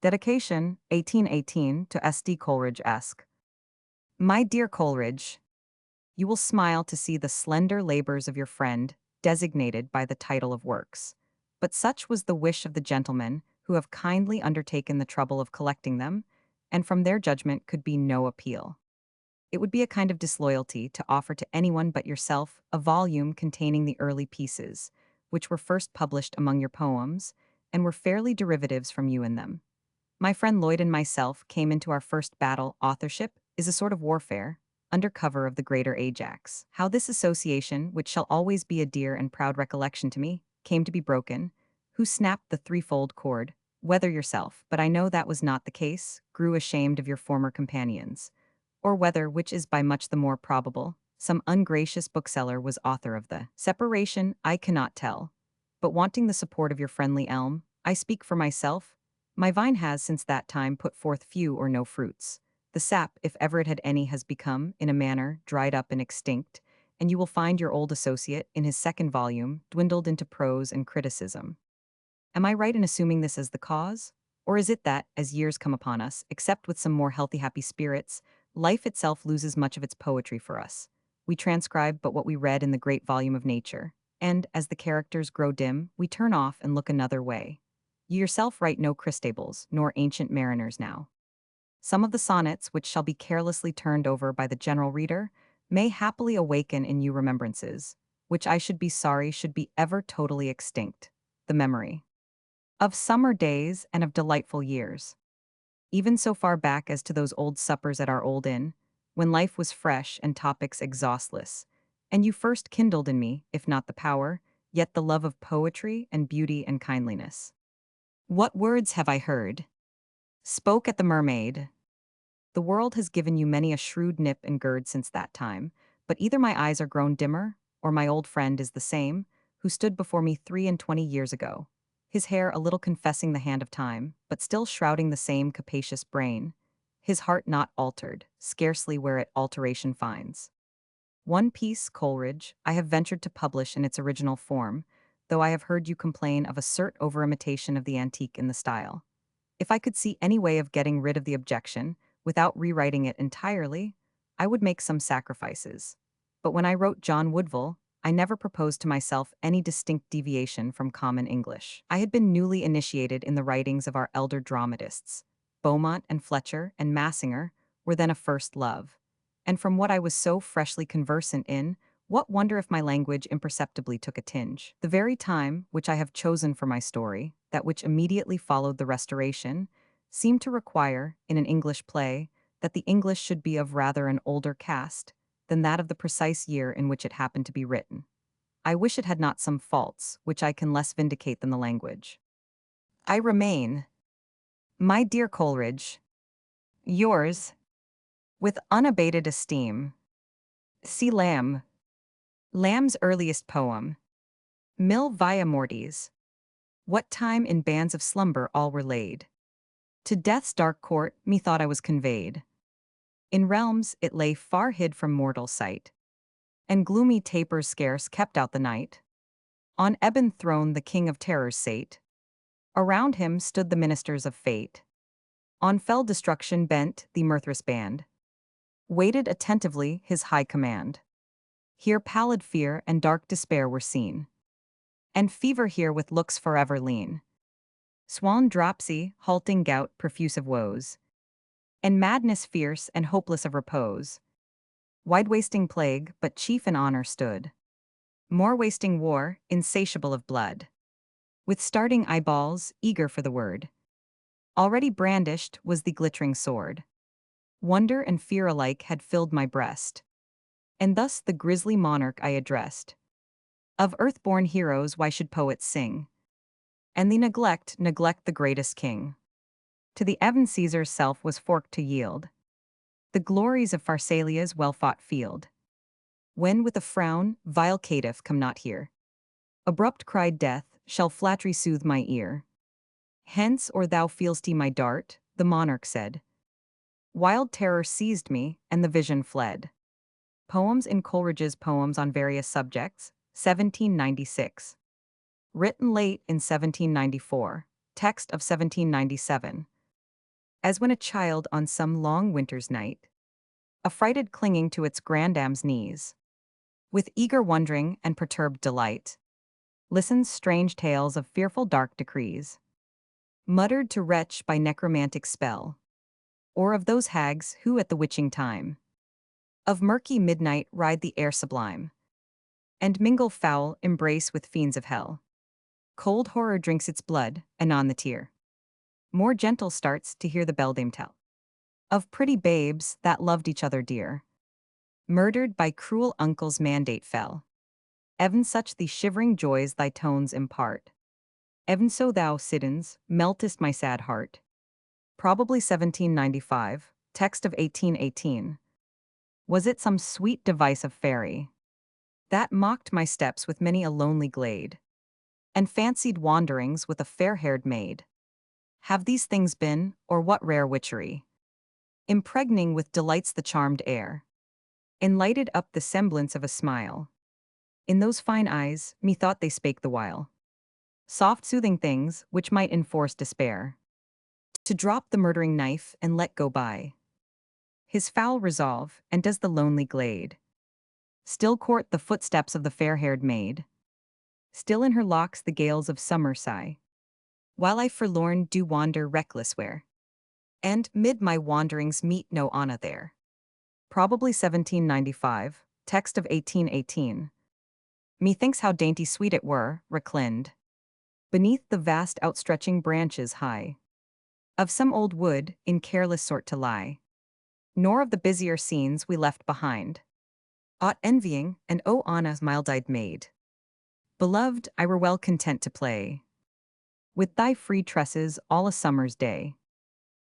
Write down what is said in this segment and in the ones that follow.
Dedication, 1818, to S.D. Coleridge-esque. My dear Coleridge, you will smile to see the slender labors of your friend designated by the title of works. But such was the wish of the gentlemen who have kindly undertaken the trouble of collecting them, and from their judgment could be no appeal. It would be a kind of disloyalty to offer to anyone but yourself a volume containing the early pieces, which were first published among your poems, and were fairly derivatives from you in them. My friend Lloyd and myself came into our first battle. Authorship is a sort of warfare, under cover of the greater Ajax. How this association, which shall always be a dear and proud recollection to me, came to be broken, who snapped the threefold cord, whether yourself, but I know that was not the case, grew ashamed of your former companions, or whether, which is by much the more probable, some ungracious bookseller was author of the separation, I cannot tell. But wanting the support of your friendly elm, I speak for myself, my vine has since that time put forth few or no fruits. The sap, if ever it had any, has become, in a manner, dried up and extinct, and you will find your old associate, in his second volume, dwindled into prose and criticism. Am I right in assuming this as the cause? Or is it that, as years come upon us, except with some more healthy happy spirits, life itself loses much of its poetry for us? We transcribe but what we read in the great volume of nature, and, as the characters grow dim, we turn off and look another way. You yourself write no Christables, nor ancient mariners now. Some of the sonnets, which shall be carelessly turned over by the general reader, may happily awaken in you remembrances, which I should be sorry should be ever totally extinct, the memory of summer days and of delightful years, even so far back as to those old suppers at our old inn, when life was fresh and topics exhaustless, and you first kindled in me, if not the power, yet the love of poetry and beauty and kindliness. What words have I heard? Spoke at the Mermaid. The world has given you many a shrewd nip and gird since that time, but either my eyes are grown dimmer, or my old friend is the same, who stood before me 23 years ago, his hair a little confessing the hand of time, but still shrouding the same capacious brain, his heart not altered, scarcely where it alteration finds. One piece, Coleridge, I have ventured to publish in its original form, though I have heard you complain of a cert over-imitation of the antique in the style. If I could see any way of getting rid of the objection, without rewriting it entirely, I would make some sacrifices. But when I wrote John Woodville, I never proposed to myself any distinct deviation from common English. I had been newly initiated in the writings of our elder dramatists. Beaumont and Fletcher and Massinger were then a first love. And from what I was so freshly conversant in, what wonder if my language imperceptibly took a tinge? The very time which I have chosen for my story, that which immediately followed the Restoration, seemed to require, in an English play, that the English should be of rather an older cast than that of the precise year in which it happened to be written. I wish it had not some faults, which I can less vindicate than the language. I remain, my dear Coleridge, yours, with unabated esteem. See Lamb's earliest poem, Mil via mortis. What time in bands of slumber all were laid. To death's dark court methought I was conveyed. In realms it lay far hid from mortal sight, and gloomy tapers scarce kept out the night. On ebon throne the king of terrors sate. Around him stood the ministers of fate. On fell destruction bent the mirthless band, waited attentively his high command. Here pallid fear and dark despair were seen, and fever here with looks forever lean. Swan dropsy, halting gout, profuse of woes, and madness fierce and hopeless of repose. Wide-wasting plague, but chief in honor stood. More wasting war, insatiable of blood. With starting eyeballs, eager for the word. Already brandished was the glittering sword. Wonder and fear alike had filled my breast. And thus the grisly monarch I addressed. Of earth-born heroes why should poets sing? And the neglect the greatest king. To the Evan Caesar's self was forked to yield the glories of Pharsalia's well-fought field. When with a frown, vile caitiff, come not here. Abrupt cried death, shall flattery soothe my ear. Hence, or thou feelst my dart, the monarch said. Wild terror seized me, and the vision fled. Poems in Coleridge's Poems on Various Subjects, 1796. Written late in 1794. Text of 1797. as when a child on some long winter's night, affrighted clinging to its grandam's knees, with eager wondering and perturbed delight, listens strange tales of fearful dark decrees, muttered to retch by necromantic spell, or of those hags who at the witching time of murky midnight ride the air sublime, and mingle foul embrace with fiends of hell. Cold horror drinks its blood, anon the tear more gentle starts to hear the beldame tell of pretty babes that loved each other dear, murdered by cruel uncle's mandate fell. Even such the shivering joys thy tones impart. Even so thou, Siddons, meltest my sad heart. Probably 1795, text of 1818. Was it some sweet device of fairy that mocked my steps with many a lonely glade, and fancied wanderings with a fair-haired maid? Have these things been, or what rare witchery, impregning with delights the charmed air, enlighted up the semblance of a smile? In those fine eyes, methought they spake the while soft soothing things which might enforce despair to drop the murdering knife and let go by his foul resolve. And does the lonely glade still court the footsteps of the fair-haired maid? Still in her locks the gales of summer sigh, while I forlorn do wander reckless where, and mid my wanderings meet no Anna there. Probably 1795, text of 1818. Methinks how dainty sweet it were, reclined beneath the vast outstretching branches high of some old wood, in careless sort to lie, nor of the busier scenes we left behind aught envying, and O Anna's mild-eyed maid, beloved, I were well content to play with thy free tresses all a summer's day,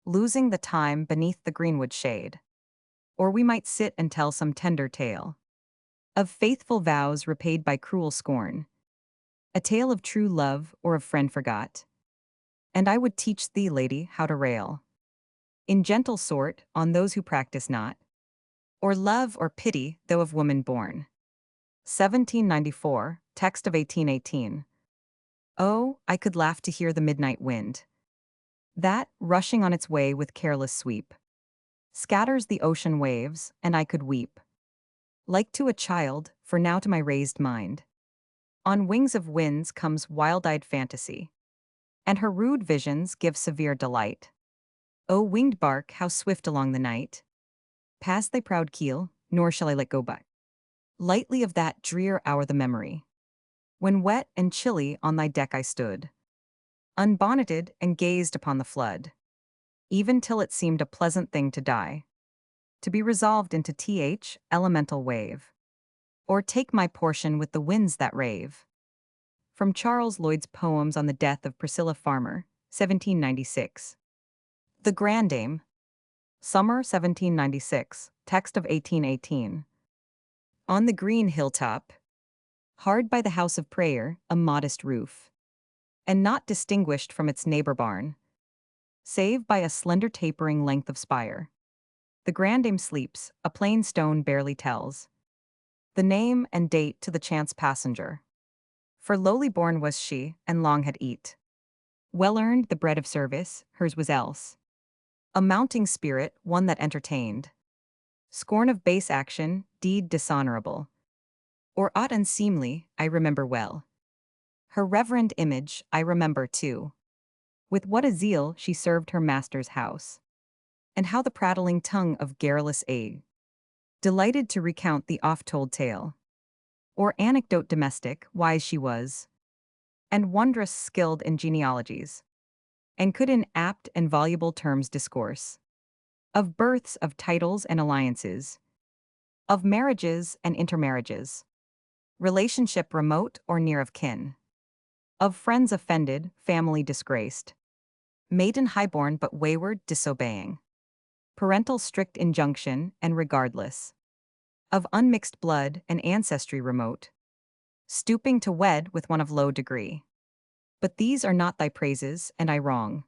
losing the time beneath the greenwood shade. Or we might sit and tell some tender tale of faithful vows repaid by cruel scorn, a tale of true love or of friend forgot. And I would teach thee, lady, how to rail in gentle sort on those who practice not, or love or pity though of woman born. 1794, text of 1818. Oh, I could laugh to hear the midnight wind, that, rushing on its way with careless sweep, scatters the ocean waves, and I could weep, like to a child, for now to my raised mind, on wings of winds comes wild-eyed fantasy, and her rude visions give severe delight. O winged bark, how swift along the night, pass thy proud keel, nor shall I let go by lightly of that drear hour the memory, when wet and chilly on thy deck I stood, unbonneted and gazed upon the flood, even till it seemed a pleasant thing to die, to be resolved into elemental wave, or take my portion with the winds that rave. From Charles Lloyd's Poems on the Death of Priscilla Farmer, 1796. The Grandame. Summer 1796, text of 1818. On the green hilltop, hard by the house of prayer, a modest roof, and not distinguished from its neighbor barn, save by a slender tapering length of spire, the grandame sleeps, a plain stone barely tells the name and date to the chance passenger. For lowly born was she, and long had eat well earned the bread of service, hers was else a mounting spirit, one that entertained scorn of base action, deed dishonorable, or aught unseemly, I remember well. Her reverend image I remember too, with what a zeal she served her master's house, and how the prattling tongue of garrulous age delighted to recount the oft-told tale, or anecdote domestic, wise she was, and wondrous skilled in genealogies, and could in apt and voluble terms discourse of births, of titles and alliances, of marriages and intermarriages, relationship remote or near of kin, of friends offended, family disgraced, maiden highborn but wayward, disobeying parental strict injunction and regardless of unmixed blood and ancestry remote, stooping to wed with one of low degree. But these are not thy praises, and I wrong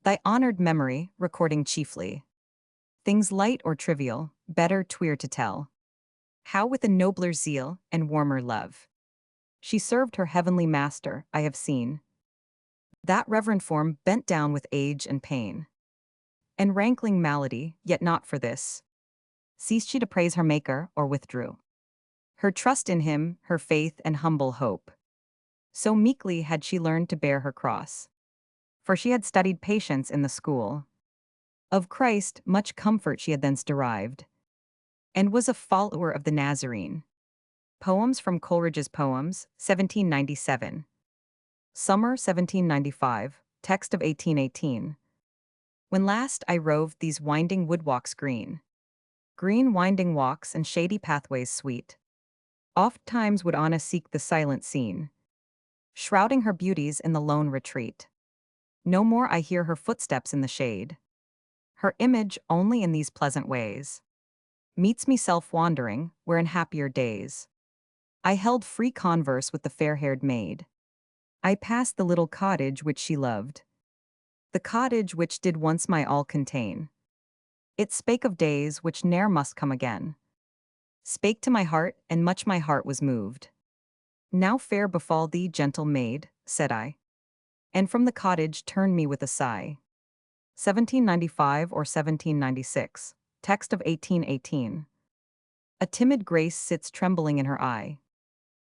thy honored memory, recording chiefly things light or trivial, better twere to tell how with a nobler zeal and warmer love she served her heavenly master. I have seen that reverend form bent down with age and pain, and rankling malady, yet not for this. Ceased she to praise her Maker, or withdrew her trust in him, her faith and humble hope. So meekly had she learned to bear her cross. For she had studied patience in the school of Christ, much comfort she had thence derived, and was a follower of the Nazarene. Poems from Coleridge's Poems, 1797. Summer 1795, text of 1818. When last I roved these winding woodwalks green, green winding walks and shady pathways sweet, oft times would Anna seek the silent scene, shrouding her beauties in the lone retreat. No more I hear her footsteps in the shade. Her image only in these pleasant ways meets me self-wandering, where in happier days I held free converse with the fair-haired maid. I passed the little cottage which she loved, the cottage which did once my all contain. It spake of days which ne'er must come again, spake to my heart, and much my heart was moved. Now fair befall thee, gentle maid, said I, and from the cottage turned me with a sigh. 1795 or 1796, text of 1818. A timid grace sits trembling in her eye,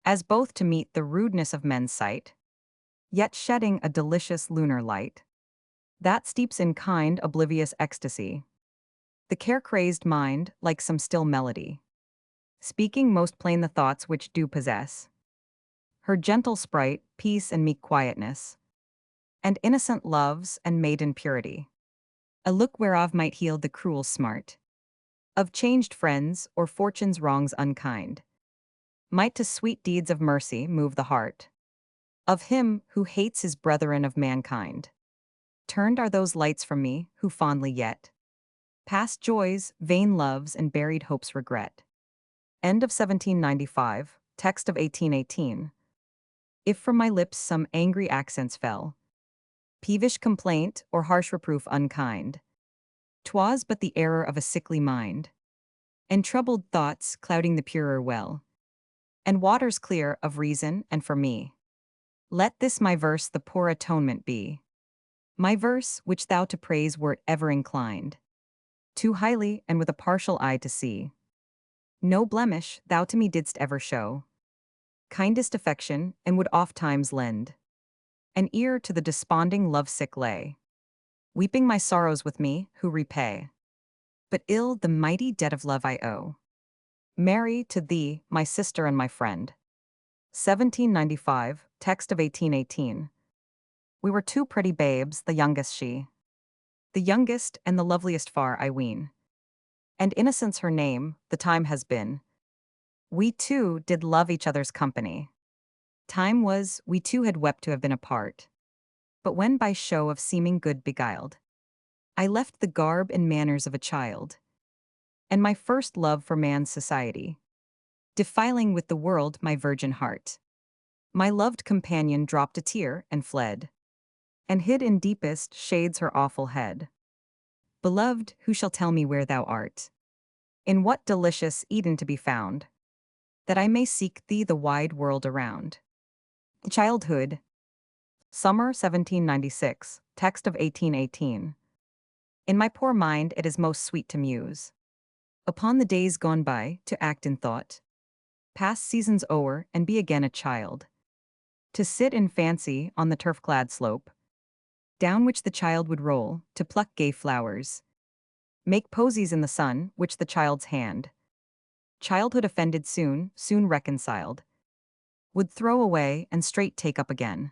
as both to meet the rudeness of men's sight, yet shedding a delicious lunar light, that steeps in kind oblivious ecstasy. The care-crazed mind, like some still melody, speaking most plain the thoughts which do possess her gentle sprite, peace and meek quietness, and innocent loves and maiden purity. A look whereof might heal the cruel smart of changed friends or fortune's wrongs unkind, might to sweet deeds of mercy move the heart of him who hates his brethren of mankind. Turned are those lights from me, who fondly yet past joys, vain loves, and buried hopes regret. End of 1795, text of 1818. If from my lips some angry accents fell, peevish complaint or harsh reproof unkind, 'twas but the error of a sickly mind, and troubled thoughts clouding the purer well, and waters clear of reason and for me. Let this my verse the poor atonement be, my verse which thou to praise wert ever inclined, too highly and with a partial eye to see. No blemish thou to me didst ever show, kindest affection, and would oft times lend an ear to the desponding lovesick lay, weeping my sorrows with me, who repay but ill the mighty debt of love I owe. Mary, to thee, my sister and my friend. 1795, text of 1818. We were two pretty babes, the youngest she, the youngest and the loveliest far, I ween. And innocence her name, the time has been. We two did love each other's company. Time was, we two had wept to have been apart. But when by show of seeming good beguiled, I left the garb and manners of a child, and my first love for man's society, defiling with the world my virgin heart. My loved companion dropped a tear and fled, and hid in deepest shades her awful head. Beloved, who shall tell me where thou art? In what delicious Eden to be found, that I may seek thee the wide world around? Childhood. Summer 1796, text of 1818. In my poor mind it is most sweet to muse upon the days gone by, to act in thought, past seasons o'er, and be again a child. To sit in fancy on the turf-clad slope, down which the child would roll, to pluck gay flowers, make posies in the sun, which the child's hand, childhood offended soon, soon reconciled, would throw away and straight take up again,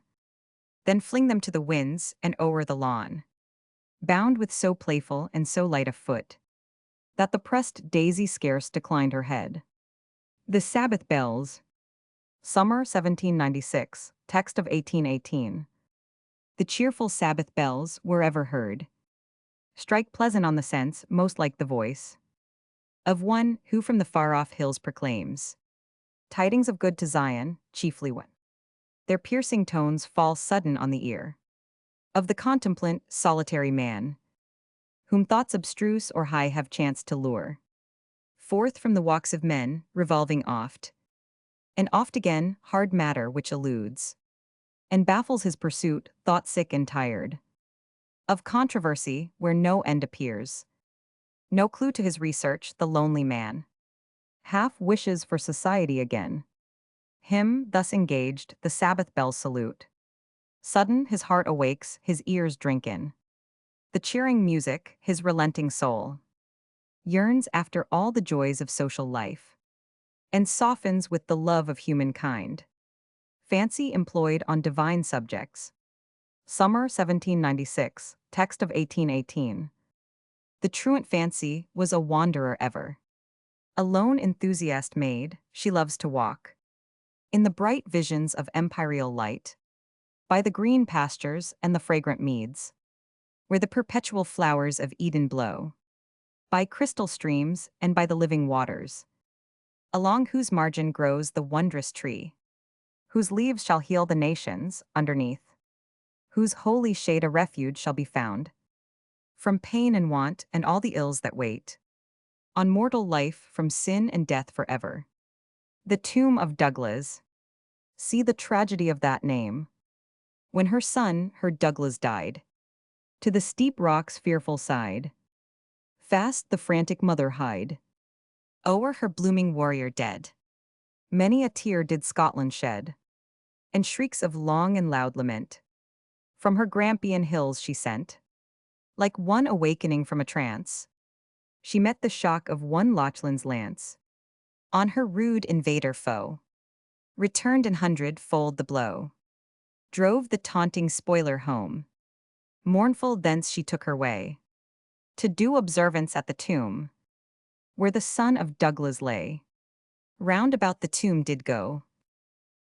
then fling them to the winds and o'er the lawn, bound with so playful and so light a foot, that the pressed daisy scarce declined her head. The Sabbath bells. Summer 1796, text of 1818. The cheerful Sabbath bells, wherever heard, strike pleasant on the sense, most like the voice of one who from the far-off hills proclaims tidings of good to Zion, chiefly when their piercing tones fall sudden on the ear of the contemplant, solitary man, whom thoughts abstruse or high have chanced to lure forth from the walks of men, revolving oft, and oft again, hard matter which eludes and baffles his pursuit, thought-sick and tired of controversy where no end appears. No clue to his research, the lonely man. Half wishes for society again. Him, thus engaged, the Sabbath bells salute. Sudden his heart awakes, his ears drink in the cheering music, his relenting soul yearns after all the joys of social life, and softens with the love of humankind. Fancy employed on divine subjects. Summer 1796, text of 1818. The truant fancy was a wanderer ever. A lone enthusiast maid, she loves to walk in the bright visions of empyreal light, by the green pastures and the fragrant meads, where the perpetual flowers of Eden blow, by crystal streams and by the living waters, along whose margin grows the wondrous tree, whose leaves shall heal the nations, underneath whose holy shade a refuge shall be found from pain and want and all the ills that wait on mortal life from sin and death forever. The tomb of Douglas. See the tragedy of that name. When her son, her Douglas, died, to the steep rock's fearful side, fast the frantic mother hied, o'er her blooming warrior dead. Many a tear did Scotland shed, and shrieks of long and loud lament from her Grampian hills she sent. Like one awakening from a trance, she met the shock of one Lachlan's lance. On her rude invader foe, returned an hundred-fold the blow, drove the taunting spoiler home. Mournful thence she took her way, to do observance at the tomb, where the son of Douglas lay. Round about the tomb did go,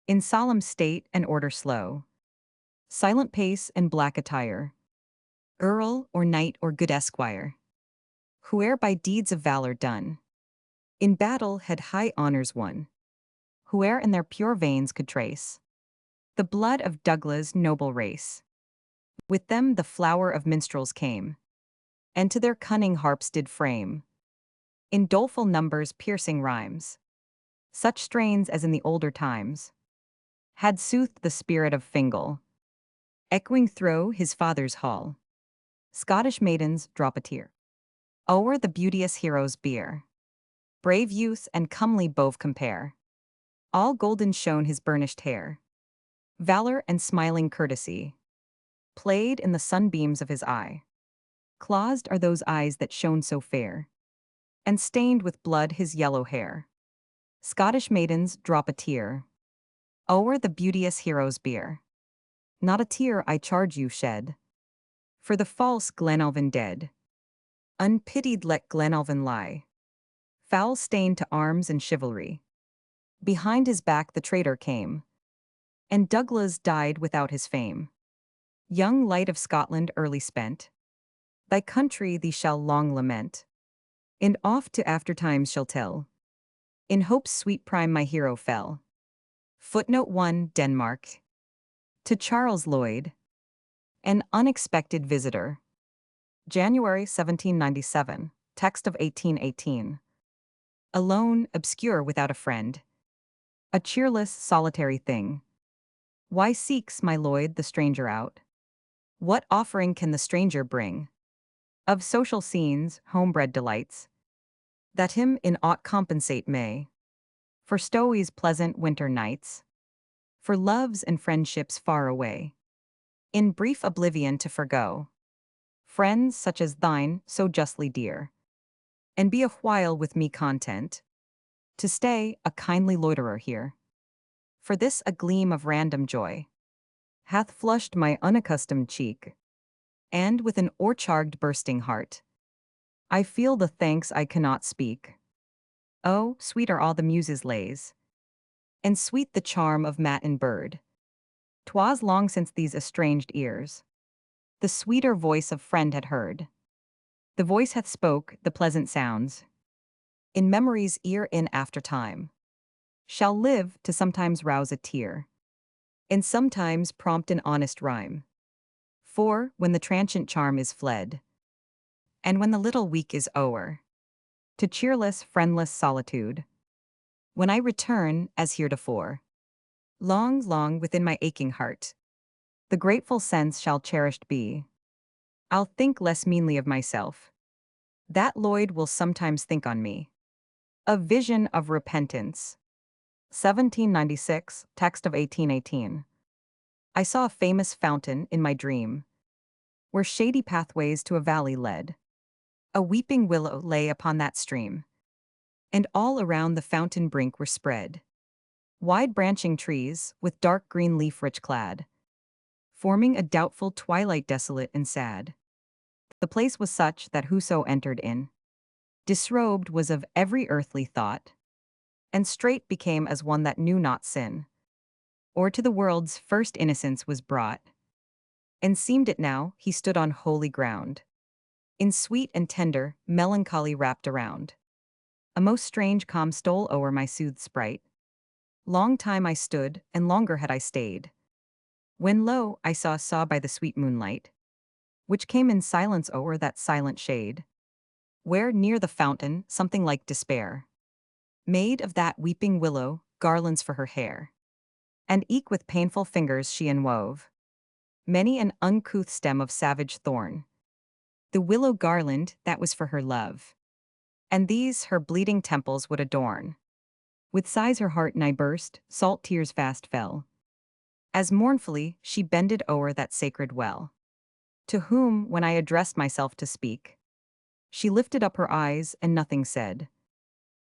in solemn state and order slow, silent pace and black attire, earl or knight or good esquire, whoe'er by deeds of valor done, in battle had high honors won, whoe'er in their pure veins could trace the blood of Douglas' noble race. With them the flower of minstrels came, and to their cunning harps did frame, in doleful numbers piercing rhymes, such strains as in the older times had soothed the spirit of Fingal, echoing thro' his father's hall. Scottish maidens drop a tear o'er the beauteous hero's bier. Brave youth and comely bove compare, all golden shone his burnished hair. Valor and smiling courtesy played in the sunbeams of his eye. Claused are those eyes that shone so fair, and stained with blood his yellow hair. Scottish maidens drop a tear o'er the beauteous hero's bier. Not a tear, I charge you, shed for the false Glenalvin dead. Unpitied let Glenalvin lie, foul stained to arms and chivalry. Behind his back the traitor came, and Douglas died without his fame. Young light of Scotland early spent, thy country thee shall long lament, and oft to aftertimes shall tell, in hope's sweet prime my hero fell. Footnote 1 Denmark. To Charles Lloyd, an unexpected visitor. January 1797, text of 1818. Alone, obscure, without a friend, a cheerless, solitary thing. Why seeks my Lloyd the stranger out? What offering can the stranger bring of social scenes, homebred delights, that him in aught compensate may? For Stowey's pleasant winter nights, for loves and friendships far away, in brief oblivion to forgo friends such as thine, so justly dear, and be a while with me content, to stay a kindly loiterer here. For this a gleam of random joy hath flushed my unaccustomed cheek, and with an o'ercharged bursting heart, I feel the thanks I cannot speak. Oh, sweet are all the muses' lays, and sweet the charm of matin bird. 'Twas long since these estranged ears the sweeter voice of friend had heard. The voice hath spoke the pleasant sounds, in memory's ear in after time, shall live to sometimes rouse a tear, and sometimes prompt an honest rhyme. For, when the transient charm is fled, and when the little week is o'er, to cheerless, friendless solitude, when I return, as heretofore, long, long within my aching heart, the grateful sense shall cherished be. I'll think less meanly of myself. That Lloyd will sometimes think on me. A vision of repentance. 1796, text of 1818. I saw a famous fountain in my dream, where shady pathways to a valley led. A weeping willow lay upon that stream, and all around the fountain brink were spread wide branching trees, with dark green leaf rich clad, forming a doubtful twilight desolate and sad. The place was such that whoso entered in, disrobed was of every earthly thought, and straight became as one that knew not sin, or to the world's first innocence was brought, and seemed it now he stood on holy ground, in sweet and tender melancholy wrapped around. A most strange calm stole o'er my soothed sprite. Long time I stood, and longer had I stayed, when lo, I saw by the sweet moonlight, which came in silence o'er that silent shade, where near the fountain something like despair made of that weeping willow garlands for her hair, and eke with painful fingers she enwove many an uncouth stem of savage thorn, the willow garland that was for her love, and these her bleeding temples would adorn. With sighs her heart nigh burst, salt tears fast fell, as mournfully she bended o'er that sacred well, to whom, when I addressed myself to speak, she lifted up her eyes and nothing said.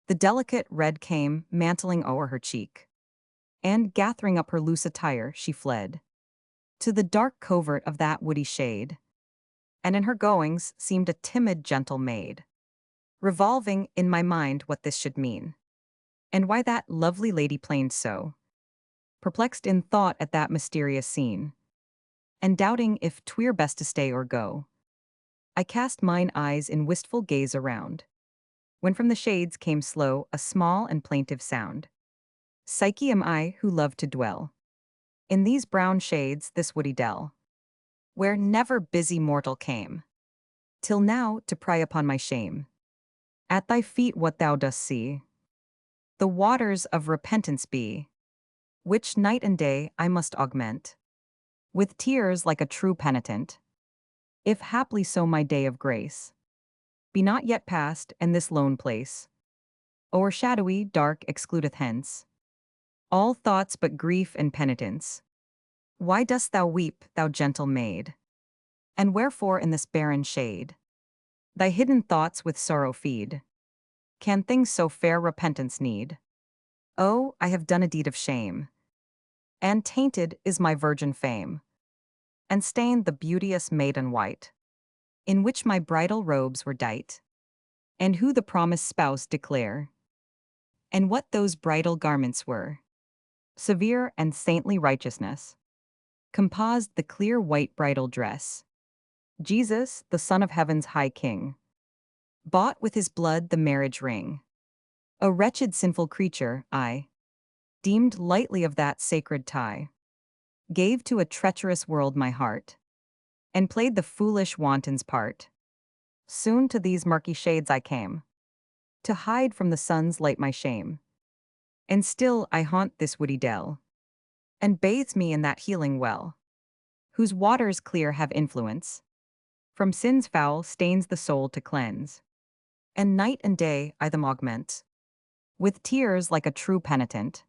The delicate red came mantling o'er her cheek, and, gathering up her loose attire, she fled to the dark covert of that woody shade, and in her goings seemed a timid gentle maid, revolving in my mind what this should mean, and why that lovely lady plained so, perplexed in thought at that mysterious scene, and doubting if 'twere best to stay or go. I cast mine eyes in wistful gaze around, when from the shades came slow a small and plaintive sound. Psyche am I who love to dwell in these brown shades, this woody dell, where never busy mortal came, till now to pry upon my shame. At thy feet what thou dost see, the waters of repentance be, which night and day I must augment, with tears like a true penitent, if haply so my day of grace be not yet past, and this lone place, o'ershadowy, dark, excludeth hence all thoughts but grief and penitence. Why dost thou weep, thou gentle maid? And wherefore in this barren shade thy hidden thoughts with sorrow feed? Can things so fair repentance need? Oh, I have done a deed of shame, and tainted is my virgin fame, and stained the beauteous maiden white, in which my bridal robes were dight, and who the promised spouse declare, and what those bridal garments were. Severe and saintly righteousness composed the clear white bridal dress. Jesus, the Son of Heaven's high King, bought with his blood the marriage ring. A wretched sinful creature, I, deemed lightly of that sacred tie, gave to a treacherous world my heart, and played the foolish wanton's part. Soon to these murky shades I came, to hide from the sun's light my shame. And still I haunt this woody dell, and bathes me in that healing well, whose waters clear have influence, from sin's foul stains the soul to cleanse. And night and day I them augment, with tears like a true penitent,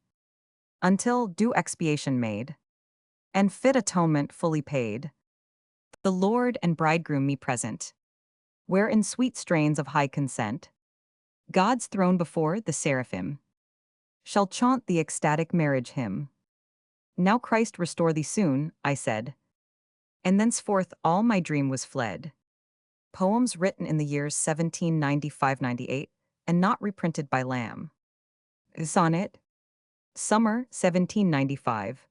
until due expiation made, and fit atonement fully paid, the Lord and bridegroom me present, where in sweet strains of high consent, God's throne before the seraphim shall chaunt the ecstatic marriage hymn. Now Christ restore thee soon, I said, and thenceforth all my dream was fled. Poems written in the years 1795-98, and not reprinted by Lamb. Sonnet. Summer, 1795.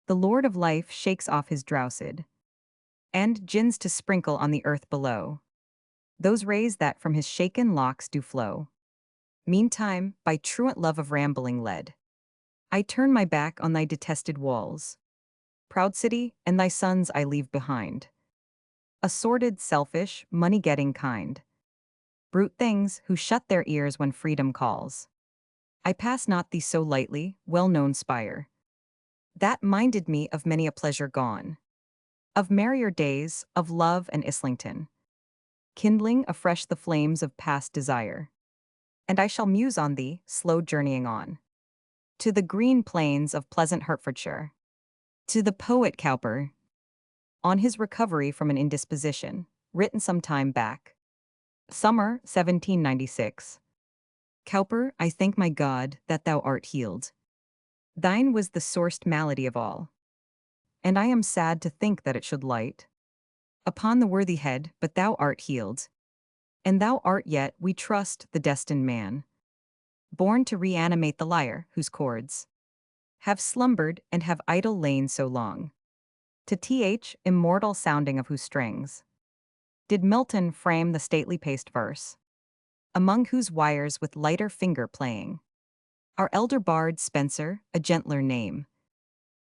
The Lord of life shakes off his drowsed, and gins to sprinkle on the earth below those rays that from his shaken locks do flow. Meantime, by truant love of rambling led, I turn my back on thy detested walls, proud city, and thy sons I leave behind. A sordid, selfish, money-getting kind, brute things who shut their ears when freedom calls. I pass not thee so lightly, well-known spire, that minded me of many a pleasure gone. Of merrier days, of love and Islington, kindling afresh the flames of past desire. And I shall muse on thee, slow journeying on, to the green plains of pleasant Hertfordshire, to the poet Cowper, on his recovery from an indisposition, written some time back. Summer 1796. Cowper, I thank my God that thou art healed. Thine was the sorest malady of all, and I am sad to think that it should light upon the worthy head, but thou art healed. And thou art yet, we trust, the destined man, born to reanimate the lyre, whose chords have slumbered and have idle lain so long, to immortal sounding of whose strings did Milton frame the stately paced verse, among whose wires with lighter finger playing, our elder bard Spenser, a gentler name,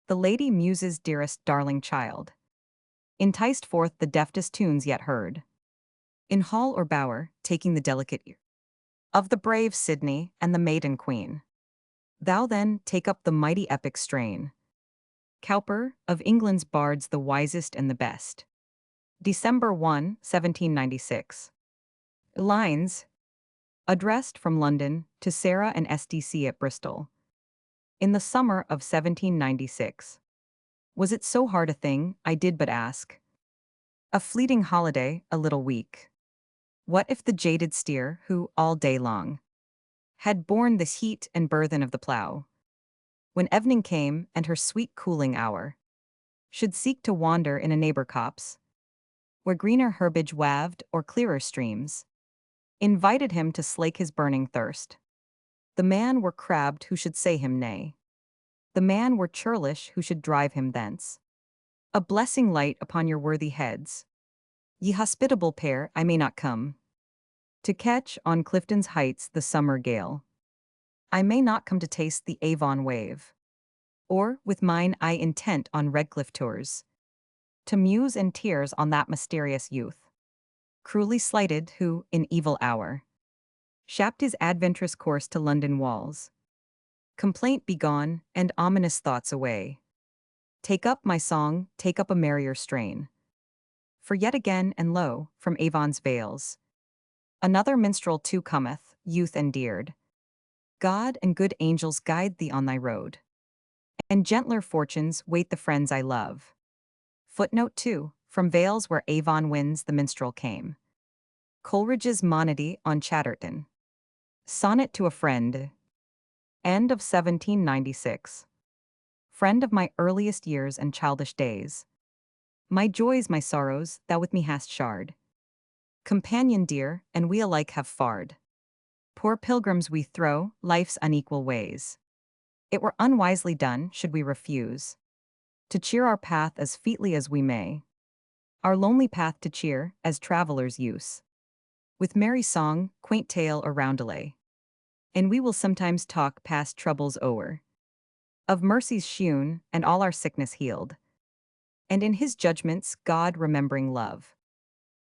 the Lady Muse's dearest darling child, enticed forth the deftest tunes yet heard, in hall or bower, taking the delicate ear of the brave Sidney and the maiden queen. Thou then take up the mighty epic strain. Cowper, of England's bards the wisest and the best. December 1, 1796. Lines addressed from London to Sarah and SDC at Bristol. In the summer of 1796. Was it so hard a thing, I did but ask? A fleeting holiday, a little week. What if the jaded steer, who, all day long, had borne this heat and burthen of the plough, when evening came and her sweet cooling hour, should seek to wander in a neighbor copse, where greener herbage waved or clearer streams invited him to slake his burning thirst. The man were crabbed who should say him nay. The man were churlish who should drive him thence. A blessing light upon your worthy heads. Ye hospitable pair, I may not come to catch on Clifton's heights the summer gale. I may not come to taste the Avon wave, or, with mine eye intent on Redcliffe tours, to muse in tears on that mysterious youth, cruelly slighted, who, in evil hour, shapped his adventurous course to London walls. Complaint be gone, and ominous thoughts away. Take up my song, take up a merrier strain. For yet again, and lo, from Avon's vales, another minstrel too cometh, youth endeared. God and good angels guide thee on thy road, and gentler fortunes wait the friends I love. Footnote 2, from vales where Avon winds the minstrel came. Coleridge's Monody on Chatterton. Sonnet to a Friend. End of 1796. Friend of my earliest years and childish days. My joys, my sorrows, thou with me hast shared. Companion dear, and we alike have fared. Poor pilgrims we throw life's unequal ways. It were unwisely done, should we refuse to cheer our path as featly as we may. Our lonely path to cheer, as travelers use, with merry song, quaint tale or roundelay. And we will sometimes talk past troubles o'er, of mercies shewn, and all our sickness healed, and in his judgments God remembering love.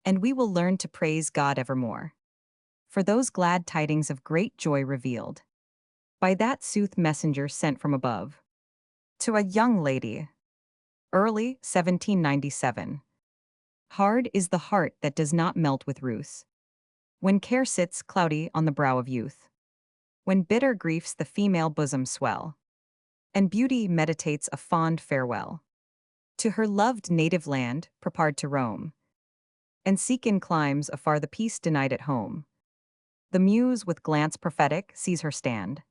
And we will learn to praise God evermore, for those glad tidings of great joy revealed, by that sooth messenger sent from above, to a young lady. Early, 1797. Hard is the heart that does not melt with ruth, when care sits cloudy on the brow of youth, when bitter griefs the female bosom swell, and beauty meditates a fond farewell to her loved native land, prepared to roam, and seek in climes afar the peace denied at home. The muse with glance prophetic sees her stand,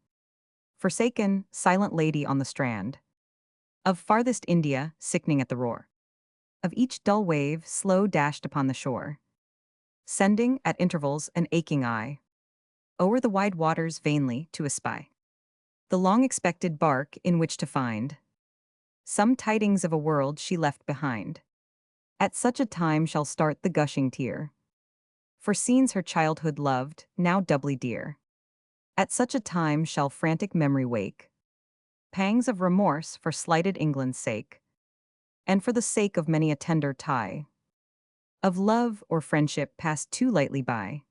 forsaken, silent lady on the strand of farthest India, sickening at the roar of each dull wave slow dashed upon the shore, sending, at intervals, an aching eye o'er the wide waters vainly to espy the long-expected bark in which to find some tidings of a world she left behind. At such a time shall start the gushing tear, for scenes her childhood loved, now doubly dear. At such a time shall frantic memory wake pangs of remorse for slighted England's sake, and for the sake of many a tender tie of love or friendship passed too lightly by,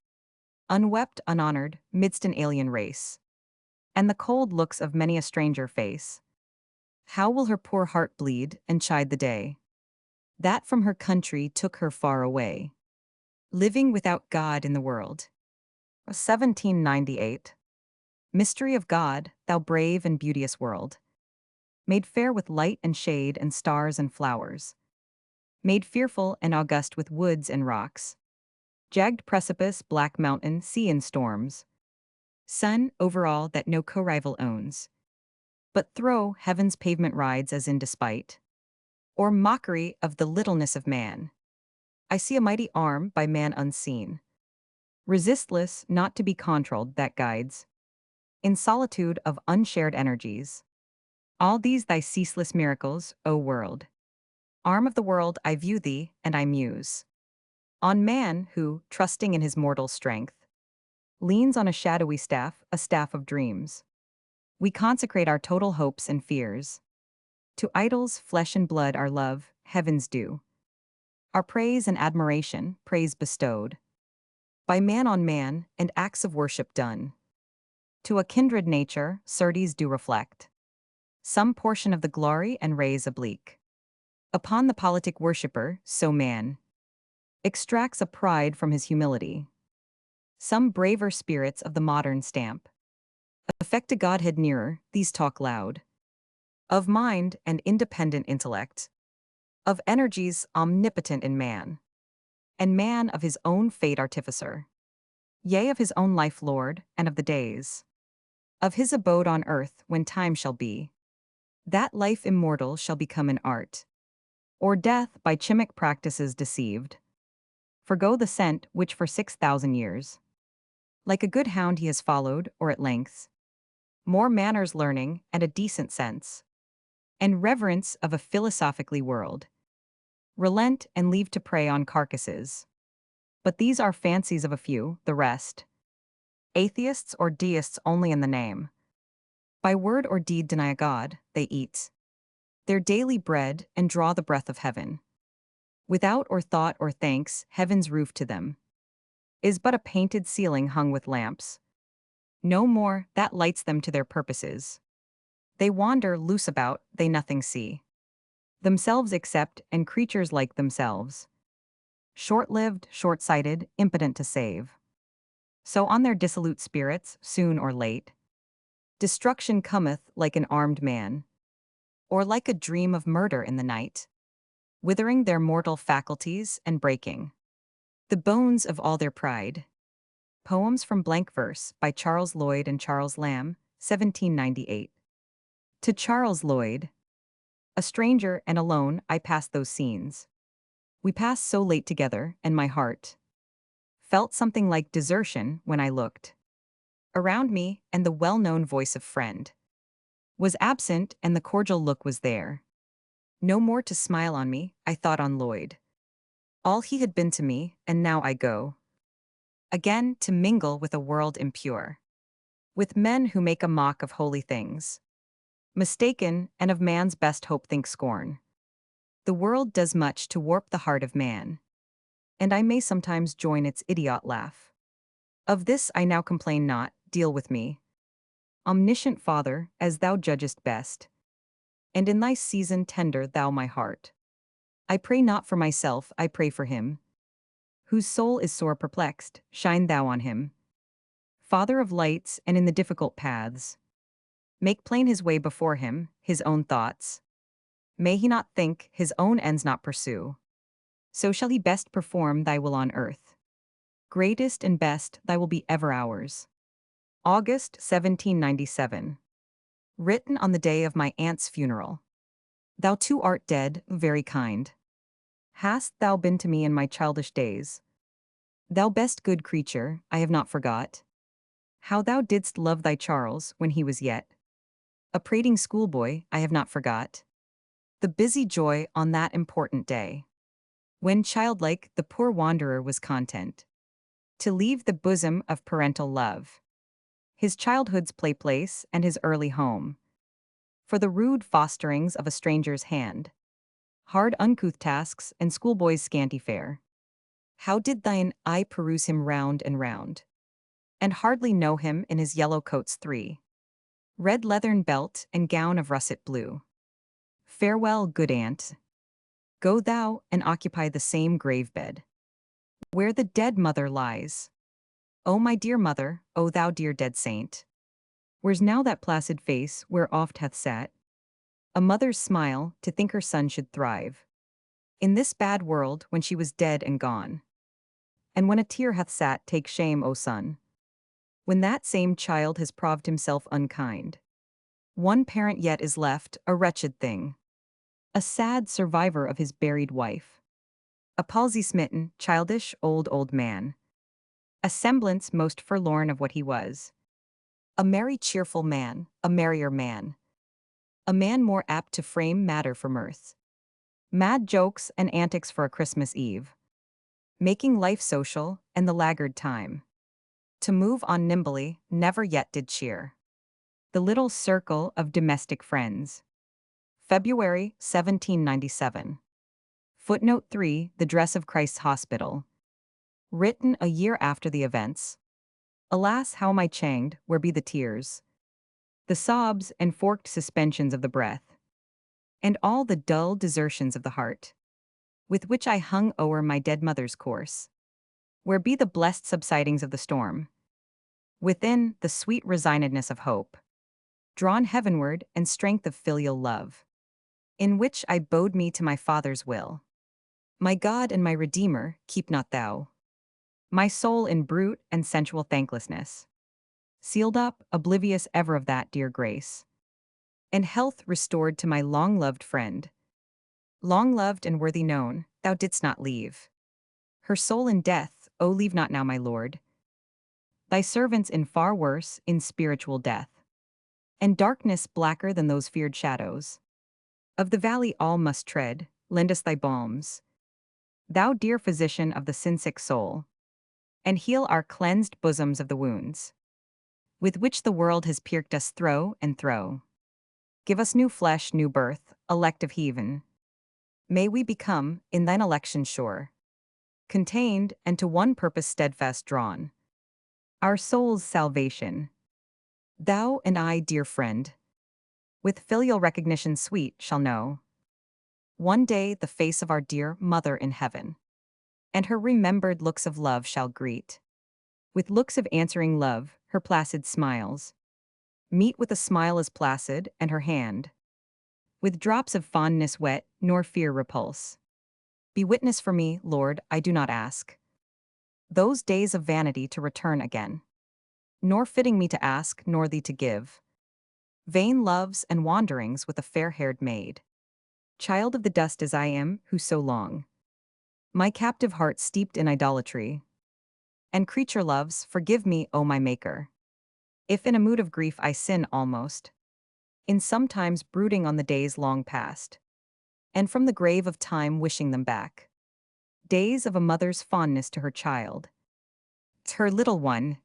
unwept, unhonored, midst an alien race, and the cold looks of many a stranger face. How will her poor heart bleed and chide the day that from her country took her far away, living without God in the world. 1798. Mystery of God, thou brave and beauteous world, made fair with light and shade and stars and flowers, made fearful and august with woods and rocks, jagged precipice, black mountain, sea and storms, sun over all that no co-rival owns, but through heaven's pavement rides as in despite, or mockery of the littleness of man. I see a mighty arm by man unseen, resistless, not to be controlled, that guides, in solitude of unshared energies, all these thy ceaseless miracles, O world. Arm of the world, I view thee, and I muse on man who, trusting in his mortal strength, leans on a shadowy staff, a staff of dreams. We consecrate our total hopes and fears. To idols, flesh and blood, our love, heaven's due. Our praise and admiration, praise bestowed by man on man, and acts of worship done. To a kindred nature, certes do reflect some portion of the glory and rays oblique. Upon the politic worshipper, so man extracts a pride from his humility. Some braver spirits of the modern stamp affect a godhead nearer, these talk loud of mind and independent intellect, of energies omnipotent in man, and man of his own fate artificer, yea, of his own life lord, and of the days of his abode on earth when time shall be, that life immortal shall become an art, or death by chimic practices deceived, forgo the scent which for 6,000 years, like a good hound he has followed, or at length, more manners learning and a decent sense, and reverence of a philosophically world, relent and leave to prey on carcasses. But these are fancies of a few, the rest, atheists or deists only in the name. By word or deed deny a God, they eat their daily bread and draw the breath of heaven. Without or thought or thanks, heaven's roof to them is but a painted ceiling hung with lamps. No more, that lights them to their purposes. They wander loose about, they nothing see. Themselves accept, and creatures like themselves. Short-lived, short-sighted, impotent to save. So on their dissolute spirits, soon or late, destruction cometh like an armed man, or like a dream of murder in the night, withering their mortal faculties and breaking the bones of all their pride. Poems from Blank Verse by Charles Lloyd and Charles Lamb, 1798. To Charles Lloyd. A stranger and alone I passed those scenes. We passed so late together, and my heart felt something like desertion when I looked around me, and the well-known voice of friend was absent, and the cordial look was there. No more to smile on me, I thought on Lloyd. All he had been to me, and now I go again to mingle with a world impure, with men who make a mock of holy things, mistaken, and of man's best hope think scorn. The world does much to warp the heart of man, and I may sometimes join its idiot laugh. Of this I now complain not, deal with me, omniscient Father, as thou judgest best, and in thy season tender thou my heart. I pray not for myself, I pray for him, whose soul is sore perplexed, shine thou on him. Father of lights, and in the difficult paths, make plain his way before him, his own thoughts. May he not think, his own ends not pursue. So shall he best perform thy will on earth. Greatest and best, thy will be ever ours. August 1797. Written on the day of my aunt's funeral. Thou too art dead, very kind. Hast thou been to me in my childish days? Thou best good creature, I have not forgot how thou didst love thy Charles when he was yet a prating schoolboy. I have not forgot the busy joy on that important day, when childlike the poor wanderer was content to leave the bosom of parental love, his childhood's play-place and his early home, for the rude fosterings of a stranger's hand, hard uncouth tasks and schoolboy's scanty fare. How did thine eye peruse him round and round, and hardly know him in his yellow coat's three, red leathern belt and gown of russet blue. Farewell, good aunt. Go thou and occupy the same grave bed, where the dead mother lies. O my dear mother, O thou dear dead saint, where's now that placid face where oft hath sat a mother's smile to think her son should thrive in this bad world when she was dead and gone? And when a tear hath sat, take shame, O son, when that same child has proved himself unkind. One parent yet is left, a wretched thing, a sad survivor of his buried wife, a palsy-smitten, childish, old man, a semblance most forlorn of what he was, a merry cheerful man, a merrier man, a man more apt to frame matter for mirth, mad jokes and antics for a Christmas Eve, making life social and the laggard time, to move on nimbly, never yet did cheer. The little circle of domestic friends. February 1797. Footnote 3. The Dress of Christ's Hospital. Written a year after the events. Alas, how am I changed, where be the tears, the sobs and forked suspensions of the breath, and all the dull desertions of the heart, with which I hung o'er my dead mother's corse? Where be the blessed subsidings of the storm? Within, the sweet resignedness of hope, drawn heavenward and strength of filial love, in which I bowed me to my Father's will. My God and my Redeemer, keep not thou my soul in brute and sensual thanklessness, sealed up, oblivious ever of that dear grace, and health restored to my long-loved friend. Long loved and worthy known, thou didst not leave her soul in death, O leave not now, my Lord, thy servants in far worse, in spiritual death, and darkness blacker than those feared shadows. Of the valley all must tread, lend us thy balms, thou dear physician of the sin-sick soul, and heal our cleansed bosoms of the wounds with which the world has pierced us thro' and thro'. Give us new flesh, new birth, elect of heaven. May we become, in thine election sure, contained and to one purpose steadfast drawn, our soul's salvation. Thou and I, dear friend, with filial recognition sweet, shall know one day the face of our dear mother in heaven, and her remembered looks of love shall greet. With looks of answering love, her placid smiles meet with a smile as placid, and her hand, with drops of fondness wet, nor fear repulse. Be witness for me, Lord, I do not ask those days of vanity to return again, nor fitting me to ask, nor thee to give vain loves and wanderings with a fair-haired maid, child of the dust as I am, who so long my captive heart steeped in idolatry and creature loves. Forgive me, O my Maker, if in a mood of grief I sin almost, in sometimes brooding on the days long past, and from the grave of time wishing them back. Days of a mother's fondness to her child, to her little one.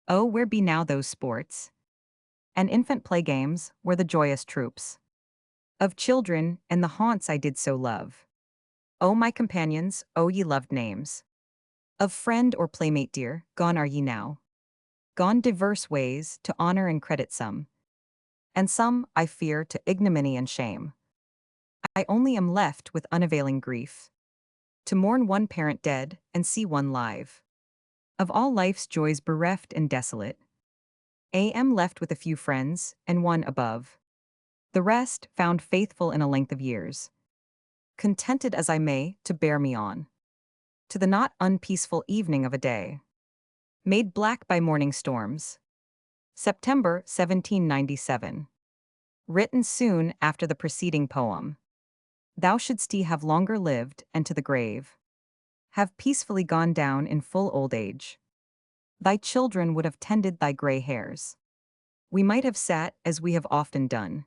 Oh, where be now those sports and infant play games, where the joyous troops of children and the haunts I did so love? O my companions, O ye loved names of friend or playmate dear, gone are ye now, gone diverse ways, to honor and credit some, and some, I fear, to ignominy and shame. I only am left with unavailing grief, to mourn one parent dead and see one live. Of all life's joys bereft and desolate, I am left with a few friends, and one above. The rest found faithful in a length of years, contented as I may to bear me on to the not unpeaceful evening of a day, made black by morning storms. September 1797. Written soon after the preceding poem. Thou shouldst have longer lived, and to the grave have peacefully gone down in full old age. Thy children would have tended thy gray hairs. We might have sat, as we have often done,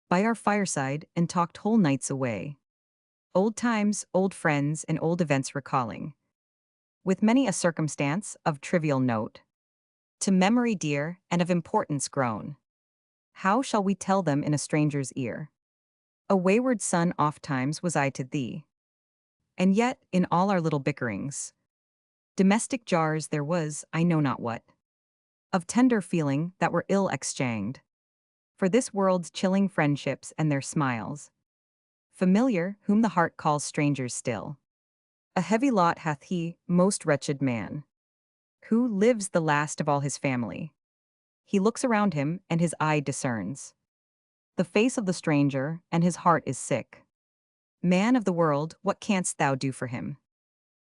by our fireside and talked whole nights away. Old times, old friends, and old events recalling, with many a circumstance of trivial note, to memory dear and of importance grown. How shall we tell them in a stranger's ear? A wayward son oft-times was I to thee. And yet, in all our little bickerings, domestic jars there was, I know not what, of tender feeling that were ill exchanged, for this world's chilling friendships and their smiles, Familiar, whom the heart calls strangers still. A heavy lot hath he, most wretched man, who lives the last of all his family. He looks around him, and his eye discerns the face of the stranger, and his heart is sick. Man of the world, what canst thou do for him?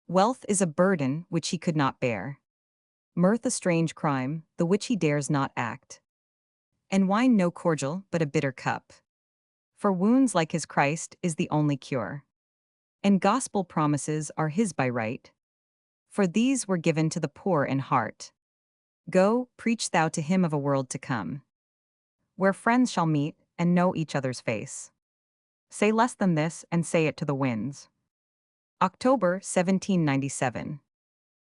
Wealth is a burden which he could not bear. Mirth a strange crime, the which he dares not act. And wine no cordial, but a bitter cup. For wounds like his Christ is the only cure. And gospel promises are his by right. For these were given to the poor in heart. Go, preach thou to him of a world to come, where friends shall meet and know each other's face. Say less than this and say it to the winds. October 1797.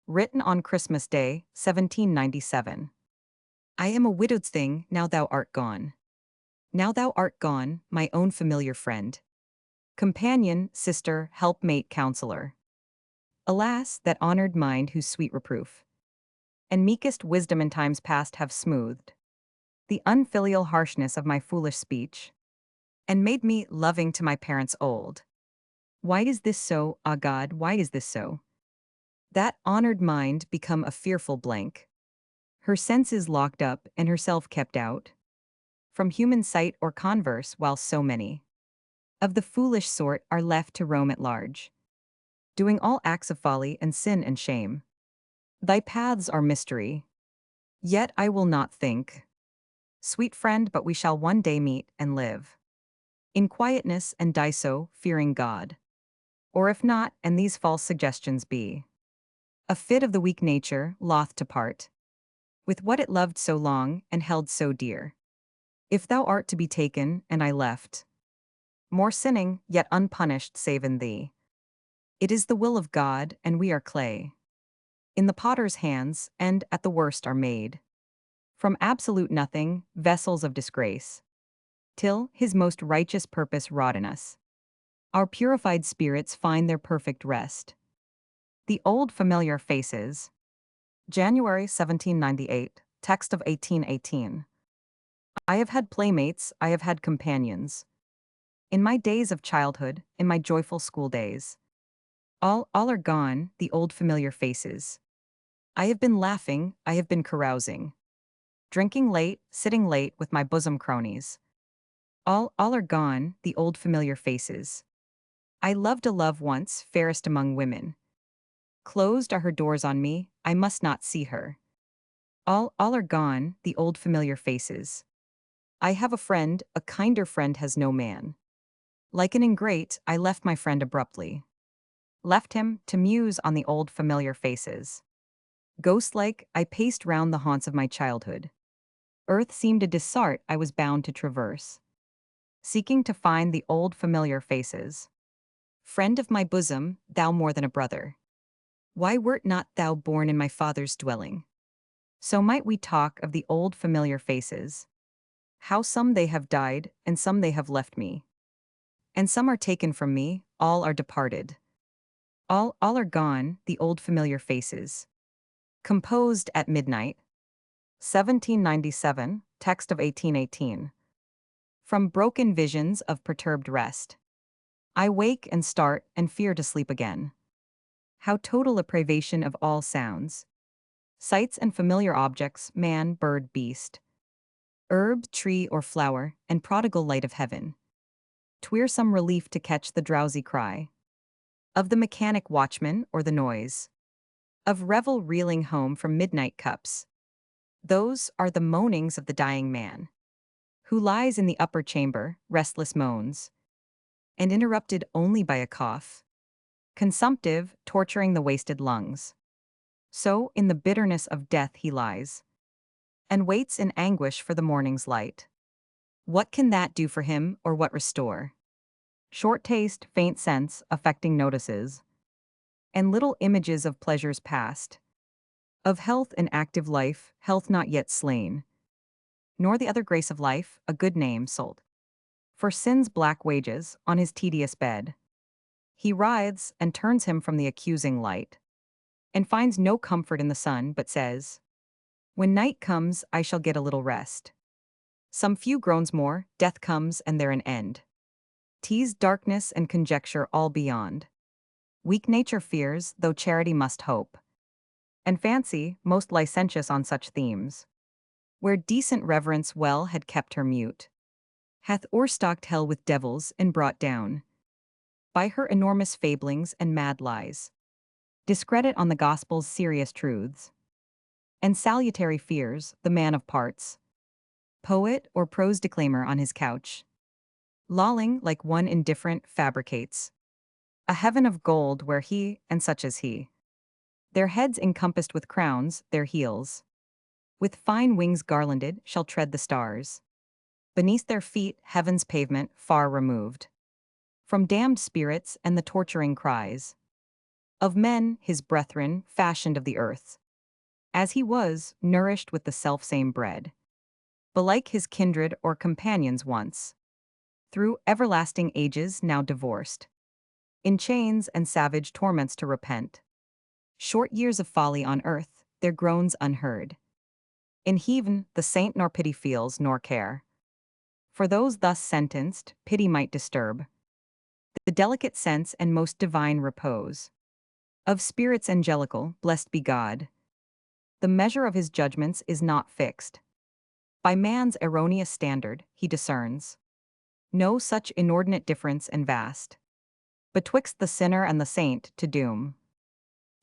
Written on Christmas Day, 1797. I am a widowed thing, now thou art gone. Now thou art gone, my own familiar friend. Companion, sister, helpmate, counselor. Alas, that honored mind whose sweet reproof and meekest wisdom in times past have smoothed the unfilial harshness of my foolish speech, and made me loving to my parents old. Why is this so, ah God, why is this so? That honored mind become a fearful blank, her senses locked up and herself kept out from human sight or converse, while so many of the foolish sort are left to roam at large, doing all acts of folly and sin and shame. Thy paths are mystery, yet I will not think, sweet friend, but we shall one day meet and live in quietness and die so, fearing God. Or if not, and these false suggestions be a fit of the weak nature, loth to part with what it loved so long and held so dear. If thou art to be taken, and I left, more sinning, yet unpunished save in thee, it is the will of God, and we are clay in the potter's hands, and, at the worst, are made from absolute nothing, vessels of disgrace, till his most righteous purpose wrought in us, our purified spirits find their perfect rest. The old familiar faces. January 1798, text of 1818. I have had playmates, I have had companions. In my days of childhood, in my joyful school days. All are gone, the old familiar faces. I have been laughing, I have been carousing. Drinking late, sitting late with my bosom cronies. All are gone, the old familiar faces. I loved a love once, fairest among women. Closed are her doors on me, I must not see her. All are gone, the old familiar faces. I have a friend, a kinder friend has no man. Like an ingrate, I left my friend abruptly. Left him, to muse on the old familiar faces. Ghost-like, I paced round the haunts of my childhood. Earth seemed a dessart I was bound to traverse, seeking to find the old familiar faces. Friend of my bosom, thou more than a brother. Why wert not thou born in my father's dwelling? So might we talk of the old familiar faces. How some they have died, and some they have left me. And some are taken from me, all are departed. All are gone, the old familiar faces. Composed at midnight. 1797, text of 1818. From broken visions of perturbed rest. I wake and start and fear to sleep again. How total a privation of all sounds. Sights and familiar objects, man, bird, beast. Herb, tree, or flower, and prodigal light of heaven. 'Twere some relief to catch the drowsy cry of the mechanic watchman or the noise of revel reeling home from midnight cups. Those are the moanings of the dying man, who lies in the upper chamber, restless moans, and interrupted only by a cough, consumptive, torturing the wasted lungs. So, in the bitterness of death he lies, and waits in anguish for the morning's light. What can that do for him, or what restore? Short taste, faint sense, affecting notices, and little images of pleasures past, of health and active life, health not yet slain, nor the other grace of life, a good name sold. For sin's black wages, on his tedious bed, he writhes and turns him from the accusing light, and finds no comfort in the sun, but says, when night comes, I shall get a little rest. Some few groans more, death comes, and there an end. Tease darkness and conjecture all beyond. Weak nature fears, though charity must hope. And fancy, most licentious on such themes. Where decent reverence well had kept her mute. Hath o'erstocked hell with devils and brought down. By her enormous fablings and mad lies. Discredit on the gospel's serious truths. And salutary fears, the man of parts. Poet or prose declaimer on his couch. Lolling like one indifferent fabricates. A heaven of gold where he, and such as he. Their heads encompassed with crowns, their heels. With fine wings garlanded, shall tread the stars. Beneath their feet, heaven's pavement, far removed. From damned spirits and the torturing cries. Of men, his brethren, fashioned of the earth. As he was, nourished with the selfsame bread. Belike his kindred or companions once. Through everlasting ages now divorced. In chains and savage torments to repent. Short years of folly on earth, their groans unheard. In heaven, the saint nor pity feels nor care. For those thus sentenced, pity might disturb. The delicate sense and most divine repose. Of spirits angelical, blessed be God. The measure of his judgments is not fixed. By man's erroneous standard, he discerns. No such inordinate difference and vast. Betwixt the sinner and the saint to doom.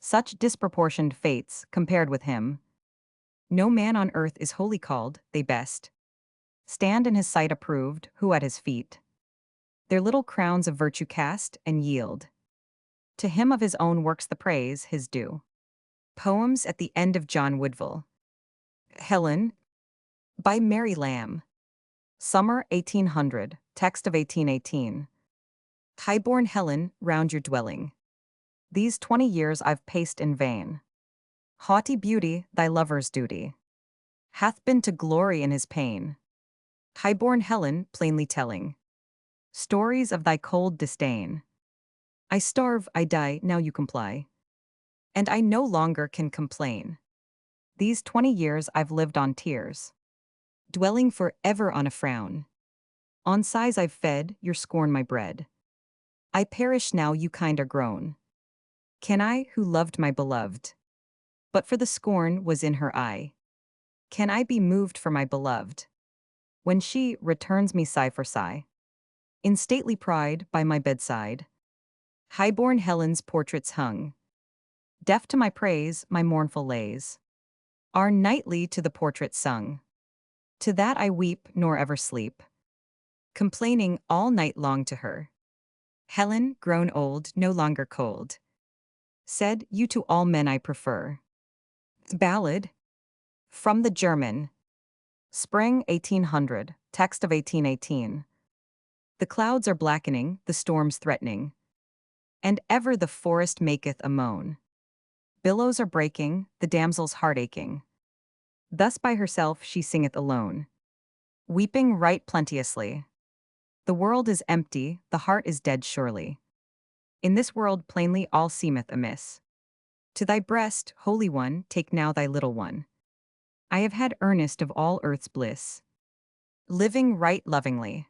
Such disproportioned fates, compared with him. No man on earth is wholly called, they best. Stand in his sight approved, who at his feet. Their little crowns of virtue cast and yield. To him of his own works the praise, his due. Poems at the end of John Woodville. Helen. By Mary Lamb. Summer 1800, text of 1818. High-born Helen, round your dwelling. These 20 years I've paced in vain. Haughty beauty, thy lover's duty, hath been to glory in his pain. High-born Helen, plainly telling stories of thy cold disdain. I starve, I die, now you comply. And I no longer can complain. These 20 years I've lived on tears, dwelling for ever on a frown. On sighs I've fed, your scorn my bread. I perish now you kind are grown. Can I, who loved my beloved, but for the scorn was in her eye, can I be moved for my beloved, when she returns me sigh for sigh? In stately pride, by my bedside, high-born Helen's portraits hung. Deaf to my praise, my mournful lays are nightly to the portrait sung. To that I weep, nor ever sleep, complaining all night long to her. Helen, grown old, no longer cold, said, you to all men I prefer. Ballad. From the German. Spring 1800, text of 1818. The clouds are blackening, the storms threatening. And ever the forest maketh a moan. Billows are breaking, the damsel's heart aching. Thus by herself she singeth alone. Weeping right plenteously. The world is empty, the heart is dead surely. In this world plainly all seemeth amiss. To thy breast, Holy One, take now thy little one. I have had earnest of all earth's bliss. Living right lovingly.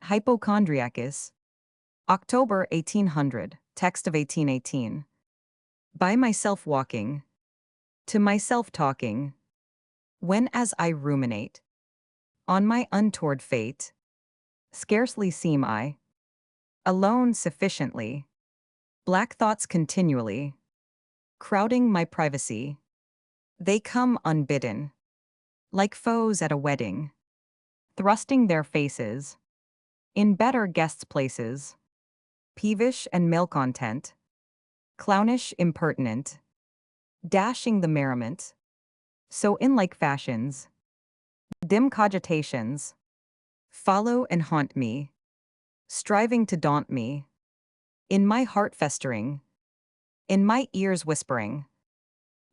Hypochondriacus. October 1800, text of 1818. By myself walking, to myself talking, when as I ruminate on my untoward fate, scarcely seem I alone sufficiently, black thoughts continually, crowding my privacy. They come unbidden, like foes at a wedding, thrusting their faces in better guests' places, peevish and malcontent, clownish impertinent, dashing the merriment, so in like fashions, dim cogitations, follow and haunt me, striving to daunt me, in my heart festering, in my ears whispering,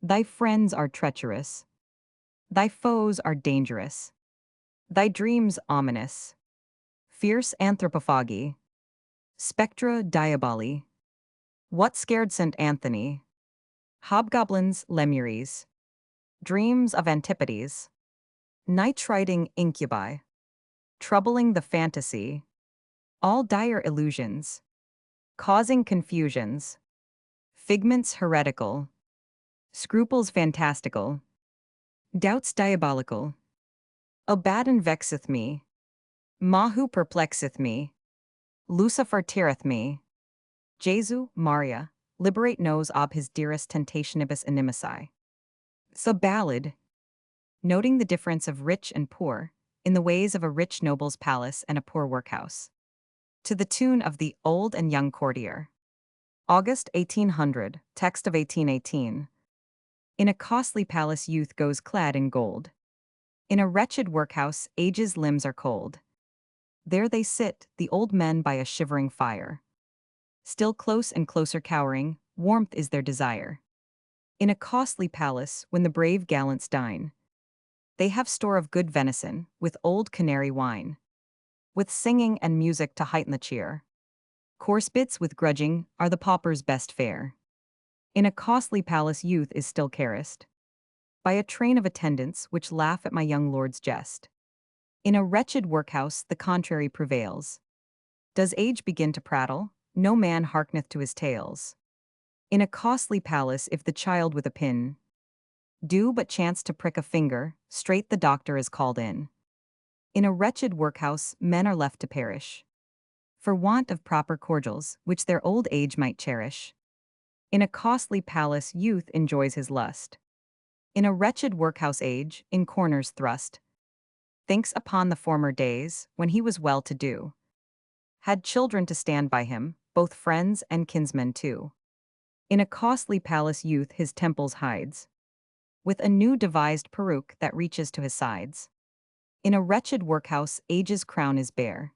thy friends are treacherous, thy foes are dangerous, thy dreams ominous, fierce anthropophagy, spectra diaboli. What scared St. Anthony? Hobgoblins, lemuries, dreams of antipodes, night-riding incubi, troubling the fantasy, All dire illusions, causing confusions, figments heretical, scruples fantastical, doubts diabolical. Abaddon vexeth me, Mahu perplexeth me, Lucifer teareth me. Jesu, Maria, liberate nos ob his dearest tentationibus inimici. The ballad, noting the difference of rich and poor, in the ways of a rich noble's palace and a poor workhouse. To the tune of the Old and Young Courtier. August 1800, text of 1818. In a costly palace youth goes clad in gold. In a wretched workhouse age's limbs are cold. There they sit, the old men by a shivering fire. Still close and closer cowering, warmth is their desire. In a costly palace, when the brave gallants dine, they have store of good venison, with old canary wine. With singing and music to heighten the cheer. Coarse bits with grudging are the pauper's best fare. In a costly palace youth is still caressed by a train of attendants which laugh at my young lord's jest. In a wretched workhouse the contrary prevails. Does age begin to prattle? No man hearkeneth to his tales. In a costly palace if the child with a pin do but chance to prick a finger, straight the doctor is called in. In a wretched workhouse men are left to perish for want of proper cordials, which their old age might cherish. In a costly palace youth enjoys his lust. In a wretched workhouse age, in corners thrust, thinks upon the former days, when he was well to do. Had children to stand by him, both friends and kinsmen too. In a costly palace youth his temples hides, with a new devised peruke that reaches to his sides. In a wretched workhouse age's crown is bare,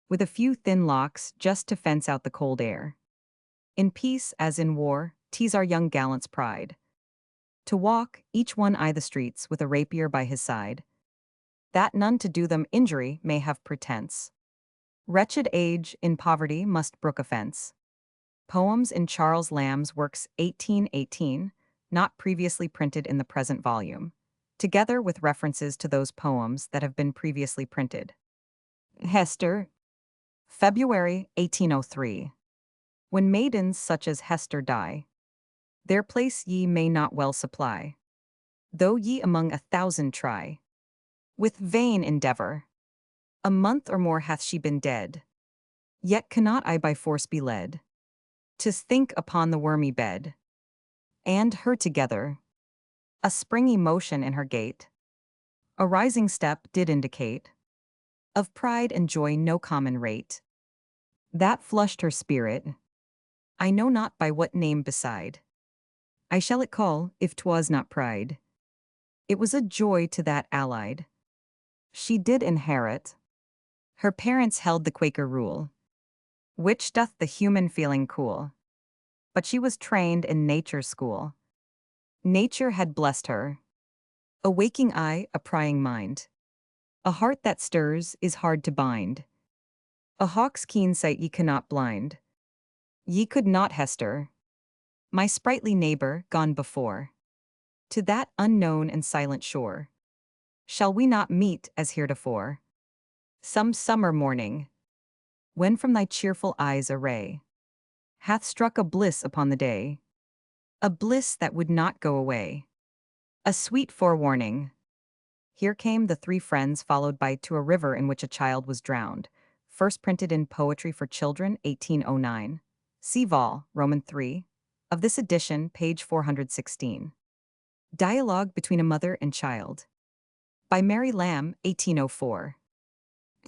with a few thin locks just to fence out the cold air. In peace as in war, 'tis our young gallant's pride to walk, each one eye the streets with a rapier by his side, that none to do them injury may have pretense. Wretched age in poverty must brook offense. Poems in Charles Lamb's Works 1818, not previously printed in the present volume, together with references to those poems that have been previously printed. Hester, February 1803. When maidens such as Hester die, their place ye may not well supply, though ye among 1,000 try. With vain endeavor, a month or more hath she been dead, yet cannot I by force be led to think upon the wormy bed, and her together. A springy motion in her gait, a rising step did indicate, of pride and joy no common rate. That flushed her spirit, I know not by what name beside. I shall it call, if 'twas not pride. It was a joy to that allied. She did inherit. Her parents held the Quaker rule, which doth the human feeling cool. But she was trained in nature's school. Nature had blessed her. A waking eye, a prying mind. A heart that stirs is hard to bind. A hawk's keen sight ye cannot blind. Ye could not, Hester, my sprightly neighbor, gone before, to that unknown and silent shore. Shall we not meet as heretofore? Some summer morning, when from thy cheerful eyes a ray hath struck a bliss upon the day, a bliss that would not go away, a sweet forewarning. Here came the three friends, followed by To a River in Which a Child Was Drowned, first printed in Poetry for Children, 1809. See Vol, Roman 3. Of this edition, page 416. Dialogue Between a Mother and Child. By Mary Lamb, 1804.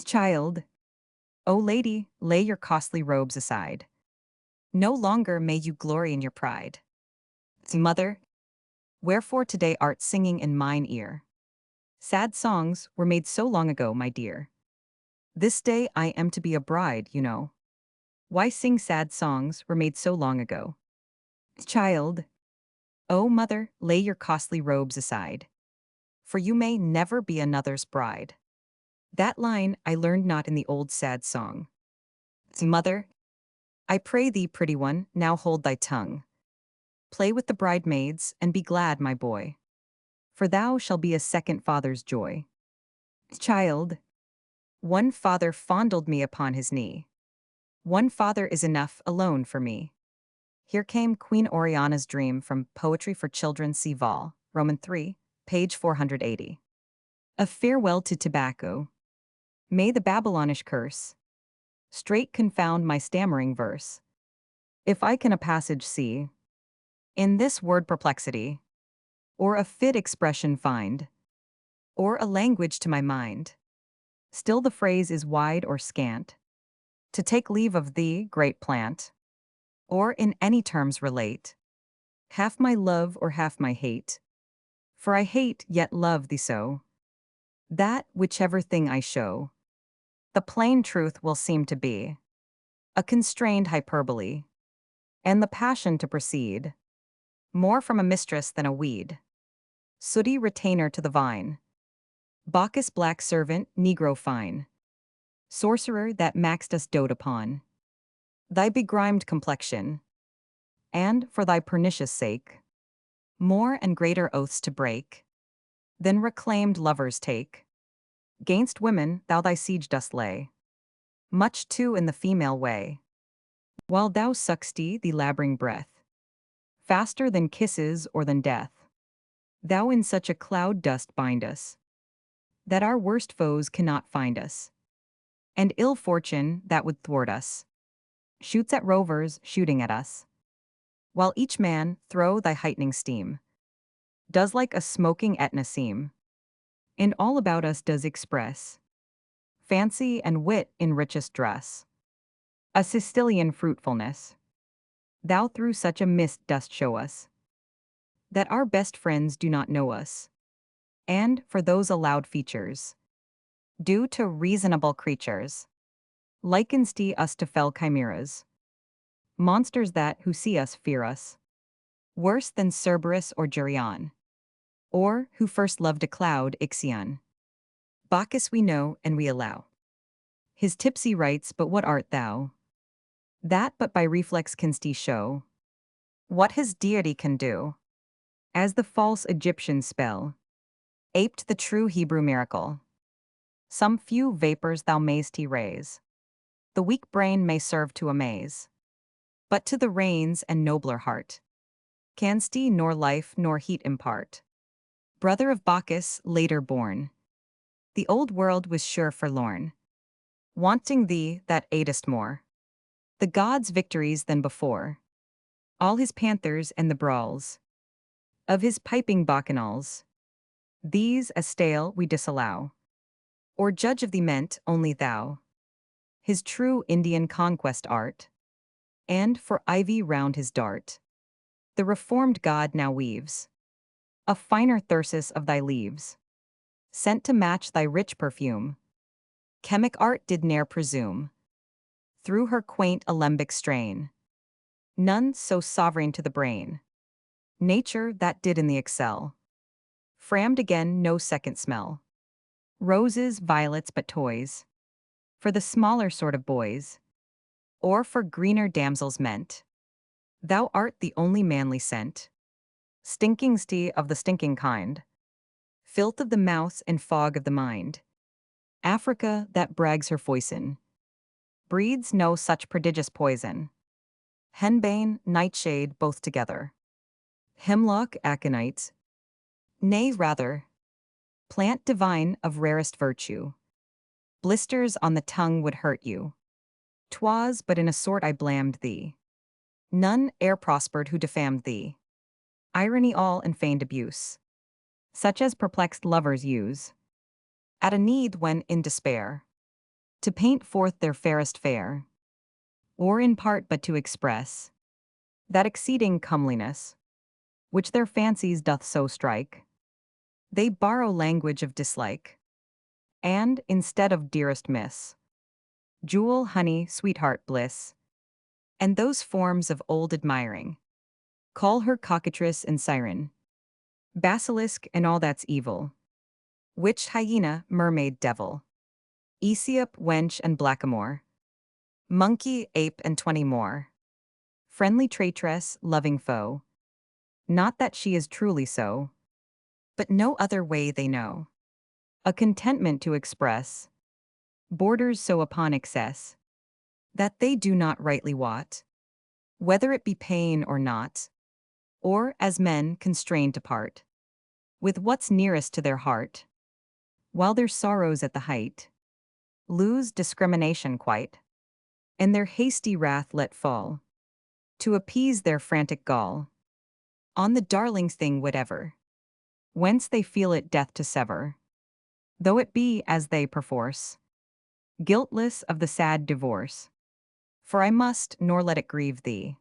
Child. O lady, lay your costly robes aside. No longer may you glory in your pride. Mother. Wherefore today art singing in mine ear? Sad songs were made so long ago, my dear. This day I am to be a bride, you know. Why sing sad songs were made so long ago? Child. O mother, lay your costly robes aside, for you may never be another's bride. That line I learned not in the old sad song. Mother, I pray thee, pretty one, now hold thy tongue. Play with the bridemaids, and be glad, my boy, for thou shalt be a second father's joy. Child. One father fondled me upon his knee. One father is enough alone for me. Here came Queen Oriana's dream from Poetry for Children C. Vol, Roman 3, page 480. A farewell to tobacco. May the Babylonish curse straight confound my stammering verse. If I can a passage see in this word perplexity, or a fit expression find, or a language to my mind, still the phrase is wide or scant. To take leave of thee, great plant, or in any terms relate, half my love or half my hate. For I hate yet love thee so, that whichever thing I show, the plain truth will seem to be a constrained hyperbole, and the passion to proceed more from a mistress than a weed. Sooty retainer to the vine, Bacchus black servant, Negro fine, sorcerer that maxed us dote upon, thy begrimed complexion, and, for thy pernicious sake, more and greater oaths to break than reclaimed lovers take. Gainst women thou thy siege dost lay, much too in the female way, while thou suck'st the laboring breath, faster than kisses or than death. Thou in such a cloud dost bind us, that our worst foes cannot find us, and ill fortune that would thwart us shoots at rovers shooting at us, while each man, through thy heightening steam, does like a smoking Etna seem, and all about us does express fancy and wit in richest dress, a Sicilian fruitfulness. Thou through such a mist dost show us, that our best friends do not know us, and, for those allowed features, due to reasonable creatures, likenst us to fell chimeras, monsters that, who see us, fear us, worse than Cerberus or Geryon, or, who first loved a cloud, Ixion. Bacchus we know and we allow. His tipsy rites, but what art thou? That but by reflex canst show what his deity can do, as the false Egyptian spell aped the true Hebrew miracle. Some few vapors thou mayst raise, the weak brain may serve to amaze, but to the reins and nobler heart canst nor life nor heat impart. Brother of Bacchus, later born, the old world was sure forlorn, wanting thee that aidest more the gods' victories than before. All his panthers and the brawls of his piping bacchanals, these as stale we disallow, or judge of thee meant only thou, his true Indian conquest art, and for ivy round his dart, the reformed god now weaves a finer thyrsus of thy leaves, sent to match thy rich perfume. Chemic art did ne'er presume, through her quaint alembic strain, none so sovereign to the brain. Nature that did in the excel, frammed again no second smell. Roses, violets, but toys, for the smaller sort of boys, or for greener damsels meant. Thou art the only manly scent, stinking of the stinking kind, filth of the mouth and fog of the mind. Africa that brags her foison, breeds no such prodigious poison. Henbane, nightshade both together, hemlock, aconite, nay rather, plant divine of rarest virtue. Blisters on the tongue would hurt you. 'Twas but in a sort I blamed thee. None e'er prospered who defamed thee. Irony all and feigned abuse, such as perplexed lovers use, at a need when in despair, to paint forth their fairest fair, or in part but to express that exceeding comeliness, which their fancies doth so strike, they borrow language of dislike, and, instead of dearest miss, jewel, honey, sweetheart, bliss, and those forms of old admiring, call her cockatrice and siren, basilisk and all that's evil, witch, hyena, mermaid, devil, Aesop, wench, and blackamoor, monkey, ape, and 20 more, friendly traitress, loving foe, not that she is truly so, but no other way they know, a contentment to express borders so upon excess, that they do not rightly wot, whether it be pain or not, or, as men, constrained to part, with what's nearest to their heart, while their sorrows at the height, lose discrimination quite, and their hasty wrath let fall, to appease their frantic gall, on the darling thing whatever, whence they feel it death to sever, though it be as they perforce, guiltless of the sad divorce. For I must, nor let it grieve thee,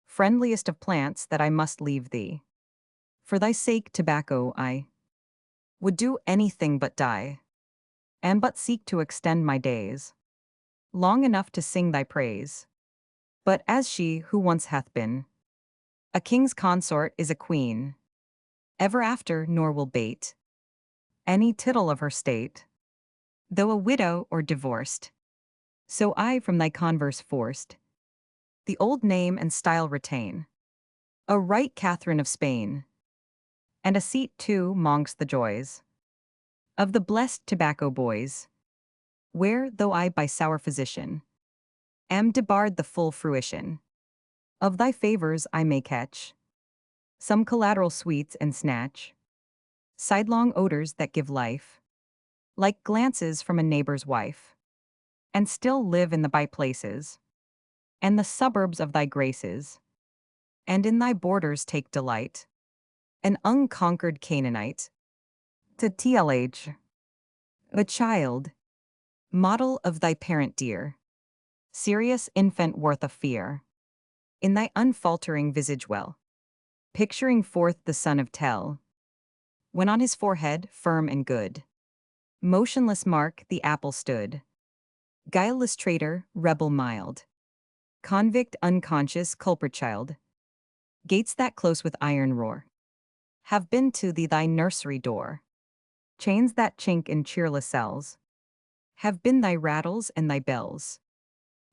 friendliest of plants, that I must leave thee. For thy sake, tobacco, I would do anything but die, and but seek to extend my days, long enough to sing thy praise. But as she who once hath been a king's consort is a queen, ever after nor will bate any tittle of her state, though a widow or divorced. So I from thy converse forced the old name and style retain, a right Catherine of Spain, and a seat too mongst the joys of the blessed tobacco boys, where, though I by sour physician am debarred the full fruition of thy favors, I may catch some collateral sweets and snatch sidelong odors that give life, like glances from a neighbor's wife, and still live in the by places and the suburbs of thy graces, and in thy borders take delight, an unconquered Canaanite, to TLH, a child, model of thy parent dear, serious infant worth of fear, in thy unfaltering visage well, picturing forth the son of Tel, when on his forehead, firm and good, motionless mark the apple stood, guileless traitor, rebel mild, convict unconscious culprit child, gates that close with iron roar, have been to thee thy nursery door, chains that chink in cheerless cells, have been thy rattles and thy bells,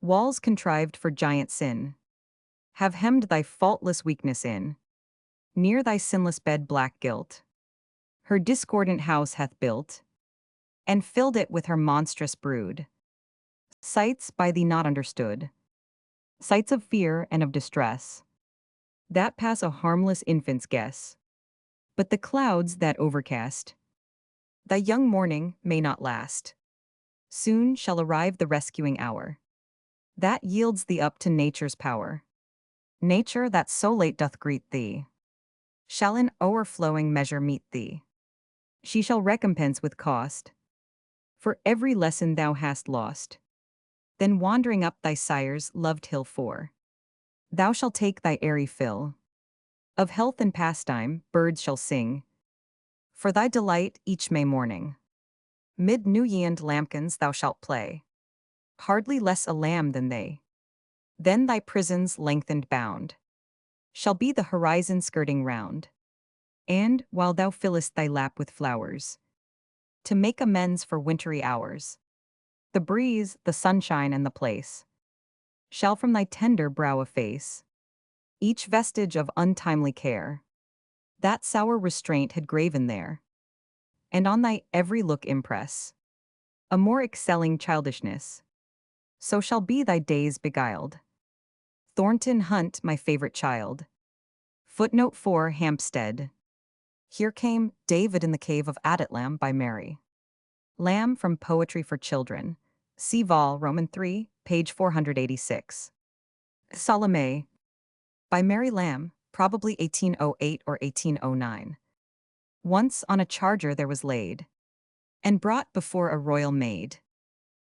walls contrived for giant sin, have hemmed thy faultless weakness in, near thy sinless bed black guilt, her discordant house hath built, and filled it with her monstrous brood, sights by thee not understood, sights of fear and of distress, that pass a harmless infant's guess, but the clouds that overcast thy young morning may not last. Soon shall arrive the rescuing hour that yields thee up to nature's power. Nature that so late doth greet thee shall in o'erflowing measure meet thee. She shall recompense with cost for every lesson thou hast lost. Then wandering up thy sire's loved hill for, thou shalt take thy airy fill of health and pastime, birds shall sing for thy delight each May morning. Mid new-yeaned lambkins thou shalt play, hardly less a lamb than they. Then thy prison's lengthened bound shall be the horizon skirting round, and, while thou fillest thy lap with flowers, to make amends for wintry hours, the breeze, the sunshine, and the place shall from thy tender brow efface each vestige of untimely care that sour restraint had graven there, and on thy every look impress a more excelling childishness. So shall be thy days beguiled. Thornton Hunt, my favorite child. Footnote 4 Hampstead. Here came David in the Cave of Adullam by Mary Lamb from Poetry for Children. See Vol. Roman 3, page 486. Salome by Mary Lamb, probably 1808 or 1809. Once on a charger there was laid, and brought before a royal maid,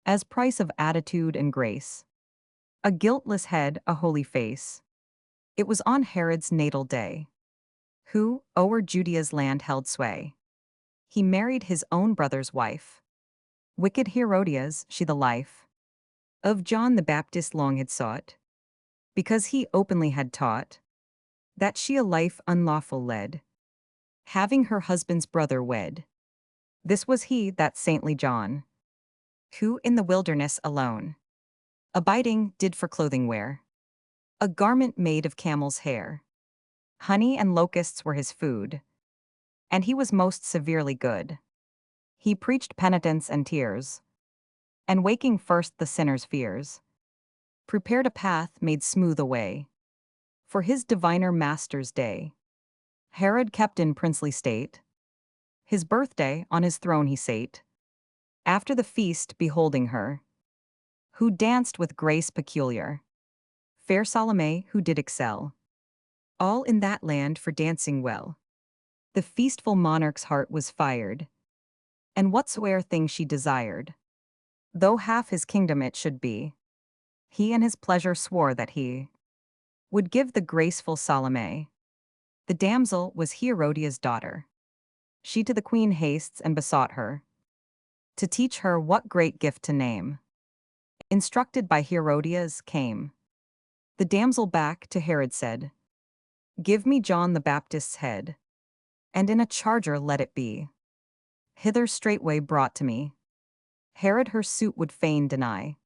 as price of attitude and grace, a guiltless head, a holy face. It was on Herod's natal day, who, o'er Judea's land held sway. He married his own brother's wife. Wicked Herodias, she the life of John the Baptist long had sought, because he openly had taught that she a life unlawful led, having her husband's brother wed. This was he, that saintly John, who in the wilderness alone, abiding, did for clothing wear a garment made of camel's hair. Honey and locusts were his food, and he was most severely good. He preached penitence and tears and waking first the sinner's fears, prepared a path made smooth a way, for his diviner master's day. Herod kept in princely state, his birthday on his throne he sate, after the feast beholding her, who danced with grace peculiar, fair Salome who did excel, all in that land for dancing well. The feastful monarch's heart was fired, and whatsoe'er thing she desired, though half his kingdom it should be, he in his pleasure swore that he would give the graceful Salome. The damsel was Herodia's daughter. She to the queen hastes and besought her to teach her what great gift to name. Instructed by Herodias came. The damsel back to Herod said, give me John the Baptist's head, and in a charger let it be. Hither straightway brought to me. Herod her suit would fain deny,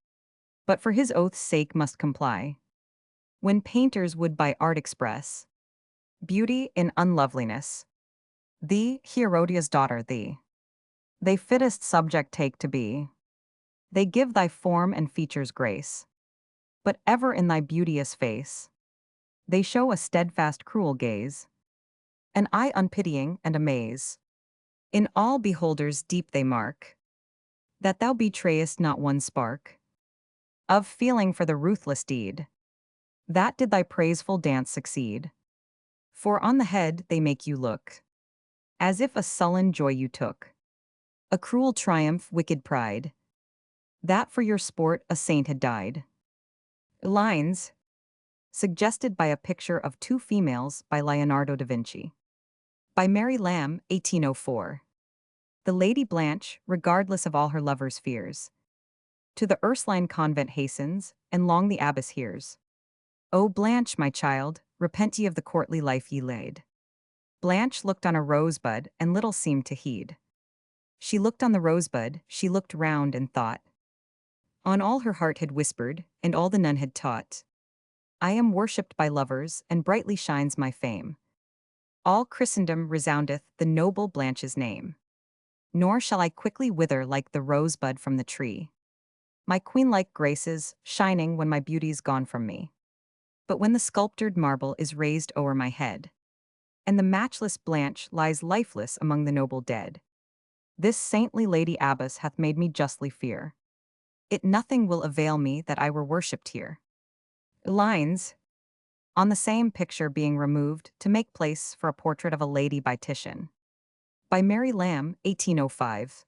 but for his oath's sake must comply. When painters would by art express beauty in unloveliness, thee, Herodia's daughter, thee, they fittest subject take to be. They give thy form and features grace, but ever in thy beauteous face they show a steadfast cruel gaze, an eye unpitying and amaze. In all beholders deep they mark, that thou betrayest not one spark of feeling for the ruthless deed, that did thy praiseful dance succeed. For on the head they make you look, as if a sullen joy you took, a cruel triumph, wicked pride, that for your sport a saint had died. Lines suggested by a picture of two females by Leonardo da Vinci. By Mary Lamb, 1804. The Lady Blanche, regardless of all her lover's fears, to the Ursuline convent hastens, and long the abbess hears. O Blanche, my child, repent ye of the courtly life ye laid. Blanche looked on a rosebud, and little seemed to heed. She looked on the rosebud, she looked round and thought on all her heart had whispered, and all the nun had taught. I am worshipped by lovers, and brightly shines my fame. All Christendom resoundeth the noble Blanche's name. Nor shall I quickly wither like the rosebud from the tree, my queen-like graces shining when my beauty's gone from me. But when the sculptured marble is raised o'er my head, and the matchless Blanche lies lifeless among the noble dead, this saintly lady abbess hath made me justly fear it nothing will avail me that I were worshipped here. Lines on the same picture being removed to make place for a portrait of a lady by Titian. By Mary Lamb, 1805.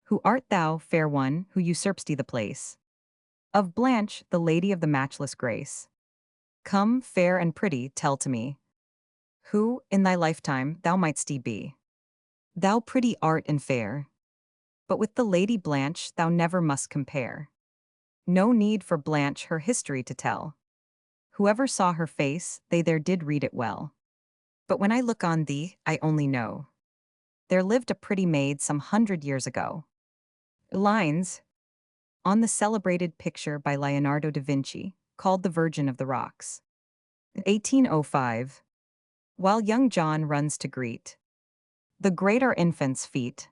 Who art thou, fair one, who usurp'st the place of Blanche, the lady of the matchless grace? Come, fair and pretty, tell to me, who, in thy lifetime, thou mightst be. Thou pretty art and fair, but with the Lady Blanche thou never must compare. No need for Blanche her history to tell. Whoever saw her face, they there did read it well. But when I look on thee, I only know there lived a pretty maid some 100 years ago. Lines on the celebrated picture by Leonardo da Vinci, called The Virgin of the Rocks. 1805. While young John runs to greet the greater infant's feet,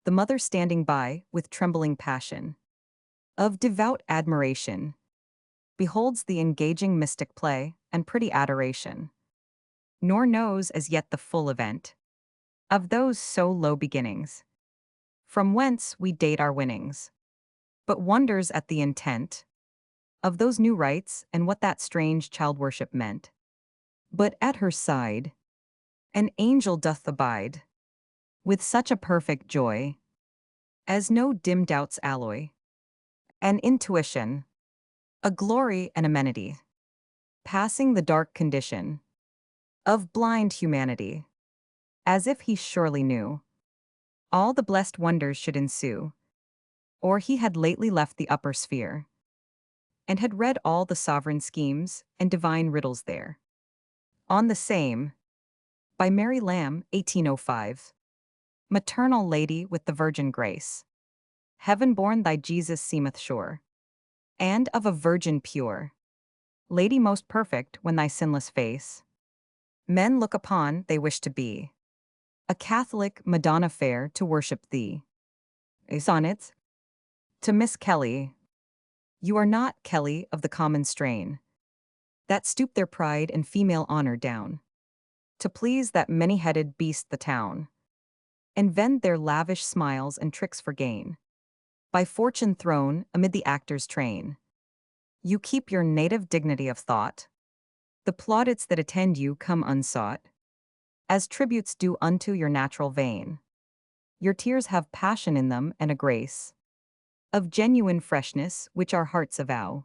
the mother standing by, with trembling passion of devout admiration, beholds the engaging mystic play and pretty adoration, nor knows as yet the full event of those so low beginnings, from whence we date our winnings, but wonders at the intent of those new rites and what that strange child worship meant. But at her side an angel doth abide, with such a perfect joy as no dim doubts alloy, an intuition, a glory and amenity, passing the dark condition of blind humanity, as if he surely knew all the blessed wonders should ensue, or he had lately left the upper sphere, and had read all the sovereign schemes and divine riddles there. On the same, by Mary Lamb, 1805. Maternal Lady with the Virgin Grace, heaven-born thy Jesus seemeth sure, and of a virgin pure, Lady most perfect when thy sinless face men look upon, they wish to be a Catholic Madonna fair to worship thee. Sonnets To Miss Kelly, you are not Kelly of the common strain, that stoop their pride and female honor down, to please that many-headed beast the town, and vend their lavish smiles and tricks for gain. By fortune thrown amid the actor's train, you keep your native dignity of thought. The plaudits that attend you come unsought, as tributes due unto your natural vein. Your tears have passion in them and a grace of genuine freshness which our hearts avow.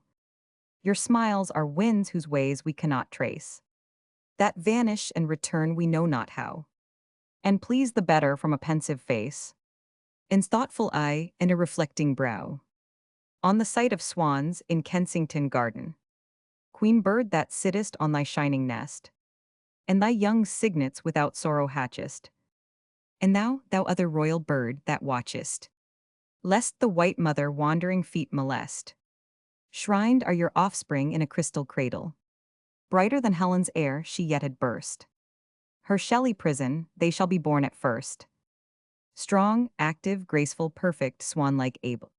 Your smiles are winds whose ways we cannot trace, that vanish and return we know not how, and please the better from a pensive face, and thoughtful eye and a reflecting brow. On the sight of swans in Kensington Garden, queen bird that sittest on thy shining nest, and thy young cygnets without sorrow hatchest, and thou other royal bird that watchest, lest the white mother wandering feet molest. Shrined are your offspring in a crystal cradle, brighter than Helen's ere she yet had burst. Her shelly prison they shall be born at first, strong, active, graceful, perfect, swan-like able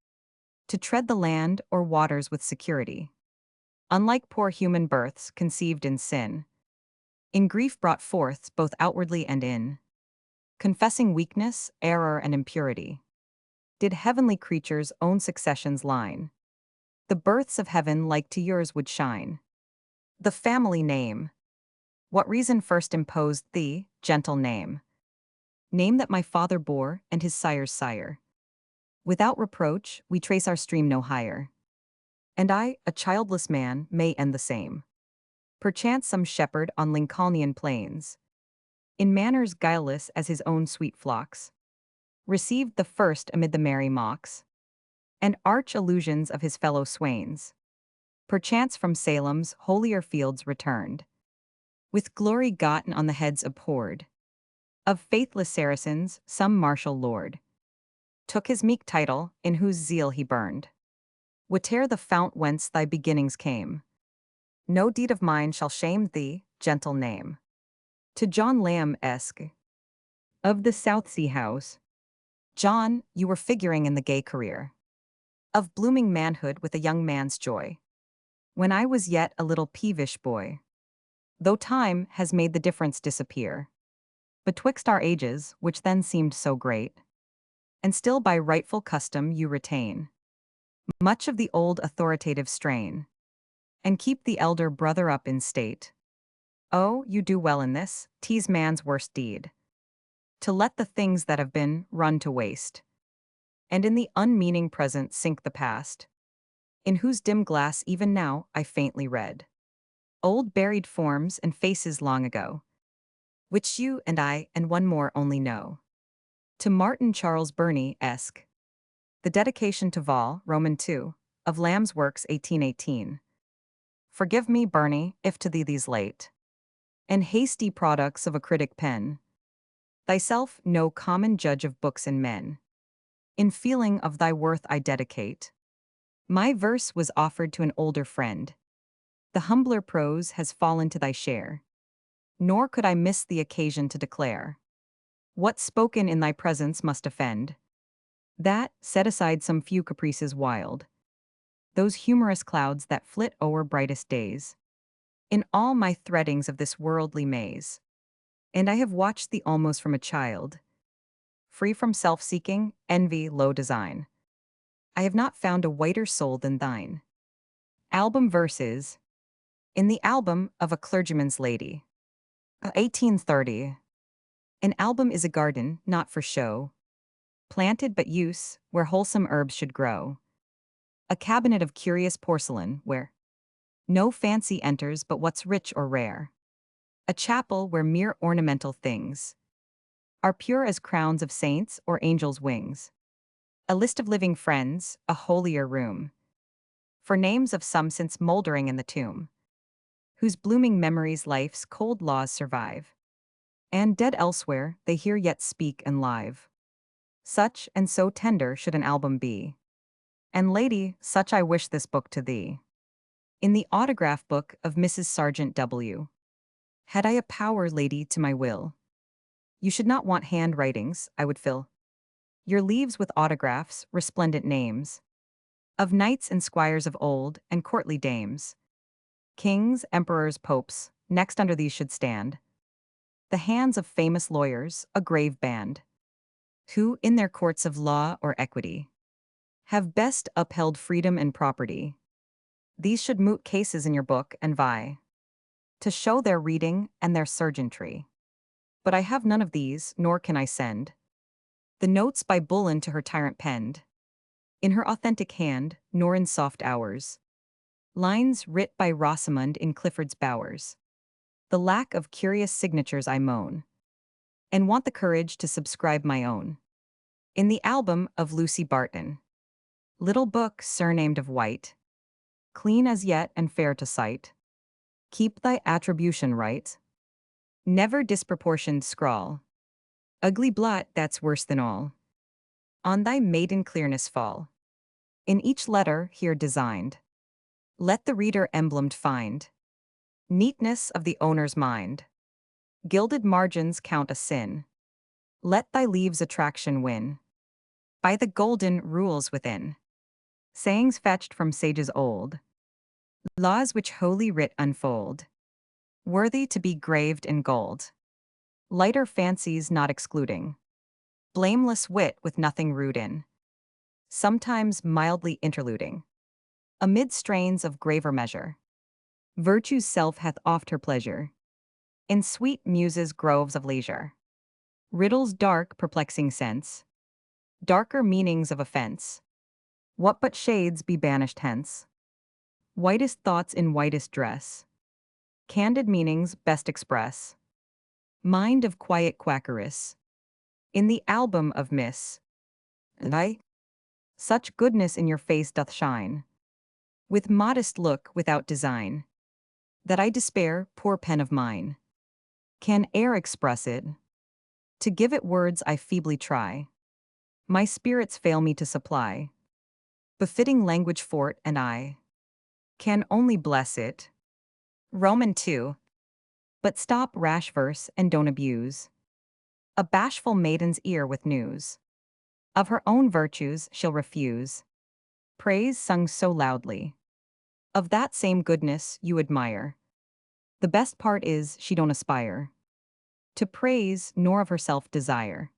to tread the land or waters with security. Unlike poor human births conceived in sin, in grief brought forth both outwardly and in, confessing weakness, error, and impurity, did heavenly creatures' own successions line. The births of heaven like to yours would shine. The family name. What reason first imposed thee, gentle name? Name that my father bore and his sire's sire. Without reproach, we trace our stream no higher. And I, a childless man, may end the same. Perchance some shepherd on Lincolnian plains, in manners guileless as his own sweet flocks, received the first amid the merry mocks, and arch illusions of his fellow swains. Perchance from Salem's holier fields returned, with glory gotten on the heads abhorred of faithless Saracens, some martial lord took his meek title, in whose zeal he burned. Whate'er the fount whence thy beginnings came, no deed of mine shall shame thee, gentle name. To John Lamb-esque, of the South Sea House. John, you were figuring in the gay career of blooming manhood with a young man's joy, when I was yet a little peevish boy. Though time has made the difference disappear betwixt our ages, which then seemed so great, and still by rightful custom you retain much of the old authoritative strain, and keep the elder brother up in state. Oh, you do well in this, 'tis man's worst deed, to let the things that have been run to waste, and in the unmeaning present sink the past, in whose dim glass even now I faintly read old buried forms and faces long ago, which you and I and one more only know. To Martin Charles Burney-esque. The dedication to Vol, Roman 2, of Lamb's Works 1818. Forgive me, Burney, if to thee these late and hasty products of a critic pen, thyself no common judge of books and men, in feeling of thy worth I dedicate. My verse was offered to an older friend. The humbler prose has fallen to thy share, nor could I miss the occasion to declare what spoken in thy presence must offend. That, set aside some few caprices wild, those humorous clouds that flit o'er brightest days, in all my threadings of this worldly maze, and I have watched thee almost from a child, free from self-seeking, envy, low design. I have not found a whiter soul than thine. Album verses. In the album of a clergyman's lady. 1830. An album is a garden, not for show, planted but use, where wholesome herbs should grow. A cabinet of curious porcelain, where no fancy enters but what's rich or rare. A chapel where mere ornamental things are pure as crowns of saints or angels' wings. A list of living friends, a holier room, for names of some since mouldering in the tomb, whose blooming memories life's cold laws survive, and dead elsewhere they here yet speak and live. Such and so tender should an album be. And lady, such I wish this book to thee. In the autograph book of Mrs. Sargent W. Had I a power, lady, to my will, you should not want handwritings, I would fill your leaves with autographs, resplendent names, of knights and squires of old, and courtly dames, kings, emperors, popes, next under these should stand the hands of famous lawyers, a grave band, who, in their courts of law or equity, have best upheld freedom and property. These should moot cases in your book and vie to show their reading and their surgeonry. But I have none of these, nor can I send the notes by Bullen to her tyrant penned, in her authentic hand, nor in soft hours, lines writ by Rosamond in Clifford's bowers. The lack of curious signatures I moan, and want the courage to subscribe my own. In the album of Lucy Barton, little book surnamed of White, clean as yet and fair to sight. Keep thy attribution right. Never disproportioned scrawl. Ugly blot that's worse than all. On thy maiden clearness fall. In each letter here designed, let the reader emblemed find. Neatness of the owner's mind. Gilded margins count a sin. Let thy leaves attraction win. By the golden rules within. Sayings fetched from sages old. Laws which holy writ unfold. Worthy to be graved in gold. Lighter fancies not excluding. Blameless wit with nothing rude in. Sometimes mildly interluding. Amid strains of graver measure. Virtue's self hath oft her pleasure. In sweet muses groves of leisure. Riddles dark perplexing sense. Darker meanings of offense. What but shades be banished hence? Whitest thoughts in whitest dress. Candid meanings best express. Mind of quiet quackeress. In the album of Miss. And I? Such goodness in your face doth shine. With modest look without design. That I despair, poor pen of mine. Can e'er express it. To give it words I feebly try. My spirits fail me to supply. Befitting language for it, and I can only bless it. Roman 2. But stop rash verse and don't abuse. A bashful maiden's ear with news. Of her own virtues she'll refuse. Praise sung so loudly. Of that same goodness you admire. The best part is she don't aspire to praise nor of herself desire.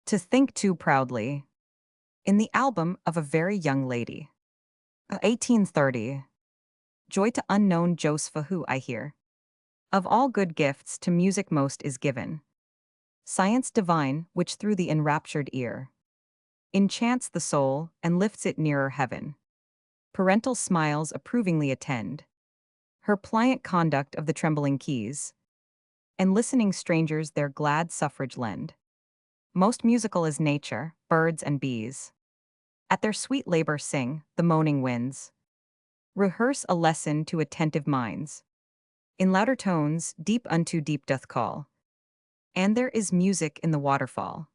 To think too proudly. In the album of a very young lady. 1830. Joy to unknown Josepha who, I hear, of all good gifts to music most is given. Science divine, which through the enraptured ear enchants the soul and lifts it nearer heaven. Parental smiles approvingly attend her pliant conduct of the trembling keys, and listening strangers their glad suffrage lend. Most musical is nature, birds and bees. At their sweet labor sing, the moaning winds. Rehearse a lesson to attentive minds. In louder tones, deep unto deep doth call. And there is music in the waterfall.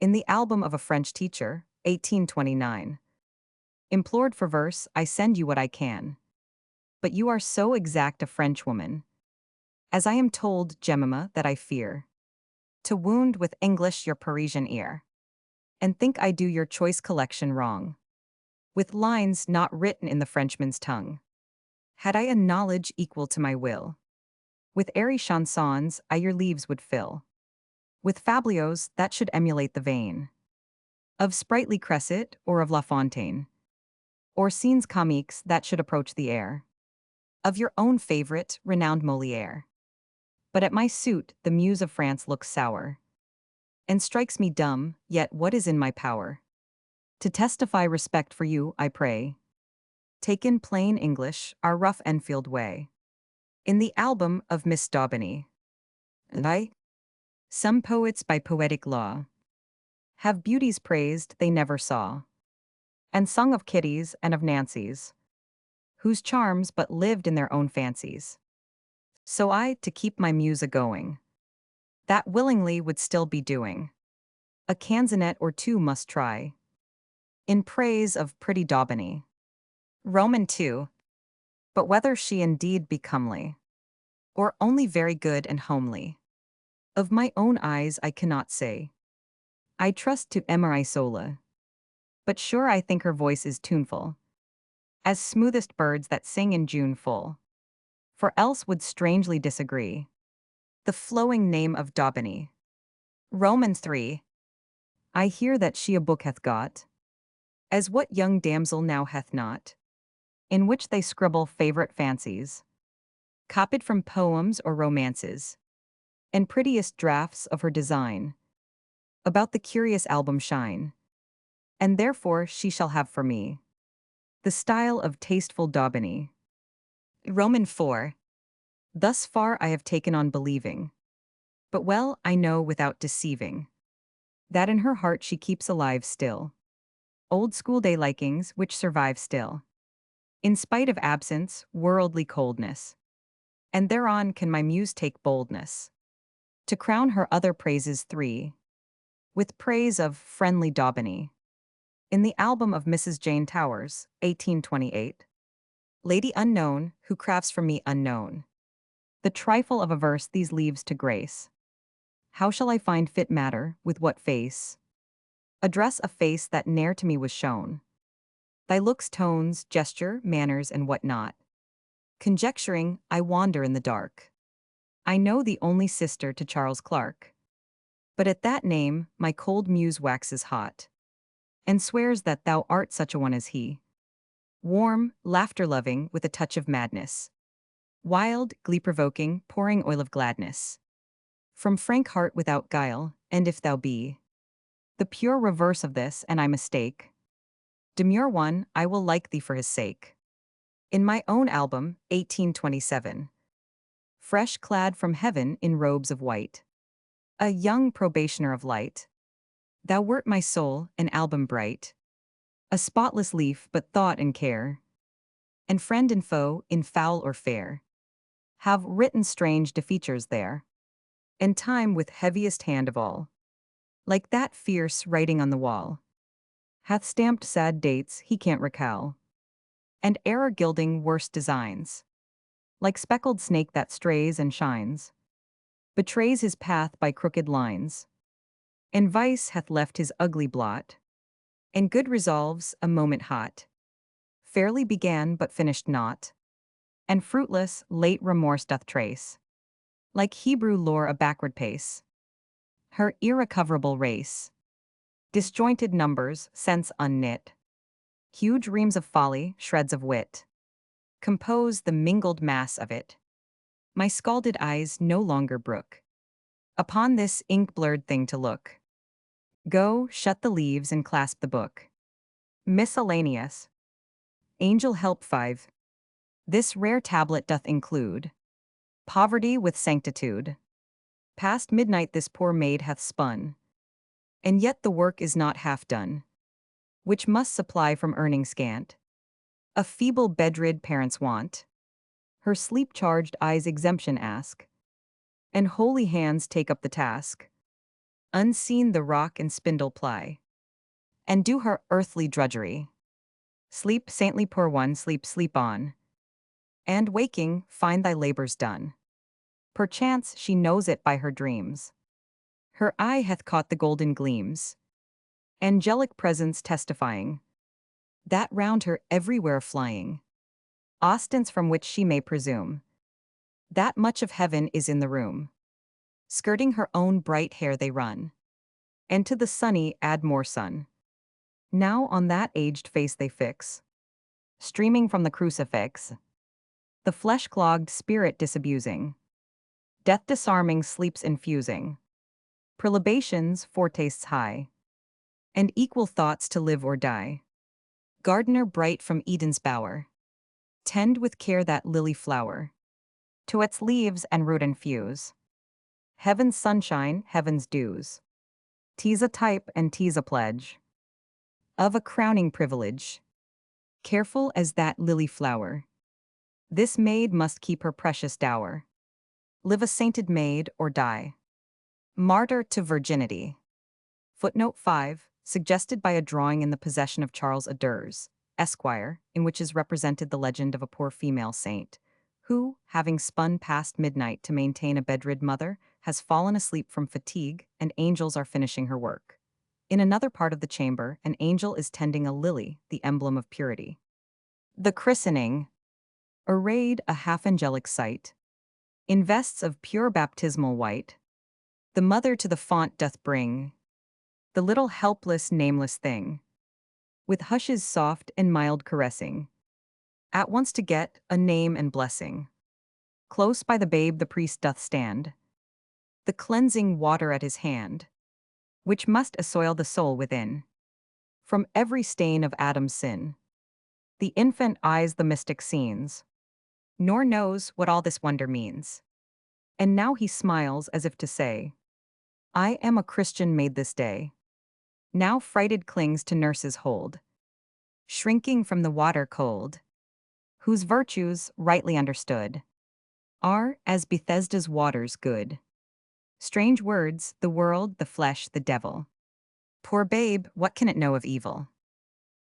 In the album of a French teacher, 1829. Implored for verse, I send you what I can. But you are so exact a Frenchwoman. As I am told, Jemima, that I fear to wound with English your Parisian ear. And think I do your choice collection wrong. With lines not written in the Frenchman's tongue. Had I a knowledge equal to my will. With airy chansons I your leaves would fill. With fabliaux that should emulate the vein of sprightly Cresset or of La Fontaine. Or scenes comiques that should approach the air of your own favorite, renowned Molière. But at my suit the muse of France looks sour, and strikes me dumb, yet what is in my power? To testify respect for you, I pray. Take in plain English, our rough Enfield way. In the album of Miss Daubeny. And I? Some poets by poetic law have beauties praised they never saw, and sung of Kitties and of Nancys, whose charms but lived in their own fancies. So I, to keep my muse a-going, that willingly would still be doing, a canzonet or two must try, in praise of pretty Daubeny. Roman 2. But whether she indeed be comely, or only very good and homely, of my own eyes I cannot say. I trust to Emery Sola, But sure I think her voice is tuneful, as smoothest birds that sing in June full. For else would strangely disagree. The flowing name of Daubeny. Romans 3. I hear that she a book hath got, as what young damsel now hath not, in which they scribble favorite fancies, copied from poems or romances, and prettiest draughts of her design, about the curious album shine, and therefore she shall have for me the style of tasteful Daubeny. Roman 4. Thus far I have taken on believing, but well I know without deceiving, that in her heart she keeps alive still old school-day likings which survive still, in spite of absence, worldly coldness. And thereon can my muse take boldness, to crown her other praises 3, with praise of friendly Daubeny. In the album of Mrs. Jane Towers, 1828, Lady Unknown, who crafts for me unknown, the trifle of a verse these leaves to grace. How shall I find fit matter, with what face? Address a face that ne'er to me was shown. Thy looks, tones, gesture, manners, and what not. Conjecturing, I wander in the dark. I know the only sister to Charles Clark. But at that name, my cold muse waxes hot, and swears that thou art such a one as he. Warm, laughter-loving, with a touch of madness. Wild, glee-provoking, pouring oil of gladness. From frank heart without guile, and if thou be the pure reverse of this, and I mistake, demure one, I will like thee for his sake. In my own album, 1827. Fresh clad from heaven in robes of white. A young probationer of light. Thou wert my soul, an album bright. A spotless leaf, but thought and care, and friend and foe, in foul or fair, have written strange defeatures there. And time with heaviest hand of all, like that fierce writing on the wall, hath stamped sad dates he can't recall, and error gilding worst designs, like speckled snake that strays and shines, betrays his path by crooked lines, and vice hath left his ugly blot, and good resolves a moment hot, fairly began but finished not, and fruitless late remorse doth trace, like Hebrew lore a backward pace, her irrecoverable race, disjointed numbers, sense unknit, huge reams of folly, shreds of wit, compose the mingled mass of it. My scalded eyes no longer brook upon this ink-blurred thing to look. Go, shut the leaves and clasp the book. Miscellaneous. Angel Help 5. This rare tablet doth include poverty with sanctitude. Past midnight this poor maid hath spun, and yet the work is not half done, which must supply from earning scant a feeble bedrid parent's want. Her sleep-charged eyes exemption ask, and holy hands take up the task. Unseen the rock and spindle ply, and do her earthly drudgery. Sleep, saintly poor one, sleep, sleep on, and waking, find thy labors done. Perchance she knows it by her dreams. Her eye hath caught the golden gleams, angelic presence testifying, that round her everywhere flying, ostents from which she may presume that much of heaven is in the room. Skirting her own bright hair they run, and to the sunny add more sun. Now on that aged face they fix, streaming from the crucifix, the flesh-clogged spirit disabusing, death disarming sleeps infusing, prelibations foretastes high, and equal thoughts to live or die. Gardener bright from Eden's bower, tend with care that lily flower, to its leaves and root infuse heaven's sunshine, heaven's dews. 'Tis a type and 'tis a pledge of a crowning privilege. Careful as that lily flower, this maid must keep her precious dower. Live a sainted maid or die martyr to virginity. Footnote 5, suggested by a drawing in the possession of Charles Aders, Esquire, in which is represented the legend of a poor female saint, who, having spun past midnight to maintain a bedrid mother, has fallen asleep from fatigue, and angels are finishing her work. In another part of the chamber, an angel is tending a lily, the emblem of purity. The christening, arrayed a half-angelic sight, in vests of pure baptismal white, the mother to the font doth bring, the little helpless, nameless thing, with hushes soft and mild caressing, at once to get a name and blessing. Close by the babe the priest doth stand, the cleansing water at his hand, which must assoil the soul within, from every stain of Adam's sin. The infant eyes the mystic scenes, nor knows what all this wonder means. And now he smiles as if to say, I am a Christian made this day. Now frighted clings to nurse's hold, shrinking from the water cold, whose virtues, rightly understood, are as Bethesda's waters good. Strange words, the world, the flesh, the devil. Poor babe, what can it know of evil?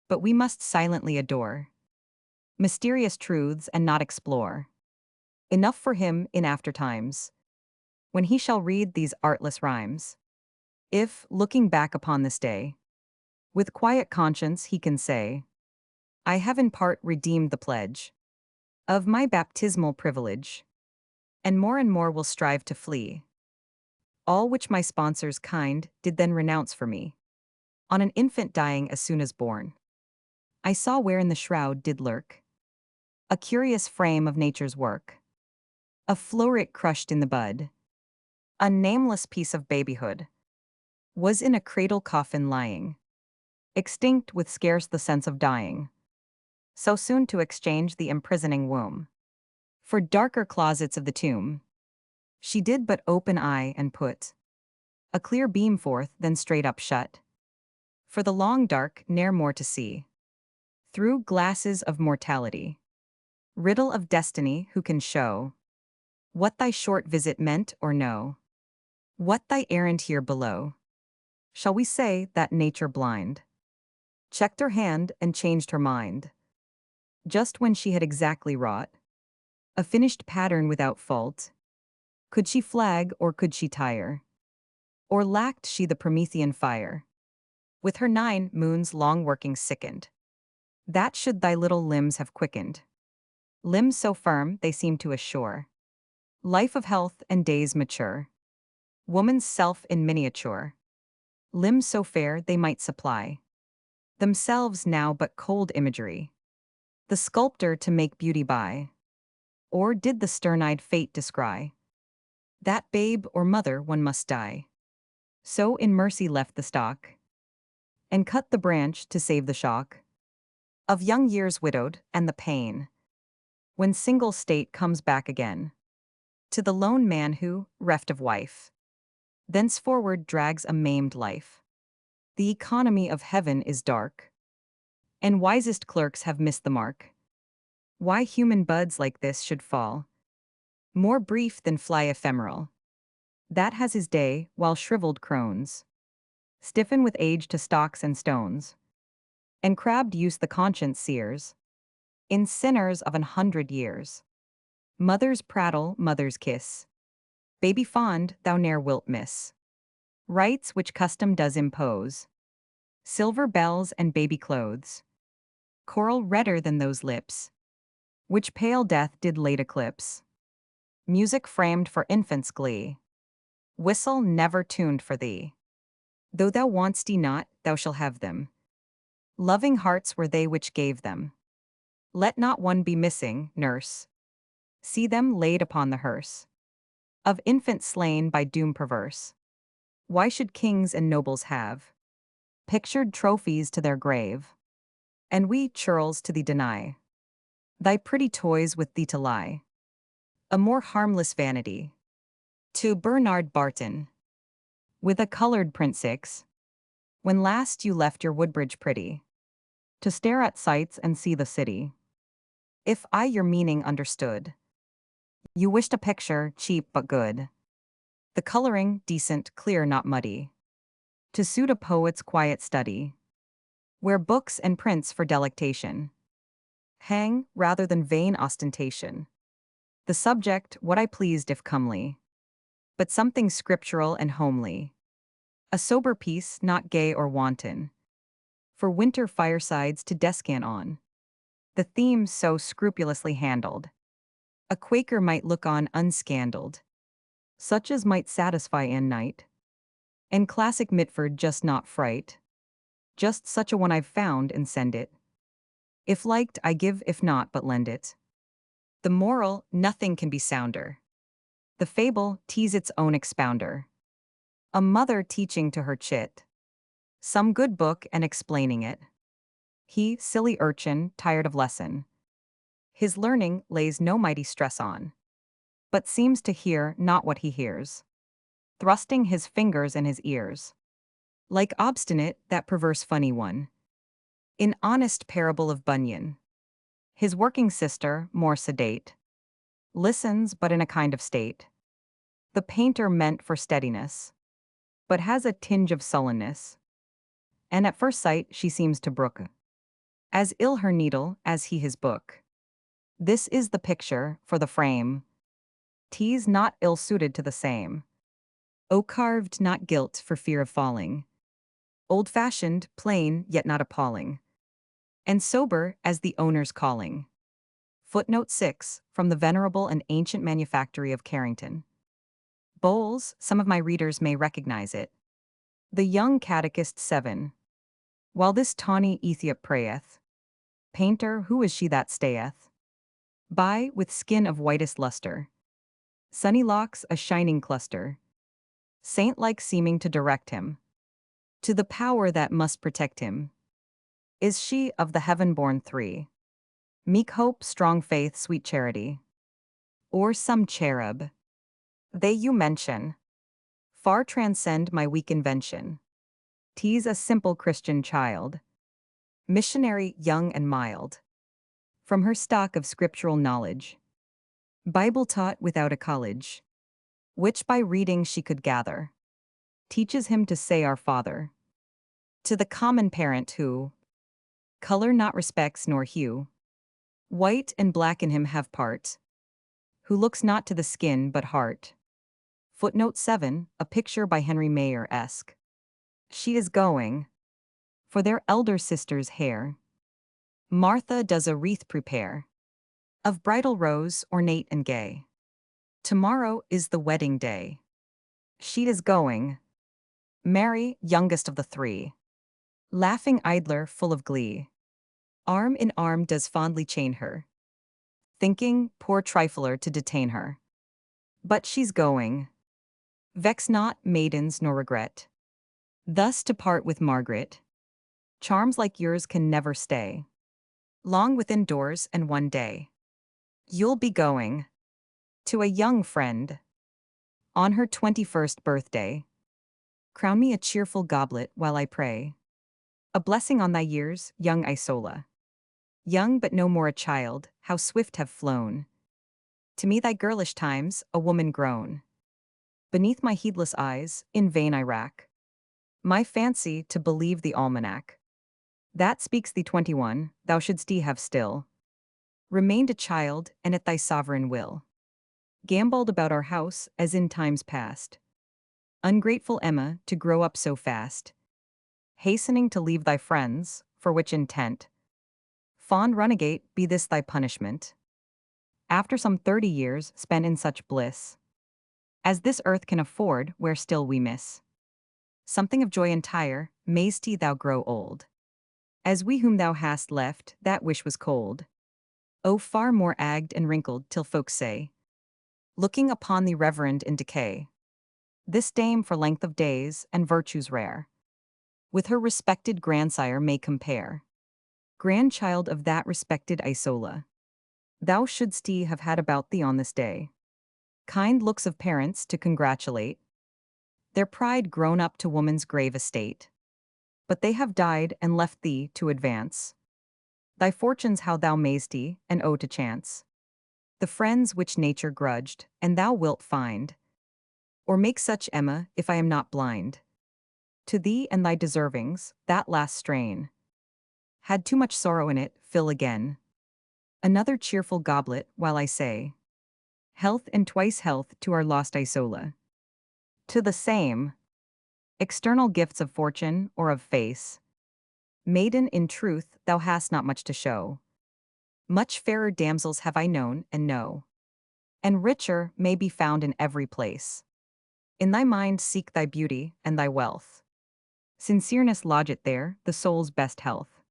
But we must silently adore mysterious truths and not explore. Enough for him in after times, when he shall read these artless rhymes. If, looking back upon this day, with quiet conscience he can say, I have in part redeemed the pledge of my baptismal privilege, and more will strive to flee all which my sponsors kind did then renounce for me. On an infant dying as soon as born, I saw where in the shroud did lurk a curious frame of nature's work, a floret crushed in the bud, a nameless piece of babyhood, was in a cradle coffin lying, extinct with scarce the sense of dying, so soon to exchange the imprisoning womb for darker closets of the tomb. She did but open eye and put a clear beam forth, then straight up shut, for the long dark ne'er more to see, through glasses of mortality. Riddle of destiny, who can show what thy short visit meant or know what thy errand here below? Shall we say that nature blind checked her hand and changed her mind, just when she had exactly wrought a finished pattern without fault? Could she flag or could she tire? Or lacked she the Promethean fire? With her 9 moons long working sickened, that should thy little limbs have quickened. Limbs so firm they seem to assure life of health and days mature. Woman's self in miniature. Limbs so fair they might supply themselves now but cold imagery. The sculptor to make beauty by. Or did the stern-eyed fate descry that babe or mother one must die? So in mercy left the stalk, and cut the branch to save the shock of young years widowed and the pain when single state comes back again to the lone man who, reft of wife, thenceforward drags a maimed life. The economy of heaven is dark, and wisest clerks have missed the mark. Why human buds like this should fall, more brief than fly ephemeral, that has his day, while shriveled crones stiffen with age to stocks and stones, and crabbed use the conscience sears in sinners of 100 years. Mother's prattle, mother's kiss, baby fond thou ne'er wilt miss. Rites which custom does impose, silver bells and baby clothes, coral redder than those lips, which pale death did late eclipse. Music framed for infants' glee, whistle never tuned for thee. Though thou want'st not, thou shalt have them. Loving hearts were they which gave them. Let not one be missing, nurse. See them laid upon the hearse of infants slain by doom perverse. Why should kings and nobles have pictured trophies to their grave, and we churls to thee deny thy pretty toys with thee to lie? A more harmless vanity. To Bernard Barton, with a colored print 6, when last you left your Woodbridge pretty, to stare at sights and see the city. If I your meaning understood, you wished a picture, cheap but good. The coloring, decent, clear, not muddy, to suit a poet's quiet study, where books and prints for delectation hang, rather than vain ostentation. The subject, what I pleased if comely, but something scriptural and homely. A sober piece, not gay or wanton. For winter firesides to descant on. The theme so scrupulously handled. A Quaker might look on unscandaled. Such as might satisfy Ann Knight. And classic Mitford just not fright. Just such a one I've found and send it. If liked, I give, if not, but lend it. The moral, nothing can be sounder. The fable, tease its own expounder. A mother teaching to her chit. Some good book and explaining it. He, silly urchin, tired of lesson. His learning lays no mighty stress on. But seems to hear not what he hears. Thrusting his fingers in his ears. Like obstinate, that perverse funny one. In honest parable of Bunyan. His working sister, more sedate. Listens but in a kind of state. The painter meant for steadiness. But has a tinge of sullenness. And at first sight she seems to brook. As ill her needle as he his book. This is the picture, for the frame. T's not ill-suited to the same. O carved not gilt for fear of falling. Old-fashioned, plain, yet not appalling. And sober as the owner's calling. Footnote 6, from the venerable and ancient manufactory of Carrington. Bowles, some of my readers may recognize it. The young catechist 7. While this tawny Ethiop prayeth, painter, who is she that stayeth? By, with skin of whitest luster. Sunny locks a shining cluster. Saint-like seeming to direct him. To the power that must protect him. Is she of the heaven-born three? Meek hope, strong faith, sweet charity. Or some cherub. They you mention. Far transcend my weak invention. T's a simple Christian child. Missionary, young and mild. From her stock of scriptural knowledge. Bible taught without a college. Which by reading she could gather. Teaches him to say our Father. To the common parent who color not respects nor hue. White and black in him have part. Who looks not to the skin but heart. Footnote 7, a picture by Henry Mayer-esque. She is going. For their elder sister's hair. Martha does a wreath prepare. Of bridal rose, ornate and gay. Tomorrow is the wedding day. She is going. Mary, youngest of the three. Laughing idler, full of glee. Arm in arm does fondly chain her. Thinking, poor trifler, to detain her. But she's going. Vex not, maidens, nor regret. Thus to part with Margaret. Charms like yours can never stay. Long within doors and one day. You'll be going. To a young friend. On her 21st birthday. Crown me a cheerful goblet while I pray. A blessing on thy years, young Isola. Young but no more a child, how swift have flown. To me thy girlish times, a woman grown. Beneath my heedless eyes, in vain I rack my fancy to believe the almanac. That speaks thee 21, thou shouldst have still remained a child, and at thy sovereign will. Gamboled about our house, as in times past. Ungrateful Emma, to grow up so fast. Hastening to leave thy friends, for which intent. Fond runagate, be this thy punishment. After some 30 years spent in such bliss. As this earth can afford, where still we miss something of joy entire, mayst thou grow old. As we whom thou hast left, that wish was cold. O far more agged and wrinkled till folks say, looking upon thee reverend in decay. This dame for length of days and virtues rare, with her respected grandsire may compare. Grandchild of that respected Isola. Thou shouldst have had about thee on this day. Kind looks of parents to congratulate. Their pride grown up to woman's grave estate. But they have died and left thee to advance. Thy fortunes how thou mayst and owe to chance. The friends which nature grudged, and thou wilt find. Or make such, Emma, if I am not blind. To thee and thy deservings, that last strain had too much sorrow in it, fill again. Another cheerful goblet, while I say, health and twice health to our lost Isola. To the same. external gifts of fortune or of face. Maiden, in truth, thou hast not much to show. Much fairer damsels have I known and know. And richer may be found in every place. In thy mind seek thy beauty and thy wealth. Sincereness lodge it there, the soul's best health.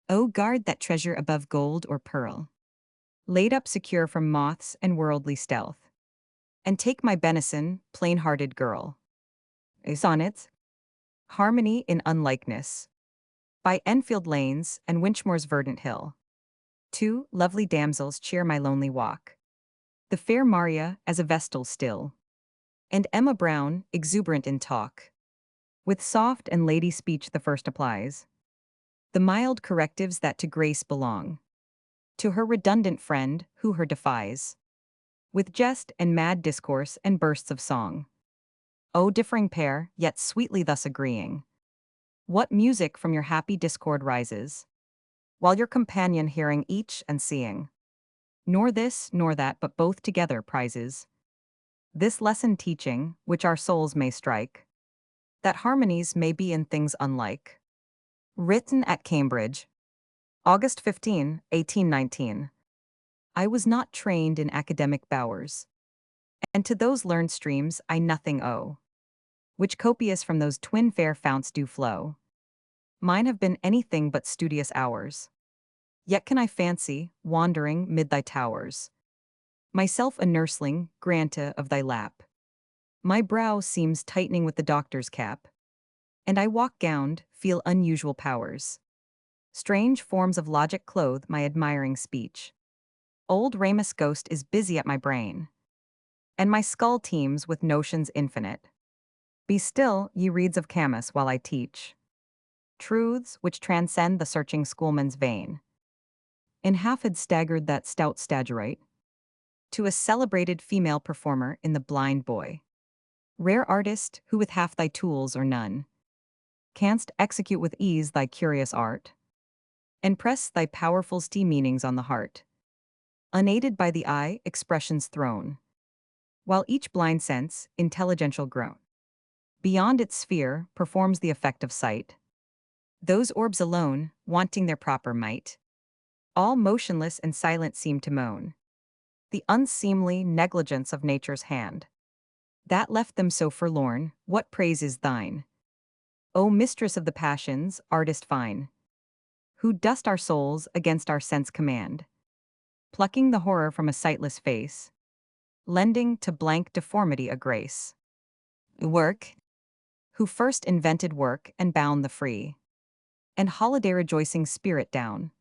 O guard that treasure above gold or pearl, laid up secure from moths and worldly stealth. And take my benison, plain-hearted girl. Sonnets. Harmony in Unlikeness. By Enfield Lanes and Winchmore's Verdant Hill. Two lovely damsels cheer my lonely walk. The fair Maria as a vestal still. And Emma Brown, exuberant in talk. With soft and lady speech the first applies the mild correctives that to grace belong. To her redundant friend, who her defies. With jest and mad discourse and bursts of song. O differing pair, yet sweetly thus agreeing. What music from your happy discord rises, while your companion hearing each and seeing. Nor this nor that but both together prizes. This lesson teaching, which our souls may strike, that harmonies may be in things unlike. Written at Cambridge, August 15, 1819. I was not trained in academic bowers, and to those learned streams I nothing owe, which copious from those twin fair founts do flow. Mine have been anything but studious hours. Yet can I fancy, wandering mid thy towers, myself a nursling, granta of thy lap. My brow seems tightening with the doctor's cap, and I walk gowned, feel unusual powers. Strange forms of logic clothe my admiring speech. Old Ramus ghost is busy at my brain, and my skull teems with notions infinite. Be still, ye reeds of Camus, while I teach truths which transcend the searching schoolman's vein. In half had staggered that stout Stagirite to a celebrated female performer in The Blind Boy. Rare artist, who with half thy tools or none canst execute with ease thy curious art, and press thy powerful meanings on the heart, unaided by the eye, expressions thrown, while each blind sense, intelligential grown, beyond its sphere, performs the effect of sight. Those orbs alone, wanting their proper might, all motionless and silent seem to moan, the unseemly negligence of nature's hand, that left them so forlorn. What praise is thine, O mistress of the passions, artist fine, who dost our souls against our sense command, plucking the horror from a sightless face, lending to blank deformity a grace. Work, who first invented work and bound the free, and holiday rejoicing spirit down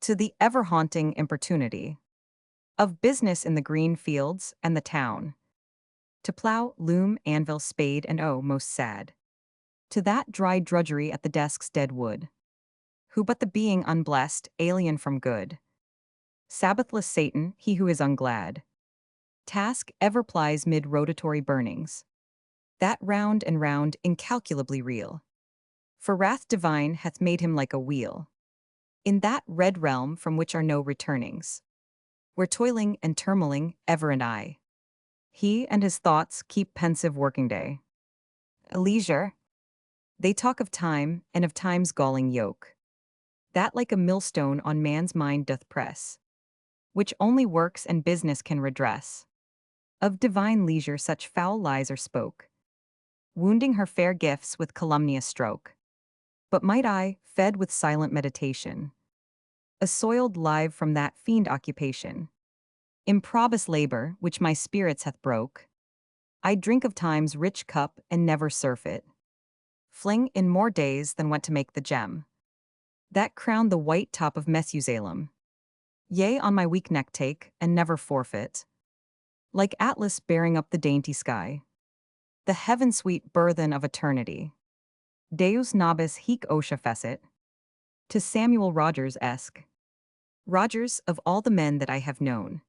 to the ever-haunting importunity of business in the green fields and the town, to plow, loom, anvil, spade, and most sad, to that dry drudgery at the desk's dead wood, who but the being unblessed, alien from good, Sabbathless Satan, he who is unglad, task ever plies mid rotatory burnings, that round and round incalculably reel, for wrath divine hath made him like a wheel, in that red realm from which are no returnings, where toiling and turmoiling ever and aye, he and his thoughts keep pensive working day. Leisure, they talk of time and of time's galling yoke, that like a millstone on man's mind doth press, which only works and business can redress. Of divine leisure such foul lies are spoke, wounding her fair gifts with calumnious stroke. But might I, fed with silent meditation, assoiled live from that fiend occupation, improbus labor which my spirits hath broke, I drink of time's rich cup and never surfeit, fling in more days than went to make the gem, that crowned the white top of Methusalem. Yea, on my weak neck take, and never forfeit, like Atlas bearing up the dainty sky, the heaven-sweet burthen of eternity. Deus nobis hic oscia fecit. To Samuel Rogers-esque. Rogers, of all the men that I have known,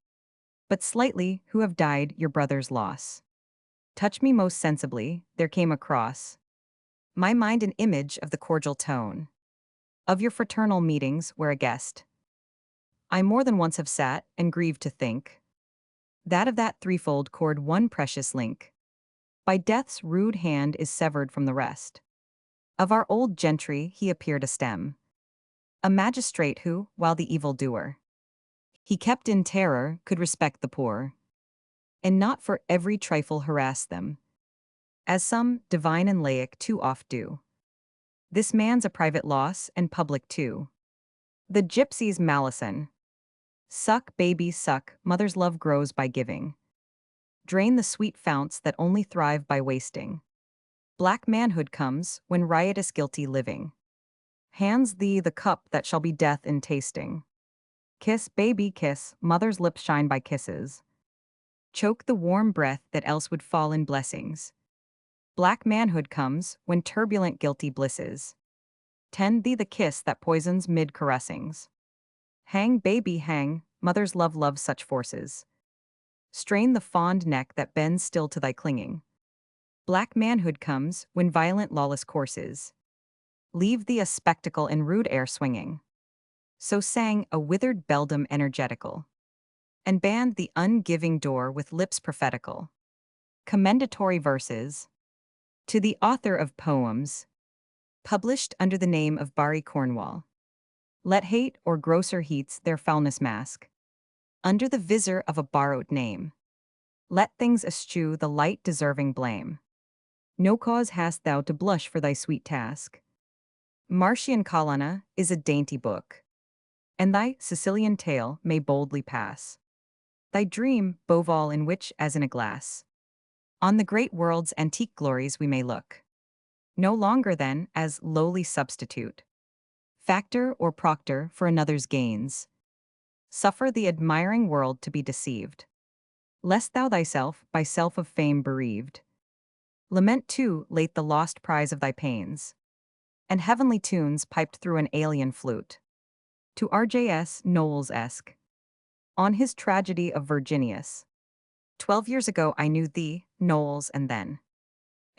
but slightly, who have died your brother's loss, touch me most sensibly, there came across my mind an image of the cordial tone of your fraternal meetings where a guest I more than once have sat and grieved to think that of that threefold cord one precious link by death's rude hand is severed from the rest. Of our old gentry he appeared a stem, a magistrate who, while the evildoer he kept in terror, could respect the poor, and not for every trifle harass them, as some, divine and laic, too oft do. This man's a private loss, and public too. The gypsy's malison. Suck, baby, suck, mother's love grows by giving. Drain the sweet founts that only thrive by wasting. Black manhood comes, when riotous guilty living hands thee the cup that shall be death in tasting. Kiss, baby, kiss, mother's lips shine by kisses. Choke the warm breath that else would fall in blessings. Black manhood comes, when turbulent guilty blisses tend thee the kiss that poisons mid caressings. Hang, baby, hang, mother's love loves such forces. Strain the fond neck that bends still to thy clinging. Black manhood comes, when violent lawless courses leave thee a spectacle in rude air swinging. So sang a withered beldam energetical, and banned the ungiving door with lips prophetical. Commendatory verses to the author of poems, published under the name of Barry Cornwall. Let hate or grosser heats their foulness mask under the visor of a borrowed name. Let things eschew the light deserving blame. No cause hast thou to blush for thy sweet task. Martian Kalana is a dainty book, and thy Sicilian tale may boldly pass. Thy dream, Boval, in which, as in a glass, on the great world's antique glories we may look. No longer then, as lowly substitute, factor or proctor for another's gains. Suffer the admiring world to be deceived, lest thou thyself, by self of fame bereaved, lament too late the lost prize of thy pains, and heavenly tunes piped through an alien flute. To R.J.S. Knowles-esque, on his tragedy of Virginius. 12 years ago I knew thee, Knowles, and then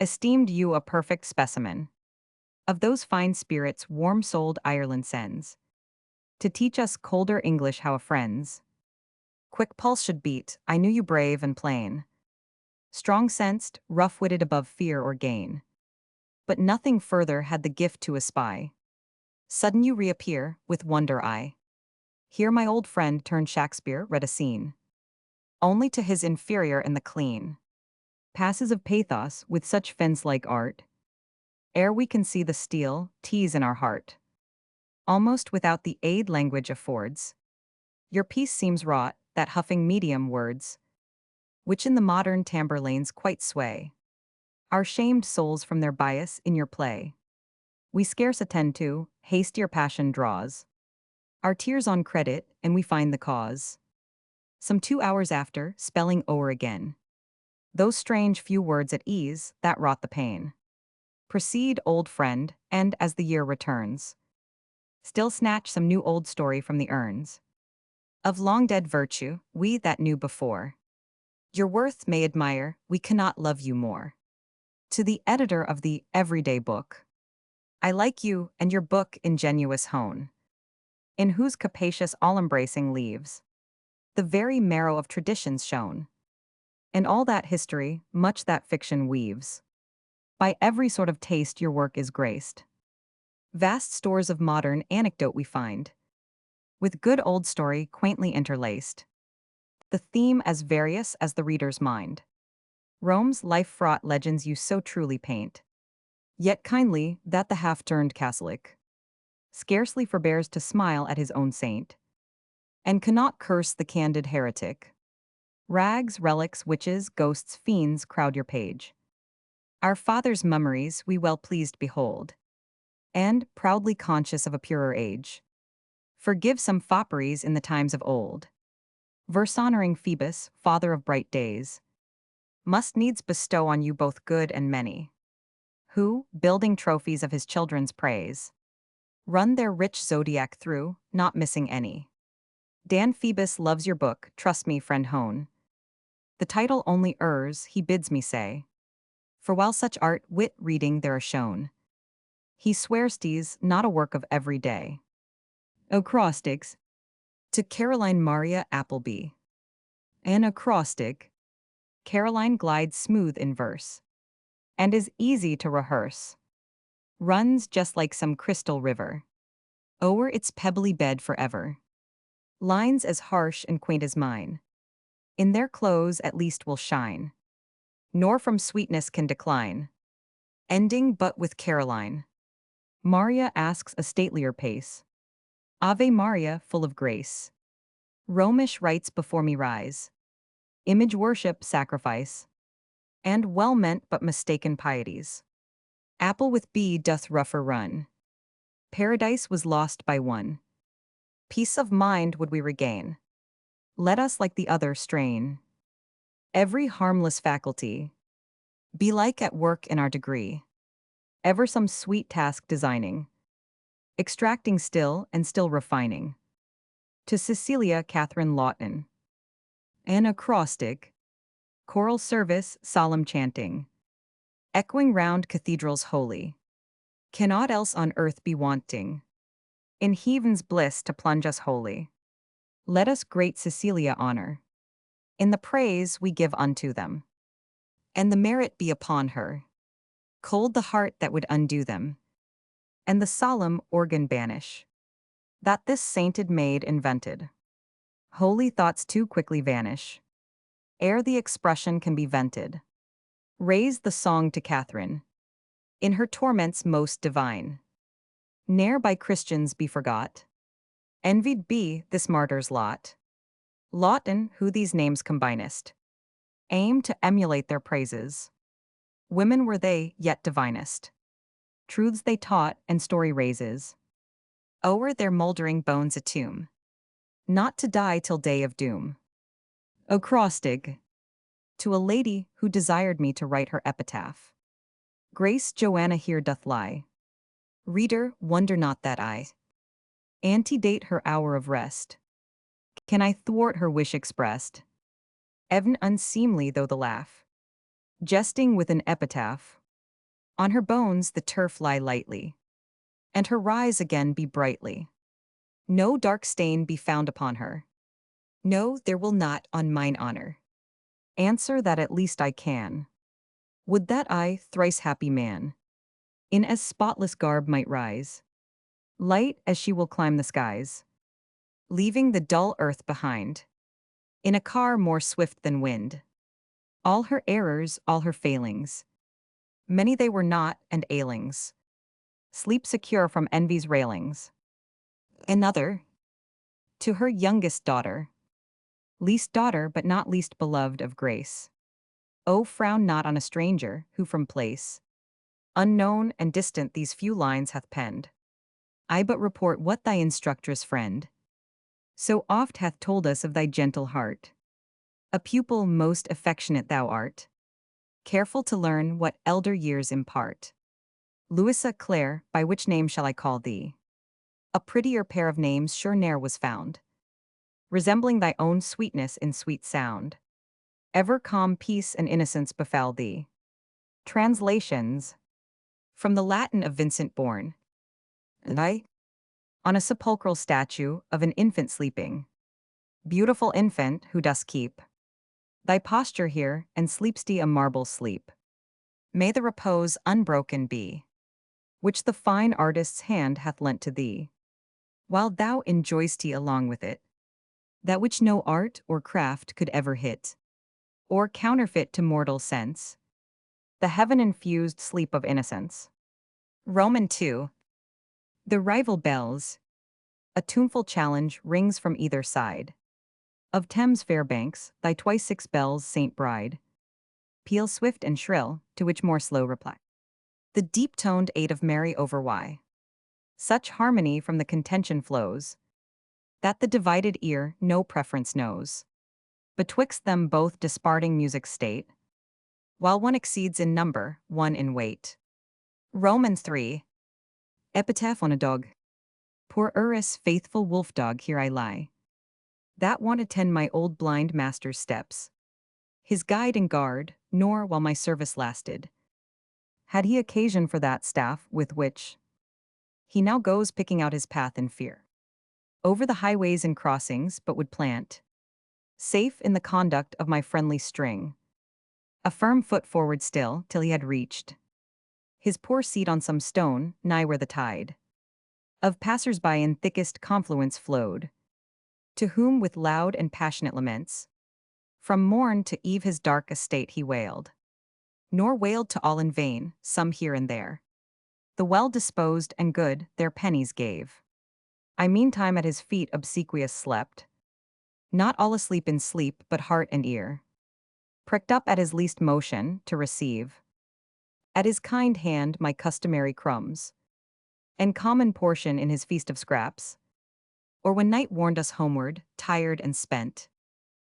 esteemed you a perfect specimen of those fine spirits warm-souled Ireland sends, to teach us colder English how a friend's quick pulse should beat. I knew you brave and plain, strong-sensed, rough-witted above fear or gain, but nothing further had the gift to espy. Sudden you reappear, with wonder eye. Here my old friend turned Shakespeare read a scene, only to his inferior in the clean passes of pathos with such fence-like art, ere we can see the steel tease in our heart, almost without the aid language affords. Your piece seems wrought, that huffing medium words, which in the modern timbre lanes quite sway our shamed souls from their bias in your play. We scarce attend to, hastier passion draws our tears on credit, and we find the cause some 2 hours after, spelling o'er again those strange few words at ease that wrought the pain. Proceed, old friend, and as the year returns, still snatch some new old story from the urns of long-dead virtue, we that knew before. Your worth may admire, we cannot love you more. To the editor of the Everyday Book, I like you and your book ingenuous hone, in whose capacious all-embracing leaves the very marrow of traditions shown, and all that history, much that fiction weaves. By every sort of taste your work is graced. Vast stores of modern anecdote we find, with good old story quaintly interlaced. The theme as various as the reader's mind. Rome's life-fraught legends you so truly paint, yet kindly that the half-turned Catholic scarcely forbears to smile at his own saint, and cannot curse the candid heretic. Rags, relics, witches, ghosts, fiends crowd your page. Our fathers' mummeries we well pleased behold, and, proudly conscious of a purer age, forgive some fopperies in the times of old. Verse honoring Phoebus, father of bright days, must needs bestow on you both good and many, who, building trophies of his children's praise, run their rich zodiac through, not missing any. Dan Phoebus loves your book, trust me, friend Hone. The title only errs, he bids me say. For while such art, wit, reading there are shown, he swears 'tis not a work of every day. Acrostics. To Caroline Maria Appleby. An acrostic. Caroline glides smooth in verse. and is easy to rehearse. Runs just like some crystal river, o'er its pebbly bed forever. Lines as harsh and quaint as mine, in their close at least will shine, nor from sweetness can decline. Ending but with Caroline. Maria asks a statelier pace. Ave Maria, full of grace. Romish rites before me rise. Image worship, sacrifice. And well meant but mistaken pieties. Apple with bee doth rougher run. Paradise was lost by one. Peace of mind would we regain. Let us like the other strain every harmless faculty. Be like at work in our degree. Ever some sweet task designing. Extracting still and still refining. To Cecilia Catherine Lawton. An acrostic. Choral service, solemn chanting. Echoing round cathedrals holy. Cannot else on earth be wanting. In heaven's bliss to plunge us wholly. Let us great Cecilia honor. In the praise we give unto them. And the merit be upon her. Cold the heart that would undo them. And the solemn organ banish. That this sainted maid invented. Holy thoughts too quickly vanish. Ere the expression can be vented. Raise the song to Catherine. In her torments most divine. Ne'er by Christians be forgot. Envied be this martyr's lot. Lawton, who these names combinest. Aim to emulate their praises. Women were they, yet divinest. Truths they taught and story raises. O'er their mouldering bones a tomb. Not to die till day of doom. Acrostic. To a lady who desired me to write her epitaph. Grace Joanna here doth lie. Reader, wonder not that I antedate her hour of rest. Can I thwart her wish expressed? Ev'n unseemly though the laugh. Jesting with an epitaph. On her bones the turf lie lightly. And her rise again be brightly. No dark stain be found upon her. No, there will not on mine honor. Answer that at least I can. Would that I, thrice happy man, in as spotless garb might rise, light as she will climb the skies, leaving the dull earth behind, in a car more swift than wind. All her errors, all her failings, many they were not, and ailings, sleep secure from envy's railings. Another, to her youngest daughter, least daughter but not least beloved of grace. O frown not on a stranger, who from place unknown and distant these few lines hath penned. I but report what thy instructress friend so oft hath told us of thy gentle heart. A pupil most affectionate thou art, careful to learn what elder years impart. Louisa Clare, by which name shall I call thee? A prettier pair of names sure ne'er was found, resembling thy own sweetness in sweet sound. Ever calm peace and innocence befell thee. Translations. From the Latin of Vincent Bourne. And I, on a sepulchral statue of an infant sleeping. Beautiful infant, who dost keep thy posture here, and sleep'st thee a marble sleep. May the repose unbroken be, which the fine artist's hand hath lent to thee, while thou enjoy'st along with it, that which no art or craft could ever hit, or counterfeit to mortal sense, the heaven-infused sleep of innocence. Roman 2. The rival bells. A tuneful challenge rings from either side. Of Thames fair banks, thy twice 6 bells, Saint Bride, peal swift and shrill, to which more slow reply. The deep-toned aid of Mary over Wye. Such harmony from the contention flows, that the divided ear no preference knows. Betwixt them both disparting music's state, while one exceeds in number, one in weight. Roman 3. Epitaph on a dog. Poor Urus, faithful wolf dog, here I lie, that wont attend my old blind master's steps, his guide and guard, nor, while my service lasted, had he occasion for that staff with which he now goes picking out his path in fear. Over the highways and crossings, but would plant, safe in the conduct of my friendly string, a firm foot forward still, till he had reached his poor seat on some stone, nigh where the tide of passers-by in thickest confluence flowed, to whom with loud and passionate laments, from morn to eve his dark estate he wailed, nor wailed to all in vain, some here and there. The well-disposed and good their pennies gave. I meantime at his feet obsequious slept, not all asleep in sleep, but heart and ear, pricked up at his least motion, to receive at his kind hand my customary crumbs, and common portion in his feast of scraps, or when night warned us homeward, tired and spent,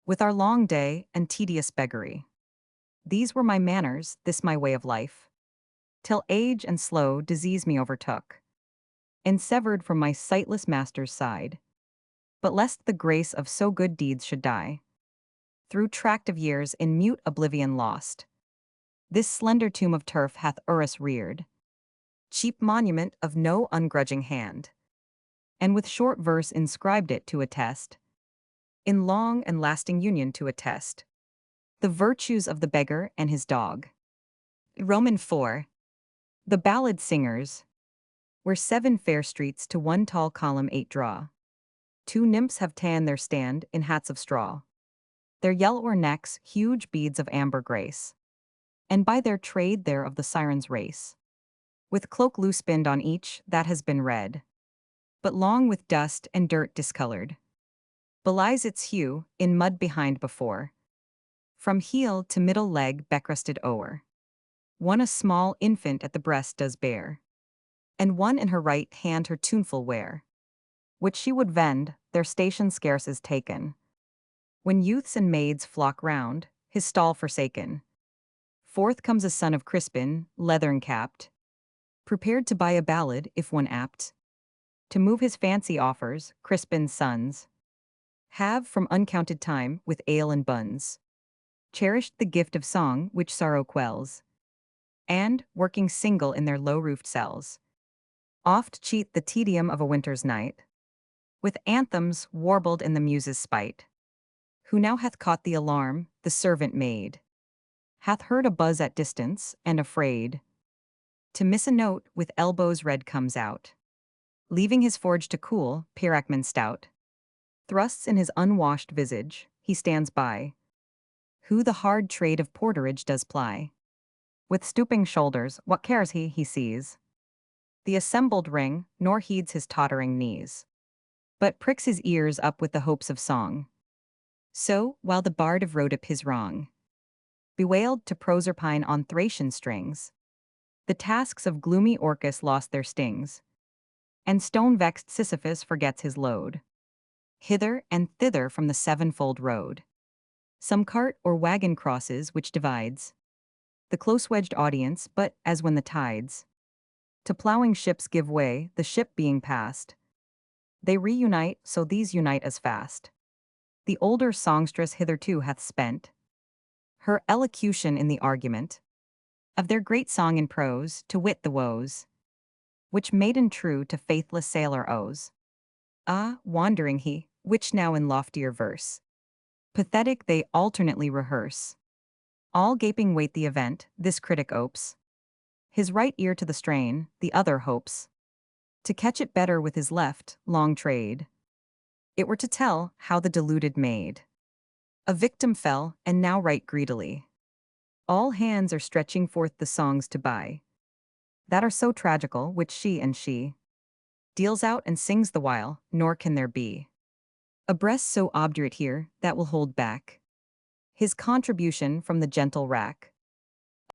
with our long day and tedious beggary. These were my manners, this my way of life, till age and slow disease me overtook, and severed from my sightless master's side. But lest the grace of so good deeds should die, through tract of years in mute oblivion lost, this slender tomb of turf hath Urus reared, cheap monument of no ungrudging hand, and with short verse inscribed it to attest, in long and lasting union to attest, the virtues of the beggar and his dog. Roman 4. The ballad singers, where 7 fair streets to one tall column 8 draw. 2 nymphs have ta'en their stand in hats of straw, their yellower necks huge beads of amber grace, and by their trade they're of the siren's race, with cloak loose bind on each that has been red, but long with dust and dirt discolored, belies its hue, in mud behind before, from heel to middle leg beckrusted o'er. One a small infant at the breast does bear, and one in her right hand her tuneful wear, which she would vend, their station scarce is taken, when youths and maids flock round, his stall forsaken. Forth comes a son of Crispin, leathern capped, prepared to buy a ballad if one apt, to move his fancy offers, Crispin's sons have from uncounted time, with ale and buns, cherished the gift of song which sorrow quells, and, working single in their low-roofed cells, oft cheat the tedium of a winter's night, with anthems warbled in the muses' spite. Who now hath caught the alarm, the servant maid, hath heard a buzz at distance, and afraid to miss a note, with elbows red comes out, leaving his forge to cool, Pyracman stout, thrusts in his unwashed visage, he stands by, who the hard trade of porterage does ply. With stooping shoulders, what cares he sees the assembled ring, nor heeds his tottering knees, but pricks his ears up with the hopes of song. So, while the bard of Rhodope his wrong bewailed to Proserpine on Thracian strings, the tasks of gloomy Orcus lost their stings, and stone-vexed Sisyphus forgets his load. Hither and thither from the sevenfold road, some cart or wagon crosses which divides the close-wedged audience, but, as when the tides to plowing ships give way, the ship being passed, they reunite, so these unite as fast. The older songstress hitherto hath spent her elocution in the argument of their great song in prose, to wit the woes which maiden true to faithless sailor owes. Ah, wandering he, which now in loftier verse, pathetic they alternately rehearse. All gaping wait the event, this critic opes his right ear to the strain, the other hopes to catch it better with his left, long trade. It were to tell how the deluded maid a victim fell, and now right greedily all hands are stretching forth the songs to buy, that are so tragical, which she and she deals out and sings the while, nor can there be a breast so obdurate here that will hold back his contribution from the gentle rack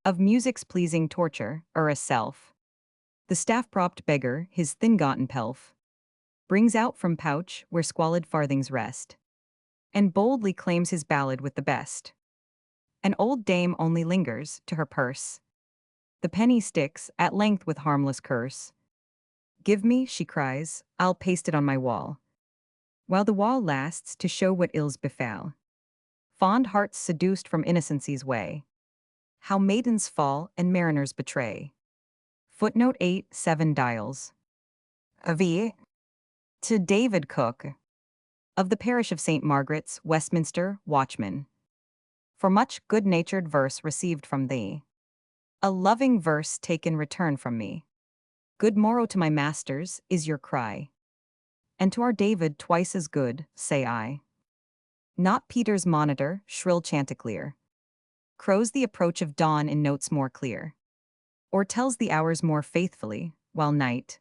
of music's pleasing torture, or a self. The staff-propped beggar, his thin-gotten pelf, brings out from pouch where squalid farthings rest, and boldly claims his ballad with the best. An old dame only lingers to her purse. The penny sticks, at length with harmless curse. Give me, she cries, I'll paste it on my wall, while the wall lasts to show what ills befell fond hearts seduced from innocency's way, how maidens fall and mariners betray. Footnote 8, 7 dials. V. To David Cook, of the parish of St. Margaret's, Westminster, watchman. for much good-natured verse received from thee. A loving verse take in return from me. Good morrow to my masters, is your cry. And to our David twice as good, say I. Not Peter's monitor, shrill chanticleer, crows the approach of dawn in notes more clear, or tells the hours more faithfully, while night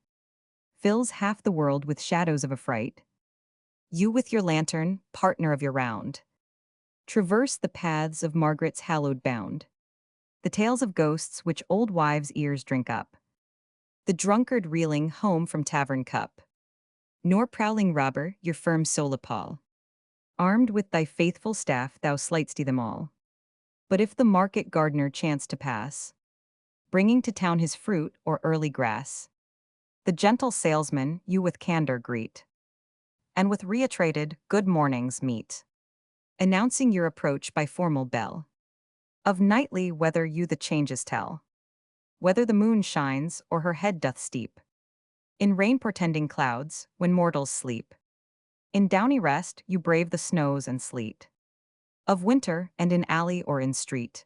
fills half the world with shadows of affright. You with your lantern, partner of your round, traverse the paths of Margaret's hallowed bound, the tales of ghosts which old wives' ears drink up, the drunkard reeling home from tavern cup, nor prowling robber your firm soul appall. Armed with thy faithful staff thou slight'st them all. But if the market gardener chance to pass, bringing to town his fruit or early grass, the gentle salesman you with candor greet, and with reiterated good mornings meet, announcing your approach by formal bell. Of nightly weather you the changes tell, whether the moon shines or her head doth steep, in rain portending clouds when mortals sleep. In downy rest you brave the snows and sleet of winter, and in alley or in street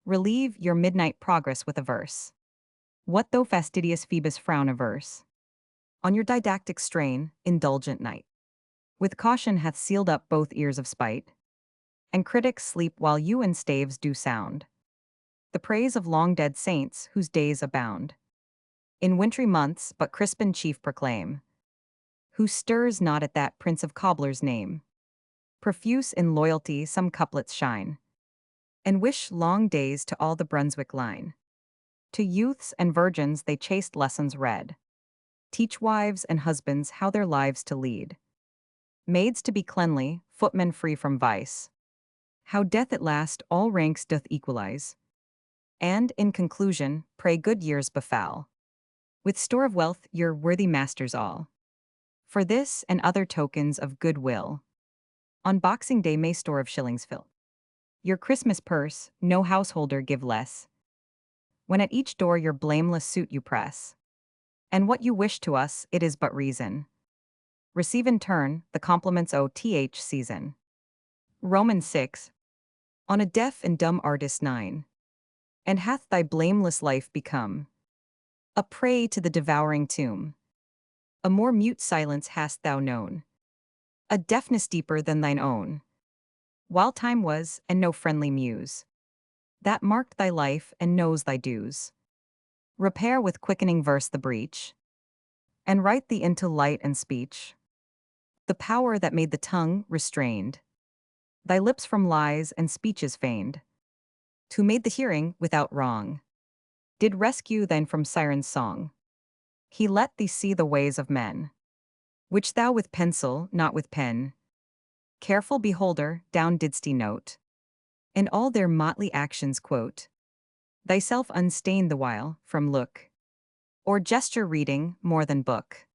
relieve your midnight progress with a verse. What though fastidious Phoebus frown averse on your didactic strain, indulgent night, with caution hath sealed up both ears of spite, and critics sleep while you and staves do sound the praise of long-dead saints whose days abound in wintry months, but Crispin chief proclaim, who stirs not at that prince of cobblers' name. Profuse in loyalty some couplets shine, and wish long days to all the Brunswick line. To youths and virgins they chaste lessons read, teach wives and husbands how their lives to lead, maids to be cleanly, footmen free from vice, how death at last all ranks doth equalize, and, in conclusion, pray good years befall, with store of wealth your worthy masters all. For this and other tokens of good will, on Boxing Day may store of shillings fill. Your Christmas purse, no householder give less, when at each door your blameless suit you press. And what you wish to us, it is but reason. Receive in turn the compliments o.th season. Romans 6. On a deaf and dumb artist 9. And hath thy blameless life become a prey to the devouring tomb? A more mute silence hast thou known, a deafness deeper than thine own, while time was, and no friendly muse that marked thy life and knows thy dues. Repair with quickening verse the breach, and write thee into light and speech, the power that made the tongue restrained, thy lips from lies and speeches feigned, who made the hearing without wrong, did rescue thine from siren's song. He let thee see the ways of men, which thou with pencil, not with pen, careful beholder, down didst note, and all their motley actions quote. Thyself unstained the while, from look, or gesture reading, more than book.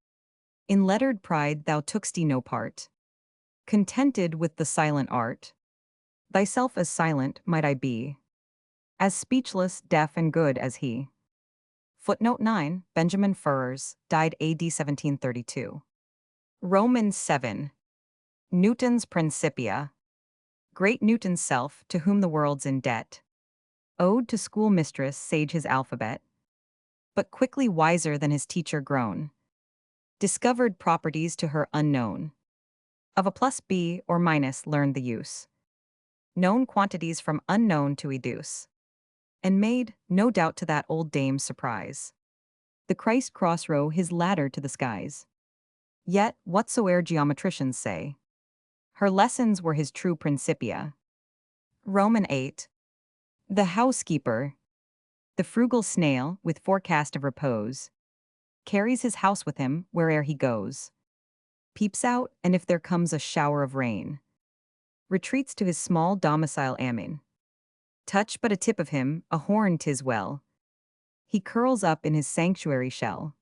In lettered pride thou took'st no part, contented with the silent art. Thyself as silent might I be, as speechless, deaf, and good as he. Footnote 9, Benjamin Furrers, died AD 1732. Romans 7. Newton's Principia. Great Newton's self, to whom the world's in debt. Ode to schoolmistress sage his alphabet, but quickly wiser than his teacher grown. Discovered properties to her unknown. Of a plus b or minus learned the use. Known quantities from unknown to educe. And made, no doubt to that old dame's surprise, the Christ cross-row his ladder to the skies. Yet, whatsoe'er geometricians say, her lessons were his true Principia. Roman 8. The housekeeper, the frugal snail, with forecast of repose, carries his house with him where'er he goes, peeps out, and if there comes a shower of rain, retreats to his small domicile amen. Touch but a tip of him, a horn 'tis well, he curls up in his sanctuary shell.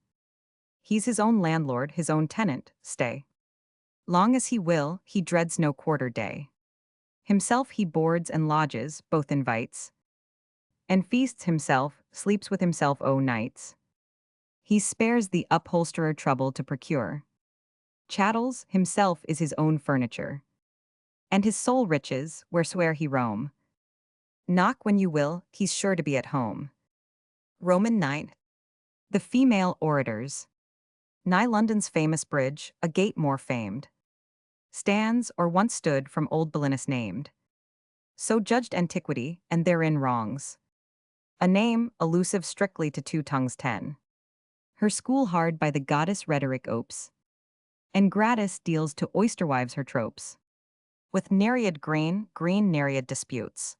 He's his own landlord, his own tenant, stay. Long as he will, he dreads no quarter day. Himself he boards and lodges, both invites, and feasts himself, sleeps with himself o' nights. He spares the upholsterer trouble to procure. Chattels, himself is his own furniture, and his sole riches, wheresoe'er he roam, Knock when you will, he's sure to be at home. Roman 9. The female orators. Nigh London's famous bridge, a gate more famed, stands or once stood from old Belinus named. So judged antiquity, and therein wrongs. A name, elusive strictly to two tongues 10. Her school hard by the goddess rhetoric opes, and gratis deals to oysterwives her tropes. With Nereid green Nereid disputes.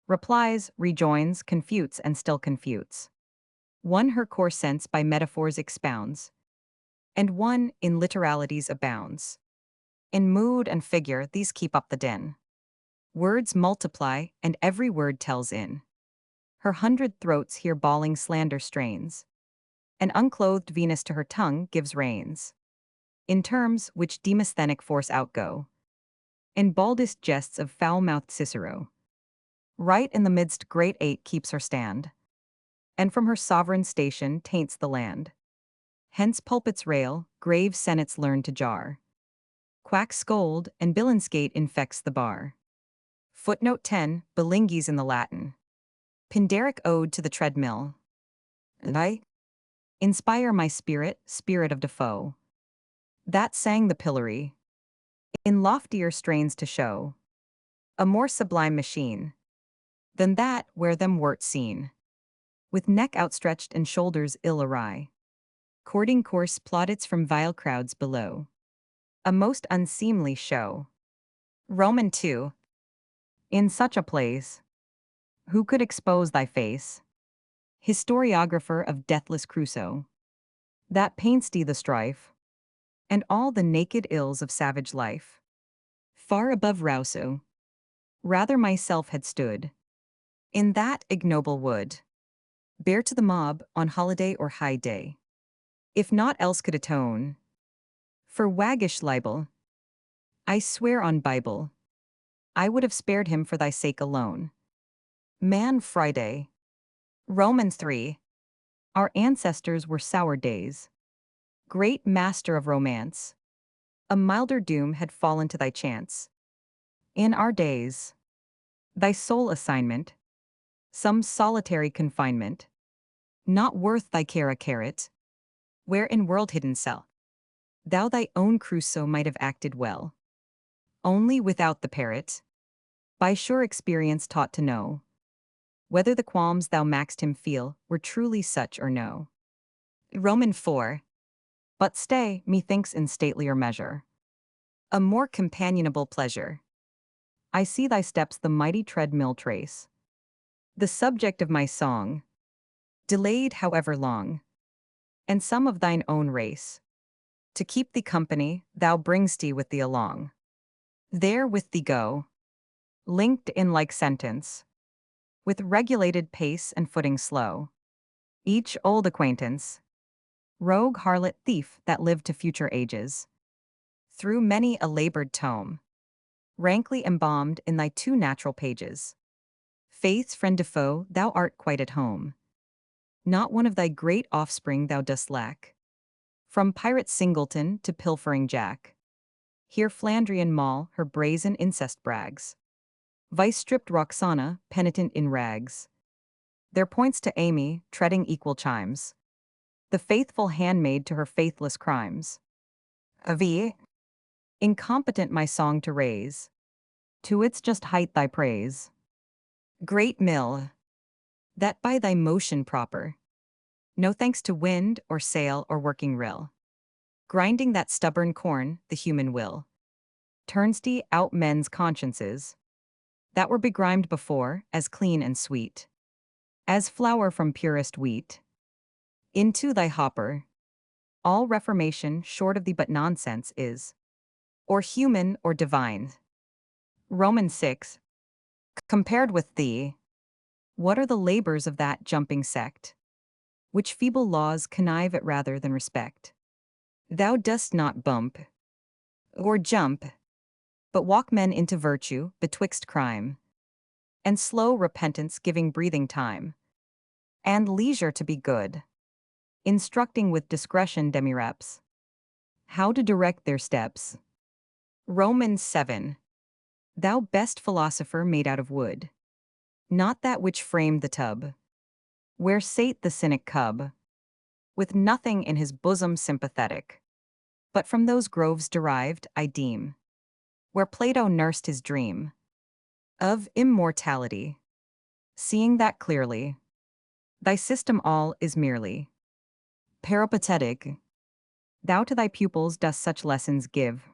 Replies, rejoins, confutes, and still confutes. One her core sense by metaphors expounds, and one in literalities abounds. In mood and figure these keep up the din. Words multiply, and every word tells in. Her 100 throats hear bawling slander strains. An unclothed Venus to her tongue gives reins. In terms which Demosthenic force outgo. In baldest jests of foul-mouthed Cicero. Right in the midst great eight keeps her stand. And from her sovereign station taints the land. Hence pulpits rail, grave senates learn to jar. Quacks scold, and billinsgate infects the bar. Footnote 10, Bilingues in the Latin. Pindaric ode to the treadmill. And I inspire my spirit, spirit of Defoe. That sang the pillory. In loftier strains to show. A more sublime machine. Than that where them wert seen. With neck outstretched and shoulders ill awry. Courting coarse plaudits from vile crowds below. A most unseemly show. Roman 2. In such a place, who could expose thy face? Historiographer of deathless Crusoe, that paints thee the strife, and all the naked ills of savage life. Far above Rousseau, rather myself had stood, in that ignoble wood, bare to the mob on holiday or high day, if naught else could atone for waggish libel. I swear on Bible, I would have spared him for thy sake alone. Man Friday. Roman 3. Our ancestors were sour days. Great master of romance. A milder doom had fallen to thy chance. In our days, thy sole assignment, some solitary confinement, not worth thy care a carrot, where in world hidden cell, thou thy own Crusoe might have acted well. Only without the parrot, by sure experience taught to know, whether the qualms thou maxed him feel were truly such or no. Roman 4. But stay, methinks in statelier measure. A more companionable pleasure. I see thy steps the mighty treadmill trace. The subject of my song, delayed however long, and some of thine own race. To keep thee company, thou bring'st thee with thee along. There with thee go, linked in like sentence, with regulated pace and footing slow. Each old acquaintance, rogue, harlot, thief that lived to future ages. Through many a labored tome, rankly embalmed in thy two natural pages. Faith's friend Defoe, thou art quite at home. Not one of thy great offspring thou dost lack. From pirate Singleton to pilfering Jack. Here Flandrian Moll her brazen incest brags. Vice-stripped Roxana, penitent in rags. There points to Amy, treading equal chimes. The faithful handmaid to her faithless crimes. Avi, incompetent my song to raise. To its just height thy praise. Great mill, that by thy motion proper, no thanks to wind or sail or working rill, grinding that stubborn corn, the human will, turns thee out men's consciences, that were begrimed before, as clean and sweet, as flour from purest wheat, into thy hopper. All reformation short of thee but nonsense is, or human or divine. Roman 6. Compared with thee, what are the labors of that jumping sect, which feeble laws connive at rather than respect? Thou dost not bump, or jump, but walk men into virtue betwixt crime, and slow repentance giving breathing time, and leisure to be good, instructing with discretion demireps, how to direct their steps. Romans 7. Thou best philosopher made out of wood, not that which framed the tub, where sate the cynic cub, with nothing in his bosom sympathetic, but from those groves derived, I deem, where Plato nursed his dream of immortality, seeing that clearly, thy system all is merely peripatetic. Thou to thy pupils dost such lessons give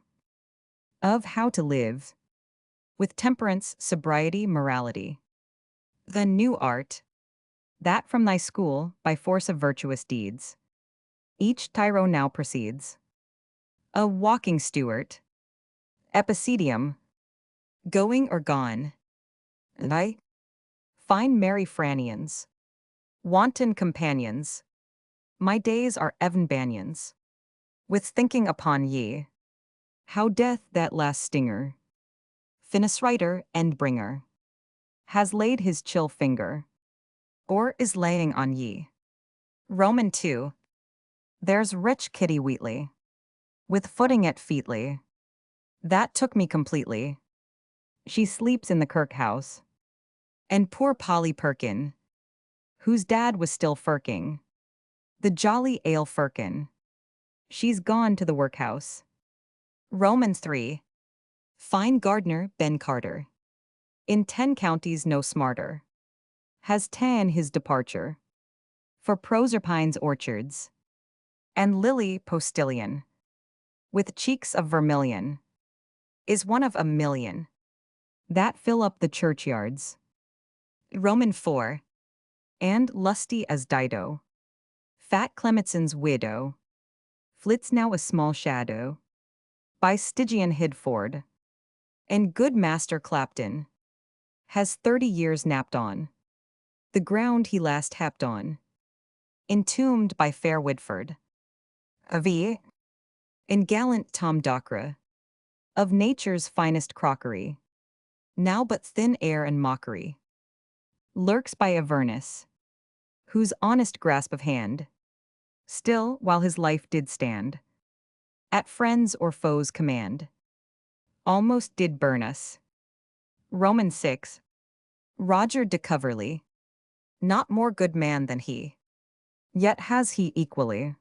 of how to live with temperance, sobriety, morality. The new art, that from thy school, by force of virtuous deeds, each tyro now proceeds. A walking Stuart, epicedium, going or gone, and I find merry Franians, wanton companions. My days are Evan Banyans, with thinking upon ye, how death that last stinger, finis writer, end bringer, has laid his chill finger, or is laying on ye. Roman 2. There's rich Kitty Wheatley, with footing at feetly. That took me completely. She sleeps in the Kirk house. And poor Polly Perkin, whose dad was still firking, the jolly ale firkin. She's gone to the workhouse. Romans 3. Fine gardener Ben Carter, in 10 counties no smarter, has ta'en his departure for Proserpine's orchards, and Lily Postilion, with cheeks of vermilion, is one of a million that fill up the churchyards. Roman 4. And lusty as Dido, fat Clemenson's widow, flits now a small shadow by Stygian hid ford, and good Master Clapton has 30 years napped on the ground he last happed on, entombed by fair Whitford. V. In gallant Tom Docre, of nature's finest crockery, now but thin air and mockery, lurks by Avernus, whose honest grasp of hand, still while his life did stand, at friends' or foes' command, almost did burn us. Roman 6. Roger de Coverley, not more good man than he, yet has he equally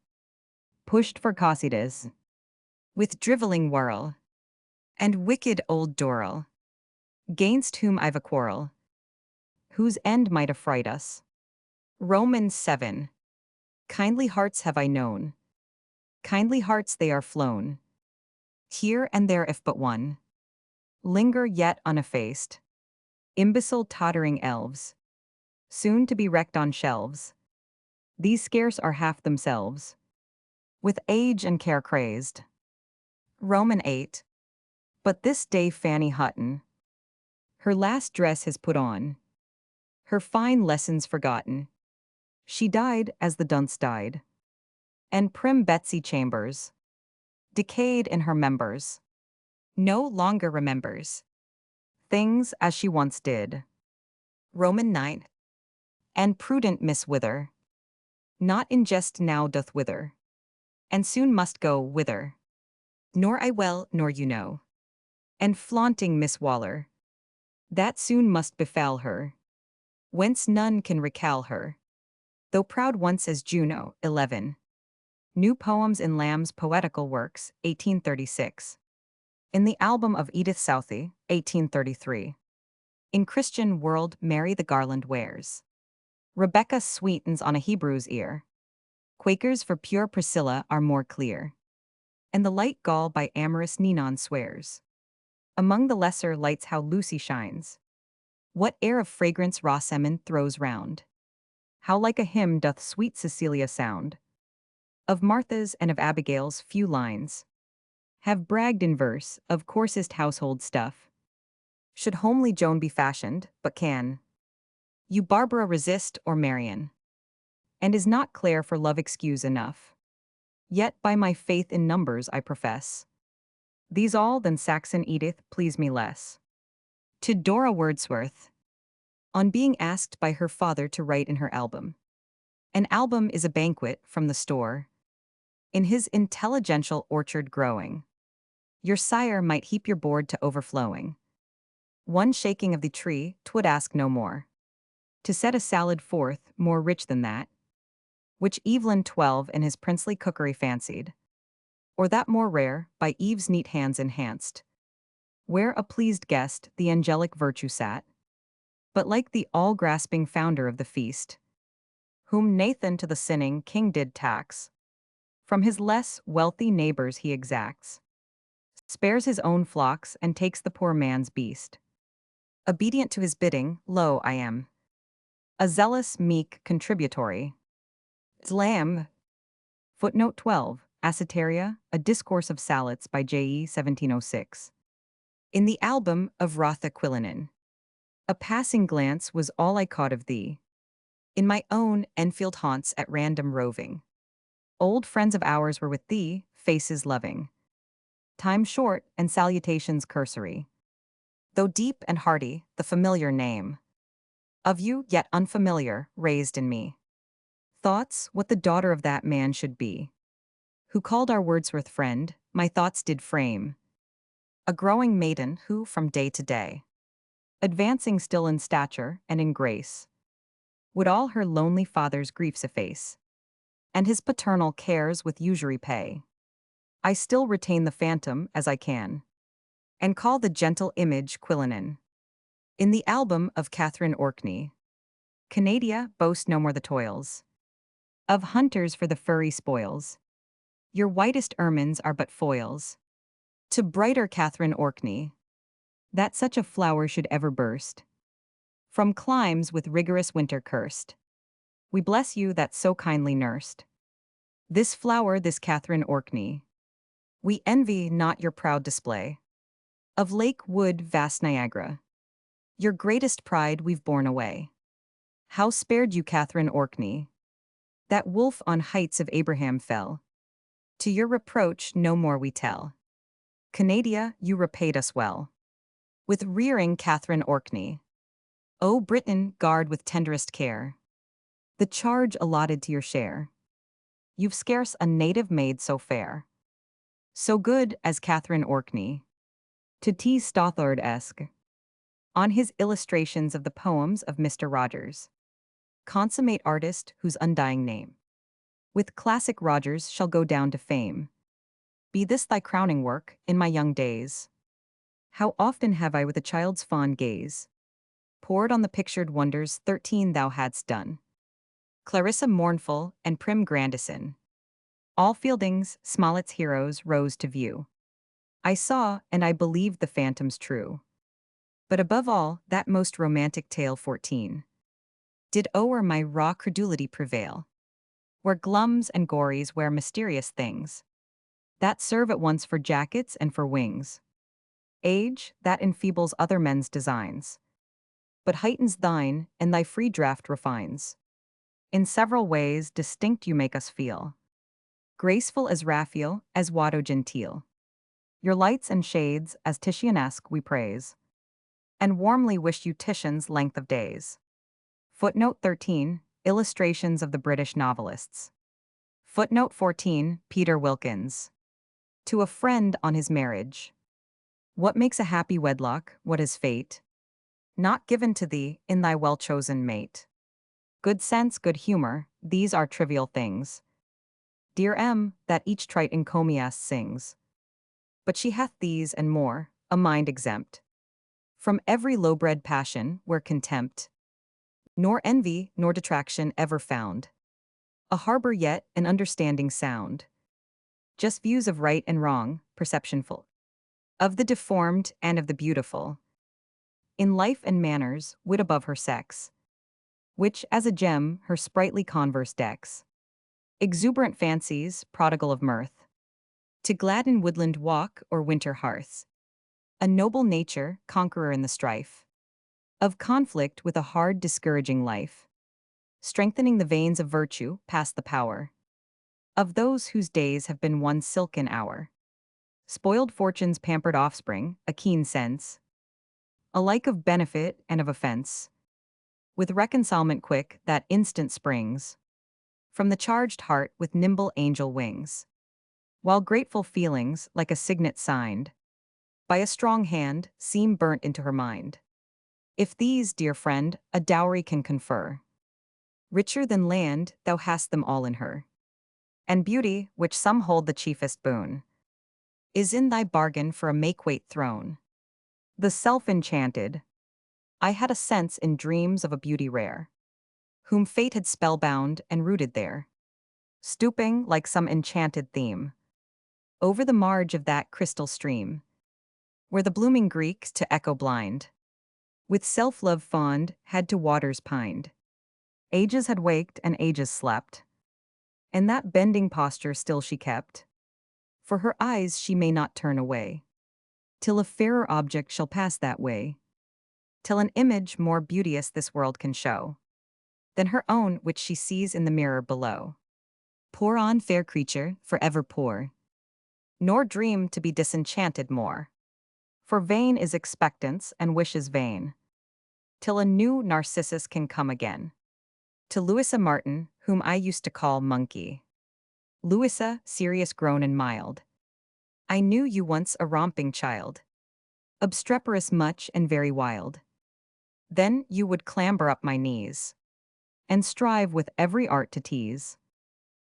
pushed for Causidas, with drivelling whirl, and wicked old Dorrel, gainst whom I've a quarrel, whose end might affright us. Romans 7. Kindly hearts have I known, kindly hearts they are flown, here and there if but one, linger yet uneffaced, imbecile tottering elves, soon to be wrecked on shelves. These scarce are half themselves, with age and care crazed. Roman 8. But this day Fanny Hutton, her last dress has put on, her fine lessons forgotten. She died as the dunce died, and prim Betsy Chambers, decayed in her members, no longer remembers things as she once did. Roman 9. And prudent Miss Wither, not in jest now doth wither, and soon must go whither, nor I well nor you know. And flaunting Miss Waller, that soon must befall her, whence none can recall her, though proud once as Juno. 11. New Poems in Lamb's Poetical Works, 1836. In the album of Edith Southey, 1833. In Christian World, Mary the Garland Wears. Rebecca sweetens on a Hebrew's ear. Quakers for pure Priscilla are more clear. And the light gall by amorous Ninon swears. Among the lesser lights how Lucy shines. What air of fragrance Rosamond throws round. How like a hymn doth sweet Cecilia sound. Of Martha's and of Abigail's few lines have bragged in verse of coarsest household stuff. Should homely Joan be fashioned, but can you Barbara resist or Marian? And is not Clare for love excuse enough? Yet by my faith in numbers I profess, these all than Saxon Edith please me less. To Dora Wordsworth, on being asked by her father to write in her album. An album is a banquet from the store, in his intelligential orchard growing. Your sire might heap your board to overflowing. One shaking of the tree, 'twould ask no more. To set a salad forth more rich than that, which Evelyn 12 in his princely cookery fancied, or that more rare, by Eve's neat hands enhanced, where a pleased guest the angelic virtue sat, but like the all-grasping founder of the feast, whom Nathan to the sinning king did tax, from his less wealthy neighbors he exacts, spares his own flocks and takes the poor man's beast. Obedient to his bidding, lo, I am a zealous, meek, contributory lamb. Footnote 12, Assoteria, A Discourse of Salads by J.E. 1706. In the album of Rotha Quillinan. A passing glance was all I caught of thee. In my own Enfield haunts at random roving. Old friends of ours were with thee, faces loving. Time short and salutations cursory. Though deep and hearty, the familiar name of you, yet unfamiliar, raised in me thoughts what the daughter of that man should be, who called our Wordsworth friend, my thoughts did frame. A growing maiden who, from day to day, advancing still in stature and in grace, would all her lonely father's griefs efface, and his paternal cares with usury pay. I still retain the phantom as I can, and call the gentle image Quillinan. In the album of Catherine Orkney, Canadia boast no more the toils of hunters for the furry spoils. Your whitest ermines are but foils to brighter Catherine Orkney, that such a flower should ever burst from climes with rigorous winter cursed. We bless you that so kindly nursed this flower, this Catherine Orkney. We envy not your proud display of lake wood vast Niagara. Your greatest pride we've borne away. How spared you Catherine Orkney? That wolf on heights of Abraham fell. To your reproach no more we tell. Canadia, you repaid us well. With rearing Catherine Orkney. O Britain, guard with tenderest care the charge allotted to your share. You've scarce a native maid so fair, so good as Catherine Orkney. To T. Stothard-esque. On his illustrations of the poems of Mr. Rogers, consummate artist whose undying name, with classic Rogers shall go down to fame. Be this thy crowning work, in my young days. How often have I with a child's fond gaze pored on the pictured wonders 13 thou hadst done. Clarissa mournful and prim Grandison. All Fielding's, Smollett's heroes rose to view. I saw, and I believed the phantoms true. But above all, that most romantic tale 14 did o'er my raw credulity prevail, where glums and gories wear mysterious things that serve at once for jackets and for wings. Age, that enfeebles other men's designs, but heightens thine, and thy free draught refines. In several ways distinct you make us feel, graceful as Raphael, as Watteau genteel. Your lights and shades, as Titianesque, we praise, and warmly wish you Titian's length of days. Footnote 13, Illustrations of the British Novelists. Footnote 14, Peter Wilkins. To a friend on his marriage. What makes a happy wedlock, what is fate? Not given to thee, in thy well-chosen mate. Good sense, good humor, these are trivial things. Dear M, that each trite encomiast sings. But she hath these and more, a mind exempt from every low-bred passion, where contempt, nor envy, nor detraction ever found. A harbor yet, an understanding sound. Just views of right and wrong, perceptionful. Of the deformed and of the beautiful. In life and manners, wit above her sex. Which, as a gem, her sprightly converse decks. Exuberant fancies, prodigal of mirth. To gladden woodland walk or winter hearths. A noble nature, conqueror in the strife of conflict with a hard, discouraging life. Strengthening the veins of virtue, past the power of those whose days have been one silken hour. Spoiled fortune's pampered offspring, a keen sense, alike of benefit and of offense. With reconcilement quick, that instant springs from the charged heart with nimble angel wings. While grateful feelings, like a signet signed by a strong hand, seem burnt into her mind. If these, dear friend, a dowry can confer, richer than land, thou hast them all in her. And beauty, which some hold the chiefest boon, is in thy bargain for a make-weight throne. The self-enchanted, I had a sense in dreams of a beauty rare, whom fate had spellbound and rooted there, stooping like some enchanted theme, over the marge of that crystal stream, where the blooming Greeks to echo blind, with self-love fond, had to waters pined. Ages had waked and ages slept, and that bending posture still she kept, for her eyes she may not turn away, till a fairer object shall pass that way, till an image more beauteous this world can show, than her own which she sees in the mirror below. Pour on, fair creature, forever pour, nor dream to be disenchanted more, for vain is expectance and wish is vain, till a new Narcissus can come again. To Louisa Martin, whom I used to call Monkey. Louisa, serious grown and mild, I knew you once a romping child, obstreperous much and very wild. Then you would clamber up my knees, and strive with every art to tease,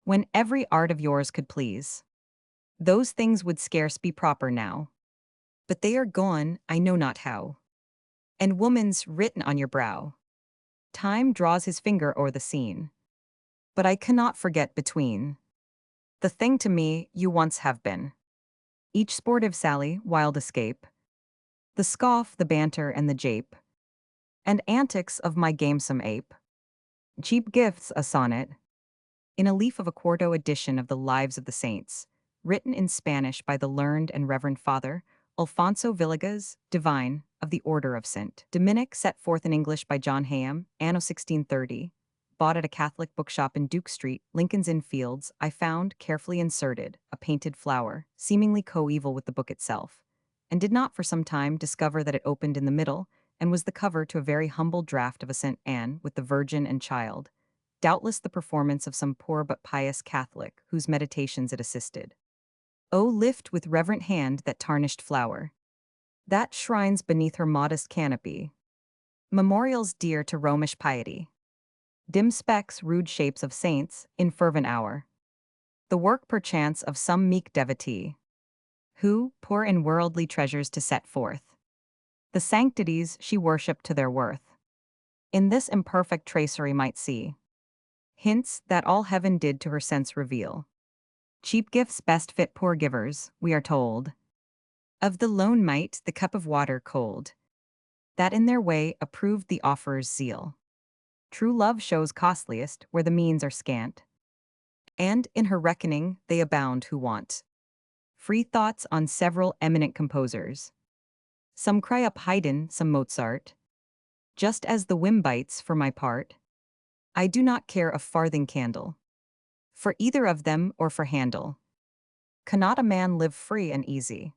when every art of yours could please. Those things would scarce be proper now, but they are gone, I know not how. And woman's written on your brow. Time draws his finger o'er the scene, but I cannot forget between the thing to me you once have been. Each sportive sally, wild escape, the scoff, the banter, and the jape, and antics of my gamesome ape. Cheap gifts, a sonnet, in a leaf of a quarto edition of the Lives of the Saints, written in Spanish by the learned and reverend Father Alfonso Villegas, divine, of the Order of St. Dominic, set forth in English by John Hayam, anno 1630, bought at a Catholic bookshop in Duke Street, Lincoln's Inn Fields. I found, carefully inserted, a painted flower, seemingly coeval with the book itself, and did not for some time discover that it opened in the middle, and was the cover to a very humble draught of a St. Anne with the Virgin and Child, doubtless the performance of some poor but pious Catholic whose meditations it assisted. O lift with reverent hand that tarnished flower, that shrines beneath her modest canopy, memorials dear to Romish piety, dim specks, rude shapes of saints, in fervent hour, the work perchance of some meek devotee, who, poor in worldly treasures to set forth, the sanctities she worshipped to their worth, in this imperfect tracery might see hints that all heaven did to her sense reveal. Cheap gifts best fit poor givers, we are told, of the lone mite the cup of water cold, that in their way approved the offerer's zeal. True love shows costliest where the means are scant, and in her reckoning they abound who want. Free thoughts on several eminent composers. Some cry up Haydn, some Mozart. Just as the whim bites, for my part, I do not care a farthing candle for either of them or for Handel. Cannot a man live free and easy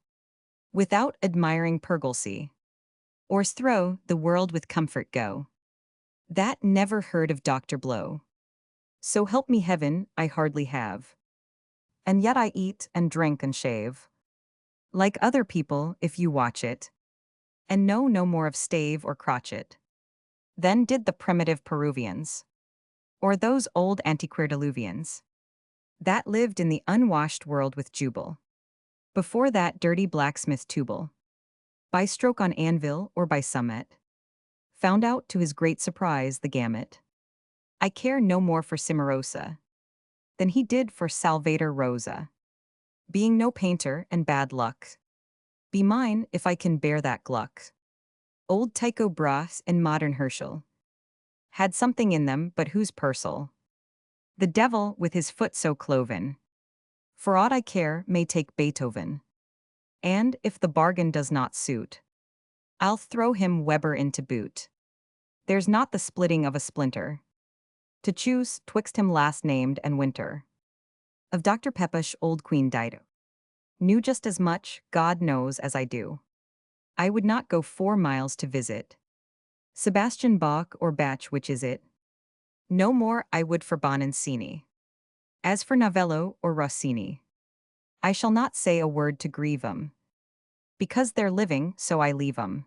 without admiring Pergolesi? Or's throw the world with comfort go. That never heard of Dr. Blow. So help me heaven, I hardly have. And yet I eat and drink and shave, like other people if you watch it, and know no more of stave or crotchet than did the primitive Peruvians, or those old antiquediluvians that lived in the unwashed world with Jubal. Before that dirty blacksmith Tubal, by stroke on anvil or by summit, found out to his great surprise the gamut. I care no more for Cimarosa than he did for Salvator Rosa. Being no painter and bad luck, be mine if I can bear that gluck. Old Tycho Brahe and modern Herschel had something in them, but whose Purcell? The devil with his foot so cloven, for aught I care, may take Beethoven. And if the bargain does not suit, I'll throw him Weber into boot. There's not the splitting of a splinter to choose twixt him last named and Winter. Of Dr. Pepusch old Queen Dido knew just as much, God knows, as I do. I would not go 4 miles to visit Sebastian Bach or Bach, which is it? No more I would for Bononcini. As for Novello or Rossini, I shall not say a word to grieve 'em, because they're living, so I leave 'em.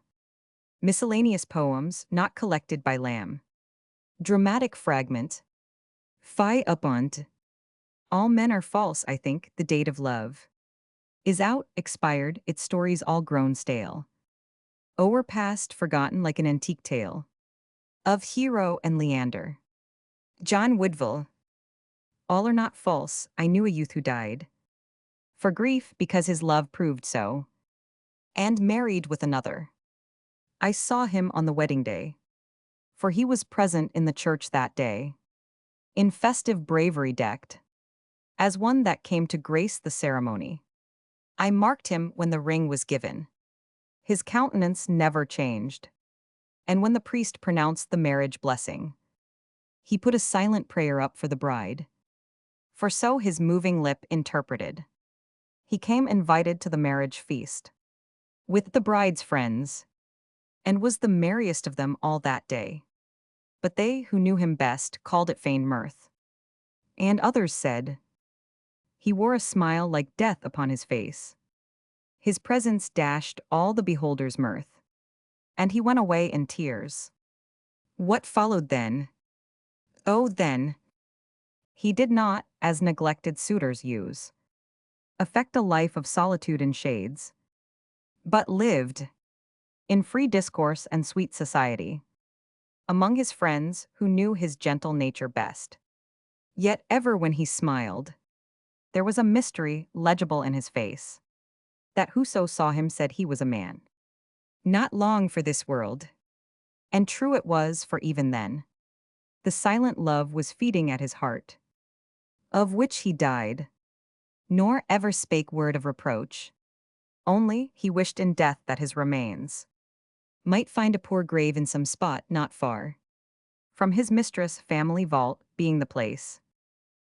Miscellaneous poems not collected by Lamb. Dramatic fragment. Fi upont. All men are false, I think, the date of love is out, expired, its stories all grown stale. O'er past, forgotten like an antique tale of Hero and Leander. John Woodville. All are not false, I knew a youth who died for grief because his love proved so, and married with another. I saw him on the wedding day, for he was present in the church that day, in festive bravery decked, as one that came to grace the ceremony. I marked him when the ring was given. His countenance never changed, and when the priest pronounced the marriage blessing, he put a silent prayer up for the bride, for so his moving lip interpreted. He came invited to the marriage feast, with the bride's friends, and was the merriest of them all that day. But they who knew him best called it feigned mirth. And others said, he wore a smile like death upon his face. His presence dashed all the beholders' mirth, and he went away in tears. What followed then? Oh, then, he did not, as neglected suitors use, affect a life of solitude and shades, but lived in free discourse and sweet society, among his friends who knew his gentle nature best. Yet ever when he smiled, there was a mystery legible in his face, that whoso saw him said he was a man, not long for this world. And true it was, for even then, the silent love was feeding at his heart, of which he died, nor ever spake word of reproach. Only he wished in death that his remains might find a poor grave in some spot not far from his mistress' family vault, being the place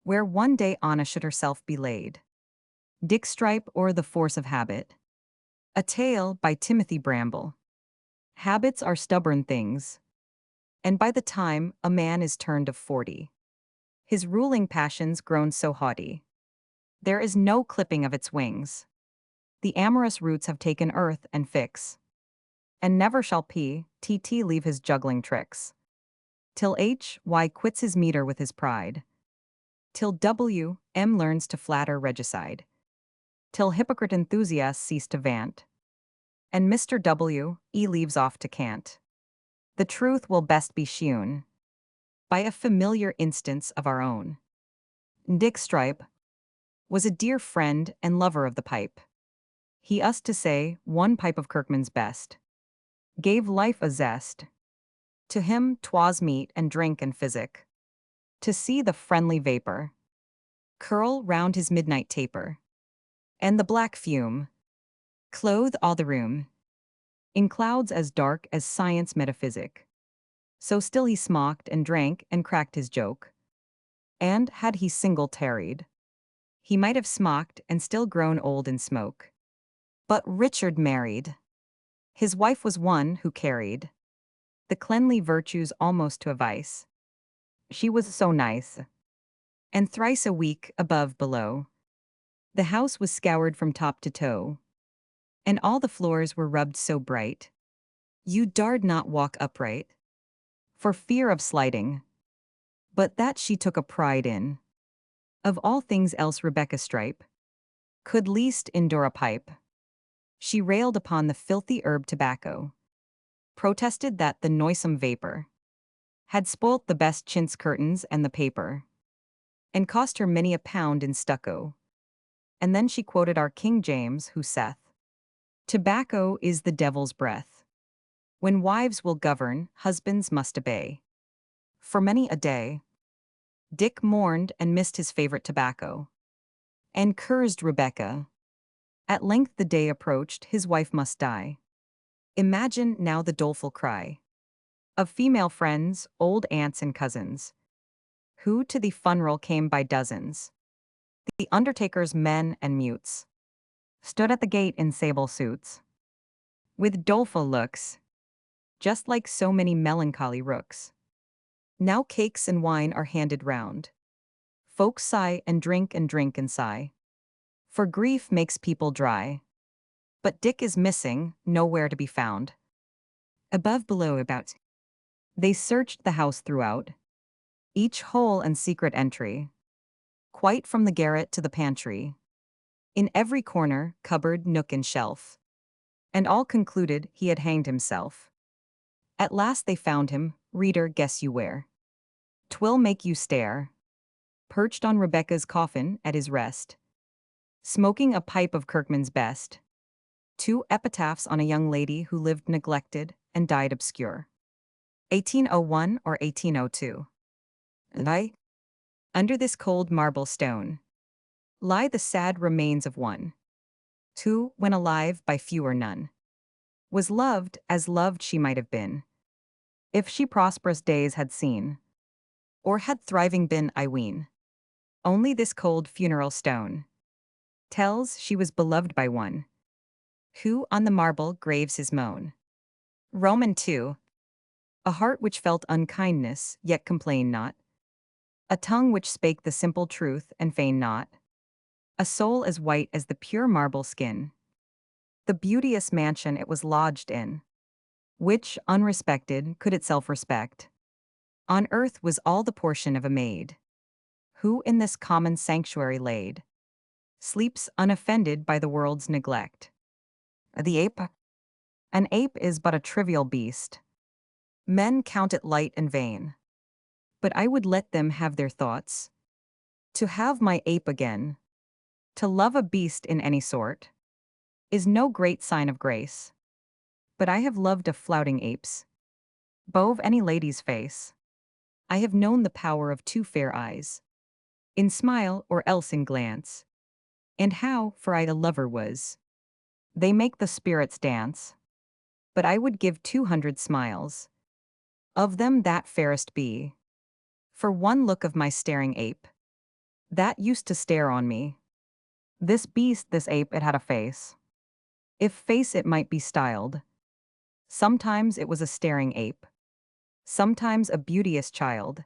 where one day Anna should herself be laid. Dick Stripe or the Force of Habit. A tale by Timothy Bramble. Habits are stubborn things, and by the time a man is turned of 40, his ruling passions grown so haughty, there is no clipping of its wings. The amorous roots have taken earth and fix, and never shall P.T.T. leave his juggling tricks, till H.Y. quits his meter with his pride, till W.M. learns to flatter regicide, till hypocrite enthusiasts cease to vant, and Mr. W.E. leaves off to cant. The truth will best be shewn by a familiar instance of our own. Dick Stripe was a dear friend and lover of the pipe. He used to say, one pipe of Kirkman's best gave life a zest. To him 'twas meat and drink and physic, to see the friendly vapor curl round his midnight taper, and the black fume clothe all the room in clouds as dark as science metaphysic. So still he smocked and drank and cracked his joke, and had he single tarried, he might have smocked and still grown old in smoke. But Richard married. His wife was one who carried the cleanly virtues almost to a vice. She was so nice, and thrice a week, above, below, the house was scoured from top to toe, and all the floors were rubbed so bright, you dared not walk upright, for fear of slighting. But that she took a pride in, of all things else Rebecca Stripe could least endure a pipe. She railed upon the filthy herb tobacco, protested that the noisome vapor had spoilt the best chintz curtains and the paper, and cost her many a pound in stucco. And then she quoted our King James, who saith, tobacco is the devil's breath. When wives will govern, husbands must obey. For many a day, Dick mourned and missed his favorite tobacco, and cursed Rebecca. At length the day approached, his wife must die. Imagine now the doleful cry of female friends, old aunts and cousins, who to the funeral came by dozens. The undertakers, men and mutes, stood at the gate in sable suits, with doleful looks, just like so many melancholy rooks. Now cakes and wine are handed round. Folks sigh and drink and sigh, for grief makes people dry. But Dick is missing, nowhere to be found. Above, below, about. They searched the house throughout, each hole and secret entry, quite from the garret to the pantry, in every corner, cupboard, nook, and shelf, and all concluded he had hanged himself. At last they found him, reader, guess you where. 'Twill make you stare. Perched on Rebecca's coffin at his rest, smoking a pipe of Kirkman's best. Two epitaphs on a young lady who lived neglected and died obscure. 1801 or 1802. Lie. Under this cold marble stone lie the sad remains of one who, when alive by few or none, was loved as loved she might have been, if she prosperous days had seen, or had thriving been, I ween. Only this cold funeral stone tells she was beloved by one who on the marble graves his moan. Roman 2. A heart which felt unkindness, yet complained not. A tongue which spake the simple truth and feigned not. A soul as white as the pure marble skin. The beauteous mansion it was lodged in, which, unrespected, could itself respect. On earth was all the portion of a maid, who in this common sanctuary laid, sleeps unoffended by the world's neglect. The ape? An ape is but a trivial beast. Men count it light and vain. But I would let them have their thoughts. To have my ape again, to love a beast in any sort, is no great sign of grace. But I have loved a flouting ape's, bove any lady's face. I have known the power of two fair eyes, in smile or else in glance. And how, for I a lover was, they make the spirits dance. But I would give 200 smiles, of them that fairest be, for one look of my staring ape, that used to stare on me. This beast, this ape, it had a face, if face it might be styled. Sometimes it was a staring ape, sometimes a beauteous child,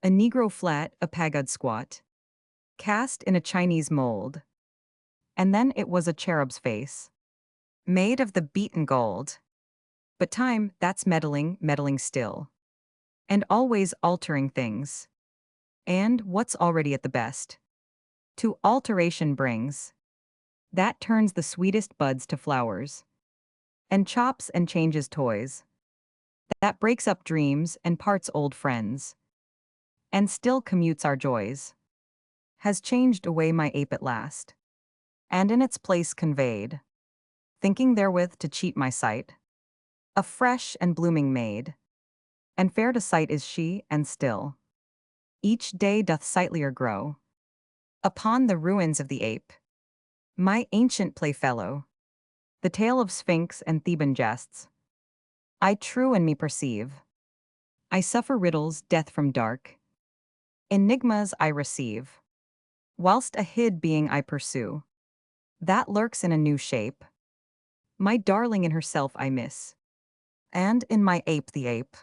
a negro flat, a pagod squat, cast in a Chinese mold. And then it was a cherub's face, made of the beaten gold. But time, that's meddling, meddling still, and always altering things. And what's already at the best, to alteration brings. That turns the sweetest buds to flowers, and chops and changes toys. That breaks up dreams and parts old friends, and still commutes our joys. Has changed away my ape at last, and in its place conveyed, thinking therewith to cheat my sight, a fresh and blooming maid. And fair to sight is she, and still each day doth sightlier grow. Upon the ruins of the ape, my ancient playfellow, the tale of Sphinx and Theban jests, I true in me perceive. I suffer riddles, death from dark, enigmas I receive, whilst a hid being I pursue, that lurks in a new shape. My darling in herself I miss, and in my ape the ape.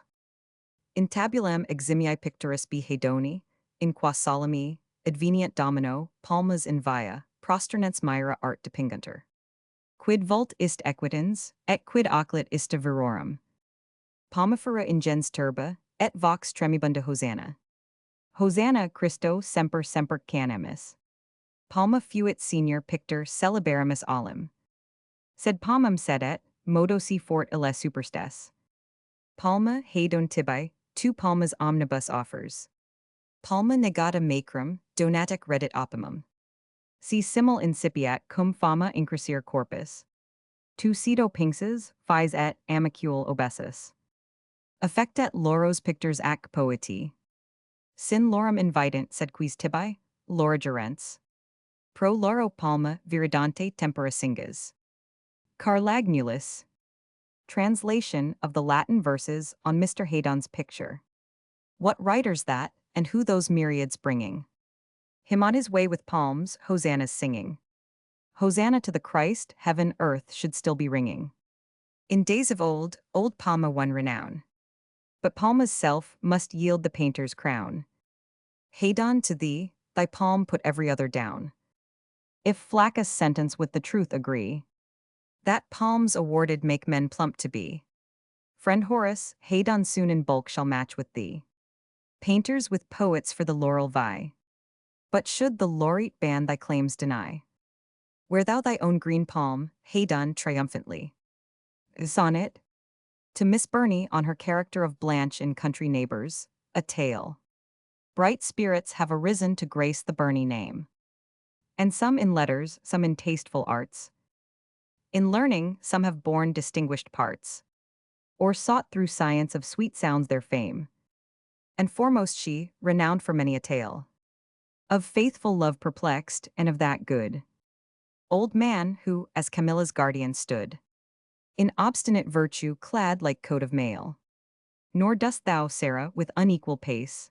In tabulem eximii picturus bi hedoni, in qua solemni, advenient domino, palmas in via, prosternens myra art depingunter. Quid vult ist equitans, et quid oclet ista virorum. Palmifera ingens turba, et vox tremibunda Hosanna. Hosanna Christo semper semper canemis. Palma fuit senior pictor celeberamus olim. Sed palmam sedet, modo si fort ille superstes. Palma hedon tibi, two palmas omnibus offers. Palma negata macrum, donatec reddit opimum. Si simul incipiat cum fama increscere corpus. Tu cedo pinxes, fies et amicule obesus. Affectet loros pictors ac poeti. Sin lorum invitant sed quis tibi, lora gerents. Pro loro palma viridante tempora singas. Carlagnulus. Translation of the Latin verses on Mr. Haydon's picture. What writers that, and who those myriads bringing? Him on his way with palms, hosannas singing. Hosanna to the Christ, heaven, earth should still be ringing. In days of old Palma won renown. But Palma's self must yield the painter's crown. Haydon, to thee, thy palm put every other down. If Flaccus' sentence with the truth agree, that palms awarded make men plump to be. Friend Horace, hay done soon in bulk shall match with thee. Painters with poets for the laurel vie. But should the laureate band thy claims deny, wear thou thy own green palm, hay done triumphantly. Sonnet. To Miss Burney on her character of Blanche in Country Neighbors, a tale. Bright spirits have arisen to grace the Burney name. And some in letters, some in tasteful arts. In learning, some have borne distinguished parts. Or sought through science of sweet sounds their fame. And foremost she, renowned for many a tale. Of faithful love perplexed, and of that good old man who, as Camilla's guardian stood, in obstinate virtue clad like coat of mail. Nor dost thou, Sarah, with unequal pace,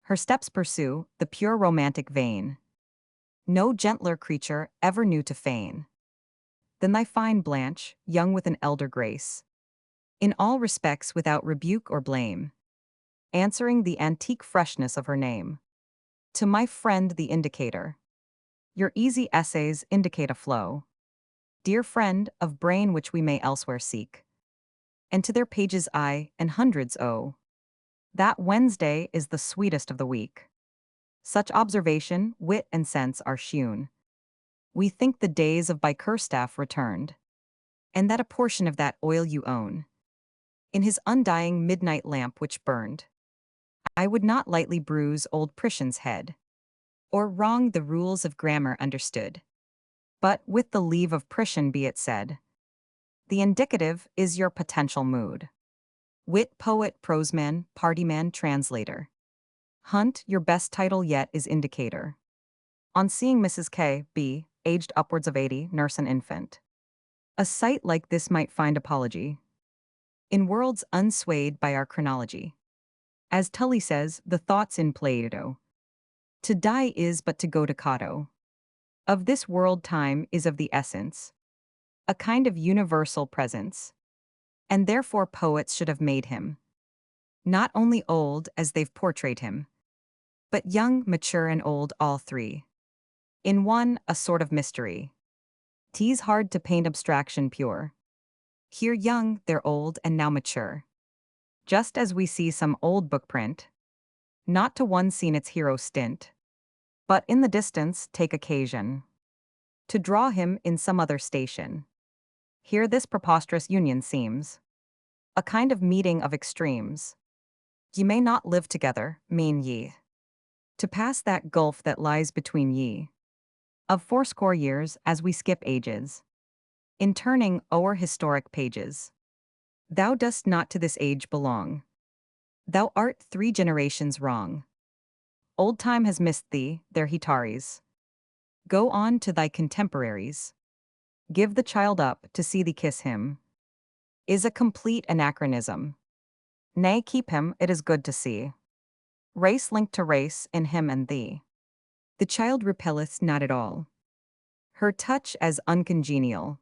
her steps pursue, the pure romantic vein. No gentler creature ever knew to feign than thy fine Blanche, young with an elder grace, in all respects without rebuke or blame, answering the antique freshness of her name. To my friend the indicator, your easy essays indicate a flow, dear friend, of brain which we may elsewhere seek, and to their pages I and hundreds owe. That Wednesday is the sweetest of the week. Such observation, wit, and sense are shewn. We think the days of Bickerstaff returned, and that a portion of that oil you own, in his undying midnight lamp which burned. I would not lightly bruise old Priscian's head, or wrong the rules of grammar understood. But, with the leave of Priscian be it said, the indicative is your potential mood. Wit, poet, proseman, partyman, translator. Hunt, your best title yet is indicator. On seeing Mrs. K. B., aged upwards of 80, nurse an infant. A sight like this might find apology in worlds unswayed by our chronology. As Tully says, the thoughts in Plato. To die is but to go to Cato. Of this world time is of the essence, a kind of universal presence. And therefore poets should have made him not only old as they've portrayed him, but young, mature, and old all three. In one, a sort of mystery. 'Tis hard to paint abstraction pure. Here young, there old, and now mature. Just as we see some old book print, not to one scene its hero stint, but in the distance take occasion to draw him in some other station. Here this preposterous union seems a kind of meeting of extremes. Ye may not live together, mean ye, to pass that gulf that lies between ye, of fourscore years as we skip ages, in turning o'er historic pages. Thou dost not to this age belong. Thou art 3 generations wrong. Old time has missed thee, there he tarries. Go on to thy contemporaries. Give the child up to see thee kiss him. Is a complete anachronism. Nay, keep him, it is good to see. Race linked to race in him and thee. The child repelleth not at all. Her touch as uncongenial,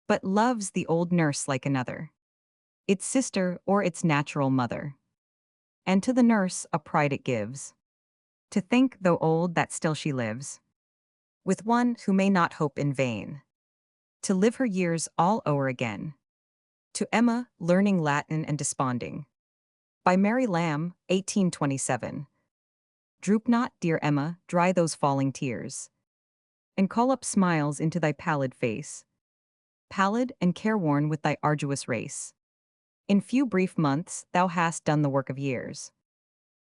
but loves the old nurse like another, its sister or its natural mother. And to the nurse a pride it gives, to think, though old, that still she lives, with one who may not hope in vain, to live her years all o'er again. To Emma, learning Latin and desponding. By Mary Lamb, 1827. Droop not, dear Emma, dry those falling tears, and call up smiles into thy pallid face, pallid and careworn with thy arduous race. In few brief months thou hast done the work of years.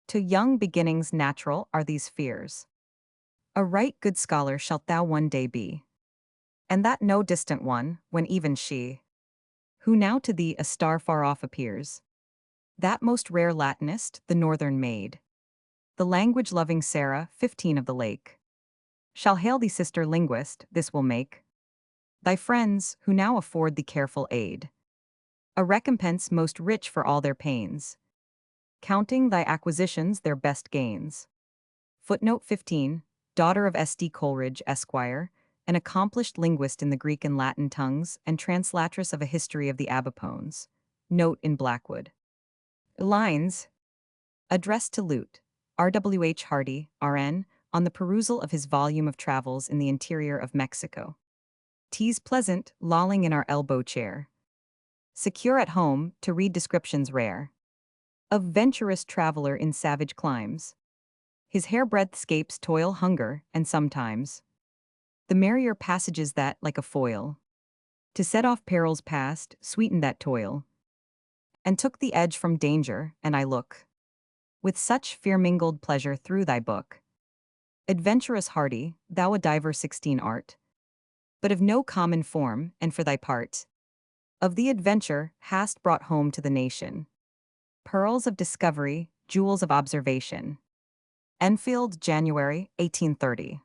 To young beginnings natural are these fears. A right good scholar shalt thou one day be, and that no distant one, when even she, who now to thee a star far off appears, that most rare Latinist, the northern maid, the language-loving Sarah, 15 of the lake, shall hail thee sister linguist, this will make thy friends, who now afford thee careful aid, a recompense most rich for all their pains, counting thy acquisitions their best gains. Footnote 15, daughter of S.D. Coleridge, Esquire, an accomplished linguist in the Greek and Latin tongues and translatress of a history of the Abipones. Note in Blackwood. Lines. Addressed to Lute, R.W.H. Hardy, R.N., on the perusal of his volume of travels in the interior of Mexico. 'Tis pleasant, lolling in our elbow chair, secure at home to read descriptions rare. A venturous traveler in savage climes. His hairbreadth scapes toil, hunger, and sometimes the merrier passages that, like a foil, to set off perils past, sweeten that toil, and took the edge from danger, and I look with such fear-mingled pleasure through thy book. Adventurous hardy, thou a diver 16 art, but of no common form, and for thy part, of the adventure hast brought home to the nation pearls of discovery, jewels of observation. Enfield, January, 1830.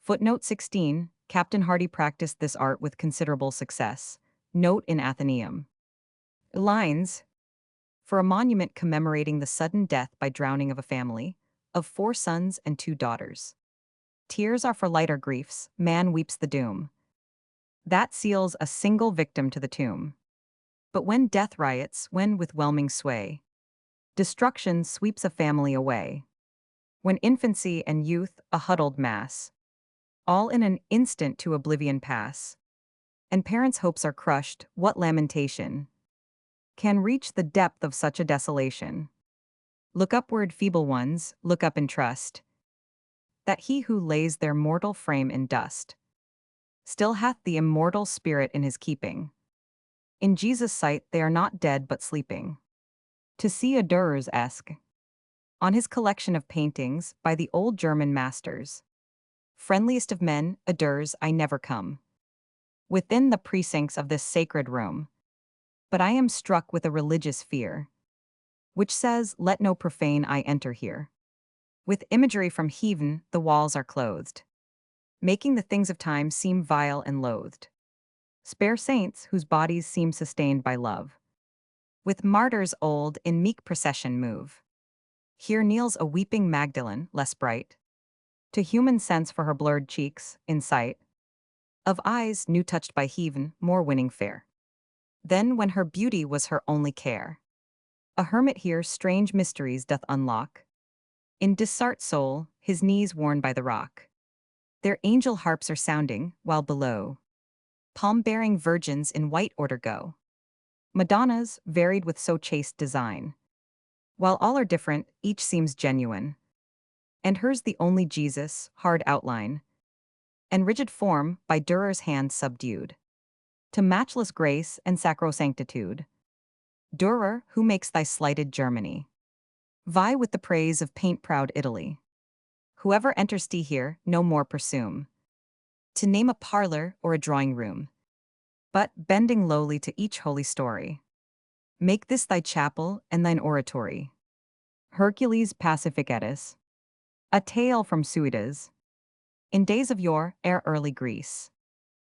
Footnote 16, Captain Hardy practiced this art with considerable success. Note in Athenaeum. Lines. For a monument commemorating the sudden death by drowning of a family, of 4 sons and 2 daughters. Tears are for lighter griefs, man weeps the doom. That seals a single victim to the tomb. But when death riots, when with whelming sway, destruction sweeps a family away. When infancy and youth, a huddled mass, all in an instant to oblivion pass, and parents' hopes are crushed, what lamentation can reach the depth of such a desolation? Look upward, feeble ones, look up and trust that he who lays their mortal frame in dust still hath the immortal spirit in his keeping. In Jesus' sight they are not dead but sleeping. To see a Dürer's esque on his collection of paintings by the old German masters. Friendliest of men, a Dürer's I never come within the precincts of this sacred room, but I am struck with a religious fear, which says, let no profane eye enter here. With imagery from heaven, the walls are clothed, making the things of time seem vile and loathed. Spare saints whose bodies seem sustained by love, with martyrs old in meek procession move. Here kneels a weeping Magdalene, less bright, to human sense for her blurred cheeks, in sight of eyes new touched by heaven, more winning fair. Then when her beauty was her only care, a hermit here strange mysteries doth unlock. In dissart soul, his knees worn by the rock, their angel harps are sounding, while below palm-bearing virgins in white order go. Madonnas, varied with so chaste design, while all are different, each seems genuine. And hers the only Jesus, hard outline, and rigid form, by Dürer's hand subdued to matchless grace and sacrosanctitude. Dürer, who makes thy slighted Germany vie with the praise of paint-proud Italy. Whoever enters thee here, no more presume to name a parlor or a drawing-room, but, bending lowly to each holy story, make this thy chapel and thine oratory. Hercules Pacificatus. A tale from Suidas. In days of yore, ere early Greece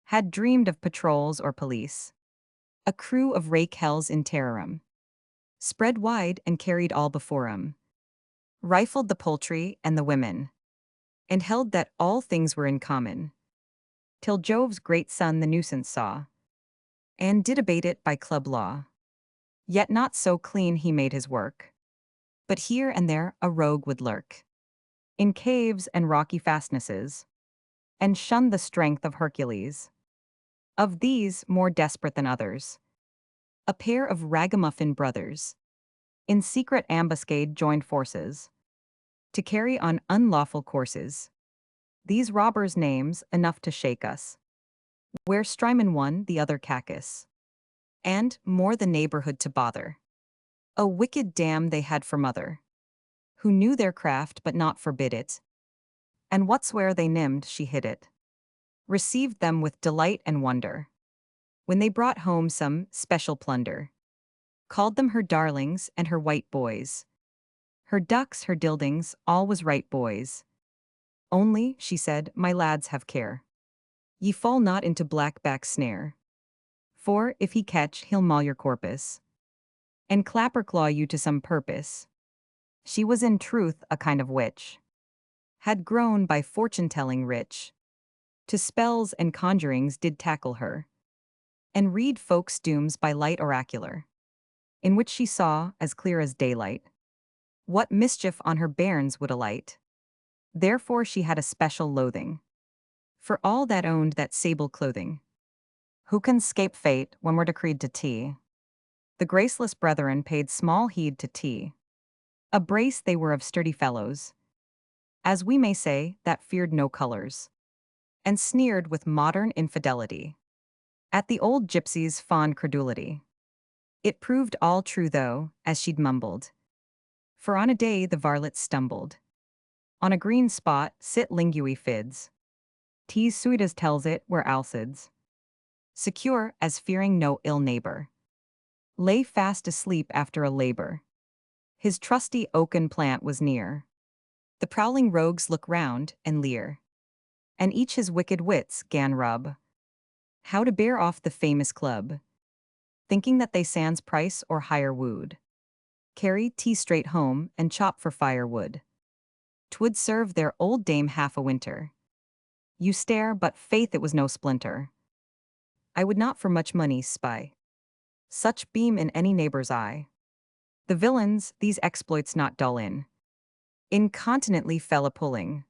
had dreamed of patrols or police, a crew of rake hells in terrorum, spread wide and carried all before 'em, rifled the poultry and the women, and held that all things were in common, till Jove's great son the nuisance saw, and did abate it by club law. Yet not so clean he made his work, but here and there a rogue would lurk, in caves and rocky fastnesses, and shun the strength of Hercules. Of these, more desperate than others, a pair of ragamuffin brothers, in secret ambuscade joined forces, to carry on unlawful courses. These robbers' names, enough to shake us, where Strymon one, the other Cacus, and, more the neighborhood to bother, a wicked dam they had for mother, who knew their craft but not forbid it, and whatsoe'er they nimmed she hid it, received them with delight and wonder, when they brought home some special plunder, called them her darlings and her white boys, her ducks, her dildings, all was right, boys. Only, she said, my lads, have care, ye fall not into blackback's snare, for, if he catch, he'll maul your corpus, and clapper-claw you to some purpose. She was in truth a kind of witch, had grown by fortune-telling rich, to spells and conjurings did tackle her, and read folks' dooms by light oracular, in which she saw, as clear as daylight, what mischief on her bairns would alight. Therefore she had a special loathing for all that owned that sable clothing. Who can scape fate when we're decreed to tea? The graceless brethren paid small heed to tea. A brace they were of sturdy fellows, as we may say, that feared no colors, and sneered with modern infidelity at the old gypsy's fond credulity. It proved all true though, as she'd mumbled. For on a day the varlet stumbled. On a green spot sit lingui fids. Tees suidas tells it where Alcides, secure as fearing no ill neighbor, lay fast asleep after a labor. His trusty oaken plant was near. The prowling rogues look round and leer, and each his wicked wits gan rub how to bear off the famous club, thinking that they sans price or higher wooed carry tea straight home and chop for firewood. 'Twould serve their old dame half a winter. You stare, but faith it was no splinter. I would not for much money spy such beam in any neighbor's eye. The villains these exploits not dull in, incontinently fell a pulling.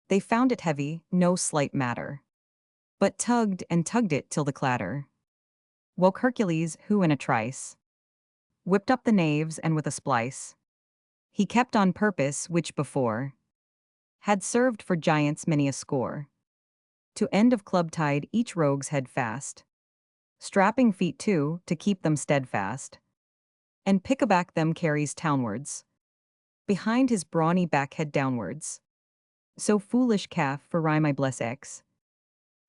They found it heavy, no slight matter, but tugged and tugged it till the clatter woke Hercules, who in a trice whipped up the knaves, and with a splice he kept on purpose which before had served for giants many a score. To end of club tied each rogue's head fast, strapping feet too to keep them steadfast, and pickaback them carries townwards, behind his brawny back head downwards. So foolish calf for rhyme I bless X,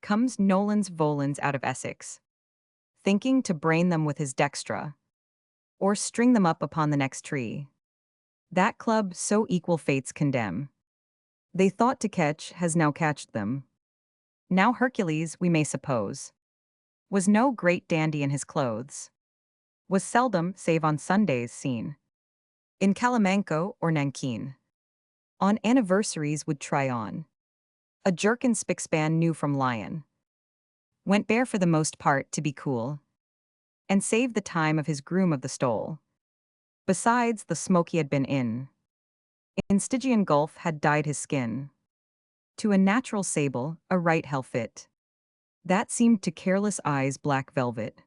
comes Nolans Volans out of Essex, thinking to brain them with his dextra, or string them up upon the next tree. That club so equal fates condemn. They thought to catch has now catched them. Now Hercules, we may suppose, was no great dandy in his clothes, was seldom, save on Sundays, seen in Calamanco or Nankin. On anniversaries would try on a jerkin spickspan new from lion, went bare for the most part to be cool, and save the time of his groom of the stole. Besides, the smoke he had been in Stygian gulf had dyed his skin to a natural sable, a right hell fit, that seemed to careless eyes black velvet.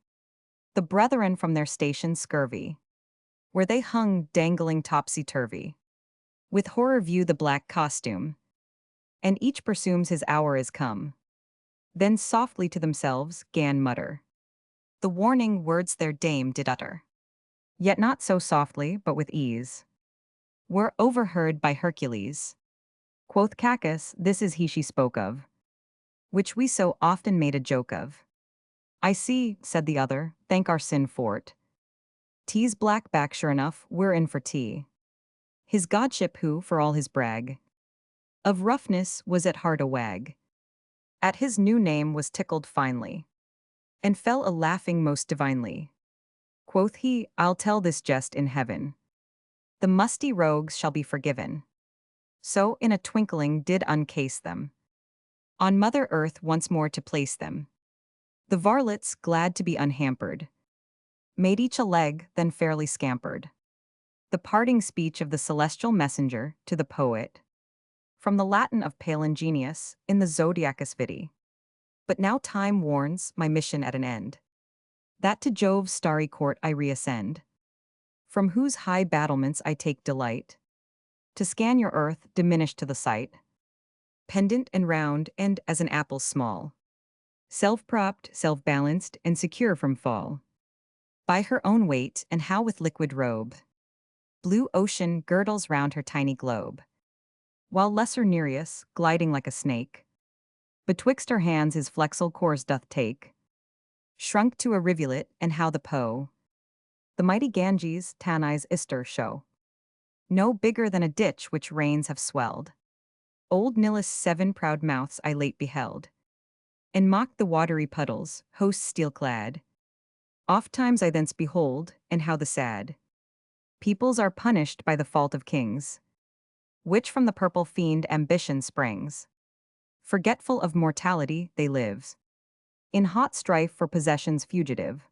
The brethren from their station scurvy, where they hung dangling topsy-turvy, with horror view the black costume, and each presumes his hour is come. Then softly to themselves gan mutter the warning words their dame did utter, yet not so softly but with ease, were overheard by Hercules. Quoth Cacus, this is he she spoke of, which we so often made a joke of. I see, said the other, thank our sin for't. Tea's black back sure enough, we're in for tea. His godship who, for all his brag of roughness, was at heart a wag, at his new name was tickled finely, and fell a laughing most divinely. Quoth he, I'll tell this jest in heaven, the musty rogues shall be forgiven. So in a twinkling did uncase them, on Mother Earth once more to place them. The varlets, glad to be unhampered, made each a leg, then fairly scampered. The parting speech of the celestial messenger to the poet, from the Latin of Palingenius, in the Zodiacus Vitae. But now time warns my mission at an end, that to Jove's starry court I reascend, from whose high battlements I take delight, to scan your earth diminished to the sight, pendant and round and as an apple small, self-propped, self-balanced, and secure from fall, by her own weight, and how with liquid robe blue ocean girdles round her tiny globe, while lesser Nereus, gliding like a snake, betwixt her hands his flexile course doth take, shrunk to a rivulet, and how the the mighty Ganges, Tanais Ister show, no bigger than a ditch which rains have swelled. Old Nilus' 7 proud mouths I late beheld, and mocked the watery puddles, hosts steel-clad. Oft times I thence behold, and how the sad peoples are punished by the fault of kings, which from the purple fiend ambition springs. Forgetful of mortality, they live in hot strife for possessions fugitive,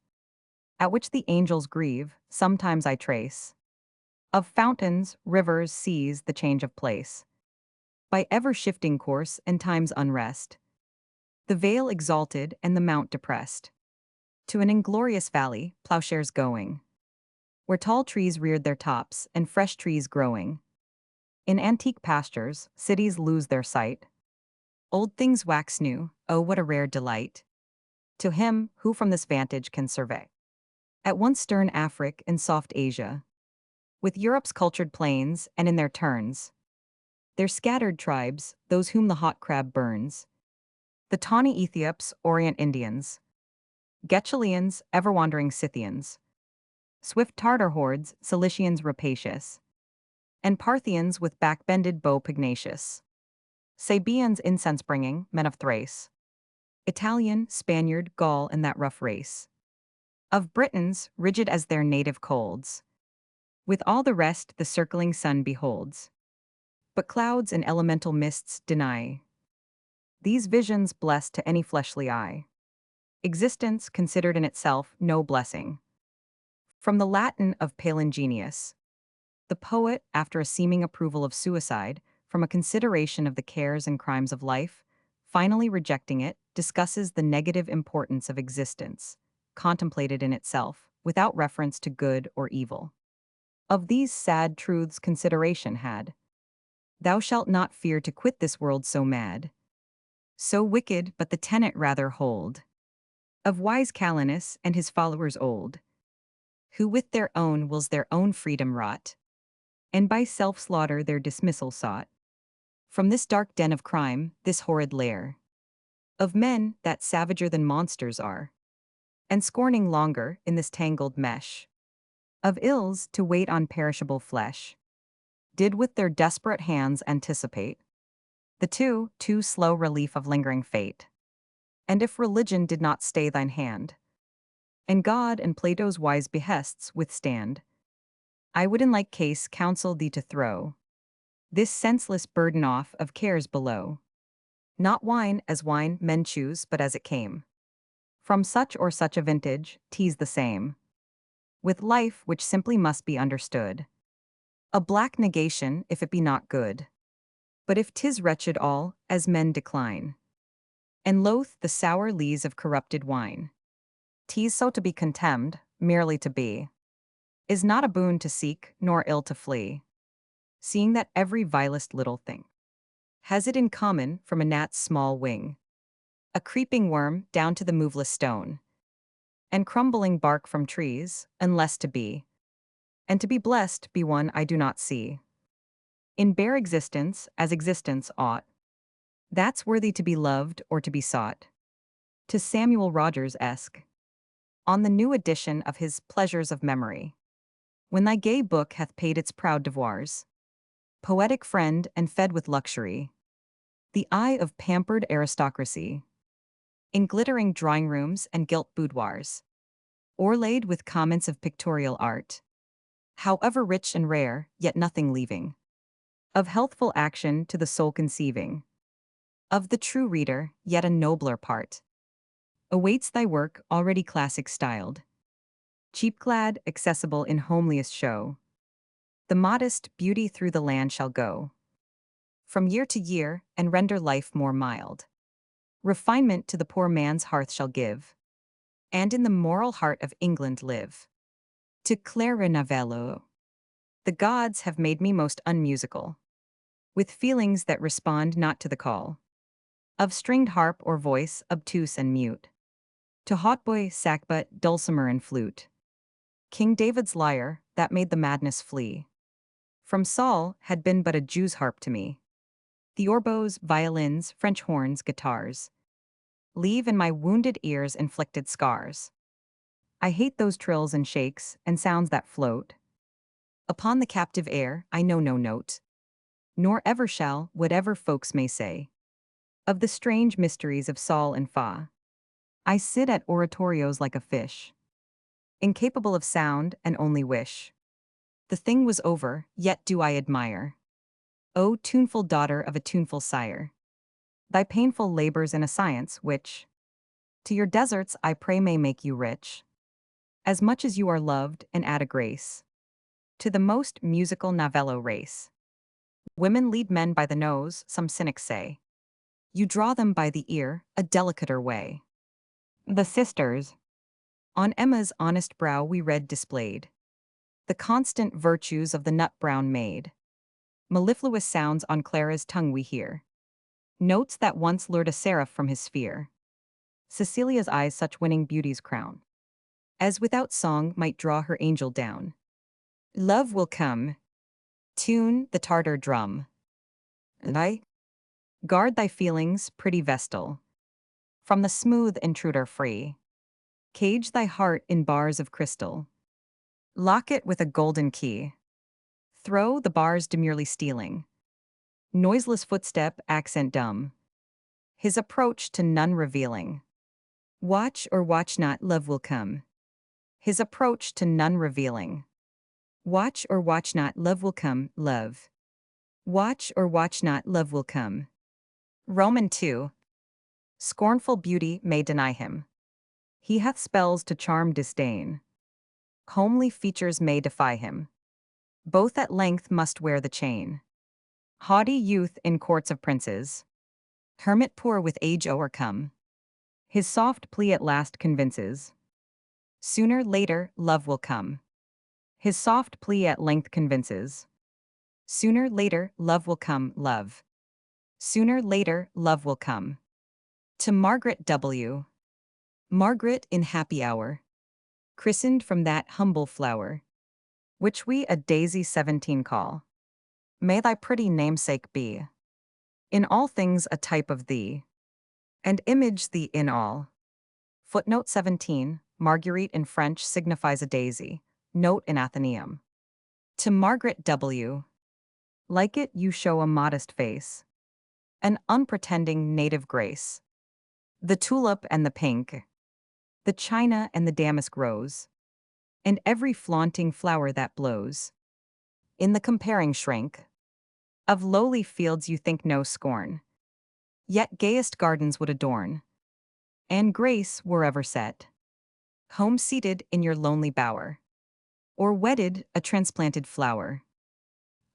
at which the angels grieve, sometimes I trace, of fountains, rivers, seas, the change of place, by ever-shifting course and time's unrest, the vale exalted and the mount depressed. To an inglorious valley, plowshares going, where tall trees reared their tops and fresh trees growing. In antique pastures, cities lose their sight. Old things wax new, oh what a rare delight. To him, who from this vantage can survey. At once stern Afric and soft Asia, with Europe's cultured plains, and in their turns, their scattered tribes, those whom the hot crab burns. The tawny Ethiops, Orient Indians, Gechelians, ever-wandering Scythians, swift Tartar hordes, Cilicians rapacious, and Parthians with back-bended bow pugnacious. Sabaeans incense-bringing, men of Thrace, Italian, Spaniard, Gaul, and that rough race. Of Britons, rigid as their native colds, with all the rest the circling sun beholds. But clouds and elemental mists deny these visions blessed to any fleshly eye. Existence considered in itself no blessing. From the Latin of Palingenius, the poet, after a seeming approval of suicide, from a consideration of the cares and crimes of life, finally rejecting it, discusses the negative importance of existence, contemplated in itself, without reference to good or evil. Of these sad truths consideration had. Thou shalt not fear to quit this world so mad, so wicked, but the tenet rather hold. Of wise Calenus and his followers old, who with their own wills their own freedom wrought, and by self-slaughter their dismissal sought. From this dark den of crime, this horrid lair, of men that savager than monsters are, and scorning longer in this tangled mesh, of ills to wait on perishable flesh, did with their desperate hands anticipate the too slow relief of lingering fate. And if religion did not stay thine hand, and God and Plato's wise behests withstand, I would in like case counsel thee to throw this senseless burden off of cares below. Not wine as wine men choose, but as it came. From such or such a vintage, 'tis the same. With life which simply must be understood. A black negation if it be not good. But if 'tis wretched all, as men decline, and loath the sour lees of corrupted wine, 'tis so to be contemned, merely to be, is not a boon to seek, nor ill to flee, seeing that every vilest little thing has it in common from a gnat's small wing, a creeping worm down to the moveless stone, and crumbling bark from trees, unless to be, and to be blessed be one I do not see. In bare existence, as existence ought, that's worthy to be loved or to be sought. To Samuel Rogers-esque, on the new edition of his Pleasures of Memory, when thy gay book hath paid its proud devoirs, poetic friend and fed with luxury, the eye of pampered aristocracy, in glittering drawing rooms and gilt boudoirs, o'erlaid with comments of pictorial art, however rich and rare, yet nothing leaving, of healthful action to the soul conceiving, of the true reader, yet a nobler part, awaits thy work already classic styled, cheap-clad, accessible in homeliest show. The modest beauty through the land shall go, from year to year, and render life more mild. Refinement to the poor man's hearth shall give, and in the moral heart of England live. To Claire Novello. The gods have made me most unmusical, with feelings that respond not to the call of stringed harp or voice obtuse and mute. To hautboy, sackbut, dulcimer and flute, King David's lyre, that made the madness flee, from Saul had been but a Jew's harp to me. The oboes, violins, French horns, guitars, leave in my wounded ears inflicted scars. I hate those trills and shakes and sounds that float upon the captive air. I know no note, nor ever shall, whatever folks may say, of the strange mysteries of Sol and Fa. I sit at oratorios like a fish, incapable of sound and only wish the thing was over, yet do I admire. O tuneful daughter of a tuneful sire, thy painful labors in a science which, to your deserts I pray may make you rich, as much as you are loved and add a grace to the most musical novello race. Women lead men by the nose, some cynics say. You draw them by the ear, a delicater way. The sisters On Emma's honest brow we read displayed the constant virtues of the nut-brown maid. Mellifluous sounds on Clara's tongue we hear, notes that once lured a seraph from his sphere. Cecilia's eyes such winning beauty's crown, as without song might draw her angel down. Love will come, tune the Tartar drum. And I guard thy feelings, pretty vestal, from the smooth intruder free. Cage thy heart in bars of crystal. Lock it with a golden key. Throw the bars demurely stealing. Noiseless footstep, accent dumb. His approach to none revealing. Watch or watch not, love will come. His approach to none revealing. Watch or watch not, love will come, love. Watch or watch not, love will come. Roman 2. Scornful beauty may deny him. He hath spells to charm disdain. Homely features may defy him. Both at length must wear the chain. Haughty youth in courts of princes. Hermit poor with age o'ercome. His soft plea at last convinces. Sooner, later, love will come. His soft plea at length convinces. Sooner, later, love will come, love. Sooner, later, love will come. To Margaret W. Margaret in happy hour, christened from that humble flower, which we a daisy 17 call. May thy pretty namesake be, in all things a type of thee, and image thee in all. Footnote 17, Marguerite in French signifies a daisy, note in Athenaeum. To Margaret W. Like it you show a modest face, an unpretending native grace. The tulip and the pink, the china and the damask rose, and every flaunting flower that blows. In the comparing shrink of lowly fields you think no scorn, yet gayest gardens would adorn, and grace wherever set. Home seated in your lonely bower, or wedded a transplanted flower.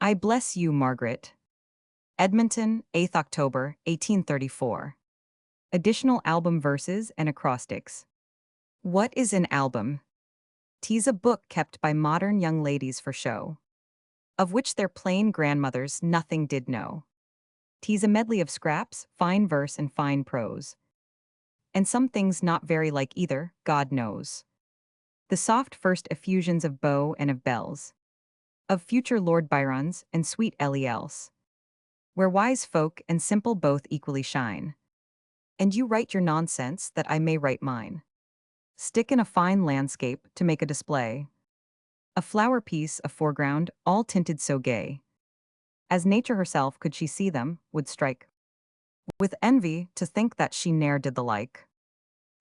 I bless you, Margaret. Edmonton, 8th October, 1834. Additional album verses and acrostics. What is an album? 'Tis a book kept by modern young ladies for show, of which their plain grandmothers nothing did know. 'Tis a medley of scraps, fine verse and fine prose, and some things not very like either, God knows. The soft first effusions of Beaux and of Belles, of future Lord Byrons and sweet Ellie else, where wise folk and simple both equally shine. And you write your nonsense that I may write mine. Stick in a fine landscape to make a display. A flower piece, a foreground, all tinted so gay, as nature herself, could she see them, would strike with envy to think that she ne'er did the like.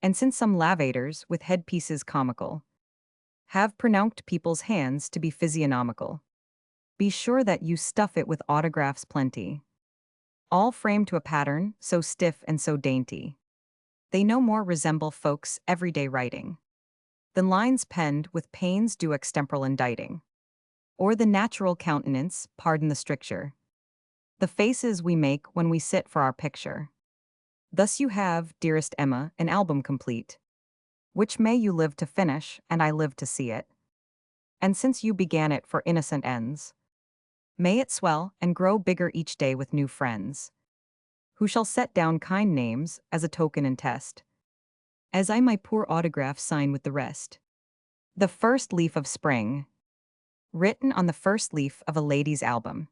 And since some lavaters, with headpieces comical, have pronounced people's hands to be physiognomical, be sure that you stuff it with autographs plenty, all framed to a pattern so stiff and so dainty, they no more resemble folks' everyday writing than lines penned with pains due extemporal inditing, or the natural countenance, pardon the stricture, the faces we make when we sit for our picture. Thus you have, dearest Emma, an album complete, which may you live to finish, and I live to see it. And since you began it for innocent ends, may it swell and grow bigger each day with new friends, who shall set down kind names as a token and test, as I my poor autograph sign with the rest. The first leaf of spring, written on the first leaf of a lady's album.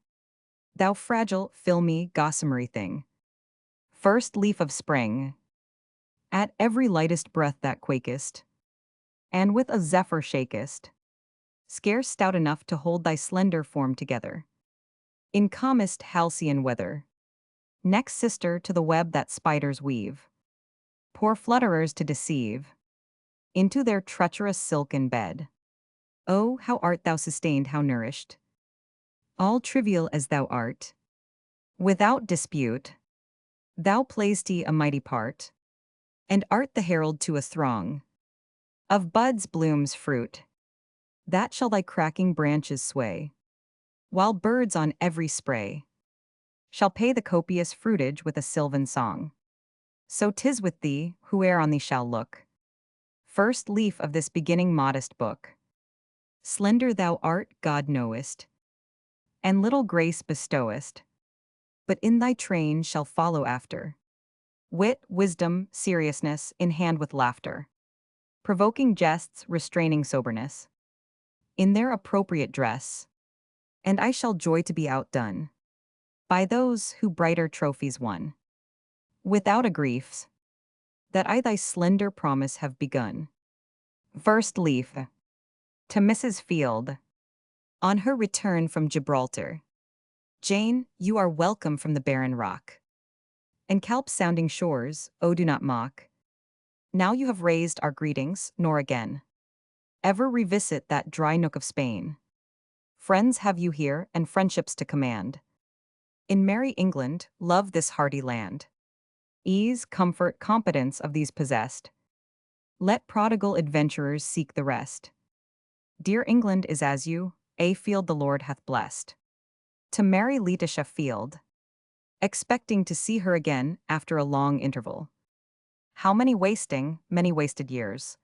Thou fragile, filmy, gossamery thing. First leaf of spring, at every lightest breath that quakest, and with a zephyr shakest, scarce stout enough to hold thy slender form together. In calmest halcyon weather, next sister to the web that spiders weave, poor flutterers to deceive, into their treacherous silken bed. Oh, how art thou sustained, how nourished! All trivial as thou art, without dispute, thou play'st a mighty part, and art the herald to a throng of buds, blooms, fruit, that shall thy cracking branches sway, while birds on every spray shall pay the copious fruitage with a sylvan song. So 'tis with thee, whoe'er on thee shall look, First leaf of this beginning modest book. Slender thou art, God knowest, and little grace bestowest, but in thy train shall follow after wit, wisdom, seriousness, in hand with laughter, provoking jests, restraining soberness, in their appropriate dress, and I shall joy to be outdone by those who brighter trophies won, without a griefs, that I thy slender promise have begun. First leaf. To Mrs. Field. On her return from Gibraltar. Jane, you are welcome from the barren rock. And Calp-sounding shores, oh do not mock. Now you have raised our greetings, nor again ever revisit that dry nook of Spain. Friends have you here, and friendships to command. In merry England, love this hardy land. Ease, comfort, competence of these possessed. Let prodigal adventurers seek the rest. Dear England is as you, a field the Lord hath blessed. To merry Letitia Field. Expecting to see her again after a long interval. How many wasted years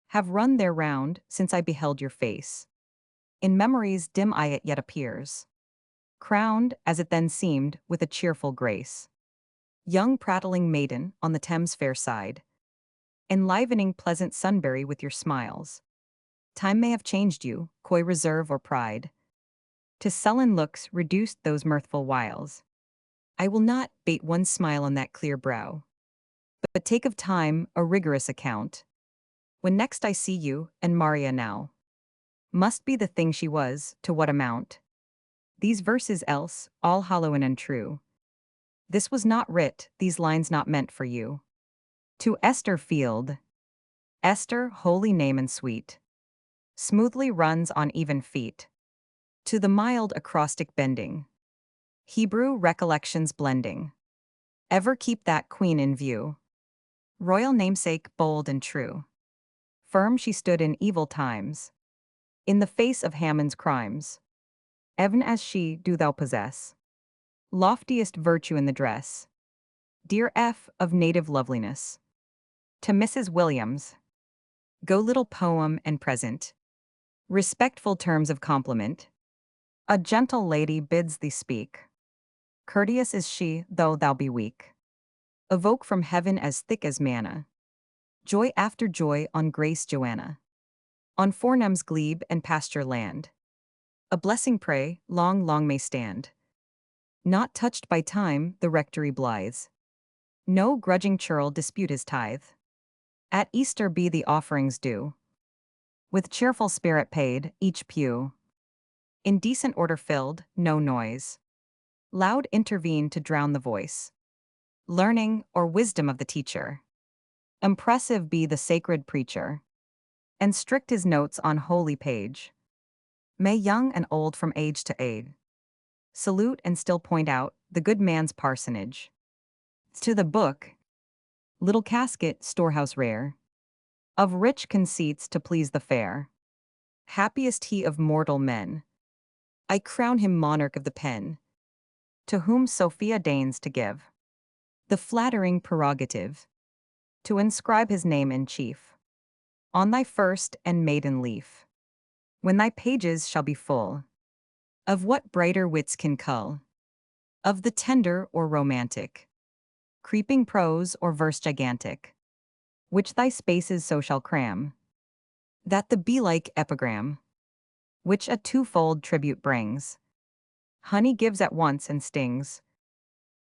have run their round since I beheld your face. In memory's dim eye it yet appears, crowned, as it then seemed, with a cheerful grace. Young prattling maiden on the Thames fair side, enlivening pleasant Sunbury with your smiles. Time may have changed you, coy reserve or pride. To sullen looks reduced those mirthful wiles. I will not bate one smile on that clear brow, but take of time a rigorous account. When next I see you, and Maria now must be the thing she was, to what amount? These verses else, all hollow and untrue. This was not writ, these lines not meant for you. To Esther Field. Esther, holy name and sweet, smoothly runs on even feet. To the mild acrostic bending, Hebrew recollections blending. Ever keep that queen in view. Royal namesake, bold and true. Firm she stood in evil times, in the face of Haman's crimes. Even as she do thou possess loftiest virtue in the dress. Dear F. of native loveliness. To Mrs. Williams. Go little poem and present. Respectful terms of compliment. A gentle lady bids thee speak. Courteous is she, though thou be weak. Evoke from heaven as thick as manna. Joy after joy on Grace Joanna. On Fornem's glebe and pasture land. A blessing pray, long, long may stand. Not touched by time, the rectory blithes. No grudging churl dispute his tithe. At Easter be the offerings due. With cheerful spirit paid, each pew. In decent order filled, no noise. Loud intervene to drown the voice. Learning, or wisdom of the teacher. Impressive be the sacred preacher. And strict his notes on holy page. May young and old from age to age salute and still point out the good man's parsonage. To the book, little casket, storehouse rare, of rich conceits to please the fair. Happiest he of mortal men. I crown him monarch of the pen, to whom Sophia deigns to give the flattering prerogative, to inscribe his name in chief on thy first and maiden leaf. When thy pages shall be full of what brighter wits can cull, of the tender or romantic, creeping prose or verse gigantic, which thy spaces so shall cram, that the bee-like epigram, which a twofold tribute brings, honey gives at once and stings,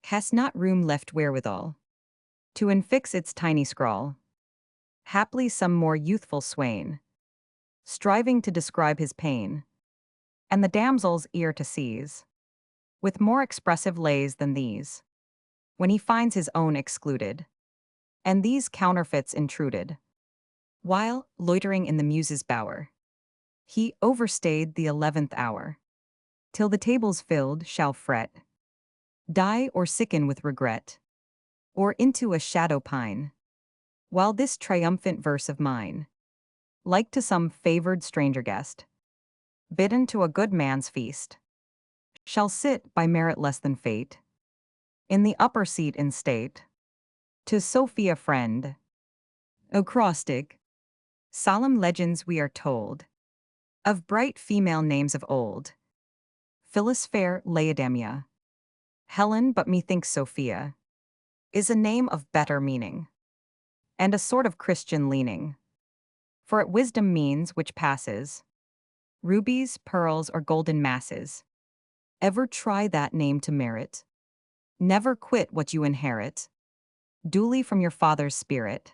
has not room left wherewithal to infix its tiny scrawl. Haply some more youthful swain, striving to describe his pain, and the damsel's ear to seize, with more expressive lays than these, when he finds his own excluded, and these counterfeits intruded, while, loitering in the muse's bower, he overstayed the 11th hour, till the tables filled shall fret, die or sicken with regret, or into a shadow pine, while this triumphant verse of mine, like to some favored stranger guest, bidden to a good man's feast, shall sit by merit less than fate, in the upper seat in state. To Sophia friend. Acrostic. Solemn legends we are told of bright female names of old. Phyllis fair Laodamia. Helen, but methinks Sophia, is a name of better meaning, and a sort of Christian leaning. For it wisdom means which passes rubies, pearls, or golden masses. Ever try that name to merit. Never quit what you inherit, duly from your father's spirit.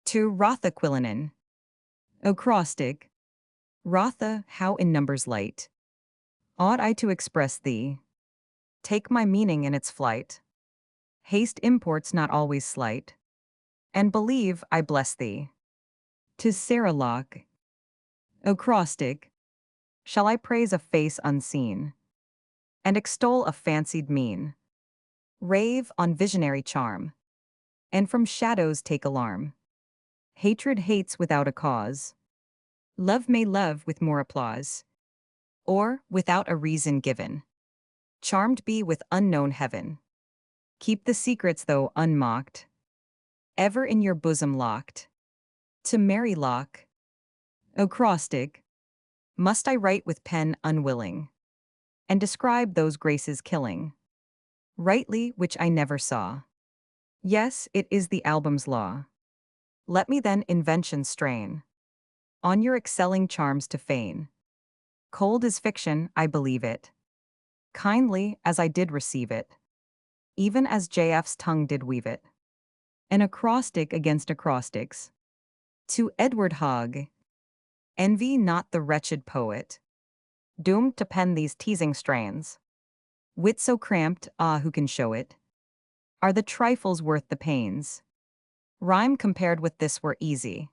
To Rotha Quillinen. Acrostic. Rotha, how in numbers light. Ought I to express thee? Take my meaning in its flight. Haste imports not always slight. And believe I bless thee. To Sarah Locke. Acrostic. Shall I praise a face unseen, and extol a fancied mien? Rave on visionary charm, and from shadows take alarm. Hatred hates without a cause. Love may love with more applause, or without a reason given. Charmed be with unknown heaven. Keep the secrets though unmocked, ever in your bosom locked. To Mary Locke. Acrostic. Must I write with pen unwilling, and describe those graces killing? Rightly, which I never saw. Yes, it is the album's law. Let me then invention strain on your excelling charms to feign. Cold is fiction, I believe it, kindly as I did receive it, even as JF's tongue did weave it. An acrostic against acrostics. To Edward Hogg. Envy not the wretched poet, doomed to pen these teasing strains. Wit so cramped, ah, who can show it? Are the trifles worth the pains? Rhyme compared with this were easy.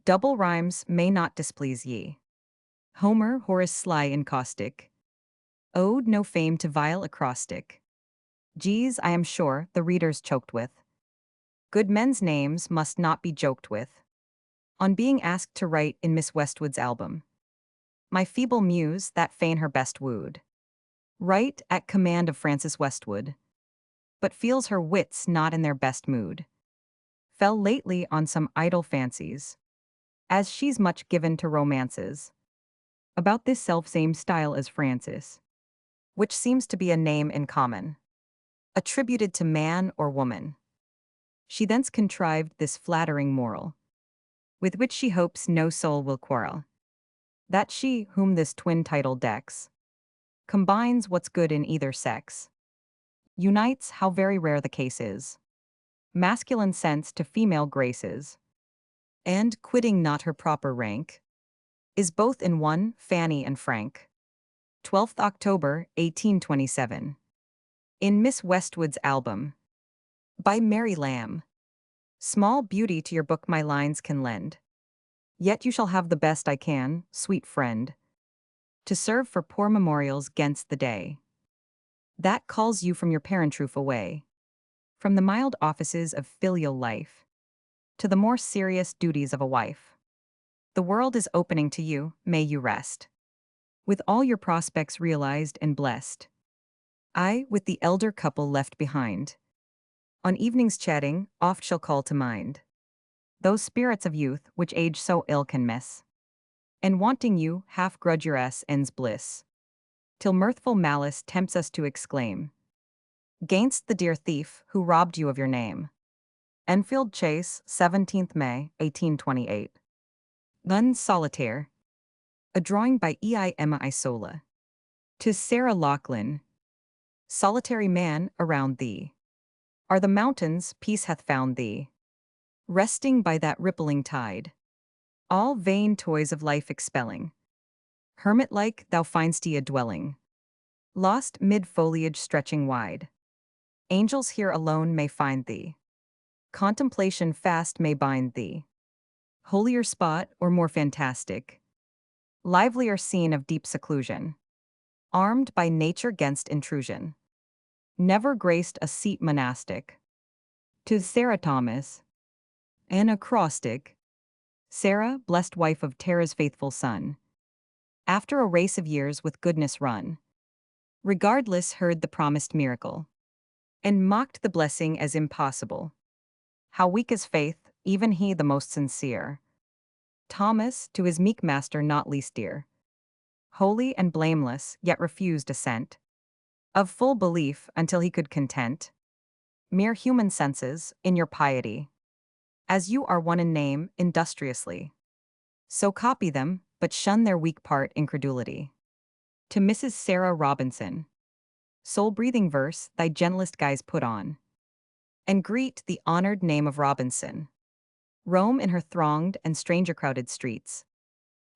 Double rhymes may not displease ye. Homer, Horace sly and caustic, owed no fame to vile acrostic. G's, I am sure, the readers choked with. Good men's names must not be joked with. On being asked to write in Miss Westwood's album, my feeble muse that fain her best wooed. Write at command of Frances Westwood, but feels her wits not in their best mood. Fell lately on some idle fancies, as she's much given to romances. About this self-same style as Frances, which seems to be a name in common, attributed to man or woman. She thence contrived this flattering moral, with which she hopes no soul will quarrel, that she, whom this twin title decks, combines what's good in either sex, unites, how very rare the case is, masculine sense to female graces, and, quitting not her proper rank, is both in one, Fanny and Frank. 12th October, 1827. In Miss Westwood's album. By Mary Lamb. Small beauty to your book my lines can lend. Yet you shall have the best I can, sweet friend, to serve for poor memorials 'gainst the day that calls you from your parent roof away, from the mild offices of filial life, to the more serious duties of a wife. The world is opening to you, may you rest, with all your prospects realized and blessed. I, with the elder couple left behind, on evenings chatting, oft shall call to mind those spirits of youth which age so ill can miss, and wanting you, half grudge your ends bliss, till mirthful malice tempts us to exclaim, 'Gainst the dear thief who robbed you of your name. Enfield Chase, 17th May, 1828. Un Solitaire. A drawing by E.I. Emma Isola. To Sarah Lachlan. Solitary man, around thee are the mountains, peace hath found thee, resting by that rippling tide, all vain toys of life expelling. Hermit-like thou find'st ye a dwelling, lost mid foliage stretching wide. Angels here alone may find thee, contemplation fast may bind thee. Holier spot, or more fantastic, livelier scene of deep seclusion, armed by nature 'gainst intrusion, never graced a seat monastic. To Sarah Thomas. An acrostic. Sarah, blessed wife of Terah's faithful son, after a race of years with goodness run, regardless heard the promised miracle, and mocked the blessing as impossible. How weak is faith, even he the most sincere, Thomas, to his meek master not least dear. Holy and blameless, yet refused assent. Of full belief until he could content mere human senses in your piety. As you are one in name, industriously. So copy them, but shun their weak part incredulity. To Mrs. Sarah Robinson. Soul-breathing verse, thy gentlest guise put on. And greet the honored name of Robinson. Roam in her thronged and stranger-crowded streets.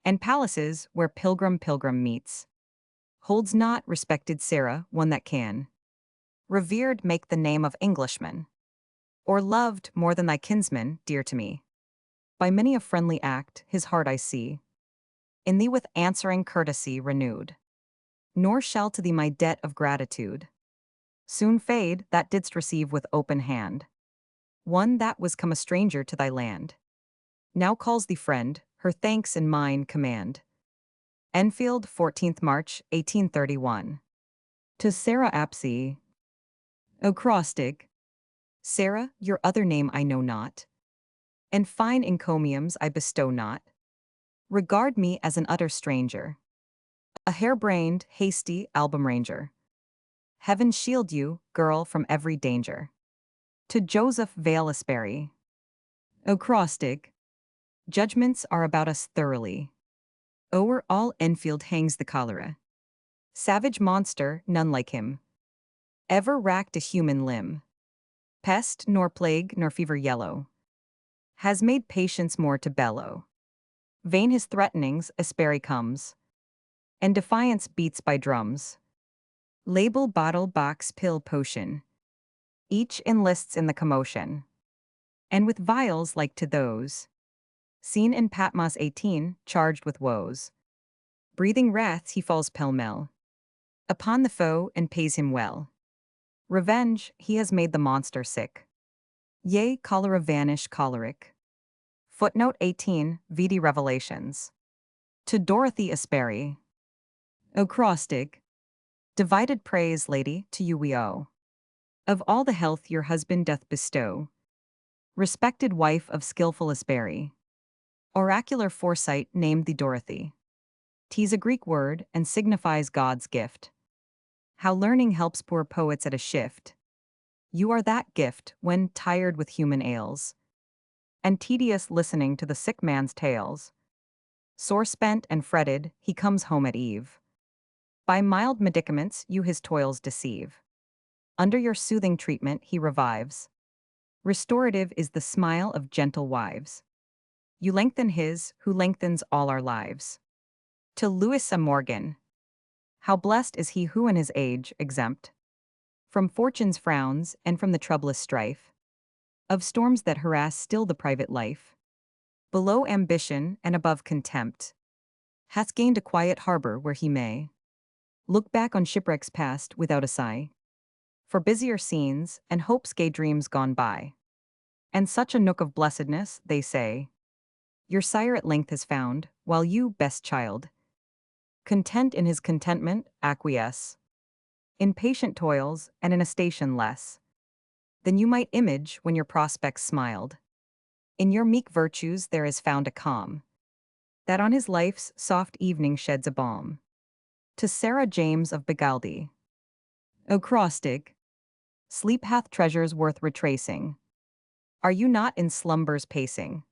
And palaces where pilgrim meets. Holds not, respected Sarah, one that can. Revered make the name of Englishman. Or loved more than thy kinsman, dear to me. By many a friendly act, his heart I see. In thee with answering courtesy renewed. Nor shall to thee my debt of gratitude soon fade that didst receive with open hand. One that was come a stranger to thy land. Now calls thee friend, her thanks in mine command. Enfield, 14th March, 1831. To Sarah Apsey. Acrostic. Sarah, your other name I know not. And fine encomiums I bestow not. Regard me as an utter stranger. A harebrained, hasty album ranger. Heaven shield you, girl, from every danger. To Joseph Vale Asperry. Acrostic. Judgments are about us thoroughly. O'er all Enfield hangs the cholera. Savage monster, none like him. Ever racked a human limb. Pest, nor plague, nor fever yellow. Has made patience more to bellow. Vain his threatenings, Asperry comes. And defiance beats by drums. Label, bottle, box, pill, potion. Each enlists in the commotion. And with vials like to those seen in Patmos 18, charged with woes. Breathing wrath, he falls pell-mell upon the foe and pays him well. Revenge, he has made the monster sick. Yea, cholera vanish choleric. Footnote 18, VD Revelations. To Dorothy Asperry. Acrostic. Divided praise, lady, to you we owe. Of all the health your husband doth bestow. Respected wife of skillful Asperry. Oracular foresight named thee Dorothy. 'Tis a Greek word and signifies God's gift. How learning helps poor poets at a shift. You are that gift when, tired with human ails, and tedious listening to the sick man's tales, sore spent and fretted, he comes home at eve. By mild medicaments you his toils deceive. Under your soothing treatment he revives. Restorative is the smile of gentle wives. You lengthen his, who lengthens all our lives. To Louis A. Morgan. How blessed is he who in his age, exempt from fortune's frowns and from the troublous strife of storms that harass still the private life, below ambition and above contempt, hath gained a quiet harbor where he may look back on shipwrecks past without a sigh, for busier scenes and hope's gay dreams gone by. And such a nook of blessedness, they say, your sire at length has found, while you, best child, content in his contentment, acquiesce in patient toils and in a station less than you might image when your prospects smiled. In your meek virtues there is found a calm that on his life's soft evening sheds a balm. To Sarah James of Begaldi. Acrostic. Sleep hath treasures worth retracing. Are you not in slumbers pacing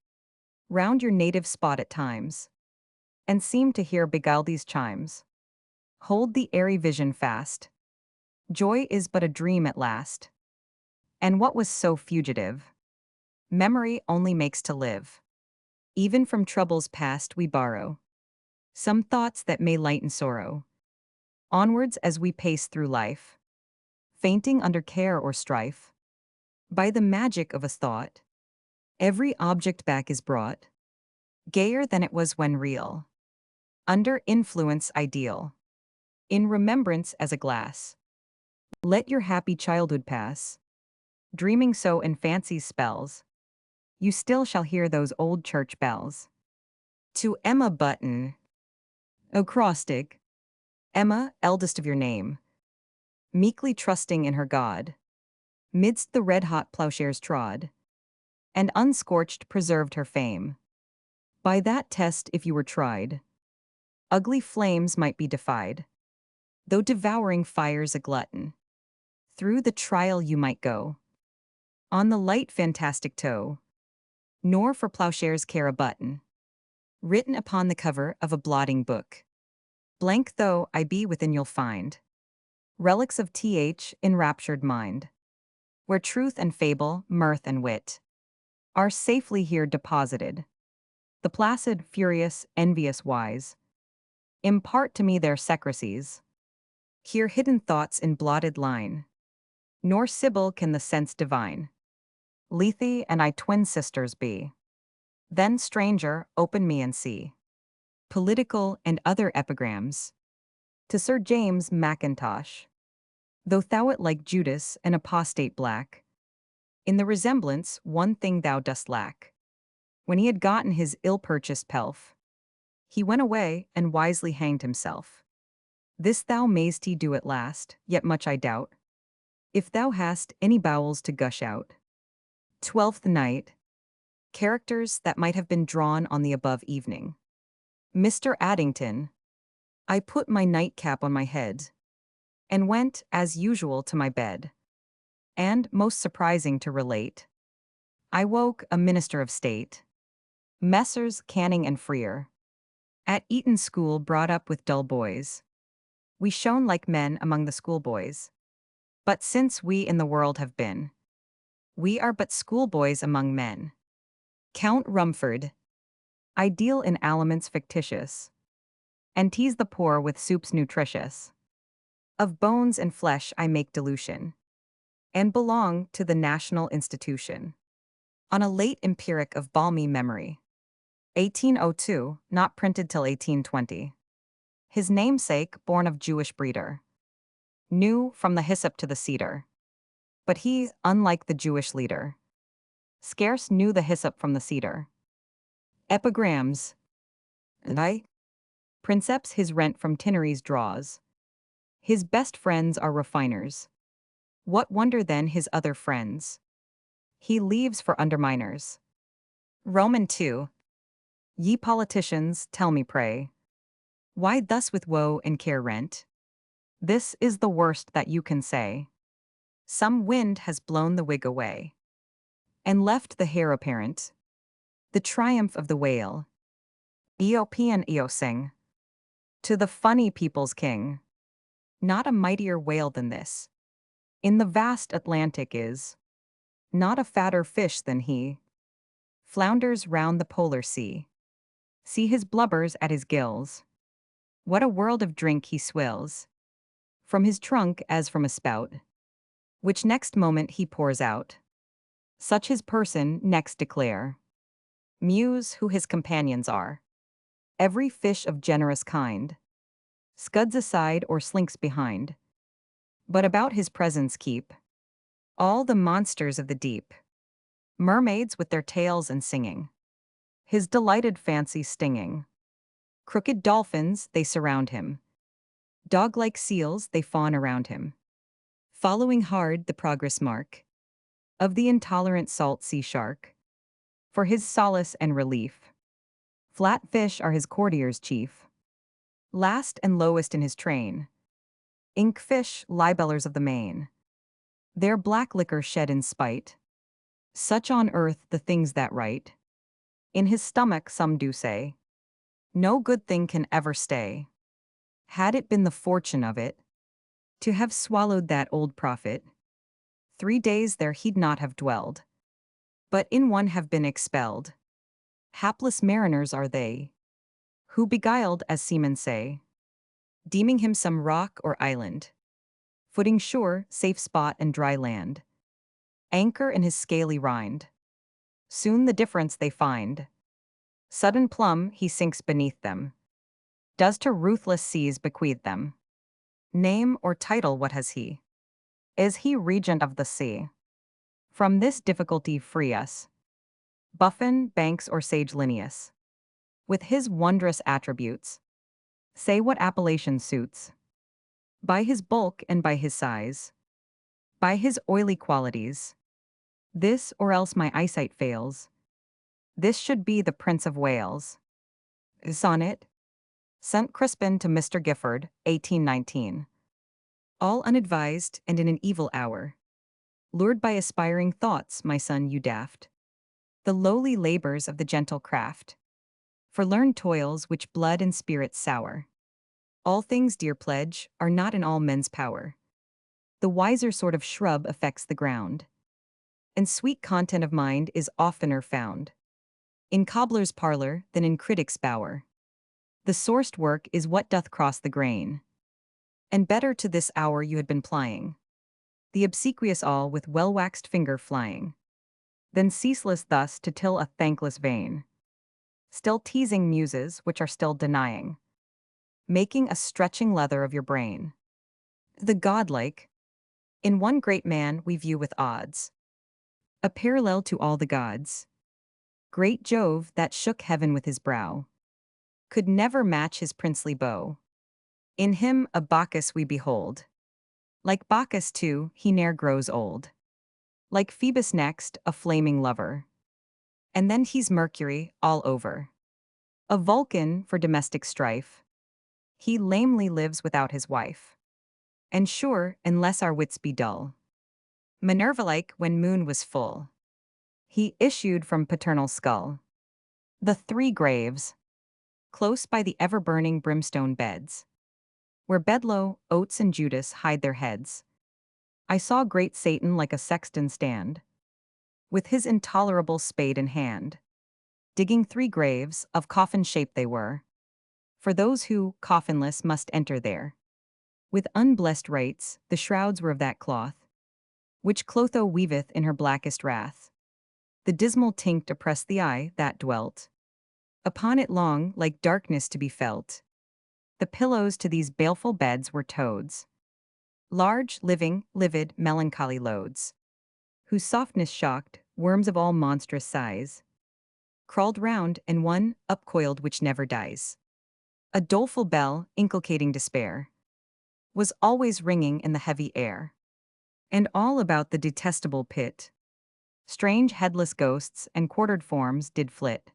round your native spot at times, and seem to hear Begaldi's chimes? Hold the airy vision fast. Joy is but a dream at last. And what was so fugitive? Memory only makes to live. Even from troubles past we borrow some thoughts that may lighten sorrow. Onwards as we pace through life, fainting under care or strife, by the magic of a thought, every object back is brought, gayer than it was when real, under influence ideal, in remembrance as a glass. Let your happy childhood pass, dreaming so in fancy's spells, you still shall hear those old church bells. To Emma Button. Acrostic. Emma, eldest of your name, meekly trusting in her God, midst the red-hot plowshares trod, and unscorched preserved her fame. By that test if you were tried, ugly flames might be defied, though devouring fires a glutton. Through the trial you might go, on the light fantastic toe, nor for plowshares care a button, written upon the cover of a blotting book. Blank though I be within you'll find relics of enraptured mind, where truth and fable, mirth and wit, are safely here deposited. The placid, furious, envious wise impart to me their secrecies, here hidden thoughts in blotted line, nor Sibyl can the sense divine. Lethe and I twin sisters be. Then, stranger, open me and see. Political and other epigrams. To Sir James Mackintosh. Though thou it like Judas, an apostate black, in the resemblance one thing thou dost lack. When he had gotten his ill-purchased pelf, he went away and wisely hanged himself. This thou mayst he do at last, yet much I doubt, if thou hast any bowels to gush out. 12th night. Characters that might have been drawn on the above evening. Mr. Addington. I put my nightcap on my head, and went, as usual, to my bed. And, most surprising to relate, I woke a minister of state. Messrs. Canning and Freer. At Eton School brought up with dull boys. We shone like men among the schoolboys. But since we in the world have been, we are but schoolboys among men. Count Rumford. I deal in aliments fictitious, and tease the poor with soups nutritious. Of bones and flesh I make dilution, and belong to the national institution. On a late empiric of balmy memory. 1802, not printed till 1820. His namesake, born of Jewish breeder, knew from the hyssop to the cedar. But he, unlike the Jewish leader, scarce knew the hyssop from the cedar. Epigrams. And I? Princeps his rent from tinneries draws. His best friends are refiners. What wonder then his other friends he leaves for underminers. Roman 2. Ye politicians, tell me pray, why thus with woe and care rent? This is the worst that you can say. Some wind has blown the wig away, and left the hair apparent. The triumph of the whale. Eopian Eosing. To the funny people's king. Not a mightier whale than this. In the vast Atlantic is. Not a fatter fish than he. Flounders round the polar sea. See his blubbers at his gills. What a world of drink he swills. From his trunk as from a spout, which next moment he pours out. Such his person next declare. Muse who his companions are. Every fish of generous kind scuds aside or slinks behind, but about his presence keep all the monsters of the deep, mermaids with their tails and singing, his delighted fancy stinging. Crooked dolphins, they surround him. Dog-like seals, they fawn around him, following hard the progress mark of the intolerant salt sea shark. For his solace and relief, flat fish are his courtiers chief. Last and lowest in his train, inkfish, libellers of the main, their black liquor shed in spite. Such on earth the things that right. In his stomach some do say, no good thing can ever stay. Had it been the fortune of it, to have swallowed that old prophet, 3 days there he'd not have dwelled, but in one have been expelled. Hapless mariners are they, who beguiled, as seamen say, deeming him some rock or island, footing sure, safe spot and dry land, anchor in his scaly rind. Soon the difference they find. Sudden plumb he sinks beneath them, does to ruthless seas bequeath them. Name or title what has he? Is he regent of the sea? From this difficulty free us, Buffon, Banks, or sage Linnaeus, with his wondrous attributes. Say what appellation suits. By his bulk and by his size, by his oily qualities. This or else my eyesight fails. This should be the Prince of Wales. Sonnet. Sent Crispin to Mr. Gifford, 1819. All unadvised and in an evil hour. Lured by aspiring thoughts, my son, you daft. The lowly labors of the gentle craft. For learned toils which blood and spirit sour. All things, dear pledge, are not in all men's power. The wiser sort of shrub affects the ground. And sweet content of mind is oftener found in cobbler's parlor than in critic's bower. The sourced work is what doth cross the grain. And better to this hour you had been plying the obsequious all with well-waxed finger flying, than ceaseless thus to till a thankless vein, still teasing muses which are still denying, making a stretching leather of your brain. The godlike, in one great man we view with odds, a parallel to all the gods. Great Jove that shook heaven with his brow, could never match his princely bow. In him a Bacchus we behold. Like Bacchus too, he ne'er grows old. Like Phoebus next, a flaming lover. And then he's Mercury, all over. A Vulcan for domestic strife. He lamely lives without his wife. And sure, unless our wits be dull. Minerva-like when moon was full. He issued from paternal skull. The three graves. Close by the ever-burning brimstone beds. Where Bedloe, Oates and Judas hide their heads. I saw great Satan like a sexton stand, with his intolerable spade in hand, digging three graves, of coffin shape they were, for those who, coffinless, must enter there. With unblessed rites, the shrouds were of that cloth, which Clotho weaveth in her blackest wrath. The dismal tinct oppressed the eye that dwelt upon it long, like darkness to be felt. The pillows to these baleful beds were toads, large, living, livid, melancholy loads, whose softness shocked, worms of all monstrous size, crawled round, and one, upcoiled which never dies. A doleful bell, inculcating despair, was always ringing in the heavy air. And all about the detestable pit, strange headless ghosts and quartered forms did flit.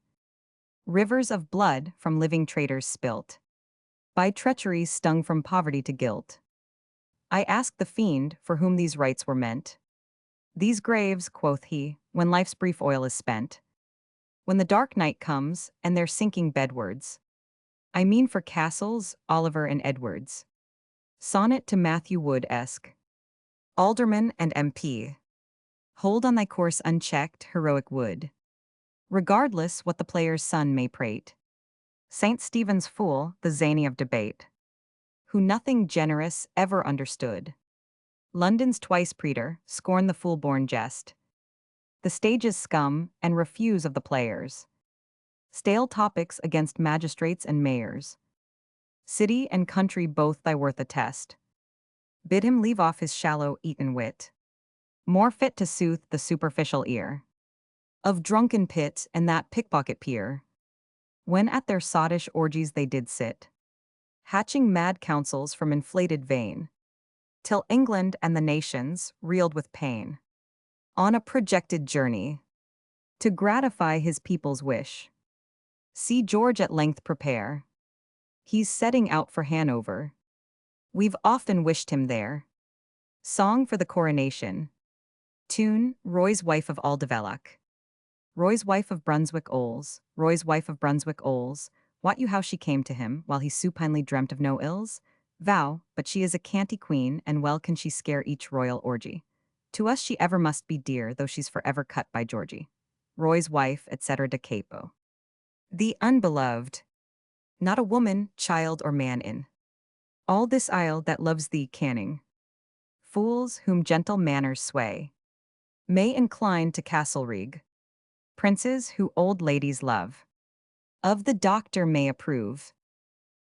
Rivers of blood from living traitors spilt, by treachery stung from poverty to guilt. I asked the fiend for whom these rites were meant. These graves, quoth he, when life's brief oil is spent, when the dark night comes, and their sinking bedwards. I mean for Castles, Oliver and Edwards. Sonnet to Matthew Wood-esque. Alderman and MP. Hold on thy course unchecked, heroic wood. Regardless what the player's son may prate. Saint Stephen's fool, the zany of debate, who nothing generous ever understood. London's twice praetor, scorn the fool-born jest. The stage's scum, and refuse of the players. Stale topics against magistrates and mayors. City and country both thy worth attest. Bid him leave off his shallow eaten wit, more fit to soothe the superficial ear of drunken pit and that pickpocket peer, when at their sottish orgies they did sit, hatching mad counsels from inflated vein, till England and the nations reeled with pain, on a projected journey, to gratify his people's wish. See George at length prepare. He's setting out for Hanover. We've often wished him there. Song for the coronation. Tune, Roy's wife of Aldevellac. Roy's wife of Brunswick Oles, Roy's wife of Brunswick Oles, wot you how she came to him, while he supinely dreamt of no ills? Vow, but she is a canty queen, and well can she scare each royal orgy. To us she ever must be dear, though she's forever cut by Georgie. Roy's wife, etc. da capo. The unbeloved. Not a woman, child, or man in all this isle that loves thee, Canning. Fools whom gentle manners sway may incline to Castlereagh. Princes who old ladies love of the doctor may approve.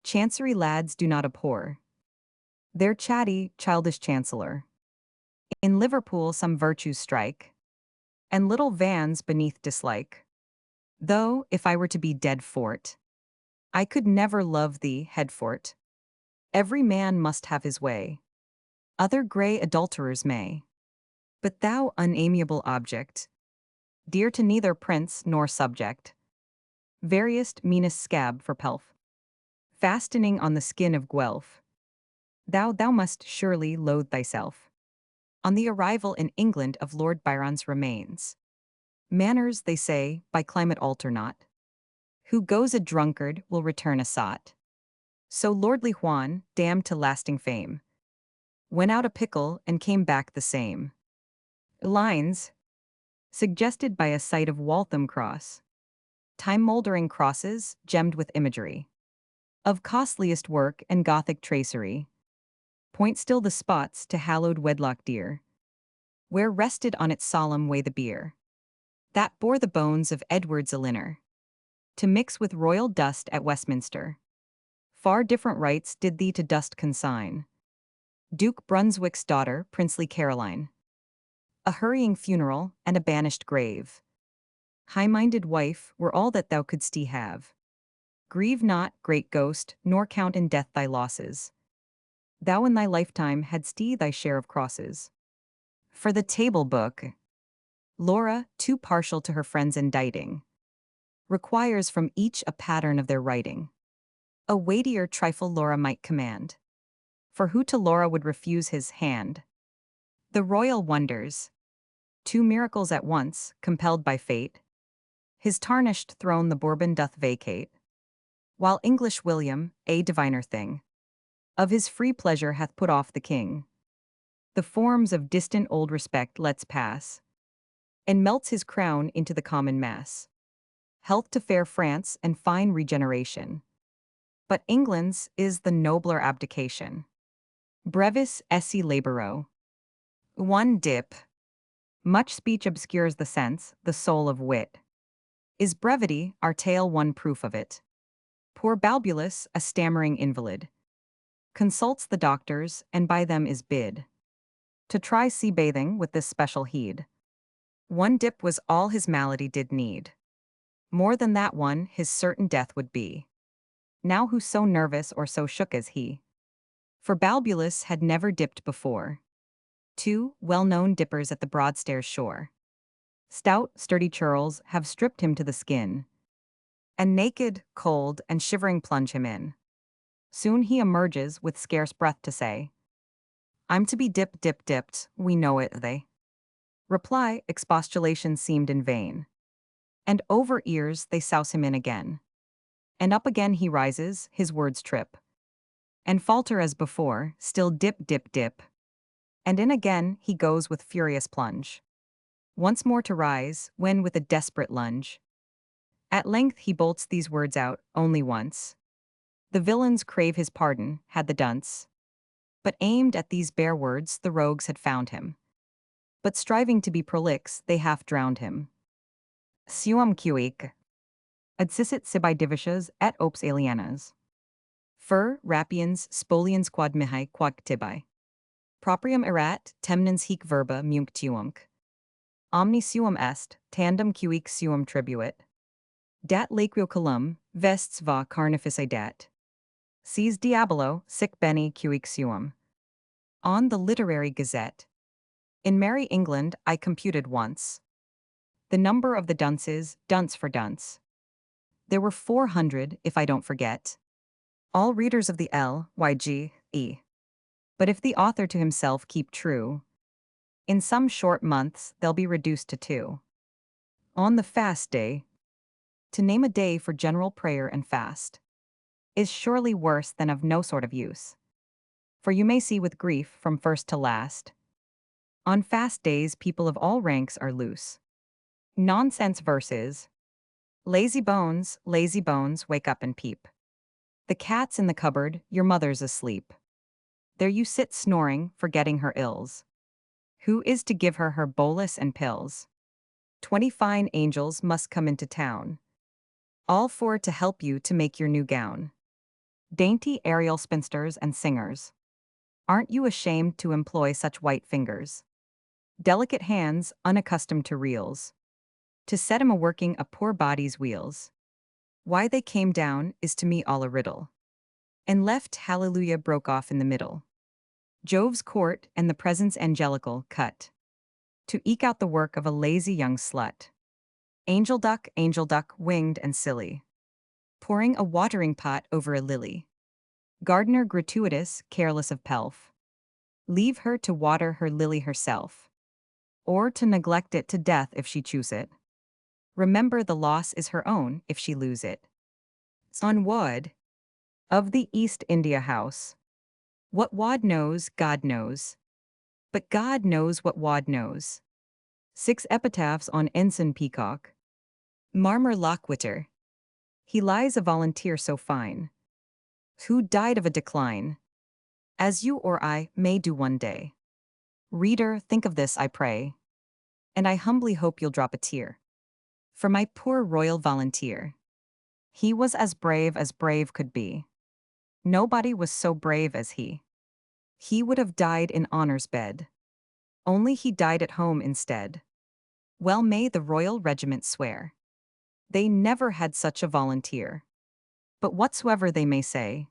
Chancery lads do not abhor their chatty, childish chancellor. In Liverpool some virtues strike, and little vans beneath dislike. Though, if I were to be dead fort, I could never love thee, Headfort. Every man must have his way. Other grey adulterers may. But thou, unamiable object, dear to neither prince nor subject. Veriest meanest scab for pelf. Fastening on the skin of Guelph. Thou must surely loathe thyself. On the arrival in England of Lord Byron's remains. Manners, they say, by climate alter not. Who goes a drunkard will return a sot. So lordly Juan, damned to lasting fame, went out a pickle and came back the same. Lines, suggested by a sight of Waltham Cross. Time-mouldering crosses, gemmed with imagery. Of costliest work and Gothic tracery. Point still the spots to hallowed wedlock dear, where rested on its solemn way the bier that bore the bones of Edward Zelliner, to mix with royal dust at Westminster. Far different rites did thee to dust consign. Duke Brunswick's daughter, princely Caroline. A hurrying funeral and a banished grave. High-minded wife were all that thou couldst have. Grieve not, great ghost, nor count in death thy losses. Thou in thy lifetime hadst thy share of crosses. For the table book, Laura, too partial to her friends' inditing, requires from each a pattern of their writing. A weightier trifle Laura might command. For who to Laura would refuse his hand? The royal wonders. Two miracles at once, compelled by fate. His tarnished throne the Bourbon doth vacate. While English William, a diviner thing, of his free pleasure hath put off the king. The forms of distant old respect lets pass, and melts his crown into the common mass. Health to fair France and fine regeneration. But England's is the nobler abdication. Brevis esse laboro. One dip. Much speech obscures the sense, the soul of wit. Is brevity, our tale one proof of it? Poor Balbulus, a stammering invalid, consults the doctors, and by them is bid to try sea bathing with this special heed. One dip was all his malady did need. More than that one, his certain death would be. Now who so nervous or so shook as he? For Balbulus had never dipped before. Two well-known dippers at the Broadstairs shore. Stout, sturdy churls have stripped him to the skin, and naked, cold, and shivering plunge him in. Soon he emerges with scarce breath to say, I'm to be dipped, we know it, they. Reply, expostulation seemed in vain. And over ears they souse him in again. And up again he rises, his words trip. And falter as before, still dip. And in again he goes with furious plunge. Once more to rise, when with a desperate lunge. At length he bolts these words out, only once. The villains crave his pardon, had the dunce. But aimed at these bare words, the rogues had found him. But striving to be prolix, they half drowned him. Suum cuique. Adsisit sibi divicias et opes alienas. Fur, rapiens, spoliens quad mihi quod tibi. Proprium erat, temnens hic verba munc tuumc. Omni suum est, tandem cuique suum tribuit. Dat laquio colum, vests va carnifice dat. Sees diabolo, sic bene cuique suum. On the Literary Gazette. In Merry England I computed once the number of the dunces, dunce for dunce. There were 400, if I don't forget. All readers of the L.Y.G.E. But if the author to himself keep true, in some short months they'll be reduced to 2. On the fast day, to name a day for general prayer and fast, is surely worse than of no sort of use. For you may see with grief from first to last, on fast days people of all ranks are loose. Nonsense verses. Lazy bones, wake up and peep. The cat's in the cupboard, your mother's asleep. There you sit snoring, forgetting her ills. Who is to give her her bolus and pills? 20 fine angels must come into town, all for to help you to make your new gown. Dainty aerial spinsters and singers. Aren't you ashamed to employ such white fingers? Delicate hands, unaccustomed to reels, to set 'em a-working a poor body's wheels. Why they came down is to me all a riddle. And left hallelujah broke off in the middle. Jove's court and the presence angelical cut, to eke out the work of a lazy young slut. angel duck, winged and silly. Pouring a watering pot over a lily. Gardener gratuitous, careless of pelf. Leave her to water her lily herself. Or to neglect it to death if she choose it. Remember the loss is her own if she lose it. On Wad. Of the East India House. What Wad knows, God knows. But God knows what Wad knows. 6 epitaphs on Ensign Peacock. Marmor Lockwitter. He lies a volunteer so fine. Who died of a decline. As you or I may do one day. Reader, think of this, I pray. And I humbly hope you'll drop a tear. For my poor royal volunteer. He was as brave could be. Nobody was so brave as he. He would have died in honor's bed. Only he died at home instead. Well may the royal regiment swear. They never had such a volunteer. But whatsoever they may say,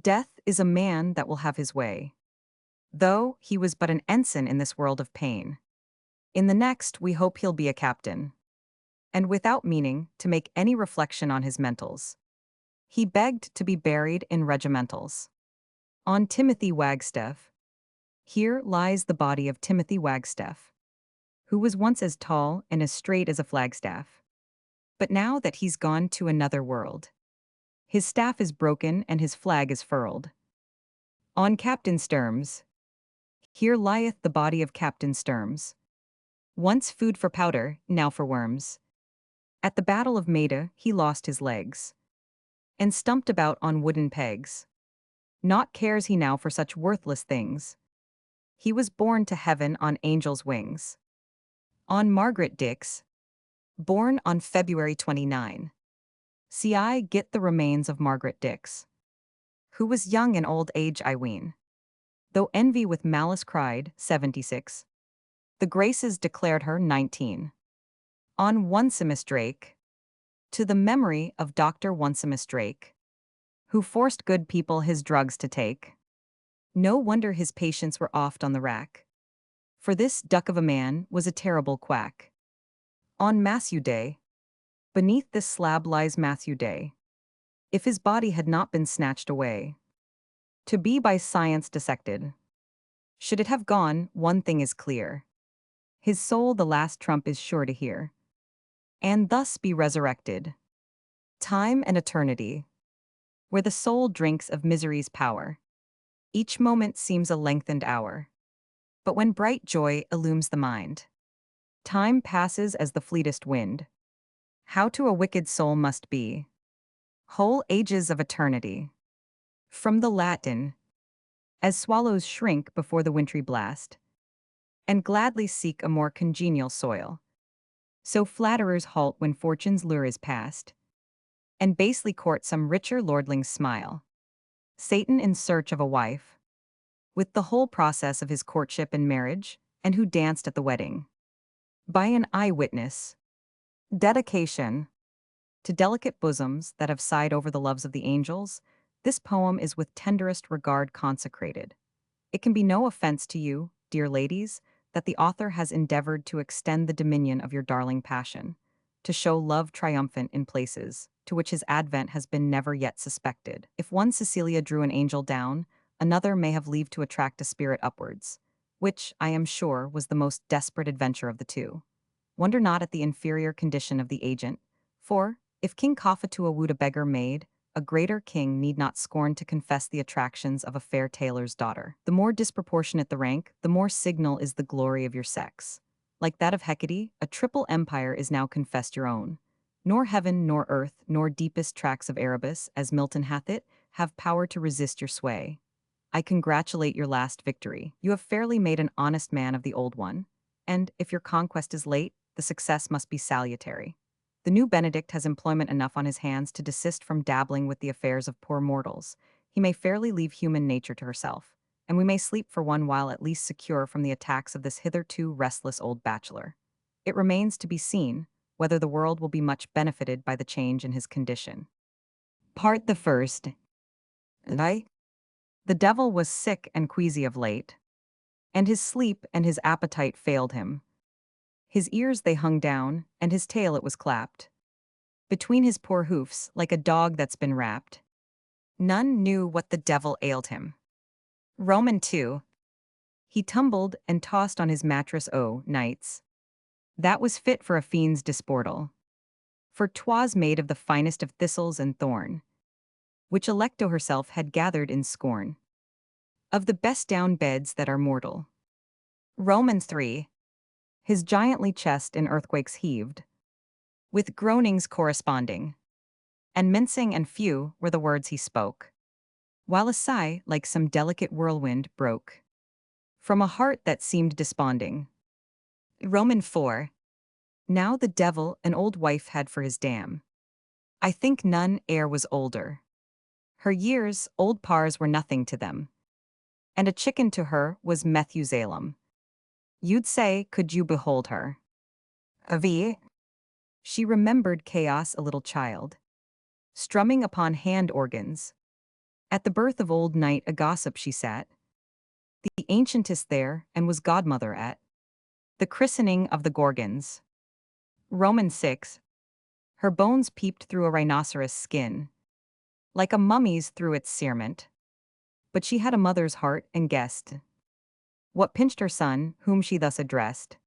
death is a man that will have his way. Though he was but an ensign in this world of pain. In the next we hope he'll be a captain. And without meaning to make any reflection on his mentals, he begged to be buried in regimentals. On Timothy Wagstaff. Here lies the body of Timothy Wagstaff, who was once as tall and as straight as a flagstaff. But now that he's gone to another world, his staff is broken and his flag is furled. On Captain Sturms. Here lieth the body of Captain Sturms. Once food for powder, now for worms. At the Battle of Maida he lost his legs, and stumped about on wooden pegs. Naught cares he now for such worthless things. He was borne to heaven on angels' wings. On Margaret Dix. Born on February 29. See I get the remains of Margaret Dix, who was young in old age I ween. Though envy with malice cried, 76. The Graces declared her 19. On Onesimus Drake. To the memory of Dr. Onesimus Drake, who forced good people his drugs to take. No wonder his patients were oft on the rack. For this duck of a man was a terrible quack. On Matthew Day. Beneath this slab lies Matthew Day. If his body had not been snatched away, to be by science dissected. Should it have gone, one thing is clear. His soul the last trump is sure to hear. And thus be resurrected. Time and eternity. Where the soul drinks of misery's power. Each moment seems a lengthened hour. But when bright joy illumes the mind, time passes as the fleetest wind. How to a wicked soul must be. Whole ages of eternity. From the Latin, as swallows shrink before the wintry blast, and gladly seek a more congenial soil, so flatterers halt when fortune's lure is past, and basely court some richer lordling's smile. Satan in search of a wife, with the whole process of his courtship and marriage, and who danced at the wedding. By an eyewitness. Dedication. To delicate bosoms that have sighed over the loves of the angels, this poem is with tenderest regard consecrated. It can be no offense to you, dear ladies, that the author has endeavored to extend the dominion of your darling passion, to show love triumphant in places to which his advent has been never yet suspected. If one Cecilia drew an angel down, another may have leave to attract a spirit upwards, which, I am sure, was the most desperate adventure of the two. Wonder not at the inferior condition of the agent, for, if King Cophetua wooed a beggar maid, a greater king need not scorn to confess the attractions of a fair tailor's daughter. The more disproportionate the rank, the more signal is the glory of your sex. Like that of Hecate, a triple empire is now confessed your own. Nor heaven, nor earth, nor deepest tracts of Erebus, as Milton hath it, have power to resist your sway. I congratulate your last victory. You have fairly made an honest man of the old one, and, if your conquest is late, the success must be salutary. The new Benedict has employment enough on his hands to desist from dabbling with the affairs of poor mortals. He may fairly leave human nature to herself, and we may sleep for one while at least secure from the attacks of this hitherto restless old bachelor. It remains to be seen whether the world will be much benefited by the change in his condition. Part the first. The devil was sick and queasy of late, and his sleep and his appetite failed him. His ears they hung down, and his tail it was clapped between his poor hoofs, like a dog that's been wrapped. None knew what the devil ailed him. Roman 2. He tumbled and tossed on his mattress nights. That was fit for a fiend's disportal. For 'twas made of the finest of thistles and thorn, which Alecto herself had gathered in scorn. Of the best down beds that are mortal. Roman 3. His giantly chest in earthquakes heaved, with groanings corresponding, and mincing and few were the words he spoke, while a sigh like some delicate whirlwind broke from a heart that seemed desponding. Roman 4. Now the devil an old wife had for his dam. I think none e'er was older. Her years, old pars were nothing to them, and a chicken to her was Methusalem. You'd say, could you behold her? Avi. She remembered chaos a little child, strumming upon hand organs. At the birth of old night a gossip she sat, the ancientest there, and was godmother at the christening of the Gorgons. Roman 6. Her bones peeped through a rhinoceros skin, like a mummy's through its cerement. But she had a mother's heart and guessed what pinched her son, whom she thus addressed,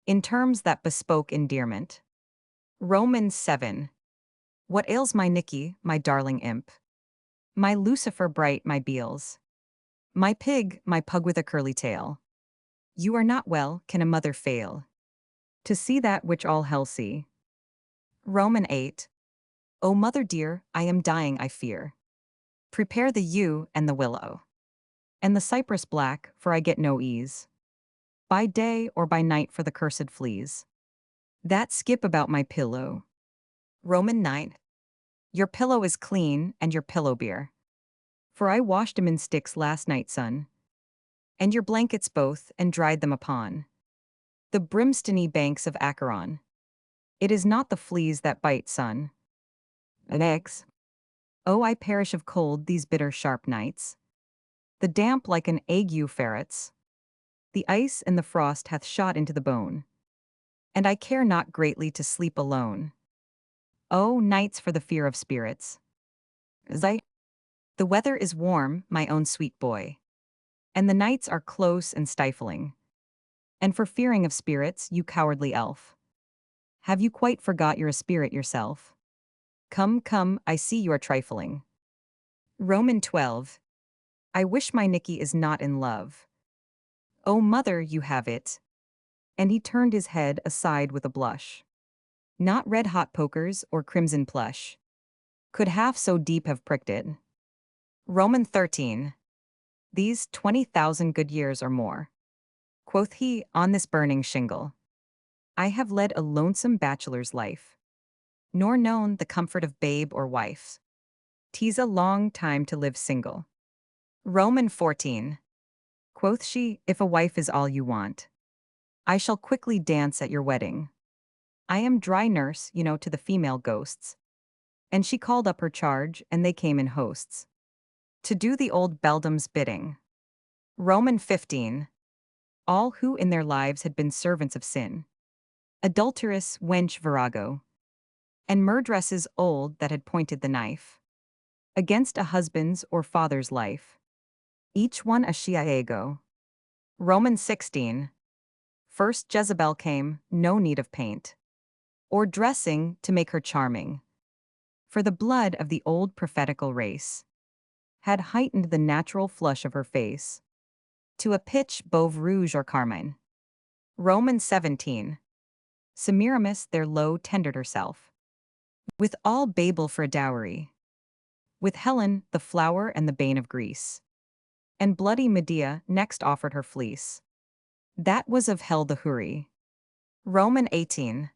in terms that bespoke endearment. Romans 7. What ails my Nicky, my darling imp? My Lucifer bright, my Beals? My pig, my pug with a curly tail? You are not well, can a mother fail to see that which all hell see? Roman 8. O mother dear, I am dying, I fear. Prepare the yew and the willow, and the cypress black, for I get no ease, by day or by night for the cursed fleas that skip about my pillow. Roman 9. Your pillow is clean, and your pillow beer, for I washed 'em in sticks last night, son, and your blankets both, and dried them upon the brimstony banks of Acheron. It is not the fleas that bite, son. And eggs. Oh, I perish of cold these bitter sharp nights. The damp like an ague ferrets. The ice and the frost hath shot into the bone, and I care not greatly to sleep alone. Oh, nights for the fear of spirits. The weather is warm, my own sweet boy, and the nights are close and stifling. And for fearing of spirits, you cowardly elf, have you quite forgot you're a spirit yourself? Come, come, I see you are trifling. Roman 12. I wish my Nicky is not in love. Oh, mother, you have it. And he turned his head aside with a blush. Not red-hot pokers or crimson plush could half so deep have pricked it. Roman 13. These 20,000 good years or more, quoth he, on this burning shingle, I have led a lonesome bachelor's life, nor known the comfort of babe or wife. 'Tis a long time to live single. Roman 14. Quoth she, if a wife is all you want, I shall quickly dance at your wedding. I am dry nurse, you know, to the female ghosts. And she called up her charge, and they came in hosts to do the old beldam's bidding. Roman 15. All who in their lives had been servants of sin, adulterous wench virago, and murderesses old that had pointed the knife against a husband's or father's life, each one a Shiaego. Roman 16. First Jezebel came, no need of paint or dressing to make her charming, for the blood of the old prophetical race had heightened the natural flush of her face to a pitch Beauve rouge or carmine. Roman 17. Semiramis there low tendered herself, with all Babel for a dowry, with Helen the flower and the bane of Greece, and bloody Medea next offered her fleece. That was of hell the Houri. Roman 18.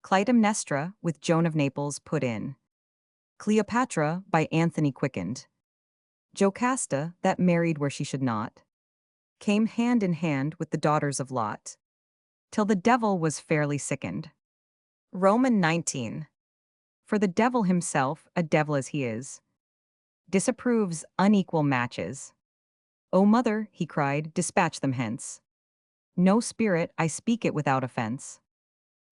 Clytemnestra with Joan of Naples put in, Cleopatra by Anthony quickened, Jocasta, that married where she should not, came hand in hand with the daughters of Lot, till the devil was fairly sickened. Roman 19. For the devil himself, a devil as he is, disapproves unequal matches. O mother, he cried, dispatch them hence. No spirit, I speak it without offense,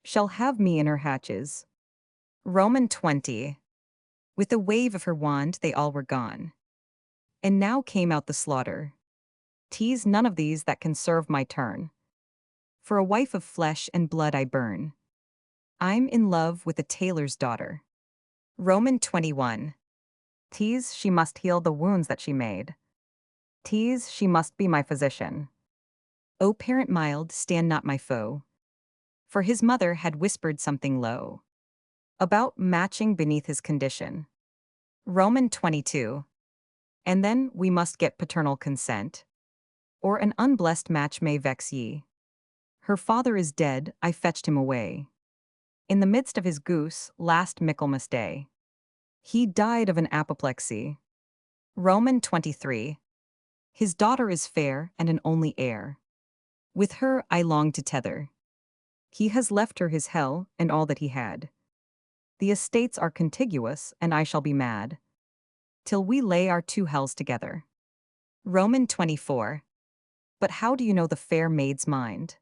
shall have me in her hatches. Roman 20. With a wave of her wand they all were gone. And now came out the slaughter. Tease none of these that can serve my turn. For a wife of flesh and blood I burn. I'm in love with a tailor's daughter. Roman 21. Tease, she must heal the wounds that she made. Tease, she must be my physician. O parent mild, stand not my foe. For his mother had whispered something low about matching beneath his condition. Roman 22. And then we must get paternal consent, or an unblessed match may vex ye. Her father is dead, I fetched him away. In the midst of his goose, last Michaelmas day. He died of an apoplexy. Roman 23. His daughter is fair and an only heir. With her I long to tether. He has left her his hell and all that he had. The estates are contiguous, and I shall be mad till we lay our two hells together. Roman 24. But how do you know the fair maid's mind?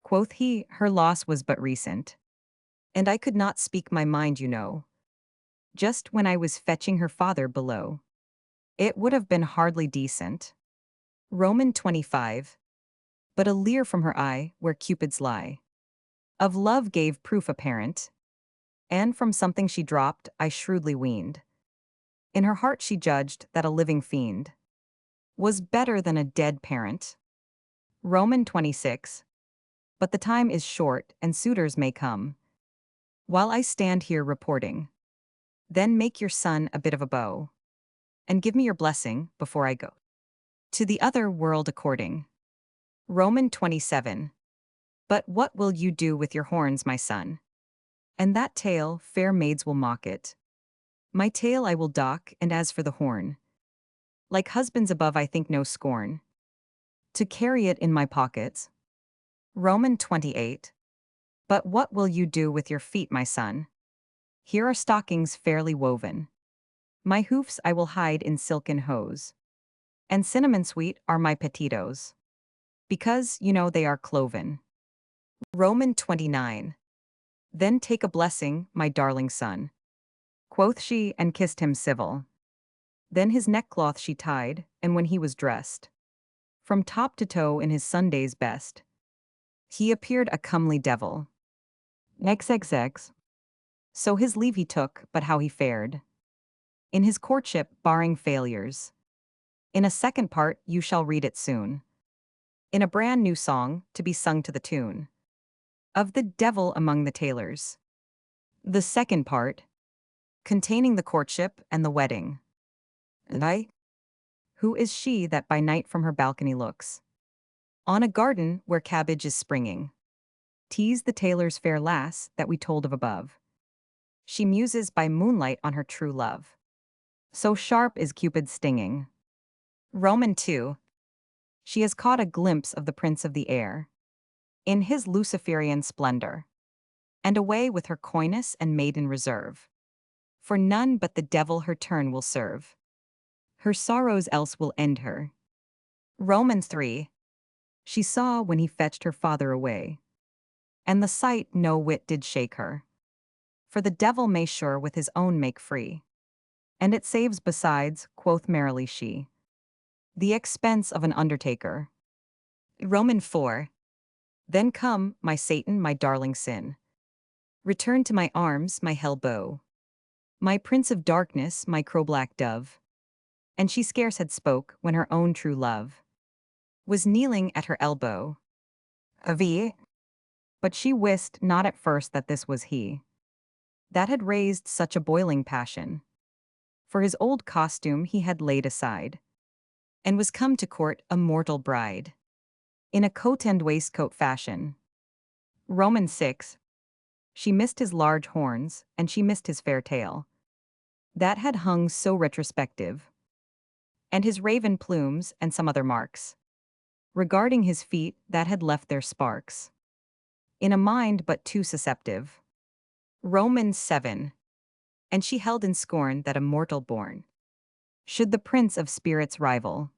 Quoth he, her loss was but recent. And I could not speak my mind, you know. Just when I was fetching her father below. It would have been hardly decent. Roman 25. But a leer from her eye, where Cupid's lie. Of love gave proof apparent. And from something she dropped, I shrewdly weaned. In her heart she judged that a living fiend was better than a dead parent. Roman 26. But the time is short, and suitors may come. While I stand here reporting, then make your son a bit of a beau, and give me your blessing before I go to the other world according. Roman 27. But what will you do with your horns, my son? And that tail, fair maids will mock it. My tail I will dock, and as for the horn, like husbands above I think no scorn to carry it in my pockets. Roman 28. But what will you do with your feet, my son? Here are stockings fairly woven. My hoofs I will hide in silken hose. And cinnamon sweet are my petitos, because, you know, they are cloven. Roman 29. Then take a blessing, my darling son, quoth she, and kissed him civil. Then his neckcloth she tied, and when he was dressed, from top to toe in his Sunday's best, he appeared a comely devil. XXX. So his leave he took, but how he fared in his courtship, barring failures. In a second part you shall read it soon, in a brand new song, to be sung to the tune of the devil among the tailors. The second part, containing the courtship and the wedding. And I? Who is she that by night from her balcony looks on a garden where cabbage is springing? Tease the tailor's fair lass that we told of above. She muses by moonlight on her true love. So sharp is Cupid's stinging. Roman 2. She has caught a glimpse of the prince of the air in his Luciferian splendor, and away with her coyness and maiden reserve. For none but the devil her turn will serve. Her sorrows else will end her. Roman 3. She saw when he fetched her father away, and the sight no whit did shake her. For the devil may sure with his own make free, and it saves besides, quoth merrily she, the expense of an undertaker. Roman 4. Then come, my Satan, my darling sin. Return to my arms, my hell bow. My prince of darkness, my crow-black dove. And she scarce had spoke when her own true love was kneeling at her elbow. Avi. But she wist not at first that this was he that had raised such a boiling passion. For his old costume he had laid aside, and was come to court a mortal bride, in a coat and waistcoat fashion. Roman 6. She missed his large horns, and she missed his fair tail, that had hung so retrospective, and his raven plumes and some other marks, regarding his feet that had left their sparks, in a mind but too susceptive. Romans 7. And she held in scorn that a mortal born should the prince of spirits rival,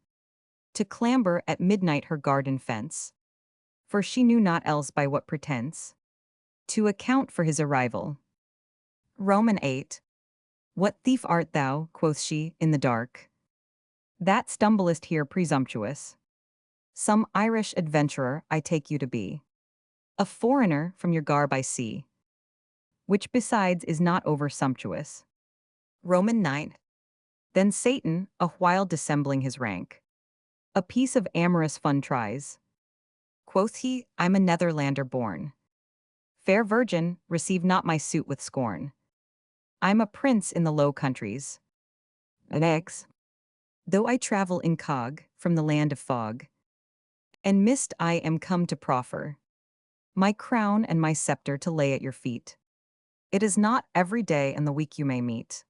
to clamber at midnight her garden fence, for she knew not else by what pretense to account for his arrival. Roman 8. What thief art thou, quoth she, in the dark, that stumblest here presumptuous? Some Irish adventurer I take you to be, a foreigner from your garb I see, which besides is not over sumptuous. Roman 9. Then Satan, a while dissembling his rank, a piece of amorous fun tries. Quoth he, I'm a Netherlander born. Fair virgin, receive not my suit with scorn. I'm a prince in the Low Countries. Next, though I travel incog from the land of fog, and mist I am come to proffer my crown and my scepter to lay at your feet. It is not every day and the week you may meet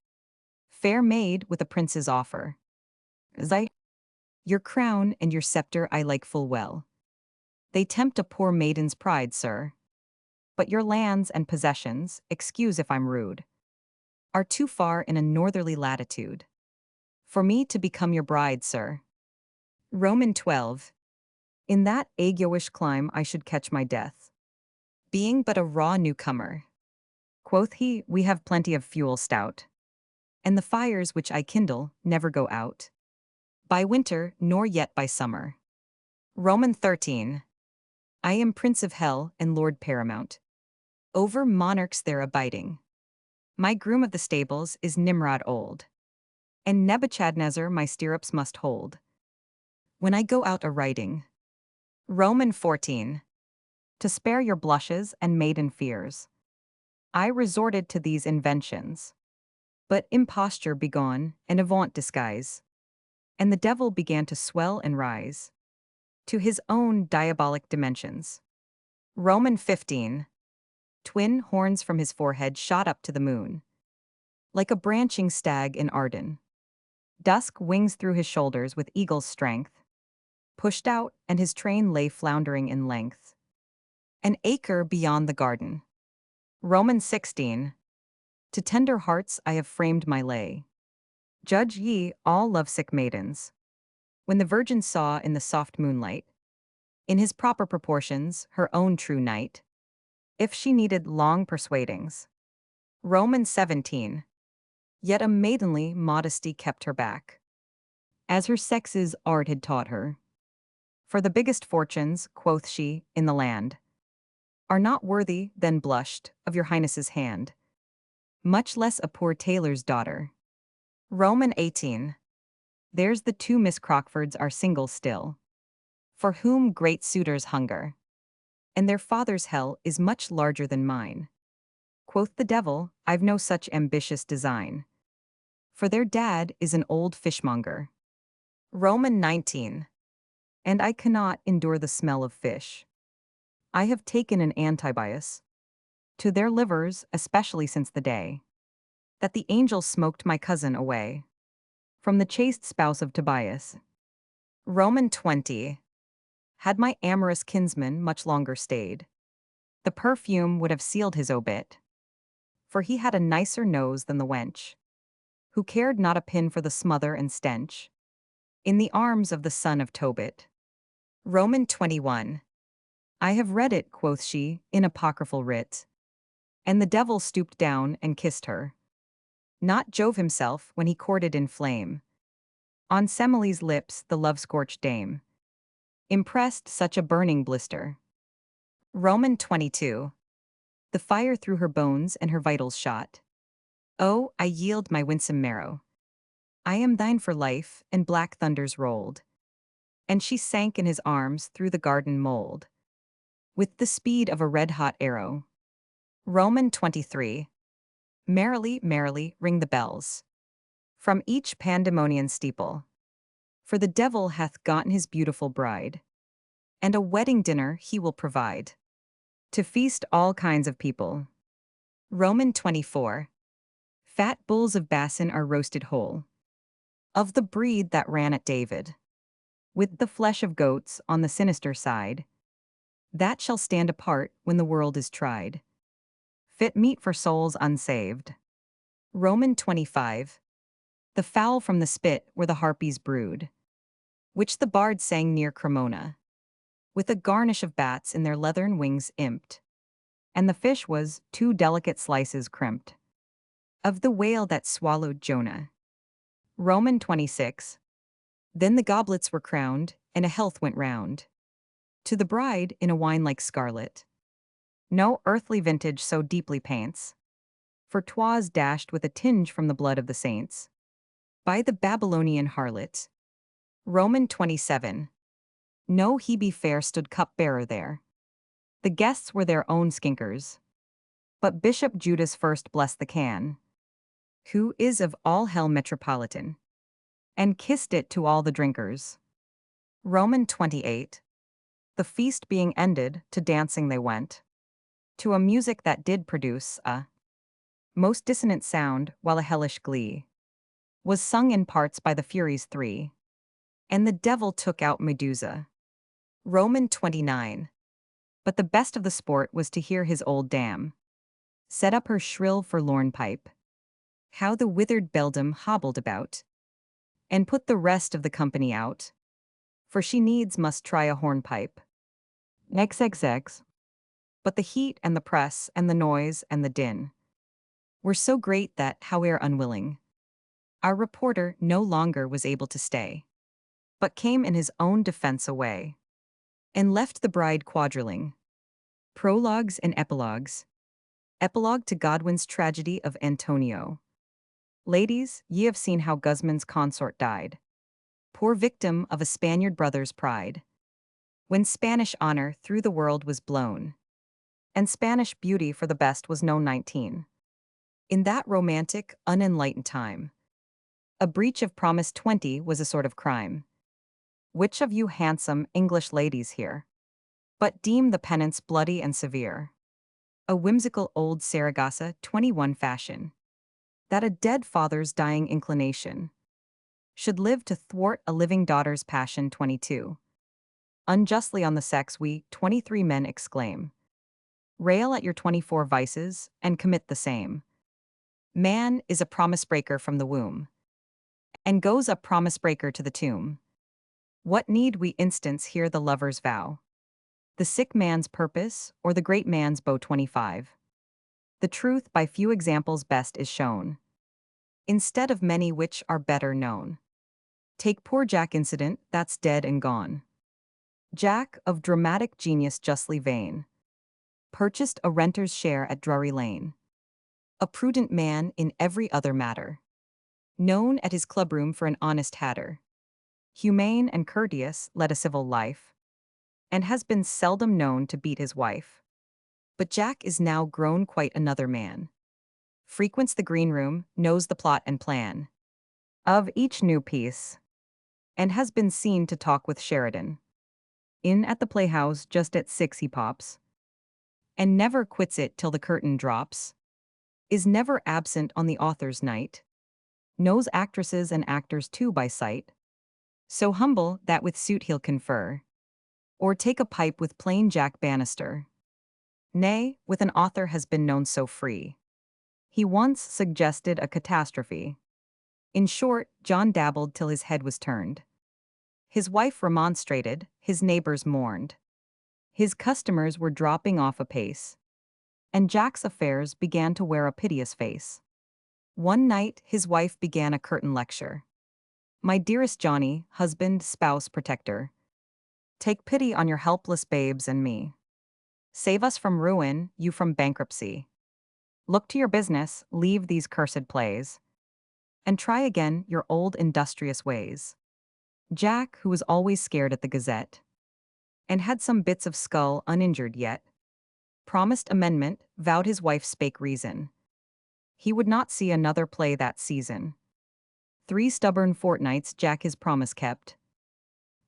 fair maid with a prince's offer. As I, your crown and your scepter I like full well. They tempt a poor maiden's pride, sir. But your lands and possessions, excuse if I'm rude, are too far in a northerly latitude for me to become your bride, sir. Roman 12. In that aguish clime I should catch my death, being but a raw newcomer. Quoth he, we have plenty of fuel stout, and the fires which I kindle never go out by winter nor yet by summer. Roman 13. I am prince of hell and lord paramount, over monarchs there abiding. My groom of the stables is Nimrod old, and Nebuchadnezzar my stirrups must hold when I go out a-riding. Roman 14. To spare your blushes and maiden fears, I resorted to these inventions. But imposture begone, and avant disguise, and the devil began to swell and rise to his own diabolic dimensions. Roman 15. Twin horns from his forehead shot up to the moon, like a branching stag in Arden. Dusk wings through his shoulders with eagle's strength, pushed out, and his train lay floundering in length an acre beyond the garden. Roman 16. To tender hearts I have framed my lay. Judge ye, all lovesick maidens, when the virgin saw in the soft moonlight, in his proper proportions, her own true knight, if she needed long persuadings. Roman 17. Yet a maidenly modesty kept her back, as her sex's art had taught her. For the biggest fortunes, quoth she, in the land, are not worthy, then blushed, of your highness's hand, much less a poor tailor's daughter. Roman 18. There's the two Miss Crockfords are single still, for whom great suitors hunger, and their father's hell is much larger than mine. Quoth the devil, I've no such ambitious design, for their dad is an old fishmonger. Roman 19. And I cannot endure the smell of fish. I have taken an antibias to their livers, especially since the day that the angel smoked my cousin away from the chaste spouse of Tobias. Roman 20. Had my amorous kinsman much longer stayed, the perfume would have sealed his obit, for he had a nicer nose than the wench, who cared not a pin for the smother and stench in the arms of the son of Tobit. Roman 21. I have read it, quoth she, in apocryphal writ, and the devil stooped down and kissed her, not Jove himself when he courted in flame, on Semele's lips the love-scorched dame impressed such a burning blister. Roman 22. The fire through her bones and her vitals shot. Oh, I yield my winsome marrow. I am thine for life, and black thunders rolled, and she sank in his arms through the garden mold, with the speed of a red-hot arrow. Roman 23. Merrily, merrily, ring the bells from each pandemonian steeple, for the devil hath gotten his beautiful bride, and a wedding dinner he will provide to feast all kinds of people. Roman 24. Fat bulls of Bassan are roasted whole, of the breed that ran at David, with the flesh of goats on the sinister side, that shall stand apart when the world is tried, fit meat for souls unsaved. Roman 25. The fowl from the spit where the harpies brood, which the bard sang near Cremona. with a garnish of bats in their leathern wings imped, and the fish was 2 delicate slices crimped, of the whale that swallowed Jonah. Roman 26. Then the goblets were crowned, and a health went round. To the bride, in a wine like scarlet. No earthly vintage so deeply paints, for 'twas dashed with a tinge from the blood of the saints. By the Babylonian harlot. Roman 27. No Hebe fair stood cup-bearer there. The guests were their own skinkers. But Bishop Judas first blessed the can, who is of all hell metropolitan, and kissed it to all the drinkers. Roman 28. The feast being ended, to dancing they went, to a music that did produce a most dissonant sound, while a hellish glee was sung in parts by the Furies 3. And the devil took out Medusa. Roman 29. But the best of the sport was to hear his old dame set up her shrill forlorn pipe. How the withered beldam hobbled about, and put the rest of the company out, for she needs must try a hornpipe. XXX. But the heat and the press and the noise and the din were so great that, howe'er unwilling, our reporter no longer was able to stay, but came in his own defense away, and left the bride quadrilling. Prologues and epilogues. Epilogue to Godwin's tragedy of Antonio. Ladies, ye have seen how Guzman's consort died, poor victim of a Spaniard brother's pride, when Spanish honor through the world was blown, and Spanish beauty for the best was known 19. In that romantic, unenlightened time, a breach of promise 20 was a sort of crime. Which of you handsome English ladies here but deem the penance bloody and severe? A whimsical old Saragossa 21 fashion, that a dead father's dying inclination should live to thwart a living daughter's passion 22. Unjustly on the sex we, 23 men exclaim. Rail at your 24 vices, and commit the same. Man is a promise breaker from the womb, and goes a promise breaker to the tomb. What need we instance here the lover's vow? The sick man's purpose, or the great man's bow 25? The truth by few examples best is shown, instead of many which are better known. Take poor Jack incident, that's dead and gone. Jack, of dramatic genius justly vain, purchased a renter's share at Drury Lane. A prudent man in every other matter, known at his clubroom for an honest hatter. Humane and courteous, led a civil life, and has been seldom known to beat his wife. But Jack is now grown quite another man. Frequents the green room, knows the plot and plan of each new piece, and has been seen to talk with Sheridan. In at the playhouse just at 6 he pops, and never quits it till the curtain drops. Is never absent on the author's night. Knows actresses and actors too by sight. So humble that with suit he'll confer, or take a pipe with plain Jack Bannister. Nay, with an author has been known so free, he once suggested a catastrophe. In short, John dabbled till his head was turned. His wife remonstrated, his neighbors mourned. His customers were dropping off apace, and Jack's affairs began to wear a piteous face. One night his wife began a curtain lecture. My dearest Johnny, husband, spouse, protector, take pity on your helpless babes and me. Save us from ruin, you from bankruptcy. Look to your business, leave these cursed plays, and try again your old industrious ways. Jack, who was always scared at the Gazette, and had some bits of skull uninjured yet, promised amendment, vowed his wife spake reason. He would not see another play that season. 3 stubborn fortnights Jack his promise kept,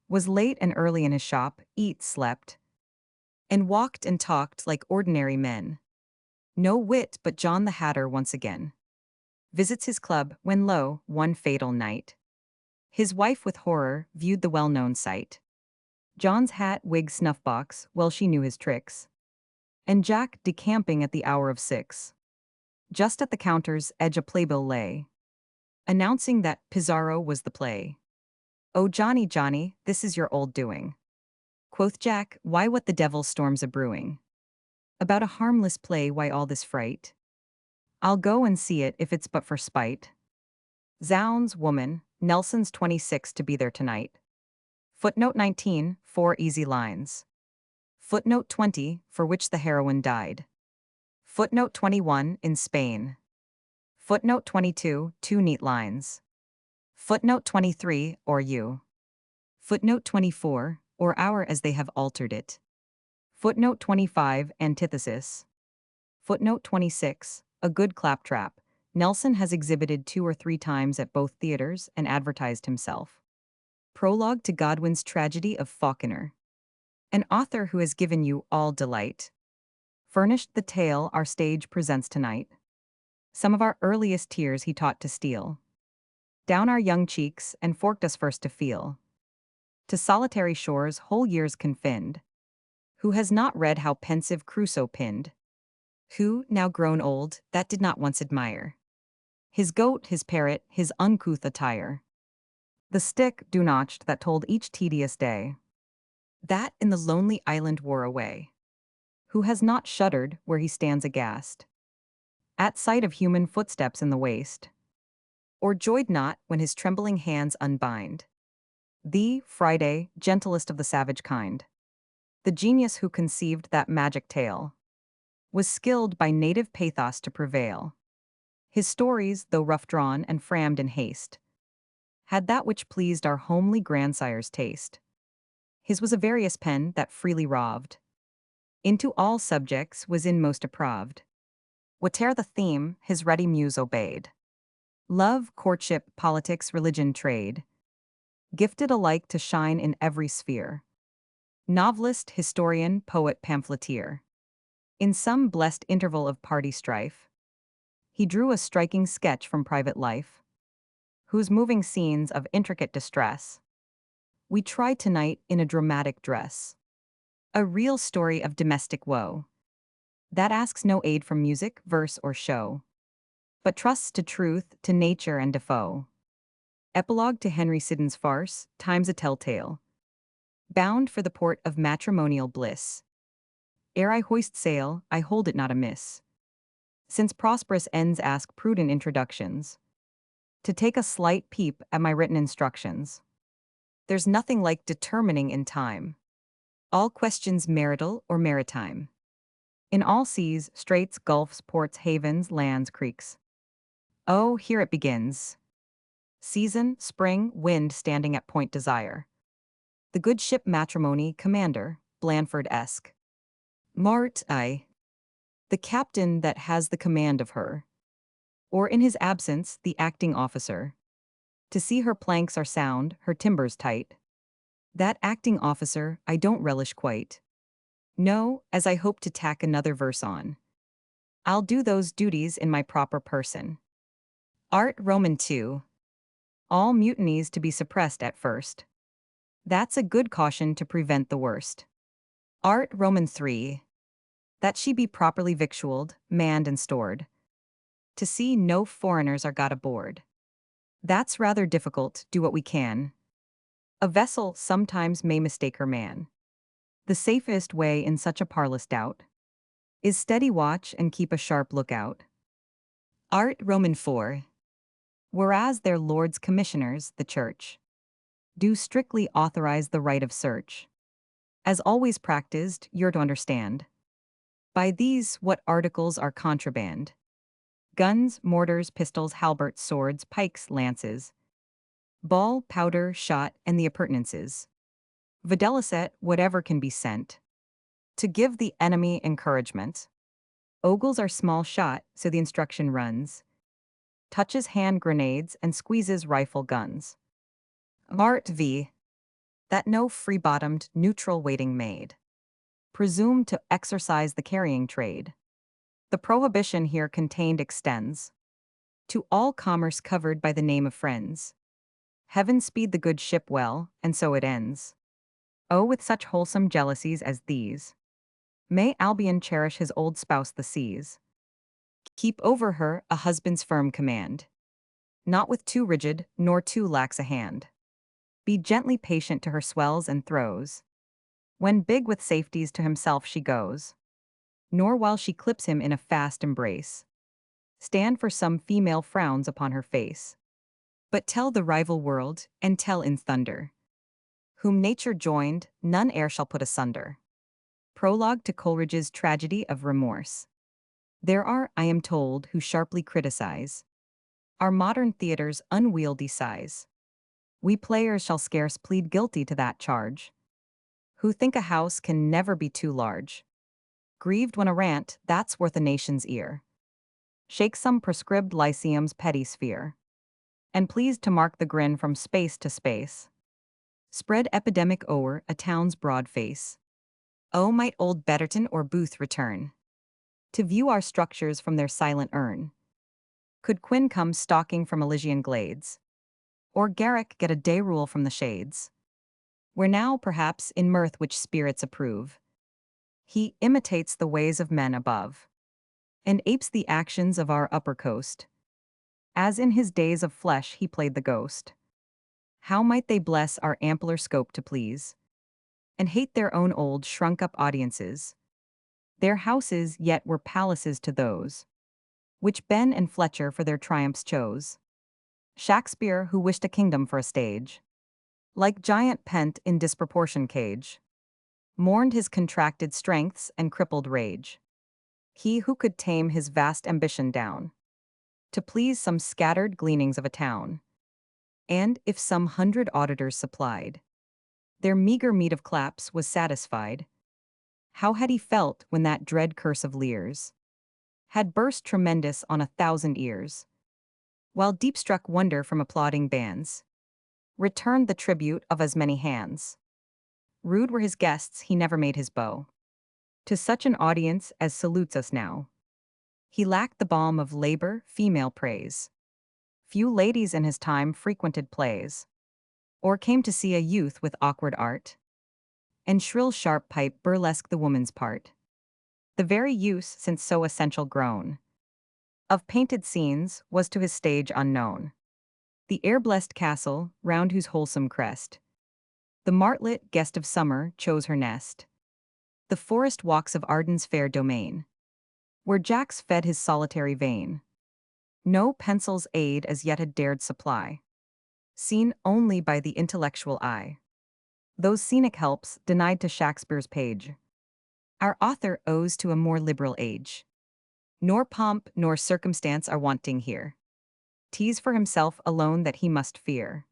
was late and early in his shop, eat, slept, and walked and talked like ordinary men. No wit but John the Hatter once again visits his club, when lo, one fatal night, his wife with horror viewed the well-known sight. John's hat, wig, snuff-box, well she knew his tricks, and Jack decamping at the hour of 6. Just at the counter's edge a playbill lay, announcing that Pizarro was the play. Oh Johnny, Johnny, this is your old doing. Quoth Jack, why what the devil storms a brewing? About a harmless play, why all this fright? I'll go and see it if it's but for spite. Zounds, woman, Nelson's 26 to be there tonight. Footnote 19, 4 easy lines. Footnote 20, for which the heroine died. Footnote 21, in Spain. Footnote 22, 2 neat lines. Footnote 23, or you. Footnote 24, or our as they have altered it. Footnote 25, antithesis. Footnote 26, a good claptrap. Nelson has exhibited 2 or 3 times at both theaters and advertised himself. Prologue to Godwin's Tragedy of Falconer. An author who has given you all delight. Furnished the tale our stage presents tonight. Some of our earliest tears he taught to steal down our young cheeks and forked us first to feel. To solitary shores whole years confined. Who has not read how pensive Crusoe pinned? Who, now grown old, that did not once admire his goat, his parrot, his uncouth attire? The stick, do-notched, that told each tedious day that in the lonely island wore away. Who has not shuddered where he stands aghast at sight of human footsteps in the waste? Or joyed not when his trembling hands unbind thee, Friday, gentlest of the savage kind? The genius who conceived that magic tale was skilled by native pathos to prevail. His stories, though rough-drawn and frammed in haste, had that which pleased our homely grandsire's taste. His was a various pen that freely roved into all subjects, was in most approved. Whate'er the theme, his ready muse obeyed. Love, courtship, politics, religion, trade, gifted alike to shine in every sphere. Novelist, historian, poet, pamphleteer. In some blessed interval of party strife, he drew a striking sketch from private life, whose moving scenes of intricate distress we try tonight in a dramatic dress. A real story of domestic woe that asks no aid from music, verse, or show, but trusts to truth, to nature and Defoe. Epilogue to Henry Siddon's farce, Time's a Telltale. Bound for the port of matrimonial bliss. Ere I hoist sail, I hold it not amiss, since prosperous ends ask prudent introductions, to take a slight peep at my written instructions. There's nothing like determining in time all questions marital or maritime. In all seas, straits, gulfs, ports, havens, lands, creeks. Oh, here it begins. Season, spring, wind standing at point desire. The good ship Matrimony, commander, Blandford-esque. Mart, I. The captain that has the command of her. Or in his absence, the acting officer. To see her planks are sound, her timbers tight. That acting officer I don't relish quite. No, as I hope to tack another verse on. I'll do those duties in my proper person. Art Roman 2. All mutinies to be suppressed at first. That's a good caution to prevent the worst. Art Roman 3. That she be properly victualled, manned and stored. To see no foreigners are got aboard. That's rather difficult, do what we can. A vessel sometimes may mistake her man. The safest way in such a parlous doubt is steady watch and keep a sharp lookout. Art Roman 4. Whereas their lords commissioners, the church, do strictly authorize the right of search. As always practiced, you're to understand. By these, what articles are contraband? Guns, mortars, pistols, halberts, swords, pikes, lances, ball, powder, shot, and the appurtenances. Videlicet, whatever can be sent to give the enemy encouragement. Ogles are small shot, so the instruction runs. Touches hand grenades and squeezes rifle guns. Mart v. That no free-bottomed, neutral waiting maid presumed to exercise the carrying trade. The prohibition here contained extends to all commerce covered by the name of friends. Heaven speed the good ship well, and so it ends. Oh, with such wholesome jealousies as these, may Albion cherish his old spouse the seas. Keep over her a husband's firm command, not with too rigid, nor too lax a hand. Be gently patient to her swells and throes. When big with safeties to himself she goes, nor while she clips him in a fast embrace, stand for some female frowns upon her face. But tell the rival world, and tell in thunder, whom nature joined, none e'er shall put asunder. Prologue to Coleridge's Tragedy of Remorse. There are, I am told, who sharply criticize our modern theatre's unwieldy size. We players shall scarce plead guilty to that charge, who think a house can never be too large. Grieved when a rant, that's worth a nation's ear, shakes some prescribed lyceum's petty sphere, and pleased to mark the grin from space to space, spread epidemic o'er a town's broad face. Oh, might old Betterton or Booth return to view our structures from their silent urn. Could Quin come stalking from Elysian glades, or Garrick get a day rule from the shades, where now, perhaps, in mirth which spirits approve, he imitates the ways of men above, and apes the actions of our upper coast, as in his days of flesh he played the ghost. How might they bless our ampler scope to please, and hate their own old shrunk-up audiences? Their houses yet were palaces to those which Ben and Fletcher for their triumphs chose. Shakespeare, who wished a kingdom for a stage, like giant pent in disproportion cage, mourned his contracted strengths and crippled rage. He who could tame his vast ambition down, to please some scattered gleanings of a town, and, if some 100 auditors supplied, their meager meed of claps was satisfied, how had he felt when that dread curse of Lear's had burst tremendous on 1,000 ears, while deep-struck wonder from applauding bands returned the tribute of as many hands. Rude were his guests, he never made his bow to such an audience as salutes us now. He lacked the balm of labor, female praise. Few ladies in his time frequented plays, or came to see a youth with awkward art and shrill sharp pipe burlesque the woman's part. The very use, since so essential grown, of painted scenes was to his stage unknown. The air-blessed castle, round whose wholesome crest the martlet, guest of summer, chose her nest. The forest walks of Arden's fair domain, where Jacks fed his solitary vein. No pencil's aid as yet had dared supply, seen only by the intellectual eye. Those scenic helps denied to Shakespeare's page, our author owes to a more liberal age. Nor pomp nor circumstance are wanting here. 'Tis for himself alone that he must fear.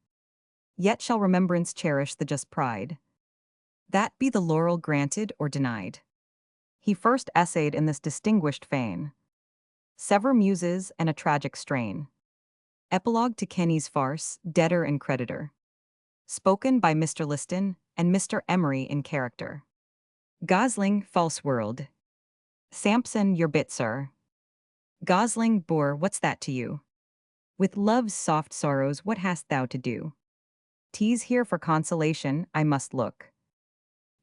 Yet shall remembrance cherish the just pride, that be the laurel granted or denied. He first essayed in this distinguished vein sever muses and a tragic strain. Epilogue to Kenny's farce, Debtor and Creditor, spoken by Mr. Liston and Mr. Emery in character. Gosling, false world. Samson, your bit, sir. Gosling, boor, what's that to you? With love's soft sorrows what hast thou to do? 'Tis here for consolation I must look.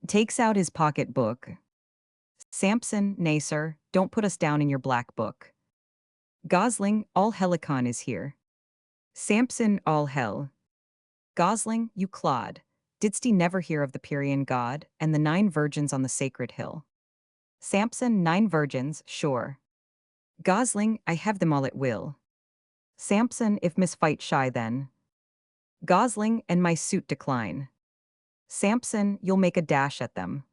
Takes out his pocket book. Samson, nay, sir, don't put us down in your black book. Gosling, all Helicon is here. Samson, all hell. Gosling, you clod, didst he never hear of the Pierian god, and the 9 virgins on the sacred hill? Samson, 9 virgins, sure. Gosling, I have them all at will. Samson, if misfight shy then. Gosling, and my suit decline. Samson, you'll make a dash at them.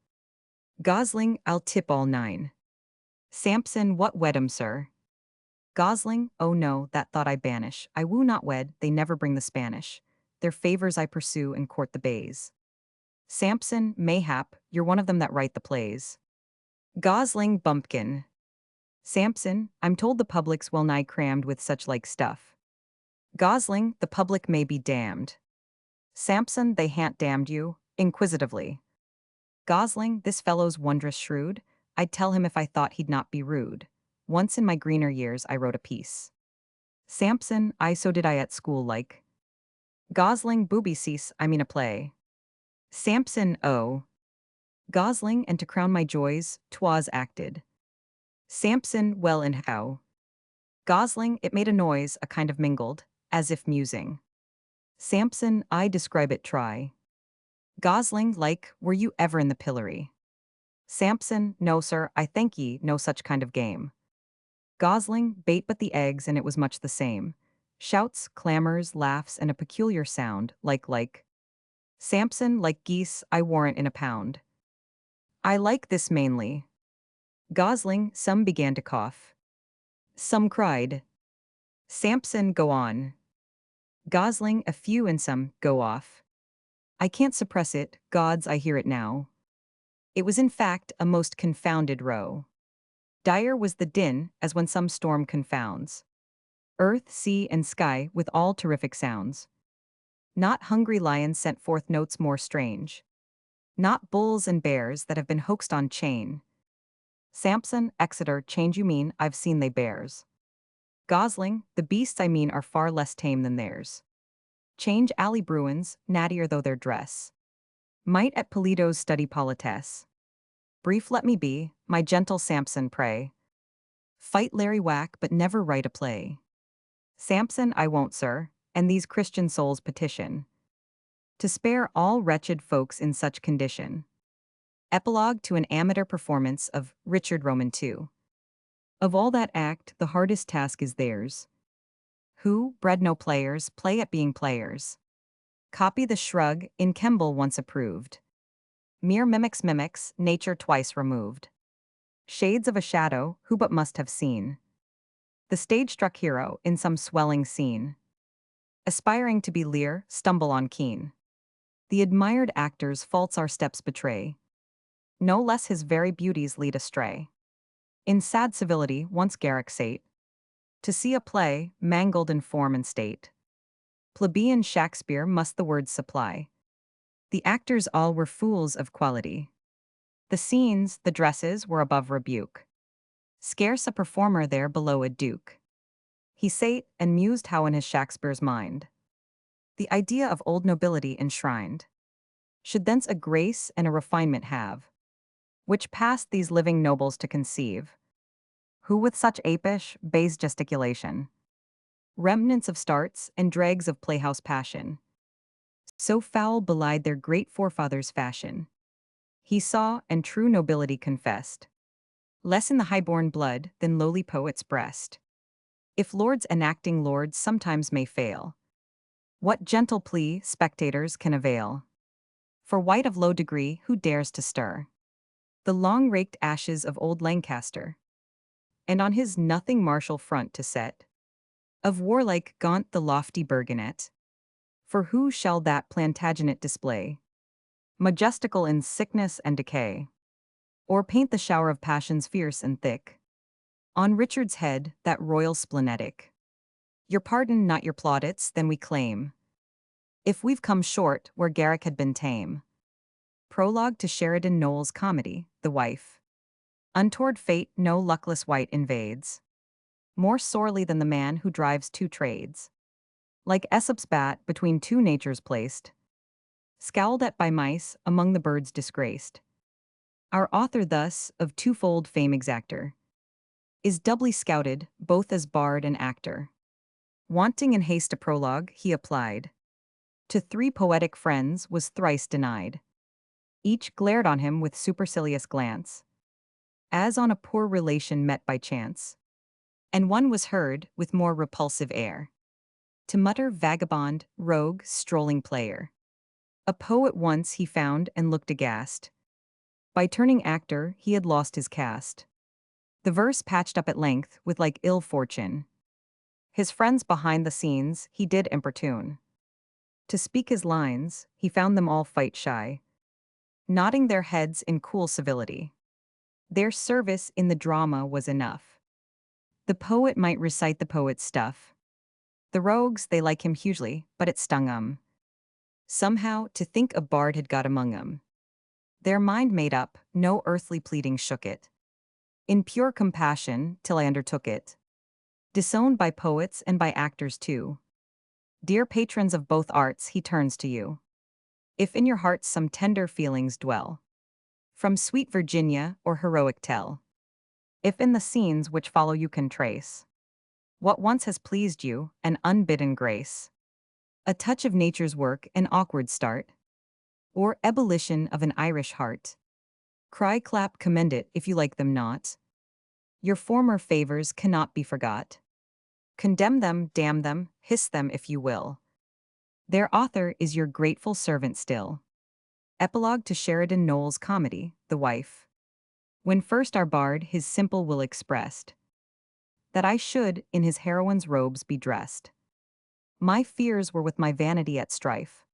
Gosling, I'll tip all 9. Samson, what wed 'em, sir? Gosling, oh no, that thought I banish. I woo not wed, they never bring the Spanish. Their favors I pursue and court the bays. Samson, mayhap, you're one of them that write the plays. Gosling, bumpkin. Samson, I'm told the public's well nigh crammed with such like stuff. Gosling, the public may be damned. Samson, they han't damned you, inquisitively. Gosling, this fellow's wondrous shrewd. I'd tell him if I thought he'd not be rude. Once in my greener years I wrote a piece. Samson, I so did I at school like. Gosling, booby cease, I mean a play. Samson, oh. Gosling, and to crown my joys, 'twas acted. Samson, well and how. Gosling, it made a noise, a kind of mingled, as if musing. Samson, I describe it try. Gosling, like, were you ever in the pillory? Samson, no sir, I thank ye, no such kind of game. Gosling, bait but the eggs, and it was much the same. Shouts, clamors, laughs, and a peculiar sound, like. Samson, like geese, I warrant in a pound. I like this mainly. Gosling, some began to cough. Some cried. Samson, go on. Gosling, a few, and some, go off. I can't suppress it, gods, I hear it now. It was in fact a most confounded row. Dire was the din, as when some storm confounds earth, sea, and sky with all terrific sounds. Not hungry lions sent forth notes more strange. Not bulls and bears that have been hoaxed on chain. Samson, Exeter, change you mean, I've seen they bears. Gosling, the beasts I mean are far less tame than theirs. Change alley bruins, nattier though their dress. Might at Polito's study politesse. Brief let me be, my gentle Samson, pray. Fight Larry Whack, but never write a play. Samson, I won't, sir, and these Christian souls petition to spare all wretched folks in such condition. Epilogue to an amateur performance of Richard Roman II. Of all that act, the hardest task is theirs. Who, bred no players, play at being players. Copy the shrug, in Kemble once approved. Mere mimics, nature twice removed. Shades of a shadow, who but must have seen the stage-struck hero in some swelling scene. Aspiring to be Lear, stumble on Kean. The admired actor's faults our steps betray. No less his very beauties lead astray. In sad civility once Garrick sate, to see a play, mangled in form and state. Plebeian Shakespeare must the words supply. The actors all were fools of quality. The scenes, the dresses, were above rebuke. Scarce a performer there below a duke. He sate and mused how in his Shakespeare's mind the idea of old nobility enshrined should thence a grace and a refinement have, which passed these living nobles to conceive, who with such apish, base gesticulation, remnants of starts and dregs of playhouse passion, so foul belied their great forefathers' fashion. He saw, and true nobility confessed, less in the high-born blood than lowly poet's breast. If lords enacting lords sometimes may fail, what gentle plea spectators can avail? For wight of low degree who dares to stir the long-raked ashes of old Lancaster, and on his nothing martial front to set of warlike Gaunt the lofty Burgonet? For who shall that Plantagenet display, majestical in sickness and decay? Or paint the shower of passions fierce and thick on Richard's head, that royal splenetic? Your pardon, not your plaudits, then we claim, if we've come short where Garrick had been tame. Prologue to Sheridan Knowles' comedy, The Wife. Untoward fate no luckless wight invades, more sorely than the man who drives two trades. Like Aesop's bat between two natures placed, scowled at by mice, among the birds disgraced. Our author thus, of twofold fame exactor, is doubly scouted, both as bard and actor. Wanting in haste a prologue, he applied to three poetic friends, was thrice denied. Each glared on him with supercilious glance, as on a poor relation met by chance. And one was heard, with more repulsive air, to mutter vagabond, rogue, strolling player. A poet once he found and looked aghast. By turning actor, he had lost his caste. The verse patched up at length, with like ill fortune. His friends behind the scenes, he did importune. To speak his lines, he found them all fight shy, nodding their heads in cool civility. Their service in the drama was enough. The poet might recite the poet's stuff. The rogues, they like him hugely, but it stung 'em somehow to think a bard had got among 'em. Their mind made up, no earthly pleading shook it. In pure compassion, till I undertook it. Disowned by poets and by actors too. Dear patrons of both arts, he turns to you. If in your hearts some tender feelings dwell, from sweet Virginia or heroic tell. If in the scenes which follow you can trace what once has pleased you, an unbidden grace, a touch of nature's work, an awkward start, or ebullition of an Irish heart. Cry, clap, commend it if you like them not. Your former favors cannot be forgot. Condemn them, damn them, hiss them if you will. Their author is your grateful servant still. Epilogue to Sheridan Knowles' comedy, The Wife. When first our bard his simple will expressed, that I should in his heroine's robes be dressed. My fears were with my vanity at strife.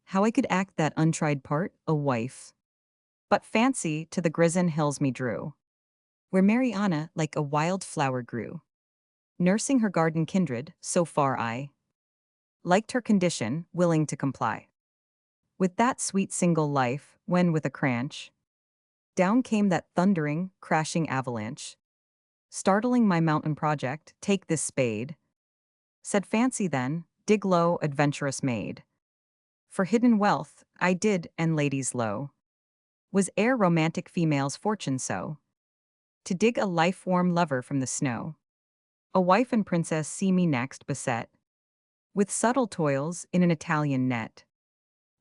How I could act that untried part, a wife. But fancy to the Grizzon hills me drew, where Mariana like a wild flower grew. Nursing her garden kindred, so far I liked her condition, willing to comply. With that sweet single life, when with a cranch, down came that thundering, crashing avalanche. Startling my mountain project, take this spade. Said Fancy then, dig low, adventurous maid. For hidden wealth, I did, and ladies low. Was ere romantic female's fortune so? To dig a life-warm lover from the snow. A wife and princess see me next beset with subtle toils in an Italian net.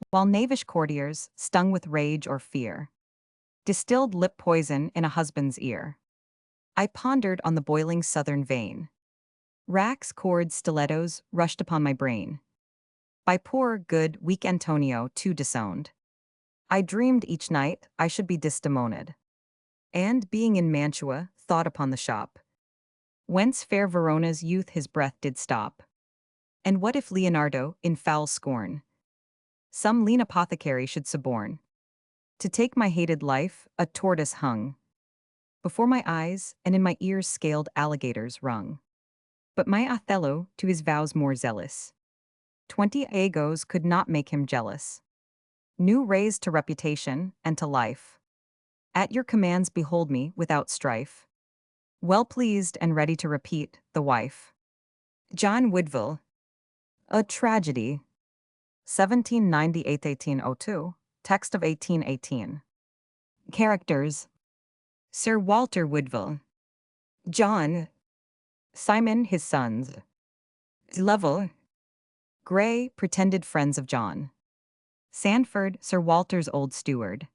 While knavish courtiers, stung with rage or fear, distilled lip poison in a husband's ear. I pondered on the boiling southern vein. Racks, cords, stilettos rushed upon my brain. By poor, good, weak Antonio too disowned. I dreamed each night I should be disdamoned. And, being in Mantua, thought upon the shop, whence fair Verona's youth his breath did stop. And what if Leonardo, in foul scorn, some lean apothecary should suborn, to take my hated life, a tortoise hung before my eyes, and in my ears scaled alligators rung. But my Othello, to his vows more zealous, 20 Aegos could not make him jealous. New raised to reputation and to life. At your commands behold me without strife. Well pleased and ready to repeat, the wife. John Woodville. A Tragedy. 1798-1802. Text of 1818. Characters. Sir Walter Woodville. John. Simon his sons. Lovell. Gray, pretended friends of John. Sandford, Sir Walter's old steward.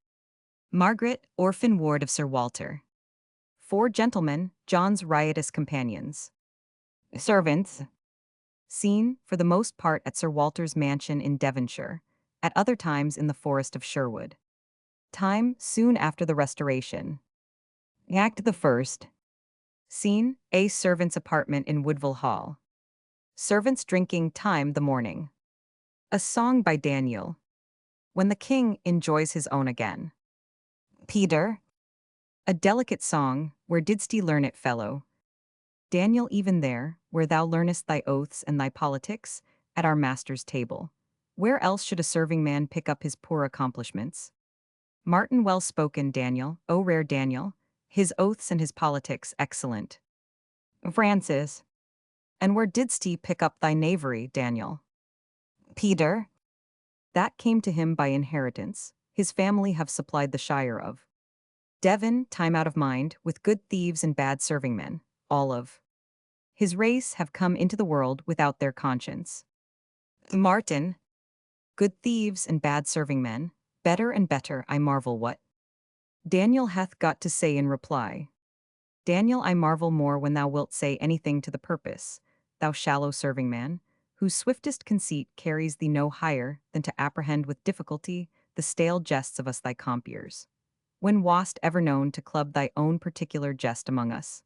Margaret, orphan ward of Sir Walter. 4 gentlemen, John's riotous companions. Servants. Seen, for the most part at Sir Walter's mansion in Devonshire, at other times in the forest of Sherwood. Time, soon after the Restoration. Act the first. Scene, a servant's apartment in Woodville Hall. Servants drinking time the morning. A song by Daniel. When the king enjoys his own again. Peter. A delicate song, where didst ye learn it, fellow? Daniel, even there, where thou learnest thy oaths and thy politics, at our master's table. Where else should a serving man pick up his poor accomplishments? Martin, well spoken, Daniel, O rare Daniel, his oaths and his politics excellent. Francis. And where didst he pick up thy knavery, Daniel? Peter. That came to him by inheritance, his family have supplied the shire of Devon, time out of mind, with good thieves and bad serving men, all of his race have come into the world without their conscience. Martin. Good thieves and bad serving men, better and better, I marvel what Daniel hath got to say in reply. Daniel, I marvel more when thou wilt say anything to the purpose, thou shallow serving man, whose swiftest conceit carries thee no higher than to apprehend with difficulty the stale jests of us thy compeers. When wast ever known to club thy own particular jest among us?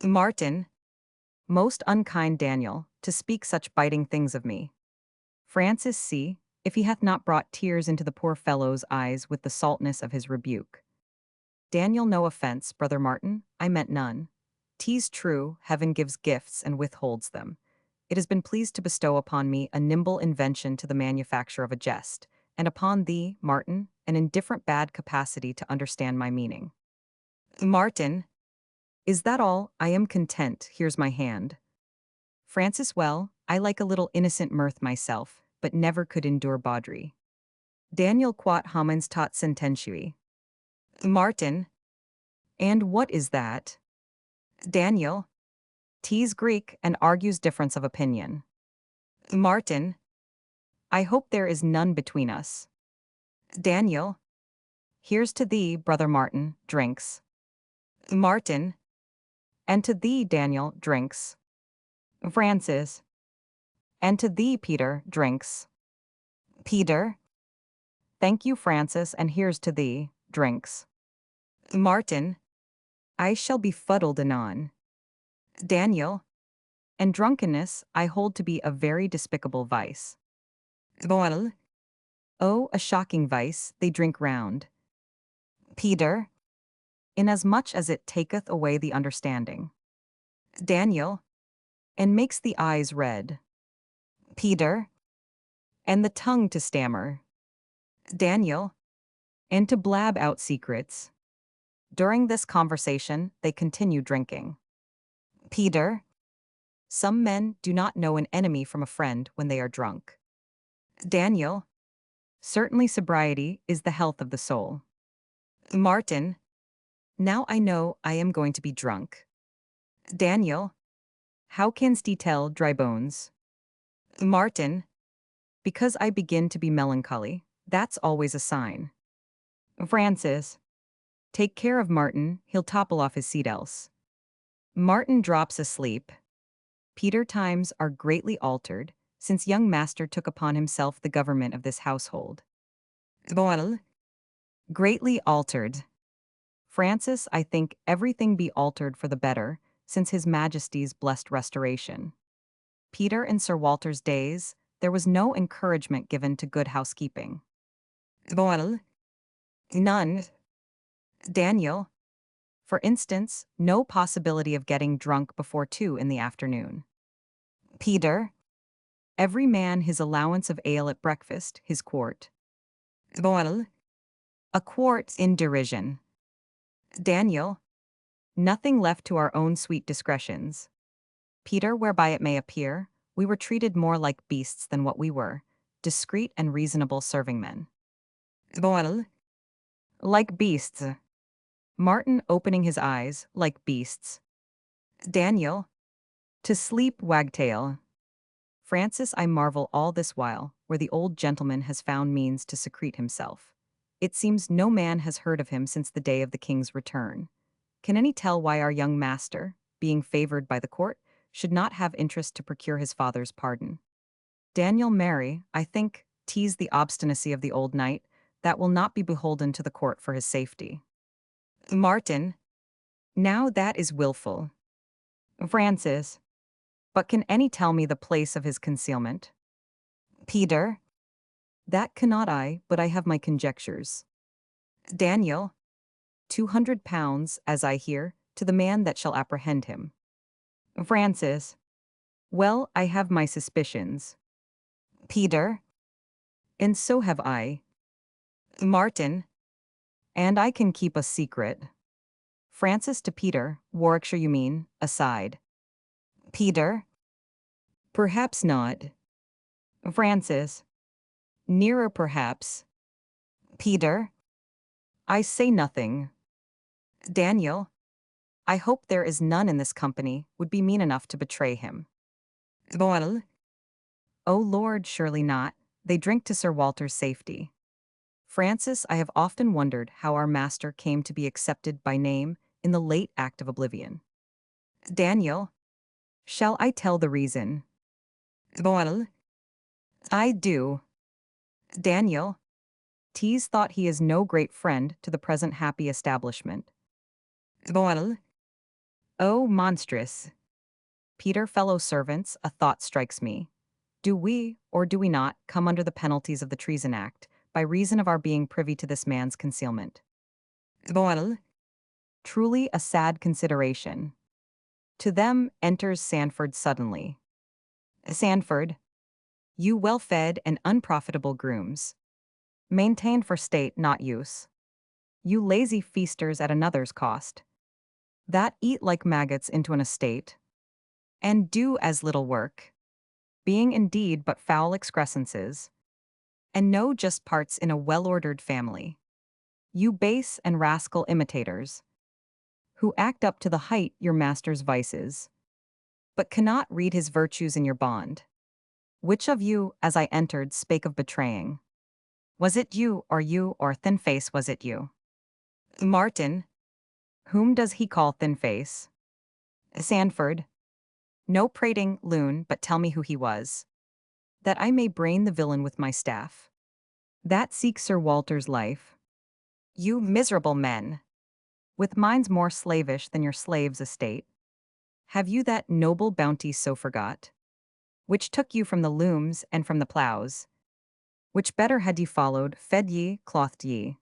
Martin. Most unkind Daniel, to speak such biting things of me. Francis, see, if he hath not brought tears into the poor fellow's eyes with the saltness of his rebuke. Daniel, no offense, brother Martin, I meant none. 'Tis true, heaven gives gifts and withholds them. It has been pleased to bestow upon me a nimble invention to the manufacture of a jest, and upon thee, Martin, an indifferent bad capacity to understand my meaning. Martin. Is that all? I am content, here's my hand. Francis, well, I like a little innocent mirth myself, but never could endure bawdry. Daniel, quot homines tot sententiae. Martin. And what is that? Daniel. 'Tis Greek and argues difference of opinion. Martin. I hope there is none between us. Daniel, here's to thee, brother Martin, drinks. Martin, and to thee, Daniel, drinks. Francis, and to thee, Peter, drinks. Peter, thank you, Francis, and here's to thee, drinks. Martin, I shall be fuddled anon. Daniel, and drunkenness I hold to be a very despicable vice. Boil, oh, a shocking vice, they drink round. Peter, inasmuch as it taketh away the understanding. Daniel, and makes the eyes red. Peter, and the tongue to stammer. Daniel, and to blab out secrets. During this conversation, they continue drinking. Peter, some men do not know an enemy from a friend when they are drunk. Daniel, certainly sobriety is the health of the soul. Martin, now I know I am going to be drunk. Daniel, how canst thee tell, dry bones? Martin, because I begin to be melancholy, that's always a sign. Francis, take care of Martin, he'll topple off his seat else. Martin drops asleep. Peter times are greatly altered, since young master took upon himself the government of this household. Boil, greatly altered. Francis, I think everything be altered for the better, since his majesty's blessed restoration. Peter and Sir Walter's days, there was no encouragement given to good housekeeping. Boil, none. Daniel, for instance, no possibility of getting drunk before 2 in the afternoon. Peter, every man his allowance of ale at breakfast, his quart. Boil, a quart in derision. Daniel, nothing left to our own sweet discretions. Peter, whereby it may appear, we were treated more like beasts than what we were, discreet and reasonable serving men. Boil, like beasts. Martin opening his eyes, like beasts. Daniel, to sleep, wagtail. Francis, I marvel all this while, where the old gentleman has found means to secrete himself. It seems no man has heard of him since the day of the king's return. Can any tell why our young master, being favored by the court, should not have interest to procure his father's pardon? Daniel Mary, I think, tease the obstinacy of the old knight, that will not be beholden to the court for his safety. Martin, now that is wilful. Francis, but can any tell me the place of his concealment? Peter, that cannot I, but I have my conjectures. Daniel, 200 pounds, as I hear, to the man that shall apprehend him. Francis, well, I have my suspicions. Peter, and so have I. Martin, and I can keep a secret. Francis to Peter, Warwickshire you mean, aside. Peter, perhaps not. Francis, nearer perhaps. Peter, I say nothing. Daniel, I hope there is none in this company would be mean enough to betray him. Boil, oh Lord, surely not. They drink to Sir Walter's safety. Francis, I have often wondered how our master came to be accepted by name in the late act of oblivion. Daniel, shall I tell the reason? Boil, I do. Daniel, Tease thought he is no great friend to the present happy establishment. Boil, oh monstrous. Peter, fellow servants, a thought strikes me. Do we, or do we not, come under the penalties of the Treason Act, by reason of our being privy to this man's concealment? Boil, truly a sad consideration. To them enters Sandford suddenly. Sandford, you well-fed and unprofitable grooms, maintained for state, not use. You lazy feasters at another's cost, that eat like maggots into an estate, and do as little work, being indeed but foul excrescences, and no just parts in a well-ordered family. You base and rascal imitators, who act up to the height your master's vices, but cannot read his virtues in your bond. Which of you, as I entered, spake of betraying? Was it you, or thin face was it you? Martin. Whom does he call thin face? Sanford. No prating, loon, but tell me who he was. That I may brain the villain with my staff. That seeks Sir Walter's life. You miserable men. With minds more slavish than your slave's estate. Have you that noble bounty so forgot? Which took you from the looms and from the ploughs? Which better had ye followed, fed ye, clothed ye,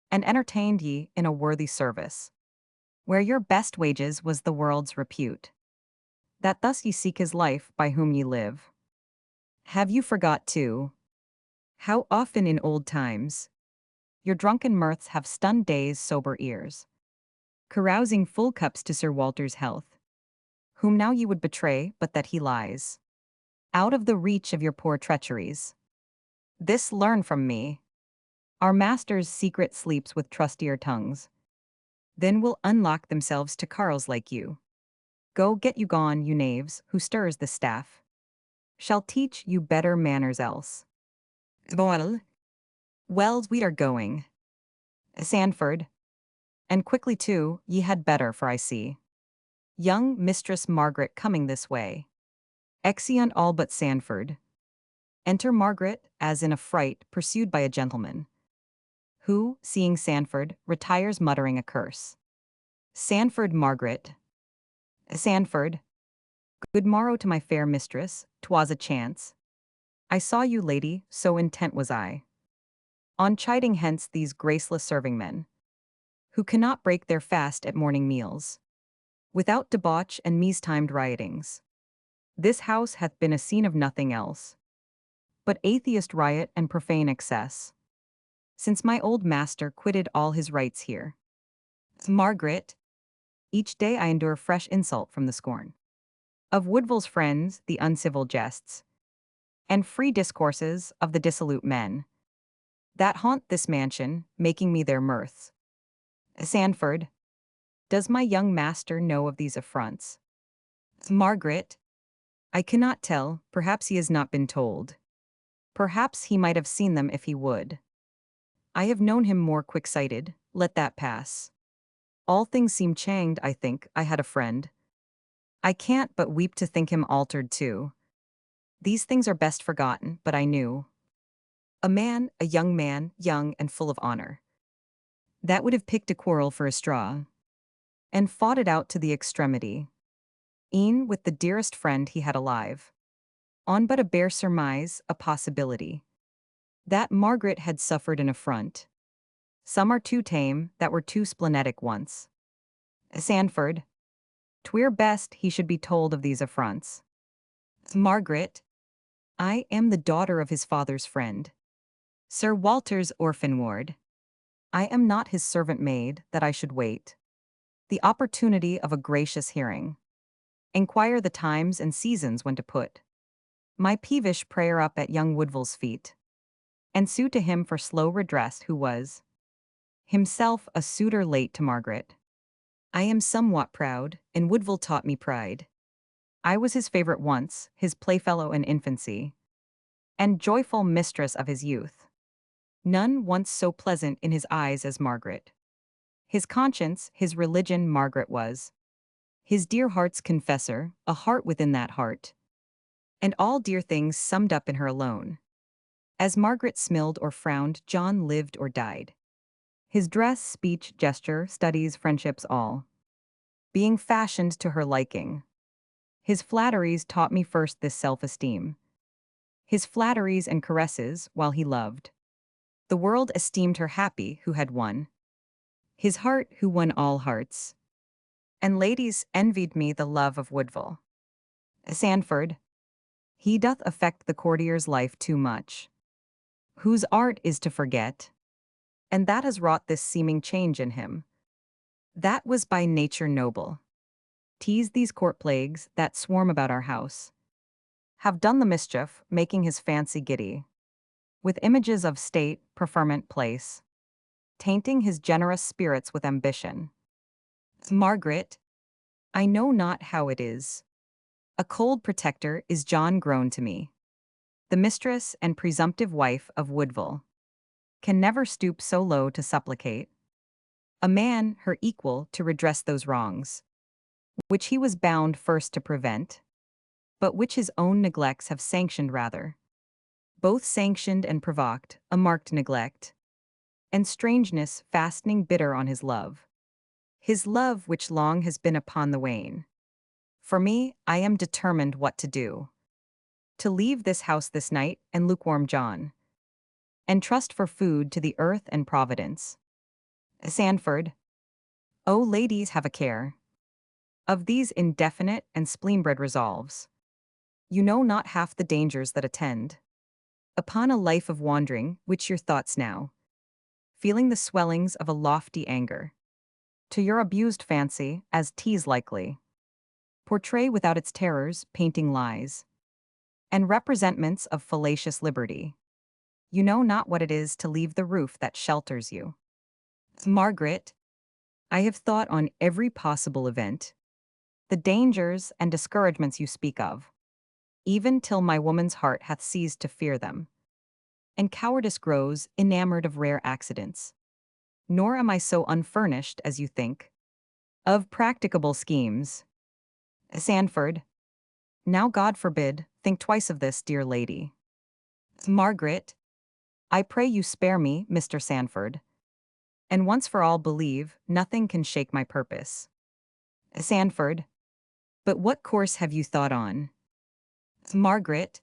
and entertained ye in a worthy service, where your best wages was the world's repute, that thus ye seek his life by whom ye live? Have you forgot, too, how often in old times your drunken mirths have stunned day's sober ears, carousing full cups to Sir Walter's health, whom now ye would betray, but that he lies out of the reach of your poor treacheries? This learn from me. Our master's secret sleeps with trustier tongues. Then will unlock themselves to carles like you. Go get you gone, you knaves, who stirs the staff. Shall teach you better manners else. Well, we are going. Sanford. And quickly too, ye had better, for I see young Mistress Margaret coming this way. Exeunt all but Sanford. Enter Margaret, as in a fright, pursued by a gentleman, who, seeing Sanford, retires muttering a curse. Sanford Margaret. Sanford. Good morrow to my fair mistress, 'twas a chance. I saw you, lady, so intent was I on chiding hence these graceless serving men, who cannot break their fast at morning meals, without debauch and meas-timed riotings. This house hath been a scene of nothing else but atheist riot and profane excess, since my old master quitted all his rights here. Margaret. Each day I endure fresh insult from the scorn of Woodville's friends, the uncivil jests, and free discourses of the dissolute men that haunt this mansion, making me their mirths. Sanford. Does my young master know of these affronts? Margaret. I cannot tell, perhaps he has not been told. Perhaps he might have seen them if he would. I have known him more quick-sighted, let that pass. All things seem changed, I think, I had a friend. I can't but weep to think him altered too. These things are best forgotten, but I knew a young man, young and full of honor, that would have picked a quarrel for a straw, and fought it out to the extremity, e'en with the dearest friend he had alive, on but a bare surmise, a possibility, that Margaret had suffered an affront. Some are too tame, that were too splenetic once. Sanford. 'Twere best he should be told of these affronts. Margaret. I am the daughter of his father's friend, Sir Walter's orphan ward. I am not his servant maid, that I should wait the opportunity of a gracious hearing, inquire the times and seasons when to put my peevish prayer up at young Woodville's feet, and sue to him for slow redress, who was himself a suitor late to Margaret. I am somewhat proud, and Woodville taught me pride. I was his favorite once, his playfellow in infancy, and joyful mistress of his youth. None once so pleasant in his eyes as Margaret. His conscience, his religion, Margaret was. His dear heart's confessor, a heart within that heart, and all dear things summed up in her alone. As Margaret smiled or frowned, John lived or died. His dress, speech, gesture, studies, friendships, all being fashioned to her liking. His flatteries taught me first this self-esteem. His flatteries and caresses, while he loved, the world esteemed her happy who had won his heart, who won all hearts. And ladies envied me the love of Woodville. Sanford. He doth affect the courtier's life too much, whose art is to forget, and that has wrought this seeming change in him. That was by nature noble. Tease these court plagues that swarm about our house, have done the mischief, making his fancy giddy, with images of state, preferment, place, tainting his generous spirits with ambition. Margaret. I know not how it is. A cold protector is John grown to me, the mistress and presumptive wife of Woodville. can never stoop so low to supplicate. A man, her equal, to redress those wrongs, which he was bound first to prevent, but which his own neglects have sanctioned rather. Both sanctioned and provoked, a marked neglect, and strangeness fastening bitter on his love. His love which long has been upon the wane. For me, I am determined what to do. To leave this house this night, and lukewarm John, and trust for food to the earth and providence. Sanford. O ladies, have a care of these indefinite and spleen-bred resolves. You know not half the dangers that attend upon a life of wandering, which your thoughts now, feeling the swellings of a lofty anger, to your abused fancy, as 'tis likely, portray without its terrors, painting lies, and representments of fallacious liberty. You know not what it is to leave the roof that shelters you. Margaret, I have thought on every possible event, the dangers and discouragements you speak of, even till my woman's heart hath ceased to fear them, and cowardice grows enamored of rare accidents. Nor am I so unfurnished as you think of practicable schemes. Sanford. Now God forbid, think twice of this, dear lady. Margaret. I pray you spare me, Mr. Sanford, and once for all believe, nothing can shake my purpose. Sanford. But what course have you thought on? Margaret.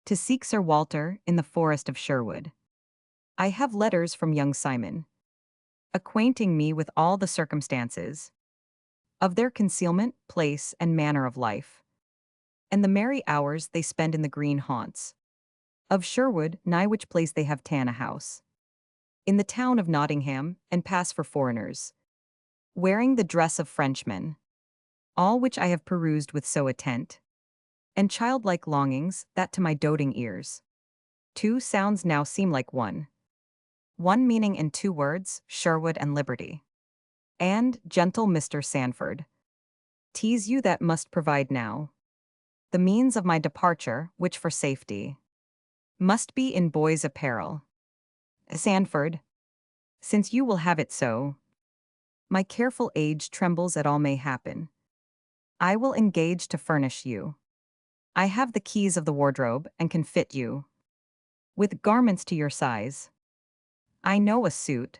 To seek Sir Walter in the forest of Sherwood. I have letters from young Simon, acquainting me with all the circumstances of their concealment, place, and manner of life, and the merry hours they spend in the green haunts of Sherwood, nigh which place they have ta'en a house, in the town of Nottingham, and pass for foreigners, wearing the dress of Frenchmen, all which I have perused with so attent, and childlike longings, that to my doting ears, two sounds now seem like one meaning in two words, Sherwood and liberty. And, gentle Mr. Sanford, 'tis you that must provide now the means of my departure, which for safety must be in boy's apparel. Sanford, since you will have it so, my careful age trembles at all may happen. I will engage to furnish you. I have the keys of the wardrobe, and can fit you with garments to your size. I know a suit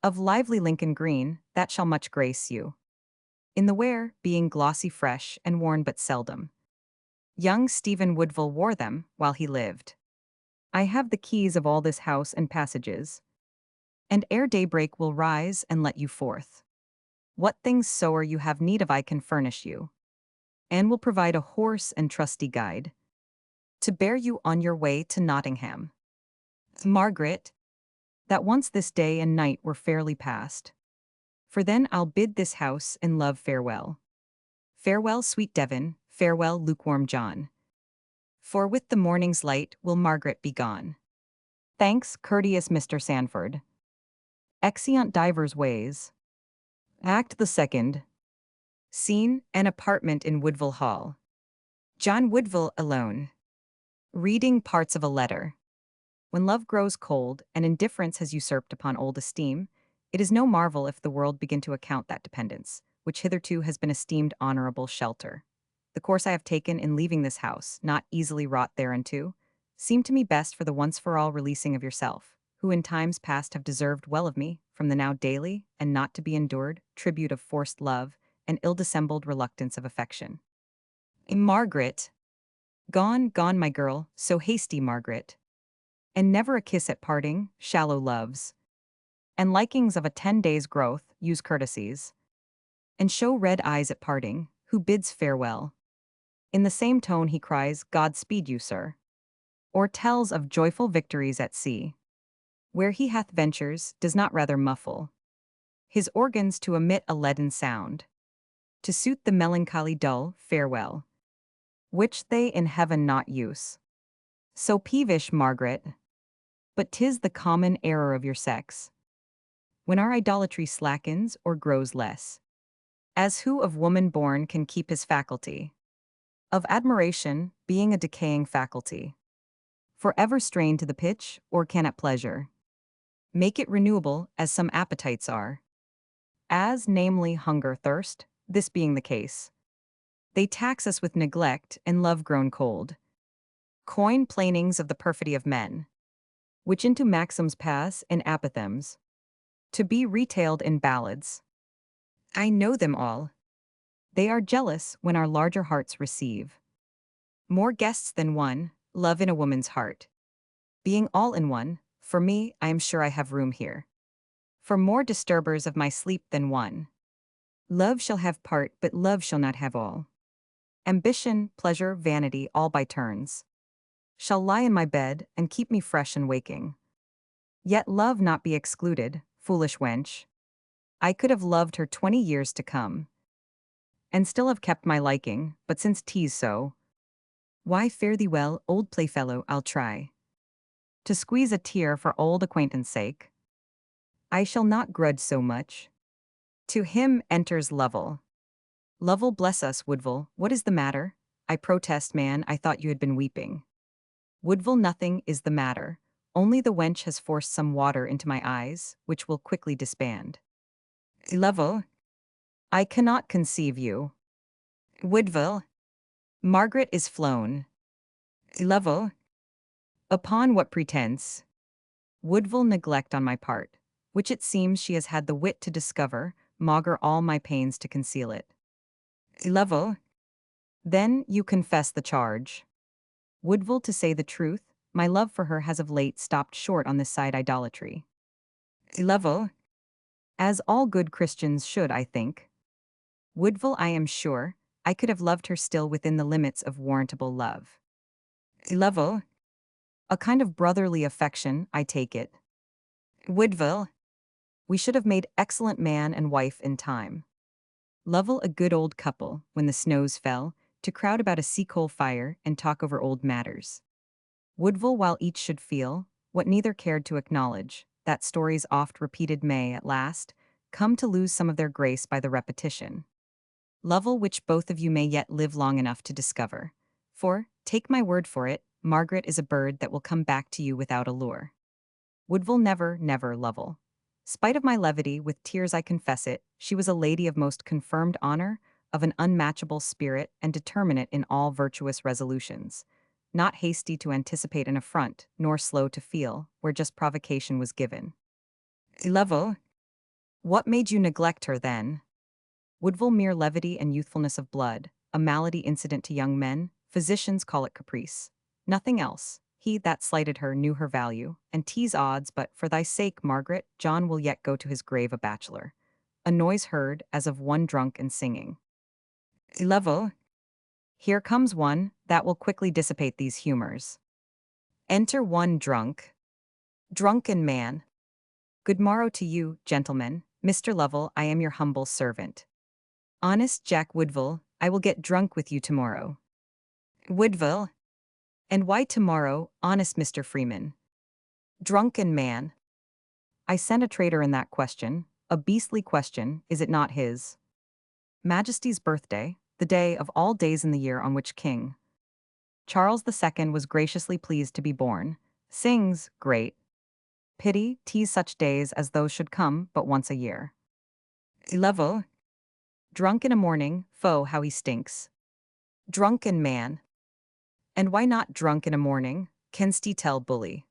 of lively Lincoln green that shall much grace you in the wear, being glossy fresh and worn but seldom. Young Stephen Woodville wore them while he lived. I have the keys of all this house and passages, and ere daybreak will rise and let you forth. What things soe'er you have need of I can furnish you, and will provide a horse and trusty guide to bear you on your way to Nottingham. Margaret, that once this day and night were fairly past, for then I'll bid this house and love farewell. Farewell, sweet Devon, farewell, lukewarm John, for with the morning's light will Margaret be gone. Thanks, courteous Mr. Sanford. Exeunt divers ways. Act the second. Scene, an apartment in Woodville Hall. John Woodville alone, reading parts of a letter. When love grows cold, and indifference has usurped upon old esteem, it is no marvel if the world begin to account that dependence, which hitherto has been esteemed honorable, shelter. The course I have taken in leaving this house, not easily wrought thereunto, seemed to me best for the once-for-all releasing of yourself, who in times past have deserved well of me, from the now daily, and not to be endured, tribute of forced love, and ill-dissembled reluctance of affection. Margaret. Gone, gone, my girl, so hasty Margaret. And never a kiss at parting, shallow loves, and likings of a 10 days' growth, use courtesies, and show red eyes at parting, who bids farewell. In the same tone he cries, God speed you, sir, or tells of joyful victories at sea, where he hath ventures, does not rather muffle his organs to emit a leaden sound, to suit the melancholy dull farewell, which they in heaven not use. So peevish, Margaret, but 'tis the common error of your sex, when our idolatry slackens or grows less. As who of woman born can keep his faculty of admiration, being a decaying faculty, for ever strained to the pitch, or can at pleasure Make it renewable, as some appetites are. As namely hunger thirst, this being the case. They tax us with neglect and love grown cold. Coin plainings of the perfidy of men, which into maxims pass and apothegms, to be retailed in ballads. I know them all. They are jealous when our larger hearts receive more guests than one, love in a woman's heart. Being all in one, for me, I am sure I have room here. For more disturbers of my sleep than one. Love shall have part, but love shall not have all. Ambition, pleasure, vanity, all by turns, shall lie in my bed and keep me fresh and waking. Yet love not be excluded, foolish wench. I could have loved her 20 years to come, and still have kept my liking, but since 'tis so, why fare thee well, old playfellow, I'll try to squeeze a tear for old acquaintance' sake. I shall not grudge so much. To him enters Lovell. Lovell, bless us, Woodville, what is the matter? I protest, man, I thought you had been weeping. Woodville, nothing is the matter. Only the wench has forced some water into my eyes, which will quickly disband. Lovell, I cannot conceive you. Woodville, Margaret is flown. Lovell, upon what pretense? Woodville, neglect on my part, which it seems she has had the wit to discover, maugre all my pains to conceal it. Lovell, then you confess the charge. Woodville, to say the truth, my love for her has of late stopped short on this side idolatry. Lovell, as all good Christians should, I think. Woodville, I am sure, I could have loved her still within the limits of warrantable love. Lovell, a kind of brotherly affection, I take it. Woodville, we should have made excellent man and wife in time. Lovell, a good old couple, when the snows fell, to crowd about a sea-coal fire and talk over old matters. Woodville, while each should feel, what neither cared to acknowledge, that stories oft repeated may, at last, come to lose some of their grace by the repetition. Lovell, which both of you may yet live long enough to discover. For, take my word for it, Margaret is a bird that will come back to you without a lure. Woodville, never, never, Lovell. Spite of my levity, with tears I confess it, she was a lady of most confirmed honor, of an unmatchable spirit, and determinate in all virtuous resolutions. Not hasty to anticipate an affront, nor slow to feel, where just provocation was given. Lovell, what made you neglect her then? Woodville, mere levity and youthfulness of blood, a malady incident to young men, physicians call it caprice. Nothing else. He that slighted her knew her value, and 'tis odds, but for thy sake, Margaret, John will yet go to his grave a bachelor. A noise heard, as of one drunk and singing. Lovell, here comes one, that will quickly dissipate these humors. Enter one drunk. Drunken man. Good morrow to you, gentlemen. Mr. Lovell, I am your humble servant. Honest Jack Woodville, I will get drunk with you tomorrow. Woodville. And why tomorrow, honest Mr. Freeman? Drunken man. I sent a traitor in that question, a beastly question, is it not his Majesty's birthday, the day of all days in the year on which King Charles II was graciously pleased to be born, sings, great pity, 'tis such days as those should come but once a year. Lovell, drunk in a morning, foe how he stinks. Drunken man. And why not drunk in a morning, canst thee tell, bully?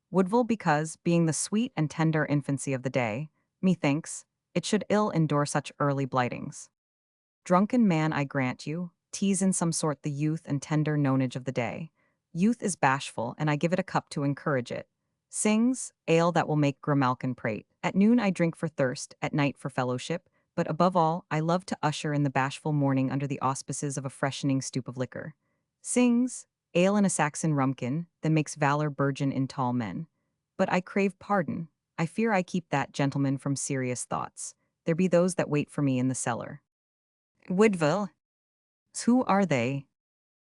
Woodville, because, being the sweet and tender infancy of the day, methinks, it should ill endure such early blightings. Drunken man, I grant you, 'tis in some sort the youth and tender nonage of the day. Youth is bashful, and I give it a cup to encourage it. Sings, ale that will make grimalkin prate. At noon I drink for thirst, at night for fellowship, but above all, I love to usher in the bashful morning under the auspices of a freshening stoup of liquor. Sings, ale in a Saxon rumkin, that makes valor burgeon in tall men. But I crave pardon. I fear I keep that gentleman from serious thoughts. There be those that wait for me in the cellar. Woodville. Who are they?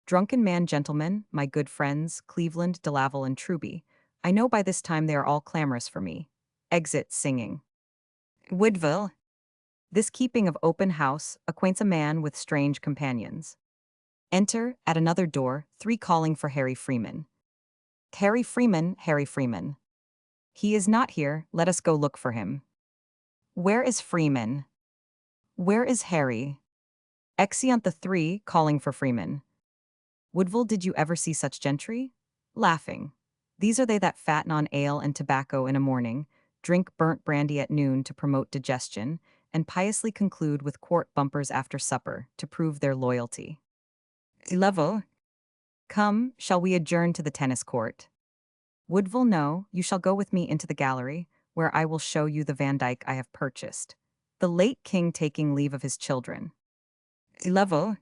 Drunken man, gentlemen, my good friends, Cleveland, Delaval, and Truby. I know by this time they are all clamorous for me. Exit singing. Woodville. This keeping of open house acquaints a man with strange companions. Enter, at another door, three calling for Harry Freeman. Harry Freeman, Harry Freeman. He is not here, let us go look for him. Where is Freeman? Where is Harry? Exeunt the three, calling for Freeman. Woodville, did you ever see such gentry? Laughing. These are they that fatten on ale and tobacco in a morning, drink burnt brandy at noon to promote digestion, and piously conclude with quart bumpers after supper to prove their loyalty. Level. Come, shall we adjourn to the tennis court? Woodville, no, you shall go with me into the gallery, where I will show you the Van Dyck I have purchased. The late king taking leave of his children. Level.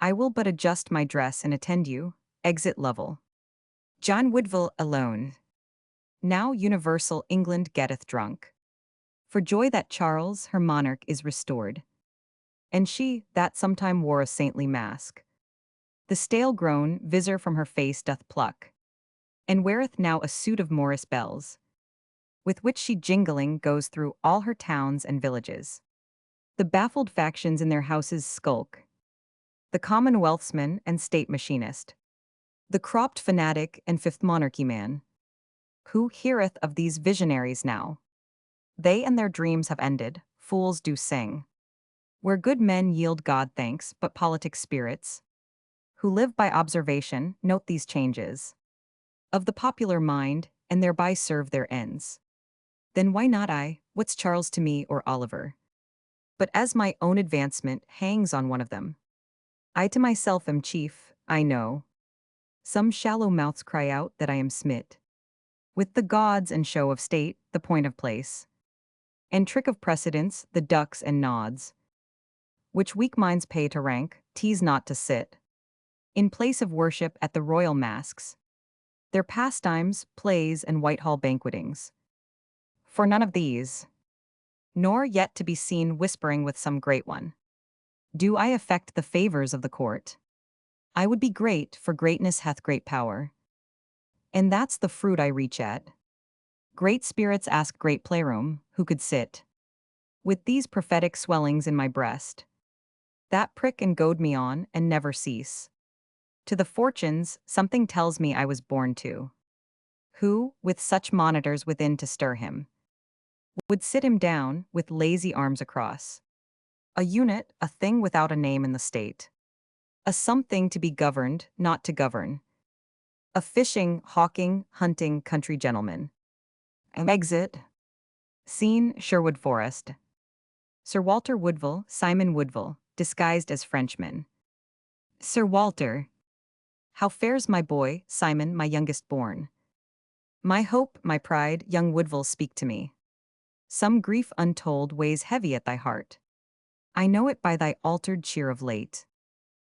I will but adjust my dress and attend you. Exit Lovell. John Woodville alone. Now universal England getteth drunk. For joy that Charles, her monarch, is restored. And she, that sometime wore a saintly mask, the stale grown visor from her face doth pluck, and weareth now a suit of Morris bells, with which she jingling goes through all her towns and villages. The baffled factions in their houses skulk, the commonwealthsman and state machinist, the cropped fanatic and fifth monarchy man. Who heareth of these visionaries now? They and their dreams have ended, fools do sing. Where good men yield God thanks, but politic spirits, who live by observation, note these changes of the popular mind, and thereby serve their ends. Then why not I? What's Charles to me or Oliver? But as my own advancement hangs on one of them, I to myself am chief, I know. Some shallow mouths cry out that I am smit with the gods and show of state, the point of place, and trick of precedence, the ducks and nods, which weak minds pay to rank, tease not to sit in place of worship at the royal masques, their pastimes, plays, and Whitehall banquetings. For none of these, nor yet to be seen whispering with some great one, do I affect the favors of the court. I would be great, for greatness hath great power. And that's the fruit I reach at. Great spirits ask great playroom, who could sit with these prophetic swellings in my breast, that prick and goad me on, and never cease. To the fortunes, something tells me I was born to. Who, with such monitors within to stir him, would sit him down, with lazy arms across. A unit, a thing without a name in the state. A something to be governed, not to govern. A fishing, hawking, hunting country gentleman. Exit. Scene, Sherwood Forest. Sir Walter Woodville, Simon Woodville, disguised as Frenchman. Sir Walter. How fares my boy, Simon, my youngest born? My hope, my pride, young Woodville, speak to me. Some grief untold weighs heavy at thy heart. I know it by thy altered cheer of late.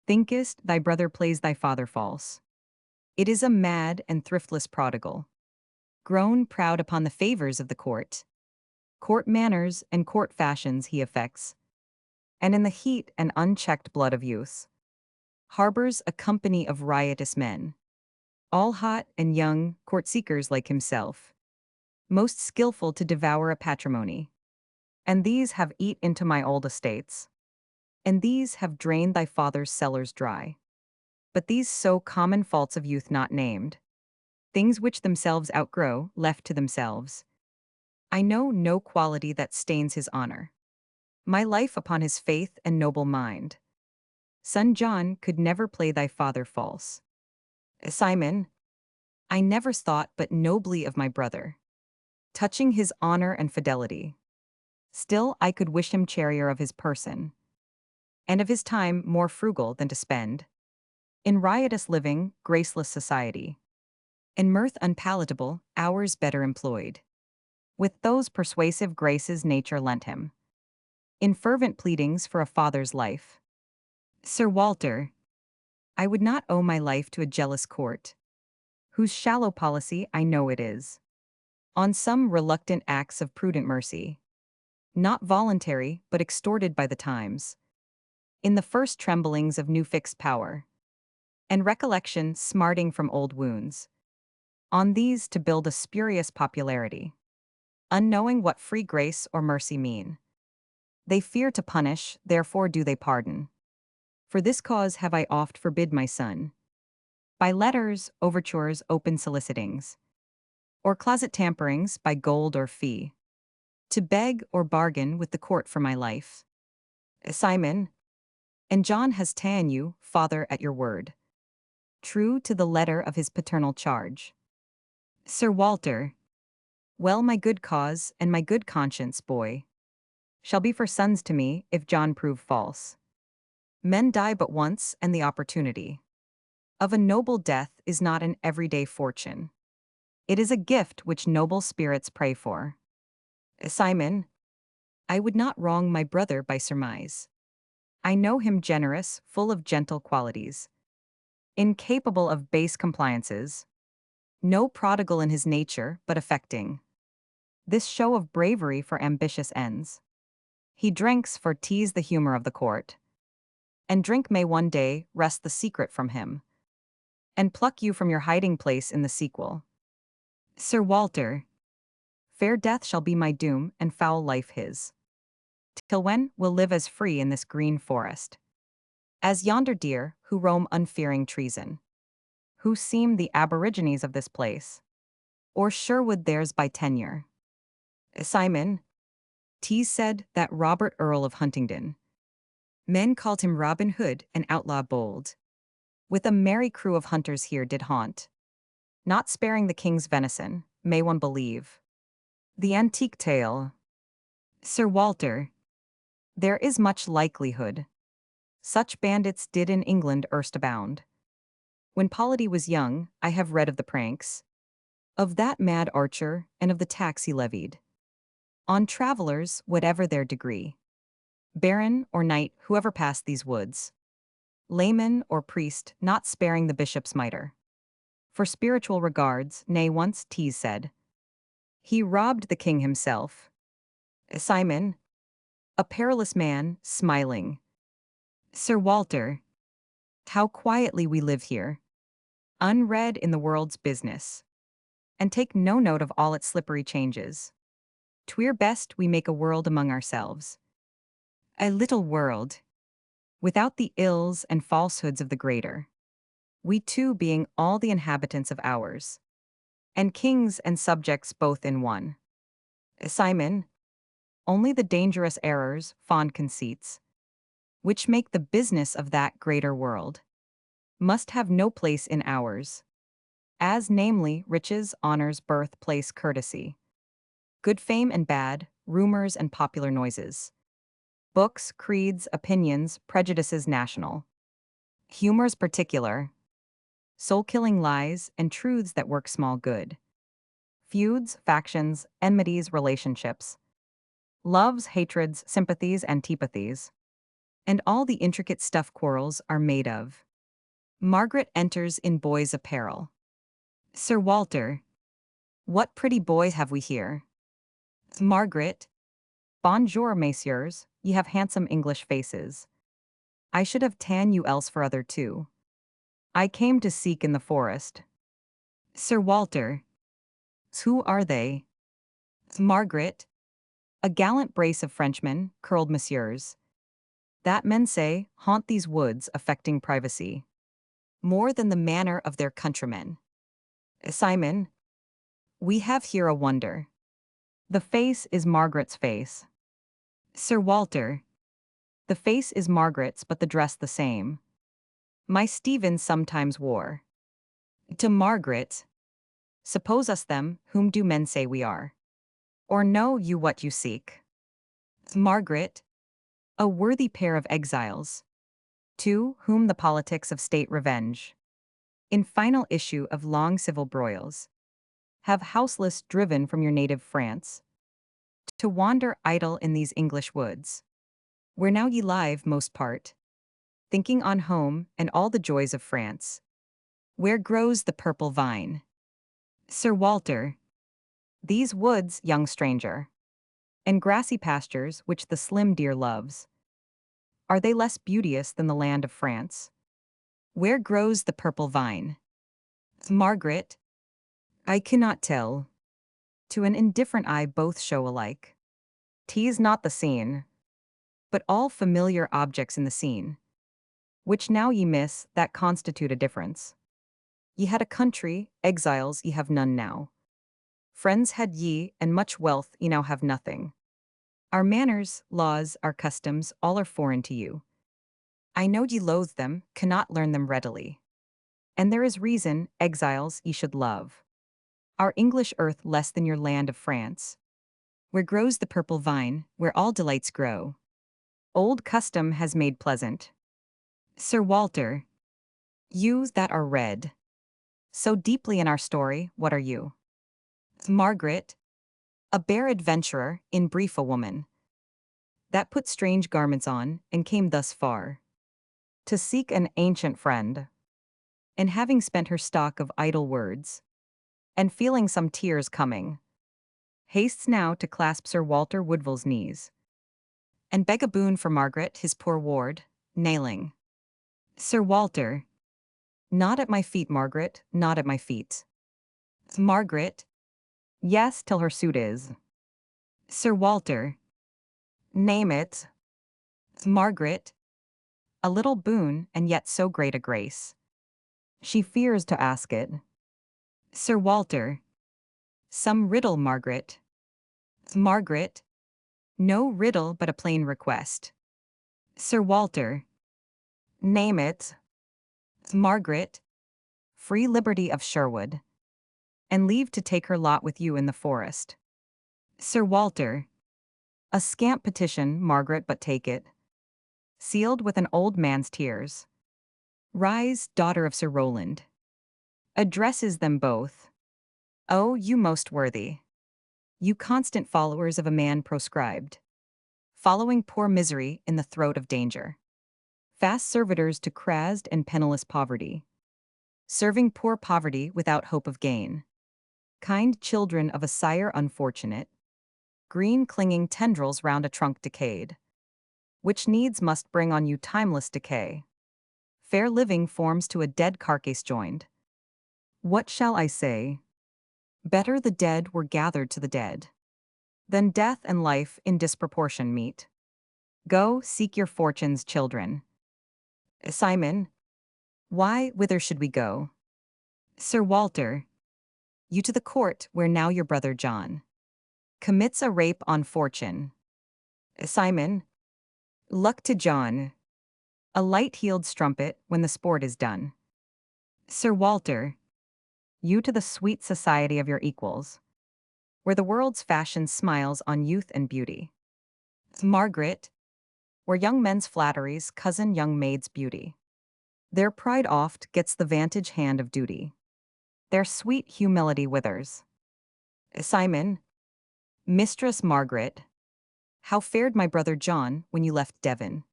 Thinkest thy brother plays thy father false? It is a mad and thriftless prodigal, grown proud upon the favors of the court. Court manners and court fashions he affects, and in the heat and unchecked blood of youth, harbors a company of riotous men, all hot and young, court-seekers like himself, most skillful to devour a patrimony. And these have eat into my old estates, and these have drained thy father's cellars dry. But these so common faults of youth not named, things which themselves outgrow, left to themselves, I know no quality that stains his honor. My life upon his faith and noble mind. Son John could never play thy father false. Simon, I never thought but nobly of my brother, touching his honor and fidelity. Still I could wish him charier of his person, and of his time more frugal than to spend in riotous living, graceless society, in mirth unpalatable, hours better employed, with those persuasive graces nature lent him, in fervent pleadings for a father's life. Sir Walter, I would not owe my life to a jealous court, whose shallow policy I know it is, on some reluctant acts of prudent mercy, not voluntary but extorted by the times, in the first tremblings of new fixed power, and recollection smarting from old wounds, on these to build a spurious popularity, unknowing what free grace or mercy mean. They fear to punish, therefore do they pardon. For this cause have I oft forbid my son, by letters, overtures, open solicitings, or closet tamperings by gold or fee, to beg or bargain with the court for my life. Simon, and John has ta'en you, father, at your word, true to the letter of his paternal charge. Sir Walter, well, my good cause and my good conscience, boy, shall be for sons to me if John prove false. Men die but once, and the opportunity of a noble death is not an everyday fortune. It is a gift which noble spirits pray for. Simon, I would not wrong my brother by surmise. I know him generous, full of gentle qualities, incapable of base compliances, no prodigal in his nature, but affecting this show of bravery for ambitious ends. He drinks for tease the humor of the court, and drink may one day wrest the secret from him, and pluck you from your hiding place in the sequel. Sir Walter, fair death shall be my doom, and foul life his. Till when we'll live as free in this green forest as yonder deer who roam unfearing treason, who seem the aborigines of this place, or Sherwood theirs by tenure. Simon, 'tis said that Robert Earl of Huntingdon, men called him Robin Hood, an outlaw bold, with a merry crew of hunters here did haunt, not sparing the king's venison, may one believe the antique tale. Sir Walter, there is much likelihood such bandits did in England erst abound. When Polity was young, I have read of the pranks of that mad archer and of the tax he levied on travelers, whatever their degree, baron or knight, whoever passed these woods, layman or priest, not sparing the bishop's mitre. For spiritual regards, nay, once 'tis said, he robbed the king himself. Simon, a perilous man, smiling. Sir Walter, how quietly we live here, unread in the world's business, and take no note of all its slippery changes. 'Twere best we make a world among ourselves, a little world, without the ills and falsehoods of the greater, we two being all the inhabitants of ours, and kings and subjects both in one. Simon, only the dangerous errors, fond conceits, which make the business of that greater world, must have no place in ours, as namely riches, honors, birth, place, courtesy, good fame and bad, rumors and popular noises, books, creeds, opinions, prejudices national, humors particular, soul-killing lies, and truths that work small good, feuds, factions, enmities, relationships, loves, hatreds, sympathies, antipathies, and all the intricate stuff quarrels are made of. Margaret enters in boy's apparel. Sir Walter, what pretty boys have we here? Margaret, bonjour, messieurs, ye have handsome English faces. I should have ta'en you else for other two. I came to seek in the forest. Sir Walter, who are they? Margaret, a gallant brace of Frenchmen, curled messieurs, that men say haunt these woods affecting privacy, more than the manner of their countrymen. Simon, we have here a wonder. The face is Margaret's face. Sir Walter, the face is Margaret's, but the dress the same. My Stephen sometimes wore. To Margaret, suppose us them, whom do men say we are? Or know you what you seek? Margaret, a worthy pair of exiles, to whom the politics of state revenge, in final issue of long civil broils, have houseless driven from your native France, to wander idle in these English woods, where now ye live most part, thinking on home and all the joys of France, where grows the purple vine. Sir Walter, these woods, young stranger, and grassy pastures which the slim deer loves, are they less beauteous than the land of France, where grows the purple vine? Margaret, I cannot tell. To an indifferent eye both show alike. 'Tis not the scene, but all familiar objects in the scene, which now ye miss, that constitute a difference. Ye had a country, exiles ye have none now. Friends had ye, and much wealth ye now have nothing. Our manners, laws, our customs, all are foreign to you. I know ye loathe them, cannot learn them readily. And there is reason, exiles, ye should love. Our English earth less than your land of France, where grows the purple vine, where all delights grow. Old custom has made pleasant. Sir Walter, you that are read so deeply in our story, what are you? Margaret, a bare adventurer, in brief a woman, that put strange garments on, and came thus far, to seek an ancient friend. And having spent her stock of idle words, and feeling some tears coming, hastes now to clasp Sir Walter Woodville's knees, and beg a boon for Margaret, his poor ward, nailing. Sir Walter, not at my feet, Margaret, not at my feet. Margaret, yes, till her suit is. Sir Walter, name it. Margaret, a little boon, and yet so great a grace. She fears to ask it. Sir Walter, some riddle, Margaret. Margaret, no riddle but a plain request. Sir Walter, name it. Margaret, free liberty of Sherwood, and leave to take her lot with you in the forest. Sir Walter, a scant petition, Margaret, but take it. Sealed with an old man's tears. Rise, daughter of Sir Rowland. Addresses them both. O you most worthy, you constant followers of a man proscribed, following poor misery in the throat of danger. Fast servitors to crazed and penniless poverty, serving poor poverty without hope of gain. Kind children of a sire unfortunate, green clinging tendrils round a trunk decayed, which needs must bring on you timeless decay. Fair living forms to a dead carcass joined. What shall I say? Better the dead were gathered to the dead, than death and life in disproportion meet. Go, seek your fortunes, children. Simon, why, whither should we go? Sir Walter, you to the court where now your brother John commits a rape on fortune. Simon, luck to John, a light-heeled strumpet when the sport is done. Sir Walter, you to the sweet society of your equals, where the world's fashion smiles on youth and beauty. Margaret, where young men's flatteries cousin young maids' beauty. Their pride oft gets the vantage hand of duty. Their sweet humility withers. Simon, Mistress Margaret, how fared my brother John when you left Devon?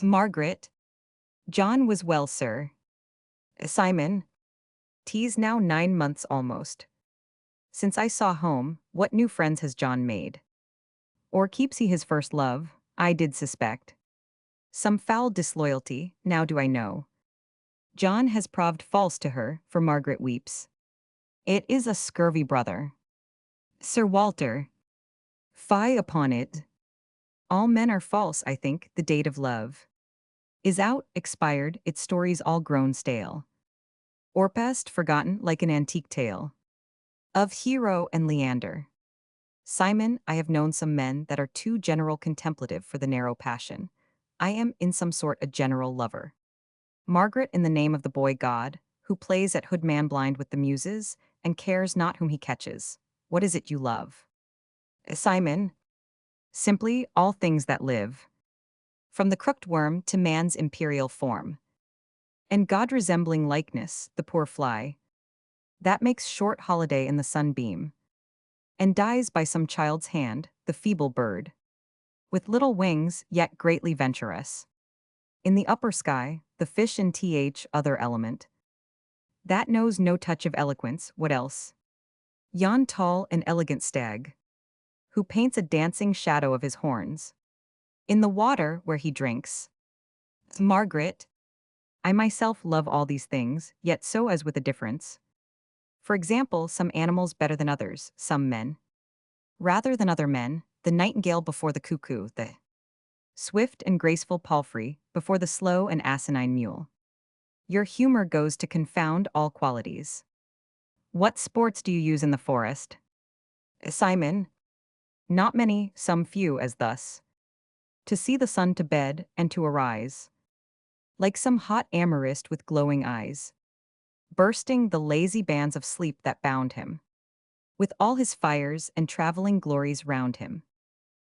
Margaret, John was well, sir. Simon, 'tis now 9 months almost since I saw home. What new friends has John made? Or keeps he his first love? I did suspect some foul disloyalty, now do I know. John has proved false to her, for Margaret weeps. It is a scurvy brother. Sir Walter, fie upon it. All men are false, I think, the date of love is out, expired, its stories all grown stale, or past, forgotten like an antique tale of Hero and Leander. Simon, I have known some men that are too general contemplative for the narrow passion. I am in some sort a general lover. Margaret, in the name of the boy God, who plays at hood man blind with the muses, and cares not whom he catches. What is it you love? Simon, simply all things that live, from the crooked worm to man's imperial form, and God-resembling likeness, the poor fly, that makes short holiday in the sunbeam, and dies by some child's hand, the feeble bird, with little wings, yet greatly venturous. In the upper sky, the fish in th other element, that knows no touch of eloquence, what else? Yon tall and elegant stag, who paints a dancing shadow of his horns in the water where he drinks. Margaret, I myself love all these things, yet so as with a difference. For example, some animals better than others, some men rather than other men, the nightingale before the cuckoo, the swift and graceful palfrey before the slow and asinine mule. Your humor goes to confound all qualities. What sports do you use in the forest? Simon, not many, some few as thus, to see the sun to bed and to arise, like some hot amorist with glowing eyes, bursting the lazy bands of sleep that bound him, with all his fires and traveling glories round him.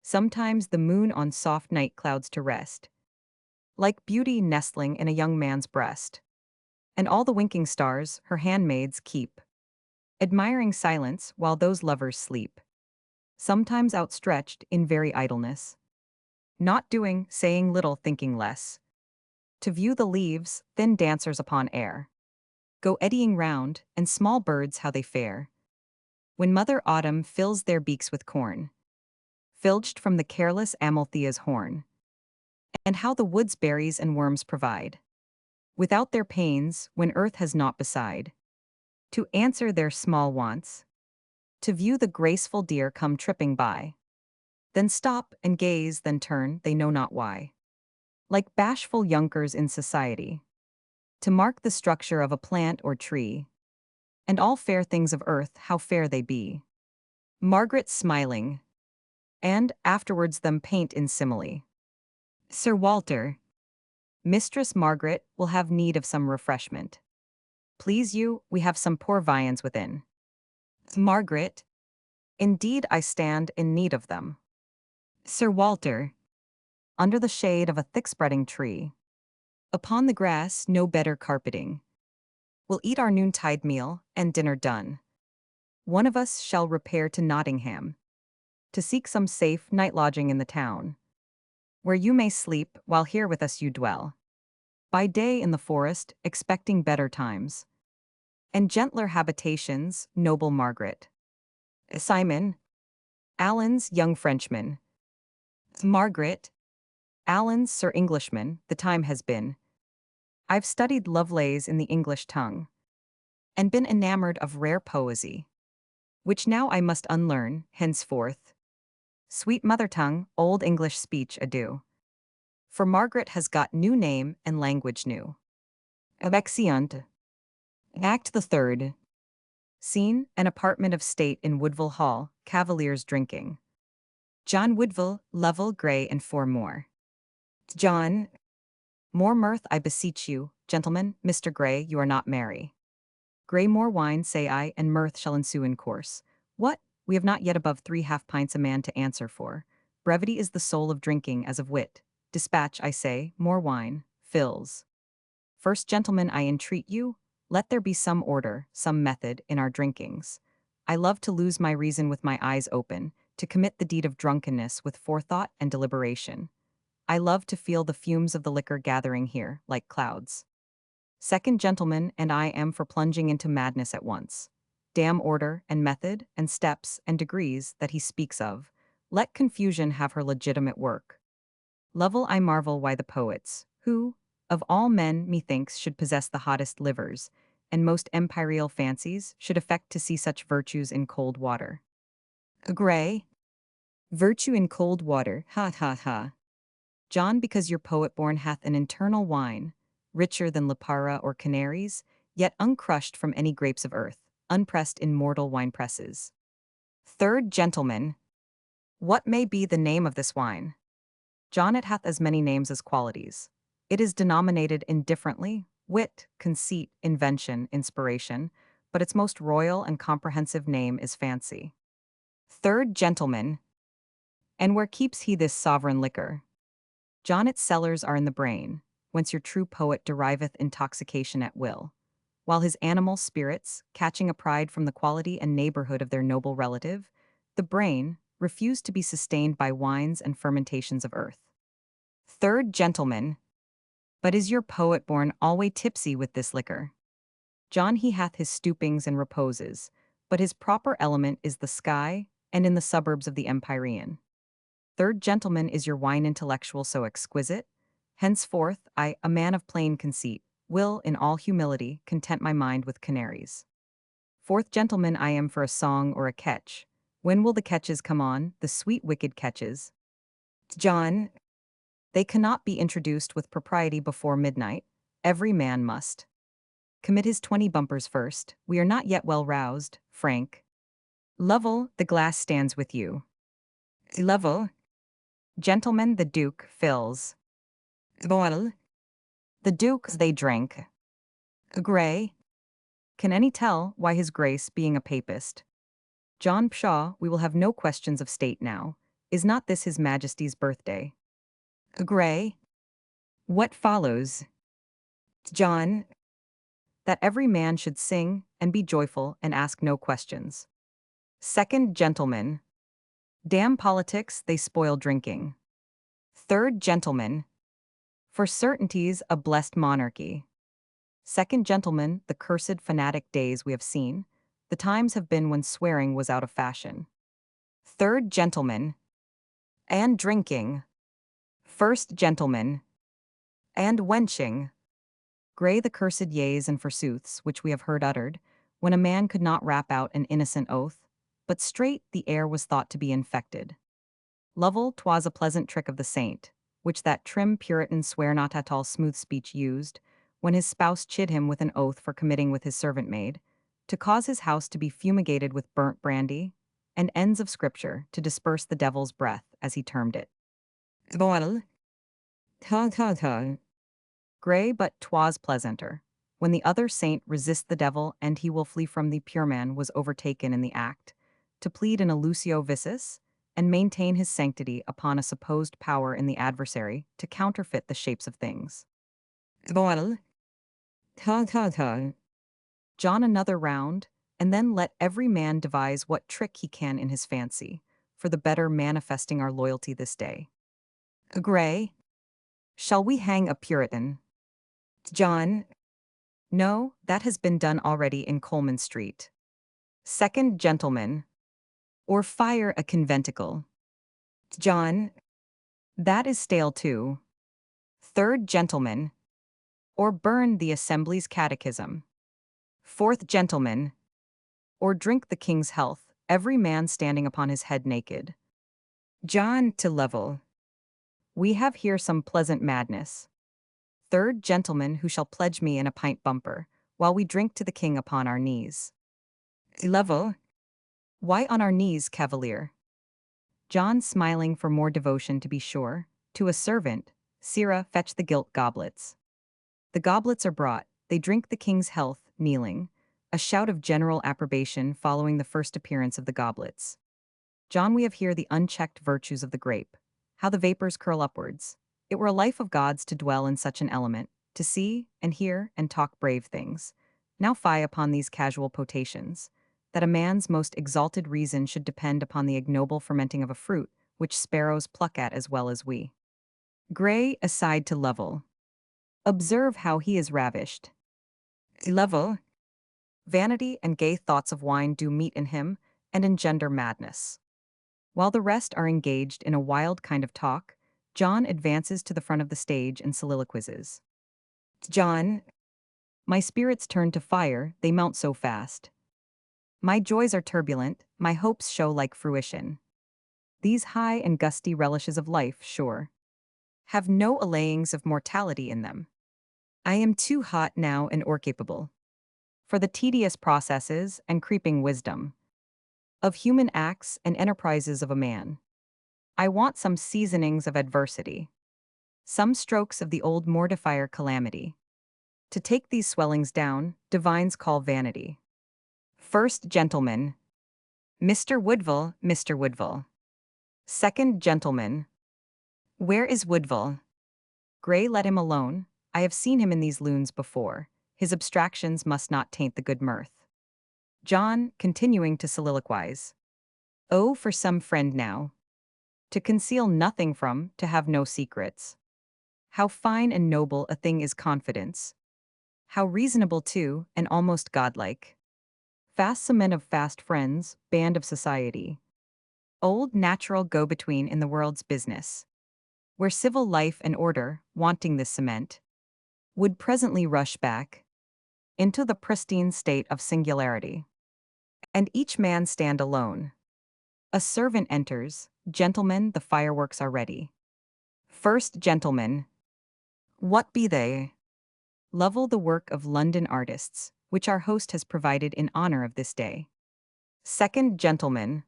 Sometimes the moon on soft night clouds to rest, like beauty nestling in a young man's breast, and all the winking stars her handmaids keep, admiring silence while those lovers sleep, sometimes outstretched in very idleness, not doing, saying little, thinking less, to view the leaves, thin dancers upon air, go eddying round, and small birds how they fare, when Mother Autumn fills their beaks with corn, filched from the careless Amalthea's horn, and how the woods berries and worms provide, without their pains, when earth has naught beside, to answer their small wants, to view the graceful deer come tripping by, then stop and gaze, then turn, they know not why, like bashful younkers in society, to mark the structure of a plant or tree, and all fair things of earth, how fair they be. Margaret smiling, and afterwards them paint in simile. Sir Walter, Mistress Margaret will have need of some refreshment. Please you, we have some poor viands within. Margaret, indeed I stand in need of them. Sir Walter, under the shade of a thick-spreading tree, upon the grass no better carpeting, we'll eat our noontide meal, and dinner done, one of us shall repair to Nottingham, to seek some safe night lodging in the town, where you may sleep while here with us you dwell, by day in the forest, expecting better times, and gentler habitations, noble Margaret. Simon, Allen's young Frenchman. Margaret, Allen's Sir Englishman, the time has been. I've studied Lovelace in the English tongue, and been enamored of rare poesy, which now I must unlearn, henceforth. Sweet mother tongue, old English speech adieu. For Margaret has got new name and language new. Exeunt. Act the third. Scene, an apartment of state in Woodville Hall, cavaliers drinking. John Woodville, Lovell, Gray, and four more. John. More mirth, I beseech you, gentlemen. Mr. Gray, you are not merry. Gray, more wine, say I, and mirth shall ensue in course. What? We have not yet above 3/2 pints a man to answer for. Brevity is the soul of drinking as of wit. Dispatch, I say, more wine. Fills. First, gentlemen, I entreat you, let there be some order, some method, in our drinkings. I love to lose my reason with my eyes open, to commit the deed of drunkenness with forethought and deliberation. I love to feel the fumes of the liquor gathering here, like clouds. Second, gentlemen, and I am for plunging into madness at once. Damn order, and method, and steps, and degrees that he speaks of. Let confusion have her legitimate work. Lovell, I marvel why the poets, who, of all men, methinks, should possess the hottest livers, and most empyreal fancies, should affect to see such virtues in cold water. Gray. Virtue in cold water, ha ha ha. John, because your poet born hath an internal wine, richer than Lipara or Canaries, yet uncrushed from any grapes of earth, unpressed in mortal wine presses. Third, gentleman. What may be the name of this wine? John, it hath as many names as qualities. It is denominated indifferently, wit, conceit, invention, inspiration, but its most royal and comprehensive name is fancy. Third, gentleman. And where keeps he this sovereign liquor? John, its cellars are in the brain, whence your true poet deriveth intoxication at will, while his animal spirits, catching a pride from the quality and neighborhood of their noble relative, the brain, refuse to be sustained by wines and fermentations of earth. Third, gentleman. But is your poet born alway tipsy with this liquor? John, he hath his stoopings and reposes, but his proper element is the sky, and in the suburbs of the Empyrean. Third, gentleman, is your wine intellectual so exquisite? Henceforth, I, a man of plain conceit, will, in all humility, content my mind with canaries. Fourth, gentleman, I am for a song or a catch. When will the catches come on, the sweet wicked catches? John. They cannot be introduced with propriety before midnight. Every man must commit his 20 bumpers first. We are not yet well roused, Frank. Lovell, the glass stands with you. Lovell. Gentlemen, the Duke fills. Boil. The Dukes they drink. Grey. Can any tell why his grace, being a papist? John Pshaw, we will have no questions of state now. Is not this his majesty's birthday? Grey. What follows? John. That every man should sing and be joyful and ask no questions. Second gentleman. Damn politics, they spoil drinking. Third gentleman. For certainties a blessed monarchy. Second gentleman, the cursed fanatic days we have seen, the times have been when swearing was out of fashion. Third gentleman. And drinking. First gentleman. And wenching. Grey the cursed yeas and forsooths which we have heard uttered, when a man could not rap out an innocent oath, but straight the air was thought to be infected. Lovell, 'twas a pleasant trick of the saint, which that trim Puritan swear not at all smooth speech used, when his spouse chid him with an oath for committing with his servant maid, to cause his house to be fumigated with burnt brandy, and ends of scripture to disperse the devil's breath, as he termed it. Boil. Ta ta ta. Grey, but 'twas pleasanter. When the other saint resist the devil and he will flee from the pure man was overtaken in the act, to plead in a Lucio Vicis, and maintain his sanctity upon a supposed power in the adversary to counterfeit the shapes of things. Boil. Ta ta ta. John another round, and then let every man devise what trick he can in his fancy, for the better manifesting our loyalty this day. Grey. Shall we hang a Puritan? John. No, that has been done already in Coleman Street. Second gentleman. Or fire a conventicle. John. That is stale too. Third gentleman. Or burn the Assembly's catechism. Fourth gentleman. Or drink the king's health, every man standing upon his head naked. John to Lovell. We have here some pleasant madness. Third gentleman who shall pledge me in a pint bumper, while we drink to the king upon our knees. Lovell. Why on our knees, cavalier? John smiling for more devotion to be sure, to a servant, Sirrah, fetch the gilt goblets. The goblets are brought, they drink the king's health, kneeling, a shout of general approbation following the first appearance of the goblets. John, we have here the unchecked virtues of the grape, how the vapors curl upwards. It were a life of gods to dwell in such an element, to see, and hear, and talk brave things. Now fie upon these casual potations, that a man's most exalted reason should depend upon the ignoble fermenting of a fruit, which sparrows pluck at as well as we. Grey, aside to Lovell. Observe how he is ravished. Lovell. Vanity and gay thoughts of wine do meet in him, and engender madness. While the rest are engaged in a wild kind of talk, John advances to the front of the stage and soliloquizes. John. My spirits turn to fire, they mount so fast. My joys are turbulent, my hopes show like fruition. These high and gusty relishes of life, sure, have no allayings of mortality in them. I am too hot now and o'ercapable for the tedious processes and creeping wisdom of human acts and enterprises of a man. I want some seasonings of adversity, some strokes of the old mortifier calamity. To take these swellings down, divines call vanity. First gentleman. Mr. Woodville, Mr. Woodville. Second gentleman. Where is Woodville? Grey, let him alone. I have seen him in these loons before. His abstractions must not taint the good mirth. John, continuing to soliloquize. Oh, for some friend now. To conceal nothing from, to have no secrets. How fine and noble a thing is confidence. How reasonable too, and almost godlike. Fast some men of fast friends, band of society. Old natural go-between in the world's business. Where civil life and order, wanting this cement, would presently rush back into the pristine state of singularity. And each man stand alone. A servant enters. Gentlemen, the fireworks are ready. First gentleman. What be they? Lovell, the work of London artists, which our host has provided in honor of this day. Second gentleman.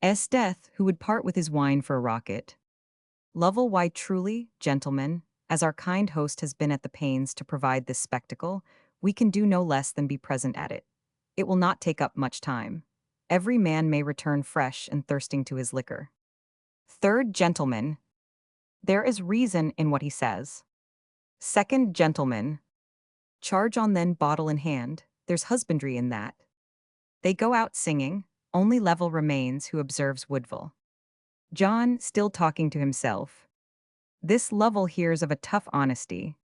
S. Death, who would part with his wine for a rocket. Lovell, why truly, gentlemen, as our kind host has been at the pains to provide this spectacle, we can do no less than be present at it. It will not take up much time. Every man may return fresh and thirsting to his liquor. Third gentleman. There is reason in what he says. Second gentleman. Charge on then, bottle in hand, there's husbandry in that. They go out singing, only Lovell remains who observes Woodville. John, still talking to himself. This Lovell hears of a tough honesty.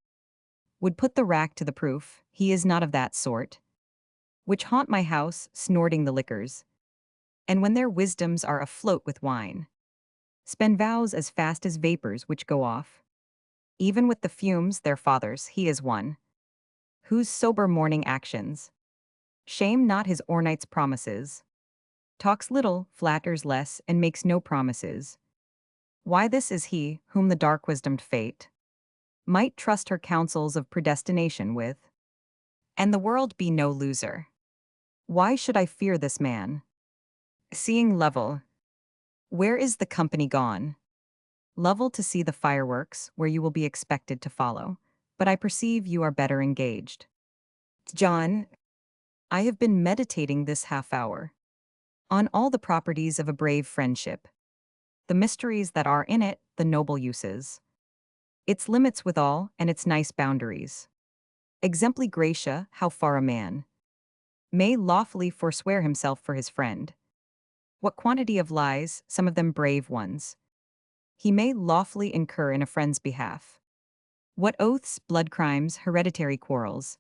Would put the rack to the proof, he is not of that sort. Which haunt my house, snorting the liquors. And when their wisdoms are afloat with wine, spend vows as fast as vapors which go off. Even with the fumes, their fathers, he is one. Whose sober morning actions shame not his o'ernight's promises. Talks little, flatters less, and makes no promises. Why this is he, whom the dark-wisdomed fate might trust her counsels of predestination with, and the world be no loser. Why should I fear this man? Seeing Lovell. Where is the company gone? Lovell, to see the fireworks, where you will be expected to follow, but I perceive you are better engaged. John, I have been meditating this half hour on all the properties of a brave friendship, the mysteries that are in it, the noble uses, its limits withal, and its nice boundaries. Exempli gratia, how far a man may lawfully forswear himself for his friend. What quantity of lies, some of them brave ones, he may lawfully incur in a friend's behalf. What oaths, blood crimes, hereditary quarrels,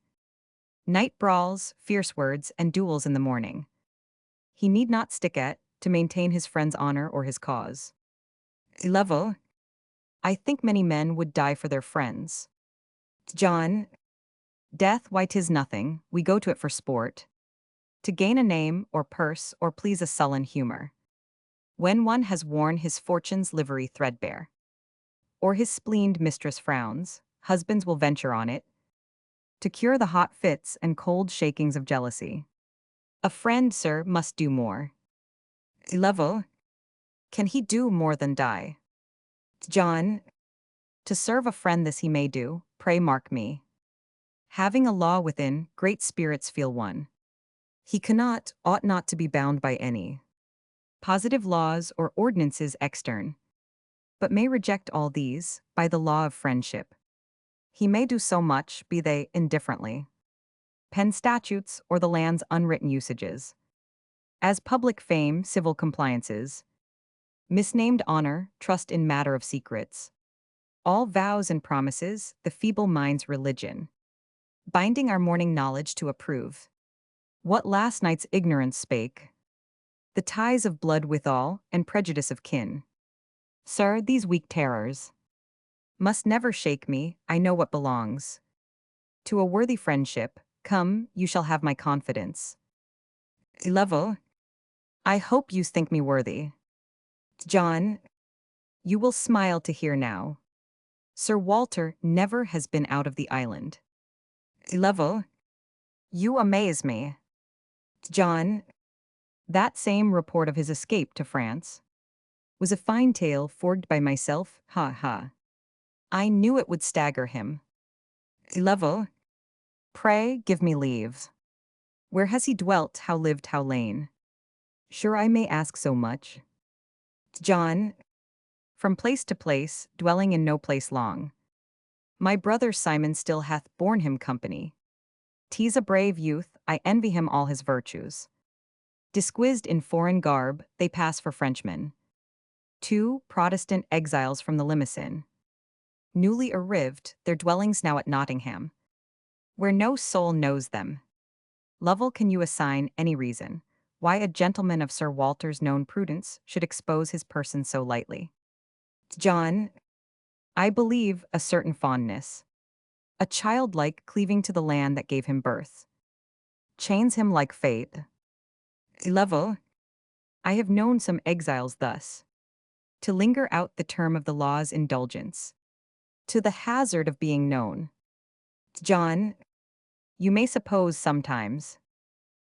night brawls, fierce words, and duels in the morning, he need not stick at, to maintain his friend's honor or his cause. Lovell, I think many men would die for their friends. John, death, why 'tis nothing, we go to it for sport, to gain a name, or purse, or please a sullen humor. When one has worn his fortune's livery threadbare, or his spleened mistress frowns, husbands will venture on it, to cure the hot fits and cold shakings of jealousy. A friend, sir, must do more. Lovell, can he do more than die? John, to serve a friend this he may do, pray mark me. Having a law within, great spirits feel one. He cannot, ought not to be bound by any positive laws or ordinances extern, but may reject all these, by the law of friendship. He may do so much, be they indifferently pen statutes or the land's unwritten usages, as public fame, civil compliances, misnamed honor, trust in matter of secrets, all vows and promises, the feeble mind's religion, binding our morning knowledge to approve what last night's ignorance spake, the ties of blood withal, and prejudice of kin. Sir, these weak terrors must never shake me, I know what belongs to a worthy friendship. Come, you shall have my confidence. Lovell, I hope you think me worthy. John, you will smile to hear now. Sir Walter never has been out of the island. Lovell, you amaze me. John, that same report of his escape to France was a fine tale forged by myself, ha ha. I knew it would stagger him. Lovell, pray give me leave. Where has he dwelt, how lived, how lain? Sure I may ask so much. John, from place to place, dwelling in no place long. My brother Simon still hath borne him company. 'Tis a brave youth, I envy him all his virtues. Disguised in foreign garb, they pass for Frenchmen. 2 Protestant exiles from the Limousin, newly arrived, their dwellings now at Nottingham, where no soul knows them. Lovell, can you assign any reason why a gentleman of Sir Walter's known prudence should expose his person so lightly? John, I believe a certain fondness, a childlike cleaving to the land that gave him birth, chains him like fate. Lovell, I have known some exiles thus to linger out the term of the law's indulgence, to the hazard of being known. John, you may suppose sometimes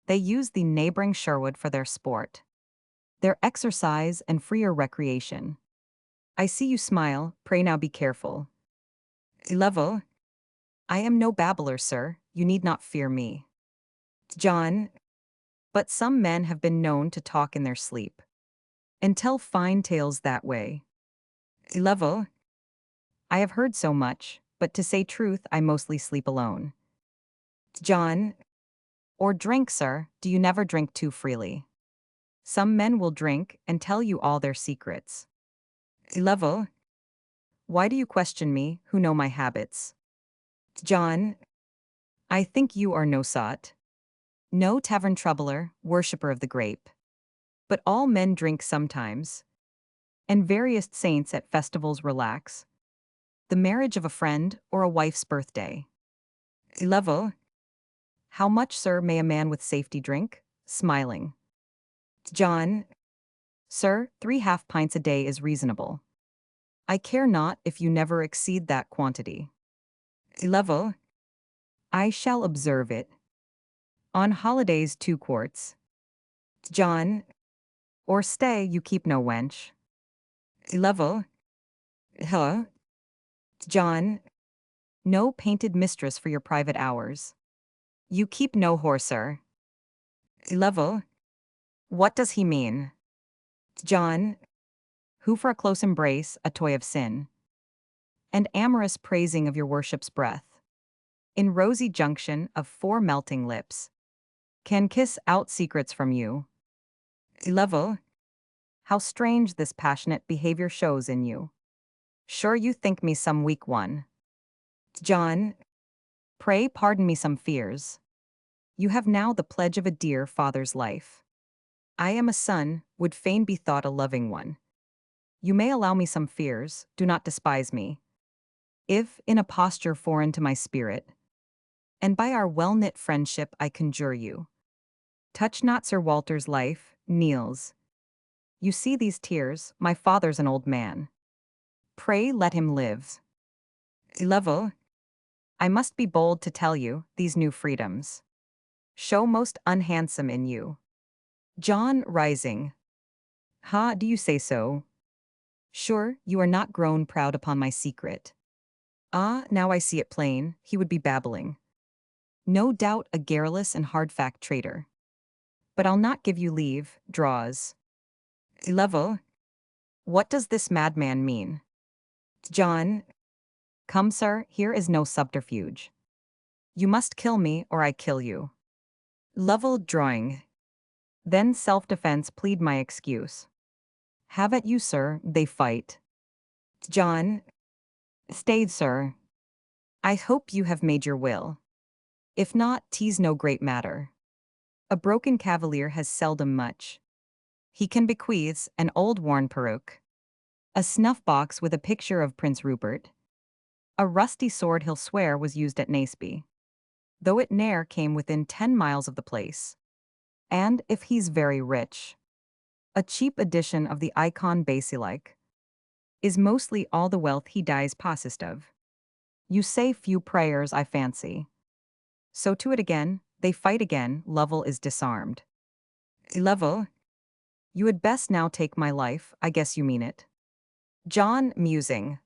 They use the neighboring Sherwood for their sport, their exercise and freer recreation. I see you smile, pray now be careful. Level. I am no babbler, sir, you need not fear me. John. But some men have been known to talk in their sleep and tell fine tales that way. Level. I have heard so much, but to say truth, I mostly sleep alone. John. Or drink, sir, do you never drink too freely? Some men will drink and tell you all their secrets. Level. Why do you question me, who know my habits? John. I think you are no sot. No tavern troubler, worshipper of the grape. But all men drink sometimes, and various saints at festivals relax. The marriage of a friend or a wife's birthday. Level. How much, sir, may a man with safety drink? Smiling. John. Sir, 3/2 pints a day is reasonable. I care not if you never exceed that quantity. Level. I shall observe it. On holidays 2 quarts. John. Or stay, you keep no wench. Level. Huh? John. No painted mistress for your private hours. You keep no whore, sir. Level. What does he mean? John. Who for a close embrace, a toy of sin. And amorous praising of your worship's breath. In rosy junction of 4 melting lips. Can kiss out secrets from you. Level. How strange this passionate behavior shows in you. Sure you think me some weak one. John. Pray pardon me some fears. You have now the pledge of a dear father's life. I am a son, would fain be thought a loving one. You may allow me some fears, do not despise me. If, in a posture foreign to my spirit, and by our well-knit friendship I conjure you, touch not Sir Walter's life, kneels. You see these tears, my father's an old man. Pray let him live. Level. I must be bold to tell you, these new freedoms show most unhandsome in you. John rising. Ha, do you say so? Sure, you are not grown proud upon my secret. Ah, now I see it plain, he would be babbling. No doubt a garrulous and hard-fact traitor. But I'll not give you leave, draws. Level. What does this madman mean? John. Come, sir, here is no subterfuge. You must kill me or I kill you. Level drawing. Then self-defense plead my excuse. Have at you, sir, they fight. John. Stayed, sir. I hope you have made your will. If not, 'tis no great matter. A broken cavalier has seldom much. He can bequeath an old worn peruke, a snuff-box with a picture of Prince Rupert, a rusty sword he'll swear was used at Naseby, though it ne'er came within 10 miles of the place. And, if he's very rich, a cheap edition of the icon basilic is mostly all the wealth he dies possessed of. You say few prayers, I fancy. So to it again, they fight again, Lovell is disarmed. Level. You had best now take my life, I guess you mean it. John, musing.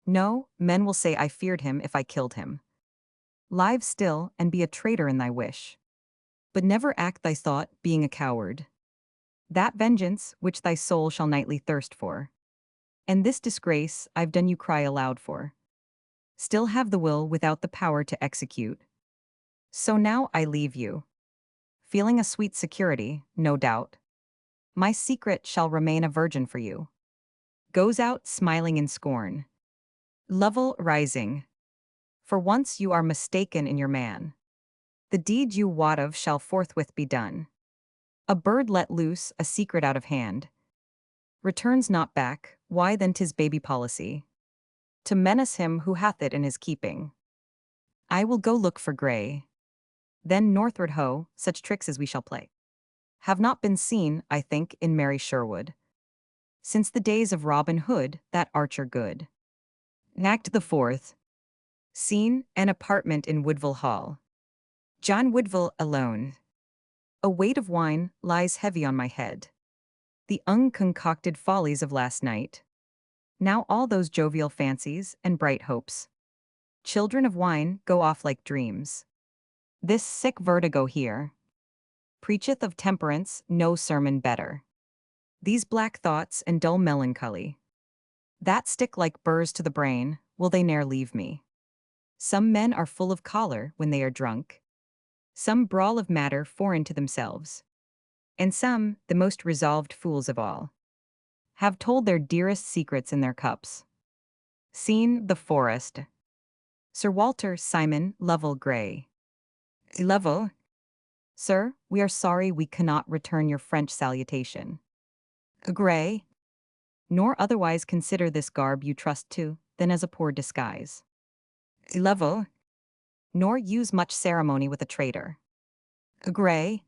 No, men will say I feared him if I killed him. Live still, and be a traitor in thy wish. But never act thy thought, being a coward. That vengeance, which thy soul shall nightly thirst for. And this disgrace, I've done you cry aloud for. Still have the will without the power to execute. So now I leave you. Feeling a sweet security, no doubt. My secret shall remain a virgin for you. Goes out smiling in scorn. Lovell rising. For once you are mistaken in your man. The deed you wot of shall forthwith be done. A bird let loose, a secret out of hand. Returns not back, why then 'tis baby policy. To menace him who hath it in his keeping. I will go look for Grey. Then northward ho, such tricks as we shall play. Have not been seen, I think, in merry Sherwood. Since the days of Robin Hood, that archer good. Act the fourth. Scene, an apartment in Woodville Hall. John Woodville alone. A weight of wine lies heavy on my head. The unconcocted follies of last night. Now all those jovial fancies and bright hopes. Children of wine go off like dreams. This sick vertigo here preacheth of temperance no sermon better. These black thoughts and dull melancholy, that stick like burrs to the brain, will they ne'er leave me? Some men are full of choler when they are drunk. Some brawl of matter foreign to themselves. And some, the most resolved fools of all, have told their dearest secrets in their cups. Scene the forest. Sir Walter Simon Lovell Gray. Lovell, sir, we are sorry we cannot return your French salutation. Gray, nor otherwise consider this garb you trust to, than as a poor disguise. Lovell, nor use much ceremony with a traitor. Gray,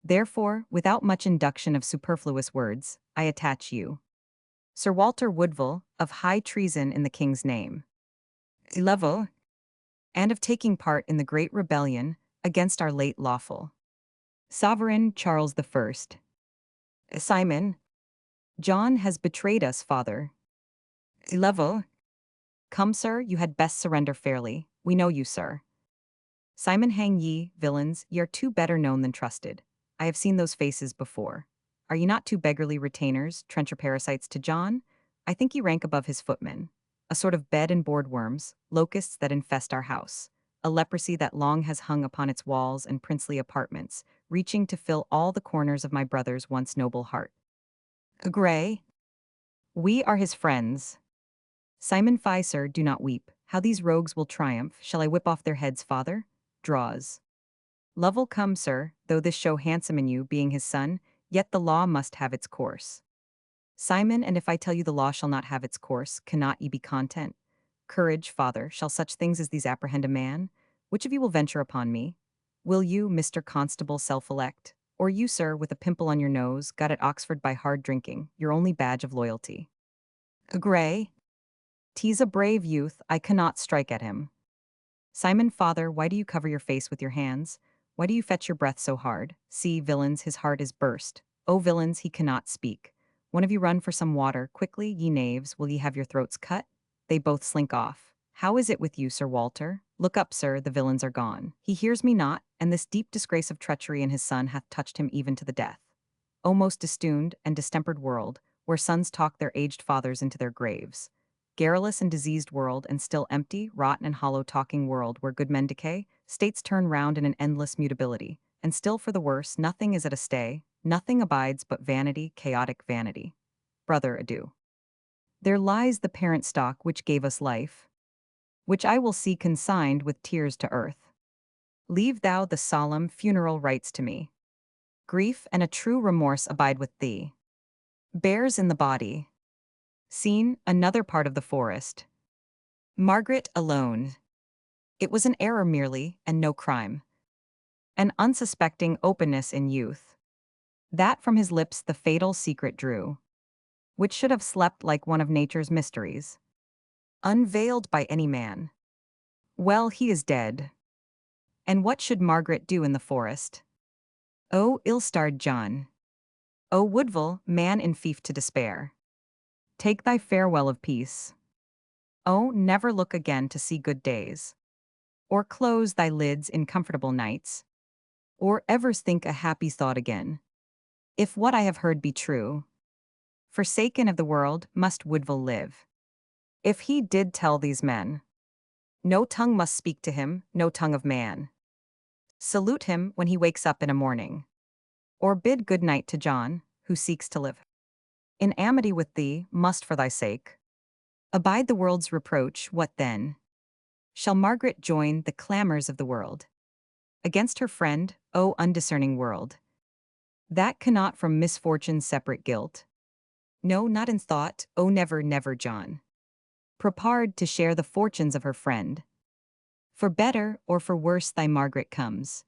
therefore, without much induction of superfluous words, I attach you. Sir Walter Woodville, of high treason in the king's name. Lovell, and of taking part in the great rebellion against our late lawful sovereign Charles I. Simon, John has betrayed us, father. Lovell, come, sir, you had best surrender fairly. We know you, sir. Simon, hang ye, villains, ye are too better known than trusted. I have seen those faces before. Are ye not two beggarly retainers, trencher parasites to John? I think ye rank above his footmen. A sort of bed and board worms, locusts that infest our house. A leprosy that long has hung upon its walls and princely apartments, reaching to fill all the corners of my brother's once noble heart. Gray, we are his friends. Simon, fie, sir, do not weep. How these rogues will triumph. Shall I whip off their heads, father? Draws. Lovell, come, sir, though this show handsome in you, being his son, yet the law must have its course. Simon, and if I tell you the law shall not have its course, cannot ye be content? Courage, father, shall such things as these apprehend a man? Which of you will venture upon me? Will you, Mr. Constable self-elect? Or you, sir, with a pimple on your nose, got at Oxford by hard drinking, your only badge of loyalty? Gray, 'tis a brave youth, I cannot strike at him. Simon, father, why do you cover your face with your hands? Why do you fetch your breath so hard? See, villains, his heart is burst. O villains, he cannot speak. One of you run for some water, quickly, ye knaves, will ye have your throats cut? They both slink off. How is it with you, Sir Walter? Look up, sir, the villains are gone. He hears me not, and this deep disgrace of treachery in his son hath touched him even to the death. O most distuned and distempered world, where sons talk their aged fathers into their graves. Garrulous and diseased world, and still empty, rotten and hollow talking world where good men decay, states turn round in an endless mutability, and still for the worse, nothing is at a stay, nothing abides but vanity, chaotic vanity. Brother, adieu. There lies the parent stock which gave us life, which I will see consigned with tears to earth. Leave thou the solemn funeral rites to me. Grief and a true remorse abide with thee. Bears in the body. Scene, another part of the forest. Margaret alone. It was an error merely, and no crime. An unsuspecting openness in youth. That from his lips the fatal secret drew, which should have slept like one of nature's mysteries, unveiled by any man. Well, he is dead. And what should Margaret do in the forest? O ill-starred John! O Woodville, man in fief to despair! Take thy farewell of peace. Oh, never look again to see good days, or close thy lids in comfortable nights, or ever think a happy thought again. If what I have heard be true, forsaken of the world must Woodville live. If he did tell these men, no tongue must speak to him, no tongue of man. Salute him when he wakes up in a morning, or bid good night to John, who seeks to live in amity with thee, must for thy sake abide the world's reproach. What then? Shall Margaret join the clamors of the world against her friend, O undiscerning world? That cannot from misfortune separate guilt. No, not in thought, O never, never, John. Prepared to share the fortunes of her friend. For better or for worse thy Margaret comes,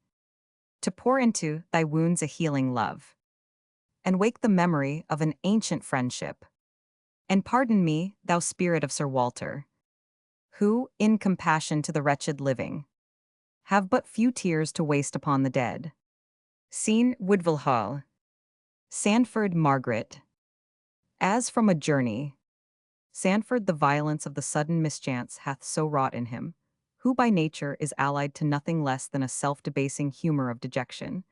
to pour into thy wounds a healing love, and wake the memory of an ancient friendship. And pardon me, thou spirit of Sir Walter, who, in compassion to the wretched living, have but few tears to waste upon the dead. Scene Woodville Hall. Sandford Margaret. As from a journey. Sandford the violence of the sudden mischance hath so wrought in him, who by nature is allied to nothing less than a self-debasing humour of dejection,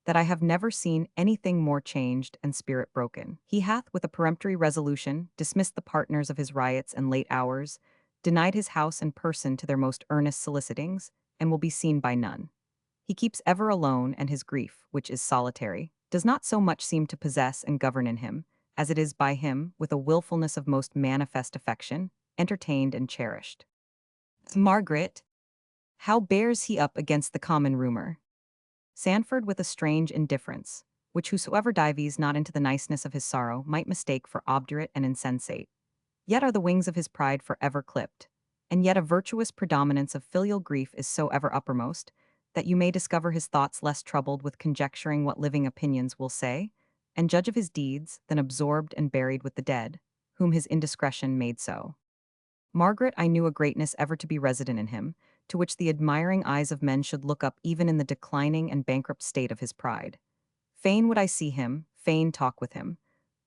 that I have never seen anything more changed and spirit broken. He hath, with a peremptory resolution, dismissed the partners of his riots and late hours, denied his house and person to their most earnest solicitings, and will be seen by none. He keeps ever alone, and his grief, which is solitary, does not so much seem to possess and govern in him, as it is by him, with a wilfulness of most manifest affection, entertained and cherished. Margaret, how bears he up against the common rumour? Sandford with a strange indifference, which whosoever dives not into the niceness of his sorrow might mistake for obdurate and insensate. Yet are the wings of his pride for ever clipped, and yet a virtuous predominance of filial grief is so ever uppermost, that you may discover his thoughts less troubled with conjecturing what living opinions will say, and judge of his deeds than absorbed and buried with the dead, whom his indiscretion made so. Margaret, I knew a greatness ever to be resident in him, to which the admiring eyes of men should look up even in the declining and bankrupt state of his pride. Fain would I see him, fain talk with him,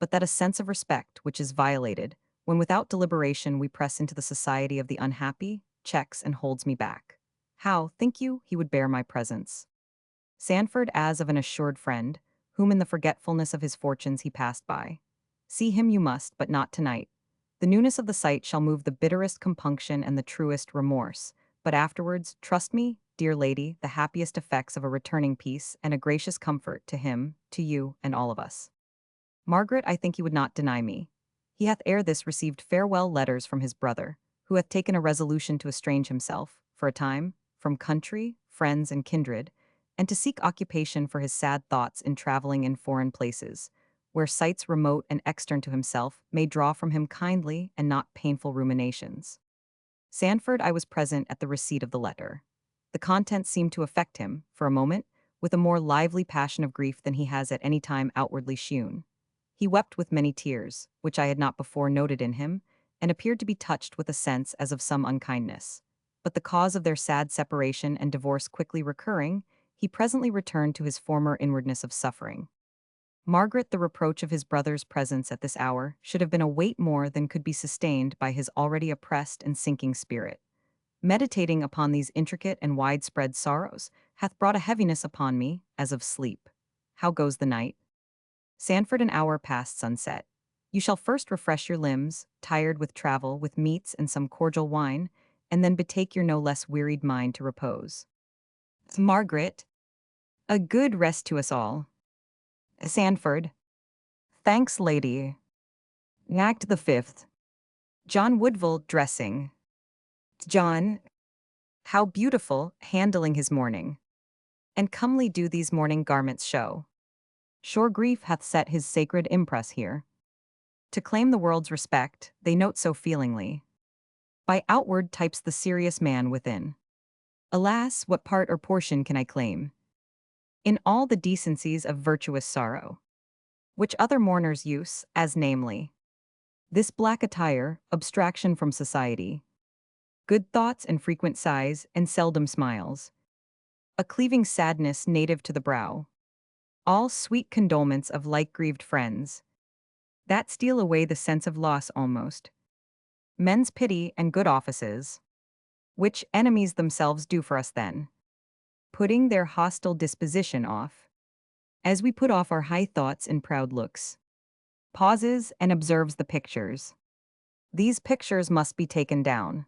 but that a sense of respect which is violated, when without deliberation we press into the society of the unhappy, checks and holds me back. How, think you, he would bear my presence? Sandford as of an assured friend, whom in the forgetfulness of his fortunes he passed by. See him you must, but not tonight. The newness of the sight shall move the bitterest compunction and the truest remorse, but afterwards, trust me, dear lady, the happiest effects of a returning peace and a gracious comfort to him, to you, and all of us. Margaret, I think he would not deny me. He hath ere this received farewell letters from his brother, who hath taken a resolution to estrange himself, for a time, from country, friends, and kindred, and to seek occupation for his sad thoughts in travelling in foreign places, where sights remote and extern to himself may draw from him kindly and not painful ruminations. Sandford, I was present at the receipt of the letter. The contents seemed to affect him, for a moment, with a more lively passion of grief than he has at any time outwardly shewn. He wept with many tears, which I had not before noted in him, and appeared to be touched with a sense as of some unkindness. But the cause of their sad separation and divorce quickly recurring, he presently returned to his former inwardness of suffering. Margaret, the reproach of his brother's presence at this hour should have been a weight more than could be sustained by his already oppressed and sinking spirit. Meditating upon these intricate and widespread sorrows hath brought a heaviness upon me, as of sleep. How goes the night? Sandford, an hour past sunset. You shall first refresh your limbs, tired with travel, with meats and some cordial wine, and then betake your no less wearied mind to repose. Margaret, a good rest to us all. Sandford, thanks, lady. Act the fifth. John Woodville dressing. John, how beautiful, handling his mourning. And comely do these mourning garments show. Sure grief hath set his sacred impress here. To claim the world's respect, they note so feelingly. By outward types the serious man within. Alas, what part or portion can I claim in all the decencies of virtuous sorrow, which other mourners use, as namely, this black attire, abstraction from society, good thoughts and frequent sighs, and seldom smiles, a cleaving sadness native to the brow, all sweet condolements of like-grieved friends, that steal away the sense of loss almost, men's pity and good offices, which enemies themselves do for us then, putting their hostile disposition off, as we put off our high thoughts and proud looks, pauses and observes the pictures. These pictures must be taken down.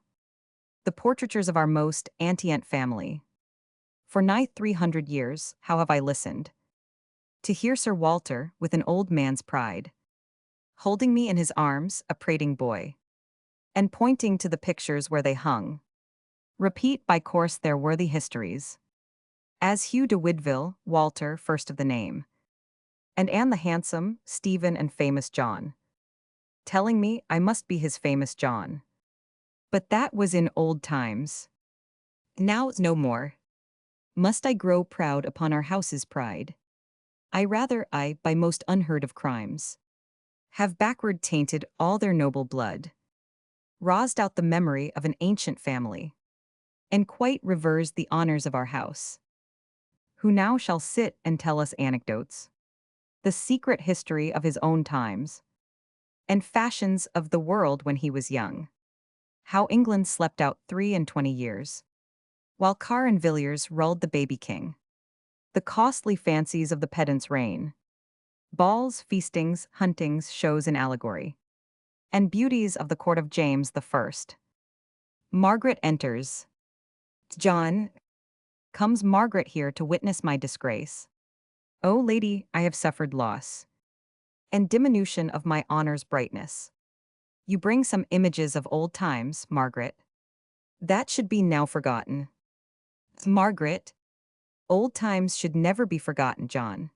The portraitures of our most antient family. For nigh 300 years, how have I listened to hear Sir Walter, with an old man's pride, holding me in his arms, a prating boy, and pointing to the pictures where they hung, repeat by course their worthy histories, as Hugh de Woodville, Walter, first of the name, and Anne the handsome, Stephen and famous John, telling me I must be his famous John. But that was in old times. Now no more. Must I grow proud upon our house's pride? I, by most unheard of crimes, have backward tainted all their noble blood, roused out the memory of an ancient family, and quite reversed the honors of our house, who now shall sit and tell us anecdotes, the secret history of his own times, and fashions of the world when he was young. How England slept out 23 years, while Carr and Villiers rolled the baby king. The costly fancies of the pedant's reign, balls, feastings, huntings, shows in allegory, and beauties of the court of James the First. Margaret enters. John, comes Margaret here to witness my disgrace? O lady, I have suffered loss, and diminution of my honor's brightness. You bring some images of old times, Margaret. That should be now forgotten. Margaret, old times should never be forgotten, John.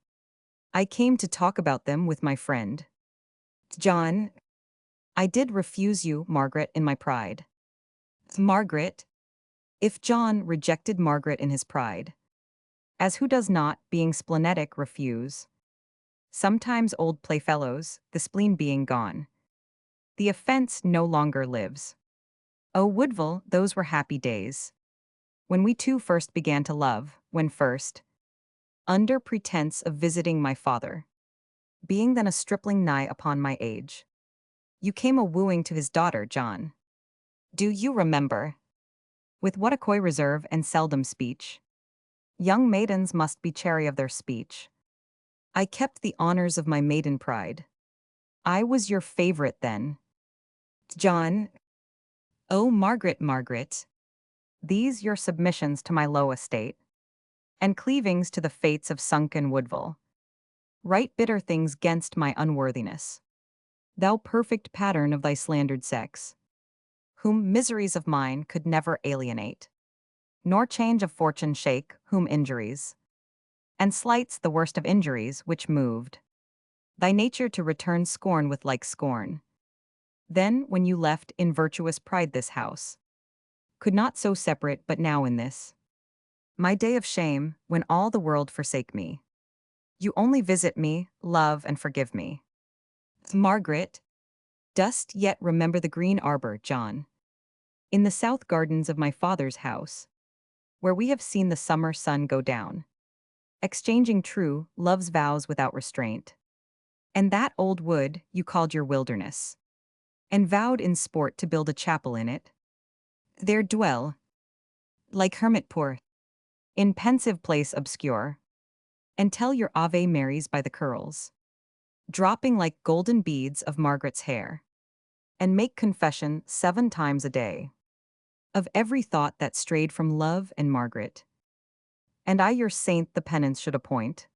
I came to talk about them with my friend. John, I did refuse you, Margaret, in my pride. Margaret, if John rejected Margaret in his pride, as who does not, being splenetic, refuse? Sometimes old playfellows, the spleen being gone, the offense no longer lives. O Woodville, those were happy days, when we two first began to love, when first, under pretense of visiting my father, being then a stripling nigh upon my age, you came a-wooing to his daughter, John. Do you remember? With what a coy reserve and seldom speech. Young maidens must be chary of their speech. I kept the honors of my maiden pride. I was your favorite then. John, O Margaret, Margaret, these your submissions to my low estate, and cleavings to the fates of sunken Woodville, write bitter things gainst my unworthiness. Thou perfect pattern of thy slandered sex, whom miseries of mine could never alienate, nor change of fortune shake, whom injuries, and slights the worst of injuries which moved thy nature to return scorn with like scorn. Then, when you left in virtuous pride this house, could not so separate but now in this, my day of shame, when all the world forsake me, you only visit me, love and forgive me. Margaret, dost yet remember the green arbor, John, in the south gardens of my father's house, where we have seen the summer sun go down, exchanging true love's vows without restraint? And that old wood you called your wilderness, and vowed in sport to build a chapel in it? There dwell, like hermit poor, in pensive place obscure, and tell your Ave Marys by the curls, dropping like golden beads of Margaret's hair, and make confession 7 times a day of every thought that strayed from love and Margaret. And I your saint the penance should appoint.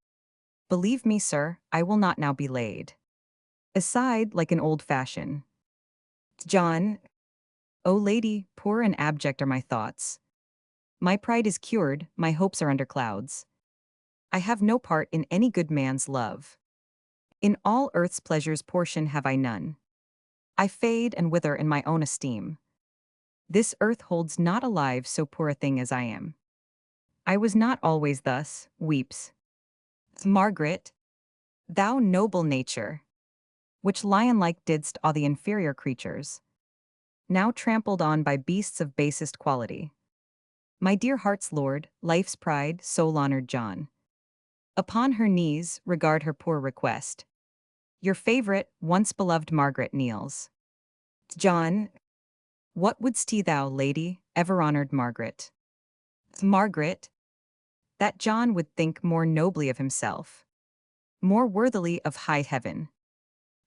Believe me, sir, I will not now be laid aside like an old fashion. John, O lady, poor and abject are my thoughts. My pride is cured, my hopes are under clouds. I have no part in any good man's love. In all earth's pleasures portion have I none. I fade and wither in my own esteem. This earth holds not alive so poor a thing as I am. I was not always thus, weeps Margaret, thou noble nature, which lion-like didst awe the inferior creatures, now trampled on by beasts of basest quality. My dear heart's lord, life's pride, soul-honored John, upon her knees regard her poor request. Your favorite, once beloved Margaret kneels. John, what wouldst thou, lady, ever-honored Margaret? Margaret, that John would think more nobly of himself, more worthily of high heaven,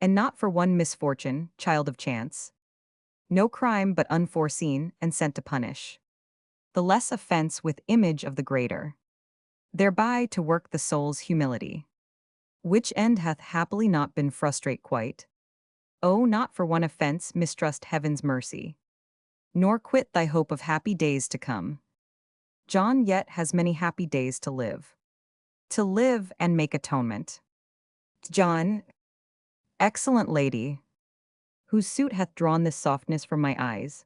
and not for one misfortune, child of chance, no crime but unforeseen and sent to punish, the less offense with image of the greater, thereby to work the soul's humility, which end hath happily not been frustrate quite. O not for one offense mistrust heaven's mercy, nor quit thy hope of happy days to come. John yet has many happy days to live and make atonement. John, excellent lady, whose suit hath drawn this softness from my eyes,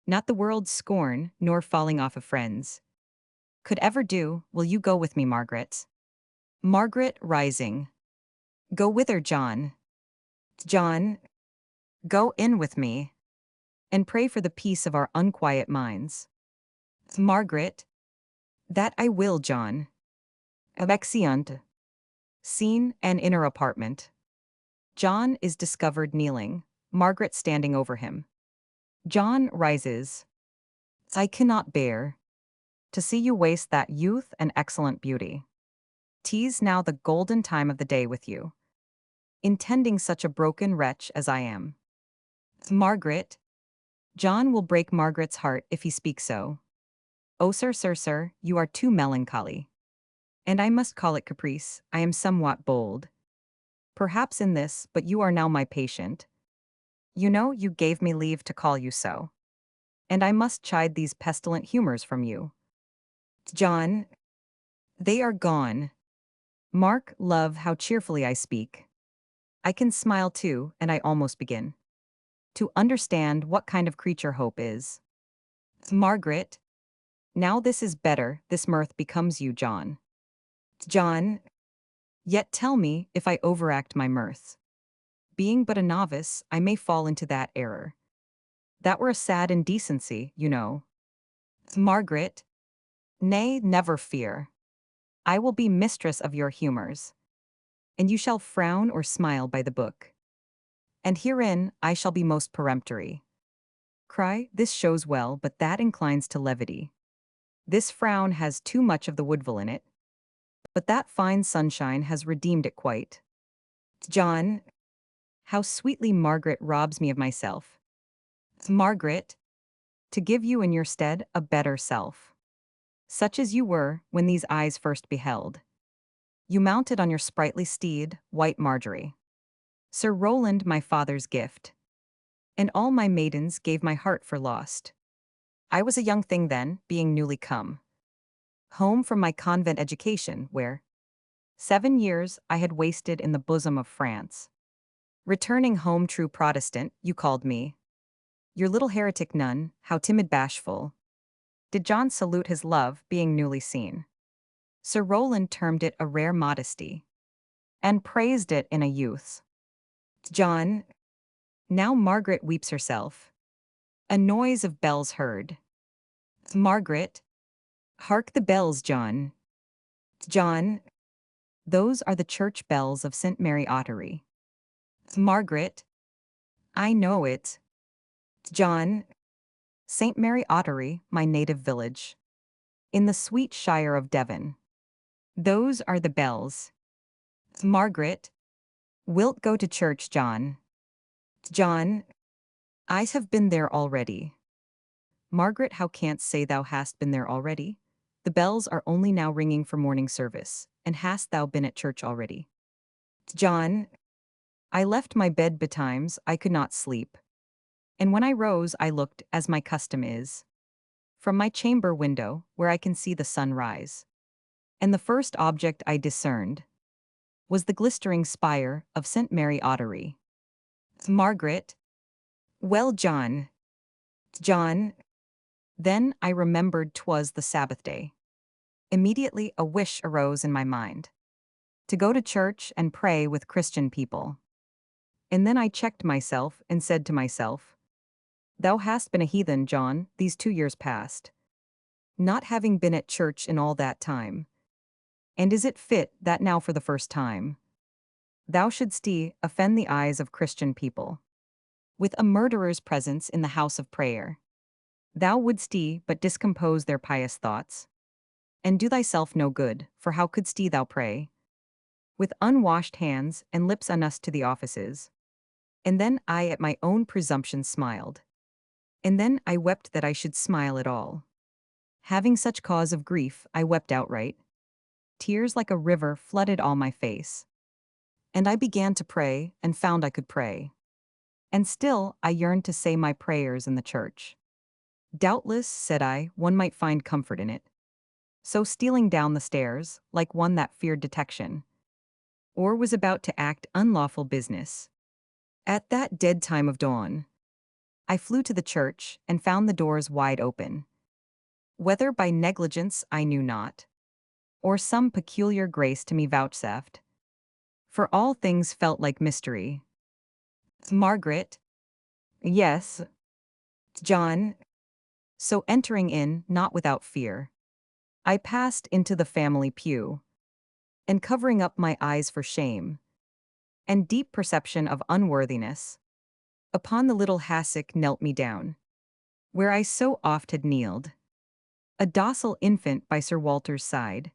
not the world's scorn, nor falling off of friends, could ever do. Will you go with me, Margaret? Margaret, rising. Go whither, John? John, go in with me, and pray for the peace of our unquiet minds. Margaret, that I will, John. Exeunt. Scene: an inner apartment. John is discovered kneeling, Margaret standing over him. John rises. I cannot bear to see you waste that youth and excellent beauty. 'Tis now the golden time of the day with you, intending such a broken wretch as I am. Margaret. John will break Margaret's heart if he speaks so. Oh, sir, you are too melancholy. And I must call it caprice, I am somewhat bold. Perhaps in this, but you are now my patient. You know you gave me leave to call you so. And I must chide these pestilent humors from you. John. They are gone. Mark, love, how cheerfully I speak. I can smile too, and I almost begin to understand what kind of creature hope is. Margaret. Now this is better, this mirth becomes you, John. John. Yet tell me if I overact my mirth. Being but a novice, I may fall into that error. That were a sad indecency, you know. Margaret. Nay, never fear. I will be mistress of your humors, and you shall frown or smile by the book. And herein I shall be most peremptory. Cry, this shows well, but that inclines to levity. This frown has too much of the woodville in it, but that fine sunshine has redeemed it quite. John. How sweetly Margaret robs me of myself. Margaret. To give you in your stead a better self. Such as you were when these eyes first beheld. You mounted on your sprightly steed, white Marjorie. Sir Rowland my father's gift. And all my maidens gave my heart for lost. I was a young thing then, being newly come home from my convent education, where 7 years I had wasted in the bosom of France. Returning home true Protestant, you called me. Your little heretic nun, how timid bashful. Did John salute his love, being newly seen. Sir Rowland termed it a rare modesty, and praised it in a youth. John. Now Margaret weeps herself. A noise of bells heard. Margaret. Hark the bells, John. John. Those are the church bells of St. Mary Ottery. Margaret. I know it. John. St. Mary Ottery, my native village. In the sweet shire of Devon. Those are the bells. Margaret. Wilt go to church, John? John. I have been there already. Margaret, how canst say thou hast been there already? The bells are only now ringing for morning service, and hast thou been at church already? John. I left my bed betimes, I could not sleep. And when I rose I looked, as my custom is, from my chamber window, where I can see the sun rise. And the first object I discerned was the glistering spire of St. Mary Ottery. Margaret. Well, John. John. Then I remembered 'twas the Sabbath day. Immediately a wish arose in my mind, to go to church and pray with Christian people. And then I checked myself and said to myself, Thou hast been a heathen, John, these 2 years past, not having been at church in all that time. And is it fit that now for the first time thou shouldst offend the eyes of Christian people with a murderer's presence in the house of prayer? Thou wouldst but discompose their pious thoughts, and do thyself no good, for how couldst thou pray with unwashed hands and lips unusked to the offices? And then I at my own presumption smiled. And then I wept that I should smile at all. Having such cause of grief, I wept outright. Tears like a river flooded all my face. And I began to pray, and found I could pray. And still I yearned to say my prayers in the church. Doubtless, said I, one might find comfort in it. So stealing down the stairs, like one that feared detection, or was about to act unlawful business, at that dead time of dawn, I flew to the church and found the doors wide open. Whether by negligence I knew not, or some peculiar grace to me vouchsafed, for all things felt like mystery. Margaret. Yes. John. So entering in, not without fear, I passed into the family pew, and covering up my eyes for shame, and deep perception of unworthiness, upon the little hassock knelt me down, where I so oft had kneeled, a docile infant by Sir Walter's side,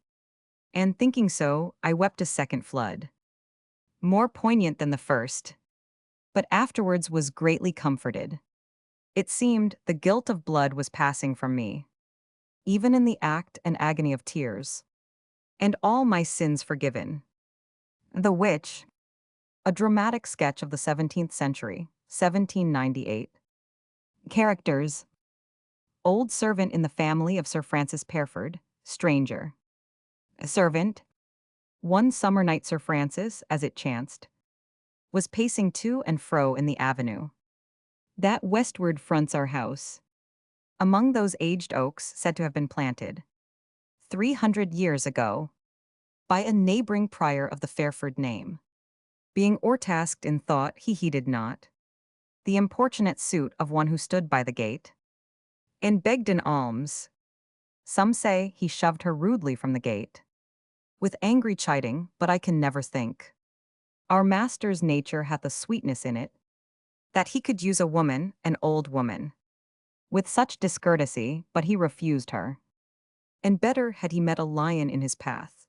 and thinking so, I wept a second flood, more poignant than the first, but afterwards was greatly comforted. It seemed the guilt of blood was passing from me, even in the act and agony of tears, and all my sins forgiven. The Witch, a dramatic sketch of the 17th century, 1798. Characters: old servant in the family of Sir Francis Pairford, stranger. Servant: one summer night Sir Francis, as it chanced, was pacing to and fro in the avenue that westward fronts our house, among those aged oaks said to have been planted 300 years ago by a neighboring prior of the Fairford name. Being o'ertasked in thought, he heeded not the importunate suit of one who stood by the gate, and begged an alms. Some say he shoved her rudely from the gate, with angry chiding, but I can never think our master's nature hath a sweetness in it, that he could use a woman, an old woman, with such discourtesy, but he refused her. And better had he met a lion in his path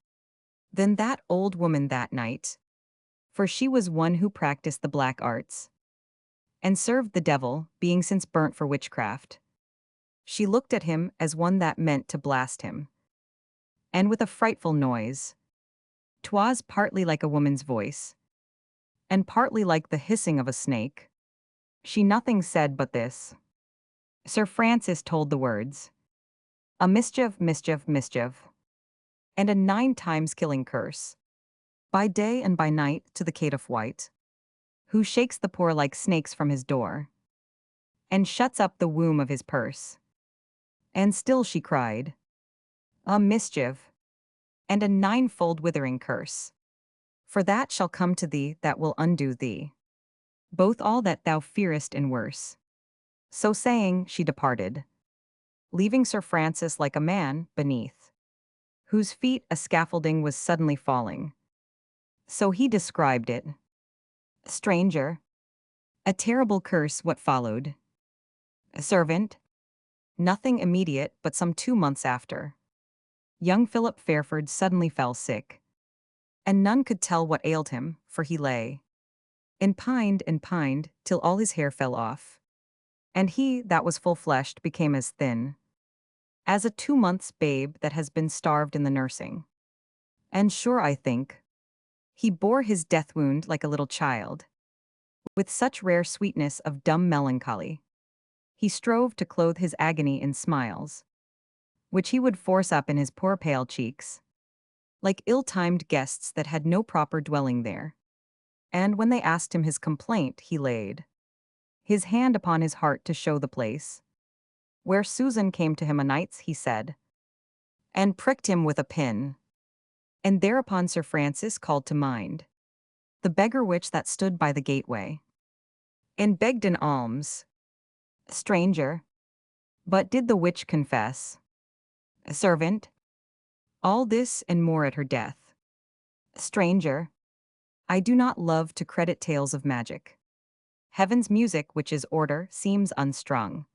than that old woman that night, for she was one who practiced the black arts, and served the devil, being since burnt for witchcraft. She looked at him as one that meant to blast him, and with a frightful noise, 'twas partly like a woman's voice, and partly like the hissing of a snake. She nothing said but this. Sir Francis told the words, a mischief, mischief, mischief, and a 9 times killing curse, by day and by night to the caitiff wight, who shakes the poor like snakes from his door, and shuts up the womb of his purse. And still she cried, a mischief, and a 9-fold withering curse, for that shall come to thee that will undo thee, both all that thou fearest and worse. So saying, she departed, leaving Sir Francis like a man beneath, whose feet a scaffolding was suddenly falling. So he described it. Stranger. A terrible curse what followed. A servant. Nothing immediate, but some 2 months after, young Philip Fairford suddenly fell sick, and none could tell what ailed him, for he lay and pined, till all his hair fell off, and he that was full-fleshed became as thin as a 2 months' babe that has been starved in the nursing. And sure I think he bore his death wound like a little child, with such rare sweetness of dumb melancholy. He strove to clothe his agony in smiles, which he would force up in his poor pale cheeks, like ill-timed guests that had no proper dwelling there. And when they asked him his complaint, he laid his hand upon his heart to show the place where Susan came to him o' nights, he said, and pricked him with a pin. And thereupon Sir Francis called to mind the beggar witch that stood by the gateway, and begged an alms. Stranger. But did the witch confess? Servant. All this and more at her death. Stranger. I do not love to credit tales of magic. Heaven's music, which is order, seems unstrung.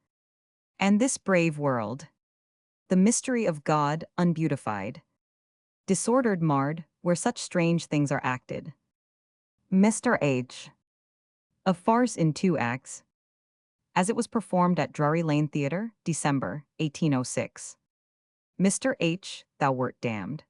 And this brave world, the mystery of God unbeautified, disordered, marred, where such strange things are acted. Mr. H. A farce in 2 acts, as it was performed at Drury Lane Theatre, December, 1806. Mr. H., thou wert damned.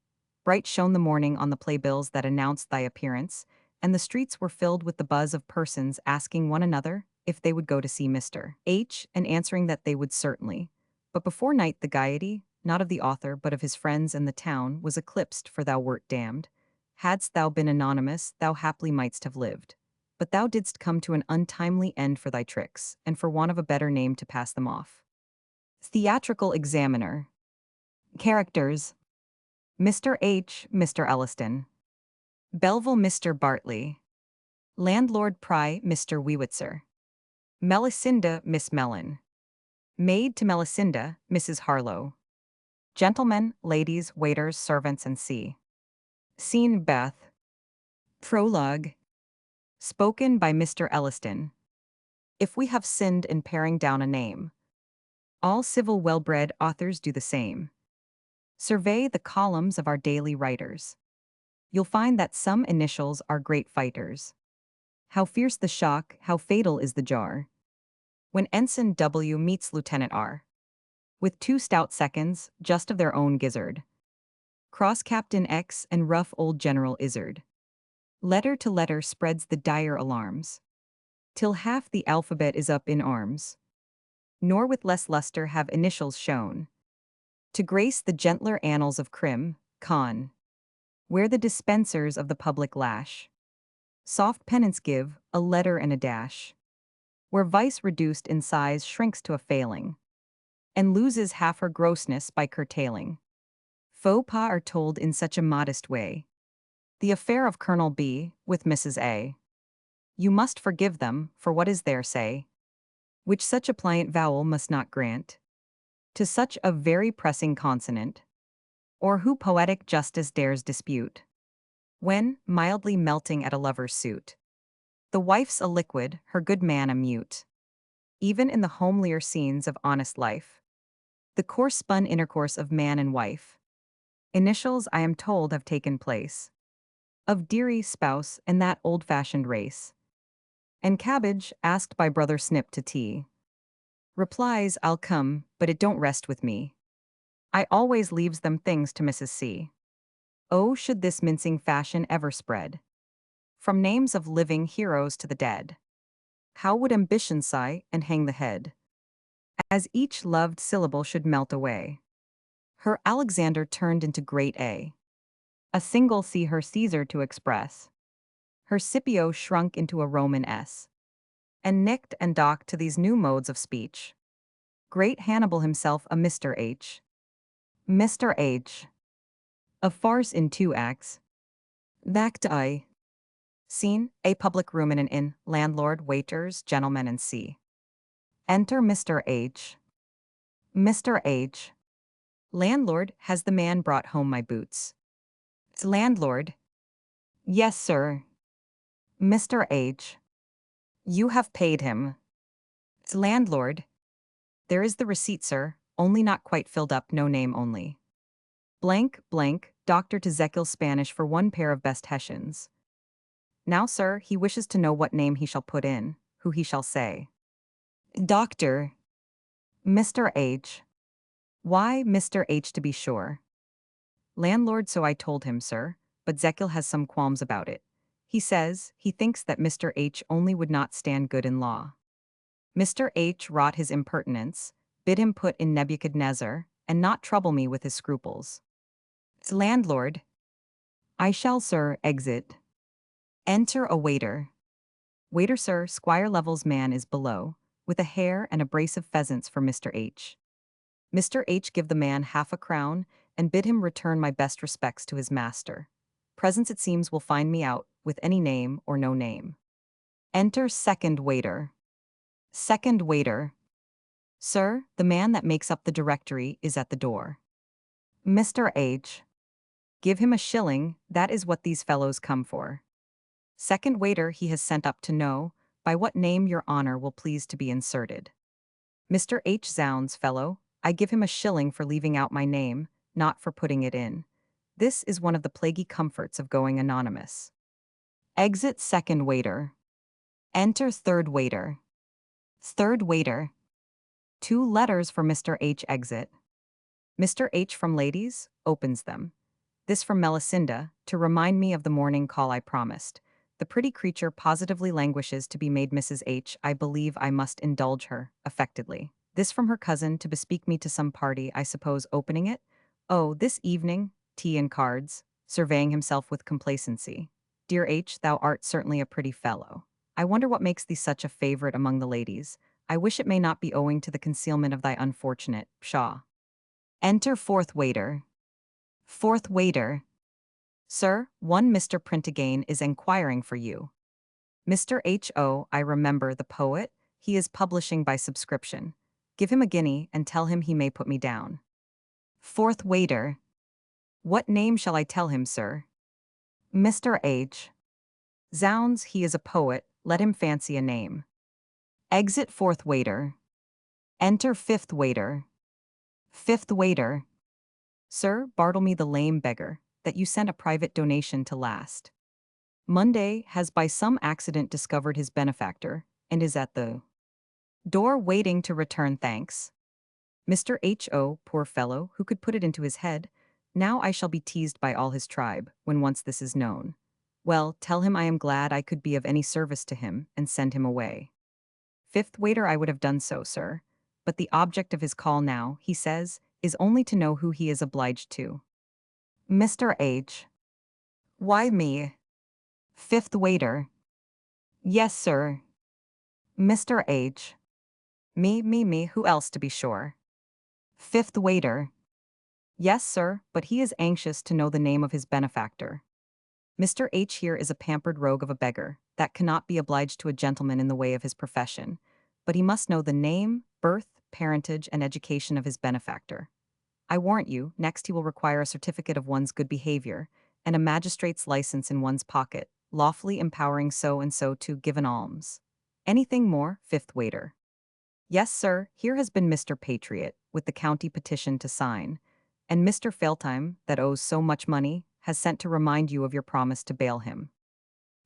Bright shone the morning on the playbills that announced thy appearance, and the streets were filled with the buzz of persons asking one another if they would go to see Mr. H., and answering that they would certainly. But before night the gaiety, not of the author but of his friends and the town, was eclipsed, for thou wert damned. Hadst thou been anonymous, thou haply mightst have lived. But thou didst come to an untimely end for thy tricks, and for want of a better name to pass them off. Theatrical examiner. Characters: Mr. H., Mr. Elliston. Belleville, Mr. Bartley. Landlord Pry, Mr. Wewitzer. Melisenda, Miss Mellon. Maid to Melisenda, Mrs. Harlow. Gentlemen, ladies, waiters, servants, and C. Scene Beth. Prologue. Spoken by Mr. Elliston. If we have sinned in paring down a name, all civil well-bred authors do the same. Survey the columns of our daily writers. You'll find that some initials are great fighters. How fierce the shock, how fatal is the jar. When Ensign W meets Lieutenant R. With 2 stout seconds, just of their own gizzard. Cross Captain X and rough old General Izzard. Letter to letter spreads the dire alarms. Till half the alphabet is up in arms. Nor with less luster have initials shown. To grace the gentler annals of crim, con. Where the dispensers of the public lash. Soft penance give, a letter and a dash. Where vice reduced in size shrinks to a failing. And loses half her grossness by curtailing. Faux pas are told in such a modest way. The affair of Colonel B. with Mrs. A. You must forgive them, for what is there say? Which such a pliant vowel must not grant. To such a very pressing consonant. Or who poetic justice dares dispute. When, mildly melting at a lover's suit. The wife's a liquid, her good man a mute. Even in the homelier scenes of honest life. The coarse-spun intercourse of man and wife. Initials, I am told, have taken place. Of dearie, spouse, and that old-fashioned race. And cabbage, asked by Brother Snip to tea. Replies, I'll come, but it don't rest with me. I always leaves them things to Mrs. C. Oh, should this mincing fashion ever spread. From names of living heroes to the dead. How would ambition sigh and hang the head. As each loved syllable should melt away. Her Alexander turned into great A. A single C her Caesar to express. Her Scipio shrunk into a Roman S. And nicked and docked to these new modes of speech. Great Hannibal himself a Mr. H. Mr. H. A farce in 2 acts. Act I. Scene, a public room in an inn, landlord, waiters, gentlemen and C. Enter Mr. H. Mr. H. Landlord, has the man brought home my boots? Landlord. Yes, sir. Mr. H. You have paid him. Landlord. There is the receipt, sir, only not quite filled up, no name only. Blank, blank, Dr. to Zekiel Spanish for 1 pair of best Hessians. Now, sir, he wishes to know what name he shall put in, who he shall say. Doctor. Mr. H. Why, Mr. H to be sure. Landlord, so I told him, sir, but Zekiel has some qualms about it. He says, he thinks that Mr. H only would not stand good in law. Mr. H wrought his impertinence, bid him put in Nebuchadnezzar, and not trouble me with his scruples. Landlord. I shall, sir, exit. Enter a waiter. Waiter, sir, Squire Lovell's man is below, with a hare and a brace of pheasants for Mr. H. Mr. H give the man half a crown, and bid him return my best respects to his master. Presents, it seems, will find me out, with any name or no name. Enter second waiter. Second waiter. Sir, the man that makes up the directory is at the door. Mr. H. Give him a shilling, that is what these fellows come for. Second waiter he has sent up to know, by what name your honor will please to be inserted. Mr. H. Zounds, fellow, I give him a shilling for leaving out my name, not for putting it in. This is one of the plaguey comforts of going anonymous. Exit second waiter. Enter third waiter. Third waiter. 2 letters for Mr. H. Exit. Mr. H. from ladies, opens them. This from Melisenda, to remind me of the morning call I promised. The pretty creature positively languishes to be made Mrs. H. I believe I must indulge her, affectedly. This from her cousin, to bespeak me to some party, I suppose, opening it. Oh, this evening, tea and cards, surveying himself with complacency. Dear H., thou art certainly a pretty fellow. I wonder what makes thee such a favorite among the ladies. I wish it may not be owing to the concealment of thy unfortunate, pshaw. Enter fourth waiter. Fourth waiter. Sir, one Mr. Printagain is enquiring for you. Mr. H. O., I remember the poet, he is publishing by subscription. Give him a guinea and tell him he may put me down. Fourth waiter. What name shall I tell him, sir? Mr. H. Zounds, he is a poet, let him fancy a name. Exit fourth waiter. Enter fifth waiter. Fifth waiter. Sir, Bartlemy the lame beggar, that you sent a private donation to last Monday has by some accident discovered his benefactor, and is at the door waiting to return thanks. Mr. H.O., poor fellow, who could put it into his head? Now I shall be teased by all his tribe, when once this is known. Well, tell him I am glad I could be of any service to him, and send him away. Fifth waiter, I would have done so, sir. But the object of his call now, he says, is only to know who he is obliged to. Mr. H. Why me? Fifth waiter. Yes, sir. Mr. H. Me, who else to be sure? Fifth waiter. Yes, sir, but he is anxious to know the name of his benefactor. Mr. H here is a pampered rogue of a beggar, that cannot be obliged to a gentleman in the way of his profession, but he must know the name, birth, parentage, and education of his benefactor. I warrant you, next he will require a certificate of one's good behavior, and a magistrate's license in one's pocket, lawfully empowering so and so to give an alms. Anything more, fifth waiter? Yes, sir, here has been Mr. Patriot, with the county petition to sign, and Mr. Failtime, that owes so much money, has sent to remind you of your promise to bail him.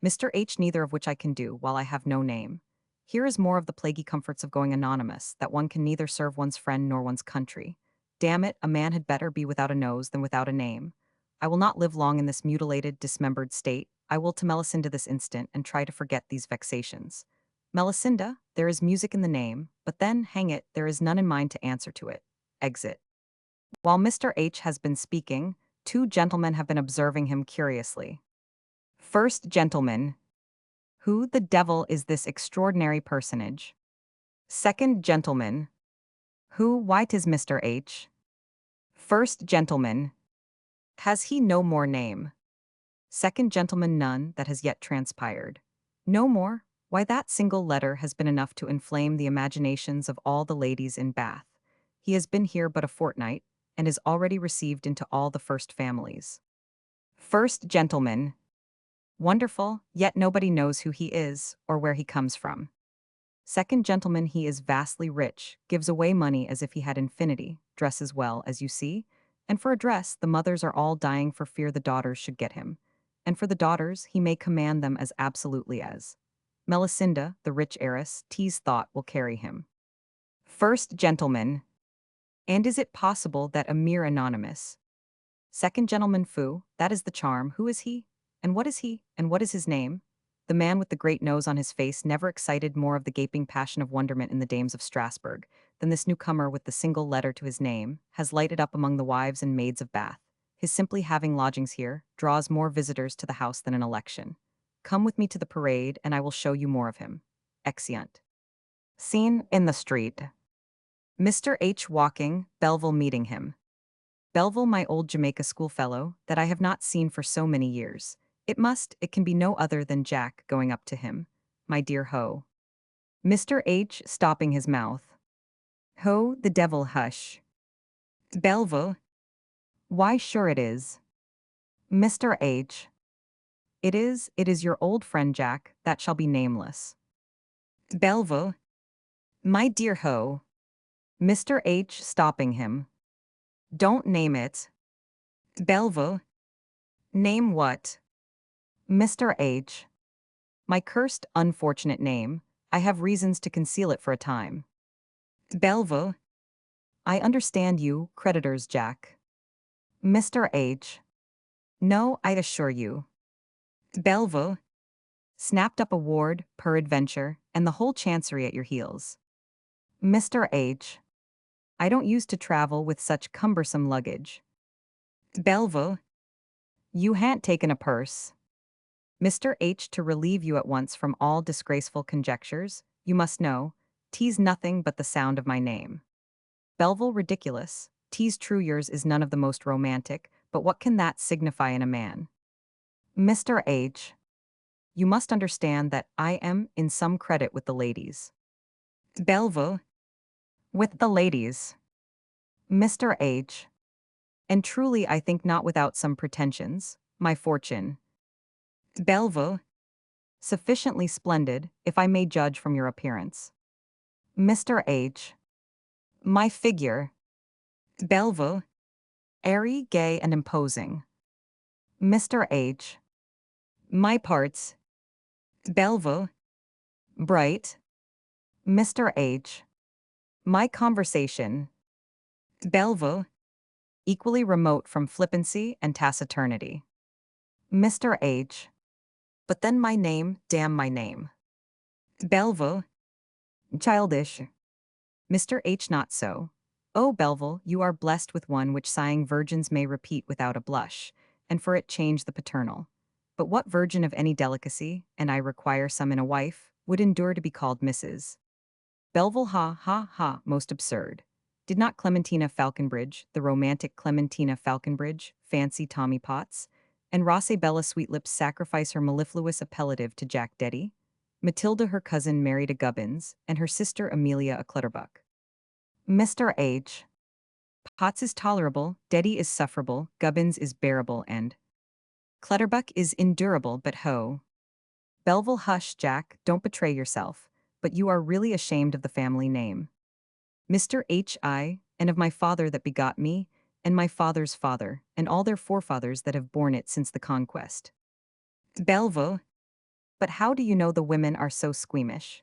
Mr. H, neither of which I can do, while I have no name. Here is more of the plaguy comforts of going anonymous, that one can neither serve one's friend nor one's country. Damn it, a man had better be without a nose than without a name. I will not live long in this mutilated, dismembered state. I will to Melisenda this instant, and try to forget these vexations. Melisenda, there is music in the name, but then, hang it, there is none in mine to answer to it. Exit. While Mr. H has been speaking, two gentlemen have been observing him curiously. First gentleman. Who the devil is this extraordinary personage? Second gentleman. Who, why 'tis Mr. H. First gentleman. Has he no more name? Second gentleman, none that has yet transpired. No more? Why, that single letter has been enough to inflame the imaginations of all the ladies in Bath. He has been here but a fortnight, and is already received into all the first families. First gentleman. Wonderful, yet nobody knows who he is, or where he comes from. Second gentleman, he is vastly rich, gives away money as if he had infinity, dresses well, as you see, and for a dress the mothers are all dying for fear the daughters should get him, and for the daughters he may command them as absolutely as Melisenda, the rich heiress, T's thought will carry him. First gentleman. And is it possible that a mere anonymous? Second gentleman, foo, that is the charm. Who is he? And what is he? And what is his name? The man with the great nose on his face never excited more of the gaping passion of wonderment in the dames of Strasbourg than this newcomer with the single letter to his name has lighted up among the wives and maids of Bath. His simply having lodgings here draws more visitors to the house than an election. Come with me to the parade, and I will show you more of him. Exeunt. Scene in the street. Mr. H walking, Belleville meeting him. Belleville, my old Jamaica schoolfellow, that I have not seen for so many years. It can be no other than Jack going up to him. My dear Ho. Mr. H stopping his mouth. Ho, the devil, hush. Belleville. Why, sure it is. Mr. H. It is your old friend Jack, that shall be nameless. Belleville. My dear Ho. Mr. H stopping him. Don't name it. Belleville. Name what? Mr. H. My cursed, unfortunate name. I have reasons to conceal it for a time. Belleville. I understand you, creditors, Jack. Mr. H. No, I assure you. Belleville. Snapped up a ward, peradventure, and the whole chancery at your heels. Mr. H. I don't use to travel with such cumbersome luggage. Belleville. You han't taken a purse. Mr. H. To relieve you at once from all disgraceful conjectures, you must know, 'tis nothing but the sound of my name. Belleville, ridiculous. 'Tis true yours is none of the most romantic, but what can that signify in a man? Mr. H. You must understand that I am in some credit with the ladies. Belleville. With the ladies. Mr. H. And truly I think not without some pretensions, my fortune. Belvo, sufficiently splendid, if I may judge from your appearance. Mr. H. My figure. Belvo, airy, gay, and imposing. Mr. H. My parts. Belvo, bright. Mr. H. My conversation. Belvo, equally remote from flippancy and taciturnity. Mr. H. But then my name, damn my name. Belvo, childish. Mr. H. Not so. O Belville, you are blessed with one which sighing virgins may repeat without a blush, and for it change the paternal. But what virgin of any delicacy, and I require some in a wife, would endure to be called Mrs. Belville? Ha, ha, ha, most absurd. Did not Clementina Falconbridge, the romantic Clementina Falconbridge, fancy Tommy Potts, and Rossabella Sweetlips sacrifice her mellifluous appellative to Jack Deddy? Matilda her cousin married a Gubbins, and her sister Amelia a Clutterbuck. Mr. H. Potts is tolerable, Deddy is sufferable, Gubbins is bearable, and Clutterbuck is endurable, but ho. Belville, hush, Jack, don't betray yourself, but you are really ashamed of the family name. Mr. H. I, and of my father that begot me, and my father's father, and all their forefathers that have borne it since the conquest. Belville, but how do you know the women are so squeamish?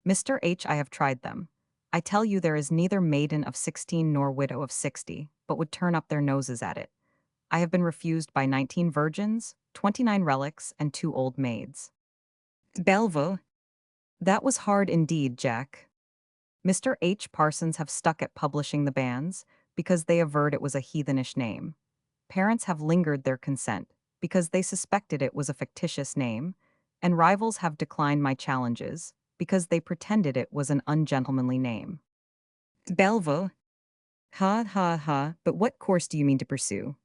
Mr. H. I have tried them. I tell you there is neither maiden of 16 nor widow of 60, but would turn up their noses at it. I have been refused by 19 virgins, 29 relics, and 2 old maids. Belville, that was hard indeed, Jack. Mr. H. Parsons have stuck at publishing the banns, because they averred it was a heathenish name. Parents have lingered their consent, because they suspected it was a fictitious name, and rivals have declined my challenges, because they pretended it was an ungentlemanly name. Belville, ha ha ha, but what course do you mean to pursue?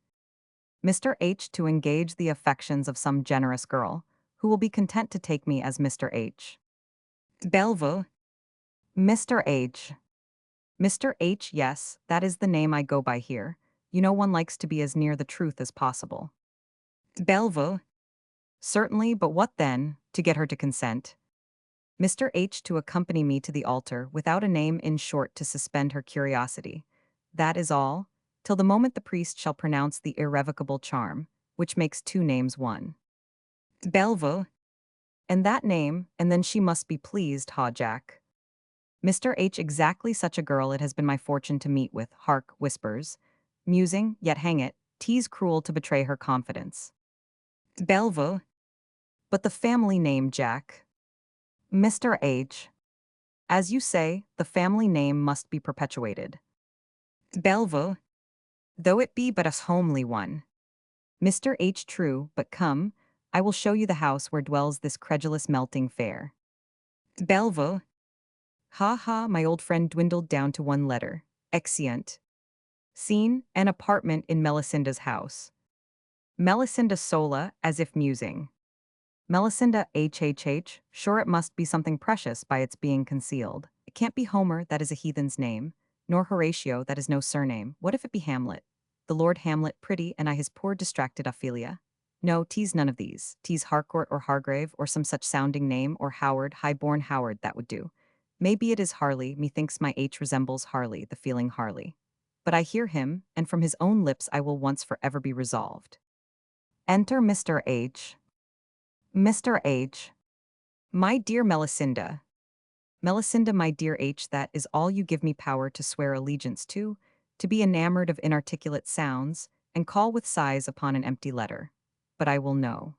Mr. H. To engage the affections of some generous girl, who will be content to take me as Mr. H. Belville, Mr. H. Mr. H. Yes, that is the name I go by here. You know one likes to be as near the truth as possible. Belville, certainly, but what then, to get her to consent? Mr. H. To accompany me to the altar, without a name, in short, to suspend her curiosity. That is all, till the moment the priest shall pronounce the irrevocable charm, which makes 2 names one. Belville, and that name, and then she must be pleased, ha, Jack. Mr. H. Exactly such a girl it has been my fortune to meet with, hark, whispers. Musing, yet hang it, 'tis cruel to betray her confidence. Belville, but the family name, Jack. Mr. H. As you say, the family name must be perpetuated. Belville, though it be but a homely one. Mr. H. True, but come, I will show you the house where dwells this credulous melting fair. Belville, ha ha, my old friend dwindled down to 1 letter. Exeunt. Scene, an apartment in Melissenda's house. Melisenda sola, as if musing. Melisenda HHH, sure it must be something precious by its being concealed. It can't be Homer, that is a heathen's name, nor Horatio, that is no surname. What if it be Hamlet? The Lord Hamlet pretty, and I his poor distracted Ophelia? No, 'tis none of these. 'Tis Harcourt or Hargrave, or some such sounding name, or Howard, high-born Howard, that would do. Maybe it is Harley, methinks my H resembles Harley, the feeling Harley. But I hear him, and from his own lips I will once for ever be resolved. Enter Mr. H. Mr. H. My dear Melisenda. Melisenda, my dear H, that is all you give me power to swear allegiance to be enamored of inarticulate sounds, and call with sighs upon an empty letter. But I will know.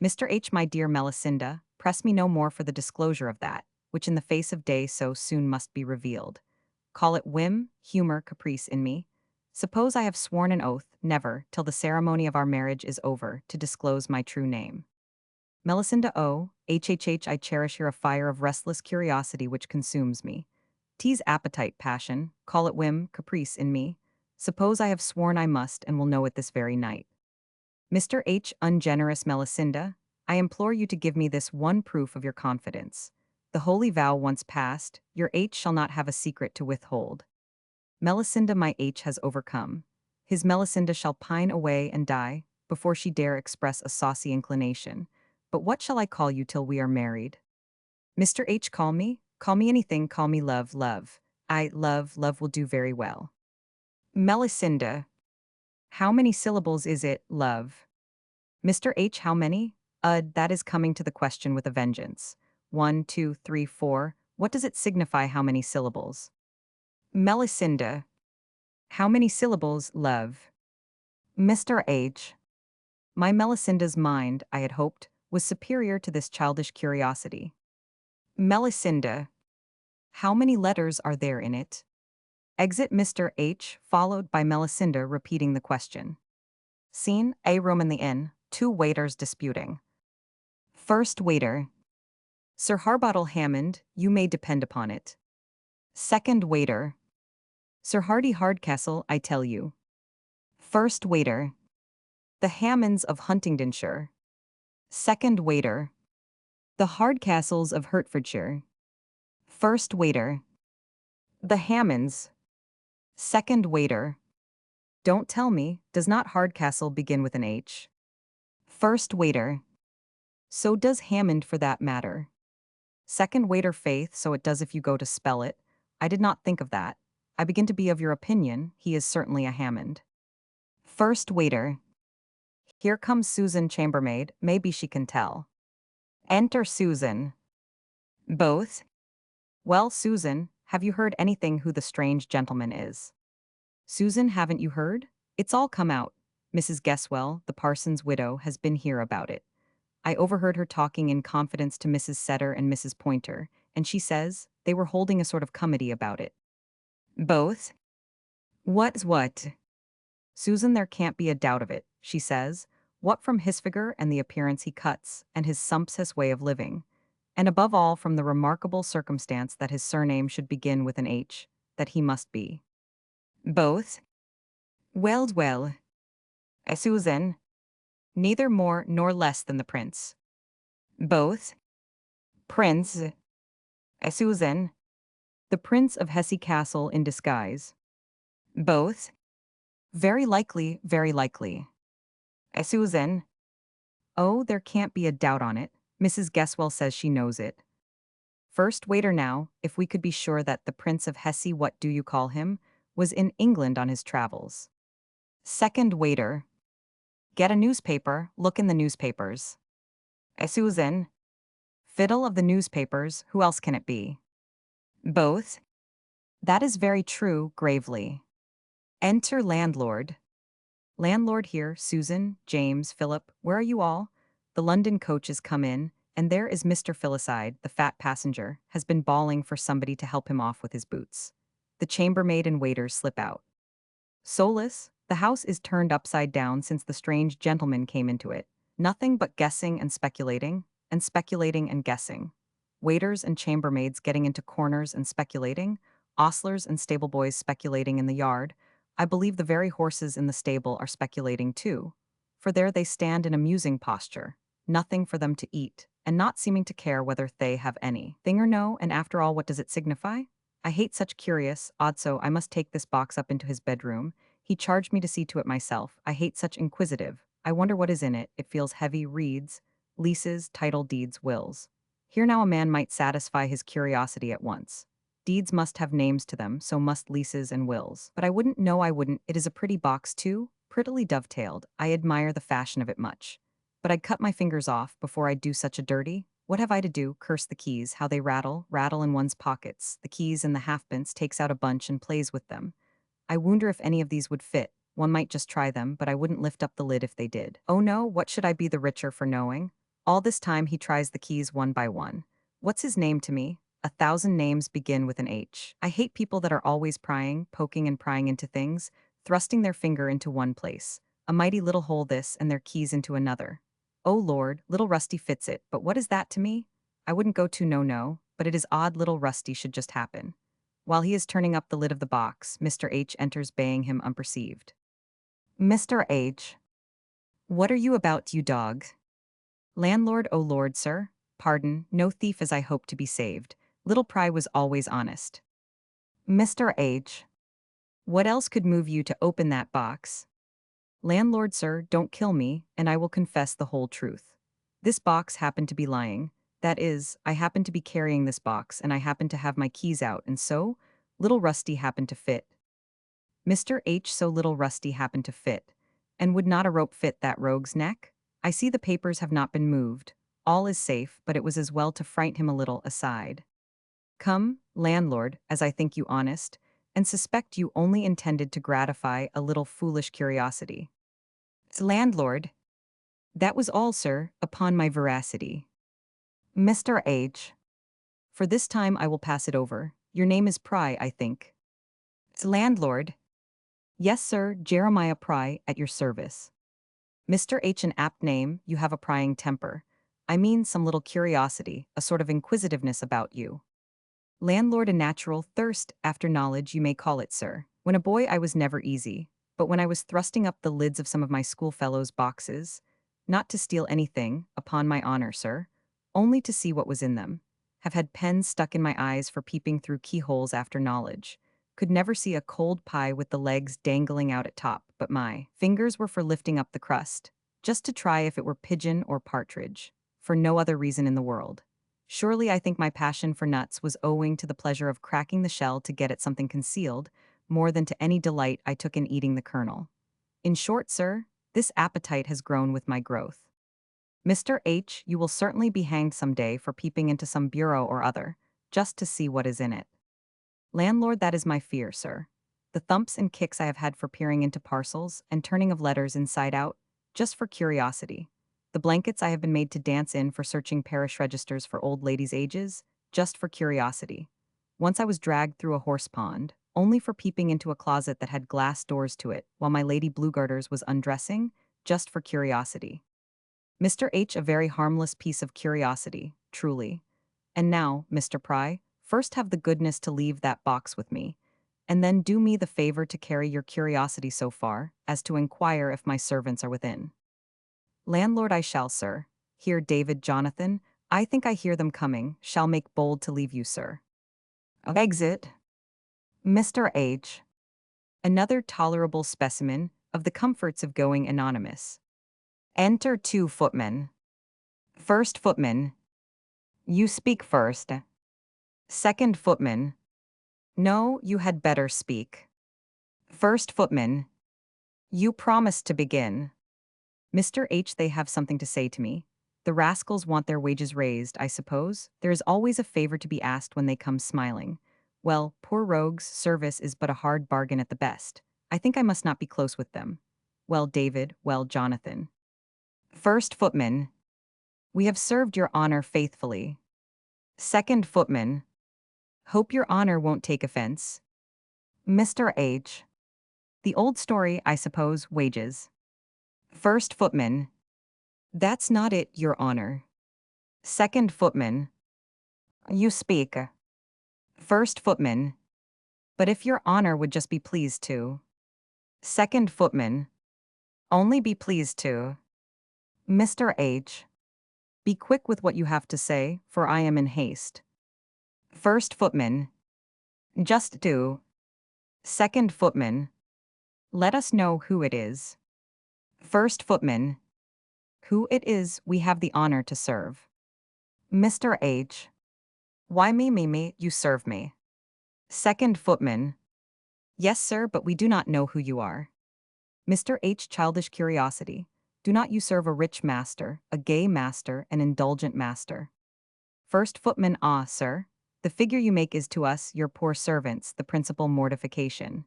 Mr. H, my dear Melisenda, press me no more for the disclosure of that, which in the face of day so soon must be revealed. Call it whim, humor, caprice in me. Suppose I have sworn an oath, never, till the ceremony of our marriage is over, to disclose my true name. Melisenda O, HHH, I cherish here a fire of restless curiosity which consumes me. 'Tis appetite, passion, call it whim, caprice in me. Suppose I have sworn I must, and will know it this very night. Mr. H. Ungenerous Melisenda, I implore you to give me this one proof of your confidence. The holy vow once passed, your H shall not have a secret to withhold. Melisenda, my H has overcome. His Melisenda shall pine away and die, before she dare express a saucy inclination. But what shall I call you till we are married? Mr. H, call me? Call me anything, call me love, love. Love will do very well. Melisenda. How many syllables is it, love? Mr. H, how many? That is coming to the question with a vengeance. 1, 2, 3, 4. What does it signify how many syllables? Melisenda. How many syllables, love? Mr. H. My Melisenda's mind, I had hoped, was superior to this childish curiosity. Melisenda. How many letters are there in it? Exit Mr. H, followed by Melisenda repeating the question. Scene, a room in the inn, two waiters disputing. First waiter. Sir Harbottle Hammond, you may depend upon it. Second waiter. Sir Hardy Hardcastle, I tell you. First waiter. The Hammonds of Huntingdonshire. Second waiter. The Hardcastles of Hertfordshire. First waiter. The Hammonds. Second waiter. Don't tell me, does not Hardcastle begin with an H? First waiter. So does Hammond for that matter. Second waiter, faith, so it does if you go to spell it. I did not think of that. I begin to be of your opinion, he is certainly a Hammond. First waiter. Here comes Susan chambermaid, maybe she can tell. Enter Susan. Both? Well, Susan, have you heard anything who the strange gentleman is? Susan, haven't you heard? It's all come out. Mrs. Guesswell, the parson's widow, has been here about it. I overheard her talking in confidence to Mrs. Setter and Mrs. Pointer, and she says they were holding a sort of comedy about it. Both? What's what? Susan, there can't be a doubt of it, she says. What from his figure and the appearance he cuts, and his sumptuous way of living, and above all from the remarkable circumstance that his surname should begin with an H, that he must be. Both? Well. Susan. Neither more nor less than the prince. Both? Prince. Susan. The Prince of Hesse Castle in disguise. Both? Very likely, very likely. Susan. Oh, there can't be a doubt on it. Mrs. Guesswell says she knows it. First waiter now, if we could be sure that the Prince of Hesse, what do you call him, was in England on his travels. Second waiter. Get a newspaper, look in the newspapers. Susan. Fiddle of the newspapers, who else can it be? Both? That is very true, gravely. Enter landlord. Landlord here, Susan, James, Philip, where are you all? The London coach has come in, and there is Mr. Filicide, the fat passenger, has been bawling for somebody to help him off with his boots. The chambermaid and waiters slip out. Solus, the house is turned upside down since the strange gentleman came into it. Nothing but guessing and speculating and guessing. Waiters and chambermaids getting into corners and speculating, ostlers and stableboys speculating in the yard. I believe the very horses in the stable are speculating too. For there they stand in a musing posture, nothing for them to eat, and not seeming to care whether they have any thing or no, and after all, what does it signify? I hate such curious, odd, so I must take this box up into his bedroom. He charged me to see to it myself. I hate such inquisitive. I wonder what is in it. It feels heavy, reads, leases, title deeds, wills. Here now a man might satisfy his curiosity at once. Deeds must have names to them, so must leases and wills. But I wouldn't, no I wouldn't. It is a pretty box too, prettily dovetailed. I admire the fashion of it much. But I'd cut my fingers off before I'd do such a dirty. What have I to do? Curse the keys, how they rattle in one's pockets. The keys and the halfpence, takes out a bunch and plays with them. I wonder if any of these would fit. One might just try them, but I wouldn't lift up the lid if they did. Oh no, what should I be the richer for knowing? All this time he tries the keys one by one. What's his name to me? 1,000 names begin with an H. I hate people that are always prying, poking and prying into things, thrusting their finger into one place. A mighty little hole this, and their keys into another. Oh Lord, little Rusty fits it, but what is that to me? I wouldn't go to no, but it is odd little Rusty should just happen. While he is turning up the lid of the box, Mr. H enters baying him unperceived. Mr. H. What are you about, you dog? Landlord, oh Lord, sir. Pardon, no thief as I hope to be saved. Little Pry was always honest. Mr. H. What else could move you to open that box? Landlord, sir, don't kill me, and I will confess the whole truth. This box happened to be lying. That is, I happened to be carrying this box, and I happened to have my keys out, and so, little Rusty happened to fit. Mr. H. So little Rusty happened to fit. And would not a rope fit that rogue's neck? I see the papers have not been moved. All is safe, but it was as well to fright him a little aside. Come, landlord, as I think you honest, and suspect you only intended to gratify a little foolish curiosity. Landlord, that was all, sir, upon my veracity. Mr. H. For this time I will pass it over. Your name is Pry, I think. Landlord. Yes, sir, Jeremiah Pry, at your service. Mr. H. An apt name, you have a prying temper. I mean some little curiosity, a sort of inquisitiveness about you. Landlord, a natural thirst after knowledge, you may call it, sir. When a boy I was never easy, but when I was thrusting up the lids of some of my schoolfellows' boxes, not to steal anything, upon my honor, sir, only to see what was in them, have had pens stuck in my eyes for peeping through keyholes after knowledge, could never see a cold pie with the legs dangling out at top, but my fingers were for lifting up the crust, just to try if it were pigeon or partridge, for no other reason in the world. Surely I think my passion for nuts was owing to the pleasure of cracking the shell to get at something concealed, more than to any delight I took in eating the kernel. In short, sir, this appetite has grown with my growth. Mr. H., you will certainly be hanged some day for peeping into some bureau or other, just to see what is in it. Landlord, that is my fear, sir. The thumps and kicks I have had for peering into parcels and turning of letters inside out, just for curiosity. The blankets I have been made to dance in for searching parish registers for old ladies' ages, just for curiosity. Once I was dragged through a horse pond, only for peeping into a closet that had glass doors to it, while my lady Bluegarters was undressing, just for curiosity. Mr. H. A very harmless piece of curiosity, truly. And now, Mr. Pry, first have the goodness to leave that box with me, and then do me the favor to carry your curiosity so far as to inquire if my servants are within. Landlord, I shall, sir. Here, David, Jonathan, I think I hear them coming, shall make bold to leave you, sir. Exit. Mr. H. Another tolerable specimen of the comforts of going anonymous. Enter 2 footmen. First footman. You speak first. Second footman. No, you had better speak. First footman. You promised to begin. Mr. H. They have something to say to me. The rascals want their wages raised, I suppose. There is always a favor to be asked when they come smiling. Well, poor rogues' service is but a hard bargain at the best. I think I must not be close with them. Well, David, well, Jonathan. First footman. We have served your honor faithfully. Second footman. Hope your honor won't take offense. Mr. H. The old story, I suppose, wages. First footman. That's not it, your honor. Second footman. You speak. First footman. But if your honor would just be pleased to. Second footman. Only be pleased to. Mr. H. Be quick with what you have to say, for I am in haste. First footman. Just do. Second footman. Let us know who it is. First footman. Who it is we have the honor to serve. Mr. H. Why me, you serve me. Second footman. Yes, sir, but we do not know who you are. Mr. H. Childish curiosity. Do not you serve a rich master, a gay master, an indulgent master? First footman. Ah, sir. The figure you make is to us, your poor servants, the principal mortification.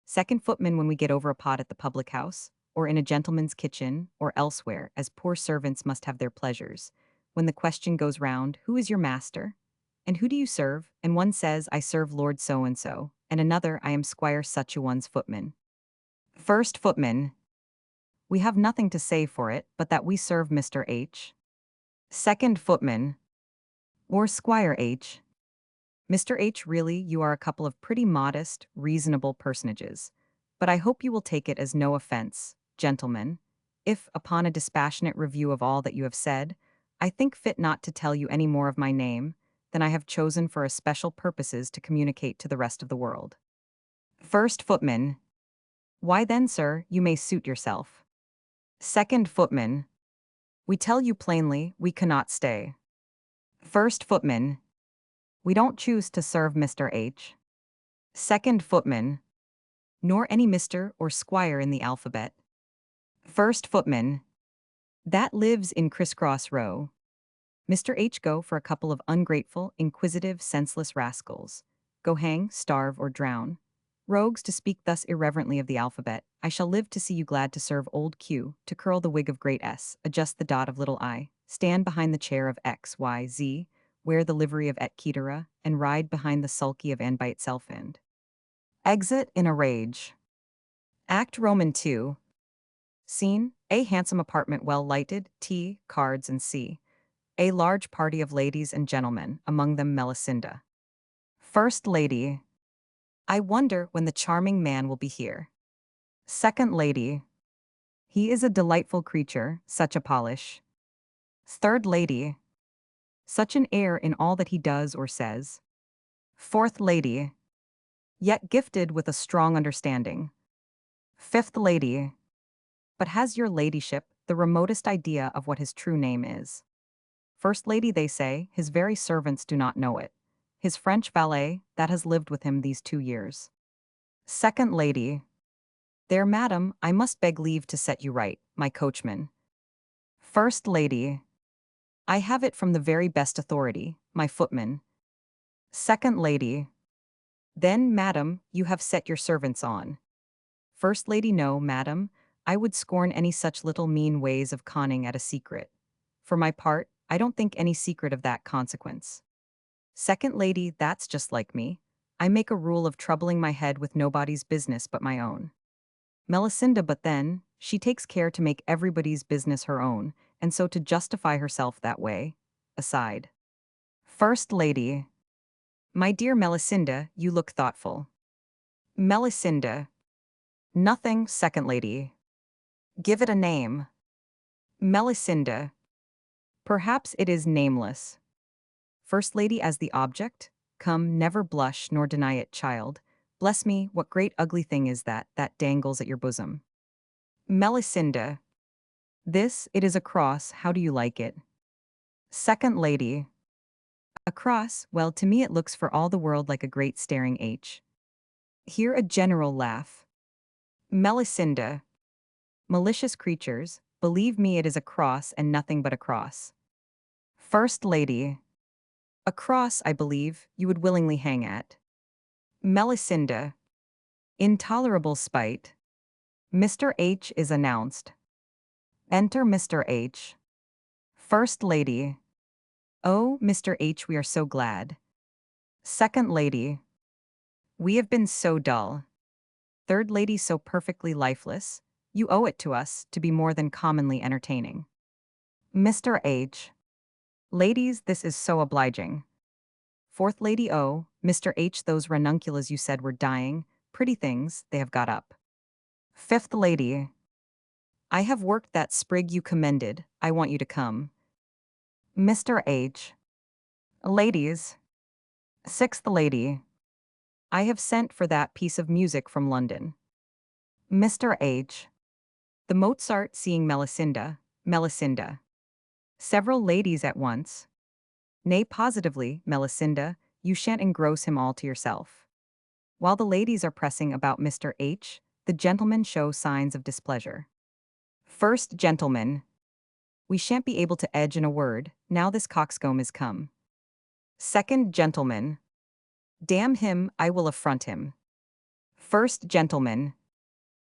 Second footman. When we get over a pot at the public house, or in a gentleman's kitchen, or elsewhere, as poor servants must have their pleasures, when the question goes round, who is your master? And who do you serve? And one says, I serve Lord so-and-so, and another, I am Squire such-a-one's footman. First footman. We have nothing to say for it, but that we serve Mr. H. Second footman. Or Squire H. Mr. H. Really, you are a couple of pretty modest, reasonable personages. But I hope you will take it as no offense, gentlemen, if, upon a dispassionate review of all that you have said, I think fit not to tell you any more of my name than I have chosen for especial purposes to communicate to the rest of the world. First footman. Why then, sir, you may suit yourself. Second footman. We tell you plainly, we cannot stay. First footman. We don't choose to serve Mr. H. Second footman. Nor any Mr. or Squire in the alphabet. First footman. That lives in crisscross row. Mr. H. Go for a couple of ungrateful, inquisitive, senseless rascals. Go hang, starve, or drown. Rogues, to speak thus irreverently of the alphabet, I shall live to see you glad to serve old Q, to curl the wig of great S, adjust the dot of little I, stand behind the chair of X, Y, Z, wear the livery of et cetera, and ride behind the sulky of N by itself and exit in a rage. Act Roman 2. Scene, A handsome apartment well lighted, T, cards and C. A large party of ladies and gentlemen, among them Melisenda. First lady. I wonder when the charming man will be here. Second lady. He is a delightful creature, such a polish. Third lady. Such an air in all that he does or says. Fourth lady. Yet gifted with a strong understanding. Fifth lady. But has your ladyship the remotest idea of what his true name is? First lady, they say, his very servants do not know it. His French valet, that has lived with him these 2 years. Second lady. There, madam, I must beg leave to set you right, my coachman. First lady. I have it from the very best authority, my footman. Second lady. Then, madam, you have set your servants on. First lady, no, madam, I would scorn any such little mean ways of conning at a secret. For my part, I don't think any secret of that consequence. Second lady, that's just like me. I make a rule of troubling my head with nobody's business but my own. Melisenda, but then, she takes care to make everybody's business her own, and so to justify herself that way. Aside. First lady. My dear Melisenda, you look thoughtful. Melisenda. Nothing, second lady. Give it a name. Melisenda. Perhaps it is nameless. First lady, as the object? Come, never blush nor deny it, child. Bless me, what great ugly thing is that dangles at your bosom? Melisenda. This, it is a cross, how do you like it? Second lady. A cross, well, to me it looks for all the world like a great staring H. Here a general laugh. Melisenda. Malicious creatures, believe me it is a cross and nothing but a cross. First lady. A cross, I believe, you would willingly hang at. Melisenda. Intolerable spite. Mr. H is announced. Enter Mr. H. First lady. Oh, Mr. H, we are so glad. Second lady. We have been so dull. Third lady, so perfectly lifeless. You owe it to us to be more than commonly entertaining. Mr. H. Ladies, this is so obliging. Fourth lady, oh, Mr. H, those ranunculus you said were dying, pretty things, they have got up. Fifth lady. I have worked that sprig you commended, I want you to come. Mr. H. Ladies. Sixth lady. I have sent for that piece of music from London. Mr. H. The Mozart seeing Melisenda, Melisenda. Several ladies at once. Nay, positively, Melisenda, you shan't engross him all to yourself. While the ladies are pressing about Mr. H, the gentlemen show signs of displeasure. First gentleman. We shan't be able to edge in a word, now this coxcomb is come. Second gentleman. Damn him, I will affront him. First gentleman.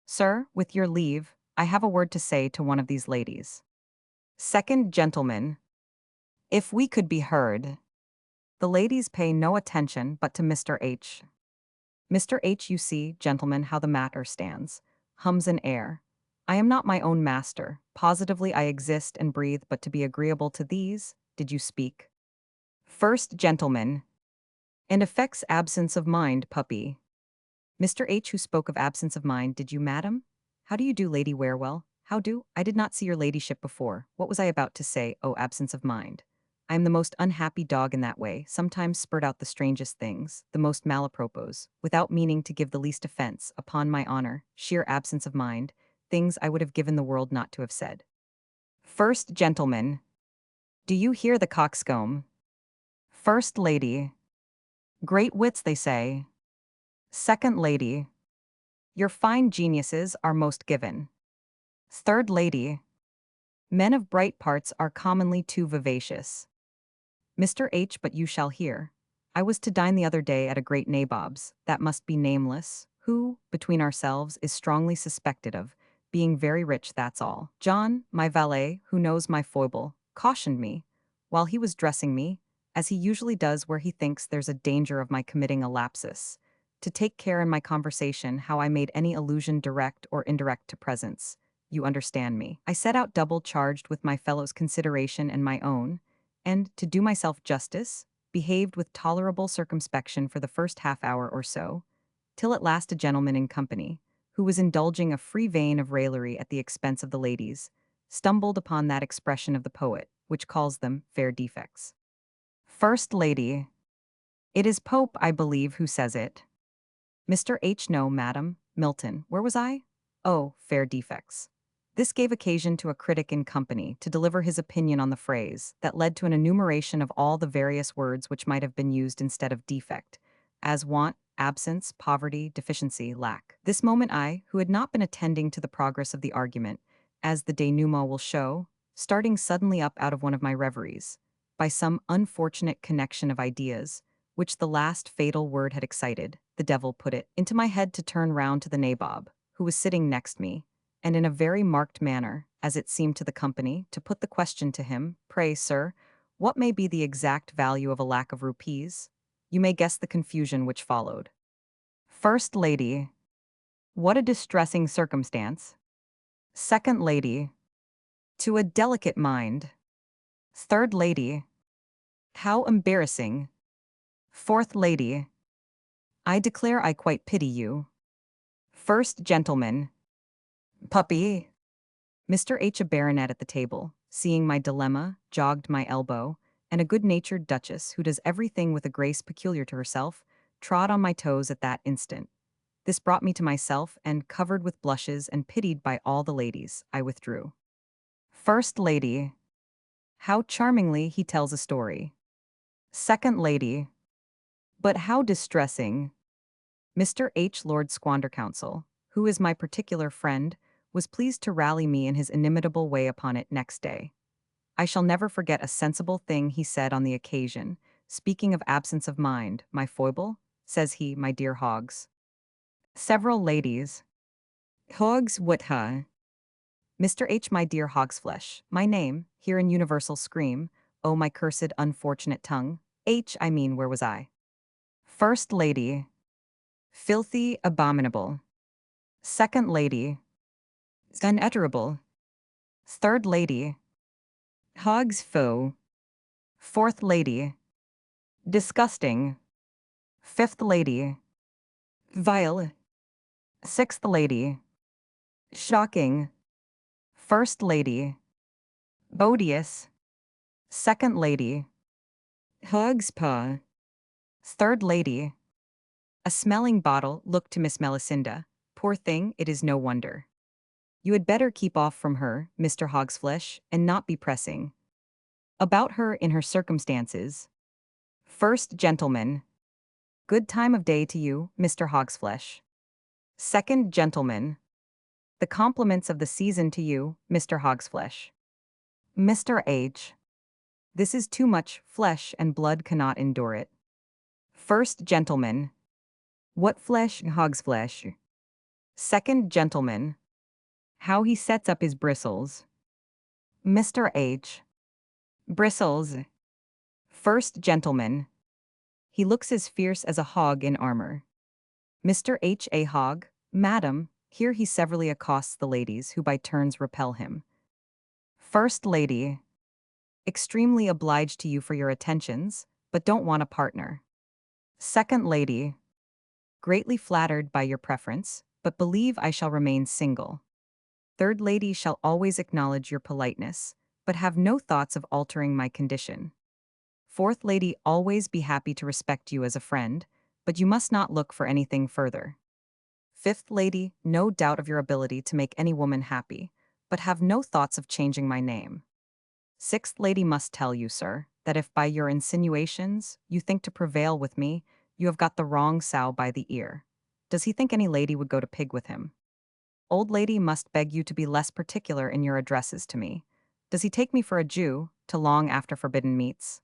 Sir, with your leave, I have a word to say to one of these ladies. Second gentleman. If we could be heard. The ladies pay no attention but to Mr. H. Mr. H, you see, gentlemen, how the matter stands. Hums an air. I am not my own master. Positively I exist and breathe but to be agreeable to these. Did you speak? First gentleman. And affects absence of mind, puppy. Mr. H, who spoke of absence of mind, did you, madam? How do you do, Lady Warewell? How do? I did not see your ladyship before. What was I about to say? Oh, absence of mind. I am the most unhappy dog in that way, sometimes spurt out the strangest things, the most malapropos, without meaning to give the least offense, upon my honor, sheer absence of mind, things I would have given the world not to have said. First gentleman. Do you hear the coxcomb? First lady. Great wits, they say. Second lady. Your fine geniuses are most given. Third lady. Men of bright parts are commonly too vivacious. Mr. H. But you shall hear. I was to dine the other day at a great nabob's, that must be nameless, who, between ourselves, is strongly suspected of being very rich, that's all. John, my valet, who knows my foible, cautioned me, while he was dressing me, as he usually does where he thinks there's a danger of my committing a lapsus, to take care in my conversation how I made any allusion direct or indirect to presents. You understand me. I set out double charged with my fellow's consideration and my own, and, to do myself justice, behaved with tolerable circumspection for the first half-hour or so, till at last a gentleman in company, who was indulging a free vein of raillery at the expense of the ladies, stumbled upon that expression of the poet, which calls them fair defects. First lady. It is Pope, I believe, who says it. Mr. H. No, madam. Milton. Where was I? Oh, fair defects. This gave occasion to a critic in company to deliver his opinion on the phrase, that led to an enumeration of all the various words which might have been used instead of defect, as want, absence, poverty, deficiency, lack. This moment I, who had not been attending to the progress of the argument, as the denouement will show, starting suddenly up out of one of my reveries, by some unfortunate connection of ideas, which the last fatal word had excited, the devil put it into my head to turn round to the nabob, who was sitting next me, and in a very marked manner, as it seemed to the company, to put the question to him, Pray, sir, what may be the exact value of a lac of rupees? You may guess the confusion which followed. First lady. What a distressing circumstance. Second lady. To a delicate mind. Third lady. How embarrassing. Fourth lady. I declare I quite pity you. First gentleman. Puppy. Mr. H. A baronet at the table, seeing my dilemma, jogged my elbow, and a good-natured duchess who does everything with a grace peculiar to herself, trod on my toes at that instant. This brought me to myself, and, covered with blushes and pitied by all the ladies, I withdrew. First lady. How charmingly he tells a story. Second lady. But how distressing. Mr. H. Lord Squandercounsel, who is my particular friend, was pleased to rally me in his inimitable way upon it next day. I shall never forget a sensible thing he said on the occasion, speaking of absence of mind, my foible, says he, my dear Hogs. Several ladies. Hogs what ha? Mr. H. My dear Hogsflesh, my name, hear in universal scream, oh my cursed unfortunate tongue, H. I mean, where was I? First lady. Filthy, abominable. Second lady. Unutterable. Third lady. Hog's foe. Fourth lady. Disgusting. Fifth lady. Vile. Sixth lady. Shocking. First lady. Odious. Second lady. Hog's paw. Third lady. A smelling bottle looked to Miss Melisenda. Poor thing, it is no wonder. You had better keep off from her, Mr. Hogsflesh, and not be pressing about her in her circumstances. First gentleman. Good time of day to you, Mr. Hogsflesh. Second gentleman. The compliments of the season to you, Mr. Hogsflesh. Mr. H. This is too much, flesh and blood cannot endure it. First gentleman. What flesh, Hogsflesh? Second gentleman. How he sets up his bristles. Mr. H. Bristles. First gentleman. He looks as fierce as a hog in armor. Mr. H. A hog, madam, here he severally accosts the ladies who by turns repel him. First lady. Extremely obliged to you for your attentions, but don't want a partner. Second lady. Greatly flattered by your preference, but believe I shall remain single. Third lady shall always acknowledge your politeness, but have no thoughts of altering my condition. Fourth lady, always be happy to respect you as a friend, but you must not look for anything further. Fifth lady, no doubt of your ability to make any woman happy, but have no thoughts of changing my name. Sixth lady must tell you, sir, that if by your insinuations you think to prevail with me, you have got the wrong sow by the ear. Does he think any lady would go to pig with him? Old lady must beg you to be less particular in your addresses to me. Does he take me for a Jew, to long after forbidden meats?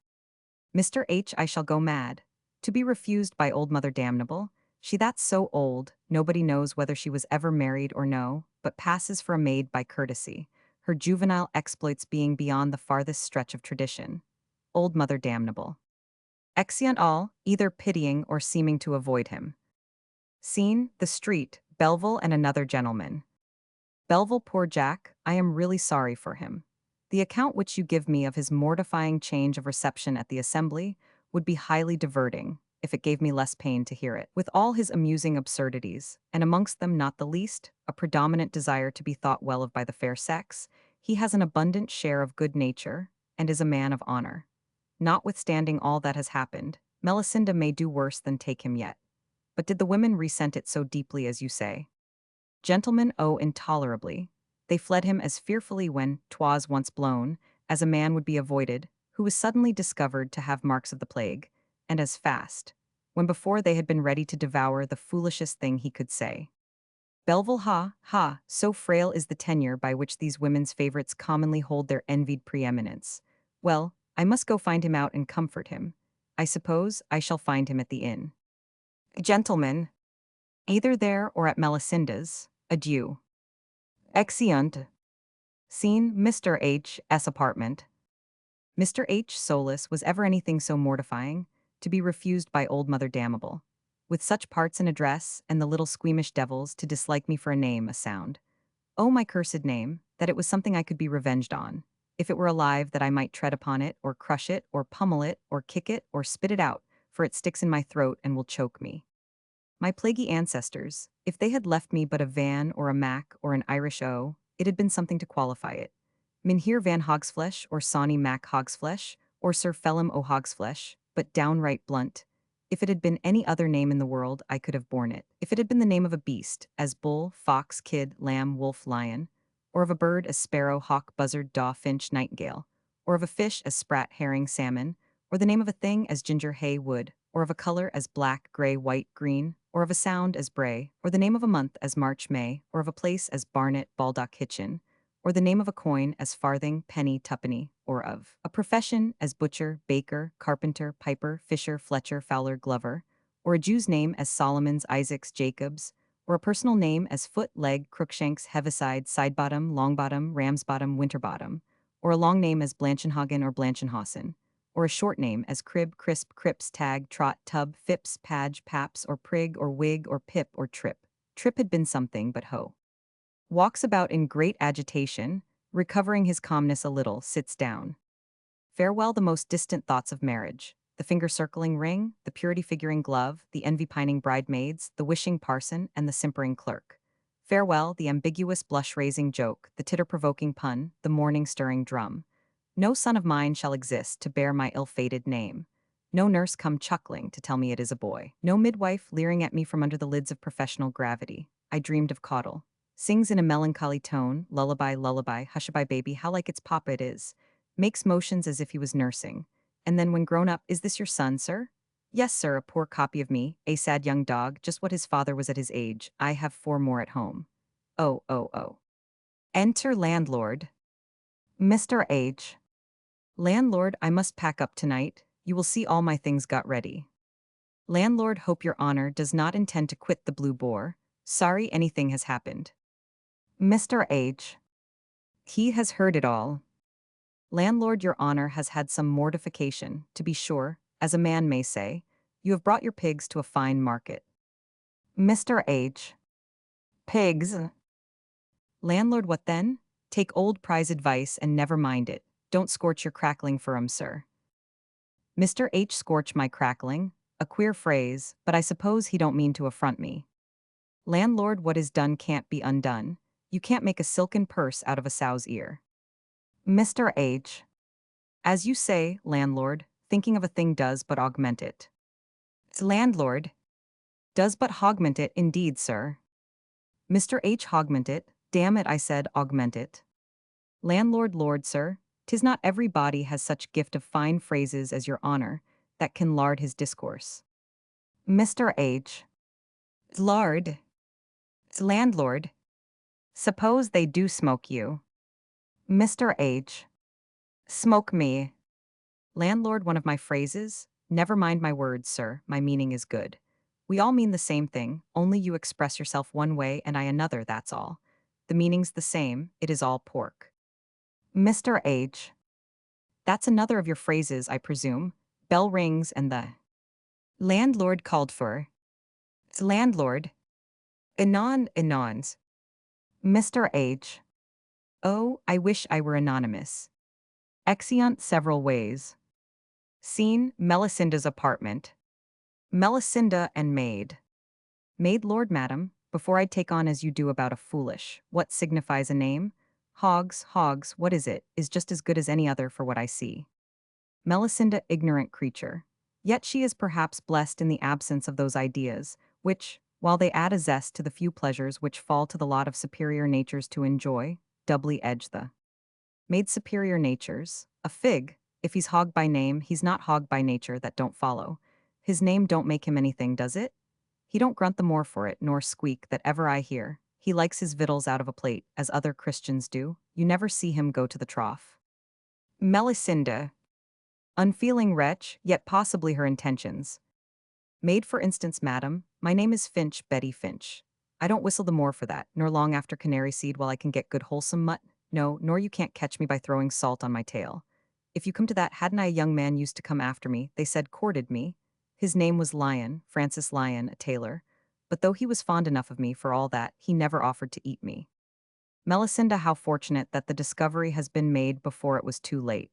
Mr. H. I shall go mad. To be refused by old Mother Damnable, she that's so old, nobody knows whether she was ever married or no, but passes for a maid by courtesy, her juvenile exploits being beyond the farthest stretch of tradition. Old Mother Damnable. Exeunt all, either pitying or seeming to avoid him. Scene, the street, Belleville and another gentleman. Belleville, poor Jack, I am really sorry for him. The account which you give me of his mortifying change of reception at the assembly would be highly diverting, if it gave me less pain to hear it. With all his amusing absurdities, and amongst them not the least, a predominant desire to be thought well of by the fair sex, he has an abundant share of good nature, and is a man of honor. Notwithstanding all that has happened, Melisenda may do worse than take him yet. But did the women resent it so deeply as you say? Gentlemen, oh, intolerably. They fled him as fearfully when 'twas once blown, as a man would be avoided, who was suddenly discovered to have marks of the plague, and as fast, when before they had been ready to devour the foolishest thing he could say. Belleville, ha, ha, so frail is the tenure by which these women's favorites commonly hold their envied preeminence. Well, I must go find him out and comfort him. I suppose I shall find him at the inn. Gentlemen, either there or at Melisinda's, adieu. Exeunt. Scene, Mr. H.'s apartment. Mr. H. Solus was ever anything so mortifying, to be refused by old Mother Damnable. With such parts and address, and the little squeamish devils to dislike me for a name, a sound. Oh, my cursed name, that it was something I could be revenged on. If it were alive, that I might tread upon it, or crush it, or pummel it, or kick it, or spit it out, for it sticks in my throat and will choke me. My plaguey ancestors, if they had left me but a Van or a Mac or an Irish O, it had been something to qualify it. Mynheer Van Hogsflesh or Sawney Mac Hogsflesh or Sir Phelim o' Hogsflesh, but downright blunt. If it had been any other name in the world, I could have borne it. If it had been the name of a beast, as bull, fox, kid, lamb, wolf, lion, or of a bird as sparrow, hawk, buzzard, daw, finch, nightingale, or of a fish as sprat, herring, salmon, or the name of a thing as ginger, hay, wood, or of a color as black, gray, white, green, or of a sound as bray, or the name of a month as March, May, or of a place as Barnet, Baldock, Hitchin, or the name of a coin as farthing, penny, tuppenny, or of a profession as butcher, baker, carpenter, piper, fisher, fletcher, fowler, glover, or a Jew's name as Solomon's, Isaac's, Jacob's, or a personal name as foot, leg, crookshanks, heaviside, sidebottom, longbottom, ramsbottom, winterbottom, or a long name as Blanchenhagen or Blanchenhausen, or a short name as crib, crisp, crips, tag, trot, tub, fips, padge, paps, or prig, or wig, or pip, or trip. Trip had been something, but ho. Walks about in great agitation, recovering his calmness a little, sits down. Farewell the most distant thoughts of marriage, the finger-circling ring, the purity-figuring glove, the envy-pining bridesmaids, the wishing parson, and the simpering clerk. Farewell the ambiguous blush-raising joke, the titter-provoking pun, the morning-stirring drum. No son of mine shall exist to bear my ill-fated name. No nurse come chuckling to tell me it is a boy. No midwife leering at me from under the lids of professional gravity. I dreamed of Caudle. Sings in a melancholy tone, lullaby, lullaby, hushaby baby, how like its papa it is. Makes motions as if he was nursing. And then when grown up, is this your son, sir? Yes, sir, a poor copy of me, a sad young dog, just what his father was at his age. I have 4 more at home. Oh, oh, oh. Enter landlord. Mr. H. Landlord, I must pack up tonight. You will see all my things got ready. Landlord, hope your honor does not intend to quit the Blue Boar. Sorry anything has happened. Mr. H. He has heard it all. Landlord, your honor has had some mortification, to be sure, as a man may say. You have brought your pigs to a fine market. Mr. H. Pigs. Landlord, what then? Take old prize advice and never mind it. Don't scorch your crackling for 'em, sir. Mr. H. Scorch my crackling? A queer phrase, but I suppose he don't mean to affront me. Landlord, what is done can't be undone. You can't make a silken purse out of a sow's ear. Mr. H. As you say, landlord, thinking of a thing does but augment it. Landlord, does but augment it indeed, sir. Mr. H. augment it, damn it I said augment it. Landlord, lord, sir, 'tis not every body has such gift of fine phrases as your honor, that can lard his discourse. Mr. H. Lard. Landlord. Suppose they do smoke you. Mr. H. Smoke me. Landlord, one of my phrases? Never mind my words, sir, my meaning is good. We all mean the same thing, only you express yourself one way and I another, that's all. The meaning's the same, it is all pork. Mr. H. That's another of your phrases, I presume. Bell rings and the landlord called for. Landlord. Anons. Mr. H. Oh, I wish I were anonymous. Exeunt several ways. Scene, Melissenda's apartment. Melisenda and maid. Maid, lord, madam, before I take on as you do about a foolish, what signifies a name? Hogs, what is just as good as any other for what I see. Melisenda, ignorant creature. Yet she is perhaps blessed in the absence of those ideas, which, while they add a zest to the few pleasures which fall to the lot of superior natures to enjoy, doubly edge the made superior natures. A fig, if he's hog by name, he's not hog by nature, that don't follow. His name don't make him anything, does it? He don't grunt the more for it, nor squeak, that ever I hear. He likes his victuals out of a plate, as other Christians do. You never see him go to the trough. Melisenda. Unfeeling wretch, yet possibly her intentions. Maid, for instance, madam, my name is Finch, Betty Finch. I don't whistle the more for that, nor long after canary seed while I can get good wholesome mut. No, nor you can't catch me by throwing salt on my tail. If you come to that, hadn't I a young man used to come after me, they said courted me. His name was Lyon, Francis Lyon, a tailor. But though he was fond enough of me for all that, he never offered to eat me. Melisenda, how fortunate that the discovery has been made before it was too late.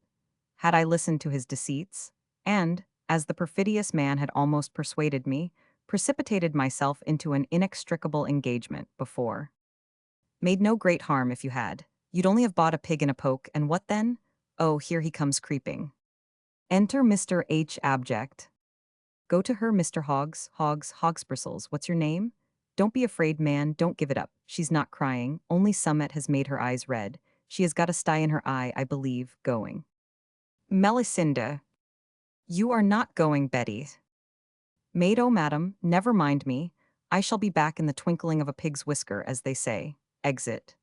Had I listened to his deceits, and, as the perfidious man had almost persuaded me, precipitated myself into an inextricable engagement before. Made no great harm if you had. You'd only have bought a pig in a poke, and what then? Oh, here he comes creeping. Enter Mr. H. Abject. Go to her, Mr. Hogsbristles, what's your name? Don't be afraid, man, don't give it up. She's not crying, only Summit has made her eyes red. She has got a sty in her eye, I believe, going. Melisenda. You are not going, Betty. Maid, oh, madam, never mind me. I shall be back in the twinkling of a pig's whisker, as they say. Exit.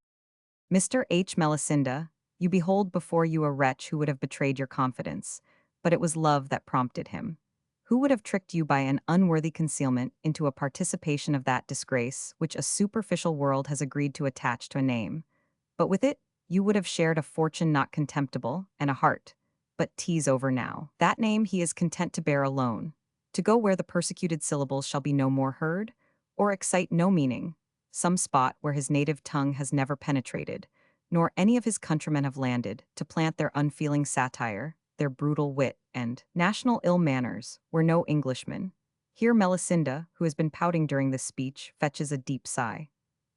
Mr. H. Melisenda, you behold before you a wretch who would have betrayed your confidence, but it was love that prompted him. Who would have tricked you by an unworthy concealment into a participation of that disgrace which a superficial world has agreed to attach to a name? But with it, you would have shared a fortune not contemptible, and a heart. But tease over now. That name he is content to bear alone, to go where the persecuted syllables shall be no more heard, or excite no meaning, some spot where his native tongue has never penetrated, nor any of his countrymen have landed, to plant their unfeeling satire, their brutal wit, and national ill manners, where no Englishman. Here Melisenda, who has been pouting during this speech, fetches a deep sigh.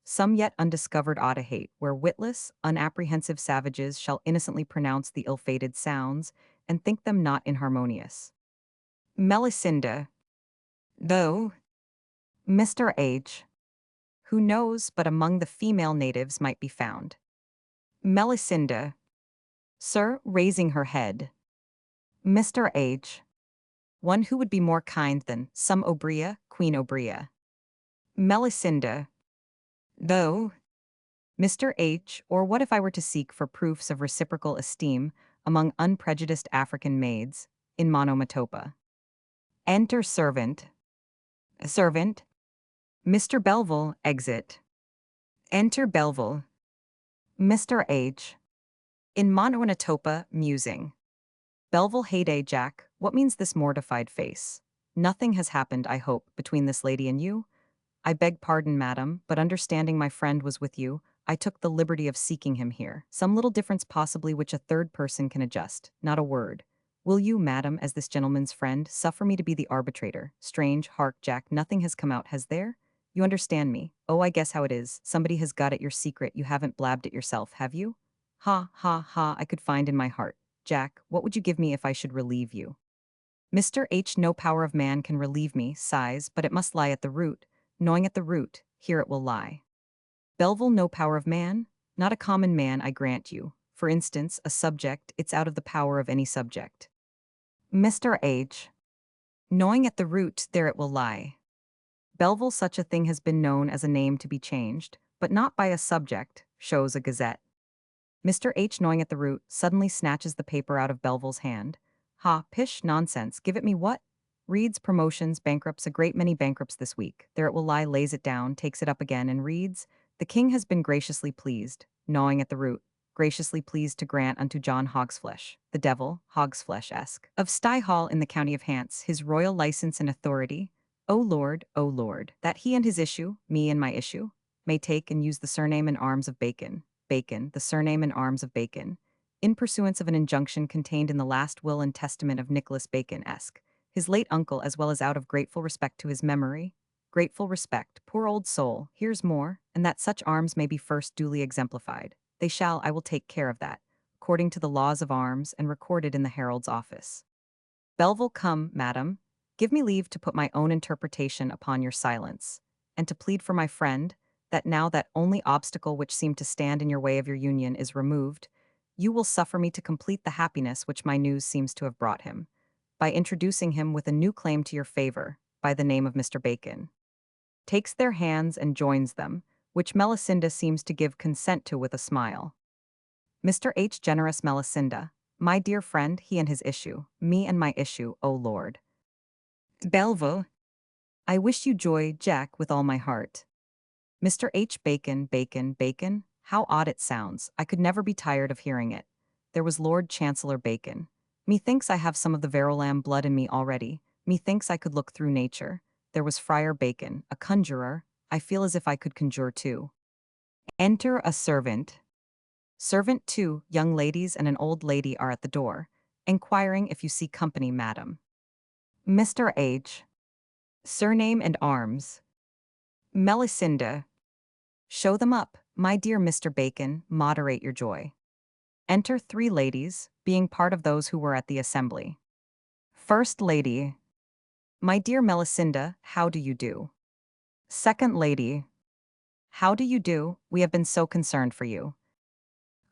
Some yet undiscovered ought to hate, where witless, unapprehensive savages shall innocently pronounce the ill-fated sounds, and think them not inharmonious. Melisenda. Though. Mr. H. Who knows but among the female natives might be found. Melisenda. Sir, raising her head. Mr. H. One who would be more kind than some Obria, Queen Obria. Melisenda. Though. Mr. H. Or what if I were to seek for proofs of reciprocal esteem among unprejudiced African maids in Monomatopa? Enter servant. Servant. Mr. Belville, exit. Enter Belville. Mr. H. In Monomatopa, musing. Belville, heyday, Jack, what means this mortified face? Nothing has happened, I hope, between this lady and you? I beg pardon, madam, but understanding my friend was with you, I took the liberty of seeking him here. Some little difference possibly which a third person can adjust, not a word. Will you, madam, as this gentleman's friend, suffer me to be the arbitrator? Strange, hark, Jack, nothing has come out, has there? You understand me. Oh, I guess how it is. Somebody has got at your secret, you haven't blabbed it yourself, have you? Ha, ha, ha, I could find in my heart. Jack, what would you give me if I should relieve you? Mr. H. No power of man can relieve me, sighs, but it must lie at the root. Gnawing at the root, here it will lie. Belleville, no power of man? Not a common man, I grant you. For instance, a subject, it's out of the power of any subject. Mr. H. Gnawing at the root, there it will lie. Belleville, such a thing has been known as a name to be changed, but not by a subject, shows a gazette. Mr. H. gnawing at the root, suddenly snatches the paper out of Belleville's hand. Ha, pish, nonsense, give it me what? Reads, promotions, bankrupts, a great many bankrupts this week. There it will lie, lays it down, takes it up again, and reads, the king has been graciously pleased, gnawing at the root, graciously pleased to grant unto John Hogsflesh, the devil, Hogsflesh-esque, of Stye Hall in the county of Hants, his royal license and authority, O Lord, that he and his issue, me and my issue, may take and use the surname and arms of Bacon, the surname and arms of Bacon, in pursuance of an injunction contained in the last will and testament of Nicholas Bacon-esque, his late uncle, as well as out of grateful respect to his memory. Grateful respect, poor old soul, here's more, and that such arms may be first duly exemplified. They shall, I will take care of that, according to the laws of arms and recorded in the herald's office. Belleville, come, madam, give me leave to put my own interpretation upon your silence, and to plead for my friend, that now that only obstacle which seemed to stand in your way of your union is removed, you will suffer me to complete the happiness which my news seems to have brought him, by introducing him with a new claim to your favor, by the name of Mr. Bacon. Takes their hands and joins them, which Melisenda seems to give consent to with a smile. Mr. H. Generous Melisenda, my dear friend, he and his issue, me and my issue, O Lord. Belleville, I wish you joy, Jack, with all my heart. Mr. H. Bacon, how odd it sounds. I could never be tired of hearing it. There was Lord Chancellor Bacon. Methinks I have some of the Verulam blood in me already. Methinks I could look through nature. There was Friar Bacon, a conjurer. I feel as if I could conjure too. Enter a servant. Servant 2, young ladies and an old lady are at the door, enquiring if you see company, madam. Mr. H. Surname and arms. Melisenda. Show them up, my dear Mr. Bacon, moderate your joy. Enter 3 ladies, being part of those who were at the assembly. First lady. My dear Melisenda, how do you do? Second lady. How do you do? We have been so concerned for you.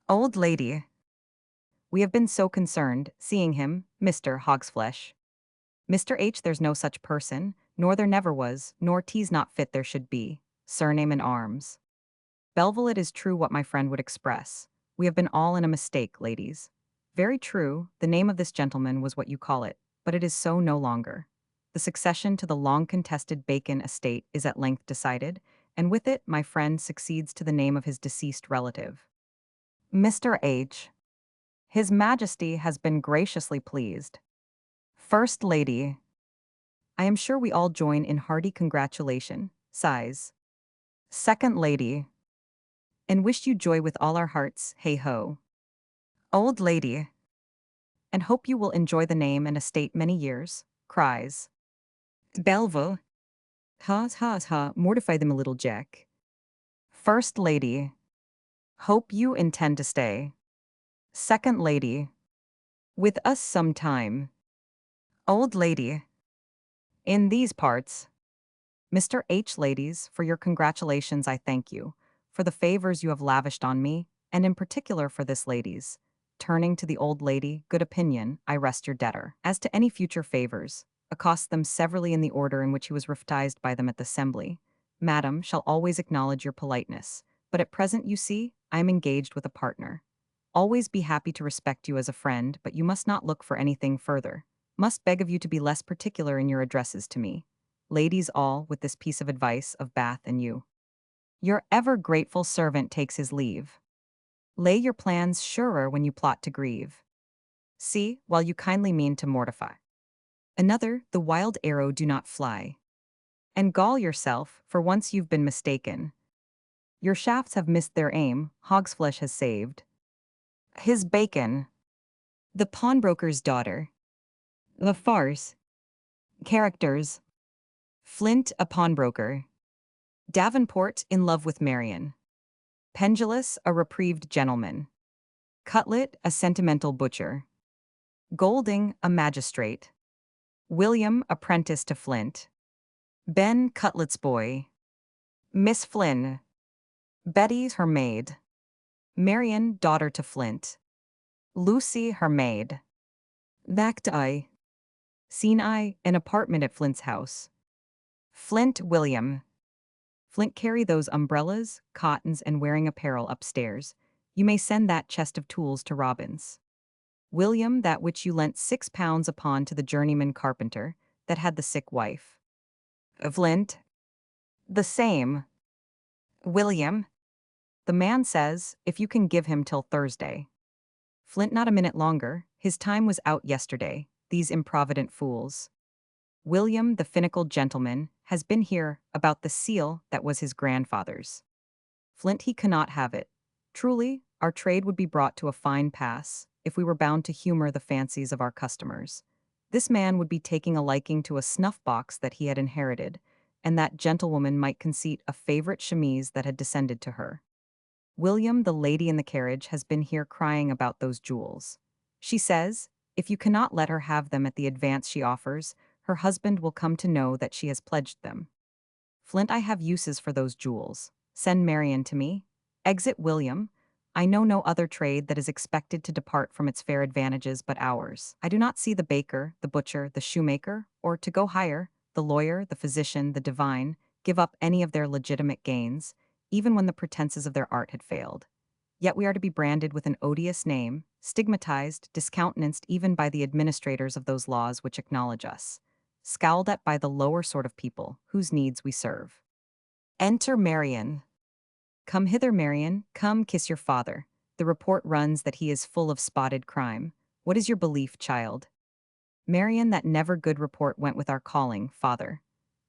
Old lady. We have been so concerned, seeing him, Mr. Hogsflesh. Mr. H. There's no such person, nor there never was, nor 'tis not fit there should be. Surname and arms. Belleville, it is true what my friend would express. We have been all in a mistake, ladies. Very true, the name of this gentleman was what you call it, but it is so no longer. The succession to the long-contested Bacon estate is at length decided, and with it my friend succeeds to the name of his deceased relative. Mr. H. His Majesty has been graciously pleased. First Lady. I am sure we all join in hearty congratulation, sighs. Second Lady. And wish you joy with all our hearts, hey-ho. Old Lady. And hope you will enjoy the name and estate many years, cries. Belleville. Ha, mortify them a little, Jack. First Lady. Hope you intend to stay. Second Lady. With us some time. Old Lady. In these parts. Mr. H. Ladies, for your congratulations I thank you, for the favors you have lavished on me, and in particular for this lady's. Turning to the old lady, good opinion, I rest your debtor. As to any future favors, accost them severally in the order in which he was reptized by them at the assembly. Madam, shall always acknowledge your politeness, but at present, you see, I am engaged with a partner. Always be happy to respect you as a friend, but you must not look for anything further. Must beg of you to be less particular in your addresses to me. Ladies all, with this piece of advice of Bath and you. Your ever grateful servant takes his leave. Lay your plans surer when you plot to grieve. See, while you kindly mean to mortify. Another, the wild arrow do not fly. And gall yourself, for once you've been mistaken. Your shafts have missed their aim, Hogsflesh has saved. His Bacon. The pawnbroker's daughter. The farce. Characters. Flint, a pawnbroker. Davenport, in love with Marion. Pendulous, a reprieved gentleman. Cutlet, a sentimental butcher. Golding, a magistrate. William, apprentice to Flint. Ben, Cutlet's boy. Miss Flynn. Betty, her maid. Marion, daughter to Flint. Lucy, her maid. Vact I. Scene I, an apartment at Flint's house. Flint, William. Flint, carry those umbrellas, cottons, and wearing apparel upstairs. You may send that chest of tools to Robbins. William, that which you lent £6 upon to the journeyman carpenter, that had the sick wife. Flint. The same. William. The man says, if you can give him till Thursday. Flint, not a minute longer, his time was out yesterday, these improvident fools. William, the finical gentleman, has been here about the seal that was his grandfather's. Flint, he cannot have it. Truly, our trade would be brought to a fine pass, if we were bound to humor the fancies of our customers. This man would be taking a liking to a snuff-box that he had inherited, and that gentlewoman might conceit a favorite chemise that had descended to her. William, the lady in the carriage, has been here crying about those jewels. She says, if you cannot let her have them at the advance she offers, her husband will come to know that she has pledged them. Flint, I have uses for those jewels. Send Marion to me. Exit William. I know no other trade that is expected to depart from its fair advantages but ours. I do not see the baker, the butcher, the shoemaker, or, to go higher, the lawyer, the physician, the divine, give up any of their legitimate gains, even when the pretenses of their art had failed. Yet we are to be branded with an odious name, stigmatized, discountenanced even by the administrators of those laws which acknowledge us, scowled at by the lower sort of people whose needs we serve. Enter Marion. Come hither, Marion, come kiss your father. The report runs that he is full of spotted crime. What is your belief, child? Marion, that never good report went with our calling, father.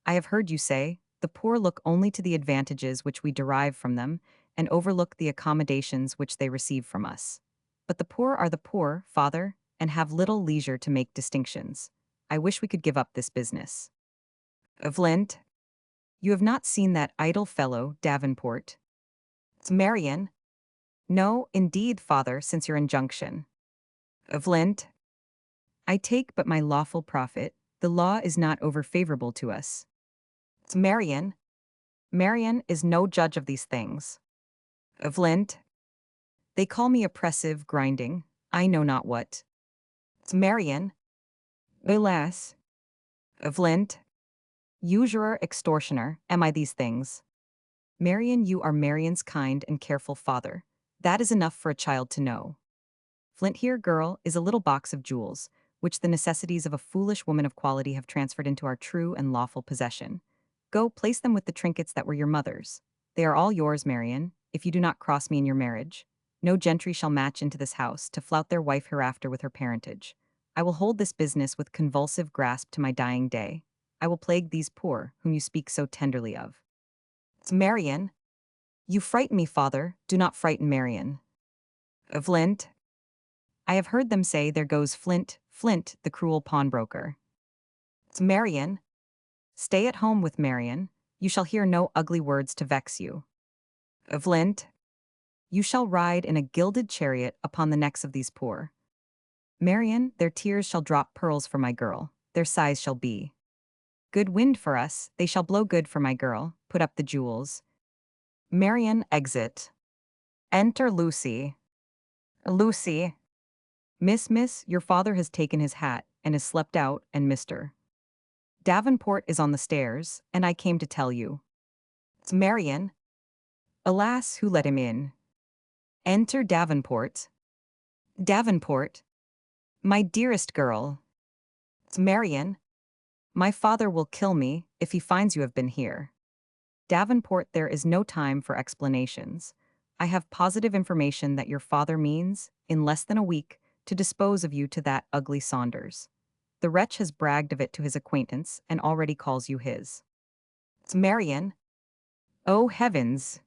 I have heard you say, the poor look only to the advantages which we derive from them, and overlook the accommodations which they receive from us. But the poor are the poor, father, and have little leisure to make distinctions. I wish we could give up this business. Flint, you have not seen that idle fellow, Davenport. Marion. No, indeed, father, since your injunction. Flint, I take but my lawful profit. The law is not over favorable to us. Marion. Marion is no judge of these things. Flint. They call me oppressive, grinding, I know not what. Marion. Alas. Flint. Usurer, extortioner, am I these things? Marion, you are Marion's kind and careful father. That is enough for a child to know. Flint, here, girl, is a little box of jewels, which the necessities of a foolish woman of quality have transferred into our true and lawful possession. Go, place them with the trinkets that were your mother's. They are all yours, Marion, if you do not cross me in your marriage. No gentry shall match into this house to flout their wife hereafter with her parentage. I will hold this business with convulsive grasp to my dying day. I will plague these poor, whom you speak so tenderly of. Marion. You frighten me, father, do not frighten Marion. Flint. I have heard them say there goes Flint, Flint, the cruel pawnbroker. Marion. Stay at home with Marion, you shall hear no ugly words to vex you. Flint. You shall ride in a gilded chariot upon the necks of these poor. Marion, their tears shall drop pearls for my girl, their sighs shall be good wind for us, they shall blow good for my girl, put up the jewels. Marion, exit. Enter Lucy. Lucy. Miss, your father has taken his hat, and has slept out, and Mr. Davenport is on the stairs, and I came to tell you. Marion. Alas, who let him in? Enter Davenport. Davenport. My dearest girl. Marion. My father will kill me, if he finds you have been here. Davenport, there is no time for explanations. I have positive information that your father means, in less than a week, to dispose of you to that ugly Saunders. The wretch has bragged of it to his acquaintance, and already calls you his. Marion. Oh, heavens!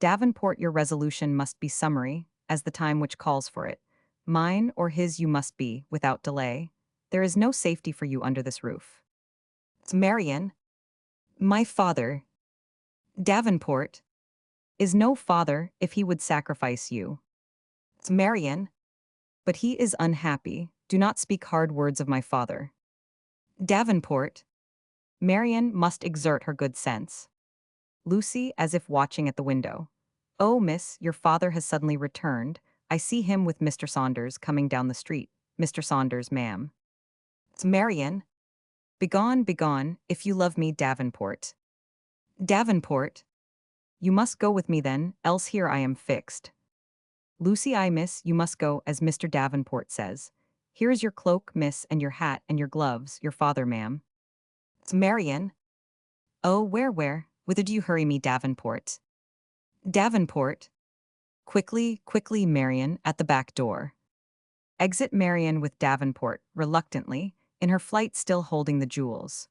Davenport, your resolution must be summary, as the time which calls for it. Mine or his you must be, without delay. There is no safety for you under this roof. Marion. My father. Davenport. Is no father if he would sacrifice you. Marion. But he is unhappy. Do not speak hard words of my father. Davenport. Marian must exert her good sense. Lucy, as if watching at the window. Oh, miss, your father has suddenly returned. I see him with Mr. Saunders coming down the street. Mr. Saunders, ma'am. Marian. Begone, begone, if you love me, Davenport. Davenport. You must go with me then, else here I am fixed. Lucy, I miss, you must go, as Mr. Davenport says. Here is your cloak, miss, and your hat, and your gloves, your father, ma'am. Marian. Oh, where? Whither do you hurry me, Davenport? Davenport. Quickly, quickly, Marian, at the back door. Exit Marian with Davenport, reluctantly, in her flight still holding the jewels.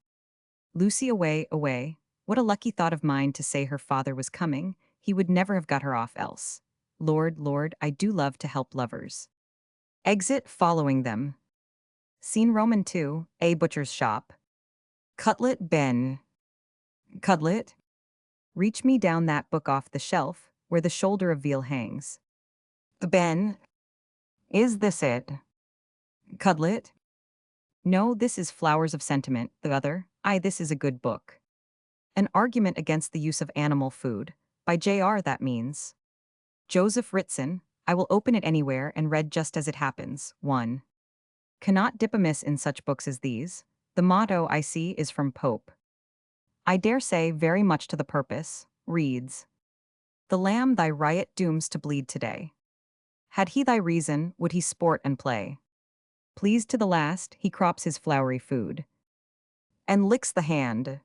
Lucy away, away. What a lucky thought of mine to say her father was coming. He would never have got her off else. Lord, Lord, I do love to help lovers. Exit following them. Scene Roman 2, a butcher's shop. Cutlet Ben. Cutlet? Reach me down that book off the shelf, where the shoulder of veal hangs. Ben. Is this it? Cutlet? No, this is Flowers of Sentiment, the other. Aye, this is a good book. An Argument Against the Use of Animal Food. By J.R. that means. Joseph Ritson, I will open it anywhere and read just as it happens. 1. Cannot dip amiss in such books as these. The motto, I see, is from Pope. I dare say, very much to the purpose, reads, The lamb thy riot dooms to bleed today. Had he thy reason, would he sport and play. Pleased to the last, he crops his flowery food. And licks the hand.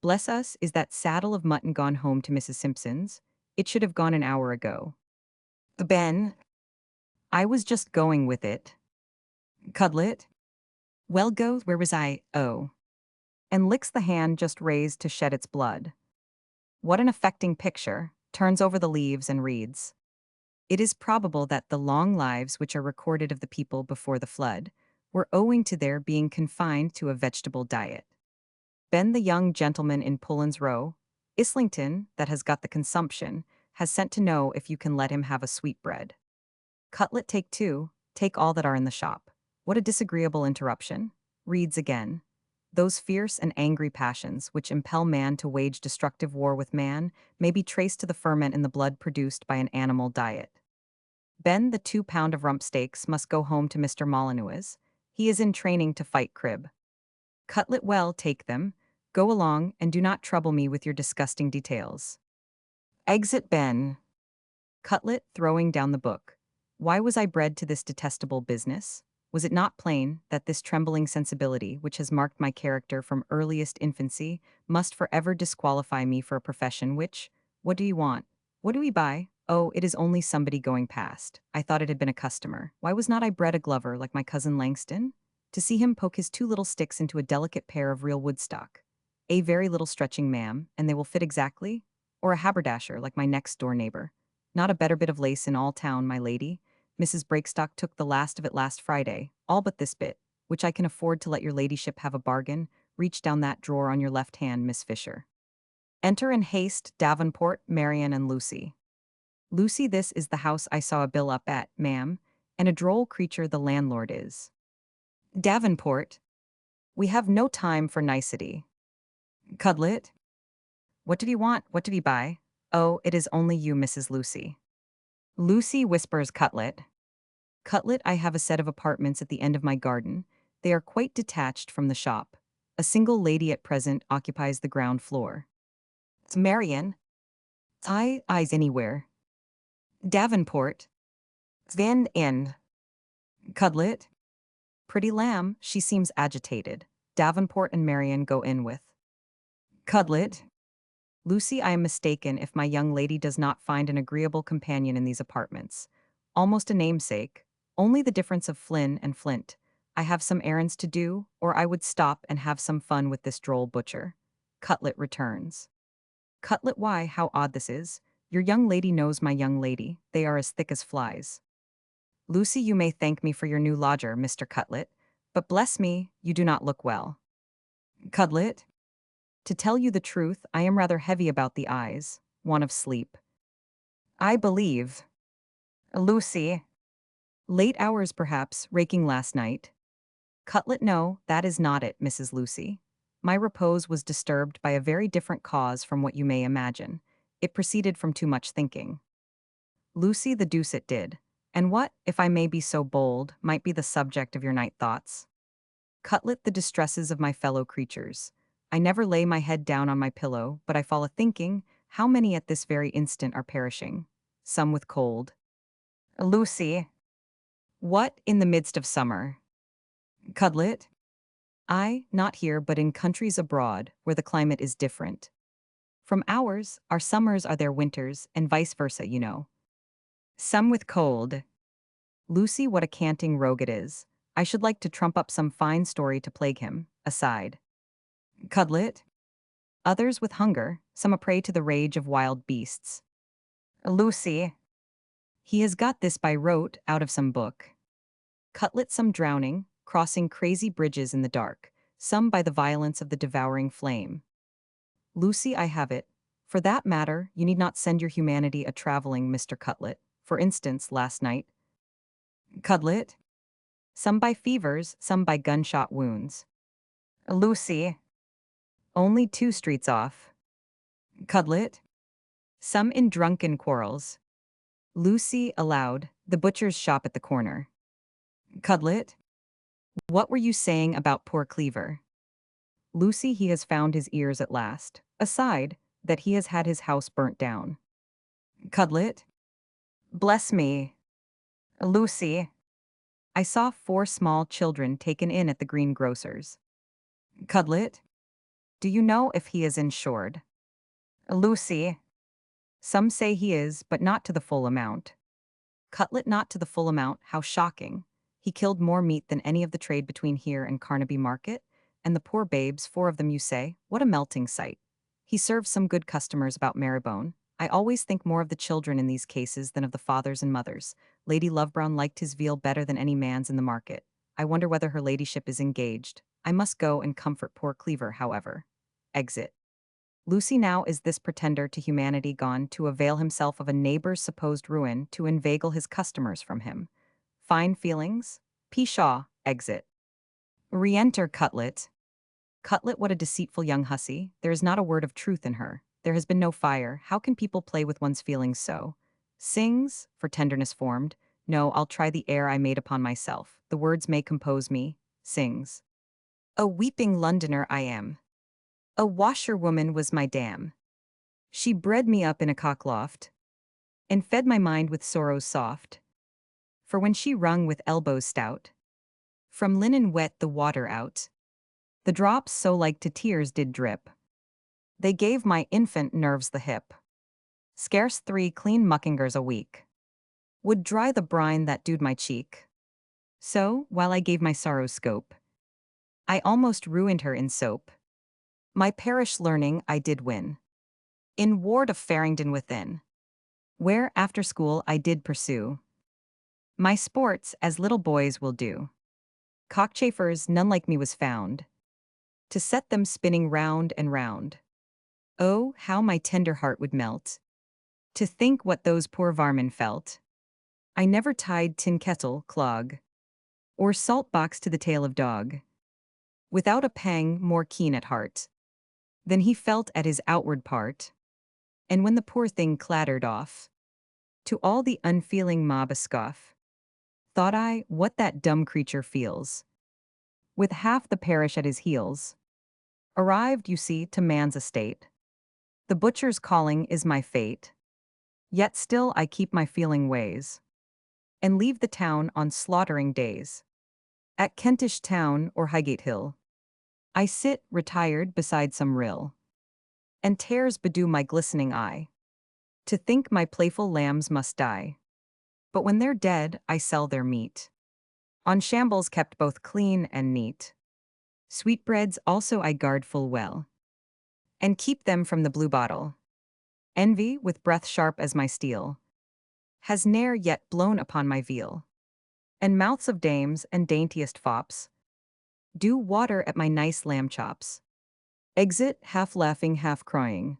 Bless us, is that saddle of mutton gone home to Mrs. Simpson's? It should have gone an hour ago. Ben. I was just going with it. Cutlet? Well go, where was I? Oh. And licks the hand just raised to shed its blood. What an affecting picture, turns over the leaves and reads. It is probable that the long lives which are recorded of the people before the flood were owing to their being confined to a vegetable diet. Ben, the young gentleman in Pullen's Row, Islington, that has got the consumption, has sent to know if you can let him have a sweetbread. Cutlet take 2, take all that are in the shop. What a disagreeable interruption. Reads again. Those fierce and angry passions which impel man to wage destructive war with man may be traced to the ferment in the blood produced by an animal diet. Ben, the 2 pound of rump steaks must go home to Mr. Molyneux's. He is in training to fight crib. Cutlet, well, take them. Go along, and do not trouble me with your disgusting details. Exit Ben. Cutlet, throwing down the book. Why was I bred to this detestable business? Was it not plain that this trembling sensibility, which has marked my character from earliest infancy, must forever disqualify me for a profession which— What do you want? What do we buy? Oh, it is only somebody going past. I thought it had been a customer. Why was not I bred a Glover like my cousin Langston? To see him poke his 2 little sticks into a delicate pair of real woodstock. A very little stretching, ma'am, and they will fit exactly? Or a haberdasher like my next-door neighbor. Not a better bit of lace in all town, my lady. Mrs. Breakstock took the last of it last Friday, all but this bit, which I can afford to let your ladyship have a bargain. Reach down that drawer on your left hand, Miss Fisher. Enter in haste Davenport, Marian, and Lucy. Lucy, this is the house I saw a bill up at, ma'am, and a droll creature the landlord is. Davenport. We have no time for nicety. Cutlet. What did he want? What did he buy? Oh, it is only you, Mrs. Lucy. Lucy whispers Cutlet. Cutlet, I have a set of apartments at the end of my garden. They are quite detached from the shop. A single lady at present occupies the ground floor. It's Marian. Eyes anywhere. Davenport. Van in. Cutlet. Pretty lamb, she seems agitated. Davenport and Marian go in with. Cutlet. Lucy, I am mistaken if my young lady does not find an agreeable companion in these apartments. Almost a namesake, only the difference of Flynn and Flint. I have some errands to do, or I would stop and have some fun with this droll butcher. Cutlet returns. Cutlet, why, how odd this is. Your young lady knows my young lady. They are as thick as flies. Lucy, you may thank me for your new lodger, Mr. Cutlet, but bless me, you do not look well. Cutlet? To tell you the truth, I am rather heavy about the eyes, want of sleep. I believe. Lucy. Late hours, perhaps, raking last night. Cutlet, no, that is not it, Mrs. Lucy. My repose was disturbed by a very different cause from what you may imagine. It proceeded from too much thinking. Lucy, the deuce it did. And what, if I may be so bold, might be the subject of your night thoughts? Cutlet, the distresses of my fellow creatures. I never lay my head down on my pillow, but I fall a-thinking, how many at this very instant are perishing? Some with cold. Lucy. What, in the midst of summer? Cutlet. I, not here but in countries abroad, where the climate is different. From ours, our summers are their winters, and vice versa, you know. Some with cold. Lucy, what a canting rogue it is. I should like to trump up some fine story to plague him. Aside. Cutlet. Others with hunger, some a prey to the rage of wild beasts. Lucy. He has got this by rote out of some book. Cutlet, some drowning, crossing crazy bridges in the dark, some by the violence of the devouring flame. Lucy, I have it. For that matter, you need not send your humanity a-traveling, Mr. Cutlet. For instance, last night. Cutlet. Some by fevers, some by gunshot wounds. Lucy. Only 2 streets off. Cutlet. Some in drunken quarrels. Lucy, aloud, the butcher's shop at the corner. Cutlet. What were you saying about poor Cleaver? Lucy, he has found his ears at last. Aside, that he has had his house burnt down. Cutlet. Bless me. Lucy. I saw 4 small children taken in at the greengrocer's. Cutlet. Do you know if he is insured? Lucy. Some say he is, but not to the full amount. Cutlet, not to the full amount, how shocking. He killed more meat than any of the trade between here and Carnaby Market, and the poor babes, 4 of them you say, what a melting sight. He serves some good customers about Marybone. I always think more of the children in these cases than of the fathers and mothers. Lady Lovebrown liked his veal better than any man's in the market. I wonder whether her ladyship is engaged. I must go and comfort poor Cleaver, however. Exit. Lucy, now is this pretender to humanity gone to avail himself of a neighbor's supposed ruin to inveigle his customers from him? Fine feelings? Pshaw, exit. Re-enter Cutlet. Cutlet, what a deceitful young hussy. There is not a word of truth in her. There has been no fire. How can people play with one's feelings so? Sings, for tenderness formed. No, I'll try the air I made upon myself. The words may compose me. Sings. A weeping Londoner I am. A washerwoman was my dam. She bred me up in a cockloft, and fed my mind with sorrows soft. For when she wrung with elbows stout, from linen wet the water out, the drops so like to tears did drip, they gave my infant nerves the hip. Scarce 3 clean muckingers a week would dry the brine that dewed my cheek. So, while I gave my sorrows scope, I almost ruined her in soap. My parish learning I did win in ward of Farringdon within, where after school I did pursue my sports as little boys will do. Cockchafers none like me was found, to set them spinning round and round. Oh, how my tender heart would melt, to think what those poor varmin felt. I never tied tin kettle, clog, or salt box to the tail of dog, without a pang more keen at heart than he felt at his outward part. And when the poor thing clattered off, to all the unfeeling mob a scoff, thought I, what that dumb creature feels, with half the parish at his heels. Arrived, you see, to man's estate. The butcher's calling is my fate. Yet still I keep my feeling ways, and leave the town on slaughtering days. At Kentish town or Highgate Hill, I sit retired beside some rill, and tears bedew my glistening eye, to think my playful lambs must die. But when they're dead, I sell their meat, on shambles kept both clean and neat. Sweetbreads also I guard full well, and keep them from the blue bottle. Envy, with breath sharp as my steel, has ne'er yet blown upon my veal. And mouths of dames and daintiest fops do water at my nice lamb chops. Exit, half laughing, half crying.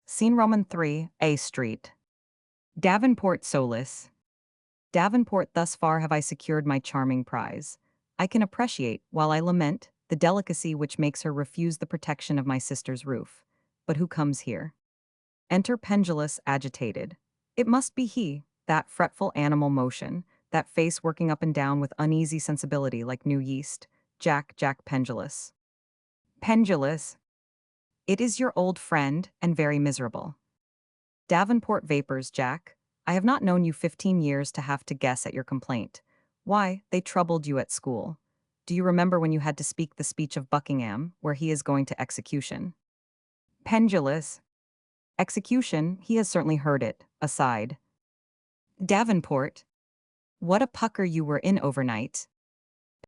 Scene Roman 3, A Street. Davenport Solus. Davenport, thus far have I secured my charming prize. I can appreciate, while I lament, the delicacy which makes her refuse the protection of my sister's roof. But who comes here? Enter Pendulous, agitated. It must be he, that fretful animal motion, that face working up and down with uneasy sensibility like new yeast. Jack Pendulous. Pendulous. It is your old friend, and very miserable. Davenport vapors, Jack. I have not known you 15 years to have to guess at your complaint. Why, they troubled you at school. Do you remember when you had to speak the speech of Buckingham, where he is going to execution? Pendulous. Execution, he has certainly heard it, aside. Davenport. What a pucker you were in overnight.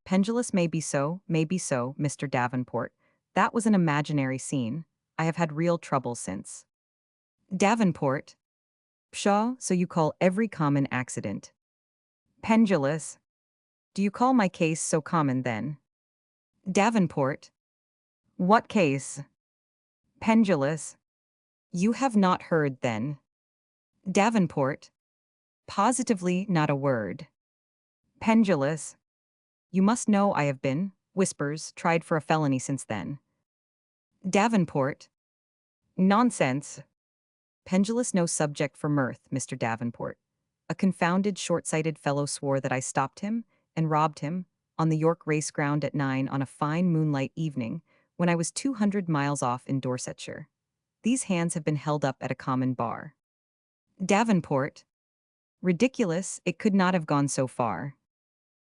Pendulous, may be so, Mr. Davenport. That was an imaginary scene. I have had real trouble since. Davenport. Pshaw, so you call every common accident. Pendulous. Do you call my case so common then? Davenport. What case? Pendulous. You have not heard then. Davenport. Positively not a word. Pendulous. You must know I have been, whispers, tried for a felony since then. Davenport. Nonsense. Pendulous, no subject for mirth, Mr. Davenport. A confounded, short-sighted fellow swore that I stopped him and robbed him on the York race ground at 9 on a fine moonlight evening when I was 200 miles off in Dorsetshire. These hands have been held up at a common bar. Davenport. Ridiculous, it could not have gone so far.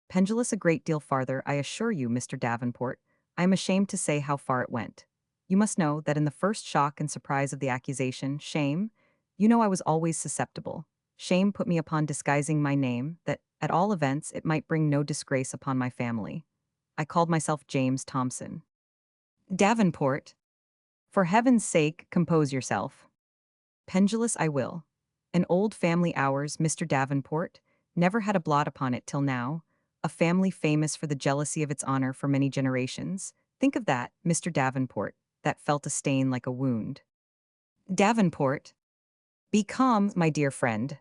Pendulous, a great deal farther, I assure you, Mr. Davenport. I am ashamed to say how far it went. You must know that in the first shock and surprise of the accusation, shame, you know I was always susceptible. Shame put me upon disguising my name, that, at all events, it might bring no disgrace upon my family. I called myself James Thompson. Davenport. For heaven's sake, compose yourself. Pendulous, I will. An old family ours, Mr. Davenport, never had a blot upon it till now, a family famous for the jealousy of its honor for many generations. Think of that, Mr. Davenport, that felt a stain like a wound. Davenport. Be calm, my dear friend.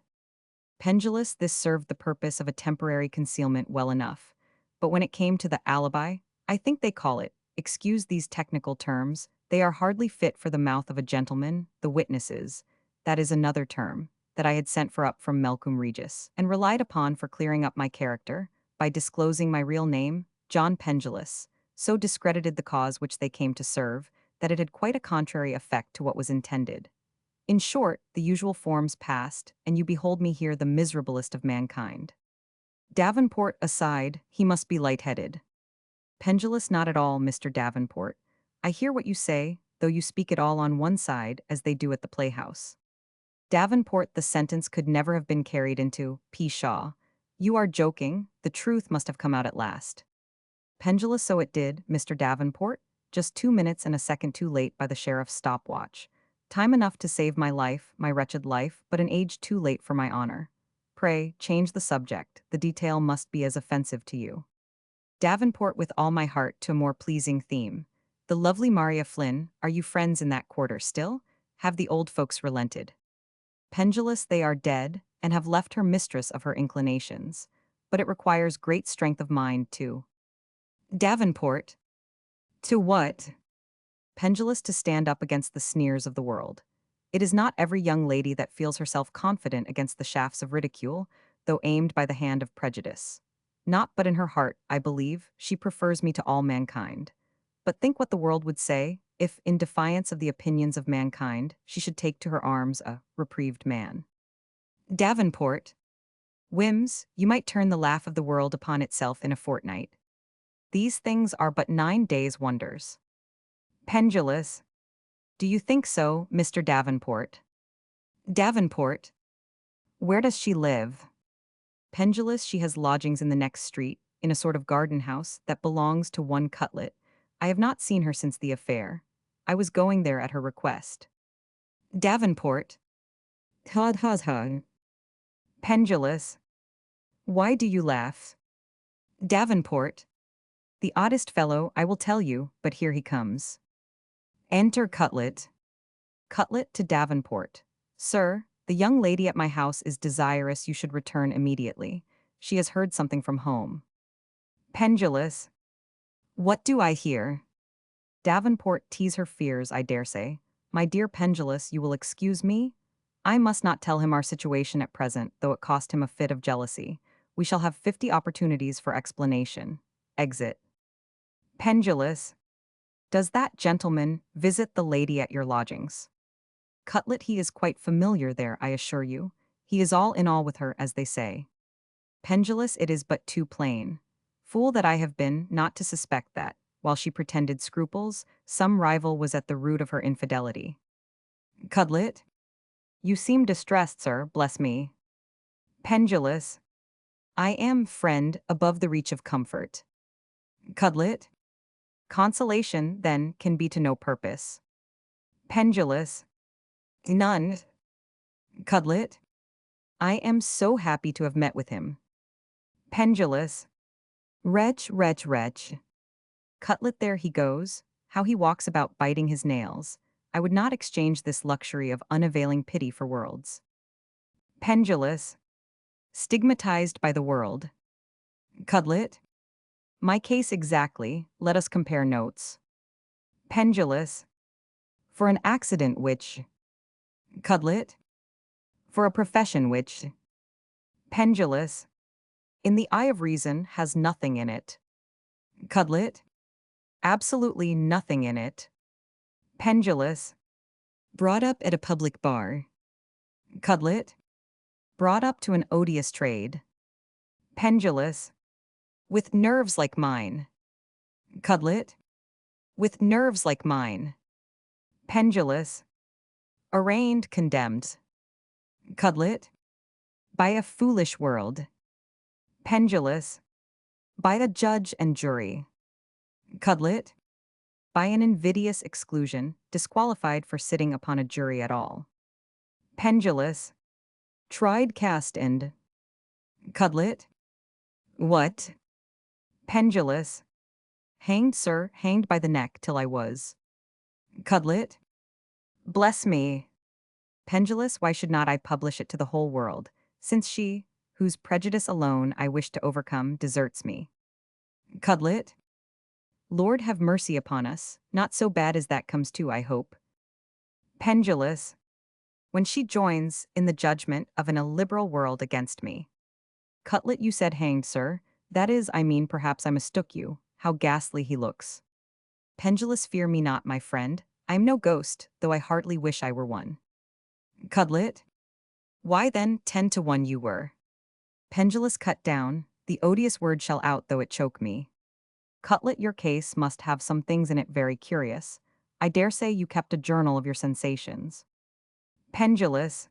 Pendulous, this served the purpose of a temporary concealment well enough. But when it came to the alibi, I think they call it, excuse these technical terms, they are hardly fit for the mouth of a gentleman, the witnesses, that is another term, that I had sent for up from Melcombe Regis, and relied upon for clearing up my character, by disclosing my real name, John Pendulous, so discredited the cause which they came to serve, that it had quite a contrary effect to what was intended. In short, the usual forms passed, and you behold me here the miserablest of mankind. Davenport aside, he must be light-headed. Pendulous, not at all, Mr. Davenport. I hear what you say, though you speak it all on one side, as they do at the playhouse. Davenport, the sentence could never have been carried into pshaw. You are joking, the truth must have come out at last. Pendulous, so it did, Mr. Davenport, just 2 minutes and a second too late by the sheriff's stopwatch. Time enough to save my life, my wretched life, but an age too late for my honor. Pray, change the subject, the detail must be as offensive to you. Davenport, with all my heart, to a more pleasing theme. The lovely Maria Flynn, are you friends in that quarter still? Have the old folks relented? Pendulous, they are dead, and have left her mistress of her inclinations. But it requires great strength of mind, too. Davenport. To what? Pendulous, to stand up against the sneers of the world. It is not every young lady that feels herself confident against the shafts of ridicule, though aimed by the hand of prejudice. Not but in her heart, I believe, she prefers me to all mankind. But think what the world would say, if, in defiance of the opinions of mankind, she should take to her arms a reprieved man. Davenport. Whims, you might turn the laugh of the world upon itself in a fortnight. These things are but 9 days' wonders. Pendulous. Do you think so, Mr. Davenport? Davenport. Where does she live? Pendulous, she has lodgings in the next street, in a sort of garden house that belongs to one Cutlet. I have not seen her since the affair. I was going there at her request. Davenport. Tod. Pendulous. Why do you laugh? Davenport. The oddest fellow, I will tell you, but here he comes. Enter Cutlet. Cutlet to Davenport. Sir, the young lady at my house is desirous you should return immediately. She has heard something from home. Pendulous. What do I hear? Davenport tease her fears, I dare say. My dear Pendulous, you will excuse me? I must not tell him our situation at present, though it cost him a fit of jealousy. We shall have 50 opportunities for explanation. Exit. Pendulous. Does that gentleman visit the lady at your lodgings? Cutlet, he is quite familiar there, I assure you. He is all in all with her, as they say. Pendulous, it is but too plain. Fool that I have been, not to suspect that, while she pretended scruples, some rival was at the root of her infidelity. Cutlet, you seem distressed, sir, bless me. Pendulous, I am, friend, above the reach of comfort. Cutlet, consolation, then, can be to no purpose. Pendulous, none. Cutlet, I am so happy to have met with him. Pendulous, wretch, wretch, wretch. Cutlet, there he goes, how he walks about biting his nails. I would not exchange this luxury of unavailing pity for worlds. Pendulous, stigmatized by the world. Cutlet, my case exactly, let us compare notes. Pendulous, for an accident which. Cutlet, for a profession which. Pendulous, in the eye of reason, has nothing in it. Cutlet, absolutely nothing in it. Pendulous, brought up at a public bar. Cutlet, brought up to an odious trade. Pendulous, with nerves like mine. Cutlet, with nerves like mine. Pendulous, arraigned, condemned. Cutlet, by a foolish world. Pendulous, by a judge and jury. Cutlet, by an invidious exclusion, disqualified for sitting upon a jury at all. Pendulous, tried, cast, and. Cutlet, what? Pendulous, hanged, sir, hanged by the neck till I was. Cutlet, bless me. Pendulous, why should not I publish it to the whole world, since she, whose prejudice alone I wish to overcome, deserts me? Cutlet, Lord have mercy upon us, not so bad as that comes to, I hope. Pendulous, when she joins in the judgment of an illiberal world against me. Cutlet, you said hanged, sir. That is, I mean, perhaps I mistook you. How ghastly he looks. Pendulous, fear me not, my friend. I am no ghost, though I heartily wish I were one. Cutlet, why then 10 to 1 you were. Pendulous, cut down, the odious word shall out though it choke me. Cutlet, your case must have some things in it very curious. I dare say you kept a journal of your sensations. Pendulous,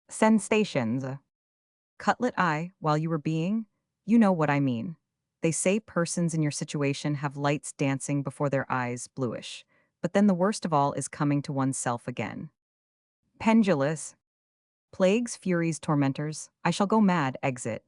sensations. Cutlet, I, while you were being, you know what I mean. They say persons in your situation have lights dancing before their eyes, bluish. But then the worst of all is coming to oneself again. Pendulous, plagues, furies, tormentors, I shall go mad, exit.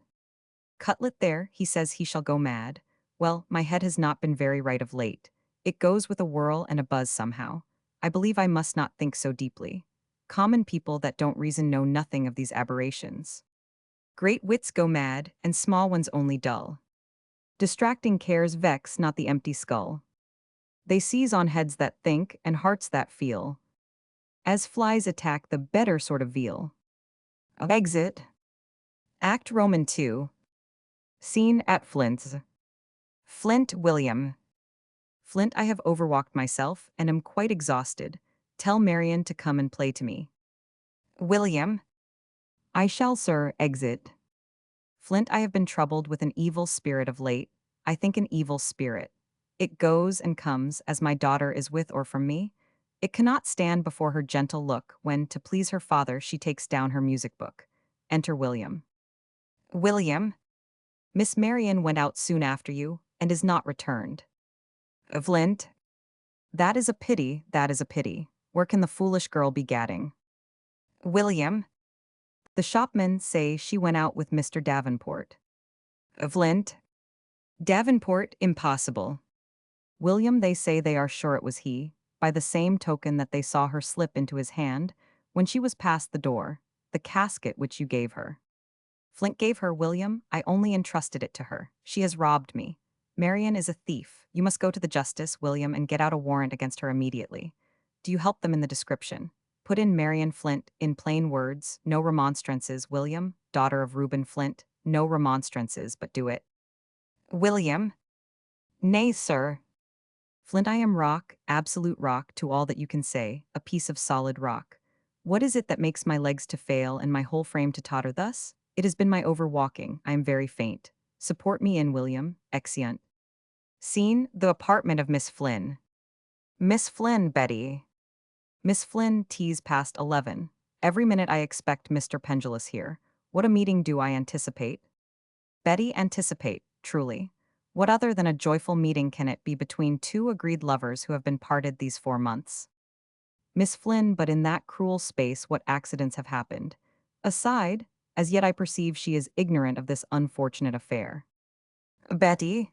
Cutlet, there, he says he shall go mad. Well, my head has not been very right of late. It goes with a whirl and a buzz somehow. I believe I must not think so deeply. Common people that don't reason know nothing of these aberrations. Great wits go mad, and small ones only dull. Distracting cares vex not the empty skull. They seize on heads that think, and hearts that feel. As flies attack the better sort of veal. Exit. Act Roman 2. Scene at Flint's. Flint, William. Flint, I have overwalked myself, and am quite exhausted. Tell Marian to come and play to me. William. I shall, sir, exit. Flint, I have been troubled with an evil spirit of late. I think an evil spirit. It goes and comes as my daughter is with or from me. It cannot stand before her gentle look when, to please her father, she takes down her music book. Enter William. William. Miss Marian went out soon after you, and is not returned. Flint. That is a pity, that is a pity. Where can the foolish girl be gadding? William. The shopmen say she went out with Mr. Davenport. Flint. Davenport, impossible. William, they say they are sure it was he, by the same token that they saw her slip into his hand, when she was past the door, the casket which you gave her. Flint gave her, William, I only entrusted it to her. She has robbed me. Marian is a thief. You must go to the justice, William, and get out a warrant against her immediately. Do you help them in the description? Put in Marian Flint in plain words, no remonstrances, William, daughter of Reuben Flint, no remonstrances, but do it. William. Nay, sir. Flint, I am rock, absolute rock, to all that you can say, a piece of solid rock. What is it that makes my legs to fail and my whole frame to totter thus? It has been my overwalking. I am very faint. Support me in, William. Exeunt. Scene, the apartment of Miss Flynn. Miss Flynn, Betty. Miss Flynn, tease past 11. Every minute I expect Mr. Pendulous here. What a meeting do I anticipate? Betty, anticipate, truly. What other than a joyful meeting can it be between two agreed lovers who have been parted these 4 months? Miss Flynn, but in that cruel space what accidents have happened? Aside, as yet I perceive she is ignorant of this unfortunate affair. Betty.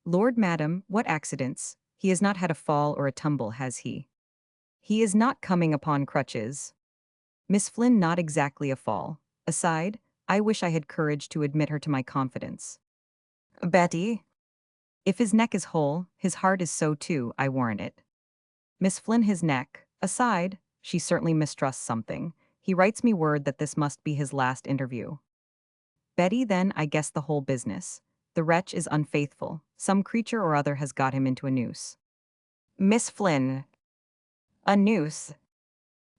Lord, madam, what accidents? He has not had a fall or a tumble, has he? He is not coming upon crutches. Miss Flynn, not exactly a fall. Aside, I wish I had courage to admit her to my confidence. Betty. If his neck is whole, his heart is so too, I warrant it. Miss Flynn, his neck. Aside, she certainly mistrusts something. He writes me word that this must be his last interview. Betty, then I guess the whole business. The wretch is unfaithful. Some creature or other has got him into a noose. Miss Flynn. A noose.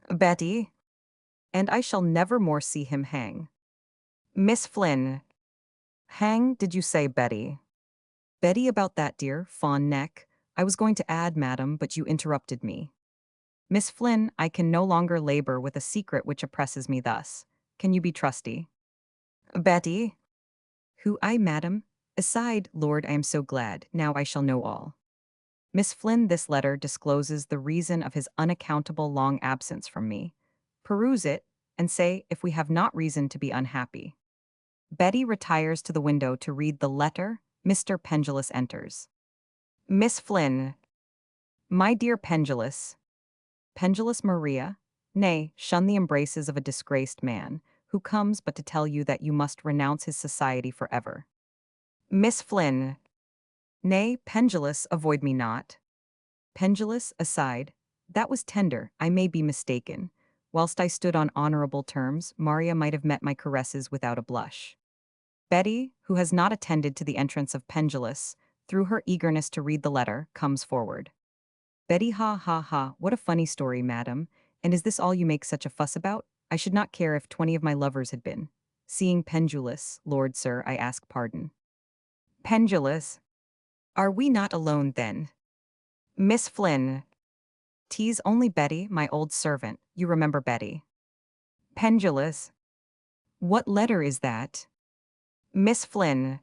Betty. And I shall never more see him hang. Miss Flynn. Hang, did you say, Betty? Betty, about that dear, fawn neck. I was going to add, madam, but you interrupted me. Miss Flynn, I can no longer labor with a secret which oppresses me thus. Can you be trusty? Betty. Who I, madam? Aside, Lord, I am so glad. Now I shall know all. Miss Flynn, this letter discloses the reason of his unaccountable long absence from me. Peruse it, and say if we have not reason to be unhappy. Betty retires to the window to read the letter. Mr. Pendulous enters. Miss Flynn. My dear Pendulous. Pendulous Maria. Nay, shun the embraces of a disgraced man, who comes but to tell you that you must renounce his society forever. Miss Flynn. Nay, Pendulous, avoid me not. Pendulous, aside. That was tender, I may be mistaken. Whilst I stood on honorable terms, Maria might have met my caresses without a blush. Betty, who has not attended to the entrance of Pendulous, through her eagerness to read the letter, comes forward. Betty, ha ha ha, what a funny story, madam. And is this all you make such a fuss about? I should not care if 20 of my lovers had been. Seeing Pendulous, Lord sir, I ask pardon. Pendulous. Are we not alone then? Miss Flynn. Tease only Betty, my old servant. You remember Betty. Pendulous. What letter is that? Miss Flynn.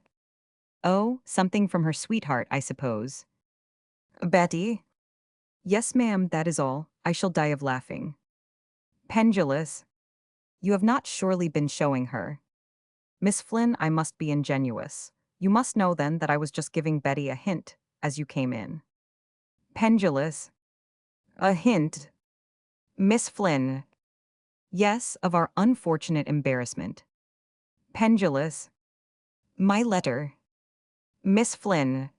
Oh, something from her sweetheart, I suppose. Betty. Yes, ma'am, that is all. I shall die of laughing. Pendulous. You have not surely been showing her. Miss Flynn, I must be ingenuous. You must know then that I was just giving Betty a hint as you came in. Pendulous. A hint. Miss Flynn. Yes, of our unfortunate embarrassment. Pendulous. My letter. Miss Flynn.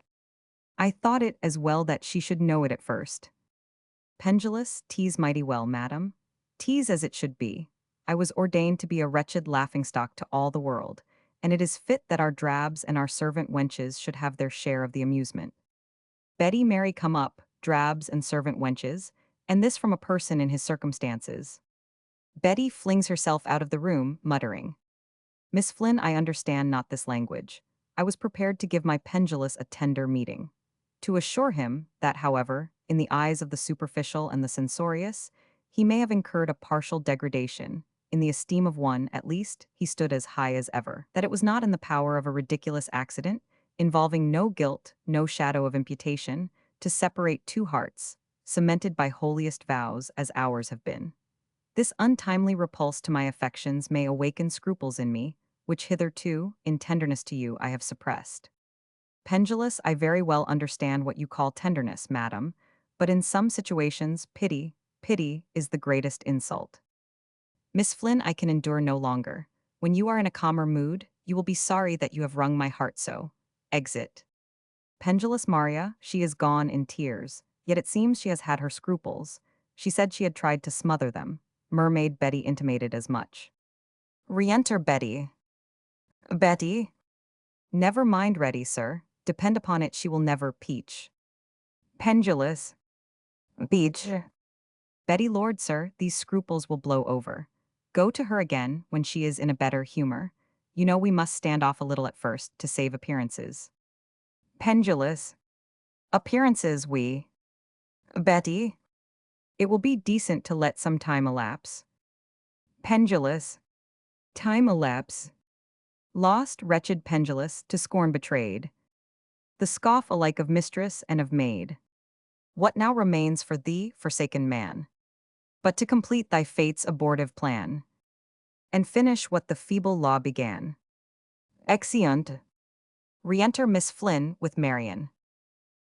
I thought it as well that she should know it at first. Pendulous, tease mighty well, madam. Tease as it should be. I was ordained to be a wretched laughingstock to all the world, and it is fit that our drabs and our servant wenches should have their share of the amusement. Betty, Mary, come up, drabs and servant wenches, and this from a person in his circumstances. Betty flings herself out of the room, muttering, Miss Flynn, I understand not this language. I was prepared to give my Pendulous a tender meeting. To assure him that, however, in the eyes of the superficial and the censorious, he may have incurred a partial degradation, in the esteem of one, at least, he stood as high as ever. That it was not in the power of a ridiculous accident, involving no guilt, no shadow of imputation, to separate two hearts, cemented by holiest vows as ours have been. This untimely repulse to my affections may awaken scruples in me, which hitherto, in tenderness to you, I have suppressed. Pendulous, I very well understand what you call tenderness, madam, but in some situations, pity is the greatest insult. Miss Flynn, I can endure no longer. When you are in a calmer mood, you will be sorry that you have wrung my heart so. Exit. Pendulous Maria, she is gone in tears, yet it seems she has had her scruples. She said she had tried to smother them. Mermaid Betty intimated as much. Re-enter Betty. Betty? Never mind ready, sir. Depend upon it she will never peach. Pendulous. Peach. Betty Lord, sir, these scruples will blow over. Go to her again when she is in a better humor. You know we must stand off a little at first to save appearances. Pendulous. Appearances we. Betty. It will be decent to let some time elapse. Pendulous. Time elapse. Lost, wretched pendulous, to scorn betrayed. The scoff alike of mistress and of maid. What now remains for thee, forsaken man? But to complete thy fate's abortive plan, and finish what the feeble law began. Exeunt. Re-enter Miss Flynn with Marian.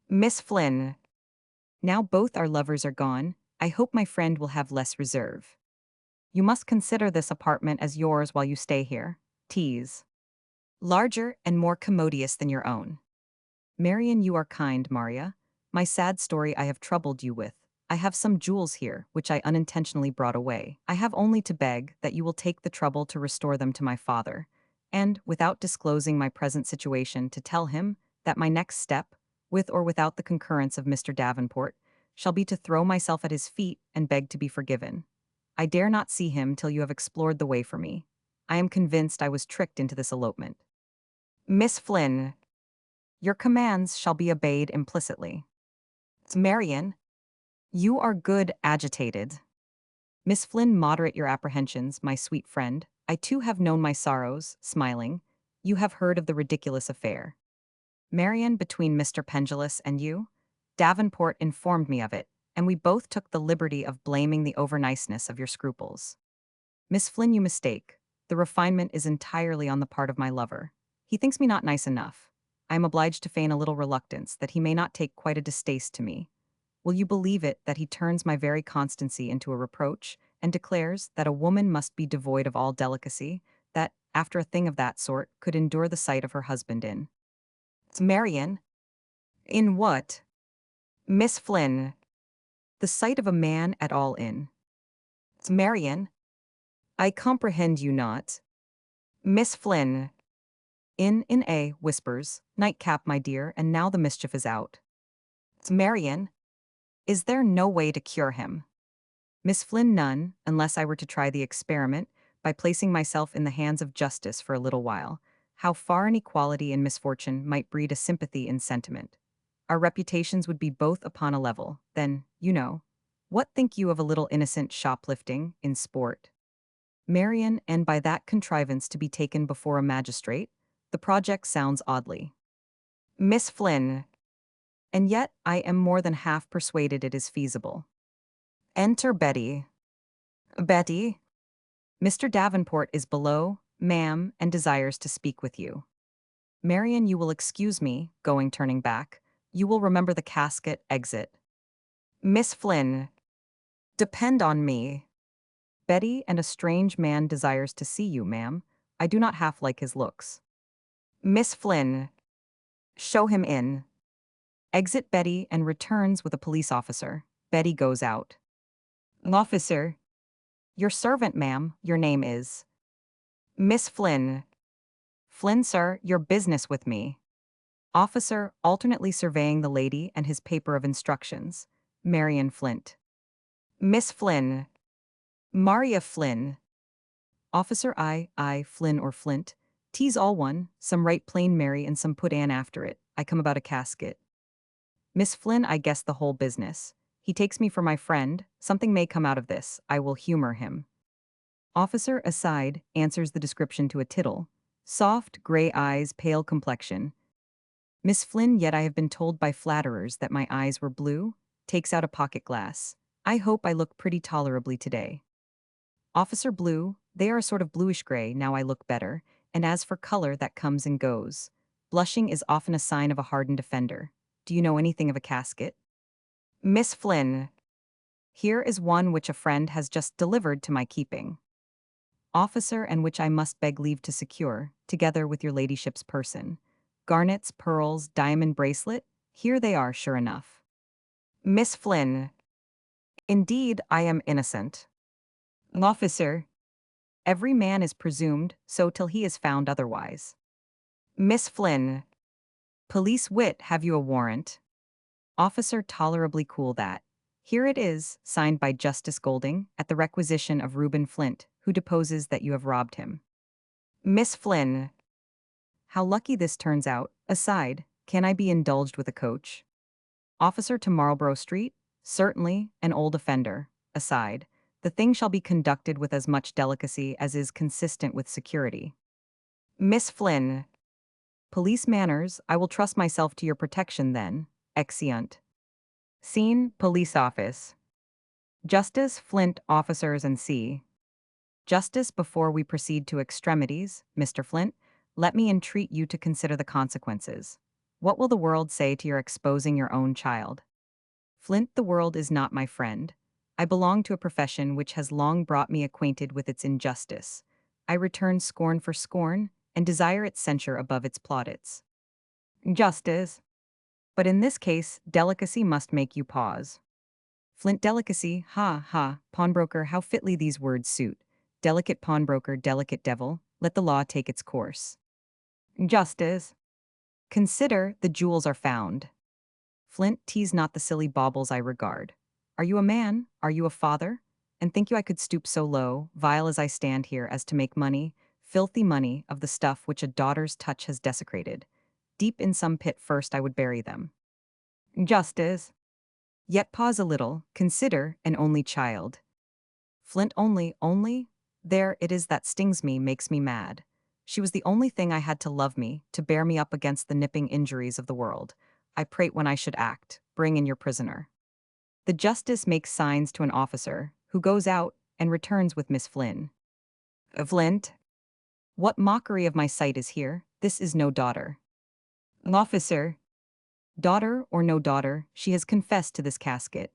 Miss Flynn. Now both our lovers are gone, I hope my friend will have less reserve. You must consider this apartment as yours while you stay here. Tease. Larger and more commodious than your own. Marian, you are kind, Maria. My sad story I have troubled you with. I have some jewels here, which I unintentionally brought away. I have only to beg that you will take the trouble to restore them to my father, and, without disclosing my present situation, to tell him that my next step, with or without the concurrence of Mr. Davenport, shall be to throw myself at his feet and beg to be forgiven. I dare not see him till you have explored the way for me. I am convinced I was tricked into this elopement. Miss Flynn, your commands shall be obeyed implicitly. Marian, you are good agitated. Miss Flynn, moderate your apprehensions, my sweet friend. I too have known my sorrows, smiling. You have heard of the ridiculous affair. Marian, between Mr. Pendulous and you? Davenport informed me of it, and we both took the liberty of blaming the overniceness of your scruples. Miss Flynn, you mistake. The refinement is entirely on the part of my lover. He thinks me not nice enough. I am obliged to feign a little reluctance, that he may not take quite a distaste to me. Will you believe it that he turns my very constancy into a reproach, and declares that a woman must be devoid of all delicacy, that, after a thing of that sort, could endure the sight of her husband in. Marian? In what? Miss Flynn. The sight of a man at all in. Marian? I comprehend you not. Miss Flynn. In a, whispers, nightcap, my dear, and now the mischief is out. Marian? Is there no way to cure him? Miss Flynn, none, unless I were to try the experiment, by placing myself in the hands of justice for a little while. How far an equality in misfortune might breed a sympathy in sentiment. Our reputations would be both upon a level, then, you know. What think you of a little innocent shoplifting, in sport? Marian, and by that contrivance to be taken before a magistrate? The project sounds oddly. Miss Flynn. And yet I am more than half persuaded it is feasible. Enter Betty. Betty? Mr. Davenport is below, ma'am, and desires to speak with you. Marian, you will excuse me, turning back. You will remember the casket, exit. Miss Flynn. Depend on me. Betty, and a strange man desires to see you, ma'am. I do not half like his looks. Miss Flynn. Show him in. Exit Betty and returns with a police officer. Betty goes out. Officer. Your servant, ma'am, your name is. Miss Flynn. Flynn, sir, your business with me. Officer, alternately surveying the lady and his paper of instructions. Marian Flint. Miss Flynn. Maria Flynn. Officer, I, Flynn or Flint. T's all one, some write plain Mary and some put Ann after it. I come about a casket. Miss Flynn, I guess the whole business. He takes me for my friend. Something may come out of this. I will humor him. Officer, aside, answers the description to a tittle. Soft, gray eyes, pale complexion. Miss Flynn, yet I have been told by flatterers that my eyes were blue. Takes out a pocket glass. I hope I look pretty tolerably today. Officer, blue, they are a sort of bluish-gray, now I look better, and as for color, that comes and goes. Blushing is often a sign of a hardened offender. Do you know anything of a casket? Miss Flynn. Here is one which a friend has just delivered to my keeping. Officer, and which I must beg leave to secure, together with your ladyship's person. Garnets, pearls, diamond bracelet, Here they are, sure enough. Miss Flynn. Indeed, I am innocent. Officer. Every man is presumed so till he is found otherwise. Miss Flynn. Police wit, have you a warrant? Officer tolerably cool that. Here it is, signed by Justice Golding, at the requisition of Reuben Flint, who deposes that you have robbed him. Miss Flynn. How lucky this turns out. Aside, can I be indulged with a coach? Officer to Marlborough Street? Certainly, an old offender. Aside, the thing shall be conducted with as much delicacy as is consistent with security. Miss Flynn. Police manners, I will trust myself to your protection then. Exeunt. Scene, police office. Justice, Flint, officers, and C. Justice, before we proceed to extremities, Mr. Flint, let me entreat you to consider the consequences. What will the world say to your exposing your own child? Flint, the world is not my friend. I belong to a profession which has long brought me acquainted with its injustice. I return scorn for scorn, and desire its censure above its plaudits. Justice. But in this case, delicacy must make you pause. Flint, delicacy, ha, ha, pawnbroker, how fitly these words suit. Delicate pawnbroker, delicate devil, let the law take its course. Justice. Consider, the jewels are found. Flint, tease not the silly baubles I regard. Are you a man? Are you a father? And think you I could stoop so low, vile as I stand here, as to make money, filthy money, of the stuff which a daughter's touch has desecrated? Deep in some pit first I would bury them. Justice. Yet pause a little, consider, an only child. Flint, only? There it is that stings me, makes me mad. She was the only thing I had to love me, to bear me up against the nipping injuries of the world. I prate when I should act, bring in your prisoner. The justice makes signs to an officer, who goes out, and returns with Miss Flynn. Flint? What mockery of my sight is here? This is no daughter. Officer. Daughter or no daughter, she has confessed to this casket.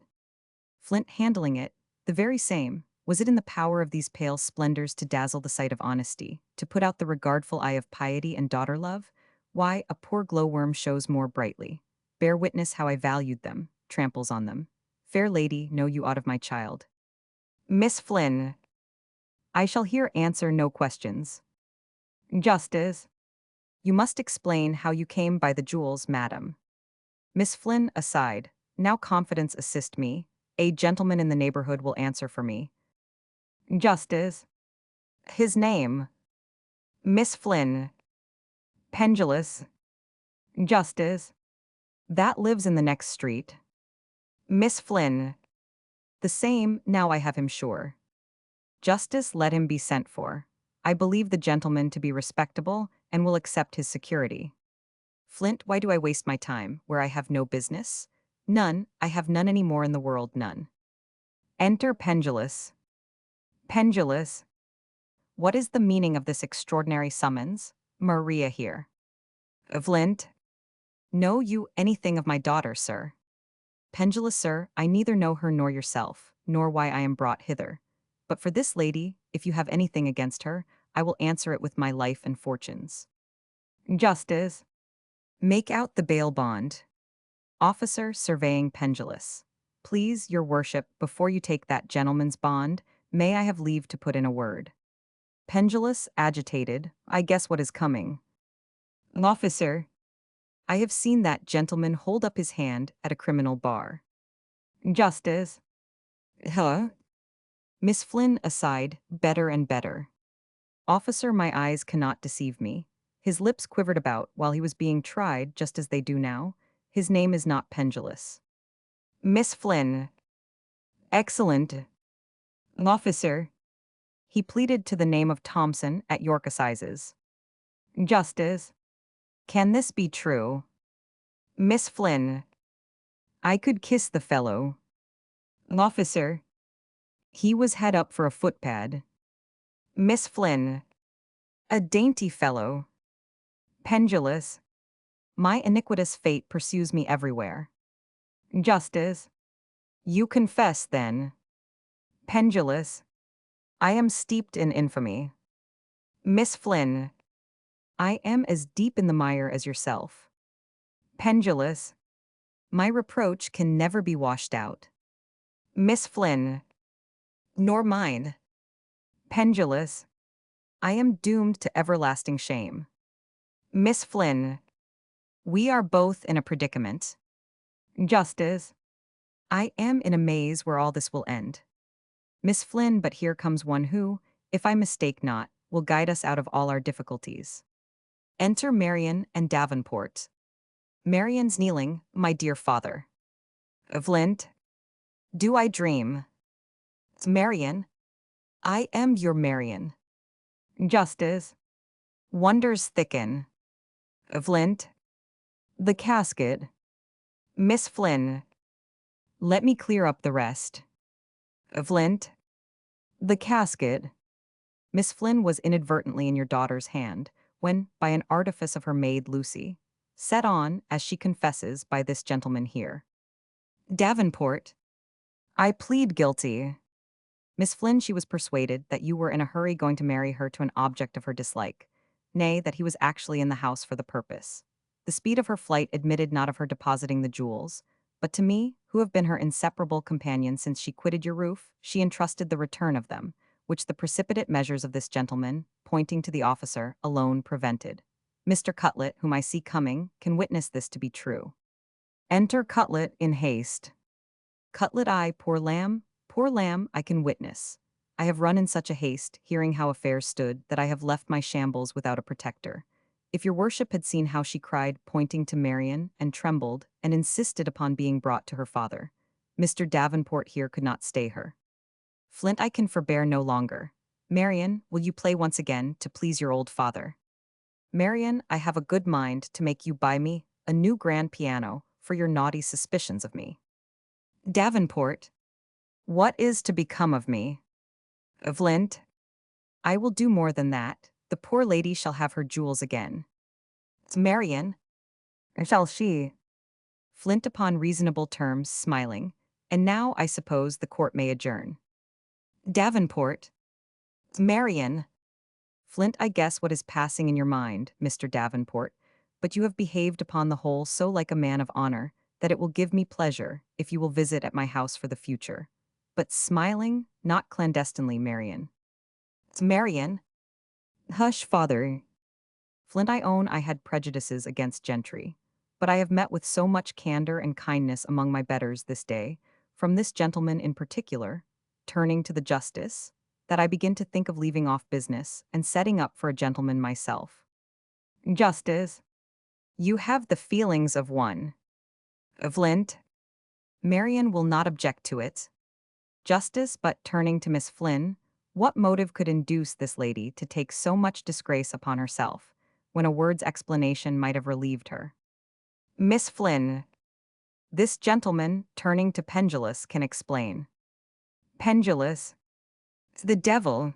Flint, handling it, the very same. Was it in the power of these pale splendors to dazzle the sight of honesty, to put out the regardful eye of piety and daughter-love? Why, a poor glowworm shows more brightly. Bear witness how I valued them, tramples on them. Fair lady, know you aught of my child? Miss Flynn. I shall here answer no questions. Justice. You must explain how you came by the jewels, madam. Miss Flynn, aside. Now confidence assist me. A gentleman in the neighborhood will answer for me. Justice. His name. Miss Flynn. Pendulous. Justice. That lives in the next street. Miss Flynn. The same, now I have him sure. Justice, let him be sent for. I believe the gentleman to be respectable, and will accept his security. Flint, why do I waste my time, where I have no business? None, I have none any more in the world, none. Enter Pendulous. Pendulous. What is the meaning of this extraordinary summons? Maria here. Flint. Know you anything of my daughter, sir? Pendulous, sir, I neither know her nor yourself, nor why I am brought hither. But for this lady, if you have anything against her, I will answer it with my life and fortunes. Justice. Make out the bail bond. Officer surveying Pendulous. Please, your worship, before you take that gentleman's bond, may I have leave to put in a word? Pendulous, agitated, I guess what is coming. Officer. I have seen that gentleman hold up his hand at a criminal bar. Justice. Huh? Miss Flynn, aside, better and better. Officer, my eyes cannot deceive me. His lips quivered about while he was being tried, just as they do now. His name is not Pendulous. Miss Flynn. Excellent. Officer. He pleaded to the name of Thompson at York Assizes. Justice. Can this be true? Miss Flynn. I could kiss the fellow. Officer. He was head up for a footpad. Miss Flynn. A dainty fellow. Pendulous. My iniquitous fate pursues me everywhere. Justice. You confess, then. Pendulous. I am steeped in infamy. Miss Flynn. I am as deep in the mire as yourself. Pendulous. My reproach can never be washed out. Miss Flynn. Nor mine. Pendulous. I am doomed to everlasting shame. Miss Flynn. We are both in a predicament. Justice. I am in a maze where all this will end. Miss Flynn, but here comes one who, if I mistake not, will guide us out of all our difficulties. Enter Marian and Davenport. Marian's kneeling, my dear father. Flint. Do I dream? Marian. I am your Marian. Justice. Wonders thicken. Flint. The casket. Miss Flynn. Let me clear up the rest. Flint. The casket. Miss Flynn was inadvertently in your daughter's hand, when, by an artifice of her maid Lucy, set on, as she confesses, by this gentleman here. Davenport. I plead guilty. Miss Flynn, she was persuaded that you were in a hurry going to marry her to an object of her dislike, nay, that he was actually in the house for the purpose. The speed of her flight admitted not of her depositing the jewels, but to me, who have been her inseparable companion since she quitted your roof, she entrusted the return of them, which the precipitate measures of this gentleman, pointing to the officer, alone prevented. Mr. Cutlet, whom I see coming, can witness this to be true. Enter Cutlet in haste. Cutlet, I, poor lamb, I can witness. I have run in such a haste, hearing how affairs stood, that I have left my shambles without a protector. If your worship had seen how she cried, pointing to Marian, and trembled, and insisted upon being brought to her father. Mr. Davenport here could not stay her. Flint, I can forbear no longer. Marian, will you play once again, to please your old father? Marian, I have a good mind to make you buy me a new grand piano for your naughty suspicions of me. Davenport. What is to become of me? Flint. I will do more than that. The poor lady shall have her jewels again. Marian. Shall she? Flint, upon reasonable terms, smiling. And now, I suppose, the court may adjourn. Davenport. Marian. Flint, I guess what is passing in your mind, Mr. Davenport, but you have behaved upon the whole so like a man of honor that it will give me pleasure if you will visit at my house for the future. But smiling, not clandestinely, Marian. Marian. Hush, father. Flint, I own I had prejudices against gentry, but I have met with so much candor and kindness among my betters this day, from this gentleman in particular, turning to the justice, that I begin to think of leaving off business and setting up for a gentleman myself. Justice. You have the feelings of one. Flint. Marian will not object to it. Justice, but turning to Miss Flynn, what motive could induce this lady to take so much disgrace upon herself, when a word's explanation might have relieved her? Miss Flynn. This gentleman, turning to Pendulous, can explain. Pendulous. The devil.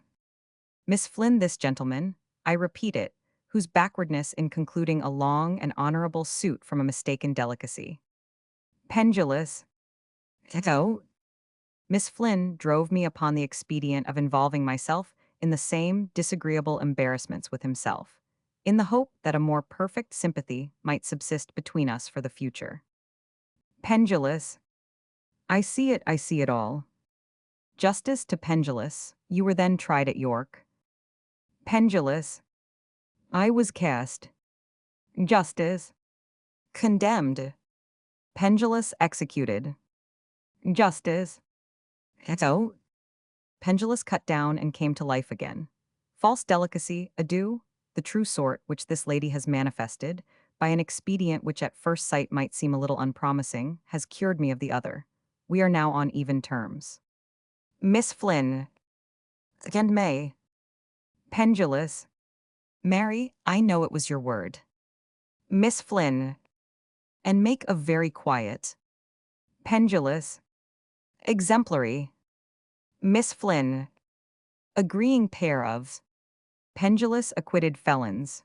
Miss Flynn, this gentleman, I repeat it, whose backwardness in concluding a long and honorable suit from a mistaken delicacy. Pendulous. Oh. Miss Flynn drove me upon the expedient of involving myself in the same disagreeable embarrassments with himself, in the hope that a more perfect sympathy might subsist between us for the future. Pendulous. I see it all. Justice to Pendulous, you were then tried at York. Pendulous. I was cast. Justice. Condemned. Pendulous executed. Justice. So, Pendulous cut down and came to life again. False delicacy, adieu, the true sort which this lady has manifested, by an expedient which at first sight might seem a little unpromising, has cured me of the other. We are now on even terms. Miss Flynn. And May. Pendulous. Mary, I know it was your word. Miss Flynn. And make a very quiet. Pendulous. Exemplary. Miss Flynn. Agreeing pair of. Pendulous acquitted felons.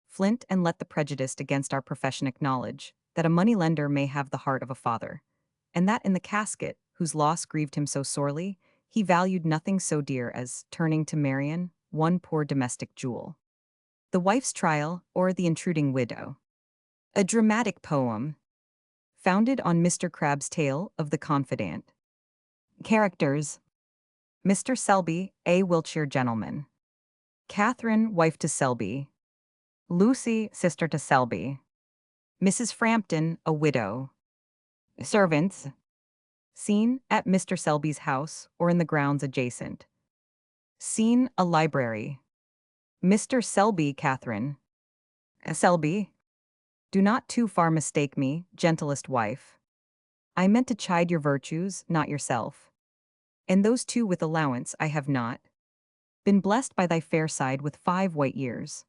Flint, and let the prejudiced against our profession acknowledge that a moneylender may have the heart of a father, and that in the casket, whose loss grieved him so sorely, he valued nothing so dear as, turning to Marian, one poor domestic jewel. The Wife's Trial, or The Intruding Widow. A dramatic poem. founded on Mr. Crabbe's tale of the confidant. Characters: Mr. Selby, a Wiltshire gentleman. Catherine, wife to Selby. Lucy, sister to Selby. Mrs. Frampton, a widow. Servants: Scene, at Mr. Selby's house or in the grounds adjacent. Scene, a library. Mr. Selby, Catherine. Selby: Do not too far mistake me, gentlest wife. I meant to chide your virtues, not yourself. And those two with allowance I have not. Been blessed by thy fair side with 5 white years.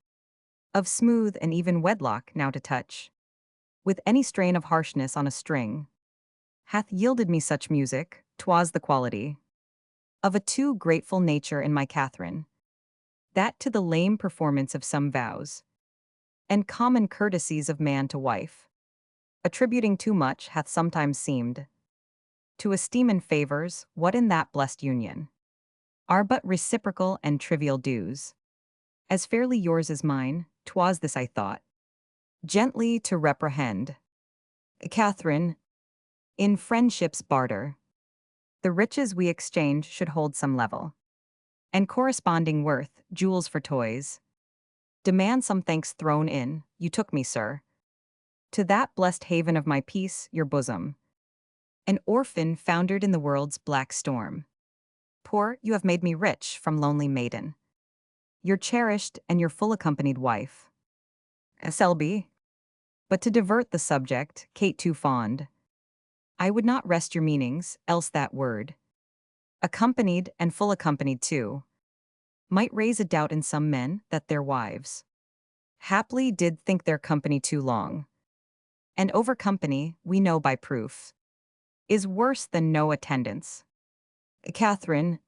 Of smooth and even wedlock now to touch. With any strain of harshness on a string. Hath yielded me such music, 'twas the quality. Of a too grateful nature in my Catherine. That to the lame performance of some vows. And common courtesies of man to wife. Attributing too much hath sometimes seemed. To esteem in favors, what in that blessed union. Are but reciprocal and trivial dues. As fairly yours as mine, 'twas this I thought. Gently to reprehend. Catherine, in friendship's barter. The riches we exchange should hold some level. And corresponding worth, jewels for toys. Demand some thanks thrown in, you took me, sir. To that blessed haven of my peace, your bosom. An orphan foundered in the world's black storm. Poor, you have made me rich from lonely maiden. Your cherished and your full accompanied wife. Selby. But to divert the subject, Kate too fond. I would not rest your meanings, else that word. Accompanied and full accompanied too. Might raise a doubt in some men that their wives haply did think their company too long. And over company, we know by proof, is worse than no attendance. Catherine,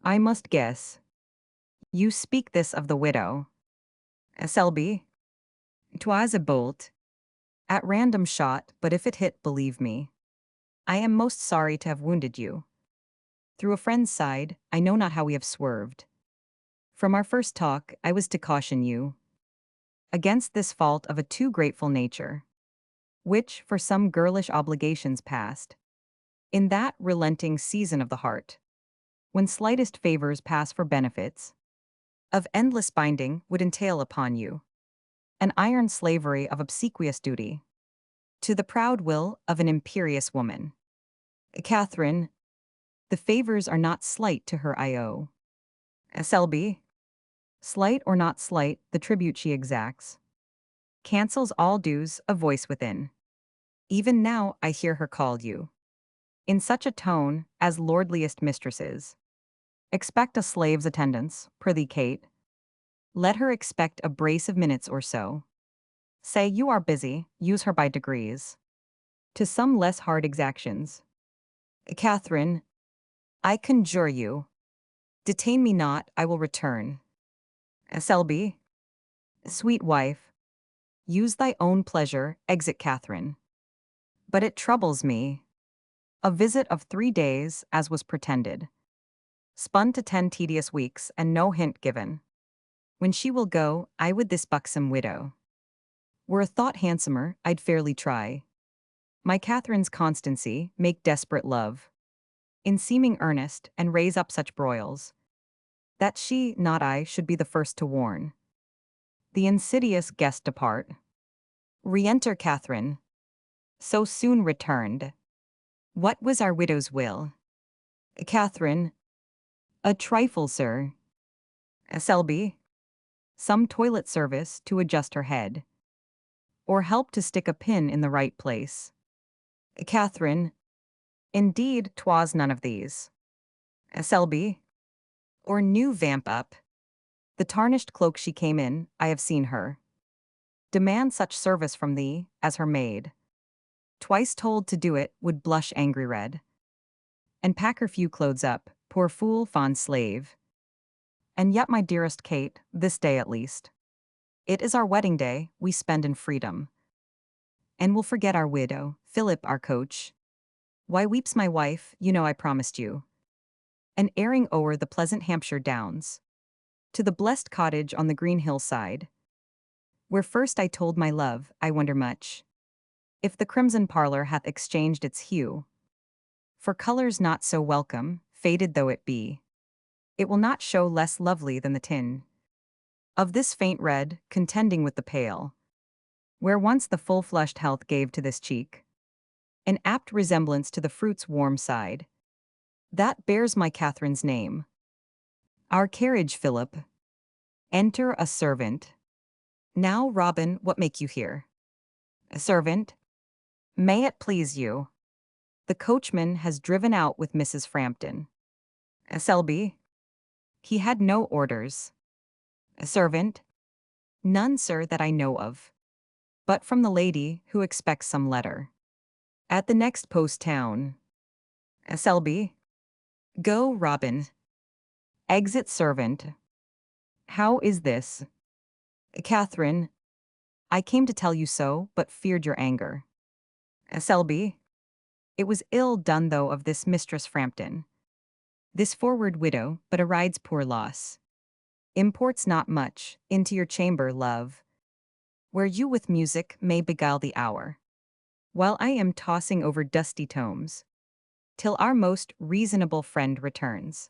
I must guess. You speak this of the widow. Selby, 'twas a bolt. At random shot, but if it hit, believe me. I am most sorry to have wounded you. Through a friend's side, I know not how we have swerved. From our first talk, I was to caution you against this fault of a too grateful nature, which, for some girlish obligations past, in that relenting season of the heart, when slightest favors pass for benefits, of endless binding would entail upon you an iron slavery of obsequious duty to the proud will of an imperious woman. Catherine, the favors are not slight to her I owe. Selby, slight or not slight, the tribute she exacts cancels all dues, a voice within. Even now I hear her call you, in such a tone as lordliest mistresses expect a slave's attendance, prithee Kate. Let her expect a brace of minutes or so. Say you are busy, use her by degrees. To some less hard exactions. Catherine, I conjure you, detain me not, I will return. Selby, sweet wife, use thy own pleasure, exit Catherine. But it troubles me. A visit of 3 days, as was pretended. Spun to 10 tedious weeks, and no hint given. When she will go, I would this buxom widow. Were a thought handsomer, I'd fairly try. My Catherine's constancy, make desperate love. In seeming earnest, and raise up such broils. That she, not I, should be the first to warn. The insidious guest depart. Re-enter Catherine. So soon returned. What was our widow's will? Catherine. A trifle, sir. Selby. Some toilet service to adjust her head. Or help to stick a pin in the right place. Catherine. Indeed, 'twas none of these. Selby. Or new vamp up. The tarnished cloak she came in, I have seen her. Demand such service from thee, as her maid. Twice told to do it, would blush angry red. And pack her few clothes up, poor fool, fond slave. And yet, my dearest Kate, this day at least. It is our wedding day, we spend in freedom. And we'll forget our widow, Philip our coach. Why weeps my wife, you know I promised you. And airing o'er the pleasant Hampshire downs. To the blessed cottage on the green hillside. Where first I told my love, I wonder much. If the crimson parlour hath exchanged its hue for colours not so welcome, faded though it be, it will not show less lovely than the tin of this faint red, contending with the pale, where once the full-flushed health gave to this cheek an apt resemblance to the fruit's warm side, that bears my Catherine's name. Our carriage, Philip. Enter a servant. Now, Robin, what make you here? A servant? May it please you. The coachman has driven out with Mrs. Frampton. A Selby? He had no orders. A servant? None, sir, that I know of. But from the lady, who expects some letter. At the next post town. A Selby? Go, Robin. Exit servant. How is this? Catherine, I came to tell you so, but feared your anger. Selby, it was ill done though of this Mistress Frampton. This forward widow, but a ride's poor loss. Imports not much, into your chamber, love, where you with music may beguile the hour, while I am tossing over dusty tomes, till our most reasonable friend returns.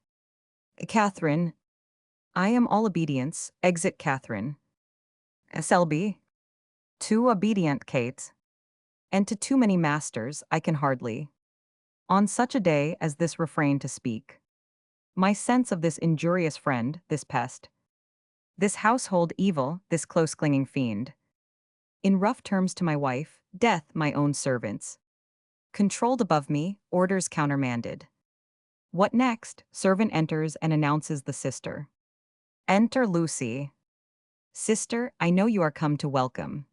Catherine, I am all obedience, exit Catherine. Selby, too obedient, Kate. And to too many masters I can hardly, on such a day as this, refrain to speak. My sense of this injurious friend, this pest, this household evil, this close-clinging fiend, in rough terms to my wife, death my own servants, controlled above me, orders countermanded. What next? Servant enters and announces the sister. Enter Lucy. Sister, I know you are come to welcome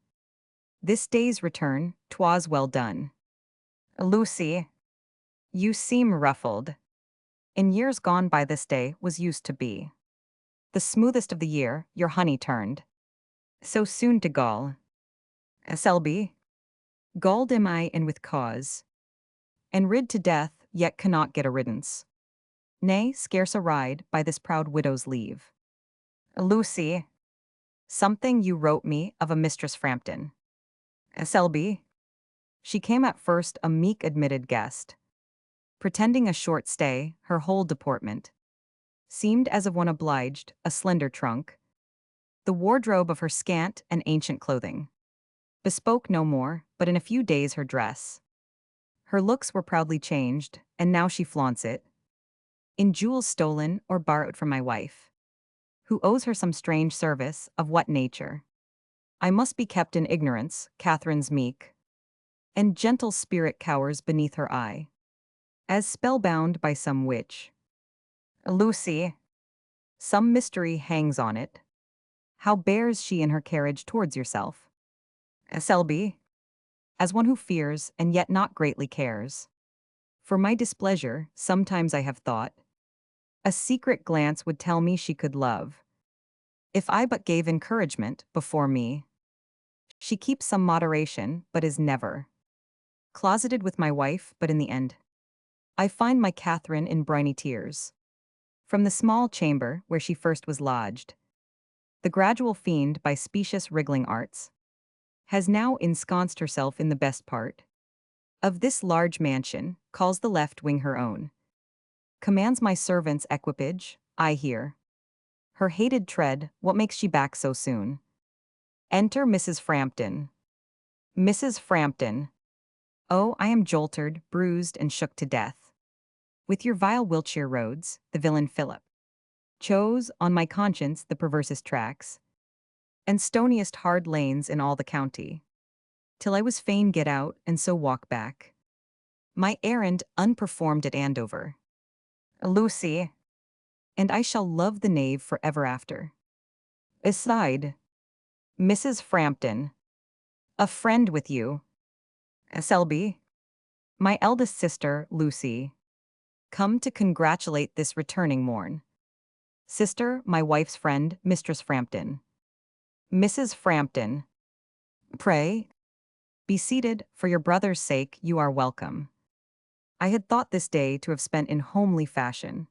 this day's return, 'twas well done. Lucy, you seem ruffled. In years gone by this day was used to be the smoothest of the year, your honey turned so soon to gall. Selby, galled am I, and with cause, and rid to death, yet cannot get a riddance. Nay, scarce a ride, by this proud widow's leave. Lucy, something you wrote me of a Mistress Frampton. Selby, she came at first a meek admitted guest, pretending a short stay, her whole deportment seemed as of one obliged, a slender trunk. The wardrobe of her scant and ancient clothing bespoke no more, but in a few days her dress. Her looks were proudly changed, and now she flaunts it in jewels stolen or borrowed from my wife, who owes her some strange service, of what nature I must be kept in ignorance. Catherine's meek and gentle spirit cowers beneath her eye, as spellbound by some witch. Lucy, some mystery hangs on it. How bears she in her carriage towards yourself? Selby, as one who fears and yet not greatly cares. For my displeasure, sometimes I have thought, a secret glance would tell me she could love, if I but gave encouragement before me. She keeps some moderation, but is never closeted with my wife, but in the end I find my Catherine in briny tears. From the small chamber where she first was lodged, the gradual fiend, by specious wriggling arts, has now ensconced herself in the best part of this large mansion, calls the left wing her own, commands my servant's equipage. I hear her hated tread. What makes she back so soon? Enter Mrs. Frampton. Mrs. Frampton. Oh, I am jolted, bruised, and shook to death with your vile Wiltshire roads. The villain Philip chose, on my conscience, the perversest tracks and stoniest hard lanes in all the county, till I was fain get out, and so walk back, my errand unperformed at Andover. Lucy, and I shall love the knave for ever after. Aside, Mrs. Frampton, a friend with you. Selby, my eldest sister, Lucy, come to congratulate this returning morn. Sister, my wife's friend, Mistress Frampton. Mrs. Frampton, pray, be seated, for your brother's sake you are welcome. I had thought this day to have spent in homely fashion,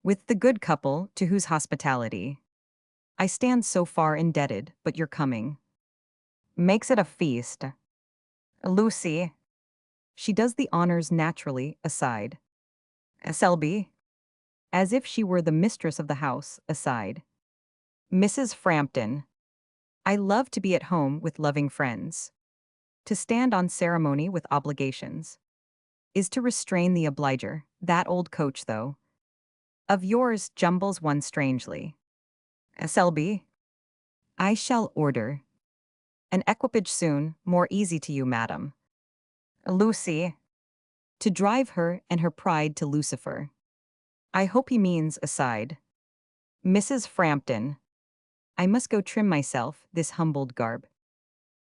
with the good couple to whose hospitality I stand so far indebted, but your coming makes it a feast. Lucy. She does the honors naturally, aside. Selby. As if she were the mistress of the house, aside. Mrs. Frampton. I love to be at home with loving friends. To stand on ceremony with obligations. Is to restrain the obliger, that old coach though. Of yours jumbles one strangely. Selby. I shall order. An equipage soon, more easy to you, madam. Lucy. To drive her and her pride to Lucifer. I hope he means aside. Mrs. Frampton. I must go trim myself, this humbled garb.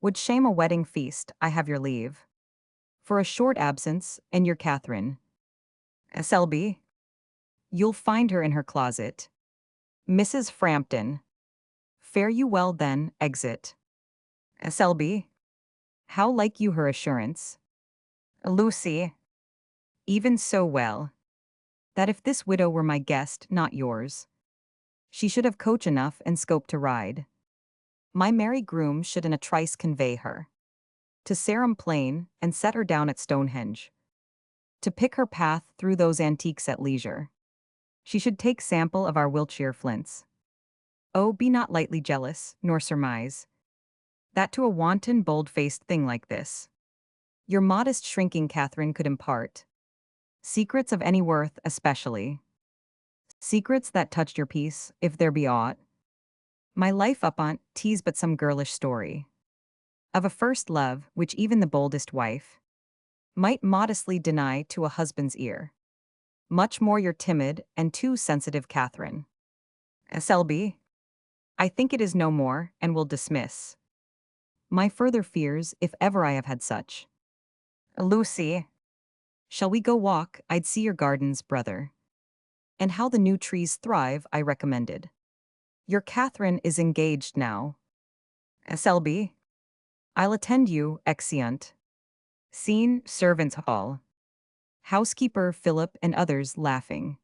Would shame a wedding feast, I have your leave. For a short absence, and your Catherine. Selby. You'll find her in her closet. Mrs. Frampton. Fare you well then, exit. Selby. How like you her assurance? Lucy. Even so well. That if this widow were my guest, not yours, she should have coach enough and scope to ride. My merry groom should in a trice convey her to Sarum Plain and set her down at Stonehenge, to pick her path through those antiques at leisure. She should take sample of our Wiltshire flints. Oh, be not lightly jealous, nor surmise that to a wanton, bold-faced thing like this, your modest shrinking Catherine could impart secrets of any worth, especially secrets that touched your peace, if there be aught. My life upon tease but some girlish story of a first love which even the boldest wife might modestly deny to a husband's ear. Much more your timid and too sensitive Catherine. Selby. I think it is no more, and will dismiss my further fears, if ever I have had such. Lucy. Shall we go walk? I'd see your gardens, brother. And how the new trees thrive, I recommended. Your Catherine is engaged now. Selby. I'll attend you, exeunt. Scene, servants' hall. Housekeeper Philip and others laughing.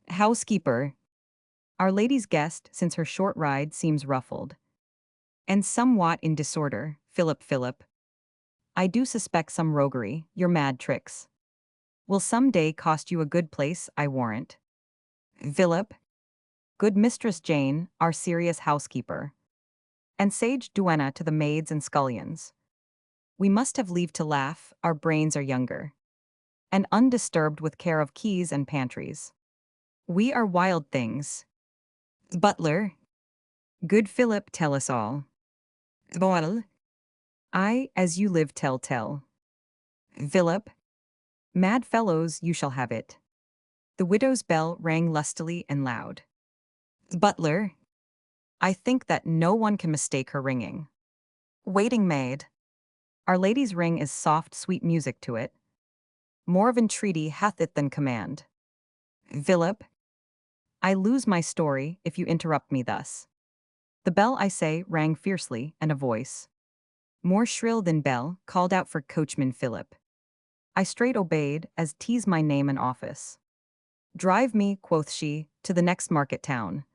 Housekeeper. Our lady's guest, since her short ride, seems ruffled and somewhat in disorder. Philip. I do suspect some roguery, your mad tricks will some day cost you a good place, I warrant. Philip. Good Mistress Jane, our serious housekeeper, and sage duenna to the maids and scullions. We must have leave to laugh, our brains are younger, and undisturbed with care of keys and pantries. We are wild things. Butler. Good Philip, tell us all. Well. I, as you live, tell. Philip. Mad fellows, you shall have it. The widow's bell rang lustily and loud. Butler. I think that no one can mistake her ringing. Waiting maid. Our lady's ring is soft, sweet music to it. More of entreaty hath it than command. Philip. I lose my story if you interrupt me thus. The bell, I say, rang fiercely, and a voice, more shrill than bell, called out for coachman Philip. I straight obeyed, as 'tis my name and office. Drive me, quoth she, to the next market town,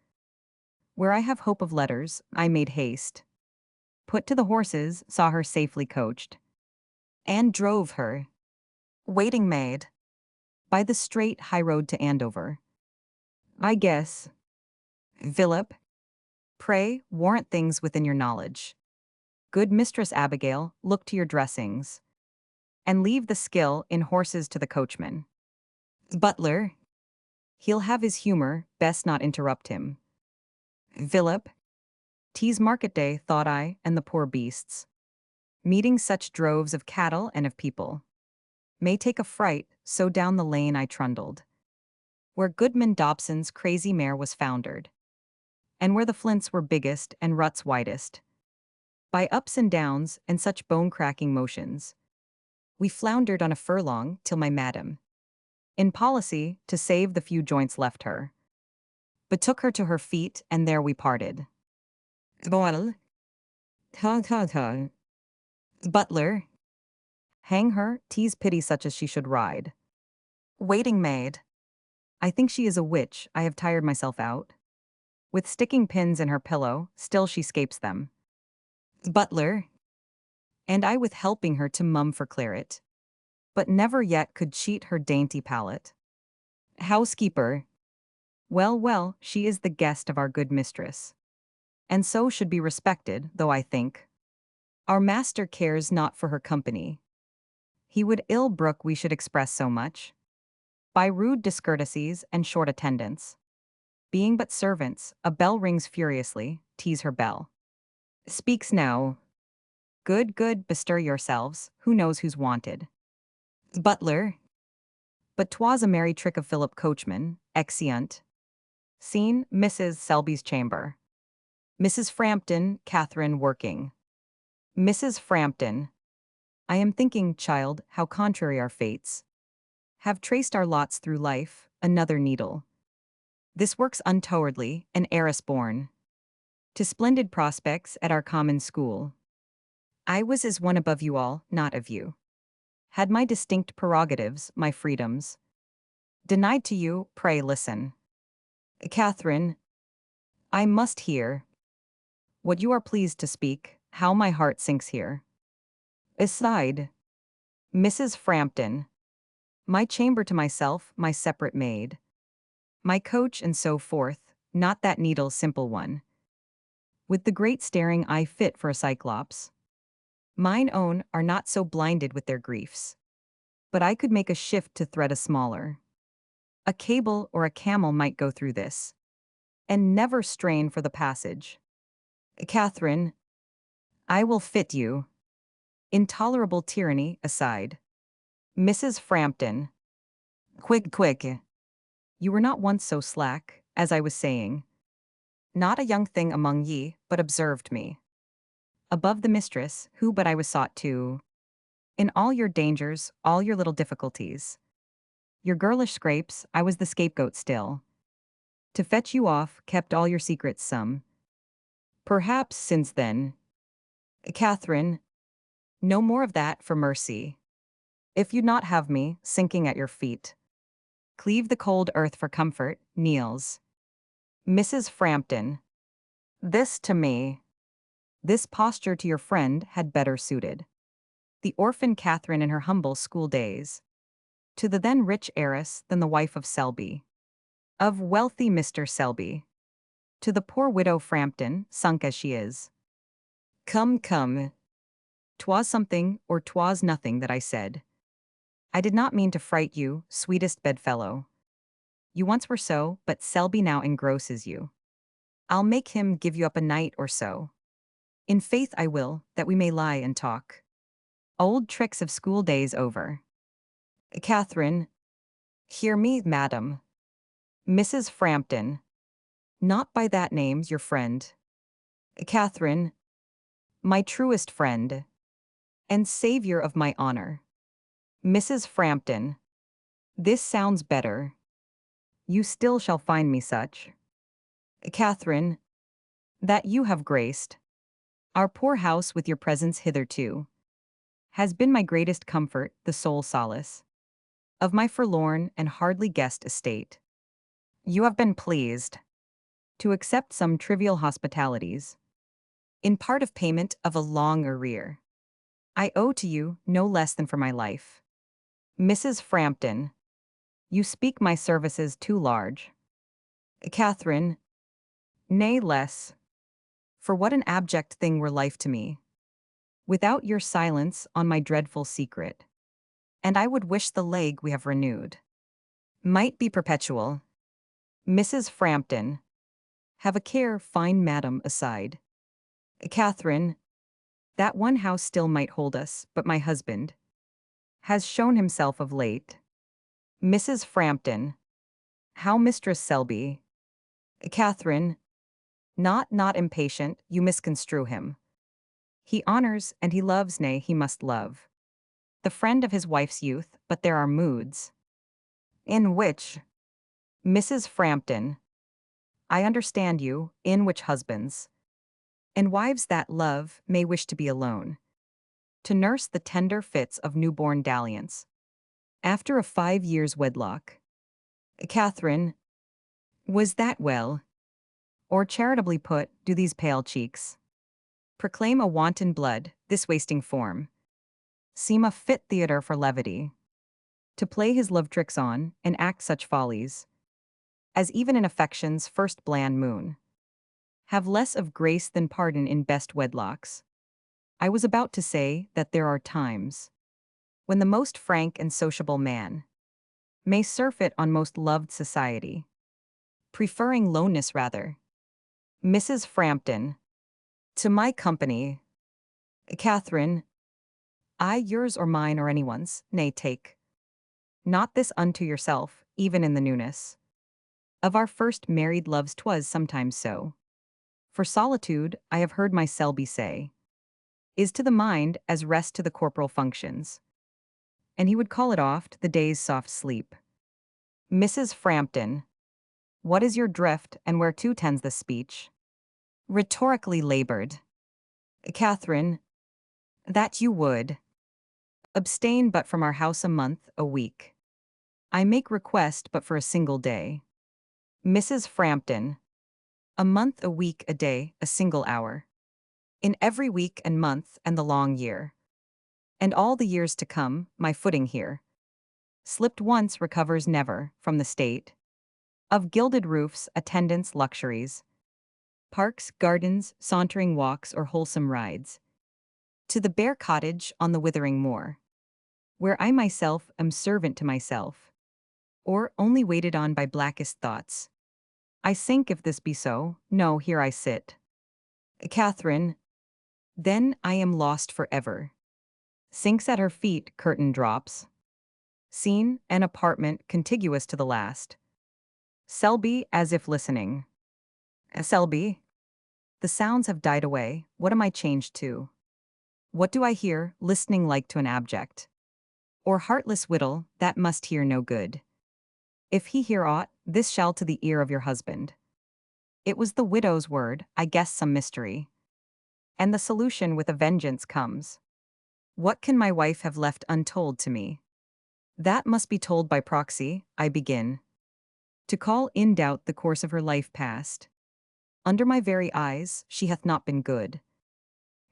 where I have hope of letters. I made haste, put to the horses, saw her safely coached, and drove her, waiting maid, by the straight high road to Andover. I guess. Philip. Pray, warrant things within your knowledge. Good Mistress Abigail, look to your dressings, and leave the skill in horses to the coachman. Butler. He'll have his humor, best not interrupt him. Philip. 'Tis market day, thought I, and the poor beasts, meeting such droves of cattle and of people, may take a fright, so down the lane I trundled, where Goodman Dobson's crazy mare was foundered, and where the flints were biggest and ruts widest. By ups and downs and such bone-cracking motions, we floundered on a furlong till my madam, in policy to save the few joints left her, betook her to her feet, and there we parted. Well. Ta. Butler. Hang her, 'tis pity such as she should ride. Waiting maid. I think she is a witch, I have tired myself out. With sticking pins in her pillow, still she scapes them. Butler. and I with helping her to mum for claret, but never yet could cheat her dainty palate. Housekeeper. Well, well, she is the guest of our good mistress, and so should be respected, though I think our master cares not for her company. He would ill brook we should express so much by rude discourtesies and short attendance. Being but servants, a bell rings furiously, tease her bell. Speaks now. Good, good, bestir yourselves, who knows who's wanted? Butler. But 'twas a merry trick of Philip Coachman, exeunt. Scene, Mrs. Selby's chamber. Mrs. Frampton, Catherine working. Mrs. Frampton. I am thinking, child, how contrary our fates have traced our lots through life, another needle. This works untowardly, an heiress born to splendid prospects at our common school. I was as one above you all, not of you. Had my distinct prerogatives, my freedoms denied to you, pray listen. Catherine, I must hear what you are pleased to speak, how my heart sinks here. Aside, Mrs. Frampton, my chamber to myself, my separate maid, my coach and so forth, not that needle simple one, with the great staring eye fit for a cyclops. Mine own are not so blinded with their griefs, but I could make a shift to thread a smaller. A cable or a camel might go through this, and never strain for the passage. Catherine, I will fit you. Intolerable tyranny aside. Mrs. Frampton. Quick, quick. You were not once so slack, as I was saying. Not a young thing among ye, but observed me. Above the mistress, who but I was sought to. In all your dangers, all your little difficulties. Your girlish scrapes, I was the scapegoat still. To fetch you off, kept all your secrets some. Perhaps since then. Catherine, no more of that, for mercy. If you'd not have me, sinking at your feet. Cleave the cold earth for comfort, kneels. Mrs. Frampton. This to me, this posture to your friend had better suited. The orphan Catherine in her humble school days. To the then rich heiress than the wife of Selby. Of wealthy Mr. Selby. To the poor widow Frampton, sunk as she is. Come, come. 'Twas something, or 'twas nothing that I said. I did not mean to fright you, sweetest bedfellow. You once were so, but Selby now engrosses you. I'll make him give you up a night or so. In faith I will, that we may lie and talk. Old tricks of school days over. Catherine. Hear me, madam. Mrs. Frampton. Not by that name's your friend. Catherine. My truest friend. And savior of my honor. Mrs. Frampton. This sounds better. You still shall find me such. Catherine. That you have graced our poor house with your presence hitherto has been my greatest comfort, the sole solace of my forlorn and hardly guessed estate. You have been pleased to accept some trivial hospitalities in part of payment of a long arrear. I owe to you no less than for my life. Mrs. Frampton, you speak my services too large. Catherine, nay less. For what an abject thing were life to me, without your silence on my dreadful secret. And I would wish the leg we have renewed might be perpetual. Mrs. Frampton, have a care, fine madam, aside. Catherine, that one house still might hold us, but my husband has shown himself of late. Mrs. Frampton, how Mistress Selby. Catherine, not impatient, you misconstrue him. He honors and he loves, nay, he must love. The friend of his wife's youth, but there are moods in which, Mrs. Frampton, I understand you, in which husbands and wives that love may wish to be alone, to nurse the tender fits of newborn dalliance, after a 5 years' wedlock. Catherine, was that well? Or charitably put, do these pale cheeks proclaim a wanton blood, this wasting form, seem a fit theatre for levity, to play his love tricks on, and act such follies, as even in affection's first bland moon, have less of grace than pardon in best wedlocks. I was about to say that there are times when the most frank and sociable man may surfeit on most loved society, preferring loneness rather. Mrs. Frampton, to my company. Catherine, I yours or mine or anyone's, nay take. Not this unto yourself, even in the newness of our first married loves 'twas sometimes so. For solitude, I have heard my Selby say, is to the mind as rest to the corporal functions. And he would call it oft the day's soft sleep. Mrs. Frampton, what is your drift, and whereto tends the speech? Rhetorically labored. Catherine, that you would abstain but from our house a month, a week. I make request but for a single day. Mrs. Frampton, a month, a week, a day, a single hour. In every week and month and the long year. And all the years to come, my footing here. Slipped once recovers never, from the state of gilded roofs, attendants, luxuries, parks, gardens, sauntering walks or wholesome rides, to the bare cottage on the withering moor, where I myself am servant to myself, or only waited on by blackest thoughts. I sink if this be so, no, here I sit. Catherine, then I am lost forever. Sinks at her feet, curtain drops. Scene, an apartment contiguous to the last. Selby, as if listening. Selby, the sounds have died away, what am I changed to? What do I hear, listening like to an abject? Or heartless wittol, that must hear no good. If he hear aught, this shall to the ear of your husband. It was the widow's word, I guess some mystery. And the solution with a vengeance comes. What can my wife have left untold to me? That must be told by proxy, I begin. To call in doubt the course of her life past. Under my very eyes, she hath not been good.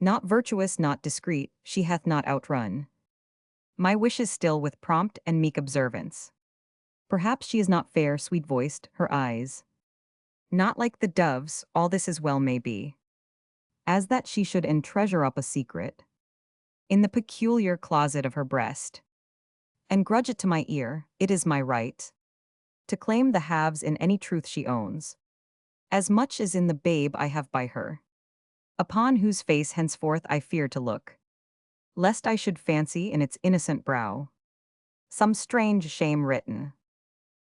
Not virtuous, not discreet, she hath not outrun my wishes still with prompt and meek observance. Perhaps she is not fair, sweet-voiced, her eyes not like the dove's, all this as well may be, as that she should treasure up a secret in the peculiar closet of her breast, and grudge it to my ear. It is my right to claim the halves in any truth she owns, as much as in the babe I have by her, upon whose face henceforth I fear to look, lest I should fancy in its innocent brow some strange shame written.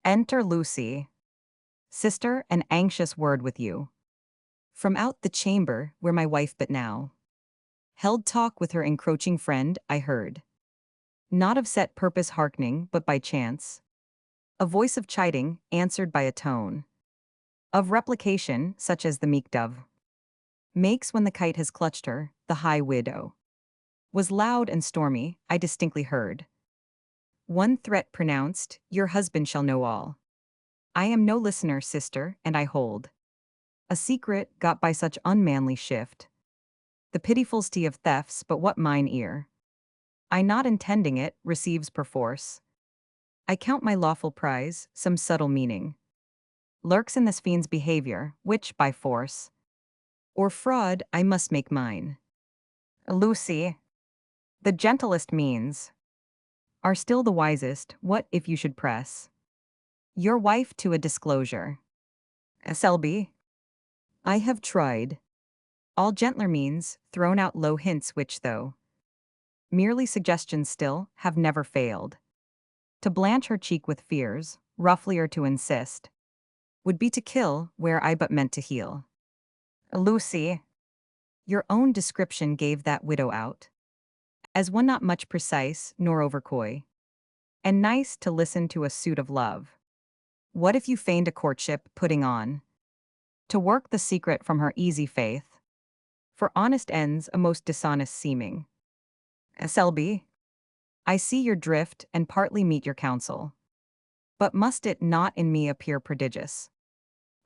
Enter Lucy. Sister, an anxious word with you. From out the chamber where my wife but now held talk with her encroaching friend, I heard, not of set purpose hearkening, but by chance, a voice of chiding, answered by a tone of replication, such as the meek dove makes when the kite has clutched her. The high widow was loud and stormy, I distinctly heard. One threat pronounced, your husband shall know all. I am no listener, sister, and I hold a secret got by such unmanly shift. The pitifulsty of thefts, but what mine ear, I not intending it, receives perforce. I count my lawful prize, some subtle meaning lurks in this fiend's behavior, which, by force or fraud, I must make mine. Lucy, the gentlest means are still the wisest. What if you should press your wife to a disclosure? Selby, I have tried all gentler means, thrown out low hints which, though merely suggestions still, have never failed to blanch her cheek with fears, roughly or to insist, would be to kill where I but meant to heal. Lucy, your own description gave that widow out as one not much precise nor over coy, and nice to listen to a suit of love. What if you feigned a courtship, putting on to work the secret from her easy faith, for honest ends a most dishonest seeming? Selby, I see your drift and partly meet your counsel. But must it not in me appear prodigious,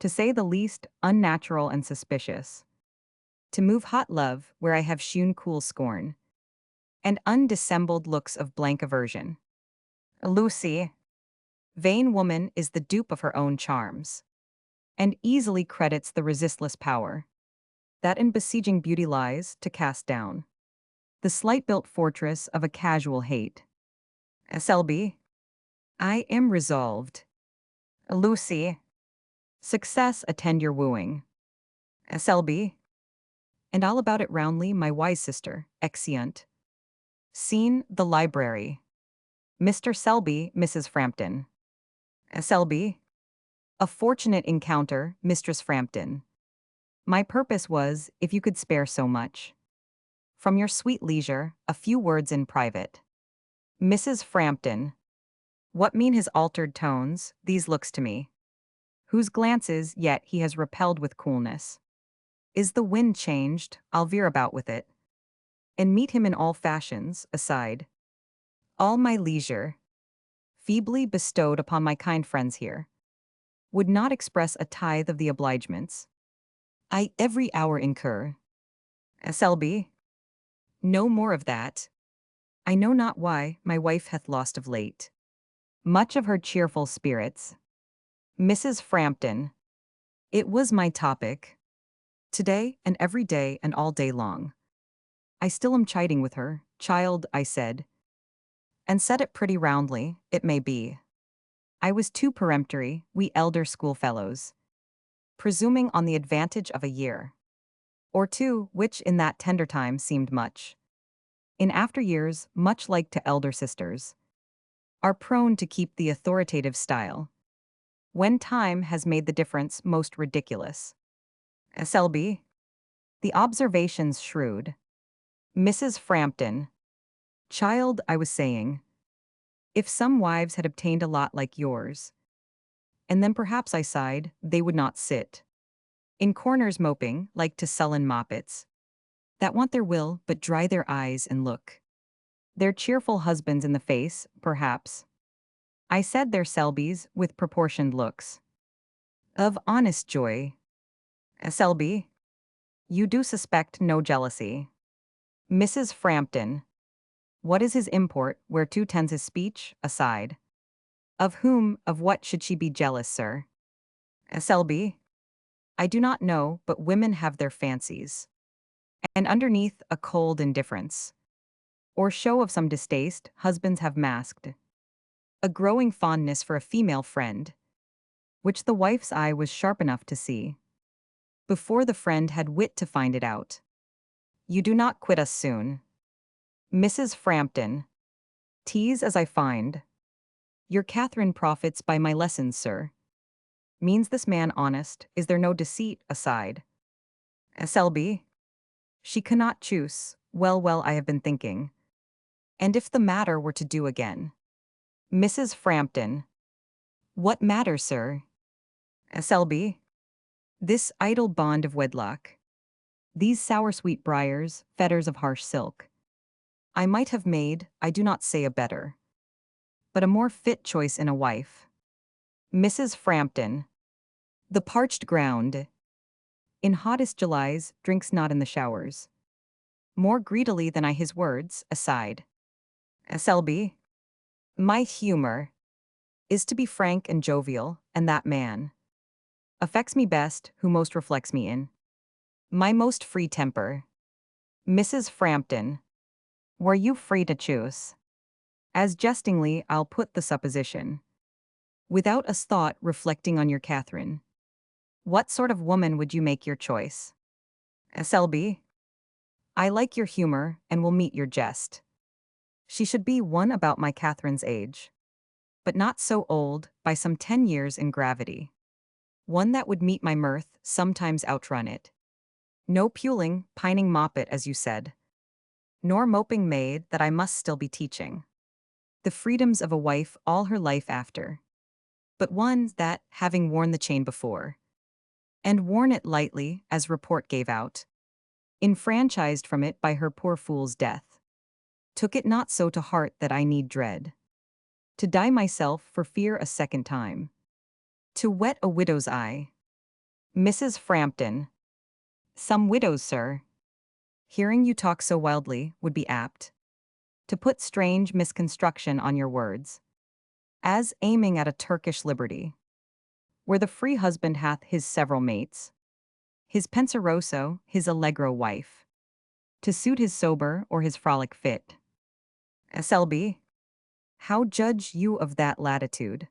to say the least, unnatural and suspicious, to move hot love where I have shewn cool scorn, and undissembled looks of blank aversion. Lucy, vain woman is the dupe of her own charms, and easily credits the resistless power that in besieging beauty lies to cast down the slight-built fortress of a casual hate. SLB, I am resolved. Lucy, success attend your wooing. SLB, and all about it roundly, my wise sister, exeunt. Scene, the library. Mr. Selby, Mrs. Frampton. SLB, a fortunate encounter, Mistress Frampton. My purpose was, if you could spare so much. From your sweet leisure, a few words in private. Mrs. Frampton. What mean his altered tones, these looks to me? Whose glances yet he has repelled with coolness. Is the wind changed? I'll veer about with it, and meet him in all fashions, aside. All my leisure, feebly bestowed upon my kind friends here, would not express a tithe of the obligements I every hour incur. SLB, no more of that. I know not why my wife hath lost of late much of her cheerful spirits. Mrs. Frampton, it was my topic. Today and every day and all day long. I still am chiding with her. Child, I said, and said it pretty roundly, it may be. I was too peremptory, we elder schoolfellows, presuming on the advantage of a year or two, which in that tender time seemed much. In after years, much like to elder sisters, are prone to keep the authoritative style, when time has made the difference most ridiculous. SLB, the observations shrewd. Mrs. Frampton, child, I was saying, if some wives had obtained a lot like yours, and then perhaps I sighed, they would not sit in corners moping like to sullen moppets, that want their will but dry their eyes and look their cheerful husbands in the face, perhaps. I said their Selbys with proportioned looks of honest joy. Selby, you do suspect no jealousy. Mrs. Frampton, what is his import, whereto tends his speech, aside? Of whom, of what should she be jealous, sir? Selby, I do not know, but women have their fancies, and underneath a cold indifference, or show of some distaste, husbands have masked a growing fondness for a female friend, which the wife's eye was sharp enough to see, before the friend had wit to find it out. You do not quit us soon. Mrs. Frampton, tease as I find. Your Catherine profits by my lessons, sir. Means this man honest, is there no deceit, aside? SLB, she cannot choose, well, I have been thinking. And if the matter were to do again. Mrs. Frampton, what matter, sir? SLB, this idle bond of wedlock, these sour sweet briars, fetters of harsh silk, I might have made, I do not say a better, but a more fit choice in a wife. Mrs. Frampton, the parched ground, in hottest Julys, drinks not in the showers, more greedily than I his words, aside. SLB, my humor is to be frank and jovial, and that man affects me best who most reflects me in my most free temper. Mrs. Frampton, were you free to choose? As jestingly I'll put the supposition, without a thought reflecting on your Catherine. What sort of woman would you make your choice? SLB, I like your humor and will meet your jest. She should be one about my Catherine's age, but not so old, by some 10 years in gravity. One that would meet my mirth, sometimes outrun it. No puling, pining moppet, as you said, nor moping maid that I must still be teaching the freedoms of a wife all her life after, but one that, having worn the chain before, and worn it lightly, as report gave out, enfranchised from it by her poor fool's death, took it not so to heart that I need dread to die myself for fear a second time, to wet a widow's eye. Mrs. Frampton, some widows, sir, Hearing you talk so wildly would be apt to put strange misconstruction on your words, as aiming at a Turkish liberty, where the free husband hath his several mates, his penseroso, his allegro wife, to suit his sober or his frolic fit. SLB, how judge you of that latitude?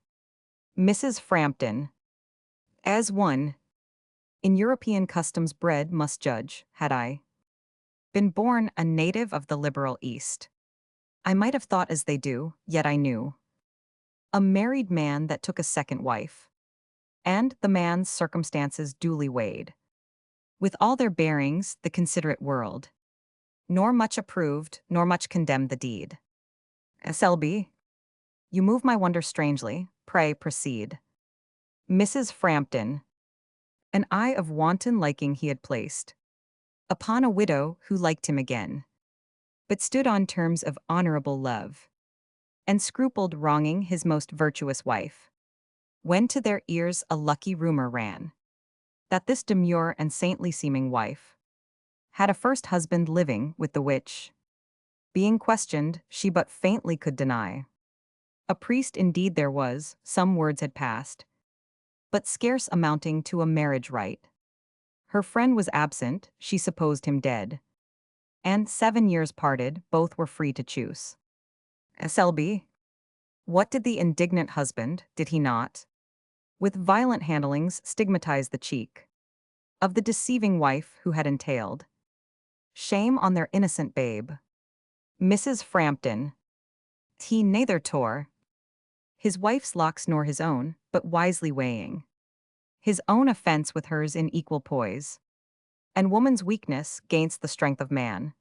Mrs. Frampton, as one, in European customs bred must judge, had I been born a native of the liberal East. I might have thought as they do, yet I knew a married man that took a second wife, and the man's circumstances duly weighed, with all their bearings, the considerate world, nor much approved, nor much condemned the deed. SLB, you move my wonder strangely, pray proceed. Mrs. Frampton, an eye of wanton liking he had placed upon a widow who liked him again, but stood on terms of honorable love, and scrupled wronging his most virtuous wife, when to their ears a lucky rumor ran, that this demure and saintly-seeming wife had a first husband living with the which, being questioned, she but faintly could deny. A priest indeed there was, some words had passed, but scarce amounting to a marriage rite. Her friend was absent, she supposed him dead, and 7 years parted, both were free to choose. SLB, what did the indignant husband, did he not, with violent handlings, stigmatize the cheek of the deceiving wife who had entailed shame on their innocent babe? Mrs. Frampton, he neither tore his wife's locks nor his own, but wisely weighing his own offense with hers in equal poise, and woman's weakness gainst the strength of man,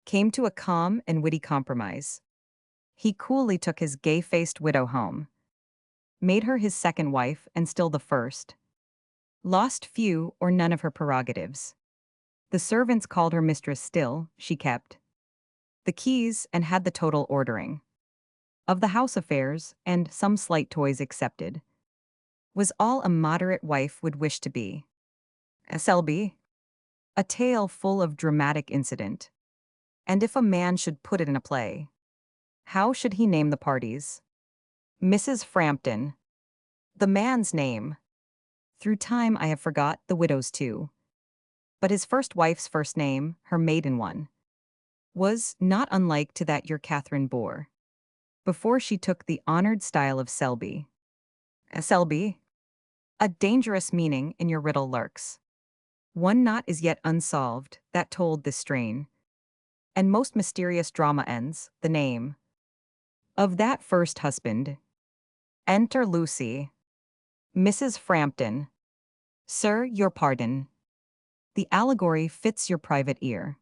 came to a calm and witty compromise. He coolly took his gay-faced widow home, made her his second wife and still the first, lost few or none of her prerogatives. The servants called her mistress still, she kept the keys and had the total ordering of the house affairs, and some slight toys excepted, was all a moderate wife would wish to be. SLB, a tale full of dramatic incident, and if a man should put it in a play, how should he name the parties? Mrs. Frampton, the man's name. Through time I have forgot the widow's too, but his first wife's first name, her maiden one, was not unlike to that your Catherine bore, before she took the honored style of Selby. SLB, a dangerous meaning in your riddle lurks, one not as yet unsolved, that told this strain, and most mysterious drama ends, the name of that first husband. Enter Lucy. Mrs. Frampton, sir, your pardon. The allegory fits your private ear.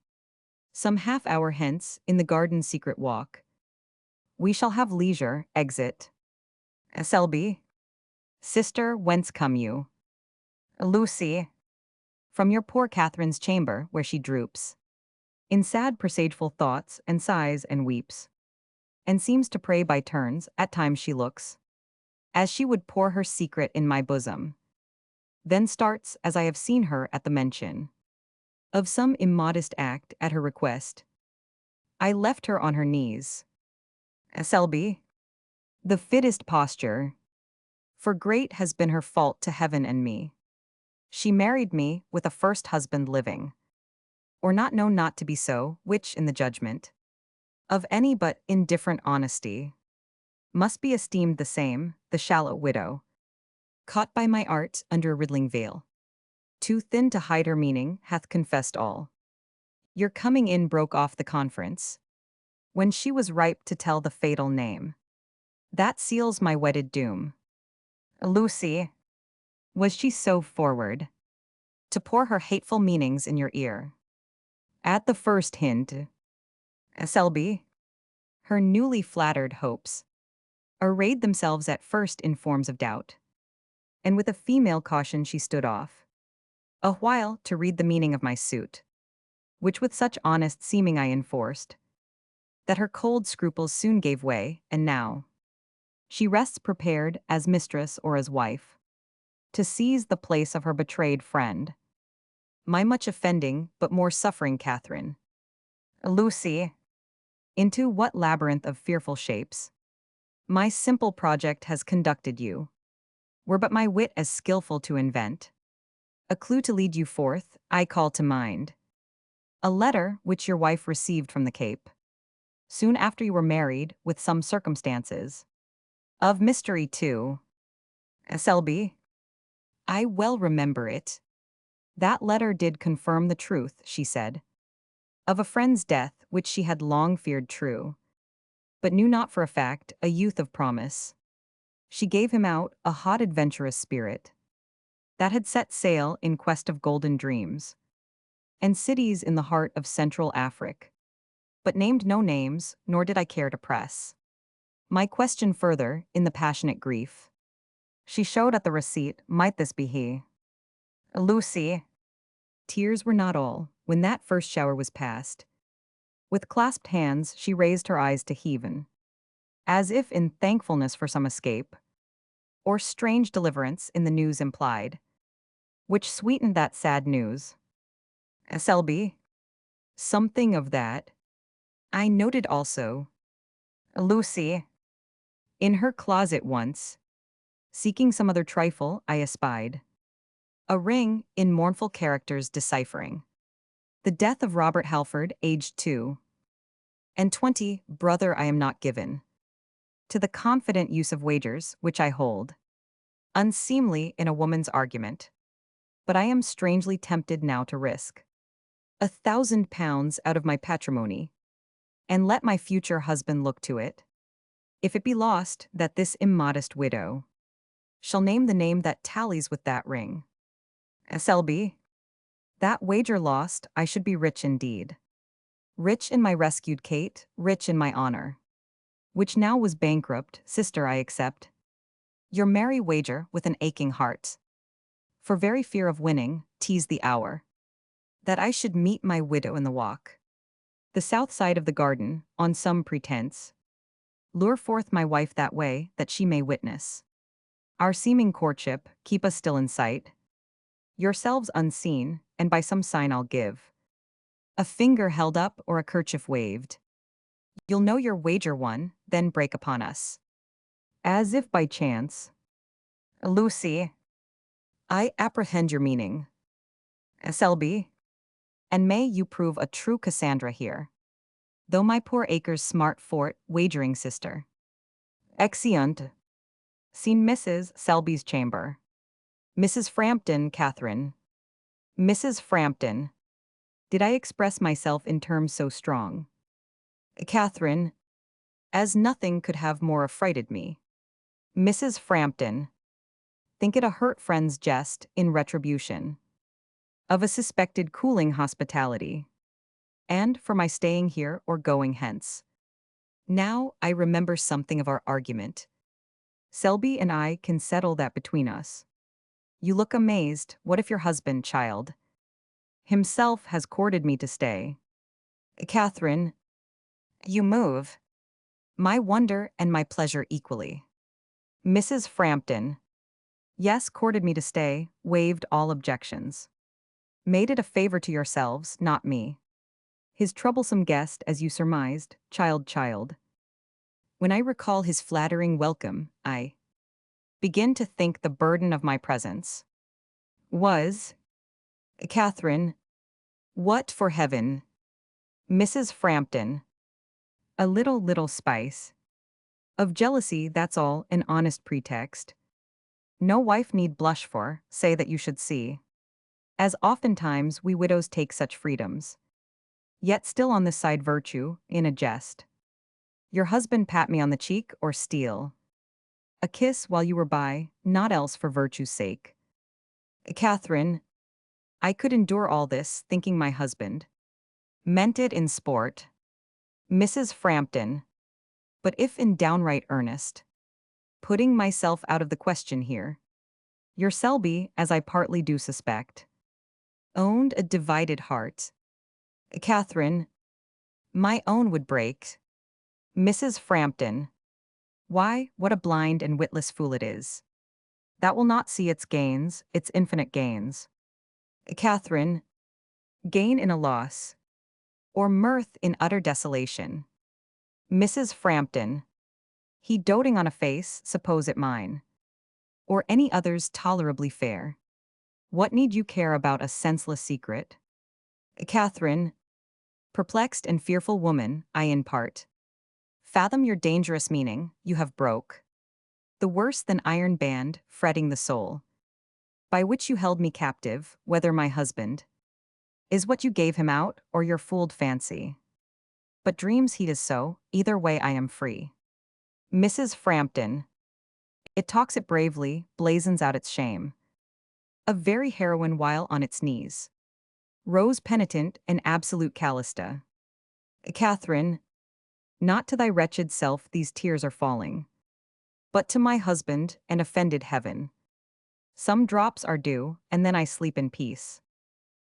Some half hour hence, in the garden secret walk, we shall have leisure, exit. SLB, sister, whence come you? Lucy, from your poor Catherine's chamber, where she droops in sad presageful thoughts, and sighs and weeps, and seems to pray by turns. At times she looks as she would pour her secret in my bosom, then starts as I have seen her at the mention of some immodest act. At her request I left her on her knees. SLB, the fittest posture, for great has been her fault to heaven and me. She married me with a first husband living, or not known not to be so, which in the judgment of any but indifferent honesty must be esteemed the same. The shallow widow, caught by my art under a riddling veil, too thin to hide her meaning, hath confessed all. Your coming in broke off the conference, when she was ripe to tell the fatal name that seals my wedded doom. Lucy, was she so forward to pour her hateful meanings in your ear at the first hint? SLB, her newly flattered hopes arrayed themselves at first in forms of doubt, and with a female caution she stood off a while to read the meaning of my suit, which with such honest seeming I enforced, that her cold scruples soon gave way, and now she rests prepared, as mistress or as wife, to seize the place of her betrayed friend. My much offending, but more suffering Catherine. Lucy. Into what labyrinth of fearful shapes my simple project has conducted you. Were but my wit as skillful to invent a clue to lead you forth, I call to mind a letter which your wife received from the Cape, soon after you were married, with some circumstances of mystery too. Selby, I well remember it. That letter did confirm the truth, she said, of a friend's death which she had long feared true, but knew not for a fact, a youth of promise. She gave him out a hot adventurous spirit that had set sail in quest of golden dreams and cities in the heart of Central Africa, but named no names, nor did I care to press my question further in the passionate grief she showed at the receipt. Might this be he? Lucy. Tears were not all, when that first shower was past. With clasped hands she raised her eyes to heaven, as if in thankfulness for some escape, or strange deliverance in the news implied, which sweetened that sad news. Selby, something of that I noted also. Lucy, in her closet once, seeking some other trifle, I espied a ring in mournful characters deciphering the death of Robert Halford, aged 22. Brother, I am not given to the confident use of wagers, which I hold unseemly in a woman's argument, but I am strangely tempted now to risk £1,000 out of my patrimony, and let my future husband look to it, if it be lost, that this immodest widow shall name the name that tallies with that ring. Selby, that wager lost, I should be rich indeed. Rich in my rescued Kate, rich in my honor, which now was bankrupt. Sister, I accept your merry wager with an aching heart, for very fear of winning, tease the hour that I should meet my widow in the walk, the south side of the garden, on some pretense, lure forth my wife that way, that she may witness our seeming courtship, keep us still in sight, yourselves unseen, and by some sign I'll give a finger held up or a kerchief waved. You'll know your wager won, then break upon us, as if by chance. Lucy, I apprehend your meaning. Selby, and may you prove a true Cassandra here, though my poor acres smart fort, wagering sister. Exeunt. Seen Mrs. Selby's chamber. Mrs. Frampton, Catherine. Mrs. Frampton. Did I express myself in terms so strong? Catherine. As nothing could have more affrighted me. Mrs. Frampton. Think it a hurt friend's jest, in retribution of a suspected cooling hospitality, and for my staying here or going hence. Now I remember something of our argument. Selby and I can settle that between us. You look amazed. What if your husband, child, himself has courted me to stay? Catherine, you move my wonder and my pleasure equally. Mrs. Frampton, yes, courted me to stay, waived all objections. Made it a favor to yourselves, not me. His troublesome guest, as you surmised, child. When I recall his flattering welcome, I begin to think the burden of my presence was. Catherine, what for heaven? Mrs. Frampton, a little spice of jealousy, that's all, an honest pretext. No wife need blush for, say that you should see, as oftentimes we widows take such freedoms. Yet still on this side virtue, in a jest. Your husband pat me on the cheek or steal a kiss while you were by, not else for virtue's sake. Catherine, I could endure all this, thinking my husband meant it in sport. Mrs. Frampton, but if in downright earnest, putting myself out of the question here, your Selby, as I partly do suspect, owned a divided heart. Catherine, my own would break. Mrs. Frampton, why, what a blind and witless fool it is, that will not see its gains, its infinite gains. Catherine, gain in a loss, or mirth in utter desolation. Mrs. Frampton, he doting on a face, suppose it mine, or any other's tolerably fair. What need you care about a senseless secret? Catherine, perplexed and fearful woman, I in part fathom your dangerous meaning, you have broke the worse than iron band, fretting the soul, by which you held me captive, whether my husband is what you gave him out, or your fooled fancy. But dreams he is so, either way I am free. Mrs. Frampton, it talks it bravely, blazons out its shame. A very heroine while on its knees. Rose penitent and absolute Callista. Catherine, not to thy wretched self these tears are falling, but to my husband and offended heaven. Some drops are due, and then I sleep in peace.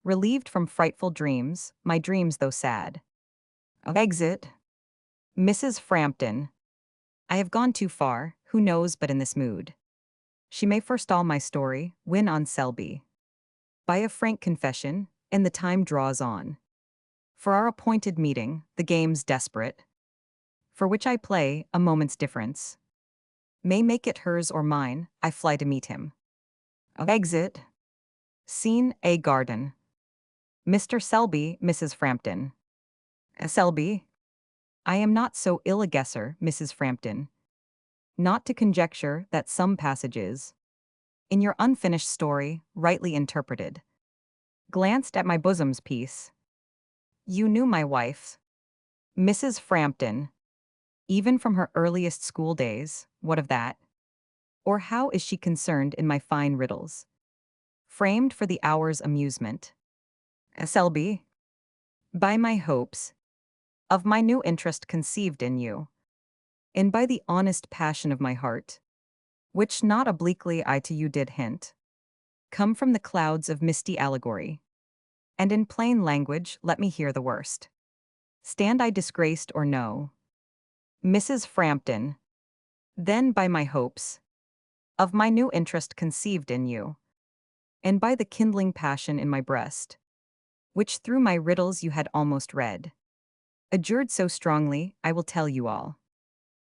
Relieved from frightful dreams, my dreams though sad. Exit. Mrs. Frampton, I have gone too far, who knows but in this mood. She may forestall my story, win on Selby. By a frank confession, and the time draws on. For our appointed meeting, the game's desperate, for which I play a moment's difference. May make it hers or mine, I fly to meet him. Exit. Scene A garden. Mr. Selby, Mrs. Frampton. Selby, I am not so ill a guesser, Mrs. Frampton, not to conjecture that some passages, in your unfinished story, rightly interpreted, glanced at my bosom's piece. You knew my wife, Mrs. Frampton, even from her earliest school days, what of that? Or how is she concerned in my fine riddles, framed for the hour's amusement? Selby, by my hopes, of my new interest conceived in you, and by the honest passion of my heart, which not obliquely I to you did hint, come from the clouds of misty allegory, and in plain language let me hear the worst. Stand I disgraced or no? Mrs. Frampton, then by my hopes, of my new interest conceived in you, and by the kindling passion in my breast, which through my riddles you had almost read, adjured so strongly, I will tell you all.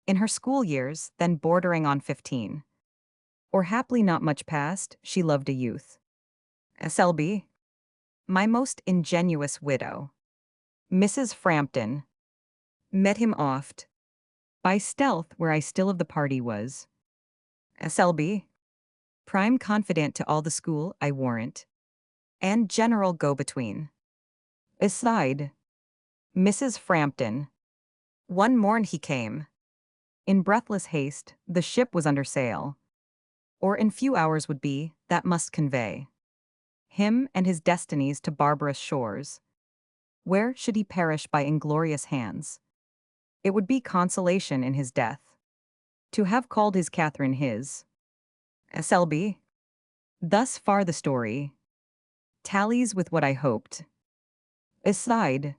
In her school years, then bordering on 15, or haply not much past, she loved a youth. Selby, my most ingenuous widow, Mrs. Frampton, met him oft, by stealth where I still of the party was. Selby, prime confidant to all the school, I warrant, and general go-between. Aside, Mrs. Frampton, one morn he came. In breathless haste, the ship was under sail, or in few hours would be, that must convey him and his destinies to barbarous shores. Where should he perish by inglorious hands? It would be consolation in his death, to have called his Catherine his. Selby, thus far the story tallies with what I hoped. Aside,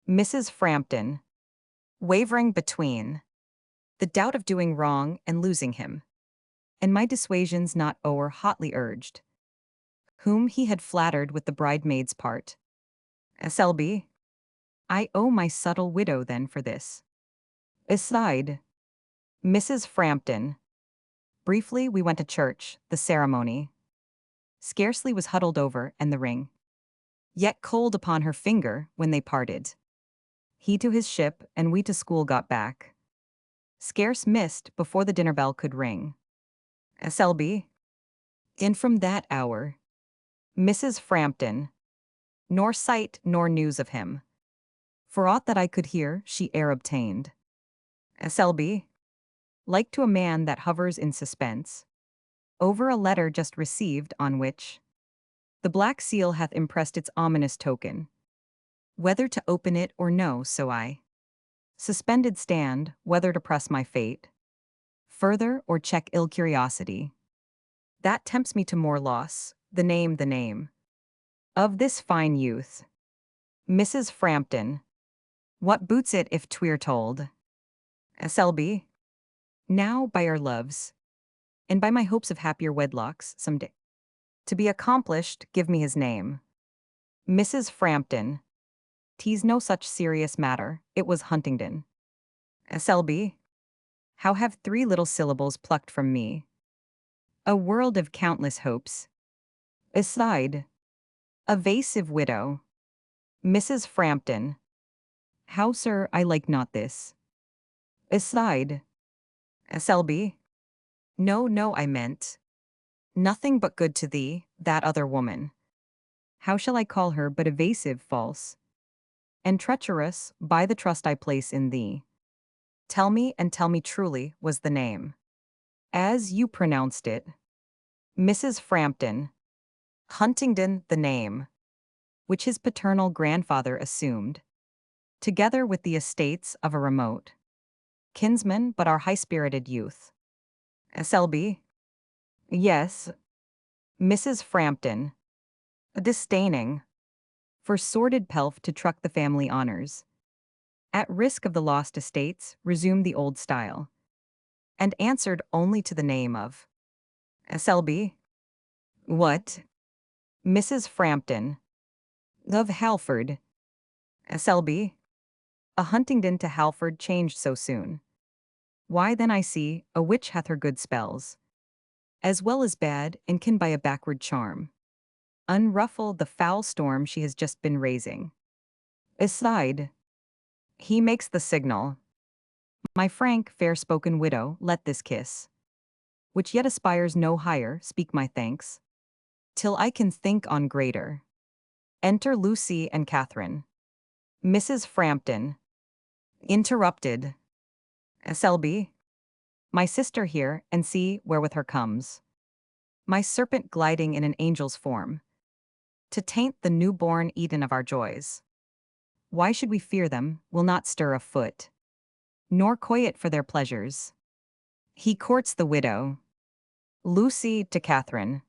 Mrs. Frampton, wavering between the doubt of doing wrong and losing him, and my dissuasions not o'er hotly urged, whom he had flattered with the bridemaid's part. Selby, I owe my subtle widow then for this. Aside, Mrs. Frampton, briefly we went to church, the ceremony scarcely was huddled over, and the ring yet cold upon her finger when they parted. He to his ship, and we to school got back, scarce missed before the dinner bell could ring. Selby, and from that hour, Mrs. Frampton, nor sight nor news of him, for aught that I could hear, she ere obtained. Selby, like to a man that hovers in suspense over a letter just received, on which the black seal hath impressed its ominous token, whether to open it or no, so I suspended stand, whether to press my fate further or check ill curiosity. That tempts me to more loss, the name of this fine youth. Mrs. Frampton, what boots it if 'twere told? Selby, now by our loves, and by my hopes of happier wedlocks some day, to be accomplished, give me his name. Mrs. Frampton. "'Tis no such serious matter, it was Huntingdon." SLB. "How have three little syllables plucked from me a world of countless hopes." Aside. Evasive widow. Mrs. Frampton. "How, sir, I like not this." Aside. SLB. "No, no, I meant nothing but good to thee, that other woman. How shall I call her but evasive, false, and treacherous, by the trust I place in thee? Tell me, and tell me truly, was the name, as you pronounced it." Mrs. Frampton. "Huntingdon, the name, which his paternal grandfather assumed, together with the estates of a remote kinsman but our high-spirited youth." SLB. "Yes." Mrs. Frampton. "Disdaining, for sordid pelf to truck the family honors, at risk of the lost estates, resumed the old style, and answered only to the name of." SLB. "What?" Mrs. Frampton. "Of Halford." SLB. "A Huntingdon to Halford changed so soon. Why then I see, a witch hath her good spells, as well as bad, and can by a backward charm unruffle the foul storm she has just been raising." Aside. He makes the signal. "My frank, fair-spoken widow, let this kiss, which yet aspires no higher, speak my thanks, till I can think on greater." Enter Lucy and Catherine. Mrs. Frampton. Interrupted. SLB. "My sister here, and see wherewith her comes. My serpent gliding in an angel's form, to taint the new-born Eden of our joys. Why should we fear them, will not stir a foot, nor coy it for their pleasures." He courts the widow. Lucy to Catherine.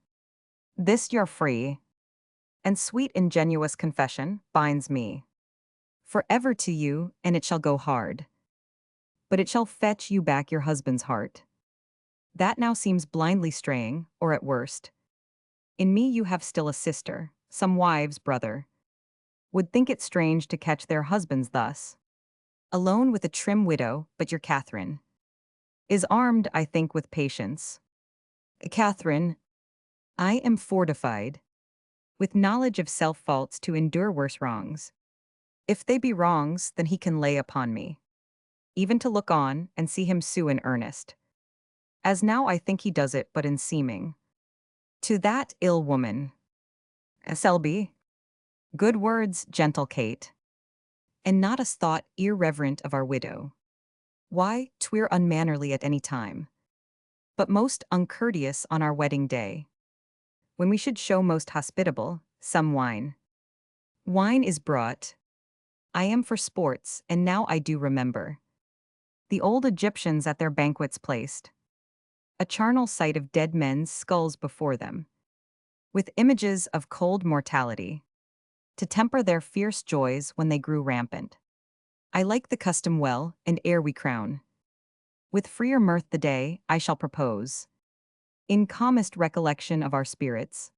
"This your free and sweet ingenuous confession binds me forever to you, and it shall go hard, but it shall fetch you back your husband's heart. That now seems blindly straying, or at worst, in me you have still a sister. Some wives, brother, would think it strange to catch their husbands thus, alone with a trim widow, but your Catherine is armed, I think, with patience." Catherine. "I am fortified with knowledge of self-faults to endure worse wrongs. If they be wrongs, then he can lay upon me, even to look on and see him sue in earnest, as now I think he does it but in seeming, to that ill woman." SLB. "Good words, gentle Kate, and not a thought irreverent of our widow. Why, 'twere unmannerly at any time, but most uncourteous on our wedding day, when we should show most hospitable, some wine. Wine is brought. I am for sports, and now I do remember the old Egyptians at their banquets placed a charnel sight of dead men's skulls before them, with images of cold mortality, to temper their fierce joys when they grew rampant. I like the custom well, and ere we crown with freer mirth the day, I shall propose, in calmest recollection of our spirits,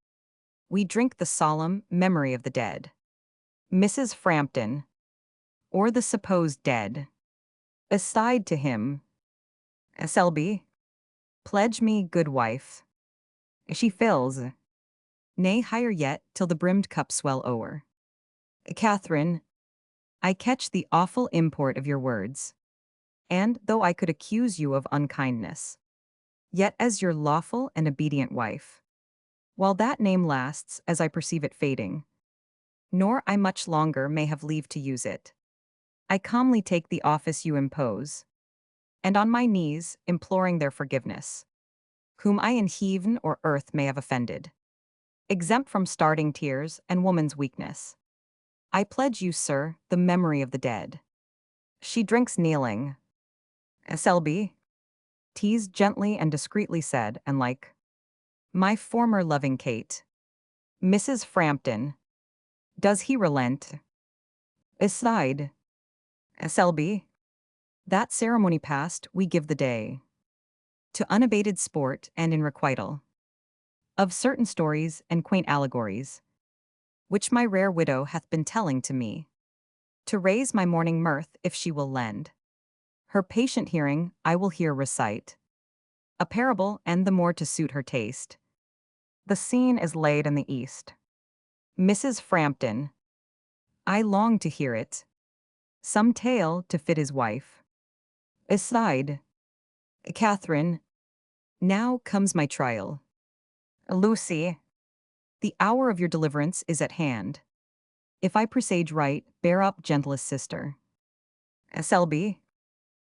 we drink the solemn memory of the dead." Mrs. Frampton. "Or the supposed dead." Aside to him. SLB. "Pledge me, good wife." She fills. "Nay, higher yet, till the brimmed cup swell o'er." Catherine. "I catch the awful import of your words, and, though I could accuse you of unkindness, yet as your lawful and obedient wife, while that name lasts, as I perceive it fading, nor I much longer may have leave to use it, I calmly take the office you impose, and on my knees, imploring their forgiveness, whom I in heaven or earth may have offended, exempt from starting tears and woman's weakness, I pledge you, sir, the memory of the dead." She drinks kneeling. SLB. "'Tis gently and discreetly said, and like my former loving Kate." Mrs. Frampton. "Does he relent?" Aside. SLB. "That ceremony past, we give the day to unabated sport and in requital of certain stories and quaint allegories, which my rare widow hath been telling to me, to raise my morning mirth if she will lend. Her patient hearing I will here recite, a parable and the more to suit her taste. The scene is laid in the east. Mrs. Frampton, I long to hear it, some tale to fit his wife. Aside, Catherine, now comes my trial. Lucy, the hour of your deliverance is at hand. If I presage right, bear up, gentlest sister. Selby,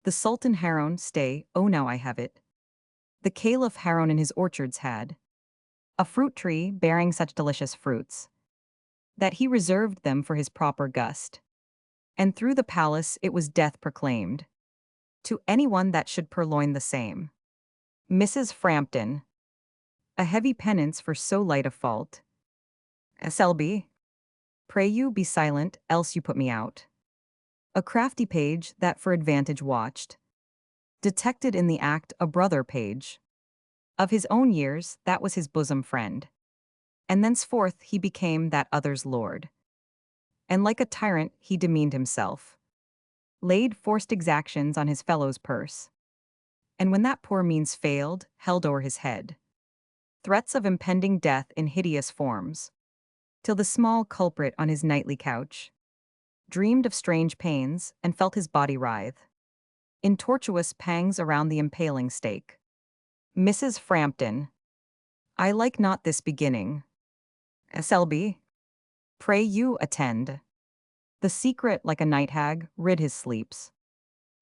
the Sultan Haroun, stay, oh now I have it. The Caliph Haroun in his orchards had a fruit tree bearing such delicious fruits, that he reserved them for his proper gust. And through the palace it was death proclaimed, to anyone that should purloin the same. Mrs. Frampton, a heavy penance for so light a fault. Selby, pray you be silent, else you put me out. A crafty page that for advantage watched, detected in the act a brother page. Of his own years, that was his bosom friend. And thenceforth he became that other's lord. And like a tyrant he demeaned himself, laid forced exactions on his fellow's purse. And when that poor means failed, held o'er his head threats of impending death in hideous forms, till the small culprit on his nightly couch dreamed of strange pains and felt his body writhe in tortuous pangs around the impaling stake. Mrs. Frampton, I like not this beginning. Selby, pray you attend. The secret, like a night hag, rid his sleeps,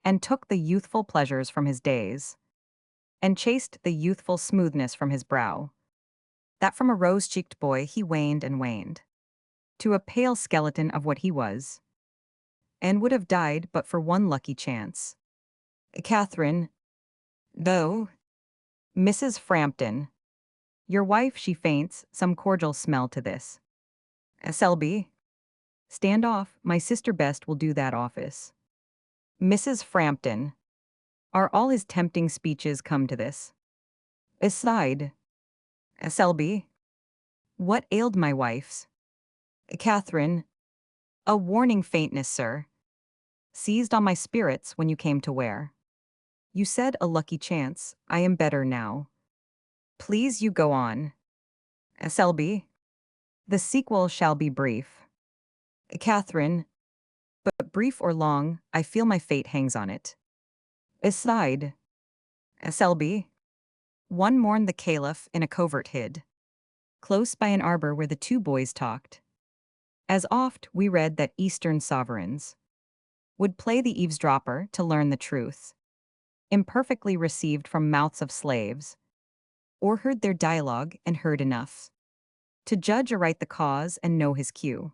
and took the youthful pleasures from his days, and chased the youthful smoothness from his brow, that from a rose-cheeked boy he waned and waned, to a pale skeleton of what he was, and would have died but for one lucky chance. Catherine, though, Mrs. Frampton, your wife she faints, some cordial smell to this. Selby, stand off, my sister best will do that office. Mrs. Frampton, are all his tempting speeches come to this? Aside, Selby, what ailed my wife's? Catherine, a warning faintness, sir, seized on my spirits when you came to wear. You said a lucky chance, I am better now. Please you go on. Selby, the sequel shall be brief. Catherine, but brief or long, I feel my fate hangs on it. Aside, Selby, one morn the Caliph in a covert hid, close by an arbor where the two boys talked. As oft we read that Eastern sovereigns would play the eavesdropper to learn the truth, imperfectly received from mouths of slaves, or heard their dialogue and heard enough to judge aright the cause and know his cue.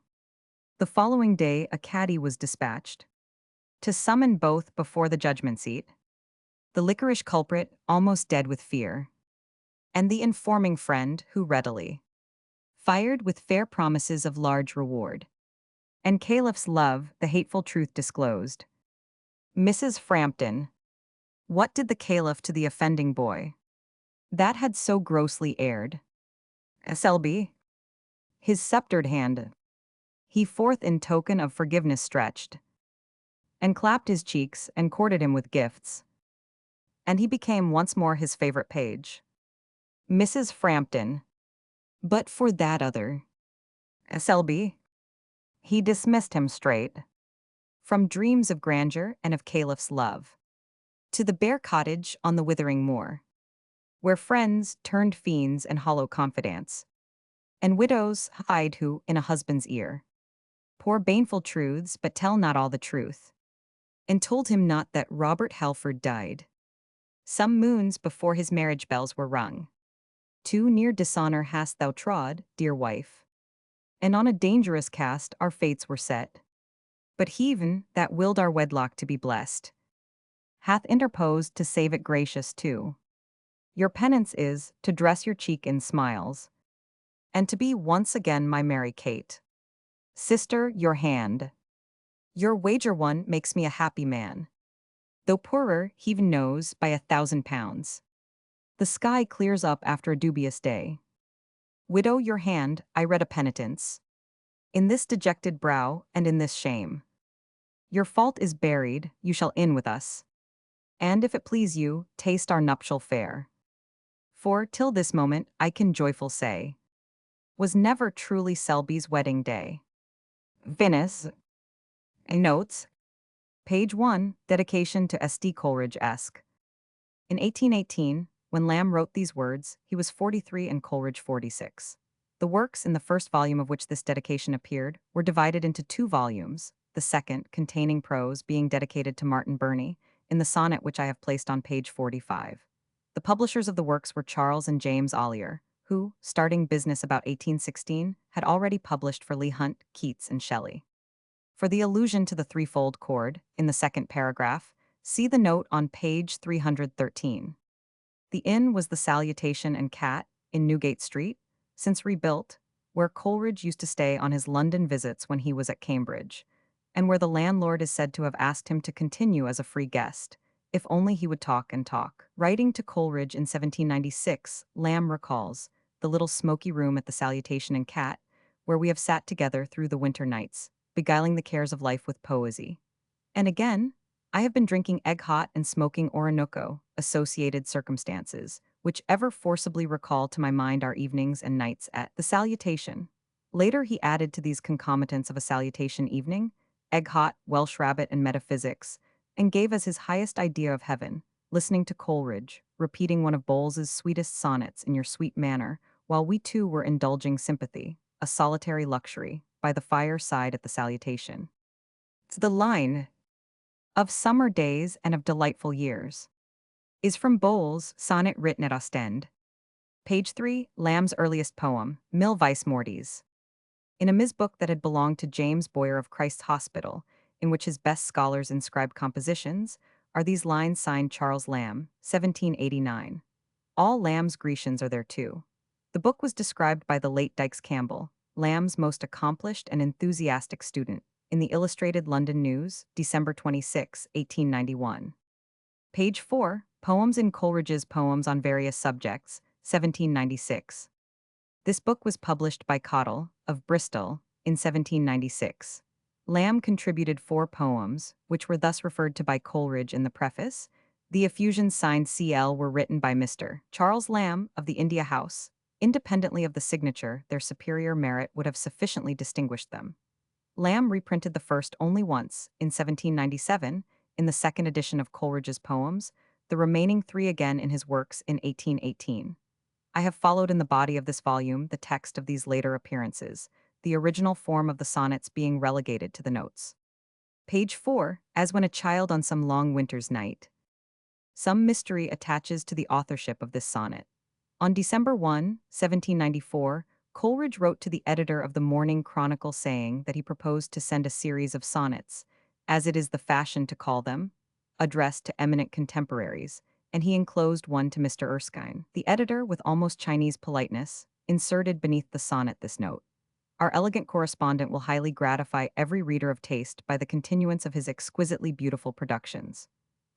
The following day a caddy was dispatched to summon both before the judgment seat, the liquorish culprit almost dead with fear, and the informing friend who readily fired with fair promises of large reward. And Caliph's love the hateful truth disclosed. Mrs. Frampton, what did the Caliph to the offending boy that had so grossly erred? Selby, his sceptred hand he forth in token of forgiveness stretched, and clapped his cheeks and courted him with gifts, and he became once more his favorite page. Mrs. Frampton, but for that other, Selby, he dismissed him straight, from dreams of grandeur and of Caliph's love, to the bare cottage on the withering moor, where friends turned fiends and hollow confidants, and widows hide who, in a husband's ear, pour baneful truths but tell not all the truth, and told him not that Robert Halford died some moons before his marriage bells were rung. Too near dishonor hast thou trod, dear wife, and on a dangerous cast our fates were set. But heaven, that willed our wedlock to be blessed, hath interposed to save it gracious too. Your penance is to dress your cheek in smiles, and to be once again my merry Kate. Sister, your hand, your wager won makes me a happy man, though poorer, heaven knows, by 1,000 pounds. The sky clears up after a dubious day. Widow, your hand, I read a penitence, In this dejected brow and in this shame. Your fault is buried, you shall in with us. And if it please you, taste our nuptial fare. For, till this moment, I can joyful say, was never truly Selby's wedding day. Venice. Notes. Page 1, dedication to S.D. Coleridge-esque. In 1818, when Lamb wrote these words, he was 43 and Coleridge 46. The works, in the first volume of which this dedication appeared, were divided into two volumes, the second, containing prose, being dedicated to Martin Burney, in the sonnet which I have placed on page 45. The publishers of the works were Charles and James Ollier, who, starting business about 1816, had already published for Leigh Hunt, Keats, and Shelley. For the allusion to the threefold chord, in the second paragraph, see the note on page 313. The inn was the Salutation and Cat, in Newgate Street, since rebuilt, where Coleridge used to stay on his London visits when he was at Cambridge, and where the landlord is said to have asked him to continue as a free guest, if only he would talk and talk. Writing to Coleridge in 1796, Lamb recalls the little smoky room at the Salutation and Cat, where we have sat together through the winter nights, beguiling the cares of life with poesy. And again, I have been drinking egg hot and smoking Orinoco, associated circumstances, which ever forcibly recall to my mind our evenings and nights at the Salutation. Later he added to these concomitants of a Salutation evening, egg hot, Welsh rabbit, and metaphysics, and gave as his highest idea of heaven, listening to Coleridge, repeating one of Bowles's sweetest sonnets in your sweet manner, while we two were indulging sympathy, a solitary luxury, by the fireside at the Salutation. It's the line, of summer days and of delightful years, is from Bowles' sonnet written at Ostend. Page 3, Lamb's earliest poem, Mil Vice Mortis. In a Ms. book that had belonged to James Boyer of Christ's Hospital, in which his best scholars inscribed compositions, are these lines signed Charles Lamb, 1789. All Lamb's Grecians are there too. The book was described by the late Dykes Campbell, Lamb's most accomplished and enthusiastic student, in the Illustrated London News, December 26, 1891. Page 4, Poems in Coleridge's Poems on Various Subjects, 1796. This book was published by Cottle, of Bristol, in 1796. Lamb contributed 4 poems, which were thus referred to by Coleridge in the preface. The effusions signed CL were written by Mr. Charles Lamb, of the India House. Independently of the signature, their superior merit would have sufficiently distinguished them. Lamb reprinted the first only once, in 1797, in the second edition of Coleridge's poems, the remaining 3 again in his works in 1818. I have followed in the body of this volume the text of these later appearances, the original form of the sonnets being relegated to the notes. Page 4, as when a child on some long winter's night. Some mystery attaches to the authorship of this sonnet. On December 1, 1794, Coleridge wrote to the editor of the Morning Chronicle saying that he proposed to send a series of sonnets, as it is the fashion to call them, addressed to eminent contemporaries, and he enclosed one to Mr. Erskine. The editor, with almost Chinese politeness, inserted beneath the sonnet this note. Our elegant correspondent will highly gratify every reader of taste by the continuance of his exquisitely beautiful productions.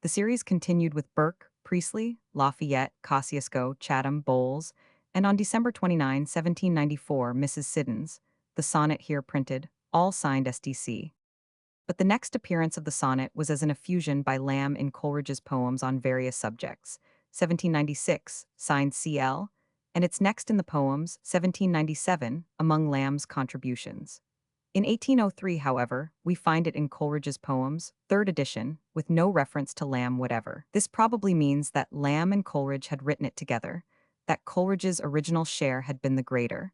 The series continued with Burke, Priestley, Lafayette, Kosciuszko, Chatham, Bowles, and on December 29, 1794, Mrs. Siddons, the sonnet here printed, all signed SDC. But the next appearance of the sonnet was as an effusion by Lamb in Coleridge's Poems on Various Subjects, 1796, signed CL, and its next in the poems, 1797, among Lamb's contributions. In 1803, however, we find it in Coleridge's Poems, 3rd edition, with no reference to Lamb whatever. This probably means that Lamb and Coleridge had written it together, that Coleridge's original share had been the greater,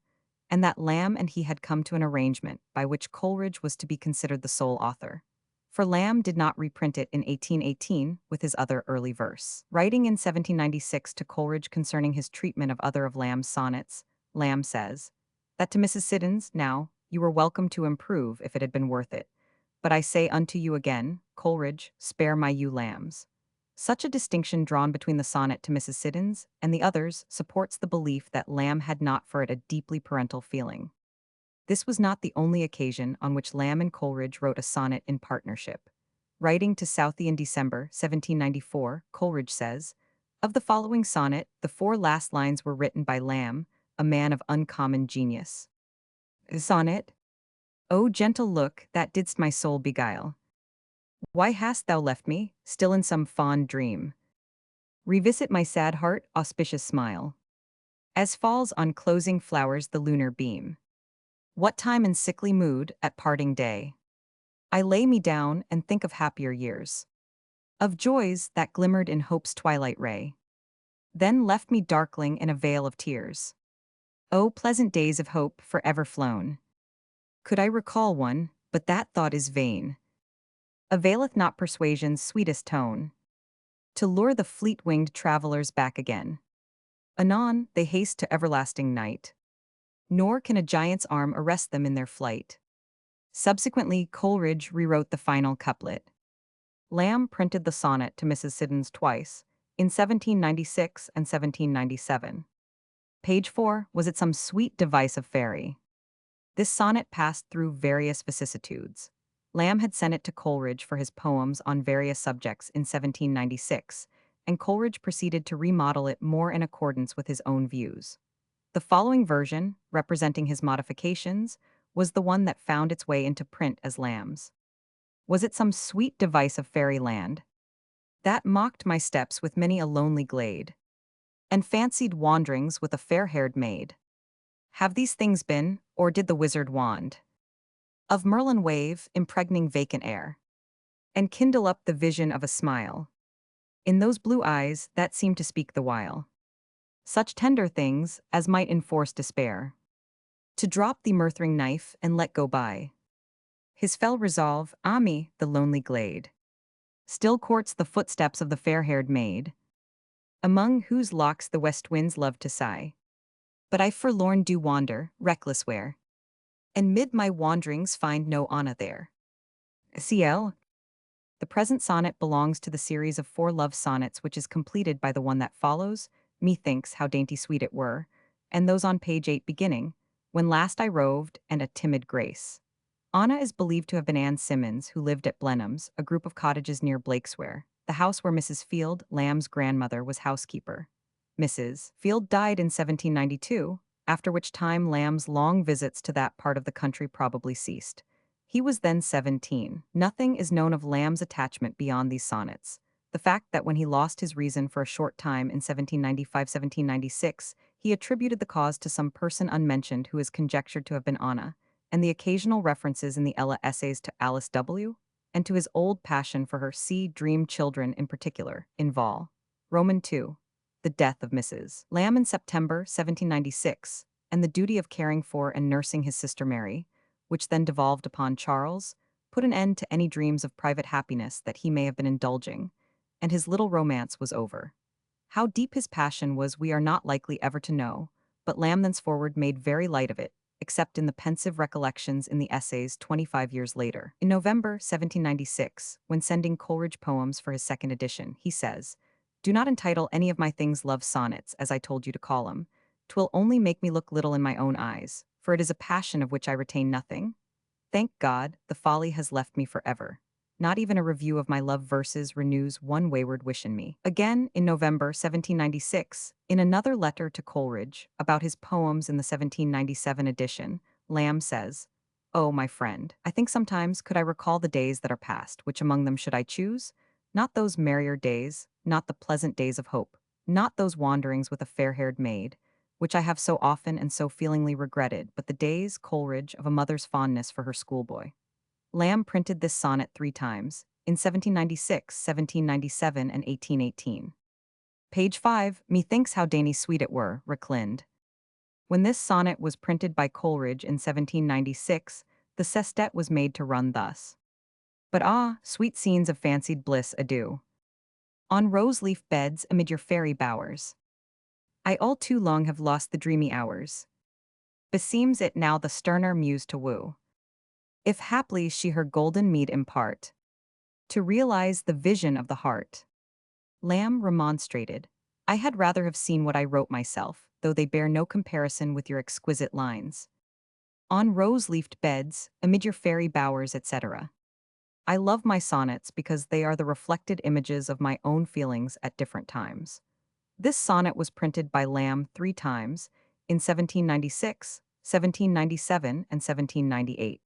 and that Lamb and he had come to an arrangement by which Coleridge was to be considered the sole author. For Lamb did not reprint it in 1818 with his other early verse. Writing in 1796 to Coleridge concerning his treatment of other of Lamb's sonnets, Lamb says, that to Mrs. Siddons, now, you were welcome to improve if it had been worth it. But I say unto you again, Coleridge, spare my ewe lambs. Such a distinction drawn between the sonnet to Mrs. Siddons and the others supports the belief that Lamb had not for it a deeply parental feeling. This was not the only occasion on which Lamb and Coleridge wrote a sonnet in partnership. Writing to Southey in December 1794, Coleridge says, of the following sonnet, the 4 last lines were written by Lamb, a man of uncommon genius. Sonnet O gentle look that didst my soul beguile. Why hast thou left me, still in some fond dream? Revisit my sad heart, auspicious smile. As falls on closing flowers the lunar beam. What time in sickly mood, at parting day, I lay me down and think of happier years, of joys that glimmered in hope's twilight ray, then left me darkling in a veil of tears. O pleasant days of hope forever flown! Could I recall one, but that thought is vain. Availeth not persuasion's sweetest tone, to lure the fleet-winged travelers back again. Anon they haste to everlasting night, nor can a giant's arm arrest them in their flight. Subsequently, Coleridge rewrote the final couplet. Lamb printed the sonnet to Mrs. Siddons twice, in 1796 and 1797. Page 4, was it some sweet device of fairy? This sonnet passed through various vicissitudes. Lamb had sent it to Coleridge for his poems on various subjects in 1796, and Coleridge proceeded to remodel it more in accordance with his own views. The following version, representing his modifications, was the one that found its way into print as Lamb's. Was it some sweet device of fairyland that mocked my steps with many a lonely glade, and fancied wanderings with a fair-haired maid? Have these things been, or did the wizard wand of Merlin wave, impregning vacant air, and kindle up the vision of a smile in those blue eyes that seemed to speak the while such tender things as might enforce despair to drop the mirthring knife and let go by his fell resolve? Ah me, the lonely glade still courts the footsteps of the fair-haired maid, among whose locks the west winds love to sigh. But I forlorn do wander, reckless where, and mid my wanderings find no Anna there. CL. The present sonnet belongs to the series of 4 love sonnets which is completed by the one that follows, Methinks how dainty sweet it were, and those on page 8 beginning, When last I roved, and a timid grace. Anna is believed to have been Anne Simmons, who lived at Blenheim's, a group of cottages near Blakesware, the house where Mrs. Field, Lamb's grandmother, was housekeeper. Mrs. Field died in 1792, after which time Lamb's long visits to that part of the country probably ceased. He was then 17. Nothing is known of Lamb's attachment beyond these sonnets. The fact that when he lost his reason for a short time in 1795-1796, he attributed the cause to some person unmentioned who is conjectured to have been Anna, and the occasional references in the Ella essays to Alice W., and to his old passion for her dream children in particular, in Vol. Roman II, the death of Mrs. Lamb in September 1796, and the duty of caring for and nursing his sister Mary, which then devolved upon Charles, put an end to any dreams of private happiness that he may have been indulging, and his little romance was over. How deep his passion was we are not likely ever to know, but Lamb thenceforward made very light of it, except in the pensive recollections in the essays 25 years later. In November 1796, when sending Coleridge poems for his second edition, he says, "Do not entitle any of my things love sonnets, as I told you to call 'em. 'Twill only make me look little in my own eyes, for it is a passion of which I retain nothing. Thank God, the folly has left me forever. Not even a review of my love verses renews one wayward wish in me." Again, in November 1796, in another letter to Coleridge about his poems in the 1797 edition, Lamb says, "Oh, my friend, I think sometimes could I recall the days that are past, which among them should I choose? Not those merrier days, not the pleasant days of hope, not those wanderings with a fair-haired maid, which I have so often and so feelingly regretted, but the days, Coleridge, of a mother's fondness for her schoolboy." Lamb printed this sonnet 3 times, in 1796, 1797, and 1818. Page 5, Methinks how dainty sweet it were, reclined. When this sonnet was printed by Coleridge in 1796, the sestet was made to run thus. But ah, sweet scenes of fancied bliss, adieu. On rose-leaf beds amid your fairy bowers, I all too long have lost the dreamy hours. Beseems it now the sterner muse to woo, if haply she her golden meed impart, to realize the vision of the heart. Lamb remonstrated, "I had rather have seen what I wrote myself, though they bear no comparison with your exquisite lines. On rose-leafed beds, amid your fairy bowers, etc. I love my sonnets because they are the reflected images of my own feelings at different times." This sonnet was printed by Lamb 3 times, in 1796, 1797, and 1798.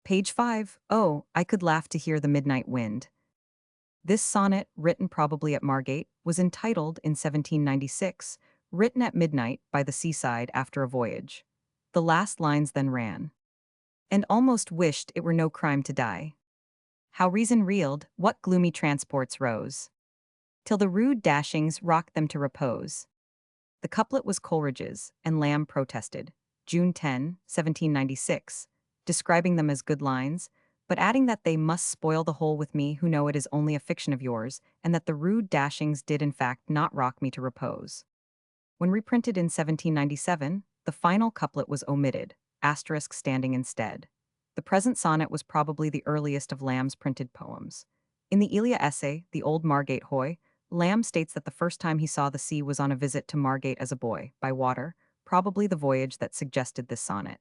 Page 5. Oh, I could laugh to hear the midnight wind. This sonnet, written probably at Margate, was entitled in 1796, Written at Midnight by the Seaside After a Voyage. The last lines then ran, and almost wished it were no crime to die. How reason reeled, what gloomy transports rose, till the rude dashings rocked them to repose. The couplet was Coleridge's, and Lamb protested, June 10, 1796, describing them as good lines, but adding that they must spoil the whole with me who know it is only a fiction of yours, and that the rude dashings did in fact not rock me to repose. When reprinted in 1797, the final couplet was omitted, asterisk standing instead. The present sonnet was probably the earliest of Lamb's printed poems. In the Elia essay, The Old Margate Hoy, Lamb states that the first time he saw the sea was on a visit to Margate as a boy, by water, probably the voyage that suggested this sonnet.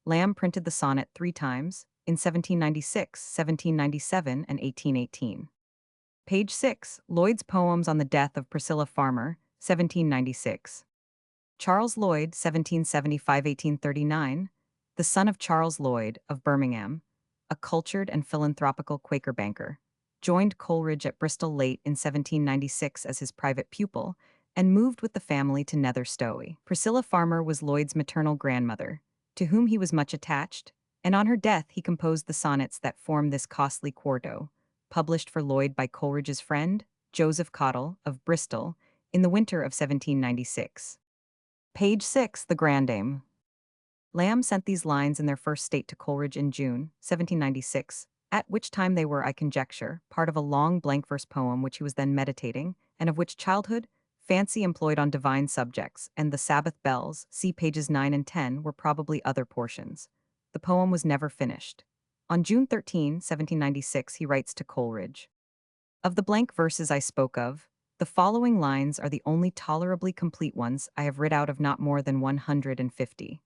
Lamb printed the sonnet 3 times, in 1796, 1797, and 1818. Page 6, Lloyd's Poems on the Death of Priscilla Farmer, 1796. Charles Lloyd, 1775–1839, the son of Charles Lloyd, of Birmingham, a cultured and philanthropical Quaker banker, joined Coleridge at Bristol late in 1796 as his private pupil, and moved with the family to Nether Stowey. Priscilla Farmer was Lloyd's maternal grandmother, to whom he was much attached, and on her death he composed the sonnets that form this costly quarto, published for Lloyd by Coleridge's friend, Joseph Cottle, of Bristol, in the winter of 1796. Page 6, The Grandame. Lamb sent these lines in their first state to Coleridge in June, 1796, at which time they were, I conjecture, part of a long blank verse poem which he was then meditating, and of which childhood, fancy employed on divine subjects, and the Sabbath bells, see pages 9 and 10, were probably other portions. The poem was never finished. On June 13, 1796, he writes to Coleridge, of the blank verses I spoke of, the following lines are the only tolerably complete ones I have writ out of not more than 150.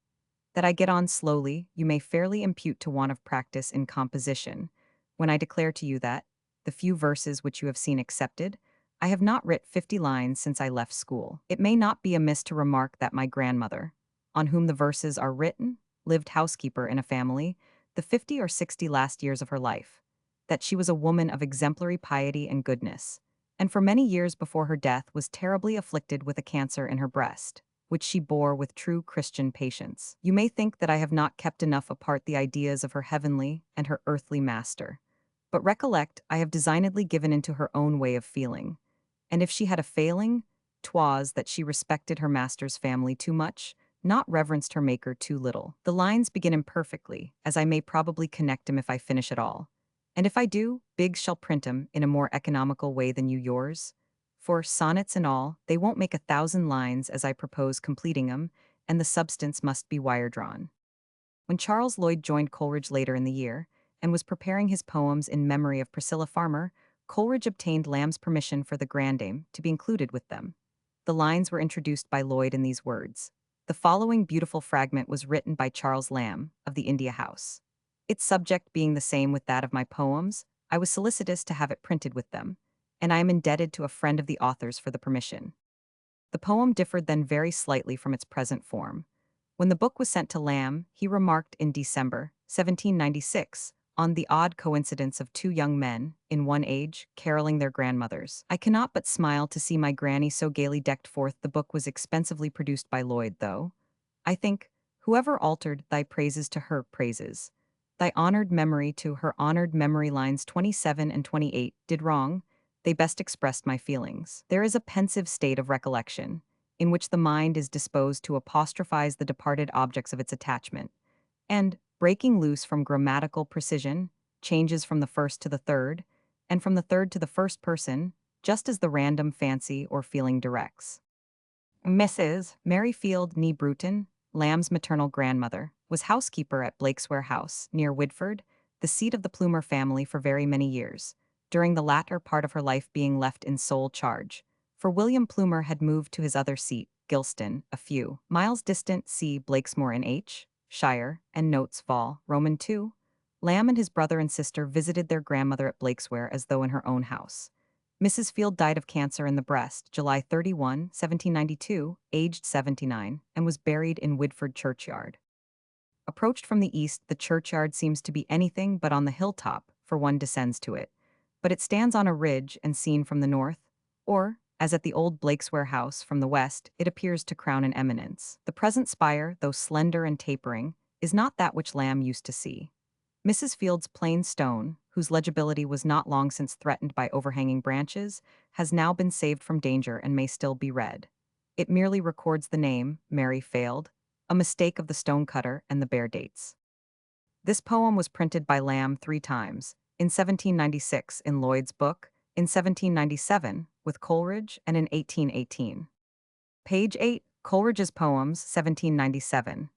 That I get on slowly, you may fairly impute to want of practice in composition, when I declare to you that, the few verses which you have seen accepted, I have not writ 50 lines since I left school. It may not be amiss to remark that my grandmother, on whom the verses are written, lived housekeeper in a family, the 50 or 60 last years of her life, that she was a woman of exemplary piety and goodness, and for many years before her death was terribly afflicted with a cancer in her breast, which she bore with true Christian patience. You may think that I have not kept enough apart the ideas of her heavenly and her earthly master. But recollect, I have designedly given into her own way of feeling. And if she had a failing, 'twas that she respected her master's family too much, not reverenced her maker too little. The lines begin imperfectly, as I may probably connect 'em if I finish at all. And if I do, Biggs shall print 'em in a more economical way than you yours. For, sonnets and all, they won't make 1,000 lines as I propose completing 'em, and the substance must be wire-drawn. When Charles Lloyd joined Coleridge later in the year, and was preparing his poems in memory of Priscilla Farmer, Coleridge obtained Lamb's permission for the grandame to be included with them. The lines were introduced by Lloyd in these words. The following beautiful fragment was written by Charles Lamb, of the India House. Its subject being the same with that of my poems, I was solicitous to have it printed with them, and I am indebted to a friend of the author's for the permission. The poem differed then very slightly from its present form. When the book was sent to Lamb, he remarked in December 1796 on the odd coincidence of two young men, in one age, caroling their grandmothers. I cannot but smile to see my granny so gaily decked forth. The book was expensively produced by Lloyd, though. I think, whoever altered thy praises to her praises, thy honored memory to her honored memory, lines 27 and 28, did wrong. They best expressed my feelings. There is a pensive state of recollection, in which the mind is disposed to apostrophize the departed objects of its attachment, and, breaking loose from grammatical precision, changes from the first to the third, and from the third to the first person, just as the random fancy or feeling directs. Mrs. Mary Field Nee Bruton, Lamb's maternal grandmother, was housekeeper at Blakesware House, near Widford, the seat of the Plumer family for very many years, during the latter part of her life being left in sole charge, for William Plumer had moved to his other seat, Gilston, a few miles distant. See Blakesmoor in H. Shire, and notes Vol. Roman 2. Lamb and his brother and sister visited their grandmother at Blakesware as though in her own house. Mrs. Field died of cancer in the breast, July 31, 1792, aged 79, and was buried in Widford churchyard. Approached from the east, the churchyard seems to be anything but on the hilltop, for one descends to it. But it stands on a ridge and seen from the north, or, as at the old Blakesware house from the west, it appears to crown an eminence. The present spire, though slender and tapering, is not that which Lamb used to see. Mrs. Field's plain stone, whose legibility was not long since threatened by overhanging branches, has now been saved from danger and may still be read. It merely records the name, Mary Failed, a mistake of the stonecutter and the bare dates. This poem was printed by Lamb 3 times, in 1796 in Lloyd's book, in 1797 with Coleridge, and in 1818. Page 8, Coleridge's Poems, 1797.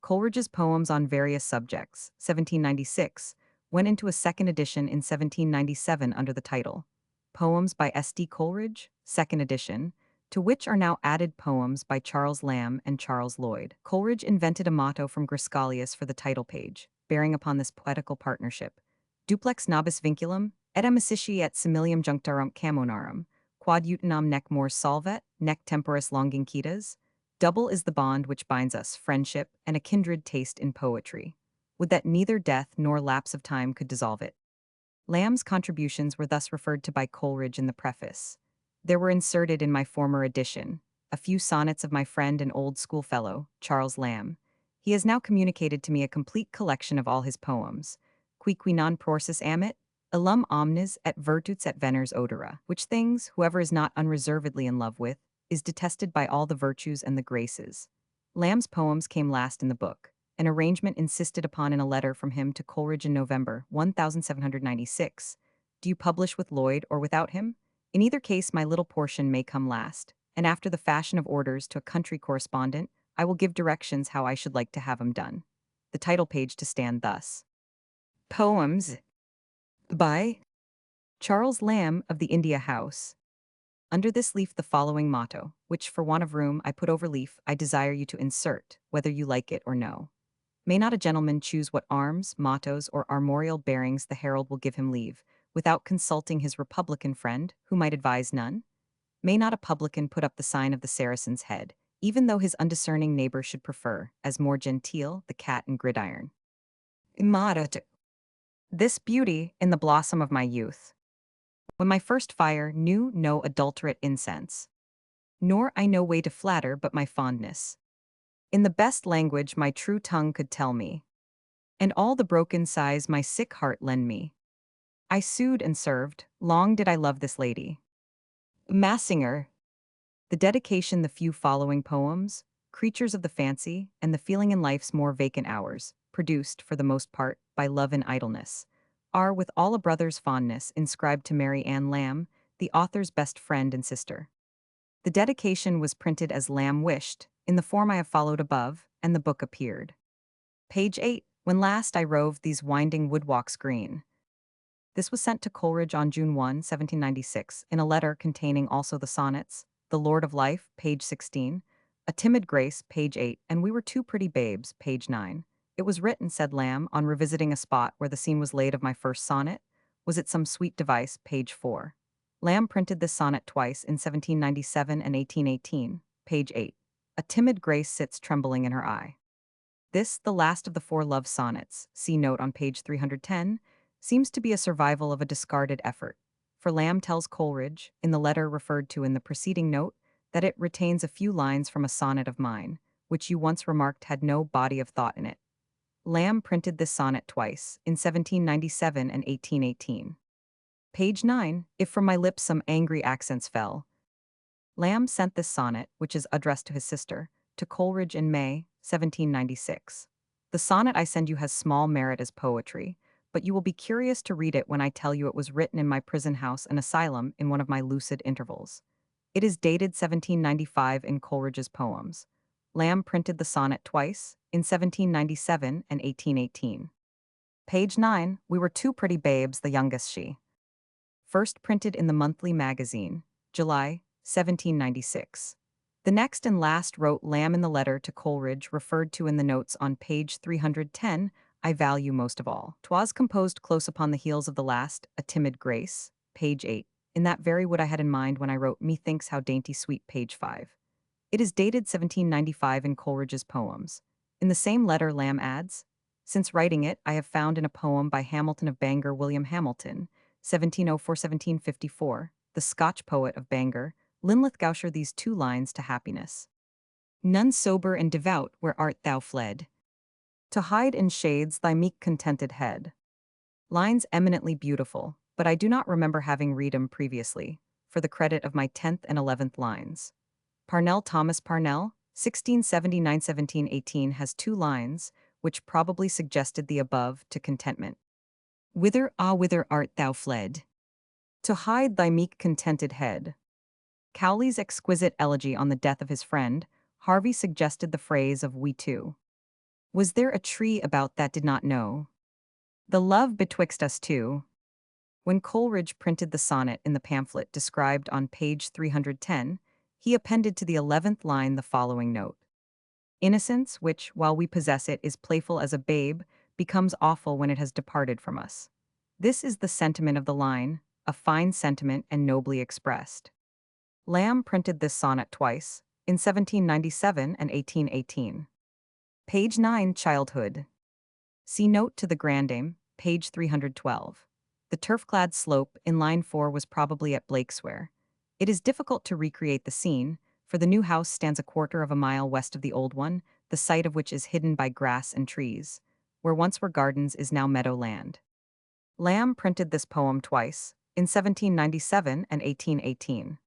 Coleridge's Poems on Various Subjects, 1796, went into a second edition in 1797 under the title Poems by S.D. Coleridge, second edition, to which are now added poems by Charles Lamb and Charles Lloyd. Coleridge invented a motto from Griscalius for the title page, bearing upon this poetical partnership: Duplex nobis vinculum, et amicitia et similium junctarum camonarum, quod utinam nec mors solvet, nec temporis longinquitas. Double is the bond which binds us, friendship, and a kindred taste in poetry. Would that neither death nor lapse of time could dissolve it. Lamb's contributions were thus referred to by Coleridge in the preface. There were inserted in my former edition a few sonnets of my friend and old schoolfellow, Charles Lamb. He has now communicated to me a complete collection of all his poems, qui non prorsus amit, illum omnes et virtuts et veners odora, which things, whoever is not unreservedly in love with, is detested by all the virtues and the graces. Lamb's poems came last in the book, an arrangement insisted upon in a letter from him to Coleridge in November 1796. Do you publish with Lloyd or without him? In either case, my little portion may come last, and after the fashion of orders to a country correspondent, I will give directions how I should like to have 'em done. The title page to stand thus: Poems by Charles Lamb of the India House. Under this leaf the following motto, which for want of room I put over leaf, I desire you to insert, whether you like it or no. May not a gentleman choose what arms, mottos, or armorial bearings the herald will give him leave, without consulting his republican friend, who might advise none? May not a publican put up the sign of the Saracen's Head, even though his undiscerning neighbor should prefer, as more genteel, the cat and gridiron? Motto. This beauty in the blossom of my youth, when my first fire knew no adulterate incense, nor I no way to flatter but my fondness. In the best language my true tongue could tell me, and all the broken sighs my sick heart lend me. I sued and served, long did I love this lady. Massinger. The dedication, the few following poems, creatures of the fancy, and the feeling in life's more vacant hours, produced, for the most part, by love and idleness, are, with all a brother's fondness, inscribed to Mary Ann Lamb, the author's best friend and sister. The dedication was printed as Lamb wished, in the form I have followed above, and the book appeared. Page 8. When last I roved these winding woodwalks green. This was sent to Coleridge on June 1, 1796, in a letter containing also the sonnets, The Lord of Life, page 16, A Timid Grace, page 8, and We Were Two Pretty Babes, page 9. It was written, said Lamb, on revisiting a spot where the scene was laid of my first sonnet. Was it some sweet device, page 4. Lamb printed this sonnet twice, in 1797 and 1818, page 8. A timid grace sits trembling in her eye. This, the last of the 4 love sonnets, see note on page 310, seems to be a survival of a discarded effort, for Lamb tells Coleridge, in the letter referred to in the preceding note, that it retains a few lines from a sonnet of mine, which you once remarked had no body of thought in it. Lamb printed this sonnet twice, in 1797 and 1818. Page 9, If from my lips some angry accents fell. Lamb sent this sonnet, which is addressed to his sister, to Coleridge in May, 1796. The sonnet I send you has small merit as poetry, but you will be curious to read it when I tell you it was written in my prison house and asylum in one of my lucid intervals. It is dated 1795 in Coleridge's poems. Lamb printed the sonnet twice, in 1797 and 1818. Page 9, We Were Two Pretty Babes, the youngest she. First printed in the Monthly Magazine, July, 1796. The next and last wrote Lamb in the letter to Coleridge referred to in the notes on page 310, I value most of all. 'Twas composed close upon the heels of the last, A Timid Grace, page 8. In that very wood I had in mind when I wrote Methinks How Dainty Sweet, page 5. It is dated 1795 in Coleridge's poems. In the same letter, Lamb adds, "Since writing it, I have found in a poem by Hamilton of Bangor, William Hamilton, 1704-1754, the Scotch poet of Bangor, Linlithgowshire, these two lines to happiness. None sober and devout, where art thou fled? To hide in shades thy meek contented head." Lines eminently beautiful, but I do not remember having read 'em previously, for the credit of my 10th and 11th lines. Parnell Thomas Parnell, 1679-1718 has two lines, which probably suggested the above to contentment. "Whither, ah, whither art thou fled? To hide thy meek contented head." Cowley's exquisite elegy on the death of his friend, Harvey suggested the phrase of "we two." "Was there a tree about that did not know the love betwixt us two?" When Coleridge printed the sonnet in the pamphlet described on page 310, he appended to the 11th line the following note: "Innocence, which, while we possess it, is playful as a babe, becomes awful when it has departed from us." This is the sentiment of the line, a fine sentiment and nobly expressed. Lamb printed this sonnet twice, in 1797 and 1818. Page 9, Childhood. See note to the Grandame, page 312. The turf-clad slope in line 4 was probably at Blakesware. It is difficult to recreate the scene, for the new house stands a quarter of a mile west of the old one, the site of which is hidden by grass and trees. Where once were gardens is now meadow land. Lamb printed this poem twice, in 1797 and 1818.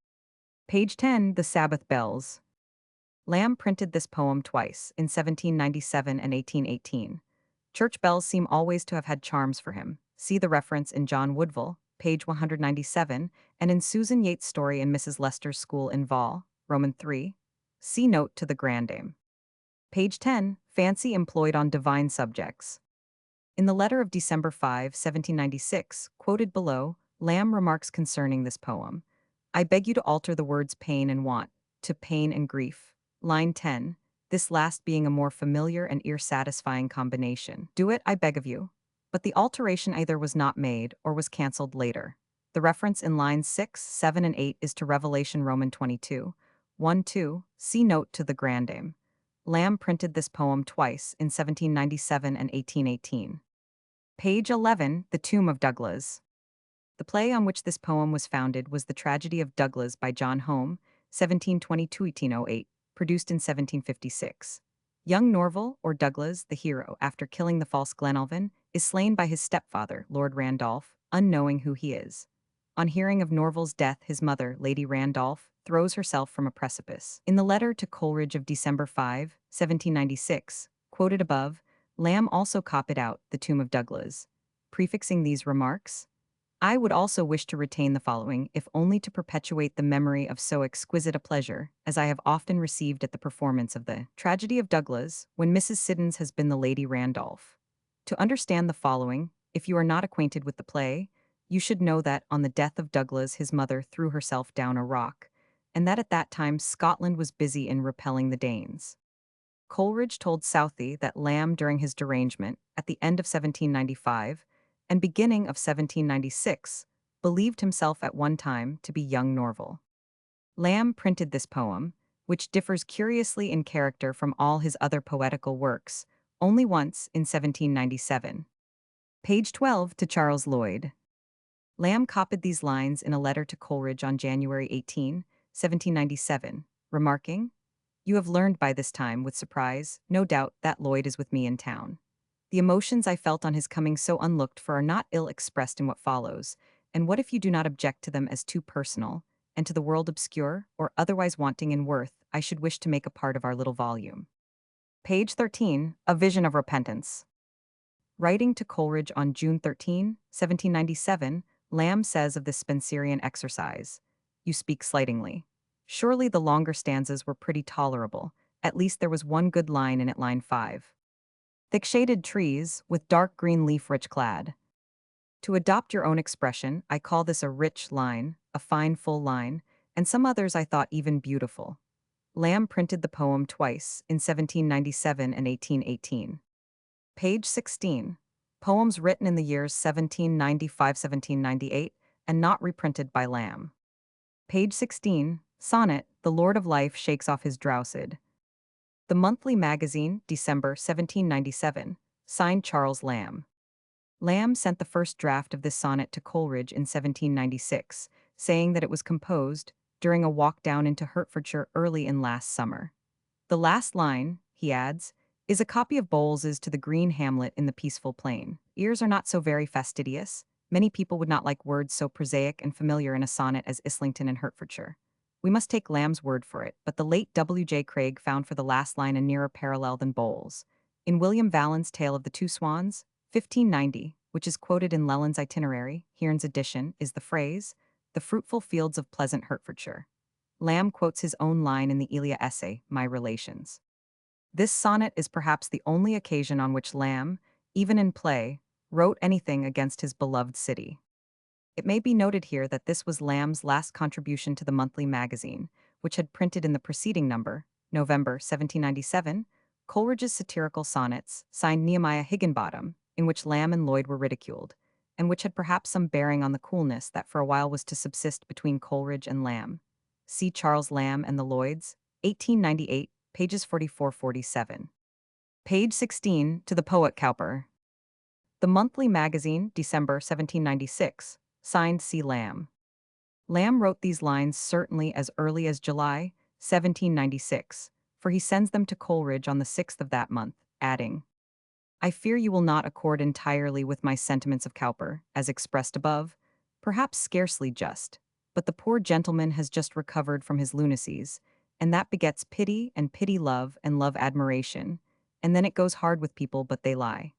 Page 10, The Sabbath Bells. Lamb printed this poem twice, in 1797 and 1818. Church bells seem always to have had charms for him. See the reference in John Woodville, page 197, and in Susan Yates' story in Mrs. Lester's School in Vol, Roman 3. See note to the Grandame. Page 10, Fancy employed on divine subjects. In the letter of December 5, 1796, quoted below, Lamb remarks concerning this poem, "I beg you to alter the words pain and want to pain and grief." Line 10, this last being a more familiar and ear-satisfying combination. "Do it, I beg of you." But the alteration either was not made or was cancelled later. The reference in lines 6, 7, and 8 is to Revelation Roman 22, 1-2, see note to the Grandame. Lamb printed this poem twice, in 1797 and 1818. Page 11, The Tomb of Douglas. The play on which this poem was founded was The Tragedy of Douglas by John Home, 1722-1808, produced in 1756. Young Norval, or Douglas, the hero, after killing the false Glenalvon, is slain by his stepfather, Lord Randolph, unknowing who he is. On hearing of Norval's death, his mother, Lady Randolph, throws herself from a precipice. In the letter to Coleridge of December 5, 1796, quoted above, Lamb also copied out The Tomb of Douglas, prefixing these remarks, "I would also wish to retain the following, if only to perpetuate the memory of so exquisite a pleasure, as I have often received at the performance of the Tragedy of Douglas, when Mrs. Siddons has been the Lady Randolph." To understand the following, if you are not acquainted with the play, you should know that, on the death of Douglas, his mother threw herself down a rock, and that at that time Scotland was busy in repelling the Danes. Coleridge told Southey that Lamb, during his derangement, at the end of 1795, and beginning of 1796, believed himself at one time to be young Norval. Lamb printed this poem, which differs curiously in character from all his other poetical works, only once in 1797. Page 12, to Charles Lloyd. Lamb copied these lines in a letter to Coleridge on January 18, 1797, remarking, "You have learned by this time, with surprise, no doubt, that Lloyd is with me in town. The emotions I felt on his coming so unlooked for are not ill expressed in what follows, and what if you do not object to them as too personal, and to the world obscure, or otherwise wanting in worth, I should wish to make a part of our little volume." Page 13, A Vision of Repentance. Writing to Coleridge on June 13, 1797, Lamb says of this Spenserian exercise, "You speak slightingly. Surely the longer stanzas were pretty tolerable, at least there was one good line in it, line 5. Thick-shaded trees, with dark green leaf rich clad." To adopt your own expression, I call this a rich line, a fine full line, and some others I thought even beautiful. Lamb printed the poem twice, in 1797 and 1818. Page 16. Poems written in the years 1795-1798 and not reprinted by Lamb. Page 16. Sonnet, The Lord of Life shakes off his drowsed. The Monthly Magazine, December 1797, signed Charles Lamb. Lamb sent the first draft of this sonnet to Coleridge in 1796, saying that it was composed during a walk down into Hertfordshire early in last summer. The last line, he adds, is a copy of Bowles's To the Green Hamlet in the Peaceful Plain. Ears are not so very fastidious. Many people would not like words so prosaic and familiar in a sonnet as Islington and Hertfordshire. We must take Lamb's word for it, but the late W.J. Craig found for the last line a nearer parallel than Bowles. In William Vallen's Tale of the Two Swans, 1590, which is quoted in Lelland's Itinerary, Hearn's edition, is the phrase, "the fruitful fields of pleasant Hertfordshire." Lamb quotes his own line in the Elia essay, My Relations. This sonnet is perhaps the only occasion on which Lamb, even in play, wrote anything against his beloved city. It may be noted here that this was Lamb's last contribution to the monthly magazine, which had printed in the preceding number, November 1797, Coleridge's satirical sonnets, signed Nehemiah Higginbottom, in which Lamb and Lloyd were ridiculed, and which had perhaps some bearing on the coolness that for a while was to subsist between Coleridge and Lamb. See Charles Lamb and the Lloyds, 1898, pages 44-47. Page 16, to the poet Cowper. The Monthly Magazine, December 1796, signed C. Lamb. Lamb wrote these lines certainly as early as July 1796, for he sends them to Coleridge on the 6th of that month, adding, I fear you will not accord entirely with my sentiments of Cowper, as expressed above, perhaps scarcely just, but the poor gentleman has just recovered from his lunacies, and that begets pity and pity love and love admiration, and then it goes hard with people but they lie.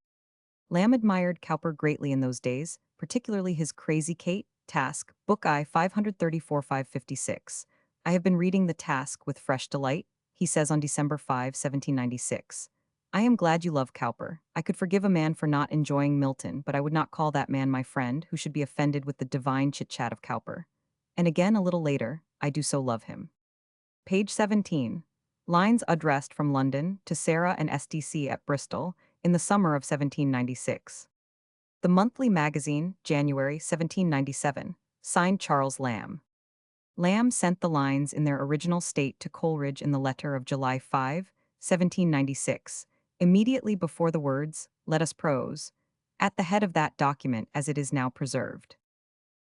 Lamb admired Cowper greatly in those days, particularly his Crazy Kate, Task, Book I 534-556. I have been reading the Task with fresh delight, he says on December 5, 1796. I am glad you love Cowper. I could forgive a man for not enjoying Milton, but I would not call that man my friend who should be offended with the divine chit-chat of Cowper. And again a little later, I do so love him. Page 17. Lines addressed from London to Sarah and SDC at Bristol in the summer of 1796. The Monthly Magazine, January 1797, signed Charles Lamb. Lamb sent the lines in their original state to Coleridge in the letter of July 5, 1796, immediately before the words, Let us prose, at the head of that document as it is now preserved.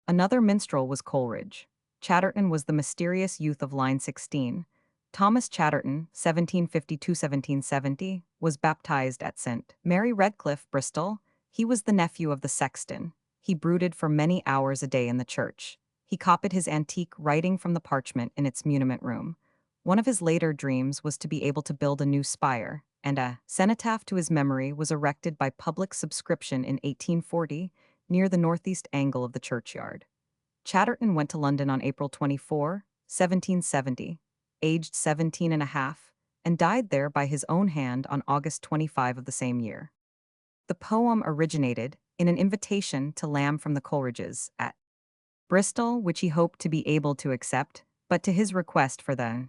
Another minstrel was Coleridge. Chatterton was the mysterious youth of line 16. Thomas Chatterton, 1752-1770, was baptized at St. Mary Redcliffe, Bristol. He was the nephew of the sexton. He brooded for many hours a day in the church. He copied his antique writing from the parchment in its muniment room. One of his later dreams was to be able to build a new spire, and a cenotaph to his memory was erected by public subscription in 1840 near the northeast angle of the churchyard. Chatterton went to London on April 24, 1770, aged 17 and a half, and died there by his own hand on August 25 of the same year. The poem originated in an invitation to Lamb from the Coleridges at Bristol, which he hoped to be able to accept, but to his request for the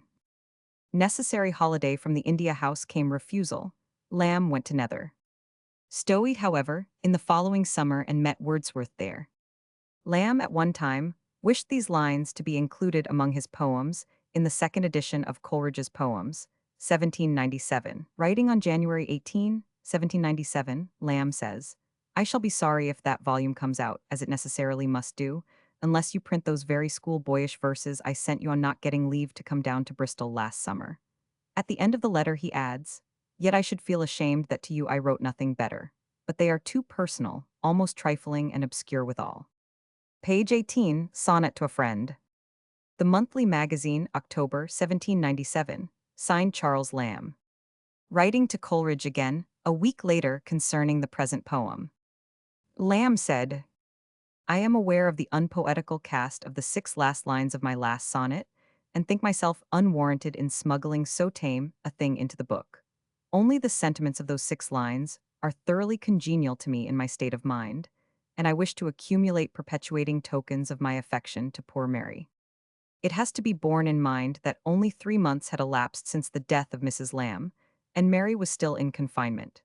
necessary holiday from the India House came refusal. Lamb went to Nether Stowey, however, in the following summer and met Wordsworth there. Lamb at one time wished these lines to be included among his poems in the second edition of Coleridge's Poems, 1797. Writing on January 18, 1797, Lamb says, I shall be sorry if that volume comes out, as it necessarily must do, unless you print those very schoolboyish verses I sent you on not getting leave to come down to Bristol last summer. At the end of the letter he adds, Yet I should feel ashamed that to you I wrote nothing better, but they are too personal, almost trifling and obscure withal. Page 18, Sonnet to a Friend. The Monthly Magazine, October 1797, signed Charles Lamb. Writing to Coleridge again, a week later concerning the present poem. Lamb said, I am aware of the unpoetical cast of the 6 last lines of my last sonnet, and think myself unwarranted in smuggling so tame a thing into the book. Only the sentiments of those 6 lines are thoroughly congenial to me in my state of mind, and I wish to accumulate perpetuating tokens of my affection to poor Mary. It has to be borne in mind that only 3 months had elapsed since the death of Mrs. Lamb, and Mary was still in confinement.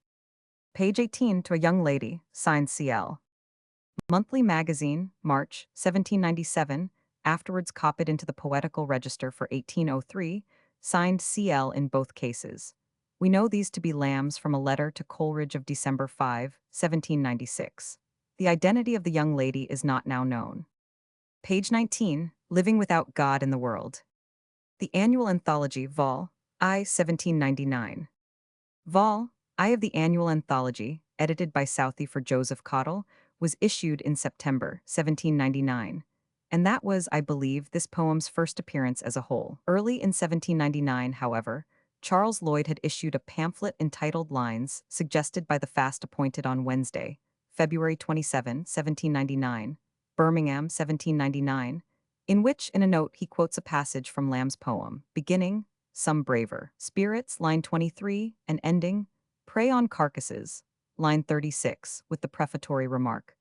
Page 18, to a young lady, signed C.L. Monthly Magazine, March 1797, afterwards copied into the Poetical Register for 1803, signed C.L. in both cases. We know these to be lambs from a letter to Coleridge of December 5, 1796. The identity of the young lady is not now known. Page 19, Living Without God in the World. The annual anthology, Vol. I, 1799. Vol. I of the annual anthology, edited by Southey for Joseph Cottle, was issued in September 1799, and that was, I believe, this poem's first appearance as a whole. Early in 1799, however, Charles Lloyd had issued a pamphlet entitled Lines, suggested by the fast appointed on Wednesday, February 27, 1799, Birmingham, 1799, in which, in a note, he quotes a passage from Lamb's poem, beginning, Some Braver Spirits, line 23, and ending, Prey on Carcasses, line 36, with the prefatory remark,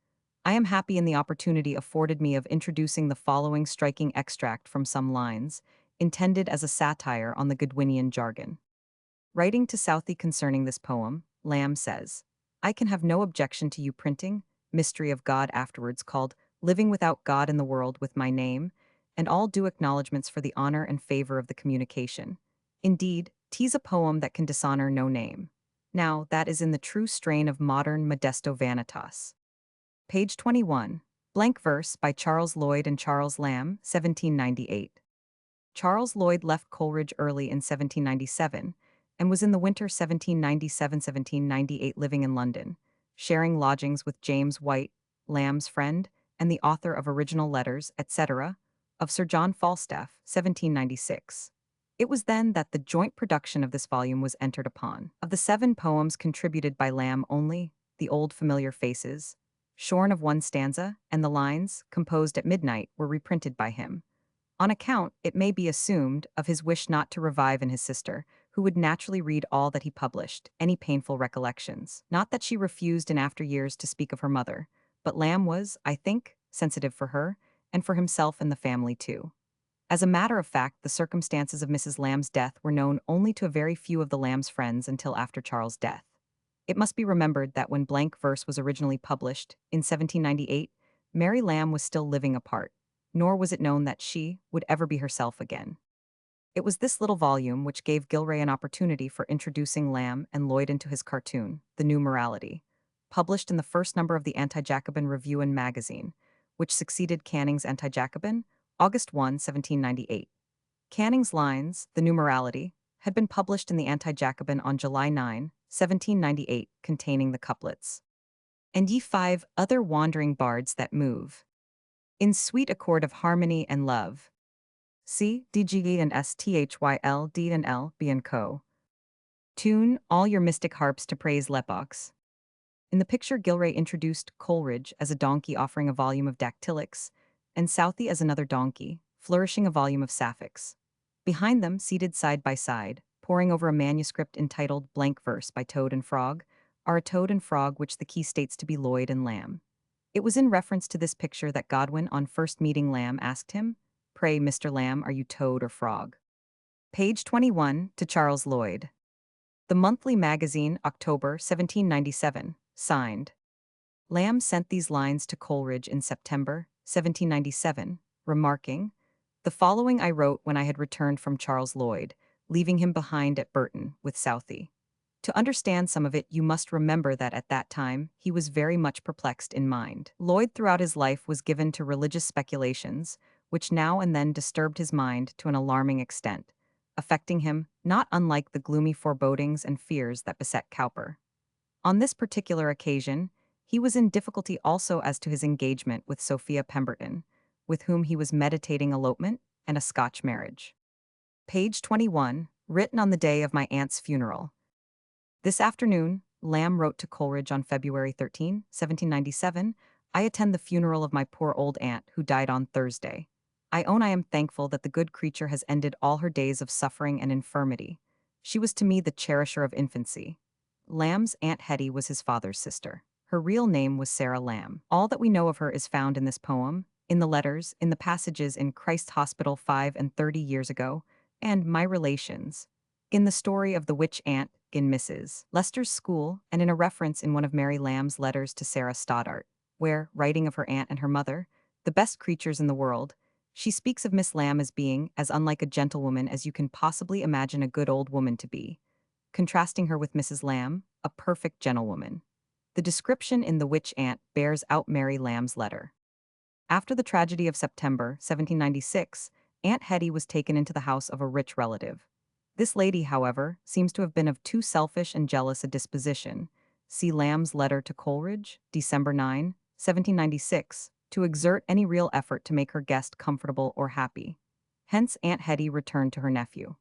I am happy in the opportunity afforded me of introducing the following striking extract from some lines, intended as a satire on the Godwinian jargon. Writing to Southey concerning this poem, Lamb says, I can have no objection to you printing, Mystery of God afterwards called Living Without God in the World with my name, and all due acknowledgments for the honor and favor of the communication. Indeed, 'tis a poem that can dishonor no name. Now, that is in the true strain of modern Modesto Vanitas. Page 21. Blank Verse by Charles Lloyd and Charles Lamb, 1798. Charles Lloyd left Coleridge early in 1797 and was in the winter 1797-1798 living in London, sharing lodgings with James White, Lamb's friend, and the author of Original Letters, etc., of Sir John Falstaff, 1796. It was then that the joint production of this volume was entered upon. Of the 7 poems contributed by Lamb only, The Old Familiar Faces, shorn of one stanza, and the lines, composed at midnight, were reprinted by him, on account, it may be assumed, of his wish not to revive in his sister, who would naturally read all that he published, any painful recollections. Not that she refused in after years to speak of her mother, but Lamb was, I think, sensitive for her, and for himself and the family too. As a matter of fact, the circumstances of Mrs. Lamb's death were known only to a very few of the Lamb's friends until after Charles' death. It must be remembered that when Blank Verse was originally published, in 1798, Mary Lamb was still living apart, nor was it known that she would ever be herself again. It was this little volume which gave Gilray an opportunity for introducing Lamb and Lloyd into his cartoon, The New Morality, published in the first number of the Anti-Jacobin Review and Magazine, which succeeded Canning's Anti-Jacobin, August 1, 1798. Canning's lines, The New Morality, had been published in the Anti-Jacobin on July 9, 1798, containing the couplets, And ye 5 other wandering bards that move in sweet accord of harmony and love. C, D, G, E, and S, T, H, Y, L, D, and L, B, and Co. Tune all your mystic harps to praise Lepox. In the picture, Gilray introduced Coleridge as a donkey offering a volume of dactylics, and Southey as another donkey, flourishing a volume of sapphics. Behind them, seated side by side, poring over a manuscript entitled Blank Verse by Toad and Frog, are a toad and frog which the key states to be Lloyd and Lamb. It was in reference to this picture that Godwin, on first meeting Lamb, asked him, Pray, Mr. Lamb, are you toad or frog? Page 21, to Charles Lloyd. The Monthly Magazine, October 1797, signed. Lamb sent these lines to Coleridge in September 1797, remarking, The following I wrote when I had returned from Charles Lloyd, leaving him behind at Burton with Southey. To understand some of it, you must remember that at that time, he was very much perplexed in mind. Lloyd throughout his life was given to religious speculations, which now and then disturbed his mind to an alarming extent, affecting him not unlike the gloomy forebodings and fears that beset Cowper. On this particular occasion, he was in difficulty also as to his engagement with Sophia Pemberton, with whom he was meditating elopement and a Scotch marriage. Page 21, written on the day of my aunt's funeral. This afternoon, Lamb wrote to Coleridge on February 13, 1797, I attend the funeral of my poor old aunt who died on Thursday. I own I am thankful that the good creature has ended all her days of suffering and infirmity. She was to me the cherisher of infancy. Lamb's Aunt Hetty was his father's sister. Her real name was Sarah Lamb. All that we know of her is found in this poem, in the letters, in the passages in Christ's Hospital 35 years ago, and My Relations, in the story of the witch aunt, in Mrs. Lester's school, and in a reference in one of Mary Lamb's letters to Sarah Stoddart, where, writing of her aunt and her mother, the best creatures in the world, she speaks of Miss Lamb as being as unlike a gentlewoman as you can possibly imagine a good old woman to be. contrasting her with Mrs. Lamb, a perfect gentlewoman. The description in The Witch Ant bears out Mary Lamb's letter. After the tragedy of September 1796, Aunt Hetty was taken into the house of a rich relative. This lady, however, seems to have been of too selfish and jealous a disposition. See Lamb's letter to Coleridge, December 9, 1796, to exert any real effort to make her guest comfortable or happy. Hence Aunt Hetty returned to her nephew.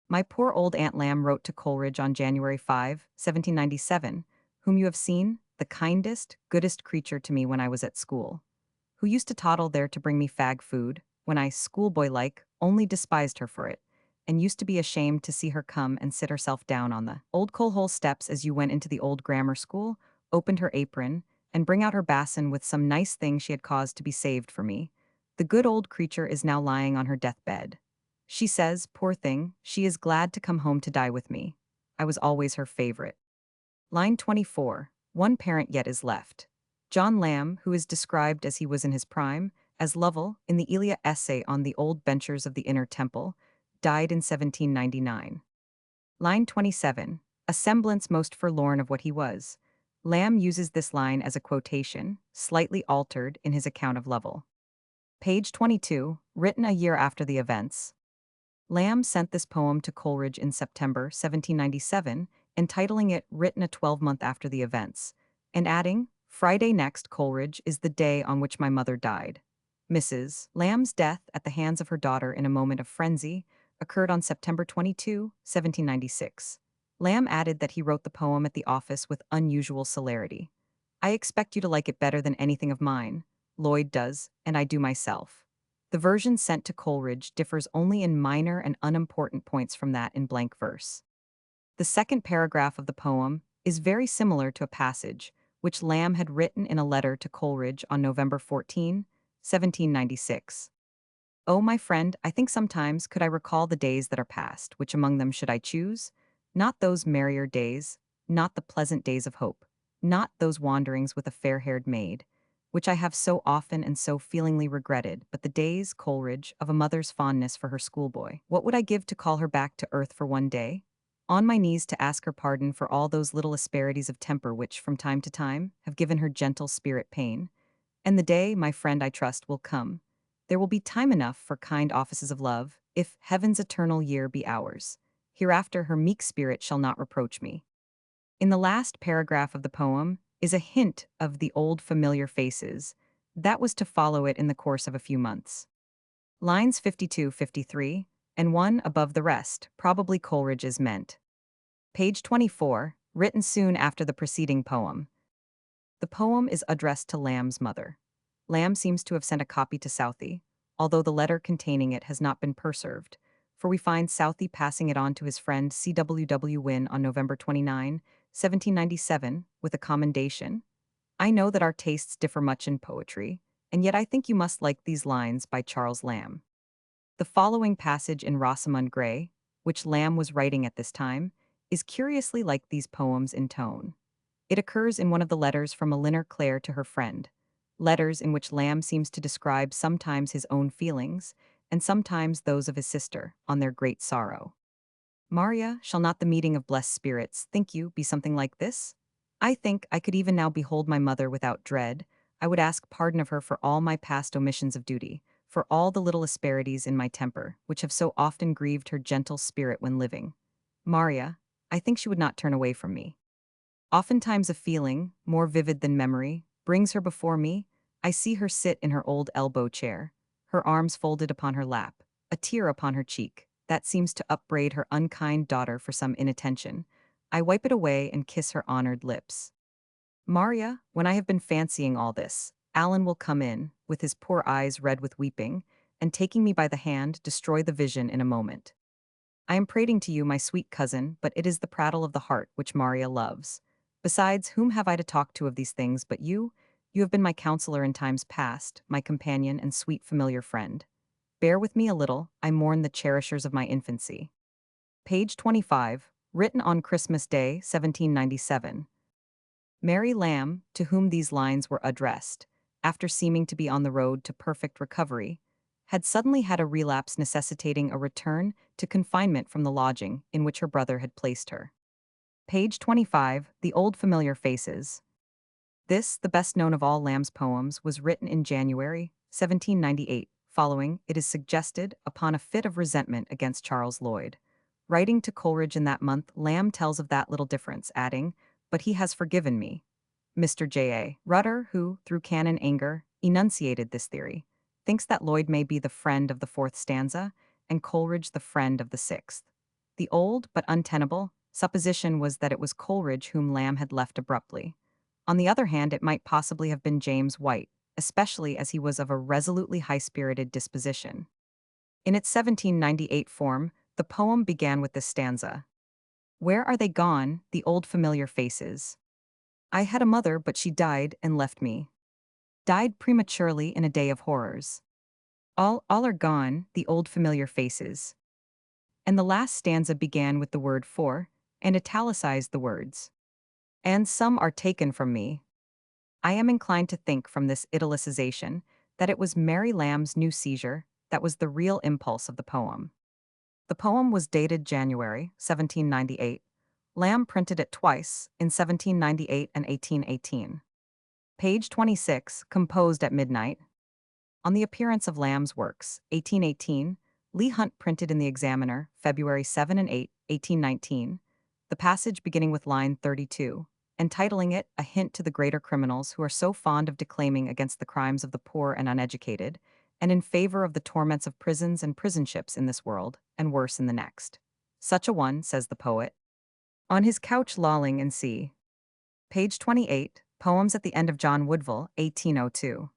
My poor old Aunt Lamb wrote to Coleridge on January 5, 1797, whom you have seen, the kindest, goodest creature to me when I was at school, who used to toddle there to bring me fag food, when I, schoolboy-like, only despised her for it, and used to be ashamed to see her come and sit herself down on the old coal-hole steps as you went into the old grammar school, opened her apron, and bring out her basin with some nice thing she had caused to be saved for me. The good old creature is now lying on her deathbed. She says, poor thing, she is glad to come home to die with me. I was always her favorite. Line 24. One parent yet is left. John Lamb, who is described as he was in his prime, as Lovell, in the Elia essay on the old benchers of the Inner Temple, died in 1799. Line 27. A semblance most forlorn of what he was. Lamb uses this line as a quotation, slightly altered in his account of Lovell. Page 22, written a year after the events. Lamb sent this poem to Coleridge in September 1797, entitling it Written a 12-month after the events, and adding, Friday next, Coleridge, is the day on which my mother died. Mrs. Lamb's death at the hands of her daughter in a moment of frenzy occurred on September 22, 1796. Lamb added that he wrote the poem at the office with unusual celerity. I expect you to like it better than anything of mine. Lloyd does, and I do myself. The version sent to Coleridge differs only in minor and unimportant points from that in blank verse. The second paragraph of the poem is very similar to a passage which Lamb had written in a letter to Coleridge on November 14, 1796. Oh, my friend, I think sometimes could I recall the days that are past, which among them should I choose? Not those merrier days, not the pleasant days of hope, not those wanderings with a fair-haired maid, which I have so often and so feelingly regretted, but the days, Coleridge, of a mother's fondness for her schoolboy. What would I give to call her back to earth for one day? On my knees to ask her pardon for all those little asperities of temper which, from time to time, have given her gentle spirit pain. And the day, my friend, I trust, will come. There will be time enough for kind offices of love, if heaven's eternal year be ours. Hereafter her meek spirit shall not reproach me. In the last paragraph of the poem is a hint of the old familiar faces that was to follow it in the course of a few months. Lines 52, 53, and one above the rest, probably Coleridge is meant. Page 24, written soon after the preceding poem. The poem is addressed to Lamb's mother. Lamb seems to have sent a copy to Southey, although the letter containing it has not been preserved, for we find Southey passing it on to his friend C.W.W. Wynne on November 29, 1797, with a commendation. I know that our tastes differ much in poetry, and yet I think you must like these lines by Charles Lamb. The following passage in Rosamund Gray, which Lamb was writing at this time, is curiously like these poems in tone. It occurs in one of the letters from Elinor Clare to her friend, letters in which Lamb seems to describe sometimes his own feelings, and sometimes those of his sister, on their great sorrow. Maria, shall not the meeting of blessed spirits, think you, be something like this? I think I could even now behold my mother without dread. I would ask pardon of her for all my past omissions of duty, for all the little asperities in my temper, which have so often grieved her gentle spirit when living. Maria, I think she would not turn away from me. Oftentimes a feeling, more vivid than memory, brings her before me. I see her sit in her old elbow chair, her arms folded upon her lap, a tear upon her cheek, that seems to upbraid her unkind daughter for some inattention. I wipe it away and kiss her honored lips. Maria, when I have been fancying all this, Alan will come in, with his poor eyes red with weeping, and taking me by the hand, destroy the vision in a moment. I am prating to you, my sweet cousin, but it is the prattle of the heart which Maria loves. Besides, whom have I to talk to of these things but you? You have been my counselor in times past, my companion and sweet familiar friend. Bear with me a little, I mourn the cherishers of my infancy. Page 25, written on Christmas Day, 1797. Mary Lamb, to whom these lines were addressed, after seeming to be on the road to perfect recovery, had suddenly had a relapse necessitating a return to confinement from the lodging in which her brother had placed her. Page 25, The Old Familiar Faces. This, the best known of all Lamb's poems, was written in January 1798, following, it is suggested, upon a fit of resentment against Charles Lloyd. Writing to Coleridge in that month, Lamb tells of that little difference, adding, "But he has forgiven me." Mr. J.A. Rutter, who, through canon anger, enunciated this theory, thinks that Lloyd may be the friend of the fourth stanza, and Coleridge the friend of the sixth. The old, but untenable, supposition was that it was Coleridge whom Lamb had left abruptly. On the other hand, it might possibly have been James White, especially as he was of a resolutely high-spirited disposition. In its 1798 form, the poem began with this stanza. "Where are they gone, the old familiar faces? I had a mother, but she died and left me. Died prematurely in a day of horrors. All are gone, the old familiar faces." And the last stanza began with the word for, and italicized the words. "And some are taken from me." I am inclined to think from this italicization that it was Mary Lamb's new seizure that was the real impulse of the poem. The poem was dated January 1798. Lamb printed it twice, in 1798 and 1818. Page 26, composed at midnight. On the appearance of Lamb's works, 1818, Leigh Hunt printed in the Examiner, February 7 and 8, 1819, the passage beginning with line 32, entitling it "A Hint to the Greater Criminals Who Are So Fond of Declaiming Against the Crimes of the Poor and Uneducated, and in favor of the torments of prisons and prisonships in this world, and worse in the next. Such a one," says the poet, "on his couch lolling and see." Page 28, Poems at the End of John Woodville, 1802.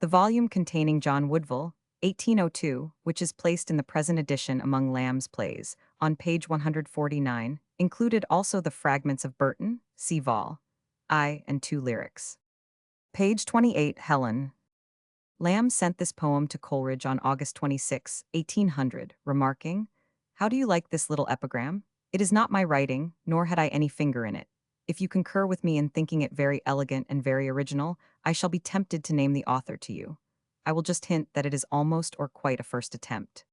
The volume containing John Woodville, 1802, which is placed in the present edition among Lamb's plays, on page 149, included also the fragments of Burton, see vol. I, and 2 lyrics. Page 28, Helen. Lamb sent this poem to Coleridge on August 26, 1800, remarking, "How do you like this little epigram? It is not my writing, nor had I any finger in it. If you concur with me in thinking it very elegant and very original, I shall be tempted to name the author to you. I will just hint that it is almost or quite a first attempt."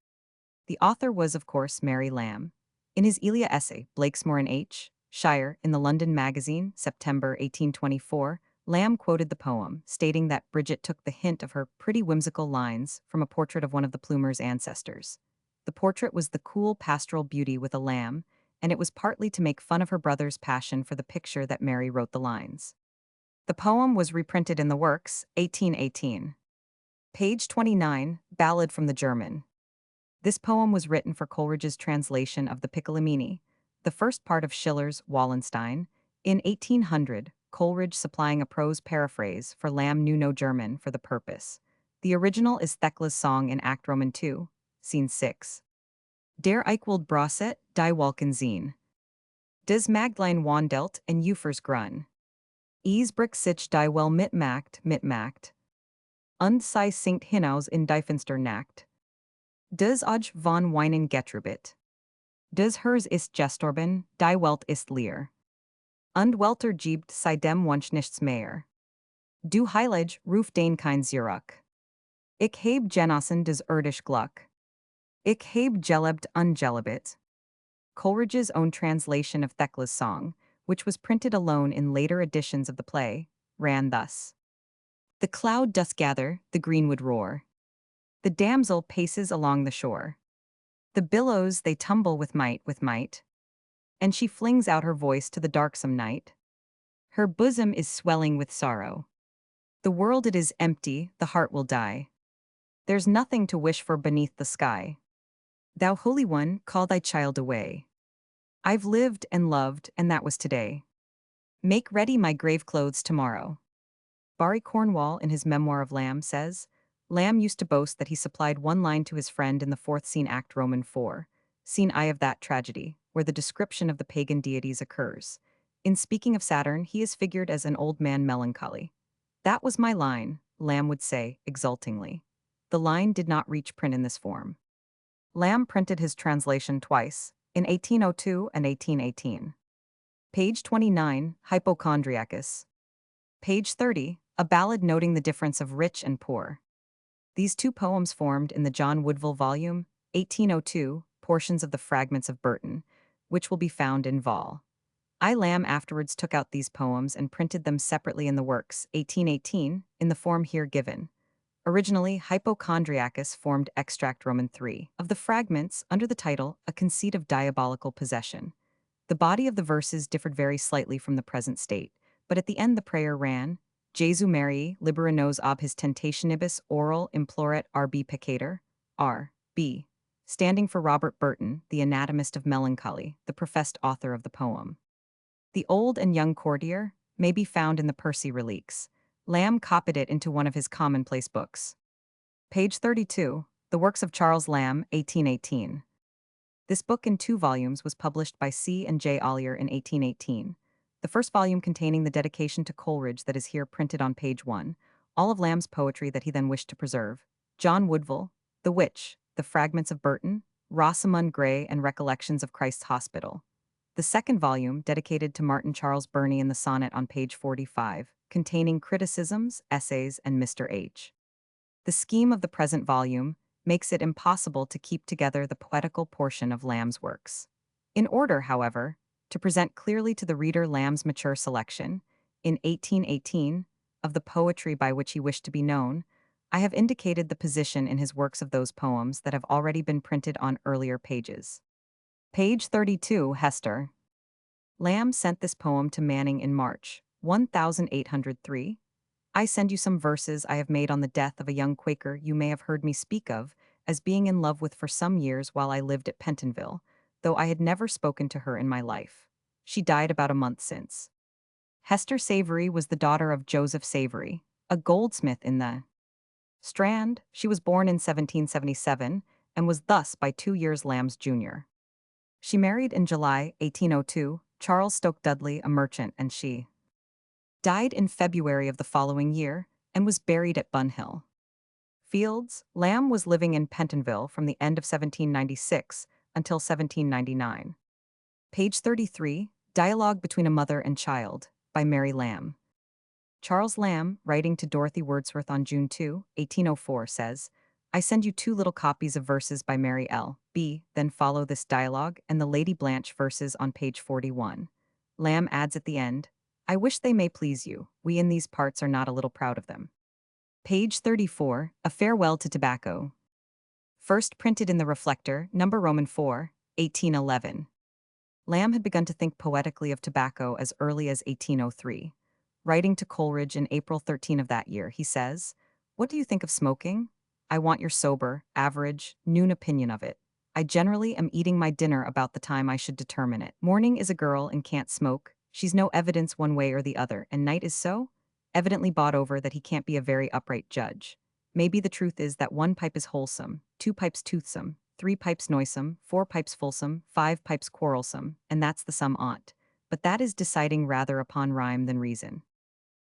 The author was, of course, Mary Lamb. In his Elia essay, Blakesmore and H. Shire, in the London Magazine, September 1824, Lamb quoted the poem, stating that Bridget took the hint of her pretty whimsical lines from a portrait of one of the Plumer's ancestors. The portrait was the cool pastoral beauty with a lamb, and it was partly to make fun of her brother's passion for the picture that Mary wrote the lines. The poem was reprinted in the Works, 1818. Page 29, Ballad from the German. This poem was written for Coleridge's translation of the Piccolomini, the first part of Schiller's Wallenstein, in 1800, Coleridge supplying a prose paraphrase, for Lamb knew no German, for the purpose. The original is Thekla's song in Act Roman 2, Scene 6. Der Eichwald Brosset, die Wolken sehen. Des Magdlein wandelt en Eufers grun. Isbrich sich die well mitmacht. Und sie sinkt hinaus in die Finster Nacht. Des Oj von Weinen getrubit. Des Hers ist gestorben, die Welt ist leer. Und Welter gibt sei dem Wunsch nichts mehr. Du Heilig, ruf den kein Zurück. Ich heb genossen des irdisch Gluck. Ich heb gelebt ungelebit. Coleridge's own translation of Thekla's song, which was printed alone in later editions of the play, ran thus. The cloud doth gather, the greenwood roar. The damsel paces along the shore. The billows they tumble with might. And she flings out her voice to the darksome night. Her bosom is swelling with sorrow. The world it is empty, the heart will die. There's nothing to wish for beneath the sky. Thou Holy One, call thy child away. I've lived and loved, and that was today. Make ready my grave clothes tomorrow. Barry Cornwall, in his Memoir of Lamb, says, Lamb used to boast that he supplied one line to his friend in the fourth scene Act Roman 4, scene I of that tragedy, where the description of the pagan deities occurs. In speaking of Saturn, he is figured as an old man melancholy. That was my line, Lamb would say, exultingly. The line did not reach print in this form. Lamb printed his translation twice, in 1802 and 1818. Page 29, Hypochondriacus. Page 30, a ballad noting the difference of rich and poor. These two poems formed in the John Woodville volume, 1802, portions of the fragments of Burton, which will be found in vol. I. Lamb afterwards took out these poems and printed them separately in the works, 1818, in the form here given. Originally, Hypochondriacus formed extract Roman 3 of the fragments under the title A Conceit of Diabolical Possession. The body of the verses differed very slightly from the present state, but at the end the prayer ran, Jesu Marii, libera nos ab his tentationibus oral imploret RB peccator, R.B., standing for Robert Burton, the anatomist of melancholy, the professed author of the poem. The Old and Young Courtier may be found in the Percy Reliques. Lamb copied it into one of his commonplace books. Page 32, The Works of Charles Lamb, 1818. This book in 2 volumes was published by C. and J. Ollier in 1818. The first volume containing the dedication to Coleridge that is here printed on page 1, all of Lamb's poetry that he then wished to preserve, John Woodville, The Witch, The Fragments of Burton, Rosamund Gray, and Recollections of Christ's Hospital. The second volume, dedicated to Martin Charles Burney in the sonnet on page 45, containing criticisms, essays, and Mr. H. The scheme of the present volume makes it impossible to keep together the poetical portion of Lamb's works. In order, however, to present clearly to the reader Lamb's mature selection, in 1818, of the poetry by which he wished to be known, I have indicated the position in his works of those poems that have already been printed on earlier pages. Page 32, Hester. Lamb sent this poem to Manning in March, 1803. I send you some verses I have made on the death of a young Quaker you may have heard me speak of as being in love with for some years while I lived at Pentonville, though I had never spoken to her in my life. She died about a month since. Hester Savory was the daughter of Joseph Savory, a goldsmith in the Strand. She was born in 1777 and was thus by 2 years Lamb's junior. She married in July 1802 Charles Stoke Dudley, a merchant, and she died in February of the following year and was buried at Bunhill Fields. Lamb was living in Pentonville from the end of 1796 until 1799. Page 33, Dialogue Between a Mother and Child, by Mary Lamb. Charles Lamb, writing to Dorothy Wordsworth on June 2, 1804, says, I send you 2 little copies of verses by Mary L. B. Then follow this dialogue and the Lady Blanche verses on page 41. Lamb adds at the end, I wish they may please you, we in these parts are not a little proud of them. Page 34, A Farewell to Tobacco. First printed in the Reflector, number Roman 4, 1811. Lamb had begun to think poetically of tobacco as early as 1803. Writing to Coleridge in April 13 of that year, he says, What do you think of smoking? I want your sober, average, noon opinion of it. I generally am eating my dinner about the time I should determine it. Morning is a girl and can't smoke. She's no evidence one way or the other, and night is so evidently bought over that he can't be a very upright judge. Maybe the truth is that 1 pipe is wholesome, 2 pipes toothsome, 3 pipes noisome, 4 pipes fulsome, 5 pipes quarrelsome, and that's the sum on't. But that is deciding rather upon rhyme than reason.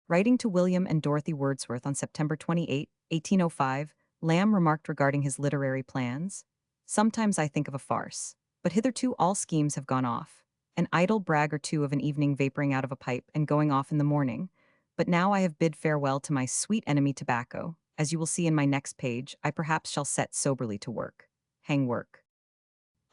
Writing to William and Dorothy Wordsworth on September 28, 1805, Lamb remarked regarding his literary plans, Sometimes I think of a farce, but hitherto all schemes have gone off. An idle brag or two of an evening vaporing out of a pipe and going off in the morning, but now I have bid farewell to my sweet enemy tobacco. As you will see in my next page, I perhaps shall set soberly to work. Hang work.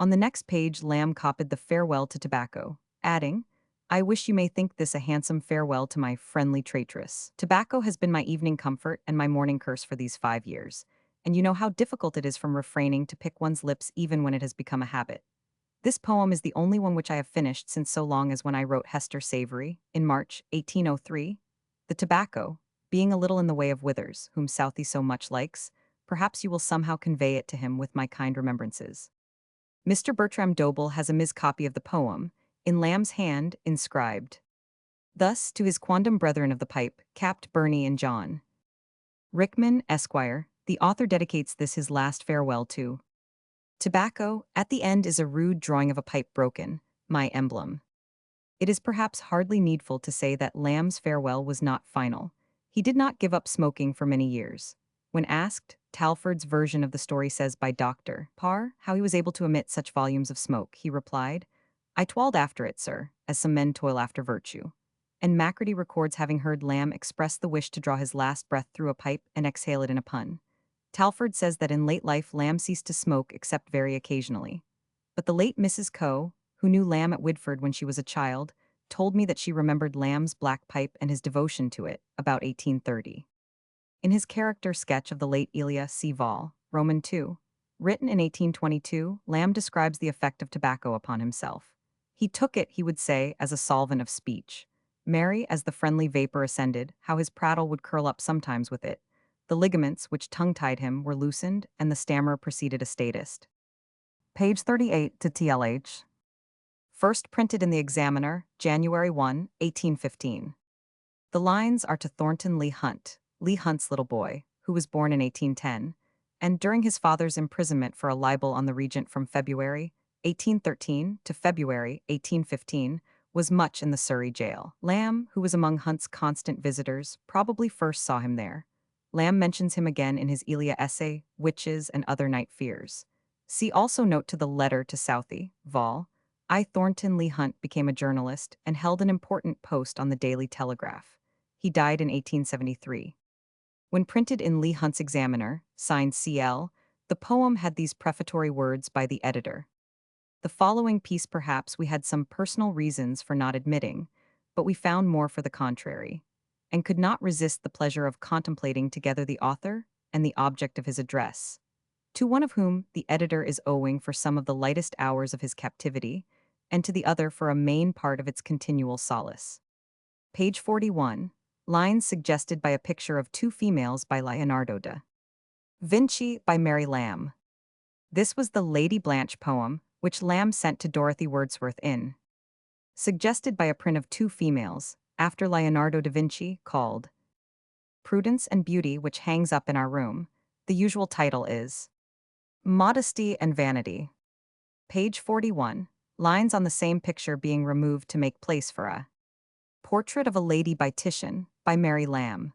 On the next page, Lamb copied the farewell to tobacco, adding, I wish you may think this a handsome farewell to my friendly traitress. Tobacco has been my evening comfort and my morning curse for these 5 years, and you know how difficult it is from refraining to pick one's lips even when it has become a habit. This poem is the only one which I have finished since so long as when I wrote Hester Savory, in March 1803. The tobacco, being a little in the way of Withers, whom Southey so much likes, perhaps you will somehow convey it to him with my kind remembrances. Mr. Bertram Doble has a mis copy of the poem, in Lamb's hand, inscribed. Thus, to his quondam brethren of the pipe, capt Burney and John Rickman, Esquire, the author dedicates this his last farewell to tobacco. At the end is a rude drawing of a pipe broken, my emblem. It is perhaps hardly needful to say that Lamb's farewell was not final. He did not give up smoking for many years. When asked, Talfourd's version of the story says by Dr. Parr how he was able to emit such volumes of smoke, he replied, I toiled after it, sir, as some men toil after virtue. And Macready records having heard Lamb express the wish to draw his last breath through a pipe and exhale it in a pun. Talfourd says that in late life Lamb ceased to smoke except very occasionally. But the late Mrs. Coe, who knew Lamb at Widford when she was a child, told me that she remembered Lamb's black pipe and his devotion to it, about 1830. In his character sketch of the late Elia C. Vol, Roman II, written in 1822, Lamb describes the effect of tobacco upon himself. He took it, he would say, as a solvent of speech. Merry, as the friendly vapor ascended, how his prattle would curl up sometimes with it. The ligaments which tongue-tied him were loosened, and the stammer proceeded a statist. Page 38 to TLH. First printed in the Examiner, January 1, 1815. The lines are to Thornton Leigh Hunt's little boy, who was born in 1810, and during his father's imprisonment for a libel on the regent from February 1813 to February 1815, was much in the Surrey jail. Lamb, who was among Hunt's constant visitors, probably first saw him there. Lamb mentions him again in his Elia essay, Witches and Other Night Fears. See also note to the letter to Southey, Vol. I. Thornton Leigh Hunt became a journalist and held an important post on the Daily Telegraph. He died in 1873. When printed in Leigh Hunt's Examiner, signed CL, the poem had these prefatory words by the editor. The following piece perhaps we had some personal reasons for not admitting, but we found more for the contrary, and could not resist the pleasure of contemplating together the author and the object of his address, to one of whom the editor is owing for some of the lightest hours of his captivity, and to the other for a main part of its continual solace. Page 41. Lines suggested by a picture of two females by Leonardo da Vinci by Mary Lamb. This was the Lady Blanche poem, which Lamb sent to Dorothy Wordsworth in. Suggested by a print of two females, after Leonardo da Vinci, called Prudence and Beauty, which hangs up in our room. The usual title is Modesty and Vanity. Page 41. Lines on the same picture being removed to make place for a Portrait of a Lady by Titian, by Mary Lamb.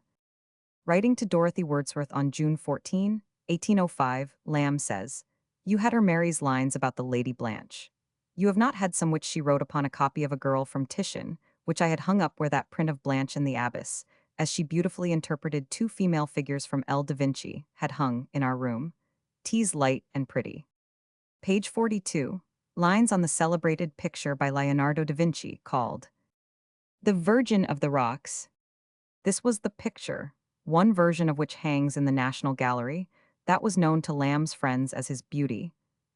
Writing to Dorothy Wordsworth on June 14, 1805, Lamb says, You had her Mary's lines about the Lady Blanche. You have not had some which she wrote upon a copy of a girl from Titian, which I had hung up where that print of Blanche and the Abbess, as she beautifully interpreted two female figures from L. da Vinci, had hung, in our room. T's light and pretty. Page 42. Lines on the celebrated picture by Leonardo da Vinci, called The Virgin of the Rocks. This was the picture, one version of which hangs in the National Gallery, that was known to Lamb's friends as his beauty,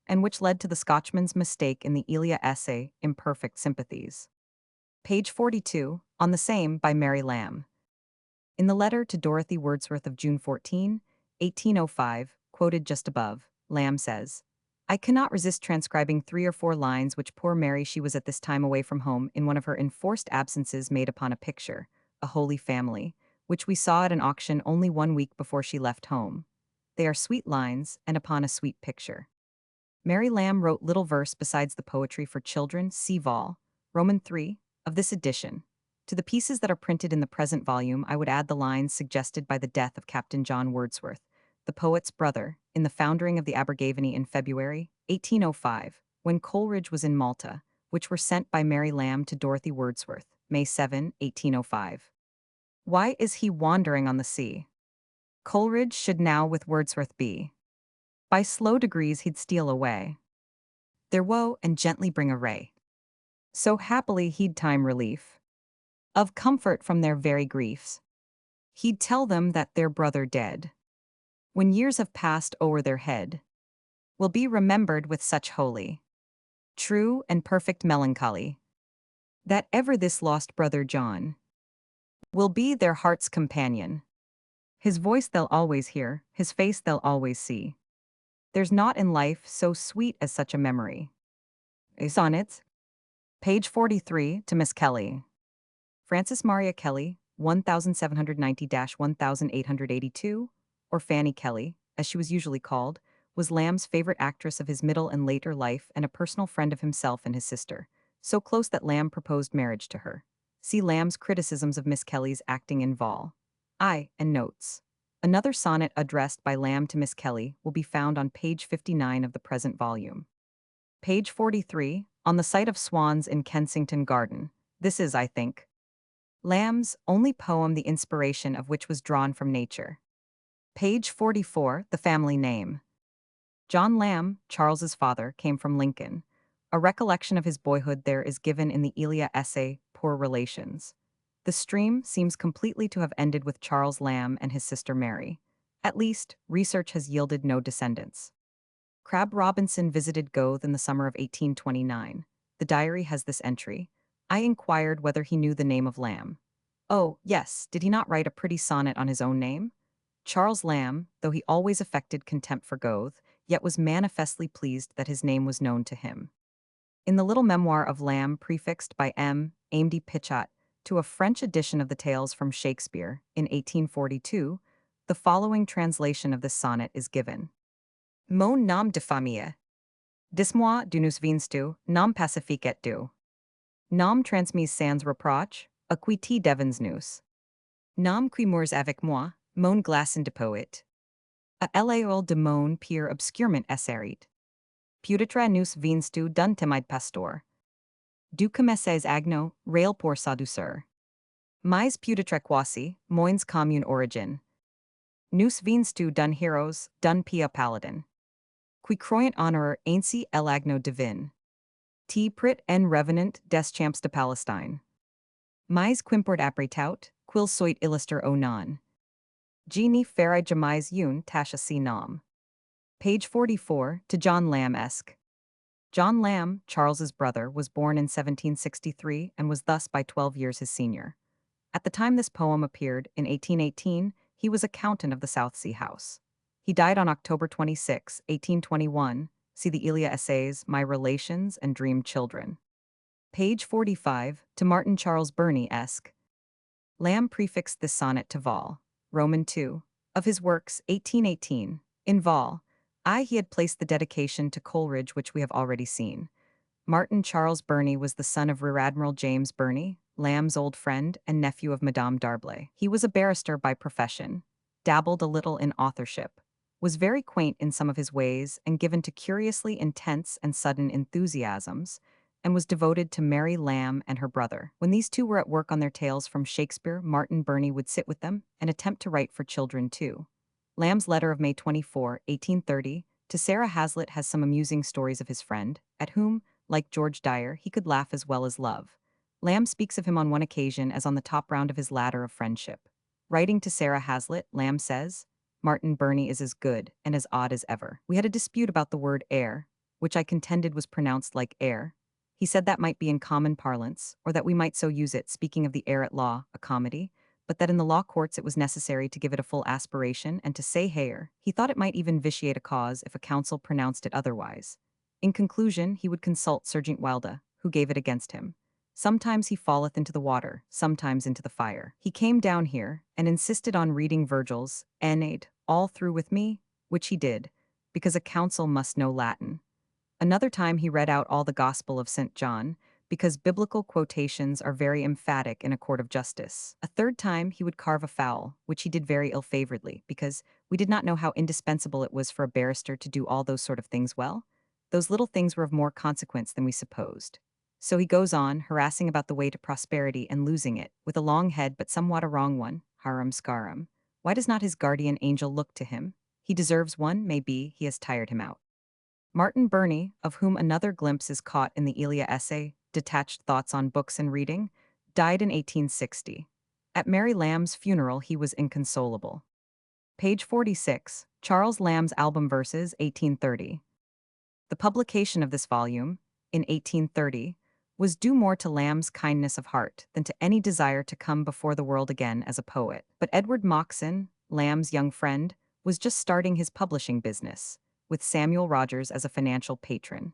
and which led to the Scotchman's mistake in the Elia essay, Imperfect Sympathies. Page 42, on the same by Mary Lamb. In the letter to Dorothy Wordsworth of June 14, 1805, quoted just above, Lamb says, I cannot resist transcribing 3 or 4 lines which poor Mary she was at this time away from home in one of her enforced absences made upon a picture, A Holy Family, which we saw at an auction only 1 week before she left home. They are sweet lines, and upon a sweet picture. Mary Lamb wrote little verse besides the poetry for children, see Vol. Roman III, of this edition. To the pieces that are printed in the present volume I would add the lines suggested by the death of Captain John Wordsworth, the poet's brother, in the foundering of the Abergavenny in February 1805, when Coleridge was in Malta, which were sent by Mary Lamb to Dorothy Wordsworth, May 7, 1805. Why is he wandering on the sea? Coleridge should now with Wordsworth be. By slow degrees he'd steal away their woe and gently bring a ray. So happily he'd time relief of comfort from their very griefs. He'd tell them that their brother dead, when years have passed o'er their head, will be remembered with such holy, true and perfect melancholy, that ever this lost brother John will be their heart's companion. His voice they'll always hear, his face they'll always see. There's naught in life so sweet as such a memory. Sonnets. Page 43 to Miss Kelly. Frances Maria Kelly, 1790-1882, or Fanny Kelly, as she was usually called, was Lamb's favorite actress of his middle and later life and a personal friend of himself and his sister, so close that Lamb proposed marriage to her. See Lamb's criticisms of Miss Kelly's acting in Vol. I and notes. Another sonnet addressed by Lamb to Miss Kelly will be found on page 59 of the present volume. Page 43, on the site of Swans in Kensington Garden. This is, I think, Lamb's only poem the inspiration of which was drawn from nature. Page 44, the family name. John Lamb, Charles's father, came from Lincoln. A recollection of his boyhood there is given in the Elia essay, poor relations. The stream seems completely to have ended with Charles Lamb and his sister Mary. At least, research has yielded no descendants. Crabbe Robinson visited Goethe in the summer of 1829. The diary has this entry. I inquired whether he knew the name of Lamb. Oh, yes, did he not write a pretty sonnet on his own name? Charles Lamb, though he always affected contempt for Goethe, yet was manifestly pleased that his name was known to him. In the little memoir of Lamb prefixed by M. Amedy Pichat to a French edition of the Tales from Shakespeare in 1842, the following translation of this sonnet is given. Mon nom de famille. Dis-moi d'où nous viens-tu, nom pacifique et doux. Nom transmis sans reproche, à qui te devens nous. Nom qui mours avec moi, mon glaçon de poète. A l'éole de mon pire obscurement esserit. Puditre nous viens-tu d'un timide pastor. Du comesses agno, rail pour sa douceur. Mais puditre quasi, moins commune origine. Nous viens-tu d'un heroes, d'un pia paladin. Qui croyant honor ainsi l'agno divin. T prit en revenant des champs de Palestine. Mais quimport apre tout, quil soit illuster o non. Geni ferri jamais un tasha si nom. Page 44, to John Lamb-esque. John Lamb, Charles's brother, was born in 1763 and was thus by 12 years his senior. At the time this poem appeared, in 1818, he was accountant of the South Sea House. He died on October 26, 1821. See the Elia Essays, My Relations and Dream Children. Page 45, to Martin Charles Burney-esque. Lamb prefixed this sonnet to Vol. Roman II. Of his works, 1818. In Vol. I he had placed the dedication to Coleridge which we have already seen. Martin Charles Burney was the son of Rear Admiral James Burney, Lamb's old friend and nephew of Madame D'Arblay. He was a barrister by profession, dabbled a little in authorship, was very quaint in some of his ways and given to curiously intense and sudden enthusiasms, and was devoted to Mary Lamb and her brother. When these two were at work on their tales from Shakespeare, Martin Burney would sit with them and attempt to write for children too. Lamb's letter of May 24, 1830, to Sarah Hazlitt has some amusing stories of his friend, at whom, like George Dyer, he could laugh as well as love. Lamb speaks of him on one occasion as on the top round of his ladder of friendship. Writing to Sarah Hazlitt, Lamb says, Martin Burney is as good and as odd as ever. We had a dispute about the word heir, which I contended was pronounced like heir. He said that might be in common parlance, or that we might so use it, speaking of the heir at law, a comedy, but that in the law courts it was necessary to give it a full aspiration and to say heir. He thought it might even vitiate a cause if a counsel pronounced it otherwise. In conclusion, he would consult Serjeant Wilda, who gave it against him. Sometimes he falleth into the water, sometimes into the fire. He came down here, and insisted on reading Virgil's Aeneid all through with me, which he did, because a counsel must know Latin. Another time he read out all the Gospel of St. John, because biblical quotations are very emphatic in a court of justice. A third time he would carve a fowl, which he did very ill-favoredly, because we did not know how indispensable it was for a barrister to do all those sort of things well. Those little things were of more consequence than we supposed. So he goes on, harassing about the way to prosperity and losing it, with a long head but somewhat a wrong one, harum scarum. Why does not his guardian angel look to him? He deserves one, may be, he has tired him out. Martin Burney, of whom another glimpse is caught in the Elia essay, Detached Thoughts on Books and Reading, died in 1860. At Mary Lamb's funeral he was inconsolable. Page 46, Charles Lamb's Album Verses, 1830. The publication of this volume, in 1830, was due more to Lamb's kindness of heart than to any desire to come before the world again as a poet. But Edward Moxon, Lamb's young friend, was just starting his publishing business, with Samuel Rogers as a financial patron.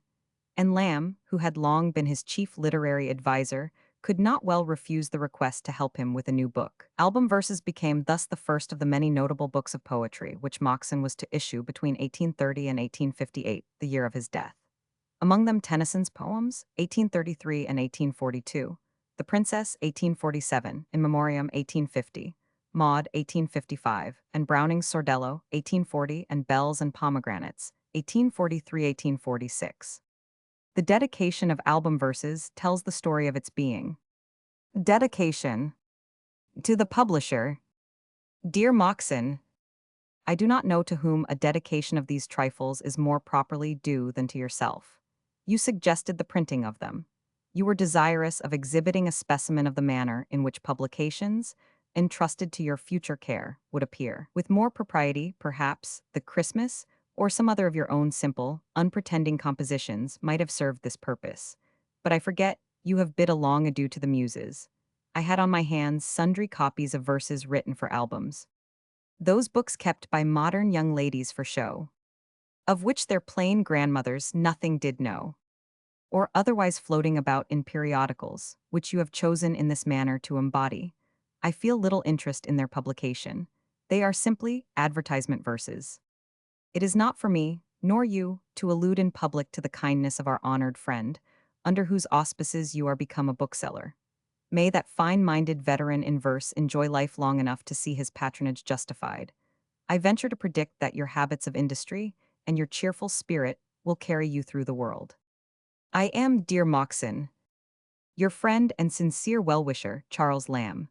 And Lamb, who had long been his chief literary advisor, could not well refuse the request to help him with a new book. Album Verses became thus the first of the many notable books of poetry which Moxon was to issue between 1830 and 1858, the year of his death. Among them Tennyson's poems, 1833 and 1842, The Princess, 1847, In Memoriam, 1850, Maud, 1855, and Browning's Sordello, 1840, and Bells and Pomegranates, 1843-1846. The dedication of Album Verses tells the story of its being. Dedication. To the publisher. Dear Moxon, I do not know to whom a dedication of these trifles is more properly due than to yourself. You suggested the printing of them. You were desirous of exhibiting a specimen of the manner in which publications, entrusted to your future care, would appear. With more propriety, perhaps, the Christmas, or some other of your own simple, unpretending compositions might have served this purpose. But I forget, you have bid a long adieu to the muses. I had on my hands sundry copies of verses written for albums. Those books kept by modern young ladies for show, of which their plain grandmothers nothing did know, or otherwise floating about in periodicals, which you have chosen in this manner to embody. I feel little interest in their publication. They are simply advertisement verses. It is not for me, nor you, to allude in public to the kindness of our honored friend, under whose auspices you are become a bookseller. May that fine-minded veteran in verse enjoy life long enough to see his patronage justified. I venture to predict that your habits of industry and your cheerful spirit will carry you through the world. I am, dear Moxon, your friend and sincere well-wisher, Charles Lamb.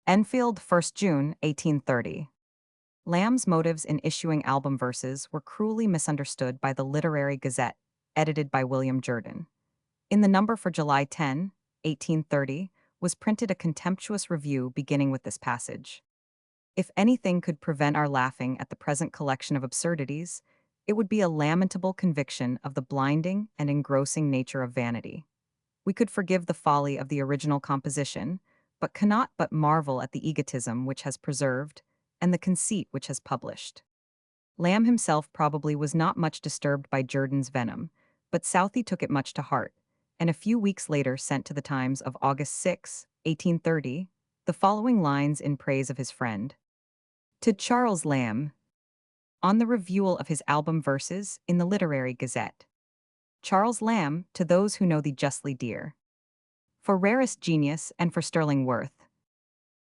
Enfield, 1st June, 1830. Lamb's motives in issuing album verses were cruelly misunderstood by the Literary Gazette, edited by William Jerden. In the number for July 10, 1830, was printed a contemptuous review beginning with this passage. If anything could prevent our laughing at the present collection of absurdities, it would be a lamentable conviction of the blinding and engrossing nature of vanity. We could forgive the folly of the original composition, but cannot but marvel at the egotism which has preserved and the conceit which has published. Lamb himself probably was not much disturbed by Jerdan's venom, but Southey took it much to heart, and a few weeks later sent to the Times of August 6, 1830, the following lines in praise of his friend. To Charles Lamb, on the reviewal of his album verses in the Literary Gazette. Charles Lamb, to those who know thee justly dear. For rarest genius and for sterling worth,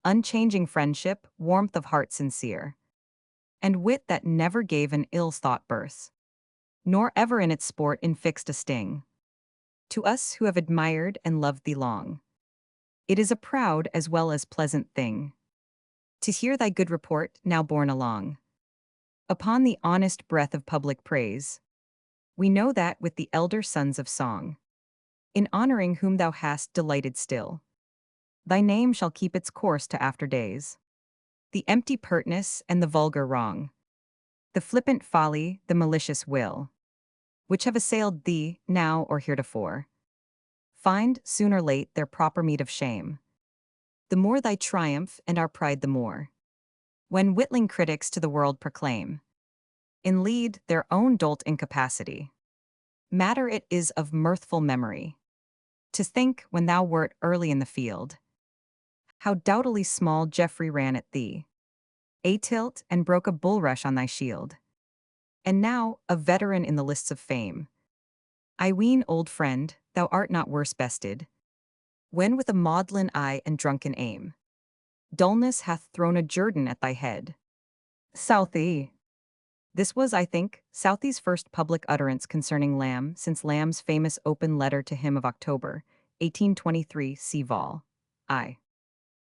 unchanging friendship, warmth of heart sincere, and wit that never gave an ill-thought birth, nor ever in its sport infixed a sting. To us who have admired and loved thee long, it is a proud as well as pleasant thing to hear thy good report now borne along. Upon the honest breath of public praise, we know that with the elder sons of song, in honoring whom thou hast delighted still, thy name shall keep its course to after days. The empty pertness and the vulgar wrong, the flippant folly, the malicious will, which have assailed thee, now or heretofore, find, soon or late, their proper meed of shame. The more thy triumph, and our pride the more, when witling critics to the world proclaim, in lead their own dolt incapacity. Matter it is of mirthful memory, to think, when thou wert early in the field, how doughtily small Geoffrey ran at thee, a tilt, and broke a bulrush on thy shield. And now, a veteran in the lists of fame, I ween, old friend, thou art not worse bested, when with a maudlin eye and drunken aim, dullness hath thrown a Jerdan at thy head. Southey. This was, I think, Southey's first public utterance concerning Lamb since Lamb's famous open letter to him of October, 1823, see Vol. I.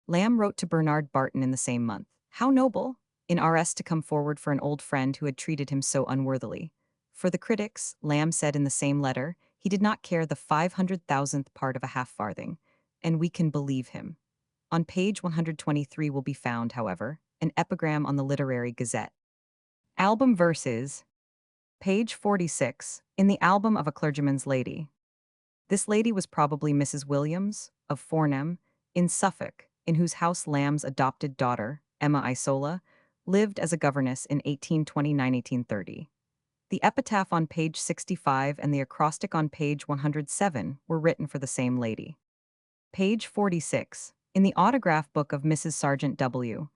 Lamb wrote to Bernard Barton in the same month. How noble, in R.S. to come forward for an old friend who had treated him so unworthily. For the critics, Lamb said in the same letter, he did not care the 500,000th part of a half-farthing, and we can believe him. On page 123 will be found, however, an epigram on the Literary Gazette. Album verses. Page 46, in the album of a clergyman's lady. This lady was probably Mrs. Williams, of Fornham, in Suffolk, in whose house Lamb's adopted daughter, Emma Isola, lived as a governess in 1829-1830. The epitaph on page 65 and the acrostic on page 107 were written for the same lady. Page 46, in the autograph book of Mrs. Sargent W.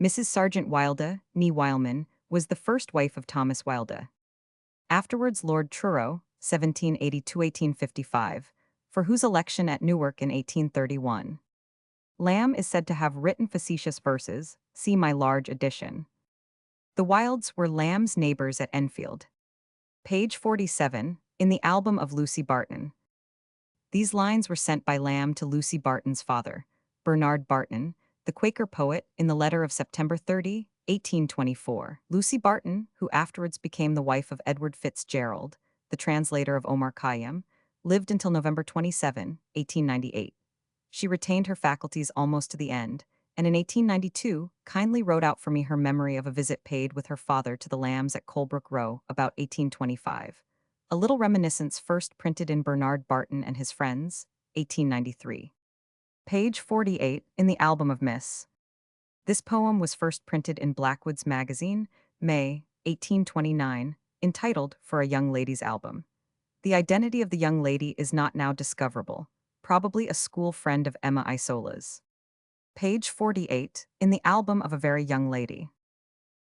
Mrs. Sargent Wilde, née Wileman, was the first wife of Thomas Wilde. Afterwards Lord Truro, 1782-1855, for whose election at Newark in 1831. Lamb is said to have written facetious verses, see my large edition. The Wildes were Lamb's neighbors at Enfield. Page 47, in the album of Lucy Barton. These lines were sent by Lamb to Lucy Barton's father, Bernard Barton, the Quaker poet, in the letter of September 30, 1824. Lucy Barton, who afterwards became the wife of Edward Fitzgerald, the translator of Omar Khayyam, lived until November 27, 1898. She retained her faculties almost to the end, and in 1892 kindly wrote out for me her memory of a visit paid with her father to the Lambs at Colebrook Row about 1825. A little reminiscence first printed in Bernard Barton and His Friends, 1893. Page 48 in the album of Miss. This poem was first printed in Blackwood's Magazine, May, 1829, entitled For a Young Lady's Album. The identity of the young lady is not now discoverable, probably a school friend of Emma Isola's. Page 48, in the album of a very young lady.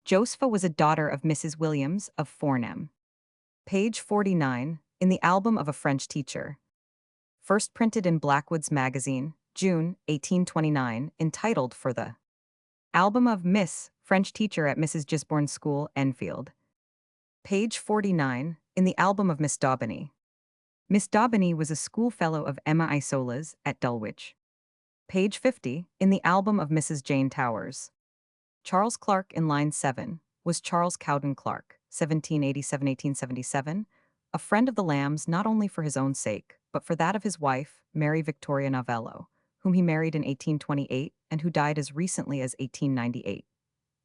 Josepha was a daughter of Mrs. Williams of Fornham. Page 49, in the album of a French teacher. First printed in Blackwood's Magazine, June, 1829, entitled For the Album of Miss, French teacher at Mrs. Gisborne's School, Enfield. Page 49, in the album of Miss Daubeny. Miss Daubeny was a schoolfellow of Emma Isola's at Dulwich. Page 50, in the album of Mrs. Jane Towers. Charles Clark in line 7 was Charles Cowden Clark, 1787–1877, a friend of the Lambs not only for his own sake, but for that of his wife, Mary Victoria Novello, whom he married in 1828 and who died as recently as 1898.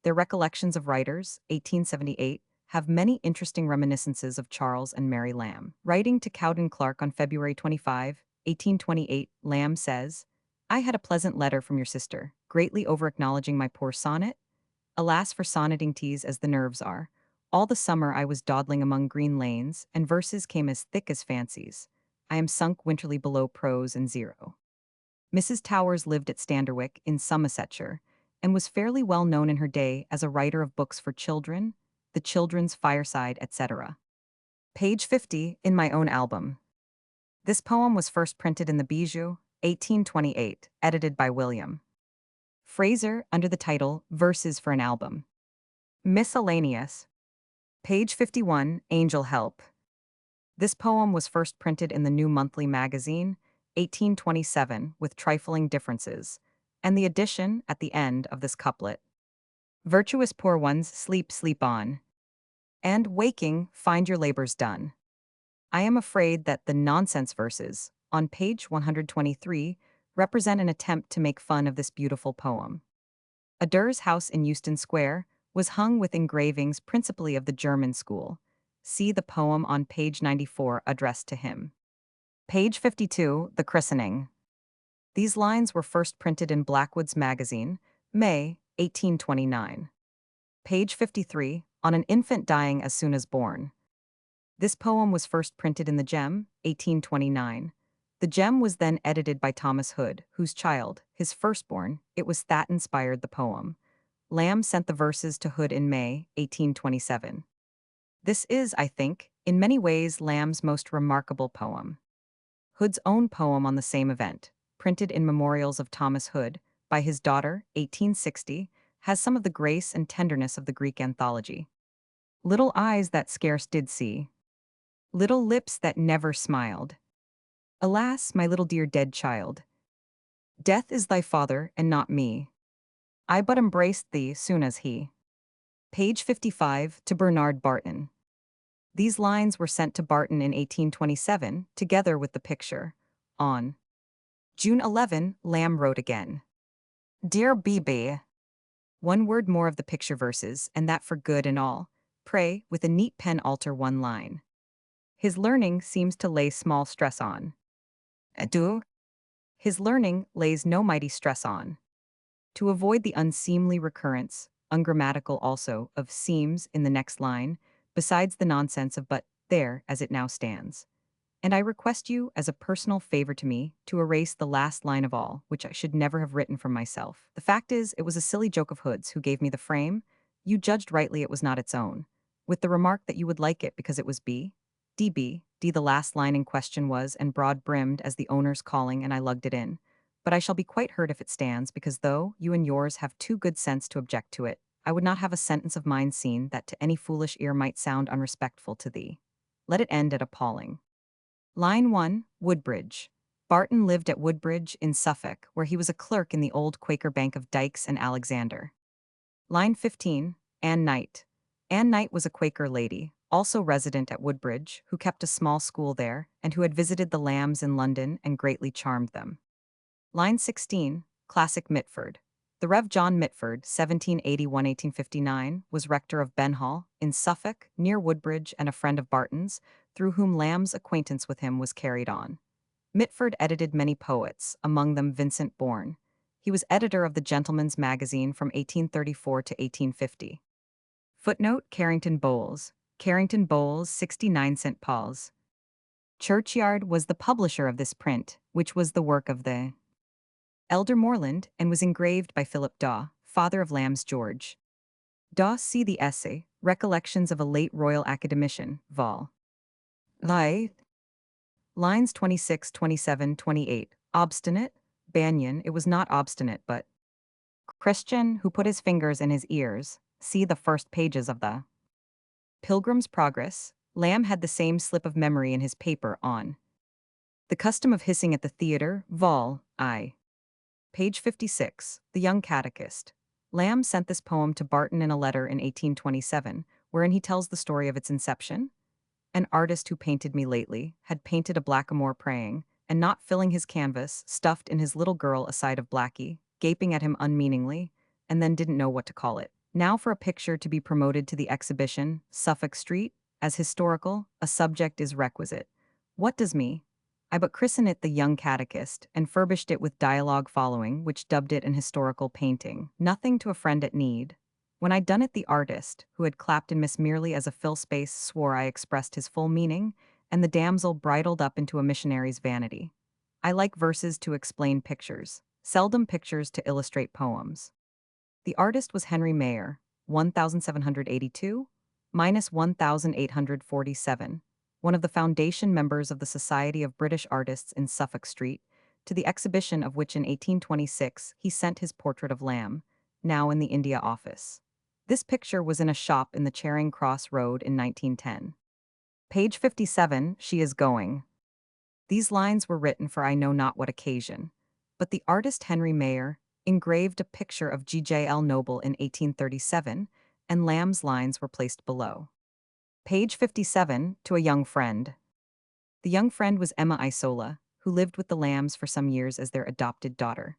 Their Recollections of Writers, 1878, have many interesting reminiscences of Charles and Mary Lamb. Writing to Cowden Clark on February 25, 1828, Lamb says, "I had a pleasant letter from your sister, greatly over-acknowledging my poor sonnet. Alas for sonneting teas as the nerves are. All the summer I was dawdling among green lanes, and verses came as thick as fancies. I am sunk winterly below prose and zero." Mrs. Towers lived at Standerwick in Somersetshire, and was fairly well known in her day as a writer of books for children, The Children's Fireside, etc. Page 50 in my own album. This poem was first printed in the Bijou, 1828, edited by William Fraser under the title Verses for an Album. Miscellaneous. Page 51, Angel Help. This poem was first printed in the New Monthly Magazine, 1827, with trifling differences, and the addition, at the end of this couplet, "Virtuous poor ones, sleep, sleep on, and, waking, find your labors done." I am afraid that the nonsense verses, on page 123, represent an attempt to make fun of this beautiful poem. Adair's house in Euston Square was hung with engravings principally of the German school. See the poem on page 94 addressed to him. Page 52, The Christening. These lines were first printed in Blackwood's Magazine, May, 1829. Page 53, On an Infant Dying as Soon as Born. This poem was first printed in the Gem, 1829. The Gem was then edited by Thomas Hood, whose child, his firstborn, it was that inspired the poem. Lamb sent the verses to Hood in May, 1827. This is, I think, in many ways Lamb's most remarkable poem. Hood's own poem on the same event, printed in Memorials of Thomas Hood, by his daughter, 1860, has some of the grace and tenderness of the Greek anthology. Little eyes that scarce did see, little lips that never smiled. Alas, my little dear dead child, death is thy father and not me. I but embraced thee soon as he. Page 55, to Bernard Barton. These lines were sent to Barton in 1827, together with the picture. On June 11, Lamb wrote again. Dear B.B., one word more of the picture verses, and that for good and all. Pray, with a neat pen alter one line. His learning seems to lay small stress on. Adieu. His learning lays no mighty stress on. To avoid the unseemly recurrence, ungrammatical also, of seems in the next line, besides the nonsense of but, there, as it now stands. And I request you, as a personal favor to me, to erase the last line of all, which I should never have written from myself. The fact is, it was a silly joke of Hood's, who gave me the frame. You judged rightly it was not its own, with the remark that you would like it because it was B. D the last line in question was, and broad-brimmed as the owner's calling, and I lugged it in. But I shall be quite hurt if it stands, because though you and yours have too good sense to object to it, I would not have a sentence of mine seen that to any foolish ear might sound unrespectful to thee. Let it end at appalling. Line 1, Woodbridge. Barton lived at Woodbridge in Suffolk, where he was a clerk in the old Quaker Bank of Dykes and Alexander. Line 15, Anne Knight. Anne Knight was a Quaker lady, also resident at Woodbridge, who kept a small school there, and who had visited the Lambs in London and greatly charmed them. Line 16, classic Mitford. The Rev. John Mitford, 1781–1859, was rector of Benhall, in Suffolk, near Woodbridge, and a friend of Barton's, through whom Lamb's acquaintance with him was carried on. Mitford edited many poets, among them Vincent Bourne. He was editor of the Gentleman's Magazine from 1834 to 1850. Footnote: Carrington Bowles. Carrington Bowles, 69 St. Paul's. Churchyard was the publisher of this print, which was the work of the elder Morland, and was engraved by Philip Daw, father of Lamb's George. Daw, see the essay, Recollections of a Late Royal Academician, vol. Light. Lines 26, 27, 28. Obstinate? Banyan, it was not obstinate but Christian, who put his fingers in his ears. See the first pages of the Pilgrim's Progress. Lamb had the same slip of memory in his paper on the custom of hissing at the theatre, vol. I. Page 56, The Young Catechist. Lamb sent this poem to Barton in a letter in 1827, wherein he tells the story of its inception. An artist who painted me lately had painted a blackamoor praying, and not filling his canvas, stuffed in his little girl a side of blackie, gaping at him unmeaningly, and then didn't know what to call it. Now for a picture to be promoted to the exhibition, Suffolk Street, as historical, a subject is requisite. What does me? I but christen it the Young Catechist, and furbished it with dialogue following, which dubbed it an historical painting. Nothing to a friend at need. When I'd done it, the artist, who had clapped in Miss merely as a fill space, swore I expressed his full meaning, and the damsel bridled up into a missionary's vanity. I like verses to explain pictures, seldom pictures to illustrate poems. The artist was Henry Mayer, 1782, minus 1847, one of the foundation members of the Society of British Artists in Suffolk Street, to the exhibition of which in 1826 he sent his portrait of Lamb, now in the India Office. This picture was in a shop in the Charing Cross Road in 1910. Page 57, She is Going. These lines were written for I know not what occasion, but the artist Henry Mayer engraved a picture of G.J.L. Noble in 1837, and Lamb's lines were placed below. Page 57, To a Young Friend. The young friend was Emma Isola, who lived with the Lambs for some years as their adopted daughter.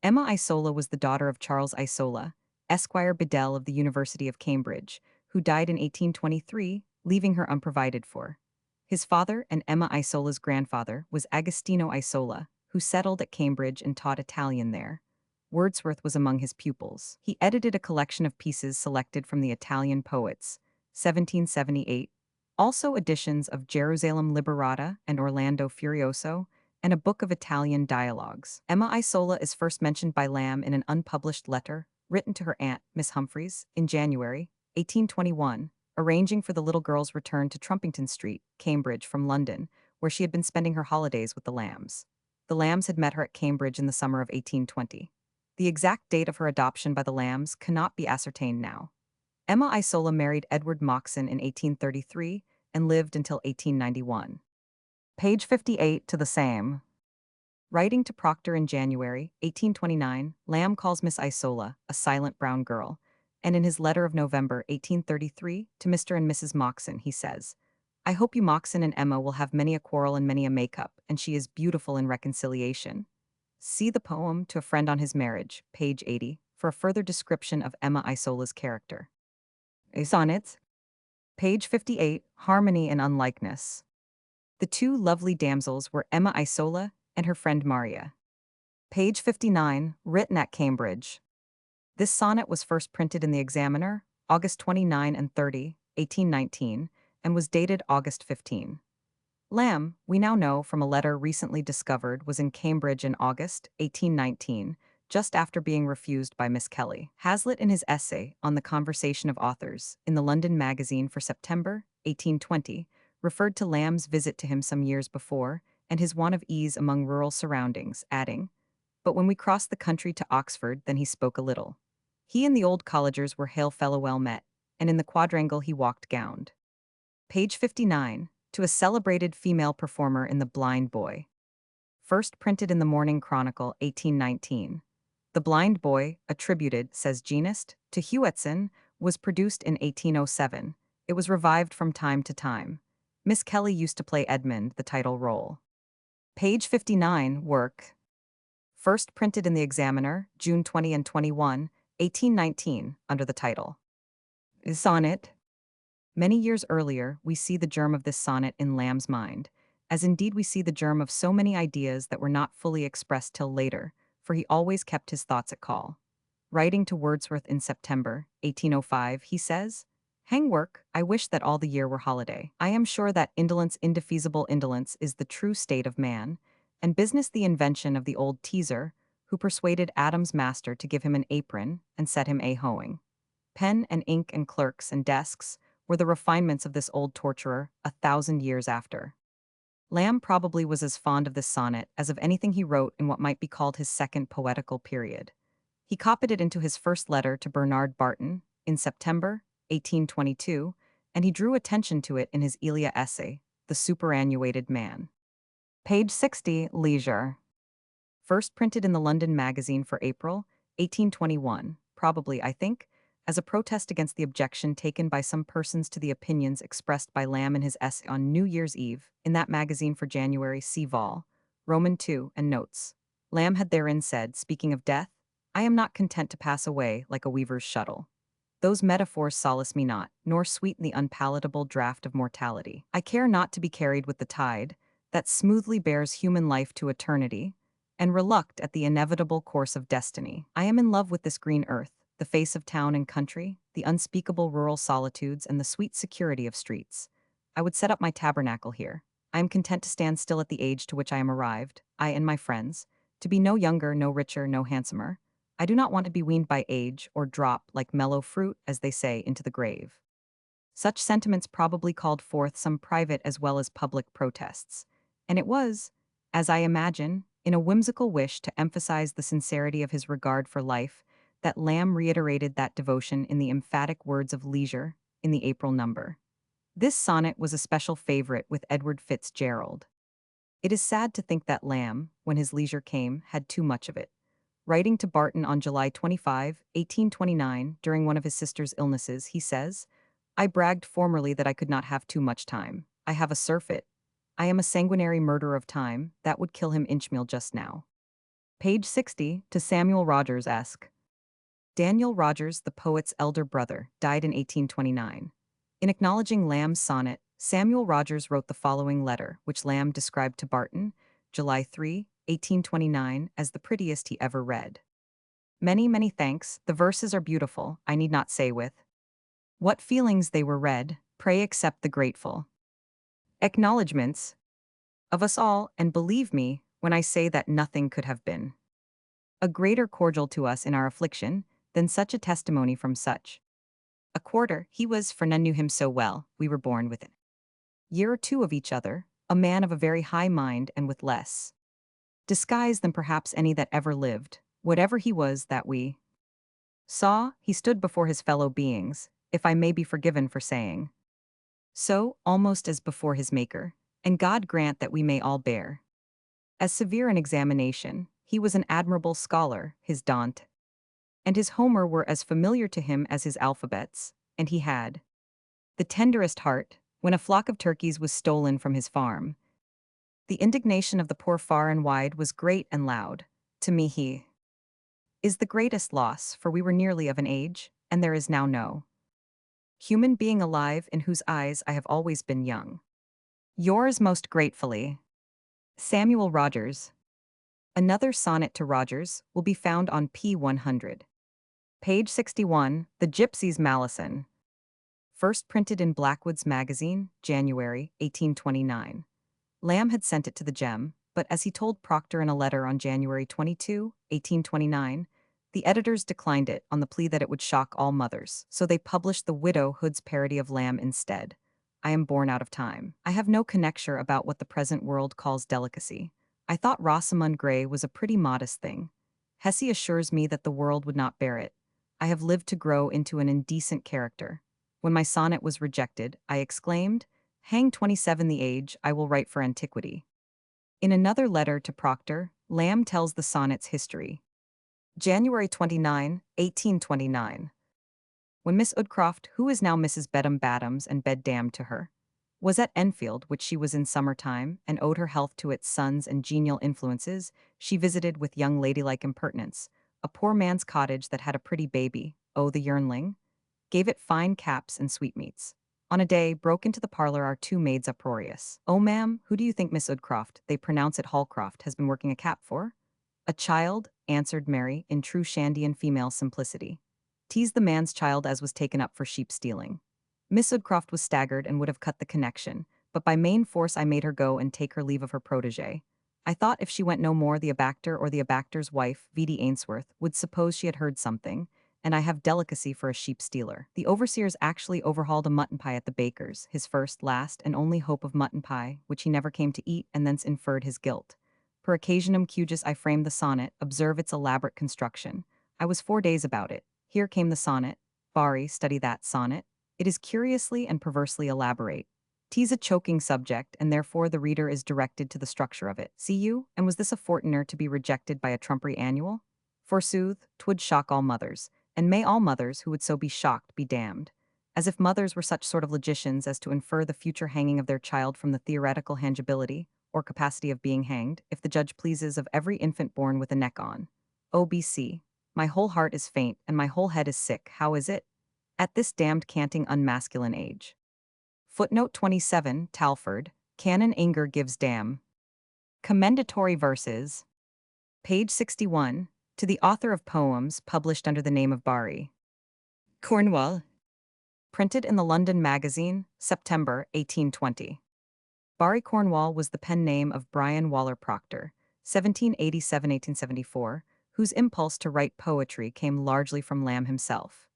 Emma Isola was the daughter of Charles Isola, Esquire Bedell of the University of Cambridge, who died in 1823, leaving her unprovided for. His father and Emma Isola's grandfather was Agostino Isola, who settled at Cambridge and taught Italian there. Wordsworth was among his pupils. He edited a collection of pieces selected from the Italian poets, 1778, also editions of Gerusalem Liberata and Orlando Furioso, and a book of Italian dialogues. Emma Isola is first mentioned by Lamb in an unpublished letter written to her aunt, Miss Humphreys, in January 1821, arranging for the little girl's return to Trumpington Street, Cambridge, from London, where she had been spending her holidays with the Lambs. The Lambs had met her at Cambridge in the summer of 1820. The exact date of her adoption by the Lambs cannot be ascertained now. Emma Isola married Edward Moxon in 1833 and lived until 1891. Page 58, To the Same. Writing to Proctor in January 1829, Lamb calls Miss Isola a silent brown girl, and in his letter of November 1833 to Mr. and Mrs. Moxon he says, I hope you Moxon and Emma will have many a quarrel and many a make-up, and she is beautiful in reconciliation. See the poem To a Friend on His Marriage, page 80, for a further description of Emma Isola's character. Sonnets. Page 58, Harmony and Unlikeness. The two lovely damsels were Emma Isola and her friend Maria. Page 59, Written at Cambridge. This sonnet was first printed in the Examiner, August 29 and 30, 1819, and was dated August 15. Lamb, we now know from a letter recently discovered, was in Cambridge in August 1819, just after being refused by Miss Kelly. Hazlitt, in his essay on the conversation of authors in the London Magazine for September 1820, referred to Lamb's visit to him some years before and his want of ease among rural surroundings, adding, But when we crossed the country to Oxford, then he spoke a little. He and the old collegers were hail fellow well met, and in the quadrangle he walked gowned. Page 59, To a celebrated female performer in The Blind Boy. First printed in the Morning Chronicle, 1819. The Blind Boy, attributed, says Genist, to Hewetson, was produced in 1807. It was revived from time to time. Miss Kelly used to play Edmund, the title role. Page 59, work. First printed in the Examiner, June 20 and 21, 1819, under the title Sonnet. Many years earlier, we see the germ of this sonnet in Lamb's mind, as indeed we see the germ of so many ideas that were not fully expressed till later, for he always kept his thoughts at call. Writing to Wordsworth in September 1805, he says, "Hang work, I wish that all the year were holiday. I am sure that indolence, indefeasible indolence, is the true state of man, and business the invention of the old teaser, who persuaded Adam's master to give him an apron and set him a-hoeing. Pen and ink and clerks and desks were the refinements of this old torturer 1,000 years after." Lamb probably was as fond of this sonnet as of anything he wrote in what might be called his second poetical period. He copied it into his first letter to Bernard Barton in September 1822, and he drew attention to it in his Elia essay, The Superannuated Man. Page 60, Leisure. First printed in the London Magazine for April 1821, probably, I think, as a protest against the objection taken by some persons to the opinions expressed by Lamb in his essay on New Year's Eve, in that magazine for January, see Vol. Roman 2, and notes. Lamb had therein said, speaking of death, "I am not content to pass away like a weaver's shuttle. Those metaphors solace me not, nor sweeten the unpalatable draught of mortality. I care not to be carried with the tide, that smoothly bears human life to eternity, and reluct at the inevitable course of destiny. I am in love with this green earth, the face of town and country, the unspeakable rural solitudes, and the sweet security of streets. I would set up my tabernacle here. I am content to stand still at the age to which I am arrived, I and my friends, to be no younger, no richer, no handsomer. I do not want to be weaned by age, or drop, like mellow fruit, as they say, into the grave." Such sentiments probably called forth some private as well as public protests, and it was, as I imagine, in a whimsical wish to emphasize the sincerity of his regard for life, that Lamb reiterated that devotion in the emphatic words of Leisure in the April number. This sonnet was a special favorite with Edward Fitzgerald. It is sad to think that Lamb, when his leisure came, had too much of it. Writing to Barton on July 25, 1829, during one of his sister's illnesses, he says, "I bragged formerly that I could not have too much time. I have a surfeit. I am a sanguinary murderer of time, that would kill him Inchmeal just now." Page 60, to Samuel Rogers-esque. Daniel Rogers, the poet's elder brother, died in 1829. In acknowledging Lamb's sonnet, Samuel Rogers wrote the following letter, which Lamb described to Barton, July 3, 1829, as the prettiest he ever read. "Many, many thanks, the verses are beautiful, I need not say with what feelings they were read, pray accept the grateful acknowledgments of us all, and believe me when I say that nothing could have been a greater cordial to us in our affliction than such a testimony from such a quarter. He was, for none knew him so well, we were born within year or two of each other, a man of a very high mind and with less disguise than perhaps any that ever lived. Whatever he was that we saw, he stood before his fellow beings, if I may be forgiven for saying so, almost as before his Maker, and God grant that we may all bear as severe an examination. He was an admirable scholar, his Dante and his Homer were as familiar to him as his alphabets, and he had the tenderest heart. When a flock of turkeys was stolen from his farm, the indignation of the poor far and wide was great and loud. To me he is the greatest loss, for we were nearly of an age, and there is now no human being alive in whose eyes I have always been young. Yours most gratefully, Samuel Rogers. Another sonnet to Rogers will be found on p. 100. Page 61, The Gypsy's Malison. First printed in Blackwood's Magazine, January, 1829. Lamb had sent it to the Gem, but as he told Proctor in a letter on January 22, 1829, the editors declined it on the plea that it would shock all mothers, so they published the Widow Hood's parody of Lamb instead. I am born out of time. I have no conjecture about what the present world calls delicacy. I thought Rosamund Gray was a pretty modest thing. Hesse assures me that the world would not bear it. I have lived to grow into an indecent character. When my sonnet was rejected, I exclaimed, "Hang 27 the age, I will write for antiquity." In another letter to Proctor, Lamb tells the sonnet's history. January 29, 1829. when Miss Udcroft, who is now Mrs. Bedham Badams and beddamned to her, was at Enfield, which she was in summer-time, and owed her health to its suns and genial influences, she visited with young ladylike impertinence a poor man's cottage that had a pretty baby, oh the yearling, gave it fine caps and sweetmeats. On a day, broke into the parlor our two maids uproarious. "Oh, ma'am, who do you think Miss Udcroft, they pronounce it Hallcroft, has been working a cap for?" "A child," answered Mary, in true Shandian female simplicity. "'Teased the man's child as was taken up for sheep stealing." Miss Udcroft was staggered and would have cut the connection, but by main force I made her go and take her leave of her protege. I thought if she went no more, the abactor or the abactor's wife, V.D. Ainsworth, would suppose she had heard something, and I have delicacy for a sheep stealer. The overseers actually overhauled a mutton pie at the baker's, his first, last, and only hope of mutton pie, which he never came to eat, and thence inferred his guilt. Per occasionum cujus I framed the sonnet, observe its elaborate construction. I was 4 days about it. Here came the sonnet. Bari, study that sonnet. It is curiously and perversely elaborate. 'Tis a choking subject, and therefore the reader is directed to the structure of it. See you, and was this a fortner to be rejected by a trumpery annual? Forsooth, 'twould shock all mothers, and may all mothers who would so be shocked be damned. As if mothers were such sort of logicians as to infer the future hanging of their child from the theoretical hangibility, or capacity of being hanged, if the judge pleases, of every infant born with a neck on. O.B.C. My whole heart is faint, and my whole head is sick. How is it? At this damned canting unmasculine age. Footnote 27, Talford, Canon Inger gives damn. Commendatory verses. Page 61, to the author of poems published under the name of Bari. Cornwall. Printed in the London Magazine, September 1820. Bari Cornwall was the pen name of Brian Waller Proctor, 1787–1874, whose impulse to write poetry came largely from Lamb himself.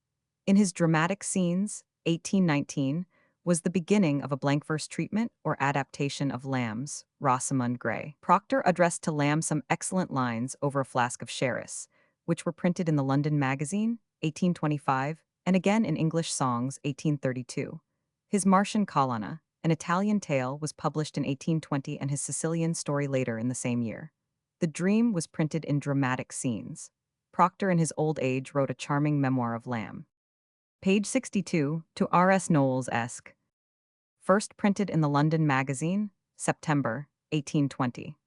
In his dramatic scenes, 1819, was the beginning of a blank verse treatment or adaptation of Lamb's Rosamund Gray. Proctor addressed to Lamb some excellent lines over a flask of sherris, which were printed in the London Magazine, 1825, and again in English Songs, 1832. His Martian Colonna, an Italian tale, was published in 1820, and his Sicilian story later in the same year. The Dream was printed in dramatic scenes. Proctor in his old age wrote a charming memoir of Lamb. Page 62, to R.S. Knowles-esque. First printed in the London Magazine, September 1820.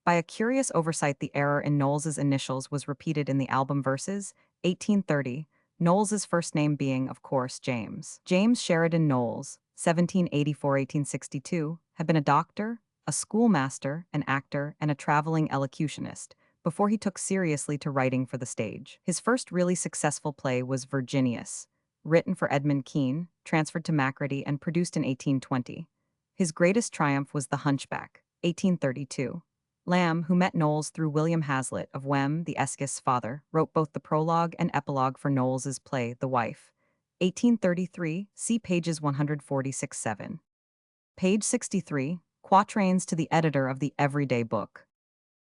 By a curious oversight, the error in Knowles's initials was repeated in the album verses, 1830, Knowles's first name being, of course, James. James Sheridan Knowles, 1784–1862, had been a doctor, a schoolmaster, an actor, and a traveling elocutionist before he took seriously to writing for the stage. His first really successful play was Virginius, written for Edmund Kean, transferred to Macready, and produced in 1820. His greatest triumph was The Hunchback, 1832. Lamb, who met Knowles through William Hazlitt of Wem, the Esquith's father, wrote both the prologue and epilogue for Knowles's play The Wife, 1833, see pages 146–7. Page 63, quatrains to the editor of the Everyday Book.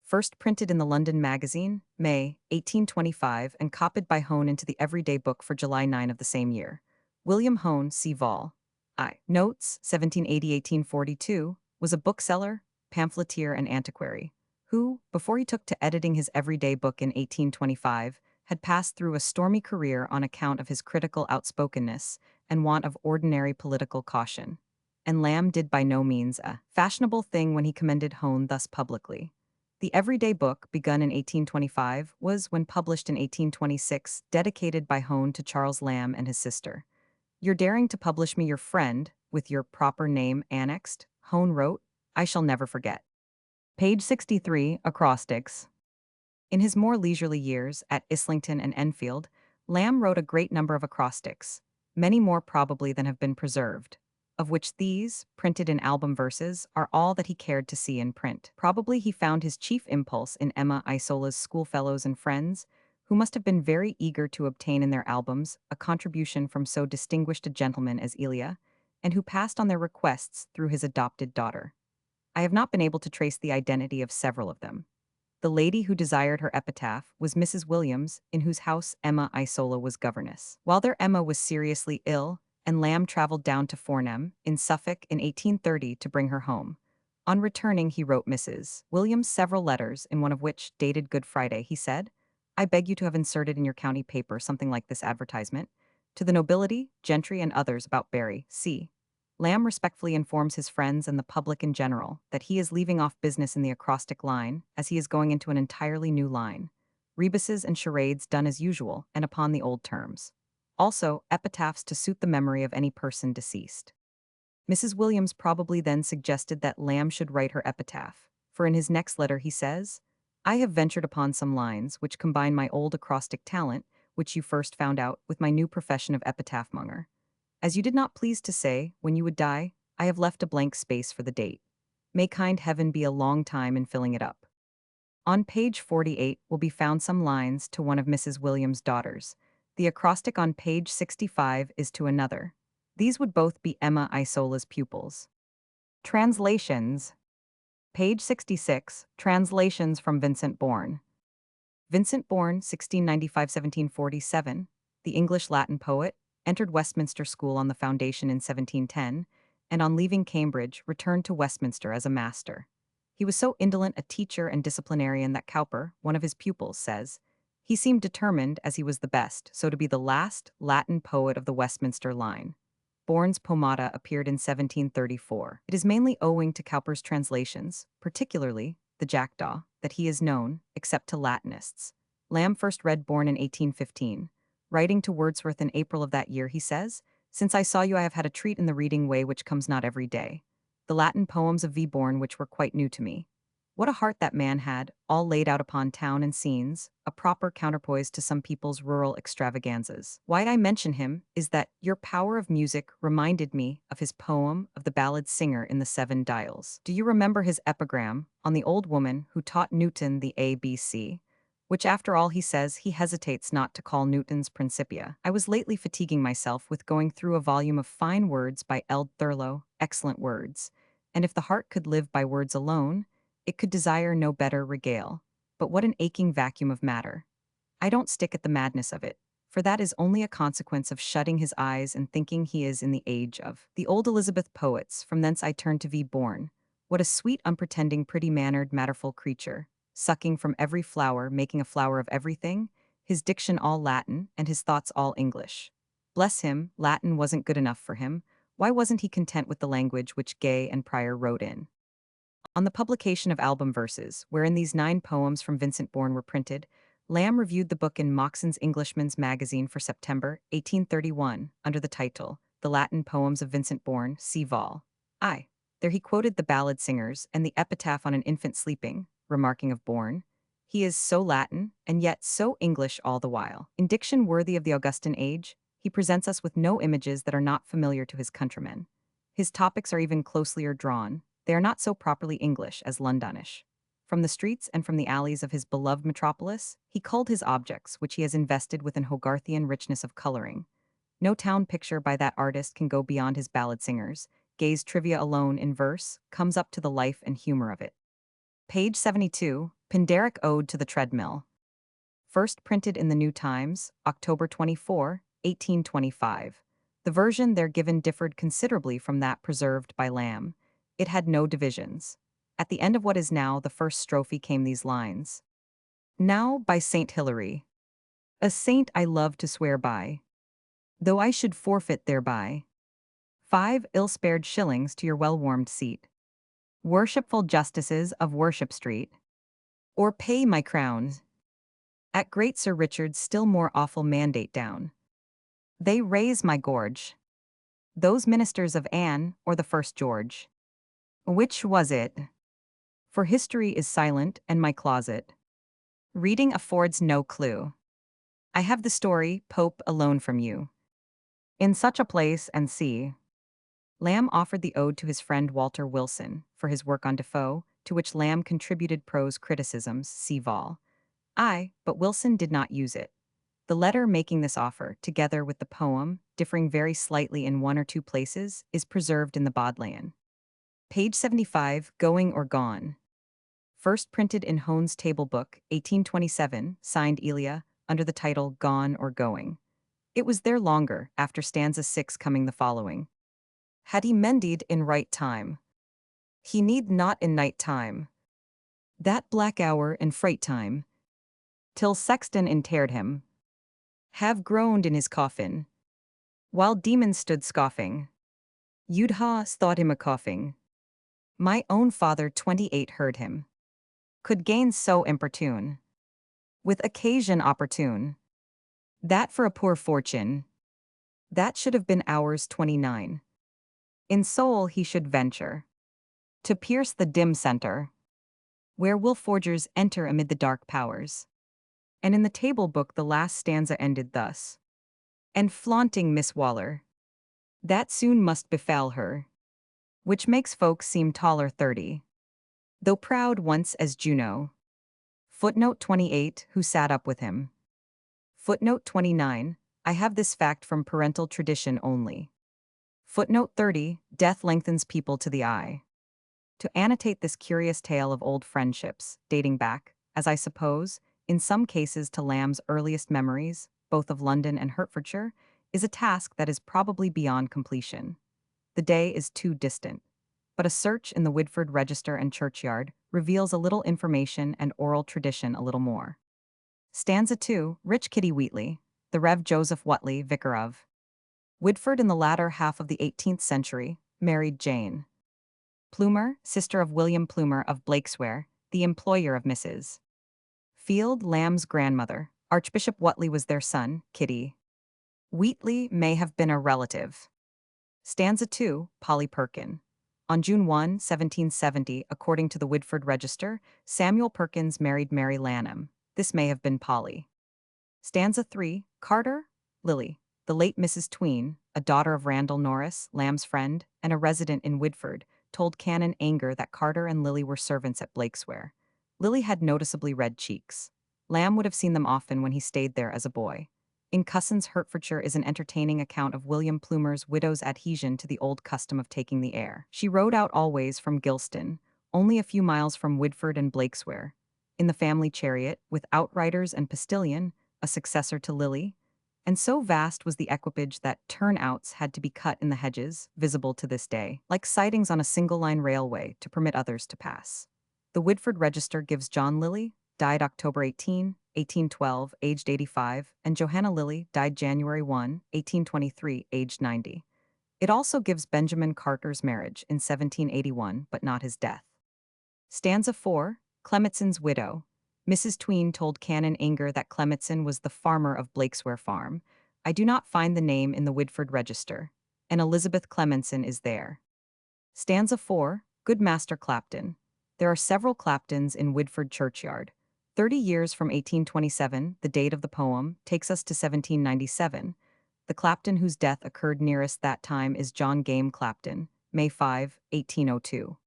First printed in the London Magazine, May, 1825, and copied by Hone into the Everyday Book for July 9 of the same year. William Hone, C. Vol. I. Notes, 1780–1842, was a bookseller, pamphleteer, and antiquary, who, before he took to editing his Everyday Book in 1825, had passed through a stormy career on account of his critical outspokenness and want of ordinary political caution. And Lamb did by no means a fashionable thing when he commended Hone thus publicly. The Everyday Book, begun in 1825, was, when published in 1826, dedicated by Hone to Charles Lamb and his sister. "You're daring to publish me your friend, with your proper name annexed," Hone wrote, "I shall never forget." Page 63, acrostics. In his more leisurely years, at Islington and Enfield, Lamb wrote a great number of acrostics, many more probably than have been preserved, of which these, printed in album verses, are all that he cared to see in print. Probably he found his chief impulse in Emma Isola's schoolfellows and friends, who must have been very eager to obtain in their albums a contribution from so distinguished a gentleman as Elia, and who passed on their requests through his adopted daughter. I have not been able to trace the identity of several of them. The lady who desired her epitaph was Mrs. Williams, in whose house Emma Isola was governess. While their Emma was seriously ill, and Lamb traveled down to Fornham, in Suffolk, in 1830 to bring her home. On returning, he wrote Mrs. Williams several letters, in one of which, dated Good Friday, he said, "I beg you to have inserted in your county paper something like this advertisement. To the nobility, gentry, and others about Barry, c. Lamb respectfully informs his friends and the public in general that he is leaving off business in the acrostic line, as he is going into an entirely new line. Rebuses and charades done as usual and upon the old terms. Also, epitaphs to suit the memory of any person deceased. Mrs. Williams probably then suggested that Lamb should write her epitaph, for in his next letter he says, "I have ventured upon some lines which combine my old acrostic talent, which you first found out, with my new profession of epitaph monger. As you did not please to say, when you would die, I have left a blank space for the date. May kind heaven be a long time in filling it up." On page 48 will be found some lines to one of Mrs. Williams' daughters. The acrostic on page 65 is to another. These would both be Emma Isola's pupils. Translations. Page 66, translations from Vincent Bourne. Vincent Bourne, 1695–1747, the English-Latin poet, entered Westminster School on the foundation in 1710, and on leaving Cambridge, returned to Westminster as a master. He was so indolent a teacher and disciplinarian that Cowper, one of his pupils, says, "He seemed determined, as he was the best, so to be the last Latin poet of the Westminster line." Bourne's Pomata appeared in 1734. It is mainly owing to Cowper's translations, particularly the Jackdaw, that he is known, except to Latinists. Lamb first read Bourne in 1815. Writing to Wordsworth in April of that year, he says, "Since I saw you, I have had a treat in the reading way which comes not every day. The Latin poems of V. Bourne, which were quite new to me. What a heart that man had, all laid out upon town and scenes, a proper counterpoise to some people's rural extravaganzas. Why I mention him is that your power of music reminded me of his poem of the ballad singer in the Seven Dials. Do you remember his epigram on the old woman who taught Newton the ABC? Which after all he says he hesitates not to call Newton's Principia. I was lately fatiguing myself with going through a volume of fine words by Eld Thurlow, excellent words, and if the heart could live by words alone, it could desire no better regale. But what an aching vacuum of matter. I don't stick at the madness of it, for that is only a consequence of shutting his eyes and thinking he is in the age of the old Elizabeth poets. From thence I turn to V. Bourne. What a sweet, unpretending, pretty-mannered, matterful creature, sucking from every flower, making a flower of everything, his diction all Latin, and his thoughts all English. Bless him, Latin wasn't good enough for him. Why wasn't he content with the language which Gay and Prior wrote in? On the publication of Album Verses, wherein these 9 poems from Vincent Bourne were printed, Lamb reviewed the book in Moxon's Englishman's Magazine for September 1831, under the title, "The Latin Poems of Vincent Bourne, see Vol. I." There he quoted the ballad singers and the epitaph on an infant sleeping, remarking of Bourne, "He is so Latin, and yet so English all the while. In diction worthy of the Augustan age, he presents us with no images that are not familiar to his countrymen. His topics are even closelier drawn. They are not so properly English as Londonish. From the streets and from the alleys of his beloved metropolis, he culled his objects, which he has invested with an Hogarthian richness of coloring. No town picture by that artist can go beyond his ballad singers. Gay's trivia alone in verse comes up to the life and humor of it." Page 72, Pindaric Ode to the Treadmill. First printed in the New Times, October 24, 1825. The version there given differed considerably from that preserved by Lamb. It had no divisions. At the end of what is now the first strophe came these lines. "Now by Saint Hilary, a saint I love to swear by, though I should forfeit thereby 5 ill-spared shillings to your well-warmed seat, worshipful justices of Worship Street, or pay my crowns at great Sir Richard's still more awful mandate down. They raise my gorge. Those ministers of Anne or the first George. Which was it? For history is silent and my closet reading affords no clue. I have the story, Pope, alone from you. In such a place and see." Lamb offered the ode to his friend Walter Wilson for his work on Defoe, to which Lamb contributed prose criticisms, see Vol. I, but Wilson did not use it. The letter making this offer, together with the poem, differing very slightly in 1 or 2 places, is preserved in the Bodleian. Page 75, Going or Gone. First printed in Hone's Table Book, 1827, signed Elia, under the title Gone or Going. It was there longer, after stanza 6 coming the following. "Had he mended in right time, he need not in night time, that black hour in freight time, till sexton interred him, have groaned in his coffin, While demons stood scoffing, Yudha thought him a coughing. My own father 28 heard him. Could gain so importune. With occasion opportune. That for a poor fortune. That should have been ours 29. In soul he should venture. To pierce the dim center. Where will forgers enter amid the dark powers? And in the table book the last stanza ended thus. And flaunting Miss Waller. That soon must befall her. Which makes folks seem taller 30. Though proud once as Juno. Footnote 28, who sat up with him. Footnote 29, I have this fact from parental tradition only. Footnote 30, death lengthens people to the eye. To annotate this curious tale of old friendships, dating back, as I suppose, in some cases to Lamb's earliest memories, both of London and Hertfordshire, is a task that is probably beyond completion. The day is too distant. But a search in the Woodford Register and Churchyard reveals a little information and oral tradition a little more. Stanza 2, Rich Kitty Wheatley, the Rev. Joseph Whatley, vicar of Woodford in the latter half of the 18th century, married Jane Plumer, sister of William Plumer of Blakesware, the employer of Mrs. Field Lamb's grandmother. Archbishop Whatley was their son, Kitty. Wheatley may have been a relative. Stanza 2, Polly Perkin. On June 1, 1770, according to the Woodford Register, Samuel Perkins married Mary Lanham. This may have been Polly. Stanza 3, Carter, Lily. The late Mrs. Tween, a daughter of Randall Norris, Lamb's friend, and a resident in Woodford, told Canon Anger that Carter and Lily were servants at Blakesware. Lily had noticeably red cheeks. Lamb would have seen them often when he stayed there as a boy. In Cusson's Hertfordshire is an entertaining account of William Plumer's widow's adhesion to the old custom of taking the air. She rode out always from Gilston, only a few miles from Woodford and Blakesware, in the family chariot, with outriders and postilion, a successor to Lily, and so vast was the equipage that turnouts had to be cut in the hedges, visible to this day, like sidings on a single-line railway to permit others to pass. The Woodford Register gives John Lilly, died October 18, 1812, aged 85, and Johanna Lilly, died January 1, 1823, aged 90. It also gives Benjamin Carter's marriage in 1781, but not his death. Stanza 4, Clemetson's widow. Mrs. Tween told Canon Anger that Clemetson was the farmer of Blakesware Farm. I do not find the name in the Woodford Register, and Elizabeth Clemenson is there. Stanza 4, Good Master Clapton. There are several Claptons in Woodford Churchyard. 30 years from 1827, the date of the poem, takes us to 1797. The Clapton whose death occurred nearest that time is John Game Clapton, May 5, 1802.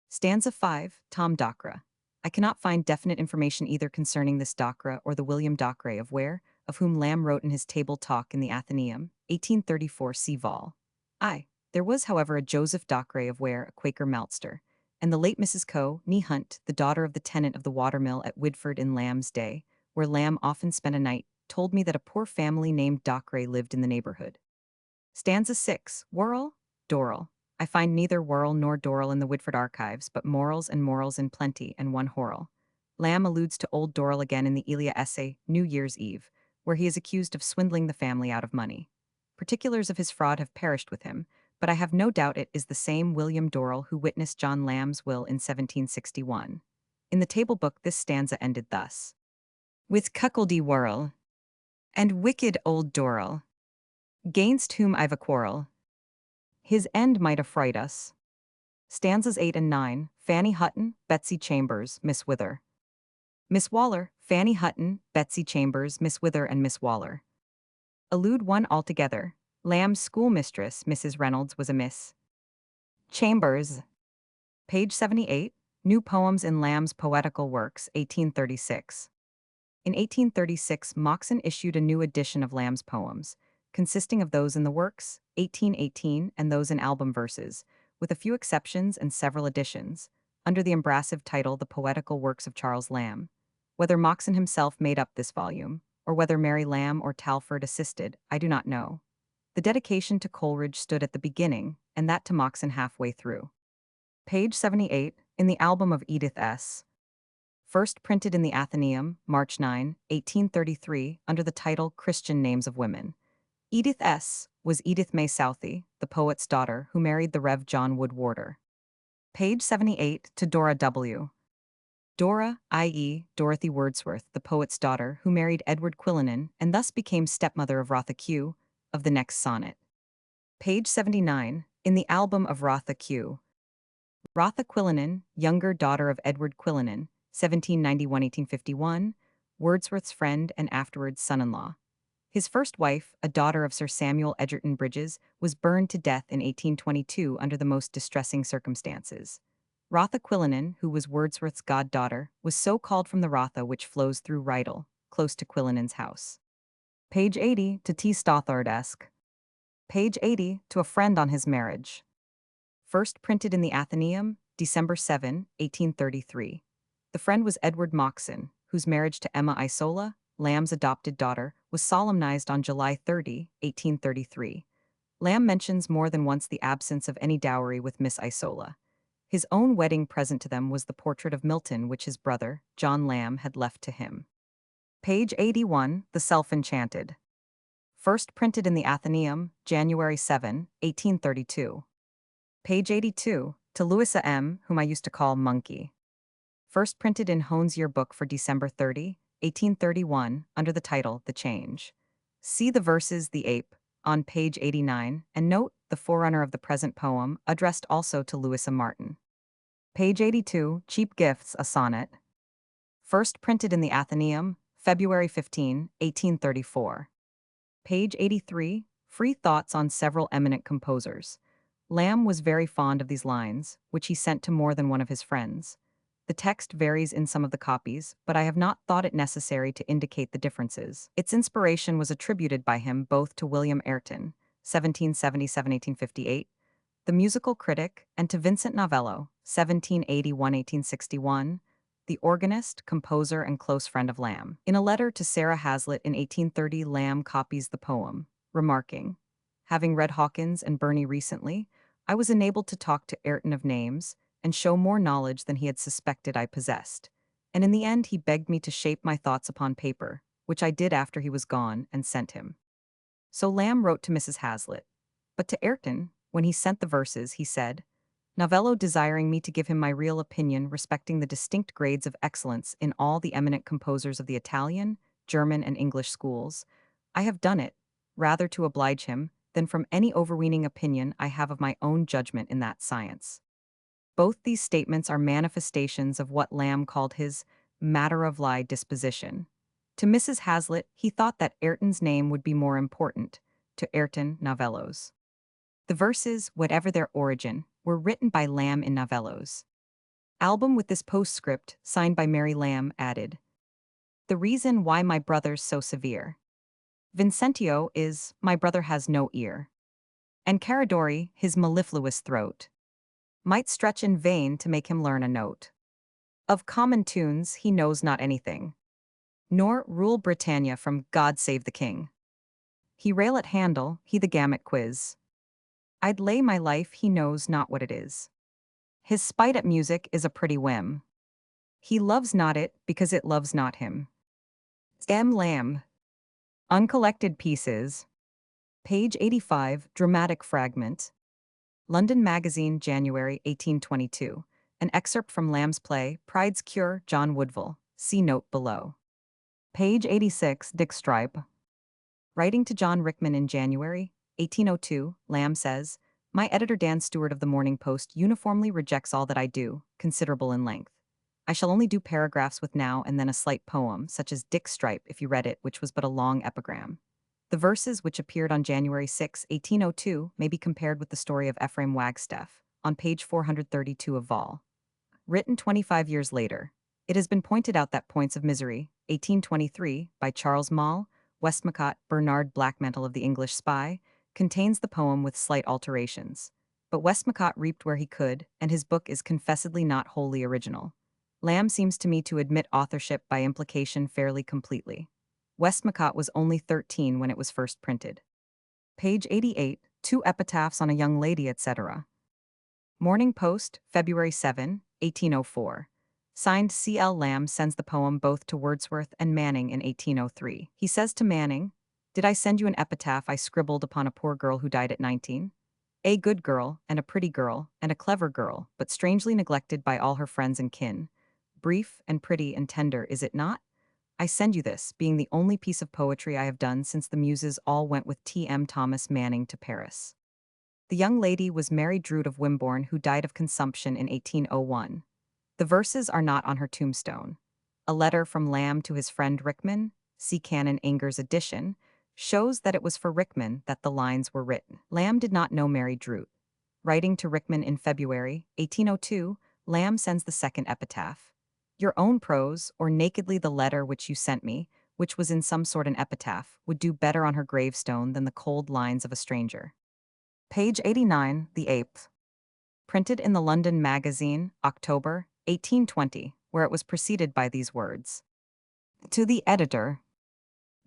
Stanza 5, Tom Docre. I cannot find definite information either concerning this Docre or the William Docre of Ware, of whom Lamb wrote in his Table Talk in the Athenaeum, 1834 c. vol. I. There was, however, a Joseph Docre of Ware, a Quaker maltster, and the late Mrs. Coe, née Hunt, the daughter of the tenant of the watermill at Woodford in Lamb's day, where Lamb often spent a night, told me that a poor family named Docre lived in the neighborhood. Stanza 6, Worrell, Dorrell. I find neither Worrell nor Dorrell in the Woodford archives, but morals and morals in plenty, and one Horrell. Lamb alludes to old Dorrell again in the Elia essay, New Year's Eve, where he is accused of swindling the family out of money. Particulars of his fraud have perished with him, but I have no doubt it is the same William Dorrell who witnessed John Lamb's will in 1761. In the table book this stanza ended thus. With cuckoldy Worrell, and wicked old Dorrell, gainst whom I've a quarrel, his end might affright us. Stanzas 8 and 9, Fanny Hutton, Betsy Chambers, Miss Wither. Miss Waller, Fanny Hutton, Betsy Chambers, Miss Wither and Miss Waller. Allude one altogether. Lamb's schoolmistress, Mrs. Reynolds, was a Miss Chambers. Page 78, New Poems in Lamb's Poetical Works, 1836. In 1836, Moxon issued a new edition of Lamb's poems, consisting of those in the works, 1818, and those in album verses, with a few exceptions and several additions, under the embrassive title The Poetical Works of Charles Lamb. Whether Moxon himself made up this volume, or whether Mary Lamb or Talfourd assisted, I do not know. The dedication to Coleridge stood at the beginning, and that to Moxon halfway through. Page 78, in the album of Edith S. First printed in the Athenaeum, March 9, 1833, under the title Christian Names of Women. Edith S. was Edith May Southey, the poet's daughter who married the Rev. John Wood Warder. Page 78 to Dora W. Dora, i.e., Dorothy Wordsworth, the poet's daughter who married Edward Quillinan and thus became stepmother of Rotha Q, of the next sonnet. Page 79, in the album of Rotha Q. Rotha Quillinan, younger daughter of Edward Quillinan, 1791–1851, Wordsworth's friend and afterwards son-in-law. His first wife, a daughter of Sir Samuel Egerton Brydges, was burned to death in 1822 under the most distressing circumstances. Rotha Quillinan, who was Wordsworth's goddaughter, was so called from the Rotha which flows through Rydal, close to Quillinan's house. Page 80 to T. Stothard-esque. Page 80 to A Friend on His Marriage. First printed in the Athenaeum, December 7, 1833. The friend was Edward Moxon, whose marriage to Emma Isola, Lamb's adopted daughter, was solemnized on July 30, 1833. Lamb mentions more than once the absence of any dowry with Miss Isola. His own wedding present to them was the portrait of Milton which his brother, John Lamb, had left to him. Page 81, The Self-Enchanted. First printed in the Athenaeum, January 7, 1832. Page 82, to Louisa M., whom I used to call Monkey. First printed in Hone's Yearbook for December 30, 1831, under the title The Change. See the verses The Ape, on page 89, and note the forerunner of the present poem, addressed also to Louisa Martin. Page 82, Cheap Gifts, a Sonnet. First printed in the Athenaeum, February 15, 1834. Page 83, Free Thoughts on Several Eminent Composers. Lamb was very fond of these lines, which he sent to more than one of his friends. The text varies in some of the copies, but I have not thought it necessary to indicate the differences. Its inspiration was attributed by him both to William Ayrton, 1777–1858, the musical critic, and to Vincent Novello, 1781–1861, the organist, composer, and close friend of Lamb. In a letter to Sarah Hazlitt in 1830, Lamb copies the poem, remarking, "Having read Hawkins and Burney recently, I was enabled to talk to Ayrton of names, and show more knowledge than he had suspected I possessed. And in the end he begged me to shape my thoughts upon paper, which I did after he was gone, and sent him." So Lamb wrote to Mrs. Hazlitt. But to Ayrton, when he sent the verses, he said, "Novello desiring me to give him my real opinion respecting the distinct grades of excellence in all the eminent composers of the Italian, German, and English schools, I have done it, rather to oblige him, than from any overweening opinion I have of my own judgment in that science." Both these statements are manifestations of what Lamb called his matter-of-lie disposition. To Mrs. Hazlitt, he thought that Ayrton's name would be more important, to Ayrton, Novello's. The verses, whatever their origin, were written by Lamb in Novello's album with this postscript, signed by Mary Lamb, added, "The reason why my brother's so severe. Vincentio is, my brother has no ear. And Caradori, his mellifluous throat, might stretch in vain to make him learn a note. Of common tunes he knows not anything, nor rule Britannia from God Save the King. He rail at Handel, he the gamut quiz. I'd lay my life he knows not what it is. His spite at music is a pretty whim. He loves not it because it loves not him." M. Lamb. Uncollected Pieces. Page 85, Dramatic Fragment. London Magazine, January 1822. An excerpt from Lamb's play, Pride's Cure, John Woodville. See note below. Page 86, Dick Stripe. Writing to John Rickman in January 1802, Lamb says, "My editor Dan Stewart of the Morning Post uniformly rejects all that I do, considerable in length. I shall only do paragraphs with now and then a slight poem, such as Dick Stripe, if you read it, which was but a long epigram." The verses, which appeared on January 6, 1802, may be compared with the story of Ephraim Wagstaff, on page 432 of Vol. Written 25 years later. It has been pointed out that Points of Misery, 1823, by Charles Maule, Westmacott, Bernard Blackmantle of the English Spy, contains the poem with slight alterations. But Westmacott reaped where he could, and his book is confessedly not wholly original. Lamb seems to me to admit authorship by implication fairly completely. Westmacott was only 13 when it was first printed. Page 88, Two Epitaphs on a Young Lady, etc. Morning Post, February 7, 1804. Signed C. L. Lamb sends the poem both to Wordsworth and Manning in 1803. He says to Manning, Did I send you an epitaph I scribbled upon a poor girl who died at 19? A good girl, and a pretty girl, and a clever girl, but strangely neglected by all her friends and kin. Brief and pretty and tender, is it not? I send you this, being the only piece of poetry I have done since the muses all went with T.M. Thomas Manning to Paris. The young lady was Mary Drude of Wimborne, who died of consumption in 1801. The verses are not on her tombstone. A letter from Lamb to his friend Rickman, see Canon Inger's edition, shows that it was for Rickman that the lines were written. Lamb did not know Mary Drude. Writing to Rickman in February 1802, Lamb sends the second epitaph. Your own prose, or nakedly the letter which you sent me, which was in some sort an epitaph, would do better on her gravestone than the cold lines of a stranger. Page 89, The Eighth. Printed in the London Magazine, October 1820, where it was preceded by these words. To the editor.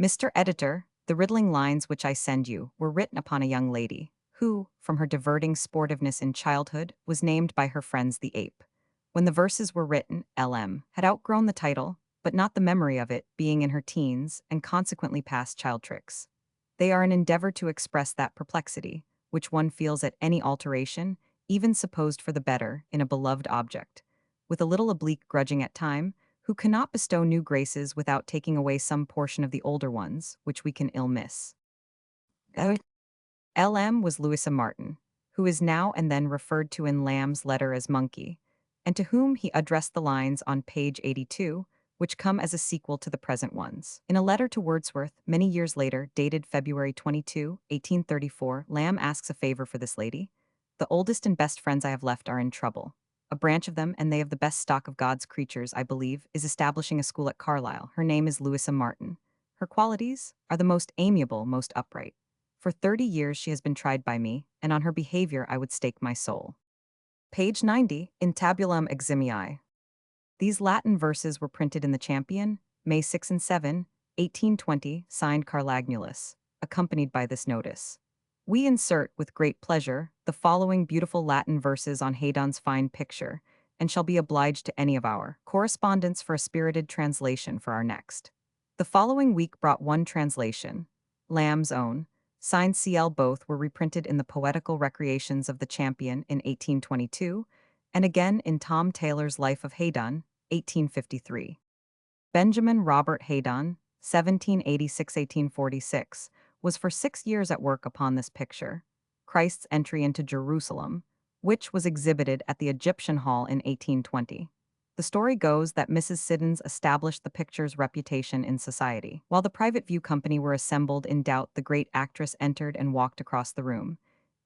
Mr. Editor, the riddling lines which I send you were written upon a young lady, who, from her diverting sportiveness in childhood, was named by her friends the Ape. When the verses were written, L.M. had outgrown the title, but not the memory of it, being in her teens, and consequently past child tricks. They are an endeavor to express that perplexity, which one feels at any alteration, even supposed for the better, in a beloved object. With a little oblique grudging at time, who cannot bestow new graces without taking away some portion of the older ones, which we can ill miss. L.M. was Louisa Martin, who is now and then referred to in Lamb's letter as Monkey, and to whom he addressed the lines on page 82, which come as a sequel to the present ones. In a letter to Wordsworth, many years later, dated February 22, 1834, Lamb asks a favor for this lady. The oldest and best friends I have left are in trouble. A branch of them, and they of the best stock of God's creatures, I believe, is establishing a school at Carlisle. Her name is Louisa Martin. Her qualities are the most amiable, most upright. For 30 years she has been tried by me, and on her behavior I would stake my soul. Page 90, In Tabulum Eximii. These Latin verses were printed in the Champion, May 6 and 7, 1820, signed Carlagnulus, accompanied by this notice. We insert, with great pleasure, the following beautiful Latin verses on Haydon's fine picture, and shall be obliged to any of our correspondents for a spirited translation for our next. The following week brought one translation, Lamb's own, signed CL. Both were reprinted in the Poetical Recreations of the Champion in 1822, and again in Tom Taylor's Life of Haydon, 1853. Benjamin Robert Haydon, 1786–1846, was for 6 years at work upon this picture, Christ's entry into Jerusalem, which was exhibited at the Egyptian Hall in 1820. The story goes that Mrs. Siddons established the picture's reputation in society. While the Private View Company were assembled in doubt, the great actress entered and walked across the room.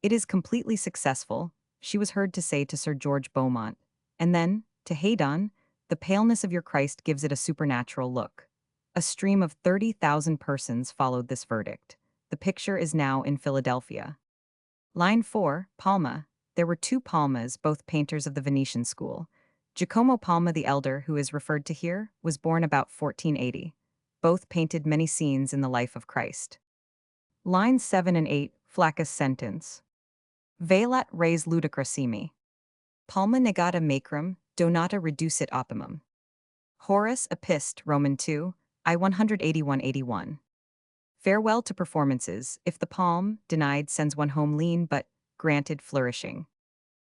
It is completely successful, she was heard to say to Sir George Beaumont, and then, to Haydon, the paleness of your Christ gives it a supernatural look. A stream of 30,000 persons followed this verdict. The picture is now in Philadelphia. Line 4, Palma. There were two Palmas, both painters of the Venetian school. Giacomo Palma the elder, who is referred to here, was born about 1480. Both painted many scenes in the life of Christ. Lines 7 and 8, Flaccus sentence. Velat res ludicrosimi. Palma negata macrum, donata reducit opimum. Horace Epist, Roman 2, I 181–81. Farewell to performances, if the palm, denied, sends one home lean but, granted, flourishing.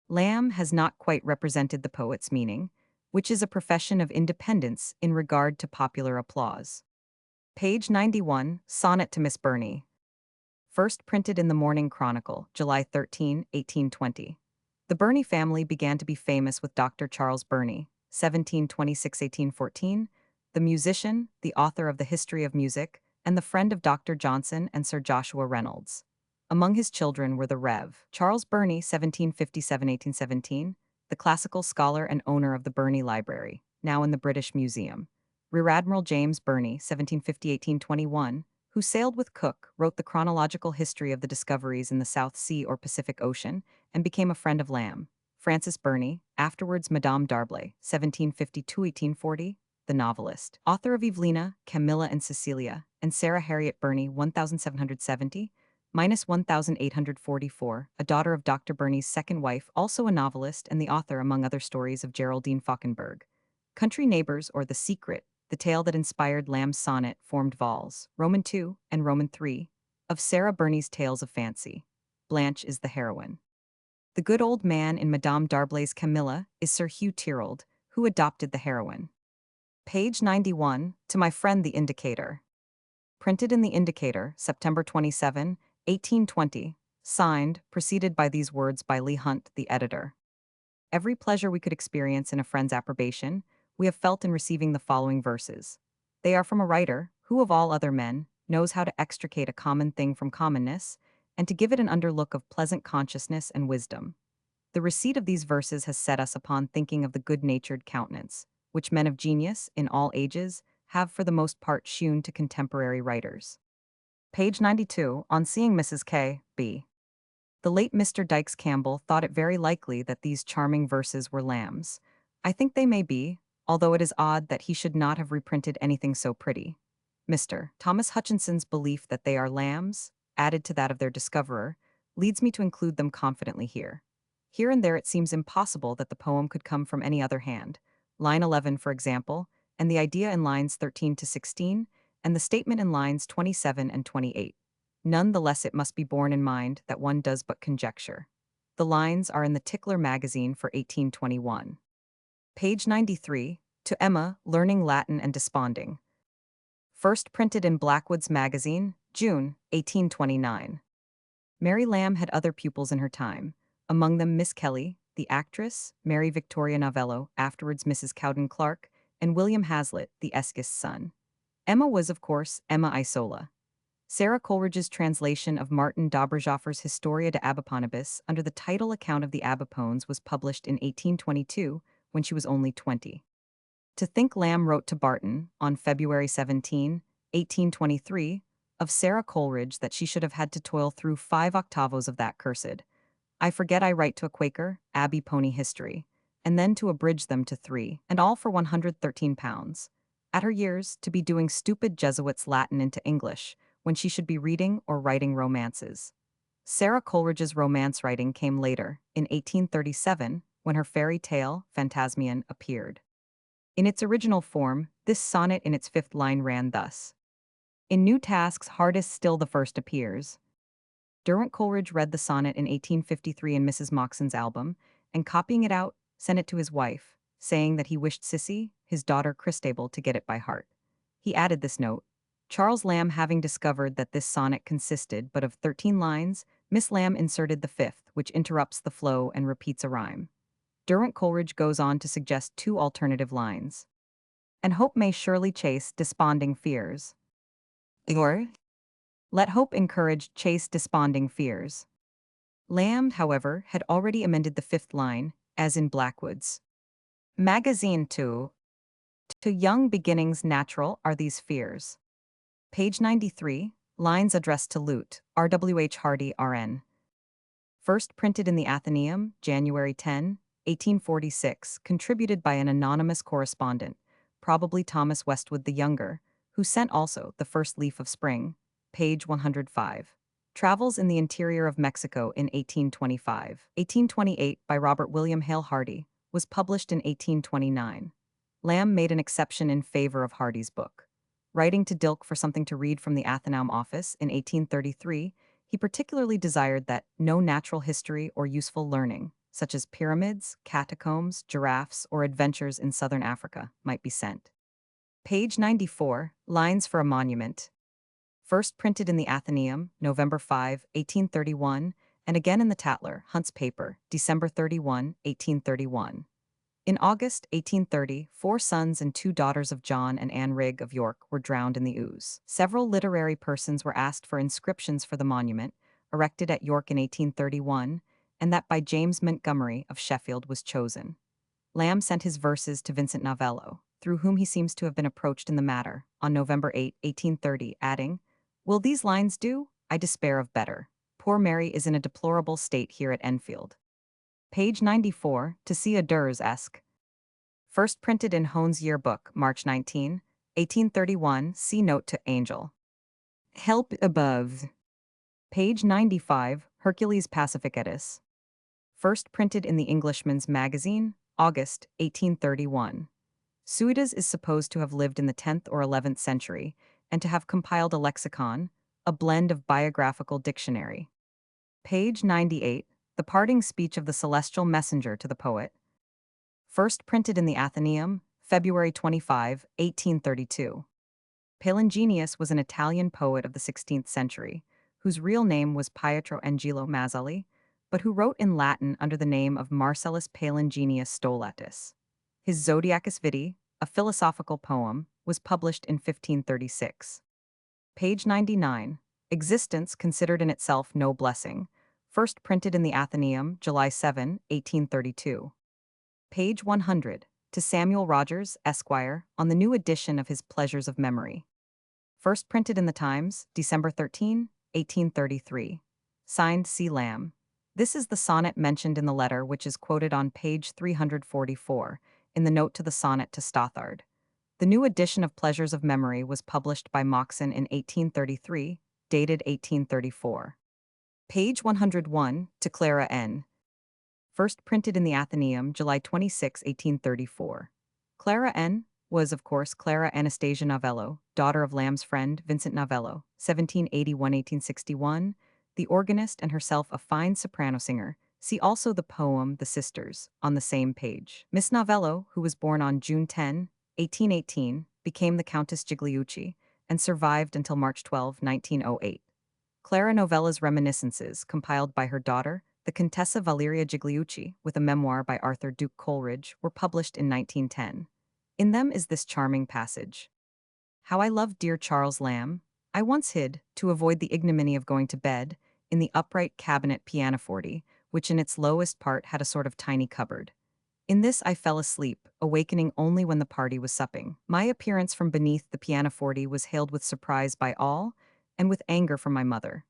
Lamb has not quite represented the poet's meaning, which is a profession of independence in regard to popular applause. Page 91, Sonnet to Miss Burney. First printed in the Morning Chronicle, July 13, 1820. The Burney family began to be famous with Dr. Charles Burney, 1726–1814, the musician, the author of the History of Music, and the friend of Dr. Johnson and Sir Joshua Reynolds. Among his children were the Rev. Charles Burney, 1757–1817, the classical scholar and owner of the Burney Library, now in the British Museum. Rear Admiral James Burney, 1750–1821, who sailed with Cook, wrote the chronological history of the discoveries in the South Sea or Pacific Ocean, and became a friend of Lamb. Frances Burney, afterwards Madame D'Arblay, 1752–1840, the novelist, author of Evelina, Camilla and Cecilia, and Sarah Harriet Burney, 1770–1844, a daughter of Dr. Burney's second wife, also a novelist and the author, among other stories, of Geraldine Falkenberg. Country Neighbors or The Secret, the tale that inspired Lamb's sonnet formed vols, Roman II and Roman III, of Sarah Burney's Tales of Fancy. Blanche is the heroine. The good old man in Madame d'Arblay's Camilla is Sir Hugh Tyrrell, who adopted the heroine. Page 91, to my friend the Indicator. Printed in the Indicator, September 27, 1820, signed, preceded by these words by Leigh Hunt, the editor. Every pleasure we could experience in a friend's approbation, we have felt in receiving the following verses. They are from a writer who, of all other men, knows how to extricate a common thing from commonness, and to give it an underlook of pleasant consciousness and wisdom. The receipt of these verses has set us upon thinking of the good-natured countenance, which men of genius, in all ages, have for the most part shewn to contemporary writers. Page 92, on seeing Mrs. K. B. The late Mr. Dykes Campbell thought it very likely that these charming verses were Lamb's. I think they may be, although it is odd that he should not have reprinted anything so pretty. Mr. Thomas Hutchinson's belief that they are Lamb's, added to that of their discoverer, leads me to include them confidently here. Here and there it seems impossible that the poem could come from any other hand. Line 11, for example, and the idea in lines 13 to 16, and the statement in lines 27 and 28. None the less it must be borne in mind that one does but conjecture. The lines are in the Tickler magazine for 1821. Page 93, to Emma, Learning Latin and Desponding. First printed in Blackwood's Magazine, June, 1829. Mary Lamb had other pupils in her time, among them Miss Kelly, the actress, Mary Victoria Novello, afterwards Mrs. Cowden Clarke, and William Hazlitt, the Eskist's son. Emma was, of course, Emma Isola. Sarah Coleridge's translation of Martin Dobrajoffer's Historia de Abiponibus under the title Account of the Abipones was published in 1822, when she was only 20. To think Lamb wrote to Barton, on February 17, 1823, of Sarah Coleridge that she should have had to toil through 5 octavos of that cursed. I forget I write to a Quaker, Abbey Pony History, and then to abridge them to 3, and all for £113. At her years, to be doing stupid Jesuits' Latin into English, when she should be reading or writing romances. Sarah Coleridge's romance writing came later, in 1837, when her fairy tale, Phantasmian, appeared. In its original form, this sonnet in its 5th line ran thus. In new tasks hardest still the first appears. Derwent Coleridge read the sonnet in 1853 in Mrs. Moxon's album, and copying it out, sent it to his wife, saying that he wished Sissy, his daughter Christabel, to get it by heart. He added this note. Charles Lamb having discovered that this sonnet consisted but of 13 lines, Miss Lamb inserted the 5th, which interrupts the flow and repeats a rhyme. Derwent Coleridge goes on to suggest 2 alternative lines. And hope may surely chase desponding fears. Or, let hope encourage chase desponding fears. Lamb, however, had already amended the 5th line, as in Blackwood's Magazine to young beginnings natural are these fears. Page 93, lines addressed to Lute, R.W.H. Hardy, R.N. First printed in the Athenaeum, January 10, 1846, contributed by an anonymous correspondent, probably Thomas Westwood the Younger, who sent also The First Leaf of Spring, page 105. Travels in the Interior of Mexico in 1825. 1828 by Robert William Hale Hardy, was published in 1829. Lamb made an exception in favor of Hardy's book. Writing to Dilke for something to read from the Athenaeum office in 1833, he particularly desired that no natural history or useful learning, such as pyramids, catacombs, giraffes, or adventures in southern Africa, might be sent. Page 94, Lines for a Monument. First printed in the Athenaeum, November 5, 1831, and again in the Tatler, Hunt's paper, December 31, 1831. In August 1830, 4 sons and 2 daughters of John and Anne Rigg of York were drowned in the Ouse. Several literary persons were asked for inscriptions for the monument, erected at York in 1831, and that by James Montgomery of Sheffield was chosen. Lamb sent his verses to Vincent Novello, through whom he seems to have been approached in the matter, on November 8, 1830, adding, "Will these lines do? I despair of better. Poor Mary is in a deplorable state here at Enfield." Page 94, to see a Durs-esque. First printed in Hone's Yearbook, March 19, 1831, see note to Angel. Help above. Page 95, Hercules Pacificatus. First printed in the Englishman's Magazine, August 1831. Suidas is supposed to have lived in the 10th or 11th century and to have compiled a lexicon, a blend of biographical dictionary. Page 98, the parting speech of the celestial messenger to the poet. First printed in the Athenaeum, February 25, 1832. Palingenius was an Italian poet of the 16th century, whose real name was Pietro Angelo Mazzoli, but who wrote in Latin under the name of Marcellus Palingenius Stolatus. His Zodiacus Vitae, a philosophical poem, was published in 1536. Page 99. Existence considered in itself no blessing. First printed in the Athenaeum, July 7, 1832. Page 100. To Samuel Rogers, Esquire, on the new edition of his Pleasures of Memory. First printed in the Times, December 13, 1833. Signed C. Lamb. This is the sonnet mentioned in the letter which is quoted on page 344, in the note to the sonnet to Stothard. The new edition of Pleasures of Memory was published by Moxon in 1833, dated 1834. Page 101, to Clara N. First printed in the Athenaeum, July 26, 1834. Clara N. was, of course, Clara Anastasia Novello, daughter of Lamb's friend, Vincent Novello, 1781–1861, the organist and herself a fine soprano singer. See also the poem The Sisters, on the same page. Miss Novello, who was born on June 10, 1818, became the Countess Gigliucci and survived until March 12, 1908. Clara Novella's reminiscences, compiled by her daughter, the Contessa Valeria Gigliucci, with a memoir by Arthur Duke Coleridge, were published in 1910. In them is this charming passage. How I loved dear Charles Lamb. I once hid, to avoid the ignominy of going to bed, in the upright cabinet pianoforte, which in its lowest part had a sort of tiny cupboard. In this I fell asleep, awakening only when the party was supping. My appearance from beneath the pianoforte was hailed with surprise by all, and with anger from my mother.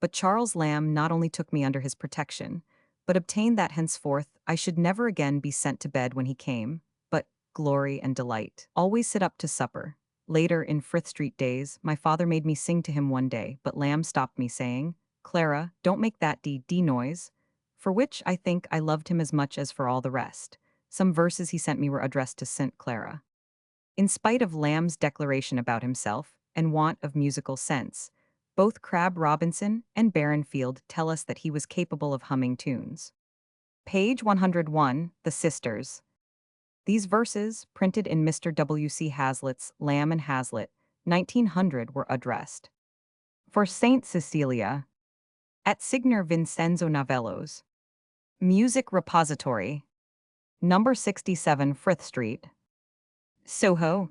But Charles Lamb not only took me under his protection, but obtained that henceforth I should never again be sent to bed when he came, but, glory and delight, always sit up to supper. Later, in Frith Street days, my father made me sing to him one day, but Lamb stopped me, saying, "Clara, don't make that d noise," for which I think I loved him as much as for all the rest. Some verses he sent me were addressed to St. Clara. In spite of Lamb's declaration about himself, and want of musical sense, both Crabbe Robinson and Barrenfield tell us that he was capable of humming tunes. Page 101, The Sisters. These verses, printed in Mr. W. C. Hazlitt's Lamb and Hazlitt, 1900, were addressed. For Saint Cecilia, at Signor Vincenzo Novello's Music Repository, number 67 Frith Street, Soho.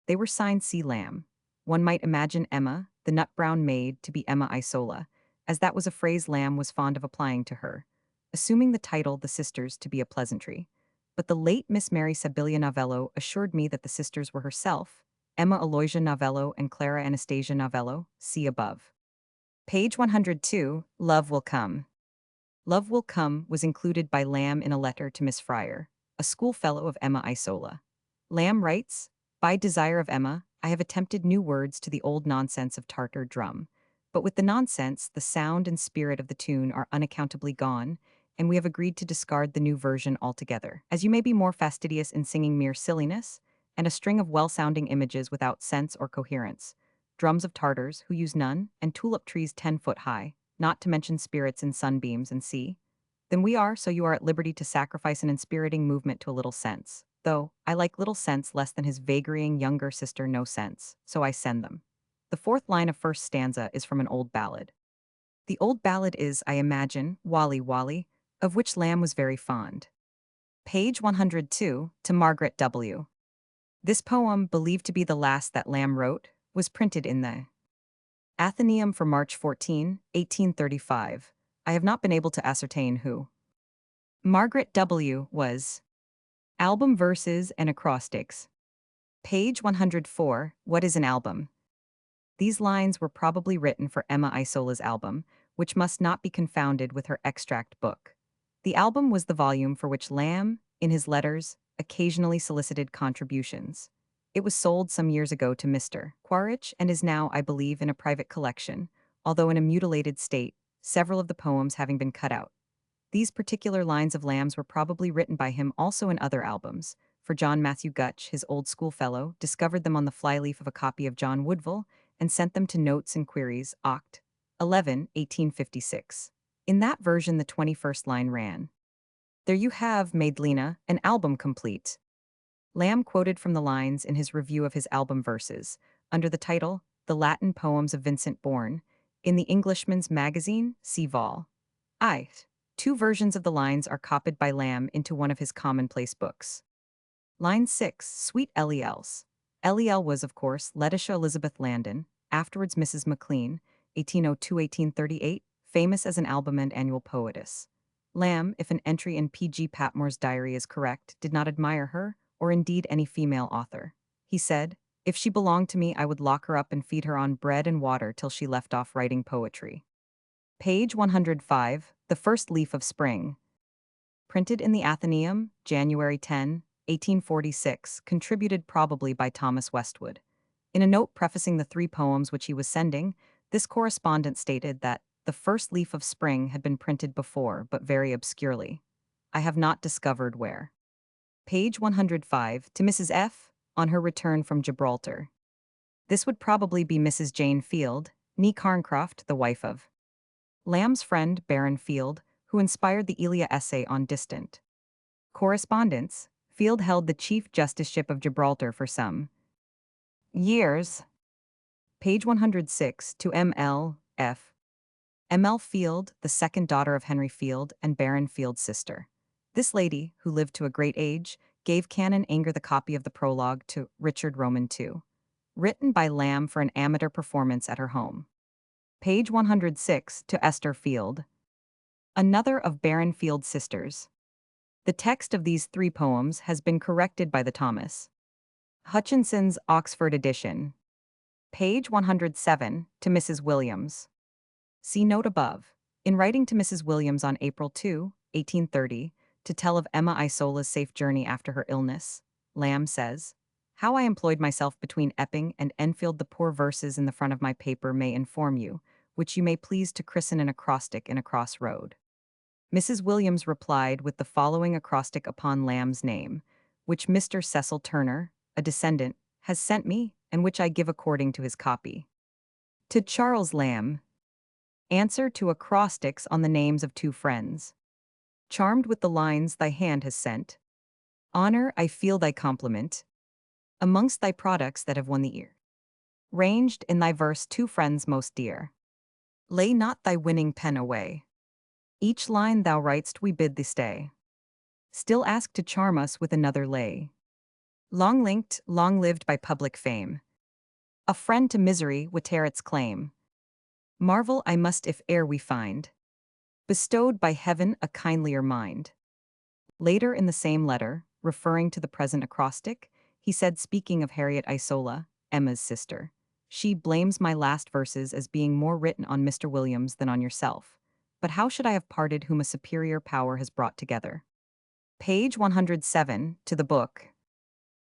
They were signed C. Lamb. One might imagine Emma, the nut-brown maid, to be Emma Isola, as that was a phrase Lamb was fond of applying to her, assuming the title The Sisters to be a pleasantry. But the late Miss Mary Sibylla Novello assured me that the sisters were herself, Emma Aloysia Novello and Clara Anastasia Novello, see above. Page 102, Love Will Come. Love Will Come was included by Lamb in a letter to Miss Fryer, a schoolfellow of Emma Isola. Lamb writes, "By desire of Emma, I have attempted new words to the old nonsense of Tartar drum. But with the nonsense, the sound and spirit of the tune are unaccountably gone, and we have agreed to discard the new version altogether. As you may be more fastidious in singing mere silliness, and a string of well-sounding images without sense or coherence, drums of Tartars, who use none, and tulip trees 10 foot high, not to mention spirits in sunbeams and sea, then we are, so you are at liberty to sacrifice an inspiriting movement to a little sense. Though, I like little sense less than his vagarying younger sister no sense, so I send them." The fourth line of first stanza is from an old ballad. The old ballad is, I imagine, Wally Wally, of which Lamb was very fond. Page 102, to Margaret W. This poem, believed to be the last that Lamb wrote, was printed in the Athenaeum for March 14, 1835. I have not been able to ascertain who Margaret W. was. Album verses and acrostics. Page 104, What is an album? These lines were probably written for Emma Isola's album, which must not be confounded with her extract book. The album was the volume for which Lamb, in his letters, occasionally solicited contributions. It was sold some years ago to Mr. Quaritch and is now, I believe, in a private collection, although in a mutilated state, several of the poems having been cut out. These particular lines of Lamb's were probably written by him also in other albums, for John Matthew Gutch, his old schoolfellow, discovered them on the flyleaf of a copy of John Woodville and sent them to Notes and Queries, Oct. 11, 1856. In that version, the 21st line ran, "There you have, Maidlena, an album complete." Lamb quoted from the lines in his review of his album verses, under the title, The Latin Poems of Vincent Bourne, in the Englishman's Magazine, see Vol. I. Two versions of the lines are copied by Lamb into one of his commonplace books. Line 6, Sweet Ellie Else. Ellie L was, of course, Letitia Elizabeth Landon, afterwards Mrs. McLean, 1802-1838, famous as an album and annual poetess. Lamb, if an entry in P.G. Patmore's diary is correct, did not admire her, or indeed any female author. He said, "If she belonged to me, I would lock her up and feed her on bread and water till she left off writing poetry." Page 105, The First Leaf of Spring. Printed in the Athenaeum, January 10, 1846, contributed probably by Thomas Westwood. In a note prefacing the three poems which he was sending, this correspondent stated that the first leaf of spring had been printed before, but very obscurely. I have not discovered where. Page 105, to Mrs. F., on her return from Gibraltar. This would probably be Mrs. Jane Field, née Carncroft, the wife of Lamb's friend, Baron Field, who inspired the Elia essay on distant correspondence. Field held the Chief Justiceship of Gibraltar for some years. Page 106, to M.L. F. M.L. Field, the second daughter of Henry Field and Baron Field's sister. This lady, who lived to a great age, gave Canon Anger the copy of the prologue to Richard Roman II, written by Lamb for an amateur performance at her home. Page 106, to Esther Field, another of Baron Field's sisters. The text of these three poems has been corrected by the Thomas Hutchinson's Oxford edition. Page 107, to Mrs. Williams. See note above. In writing to Mrs. Williams on April 2, 1830, to tell of Emma Isola's safe journey after her illness, Lamb says, "How I employed myself between Epping and Enfield, the poor verses in the front of my paper may inform you, which you may please to christen an acrostic in a cross road." Mrs. Williams replied with the following acrostic upon Lamb's name, which Mr. Cecil Turner, a descendant, has sent me, and which I give according to his copy. To Charles Lamb. Answer to acrostics on the names of two friends. Charmed with the lines thy hand has sent. Honor, I feel thy compliment. Amongst thy products that have won the ear. Ranged in thy verse two friends most dear. Lay not thy winning pen away. Each line thou writ'st we bid thee stay. Still ask to charm us with another lay. Long linked, long lived by public fame. A friend to misery whate'er its claim. Marvel I must if e'er we find. Bestowed by heaven a kindlier mind. Later in the same letter, referring to the present acrostic, he said, speaking of Harriet Isola, Emma's sister, "She blames my last verses as being more written on Mr. Williams than on yourself. But how should I have parted whom a superior power has brought together?" Page 107, to the book.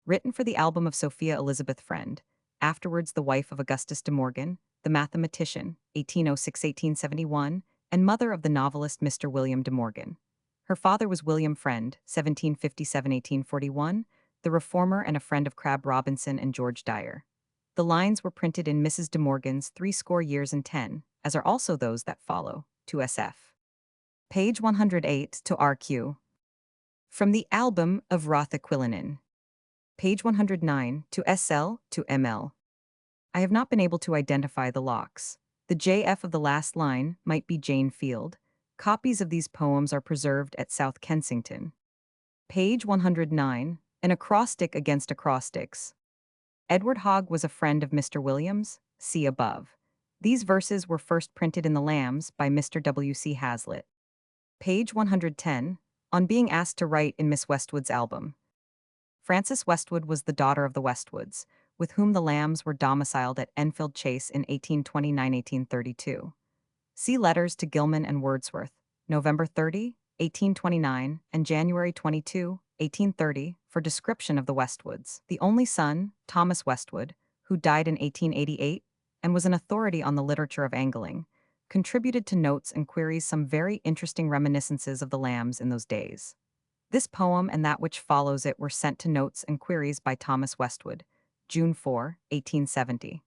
Written for the album of Sophia Elizabeth Friend, afterwards the wife of Augustus de Morgan, the mathematician, 1806-1871, and mother of the novelist Mr. William de Morgan. Her father was William Friend, 1757-1841, the reformer and a friend of Crabbe Robinson and George Dyer. The lines were printed in Mrs. de Morgan's 70 Years and 10, as are also those that follow, to SF. Page 108, to RQ. From the album of Rotha. Page 109, to SL, to ML. I have not been able to identify the locks. The JF of the last line might be Jane Field. Copies of these poems are preserved at South Kensington. Page 109, an acrostic against acrostics. Edward Hogg was a friend of Mr. Williams, see above. These verses were first printed in the Lambs by Mr. W.C. Hazlitt. Page 110, on being asked to write in Miss Westwood's album. Frances Westwood was the daughter of the Westwoods, with whom the Lambs were domiciled at Enfield Chase in 1829-1832. See letters to Gilman and Wordsworth, November 30, 1829, and January 22, 1830, for description of the Westwoods. The only son, Thomas Westwood, who died in 1888 and was an authority on the literature of angling, contributed to Notes and Queries some very interesting reminiscences of the Lambs in those days. This poem and that which follows it were sent to Notes and Queries by Thomas Westwood, June 4, 1870.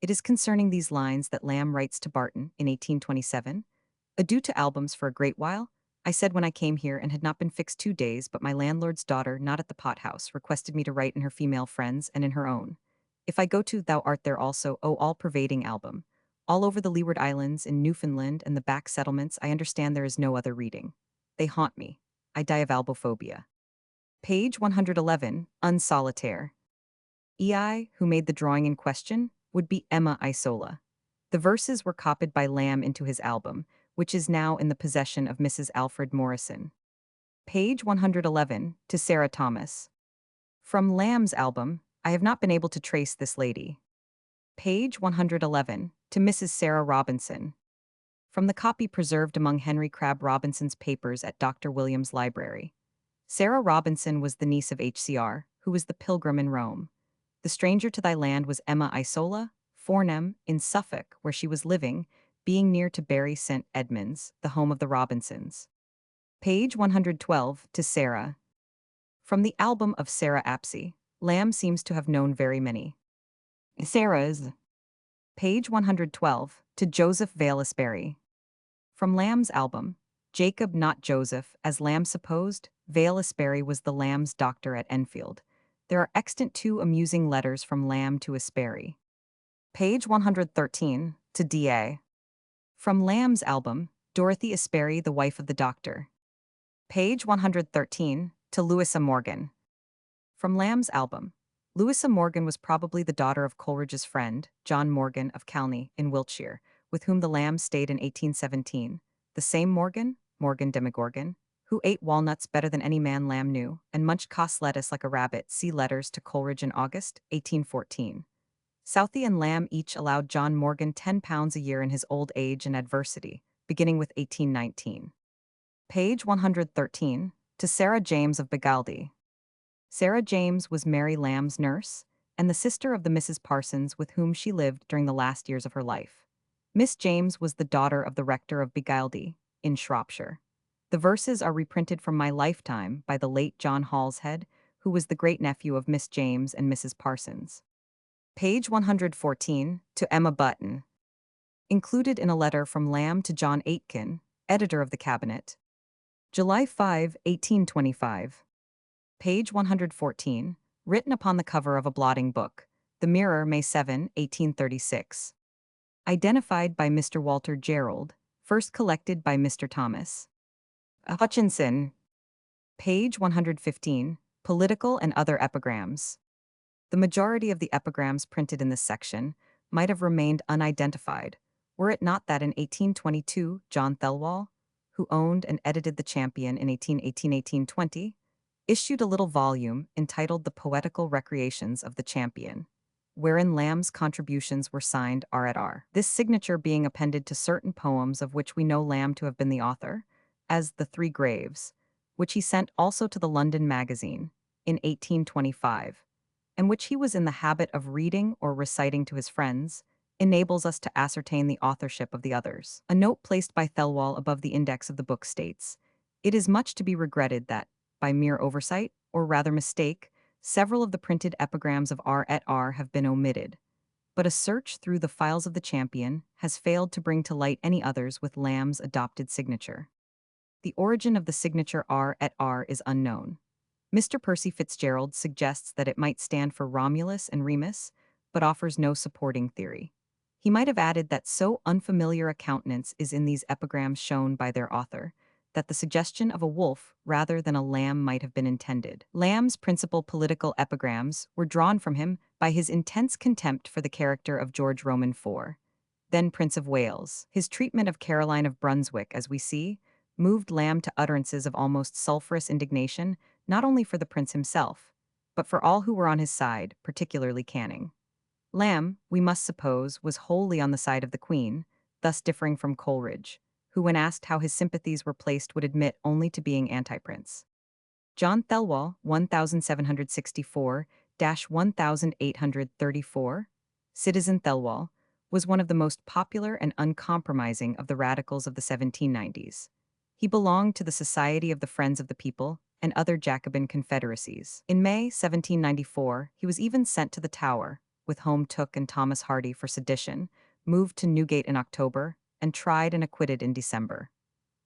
It is concerning these lines that Lamb writes to Barton in 1827. Adieu to albums for a great while. I said when I came here and had not been fixed 2 days, but my landlord's daughter, not at the pothouse, requested me to write in her female friends and in her own. If I go to Thou art there also, O all-pervading album. All over the Leeward Islands, in Newfoundland and the back settlements, I understand there is no other reading. They haunt me. I die of albophobia. Page 111, Unsolitaire. EI, who made the drawing in question, would be Emma Isola. The verses were copied by Lamb into his album, which is now in the possession of Mrs. Alfred Morrison. Page 111, to Sarah Thomas. From Lamb's album, I have not been able to trace this lady. Page 111, to Mrs. Sarah Robinson. From the copy preserved among Henry Crabb Robinson's papers at Dr. Williams' library. Sarah Robinson was the niece of H.C.R., who was the pilgrim in Rome. The stranger to thy land was Emma Isola, Fornham, in Suffolk, where she was living, being near to Bury St. Edmunds, the home of the Robinsons. Page 112, to Sarah. From the album of Sarah Apsey, Lamb seems to have known very many Sarahs. Page 112, to Joseph Vale Asbury. From Lamb's album, Jacob not Joseph, as Lamb supposed, Vale Asbury was the Lamb's doctor at Enfield. There are extant 2 amusing letters from Lamb to Asbury. Page 113, to D.A. From Lamb's album, Dorothy Asbury, the wife of the doctor. Page 113, to Louisa Morgan. From Lamb's album, Louisa Morgan was probably the daughter of Coleridge's friend, John Morgan of Calney, in Wiltshire, with whom the Lambs stayed in 1817. The same Morgan, Morgan Demogorgon, who ate walnuts better than any man Lamb knew, and munched cos lettuce like a rabbit. See letters to Coleridge in August, 1814. Southey and Lamb each allowed John Morgan £10 a year in his old age and adversity, beginning with 1819. Page 113, to Sarah James of Beguildy. Sarah James was Mary Lamb's nurse, and the sister of the Mrs. Parsons with whom she lived during the last years of her life. Miss James was the daughter of the rector of Beguildy, in Shropshire. The verses are reprinted from My Lifetime by the late John Halshead, who was the great-nephew of Miss James and Mrs. Parsons. Page 114, to Emma Button. Included in a letter from Lamb to John Aitken, editor of the Cabinet. July 5, 1825. Page 114, written upon the cover of a blotting book. The Mirror, May 7, 1836. Identified by Mr. Walter Gerald, first collected by Mr. Thomas Hutchinson. Page 115, Political and Other Epigrams. The majority of the epigrams printed in this section might have remained unidentified, were it not that in 1822 John Thelwall, who owned and edited the Champion in 1818-1820, issued a little volume entitled The Poetical Recreations of the Champion, wherein Lamb's contributions were signed R.et.R., this signature being appended to certain poems of which we know Lamb to have been the author, as The Three Graves, which he sent also to the London Magazine in 1825, and which he was in the habit of reading or reciting to his friends, enables us to ascertain the authorship of the others. A note placed by Thelwall above the index of the book states, "It is much to be regretted that, by mere oversight, or rather mistake, several of the printed epigrams of R.et.R. have been omitted, but a search through the files of the Champion has failed to bring to light any others with Lamb's adopted signature. The origin of the signature R.et.R. is unknown. Mr. Percy Fitzgerald suggests that it might stand for Romulus and Remus, but offers no supporting theory. He might have added that so unfamiliar a countenance is in these epigrams shown by their author, that the suggestion of a wolf rather than a lamb might have been intended. Lamb's principal political epigrams were drawn from him by his intense contempt for the character of George Roman IV, then Prince of Wales. His treatment of Caroline of Brunswick, as we see, moved Lamb to utterances of almost sulphurous indignation, not only for the prince himself, but for all who were on his side, particularly Canning. Lamb, we must suppose, was wholly on the side of the Queen, thus differing from Coleridge, who when asked how his sympathies were placed would admit only to being anti-prince. John Thelwall, 1764-1834, Citizen Thelwall, was one of the most popular and uncompromising of the radicals of the 1790s. He belonged to the Society of the Friends of the People, and other Jacobin confederacies. In May 1794, he was even sent to the Tower, with Home Tooke and Thomas Hardy for sedition, moved to Newgate in October, and tried and acquitted in December.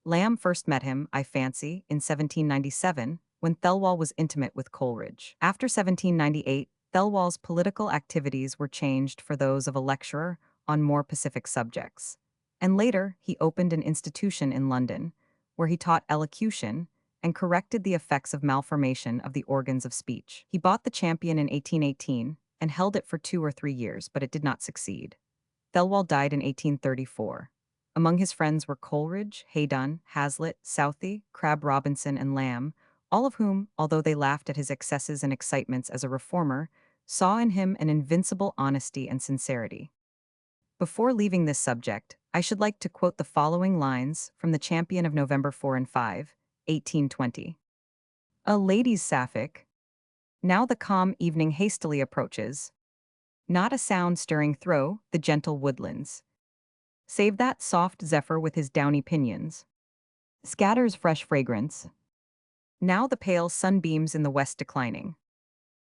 Lamb first met him, I fancy, in 1797, when Thelwall was intimate with Coleridge. After 1798, Thelwall's political activities were changed for those of a lecturer on more pacific subjects. And later, he opened an institution in London, where he taught elocution and corrected the effects of malformation of the organs of speech. He bought the Champion in 1818 and held it for 2 or 3 years, but it did not succeed. Thelwall died in 1834. Among his friends were Coleridge, Haydon, Hazlitt, Southey, Crabbe Robinson, and Lamb, all of whom, although they laughed at his excesses and excitements as a reformer, saw in him an invincible honesty and sincerity. Before leaving this subject, I should like to quote the following lines from the Champion of November 4 and 5, 1820. A lady's Sapphic. Now the calm evening hastily approaches. Not a sound stirring through the gentle woodlands, save that soft zephyr with his downy pinions scatters fresh fragrance. Now the pale sunbeams in the west declining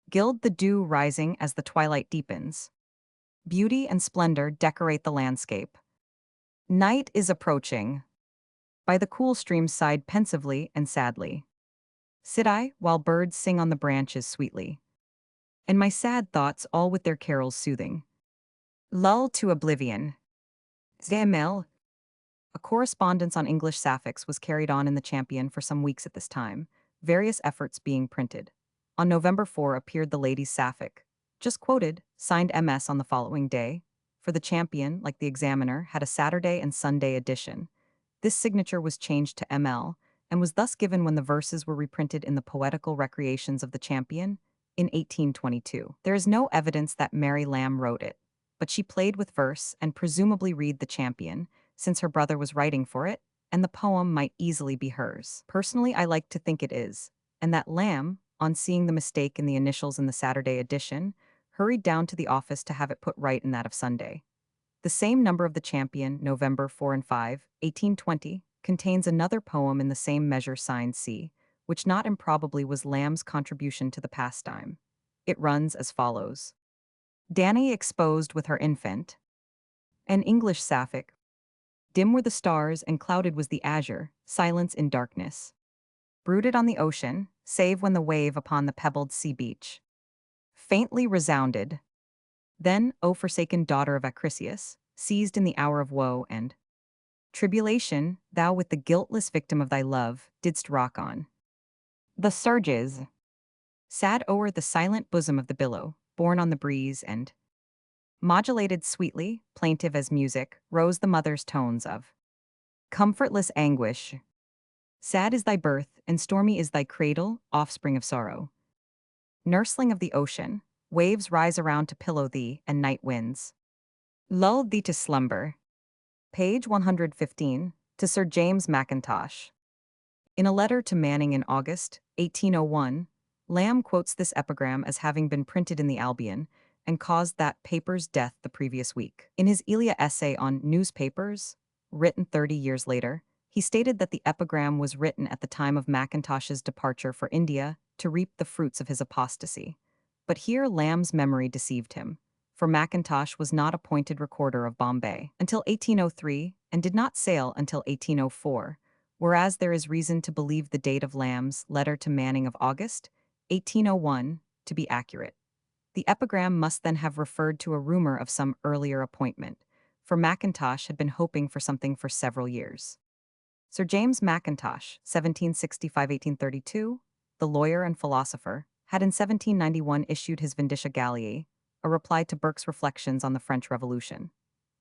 gild the dew rising as the twilight deepens. Beauty and splendor decorate the landscape. Night is approaching. By the cool stream's side pensively and sadly sit I, while birds sing on the branches sweetly, and my sad thoughts all with their carols soothing lull to oblivion. ZML. A correspondence on English Sapphics was carried on in the Champion for some weeks at this time, various efforts being printed. On November 4 appeared the Lady's Sapphic, just quoted, signed MS on the following day, for the Champion, like the Examiner, had a Saturday and Sunday edition. This signature was changed to ML, and was thus given when the verses were reprinted in the Poetical Recreations of the Champion in 1822. There is no evidence that Mary Lamb wrote it, but she played with verse and presumably read the Champion, since her brother was writing for it, and the poem might easily be hers. Personally, I like to think it is, and that Lamb, on seeing the mistake in the initials in the Saturday edition, hurried down to the office to have it put right in that of Sunday. The same number of the Champion, November 4 and 5, 1820, contains another poem in the same measure signed C, which not improbably was Lamb's contribution to the pastime. It runs as follows. Danny exposed with her infant. An English Sapphic. Dim were the stars and clouded was the azure, silence in darkness. Brooded on the ocean, save when the wave upon the pebbled sea beach faintly resounded. Then, O forsaken daughter of Acrisius, seized in the hour of woe and tribulation, thou with the guiltless victim of thy love didst rock on the surges, sad o'er the silent bosom of the billow, borne on the breeze and modulated sweetly, plaintive as music, rose the mother's tones of comfortless anguish. Sad is thy birth, and stormy is thy cradle, offspring of sorrow. Nursling of the ocean, waves rise around to pillow thee, and night winds lull thee to slumber. Page 115, to Sir James Mackintosh. In a letter to Manning in August, 1801, Lamb quotes this epigram as having been printed in the Albion and caused that paper's death the previous week. In his Elia essay on newspapers, written 30 years later, he stated that the epigram was written at the time of Mackintosh's departure for India to reap the fruits of his apostasy. But here Lamb's memory deceived him, for Mackintosh was not appointed recorder of Bombay until 1803 and did not sail until 1804, whereas there is reason to believe the date of Lamb's letter to Manning of August, 1801, to be accurate. The epigram must then have referred to a rumor of some earlier appointment, for Mackintosh had been hoping for something for several years. Sir James Mackintosh, 1765-1832, the lawyer and philosopher, had in 1791 issued his Vindicia Galliae, a reply to Burke's reflections on the French Revolution.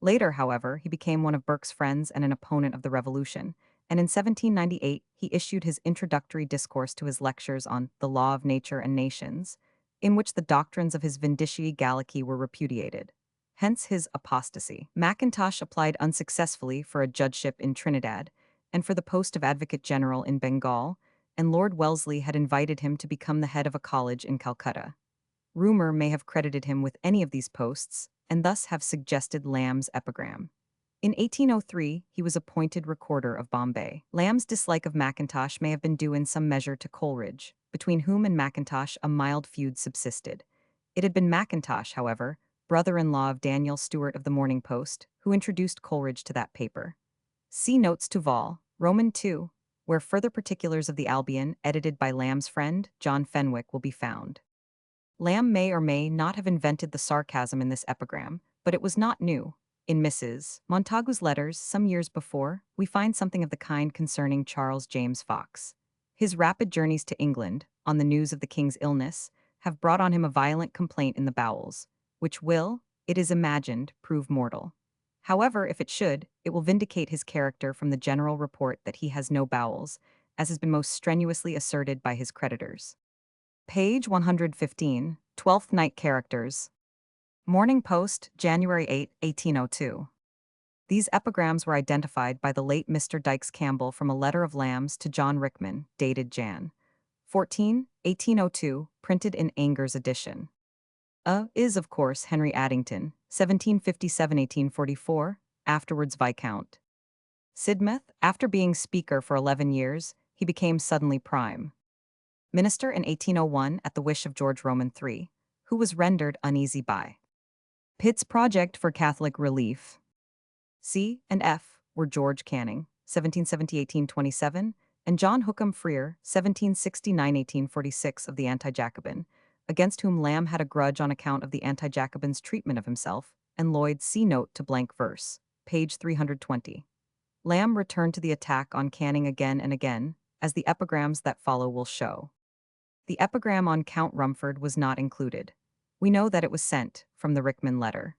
Later, however, he became one of Burke's friends and an opponent of the Revolution, and in 1798 he issued his introductory discourse to his lectures on the law of nature and nations, in which the doctrines of his Vindiciae Gallicae were repudiated. Hence his apostasy. Mackintosh applied unsuccessfully for a judgeship in Trinidad, and for the post of Advocate General in Bengal, and Lord Wellesley had invited him to become the head of a college in Calcutta. Rumor may have credited him with any of these posts, and thus have suggested Lamb's epigram. In 1803, he was appointed Recorder of Bombay. Lamb's dislike of Mackintosh may have been due in some measure to Coleridge, between whom and Mackintosh a mild feud subsisted. It had been Mackintosh, however, brother-in-law of Daniel Stewart of the Morning Post, who introduced Coleridge to that paper. See Notes to Vol, Roman II, where further particulars of the Albion, edited by Lamb's friend, John Fenwick, will be found. Lamb may or may not have invented the sarcasm in this epigram, but it was not new. In Mrs. Montagu's letters, some years before, we find something of the kind concerning Charles James Fox. His rapid journeys to England, on the news of the king's illness, have brought on him a violent complaint in the bowels, which will, it is imagined, prove mortal. However, if it should, it will vindicate his character from the general report that he has no bowels, as has been most strenuously asserted by his creditors. Page 115, Twelfth Night Characters. Morning Post, January 8, 1802. These epigrams were identified by the late Mr. Dykes Campbell from a letter of Lamb's to John Rickman, dated Jan. 14, 1802, printed in Anger's edition. Is, of course, Henry Addington, 1757-1844, afterwards Viscount. Sidmouth, after being Speaker for 11 years, he became suddenly Prime Minister in 1801 at the wish of George Roman III, who was rendered uneasy by Pitt's project for Catholic relief. C and F were George Canning, 1770-1827, and John Hookham Freer, 1769-1846 of the Anti-Jacobin, against whom Lamb had a grudge on account of the Anti-Jacobins' treatment of himself, and Lloyd see note to blank verse, page 320. Lamb returned to the attack on Canning again and again, as the epigrams that follow will show. The epigram on Count Rumford was not included. We know that it was sent from the Rickman letter.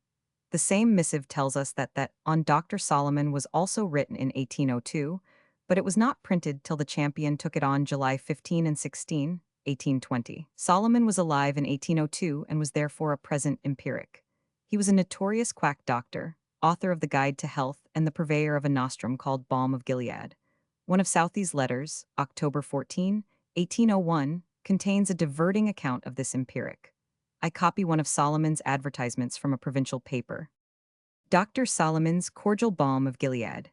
The same missive tells us that on Dr. Solomon was also written in 1802, but it was not printed till the Champion took it on July 15 and 16, 1820. Solomon was alive in 1802 and was therefore a present empiric. He was a notorious quack doctor, author of the Guide to Health and the purveyor of a nostrum called Balm of Gilead. One of Southey's letters, October 14, 1801, contains a diverting account of this empiric. I copy one of Solomon's advertisements from a provincial paper. Dr. Solomon's cordial balm of Gilead.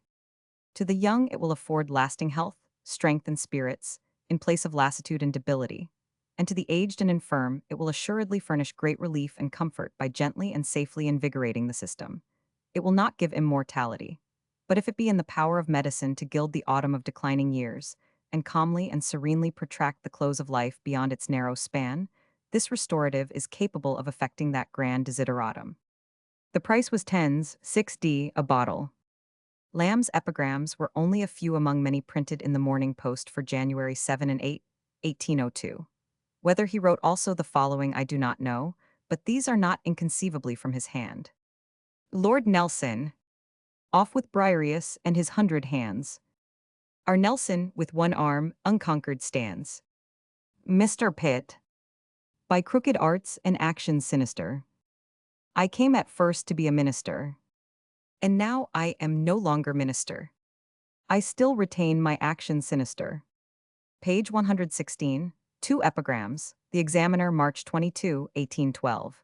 To the young it will afford lasting health, strength and spirits, in place of lassitude and debility. And to the aged and infirm it will assuredly furnish great relief and comfort by gently and safely invigorating the system. It will not give immortality. But if it be in the power of medicine to gild the autumn of declining years, and calmly and serenely protract the close of life beyond its narrow span, this restorative is capable of effecting that grand desideratum. The price was 10s, 6d, a bottle. Lamb's epigrams were only a few among many printed in the Morning Post for January 7 and 8, 1802. Whether he wrote also the following I do not know, but these are not inconceivably from his hand. Lord Nelson, off with Briareus and his 100 hands. Our Nelson, with one arm, unconquered stands. Mr. Pitt, by crooked arts and actions sinister. I came at first to be a minister, and now I am no longer minister. I still retain my action sinister. Page 116, two epigrams, The Examiner, March 22, 1812.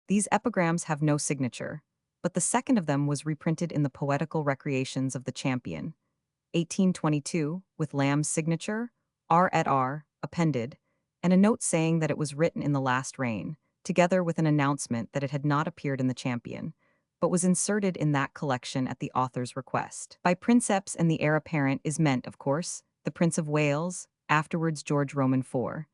These epigrams have no signature, but the second of them was reprinted in the Poetical Recreations of the Champion, 1822, with Lamb's signature, R et R, appended, and a note saying that it was written in the last reign, together with an announcement that it had not appeared in the Champion, but was inserted in that collection at the author's request. By princeps and the heir apparent is meant, of course, the Prince of Wales, afterwards George Roman IV,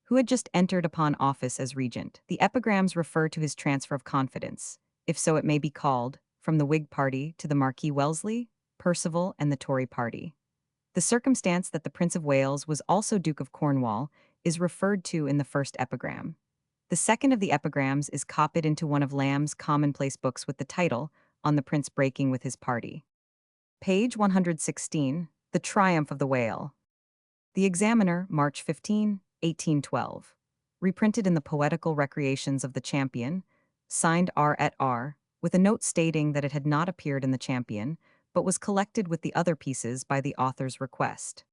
who had just entered upon office as regent. The epigrams refer to his transfer of confidence, if so it may be called, from the Whig party to the Marquis Wellesley, Perceval, and the Tory party. The circumstance that the Prince of Wales was also Duke of Cornwall is referred to in the first epigram. The second of the epigrams is copied into one of Lamb's commonplace books with the title, On the Prince Breaking with His Party. Page 116, The Triumph of the Whale. The Examiner, March 15, 1812. Reprinted in the Poetical Recreations of the Champion, signed R et R, with a note stating that it had not appeared in the Champion, but was collected with the other pieces by the author's request.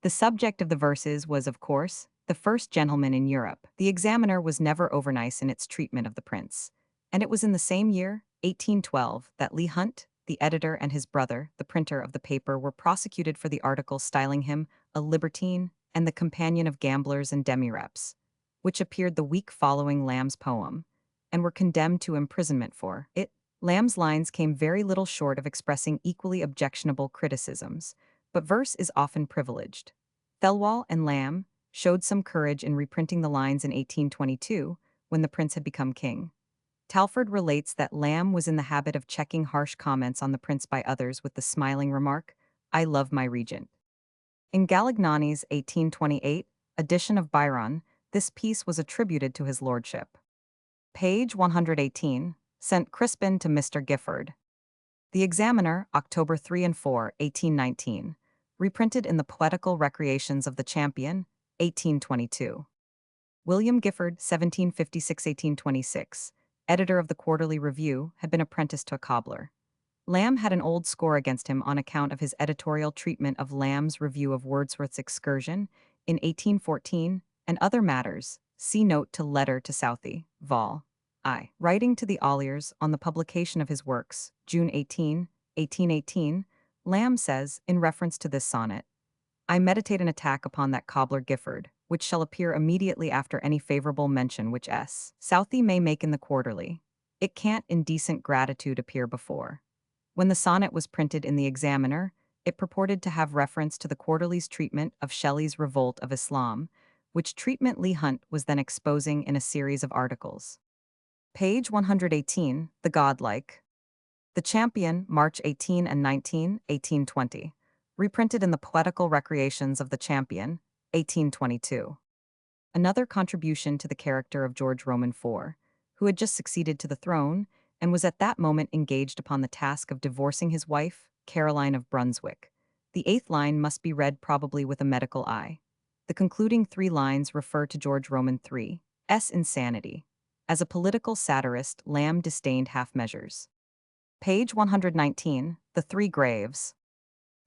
The subject of the verses was, of course, the first gentleman in Europe. The Examiner was never overnice in its treatment of the prince, and it was in the same year, 1812, that Leigh Hunt, the editor and his brother, the printer of the paper, were prosecuted for the article styling him a libertine and the companion of gamblers and demi-reps, which appeared the week following Lamb's poem, and were condemned to imprisonment for it. Lamb's lines came very little short of expressing equally objectionable criticisms, but verse is often privileged. Thelwall and Lamb showed some courage in reprinting the lines in 1822, when the prince had become king. Talford relates that Lamb was in the habit of checking harsh comments on the prince by others with the smiling remark, "I love my regent." In Galignani's 1828 edition of Byron, this piece was attributed to his lordship. Page 118, sent Crispin to Mr. Gifford. The Examiner, October 3 and 4, 1819. Reprinted in the Poetical Recreations of the Champion, 1822. William Gifford, 1756-1826, editor of the Quarterly Review, had been apprenticed to a cobbler. Lamb had an old score against him on account of his editorial treatment of Lamb's review of Wordsworth's Excursion in 1814 and other matters. See note to Letter to Southey, Vol. I. Writing to the Olliers on the publication of his works, June 18, 1818, Lamb says, in reference to this sonnet, "I meditate an attack upon that cobbler Gifford, which shall appear immediately after any favorable mention which Southey may make in the Quarterly. It can't in decent gratitude appear before." When the sonnet was printed in the Examiner, it purported to have reference to the Quarterly's treatment of Shelley's Revolt of Islam, which treatment Leigh Hunt was then exposing in a series of articles. Page 118, The Godlike. The Champion, March 18 and 19, 1820. Reprinted in the Poetical Recreations of the Champion, 1822. Another contribution to the character of George Roman IV, who had just succeeded to the throne and was at that moment engaged upon the task of divorcing his wife, Caroline of Brunswick. The eighth line must be read probably with a medical eye. The concluding three lines refer to George Roman III's insanity. As a political satirist, Lamb disdained half measures. Page 119, The Three Graves.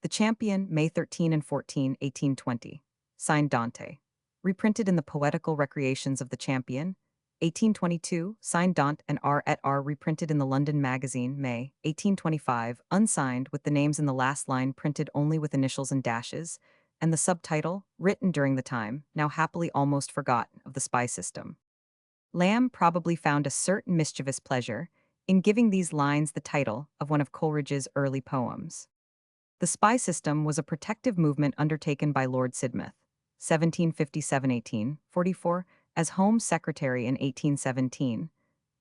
The Champion, May 13 and 14, 1820. Signed Dante. Reprinted in the Poetical Recreations of the Champion, 1822, signed Dante and R et R. Reprinted in the London Magazine, May, 1825, unsigned with the names in the last line printed only with initials and dashes, and the subtitle, written during the time, now happily almost forgotten, of the spy system. Lamb probably found a certain mischievous pleasure in giving these lines the title of one of Coleridge's early poems. The spy system was a protective movement undertaken by Lord Sidmouth, 1757-1844, as Home Secretary in 1817.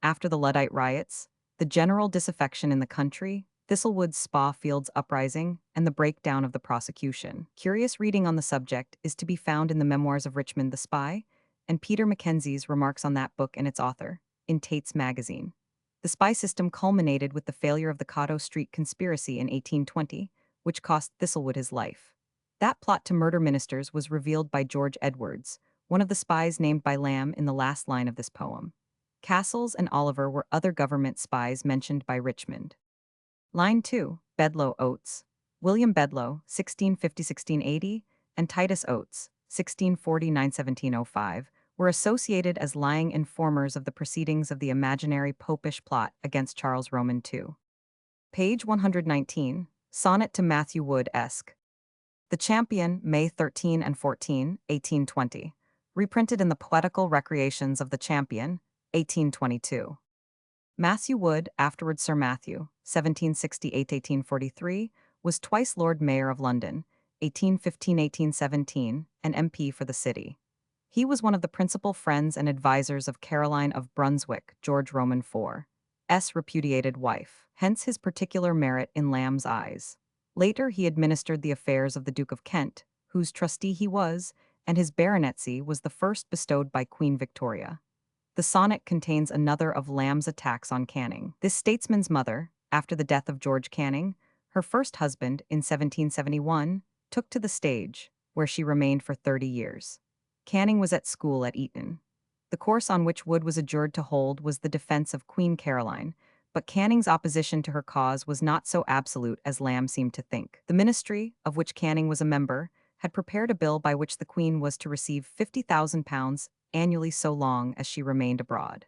After the Luddite riots, the general disaffection in the country, Thistlewood's Spa Fields uprising, and the breakdown of the prosecution. Curious reading on the subject is to be found in the Memoirs of Richmond the Spy, and Peter Mackenzie's remarks on that book and its author, in Tate's Magazine. The spy system culminated with the failure of the Cato Street conspiracy in 1820, which cost Thistlewood his life. That plot to murder ministers was revealed by George Edwards, one of the spies named by Lamb in the last line of this poem. Castles and Oliver were other government spies mentioned by Richmond. Line 2, Bedloe Oates. William Bedloe, 1650-1680, and Titus Oates, 1649-1705, were associated as lying informers of the proceedings of the imaginary popish plot against Charles Roman II. Page 119, Sonnet to Matthew Wood-esque. The Champion, May 13 and 14, 1820. Reprinted in the Poetical Recreations of the Champion, 1822. Matthew Wood, afterward Sir Matthew, 1768-1843, was twice Lord Mayor of London, 1815-1817, and MP for the city. He was one of the principal friends and advisers of Caroline of Brunswick, George Roman IV's repudiated wife, hence his particular merit in Lamb's eyes. Later he administered the affairs of the Duke of Kent, whose trustee he was, and his baronetcy was the first bestowed by Queen Victoria. The sonnet contains another of Lamb's attacks on Canning. This statesman's mother, after the death of George Canning, her first husband, in 1771, took to the stage, where she remained for 30 years. Canning was at school at Eton. The course on which Wood was adjured to hold was the defense of Queen Caroline, but Canning's opposition to her cause was not so absolute as Lamb seemed to think. The ministry, of which Canning was a member, had prepared a bill by which the Queen was to receive £50,000 annually so long as she remained abroad.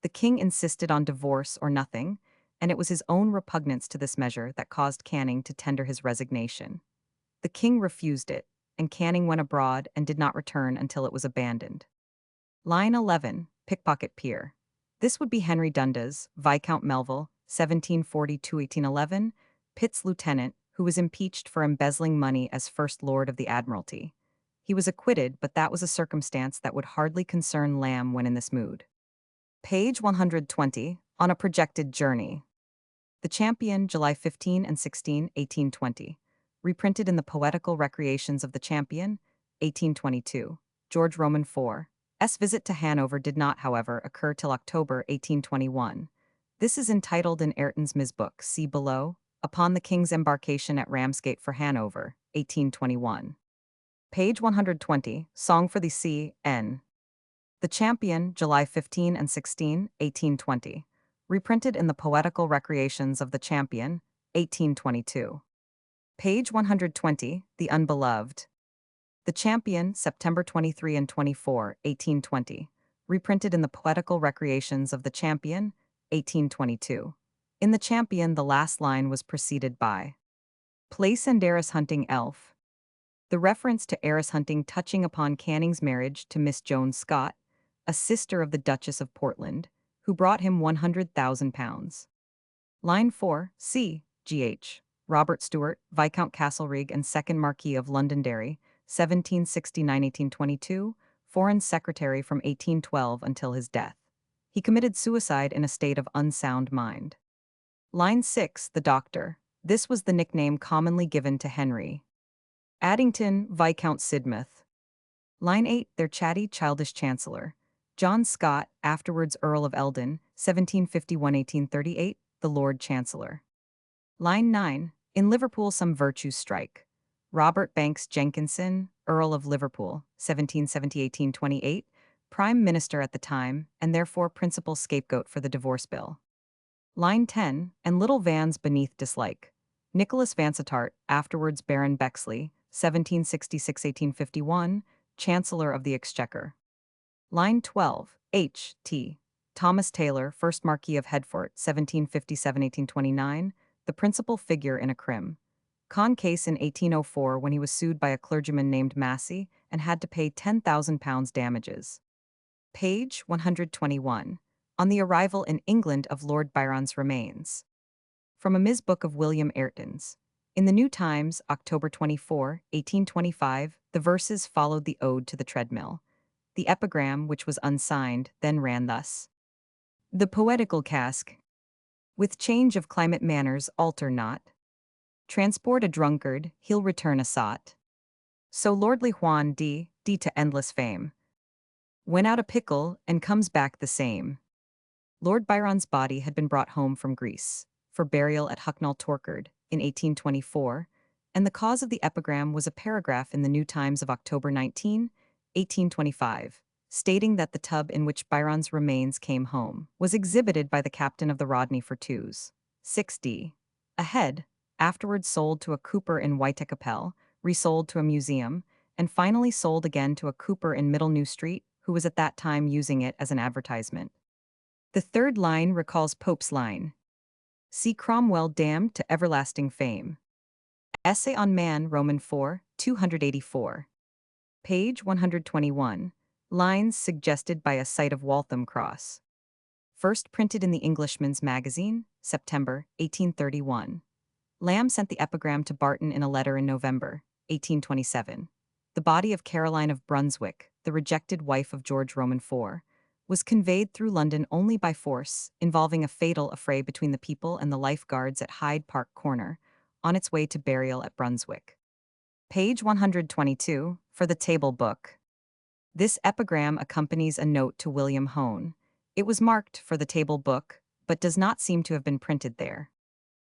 The king insisted on divorce or nothing, and it was his own repugnance to this measure that caused Canning to tender his resignation. The king refused it, and Canning went abroad and did not return until it was abandoned. Line 11, Pickpocket Peer. This would be Henry Dundas, Viscount Melville, 1740–1811, Pitt's lieutenant, who was impeached for embezzling money as First Lord of the Admiralty. He was acquitted, but that was a circumstance that would hardly concern Lamb when in this mood. Page 120, On a Projected Journey. The Champion, July 15 and 16, 1820. Reprinted in the Poetical Recreations of the Champion, 1822. George Roman IV. S. visit to Hanover did not, however, occur till October 1821. This is entitled in Ayrton's Ms. Book, see below, Upon the King's Embarkation at Ramsgate for Hanover, 1821. Page 120, Song for the Sea, N. The Champion, July 15 and 16, 1820. Reprinted in the Poetical Recreations of the Champion, 1822. Page 120, The Unbeloved. The Champion, September 23 and 24, 1820. Reprinted in the Poetical Recreations of the Champion, 1822. In the Champion, the last line was preceded by Place and heiress hunting elf. The reference to heiress hunting touching upon Canning's marriage to Miss Joan Scott, a sister of the Duchess of Portland, who brought him £100,000. Line 4, C. G.H. Robert Stewart, Viscount Castlereagh and 2nd Marquis of Londonderry, 1769–1822, Foreign Secretary from 1812 until his death. He committed suicide in a state of unsound mind. Line 6, The Doctor. This was the nickname commonly given to Henry. Addington, Viscount Sidmouth. Line 8, Their chatty, childish Chancellor. John Scott, afterwards Earl of Eldon, 1751–1838, the Lord Chancellor. Line 9, In Liverpool some virtues strike. Robert Banks Jenkinson, Earl of Liverpool, 1770–1828, Prime Minister at the time, and therefore principal scapegoat for the divorce bill. Line 10, And Little Van's beneath dislike. Nicholas Vansittart, afterwards Baron Bexley, 1766–1851, Chancellor of the Exchequer. Line 12, H. T. Thomas Taylor, 1st Marquis of Hertford, 1757–1829, the principal figure in a crim. Con case in 1804 when he was sued by a clergyman named Massey and had to pay £10,000 damages. Page 121. On the arrival in England of Lord Byron's remains. From a Ms. Book of William Ayrton's. In the New Times, October 24, 1825, the verses followed the ode to the treadmill. The epigram, which was unsigned, then ran thus. The poetical cask. With change of climate manners alter not. Transport a drunkard, he'll return a sot. So lordly Juan D. to endless fame. Went out a pickle, and comes back the same. Lord Byron's body had been brought home from Greece, for burial at Hucknall Torkard, in 1824, and the cause of the epigram was a paragraph in the New Times of October 19, 1825, stating that the tub in which Byron's remains came home was exhibited by the captain of the Rodney for twos. 6d. A head, afterwards sold to a cooper in Whitechapel, resold to a museum, and finally sold again to a cooper in Middle New Street, who was at that time using it as an advertisement. The third line recalls Pope's line. See Cromwell damned to everlasting fame. Essay on Man, Roman 4, 284. Page 121. Lines suggested by a sight of Waltham Cross. First printed in the Englishman's Magazine, September, 1831. Lamb sent the epigram to Barton in a letter in November, 1827. The body of Caroline of Brunswick, the rejected wife of George Roman IV, was conveyed through London only by force, involving a fatal affray between the people and the Life Guards at Hyde Park Corner, on its way to burial at Brunswick. Page 122, for the Table Book. This epigram accompanies a note to William Hone. It was marked for the Table Book, but does not seem to have been printed there.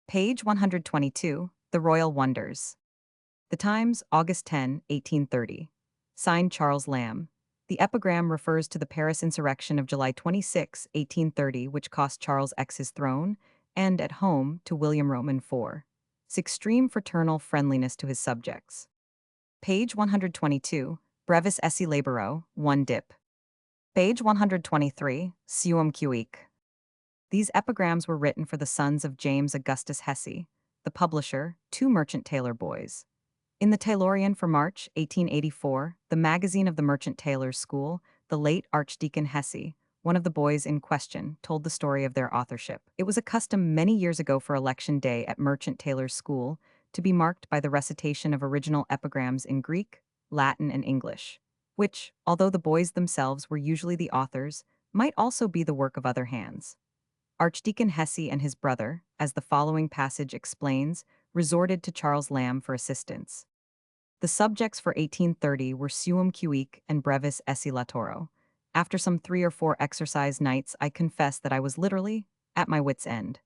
Page 122, The Royal Wonders. The Times, August 10, 1830. Signed Charles Lamb. The epigram refers to the Paris insurrection of July 26, 1830, which cost Charles X his throne, and, at home, to William Roman IV. Extreme fraternal friendliness to his subjects. Page 122, Brevis Esse Laboro, 1 dip. Page 123, Suum Cuique. These epigrams were written for the sons of James Augustus Hesse, the publisher, two merchant tailor boys. In the Taylorian for March 1884, the magazine of the Merchant Tailors' School, the late Archdeacon Hesse, one of the boys in question, told the story of their authorship. It was a custom many years ago for election day at Merchant Tailors' School to be marked by the recitation of original epigrams in Greek, Latin, and English, which, although the boys themselves were usually the authors, might also be the work of other hands. Archdeacon Hesse and his brother, as the following passage explains, resorted to Charles Lamb for assistance. The subjects for 1830 were suum cuique and brevis esse latoro. After some 3 or 4 exercise nights, I confess that I was literally at my wits' end.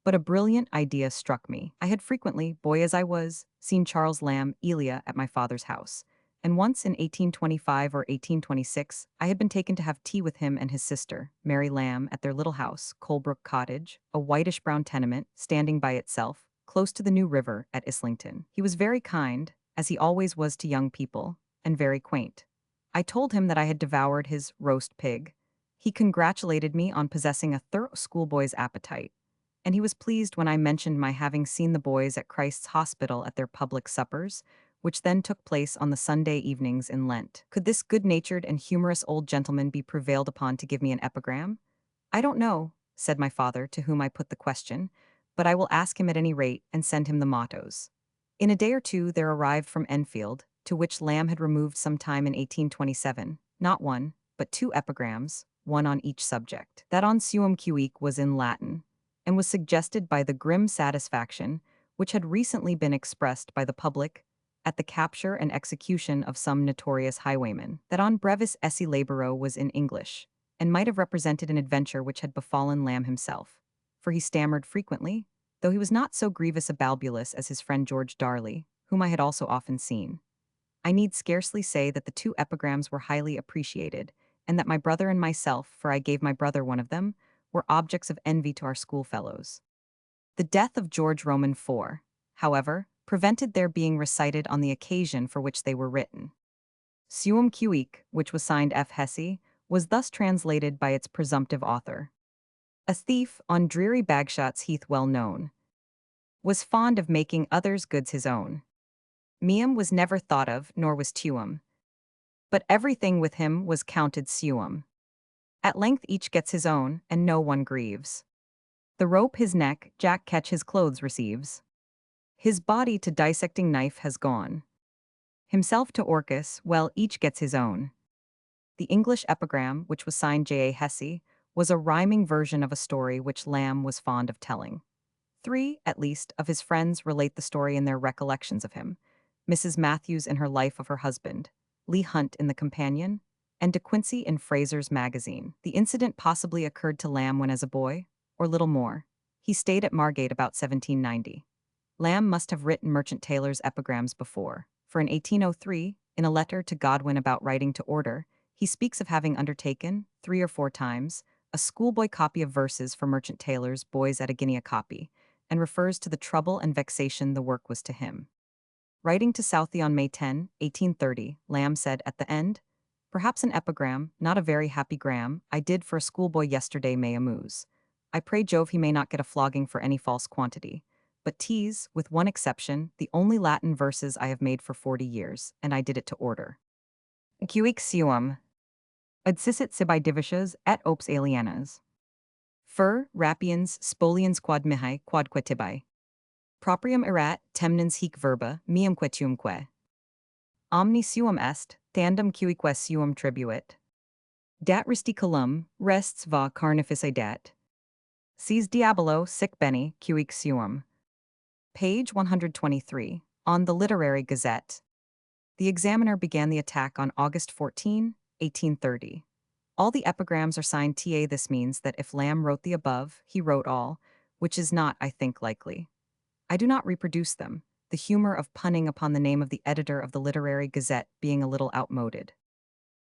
But a brilliant idea struck me. I had frequently, boy as I was, seen Charles Lamb, Elia, at my father's house. And once in 1825 or 1826, I had been taken to have tea with him and his sister, Mary Lamb, at their little house, Colebrook Cottage, a whitish-brown tenement, standing by itself, close to the new river at Islington. He was very kind, as he always was to young people, and very quaint. I told him that I had devoured his roast pig. He congratulated me on possessing a thorough schoolboy's appetite, and he was pleased when I mentioned my having seen the boys at Christ's Hospital at their public suppers, which then took place on the Sunday evenings in Lent. Could this good-natured and humorous old gentleman be prevailed upon to give me an epigram? I don't know, said my father, to whom I put the question, but I will ask him at any rate and send him the mottos. In a day or two there arrived from Enfield, to which Lamb had removed some time in 1827, not one, but 2 epigrams, one on each subject. That on suum cuique was in Latin, and was suggested by the grim satisfaction which had recently been expressed by the public at the capture and execution of some notorious highwayman. That on brevis esse laboro was in English, and might have represented an adventure which had befallen Lamb himself, for he stammered frequently, though he was not so grievous a balbulus as his friend George Darley, whom I had also often seen. I need scarcely say that the 2 epigrams were highly appreciated, and that my brother and myself, for I gave my brother one of them, were objects of envy to our schoolfellows. The death of George Roman IV, however, prevented their being recited on the occasion for which they were written. Suum cuique, which was signed F. Hesse, was thus translated by its presumptive author. A thief, on dreary Bagshot's heath well known, was fond of making others' goods his own. Meum was never thought of, nor was tuum, but everything with him was counted suum. At length each gets his own, and no one grieves. The rope his neck, Jack Ketch his clothes receives. His body to dissecting knife has gone. Himself to Orcus, well, each gets his own. The English epigram, which was signed J. A. Hesse, was a rhyming version of a story which Lamb was fond of telling. 3, at least, of his friends relate the story in their recollections of him. Mrs. Matthews in her life of her husband, Leigh Hunt in The Companion, and De Quincey in Fraser's Magazine. The incident possibly occurred to Lamb when as a boy, or little more. He stayed at Margate about 1790. Lamb must have written Merchant Taylor's epigrams before, for in 1803, in a letter to Godwin about writing to order, he speaks of having undertaken, 3 or 4 times, a schoolboy copy of verses for Merchant Taylor's boys at a guinea a copy, and refers to the trouble and vexation the work was to him. Writing to Southey on May 10, 1830, Lamb said at the end, "Perhaps an epigram, not a very happy gram, I did for a schoolboy yesterday may amuse. I pray Jove he may not get a flogging for any false quantity. But 'tis, with one exception, the only Latin verses I have made for 40 years, and I did it to order. Cuique suum. Adsisit sibi divicias et opes alienas. Fur, rapiens, spoliens quad mihi, quadque tibi. Proprium erat, temnens hic verba, meumque tuumque. Omni suum est, tandem cuique suum tribuit. Dat risticulum, rests va carnifice dat. Sis diabolo sic bene, cuique suum." Page 123, on the Literary Gazette. The Examiner began the attack on August 14, 1830. All the epigrams are signed TA. This means that if Lamb wrote the above, he wrote all, which is not, I think, likely. I do not reproduce them, the humor of punning upon the name of the editor of the Literary Gazette being a little outmoded.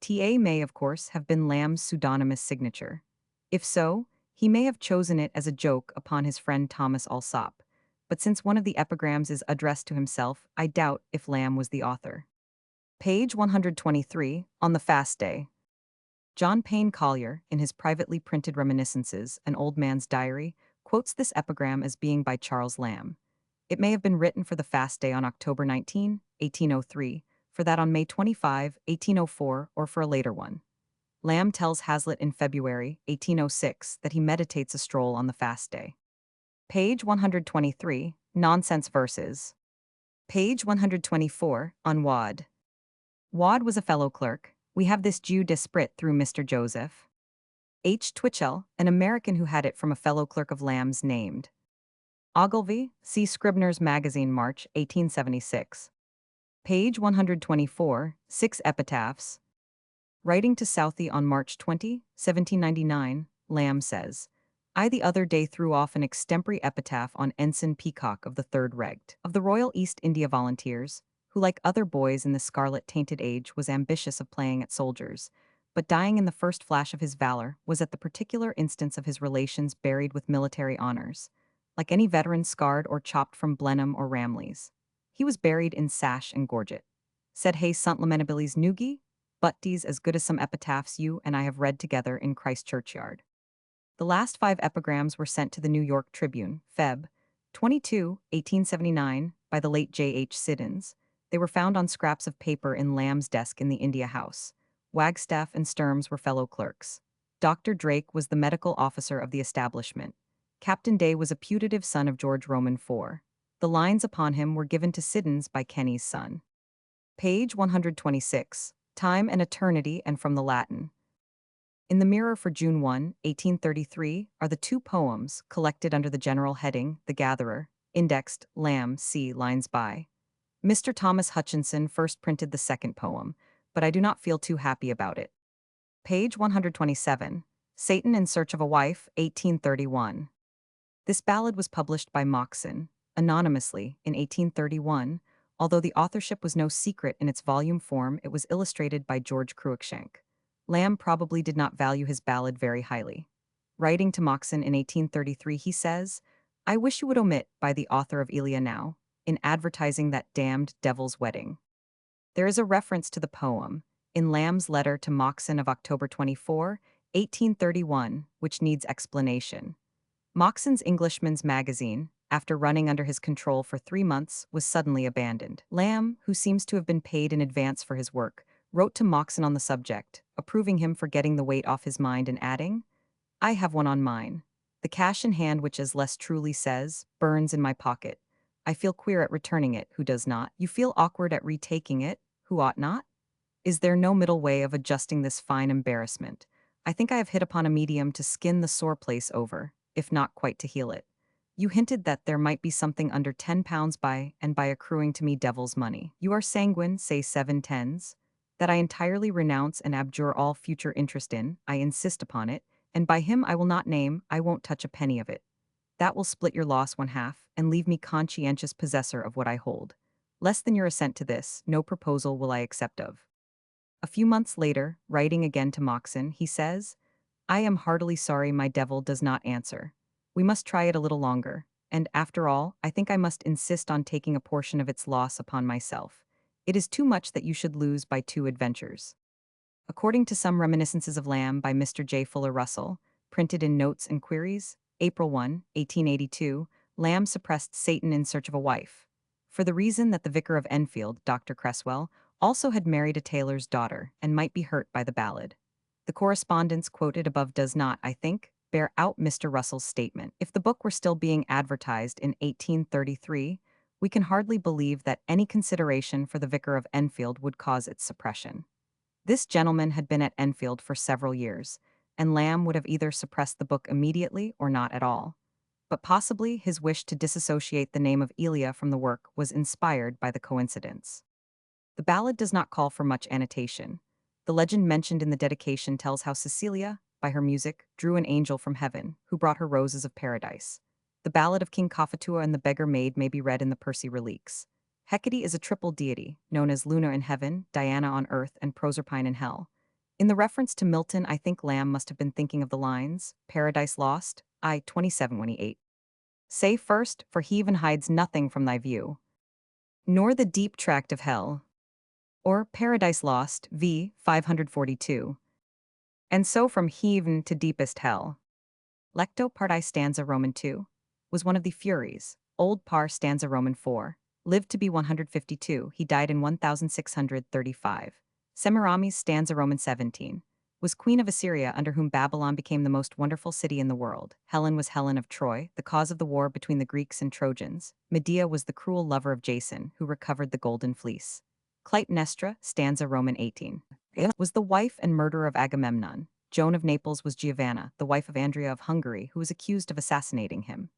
TA may, of course, have been Lamb's pseudonymous signature. If so, he may have chosen it as a joke upon his friend Thomas Alsop, but since one of the epigrams is addressed to himself, I doubt if Lamb was the author. Page 123, on the fast day. John Payne Collier, in his privately printed reminiscences, An Old Man's Diary, quotes this epigram as being by Charles Lamb. It may have been written for the fast day on October 19, 1803, for that on May 25, 1804, or for a later one. Lamb tells Hazlitt in February 1806 that he meditates a stroll on the fast day. Page 123, Nonsense Verses. Page 124, on Wad. Wad was a fellow clerk. We have this Jew desprit through Mr. Joseph H. Twitchell, an American who had it from a fellow clerk of Lamb's named Ogilvy, see Scribner's Magazine, March 1876. Page 124, 6 epitaphs. Writing to Southey on March 20, 1799, Lamb says, I the other day threw off an extempore epitaph on Ensign Peacock of the 3rd Regt, of the Royal East India Volunteers, who like other boys in the scarlet-tainted age was ambitious of playing at soldiers, but dying in the first flash of his valor was at the particular instance of his relations buried with military honors, like any veteran scarred or chopped from Blenheim or Ramleys. He was buried in sash and gorget. Said Hay sunt lamenabilis nugi, but these as good as some epitaphs you and I have read together in Christ Churchyard. The last 5 epigrams were sent to the New York Tribune, Feb. 22, 1879, by the late J. H. Siddons. They were found on scraps of paper in Lamb's desk in the India House. Wagstaff and Sturms were fellow clerks. Dr. Drake was the medical officer of the establishment. Captain Day was a putative son of George Roman IV. The lines upon him were given to Siddons by Kenny's son. Page 126. Time and Eternity and from the Latin. In the Mirror for June 1, 1833, are the 2 poems, collected under the general heading, The Gatherer, indexed, Lamb, c. lines by. Mr. Thomas Hutchinson first printed the 2nd poem, but I do not feel too happy about it. Page 127. Satan in Search of a Wife, 1831. This ballad was published by Moxon, anonymously, in 1831. Although the authorship was no secret in its volume form, it was illustrated by George Cruikshank. Lamb probably did not value his ballad very highly. Writing to Moxon in 1833, he says, I wish you would omit, by the author of Elia now, in advertising that damned devil's wedding. There is a reference to the poem in Lamb's letter to Moxon of October 24, 1831, which needs explanation. Moxon's Englishman's Magazine, after running under his control for 3 months, was suddenly abandoned. Lamb, who seems to have been paid in advance for his work, wrote to Moxon on the subject, approving him for getting the weight off his mind and adding, I have one on mine. The cash in hand which, as less truly says, burns in my pocket. I feel queer at returning it, who does not? You feel awkward at retaking it, who ought not? Is there no middle way of adjusting this fine embarrassment? I think I have hit upon a medium to skin the sore place over, if not quite to heal it. You hinted that there might be something under £10 by, and by accruing to me devil's money. You are sanguine, say 7 tens. That I entirely renounce and abjure all future interest in, I insist upon it, and by him I will not name, I won't touch a penny of it. That will split your loss 1/2, and leave me conscientious possessor of what I hold. Less than your assent to this, no proposal will I accept of. A few months later, writing again to Moxon, he says, I am heartily sorry my devil does not answer. We must try it a little longer, and after all, I think I must insist on taking a portion of its loss upon myself. It is too much that you should lose by 2 adventures. According to some reminiscences of Lamb by Mr. J. Fuller Russell, printed in Notes and Queries, April 1, 1882, Lamb suppressed Satan in Search of a Wife, for the reason that the vicar of Enfield, Dr. Cresswell, also had married a tailor's daughter and might be hurt by the ballad. The correspondence quoted above does not, I think, bear out Mr. Russell's statement. If the book were still being advertised in 1833, we can hardly believe that any consideration for the vicar of Enfield would cause its suppression. This gentleman had been at Enfield for several years, and Lamb would have either suppressed the book immediately or not at all. But possibly his wish to disassociate the name of Elia from the work was inspired by the coincidence. The ballad does not call for much annotation. The legend mentioned in the dedication tells how Cecilia, by her music, drew an angel from heaven, who brought her roses of paradise. The ballad of King Cophetua and the beggar maid may be read in the Percy Reliques. Hecate is a triple deity, known as Luna in heaven, Diana on earth, and Proserpine in hell. In the reference to Milton, I think Lamb must have been thinking of the lines, Paradise Lost, I 27:28. Say first, for he even hides nothing from thy view, nor the deep tract of hell. Or Paradise Lost, v. 542. And so from heaven to deepest hell. Lecto parti stanza Roman 2 was one of the Furies. Old par stanza Roman 4 lived to be 152. He died in 1635. Semiramis stanza Roman 17 was queen of Assyria, under whom Babylon became the most wonderful city in the world. Helen was Helen of Troy, the cause of the war between the Greeks and Trojans. Medea was the cruel lover of Jason, who recovered the golden fleece. Clytemnestra stanza Roman 18 was the wife and murderer of Agamemnon. Joan of Naples was Giovanna, the wife of Andrea of Hungary, who was accused of assassinating him.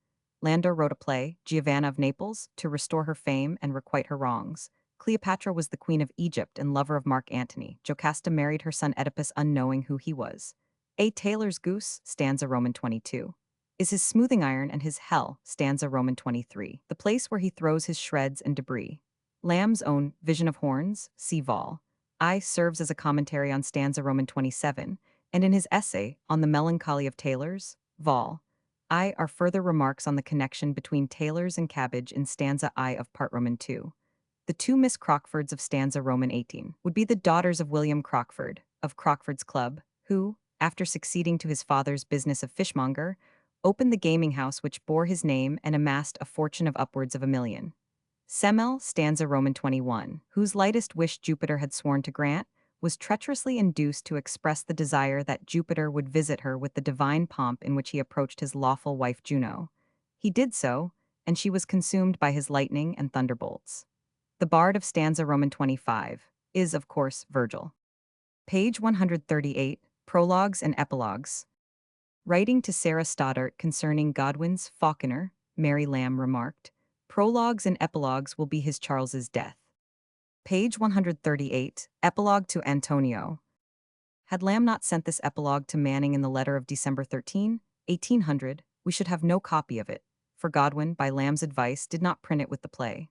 Landor wrote a play, Giovanna of Naples, to restore her fame and requite her wrongs. Cleopatra was the queen of Egypt and lover of Mark Antony. Jocasta married her son Oedipus unknowing who he was. A. Taylor's goose, stanza Roman 22, is his smoothing iron, and his hell, stanza Roman 23, the place where he throws his shreds and debris. Lamb's own Vision of Horns, see Vol. I serves as a commentary on stanza Roman 27, and in his essay on the melancholy of tailors, Vol. I are further remarks on the connection between tailors and cabbage in stanza I of part Roman 2. The two Miss Crockfords of stanza Roman 18 would be the daughters of William Crockford, of Crockford's Club, who, after succeeding to his father's business of fishmonger, opened the gaming house which bore his name and amassed a fortune of upwards of £1,000,000. Semele stanza Roman 21, whose lightest wish Jupiter had sworn to grant, was treacherously induced to express the desire that Jupiter would visit her with the divine pomp in which he approached his lawful wife Juno. He did so, and she was consumed by his lightning and thunderbolts. The bard of stanza Roman 25 is, of course, Virgil. Page 138, Prologues and Epilogues. Writing to Sarah Stoddart concerning Godwin's Falconer, Mary Lamb remarked, "Prologues and epilogues will be his Charles's death." Page 138, Epilogue to Antonio. Had Lamb not sent this epilogue to Manning in the letter of December 13, 1800, we should have no copy of it, for Godwin, by Lamb's advice, did not print it with the play.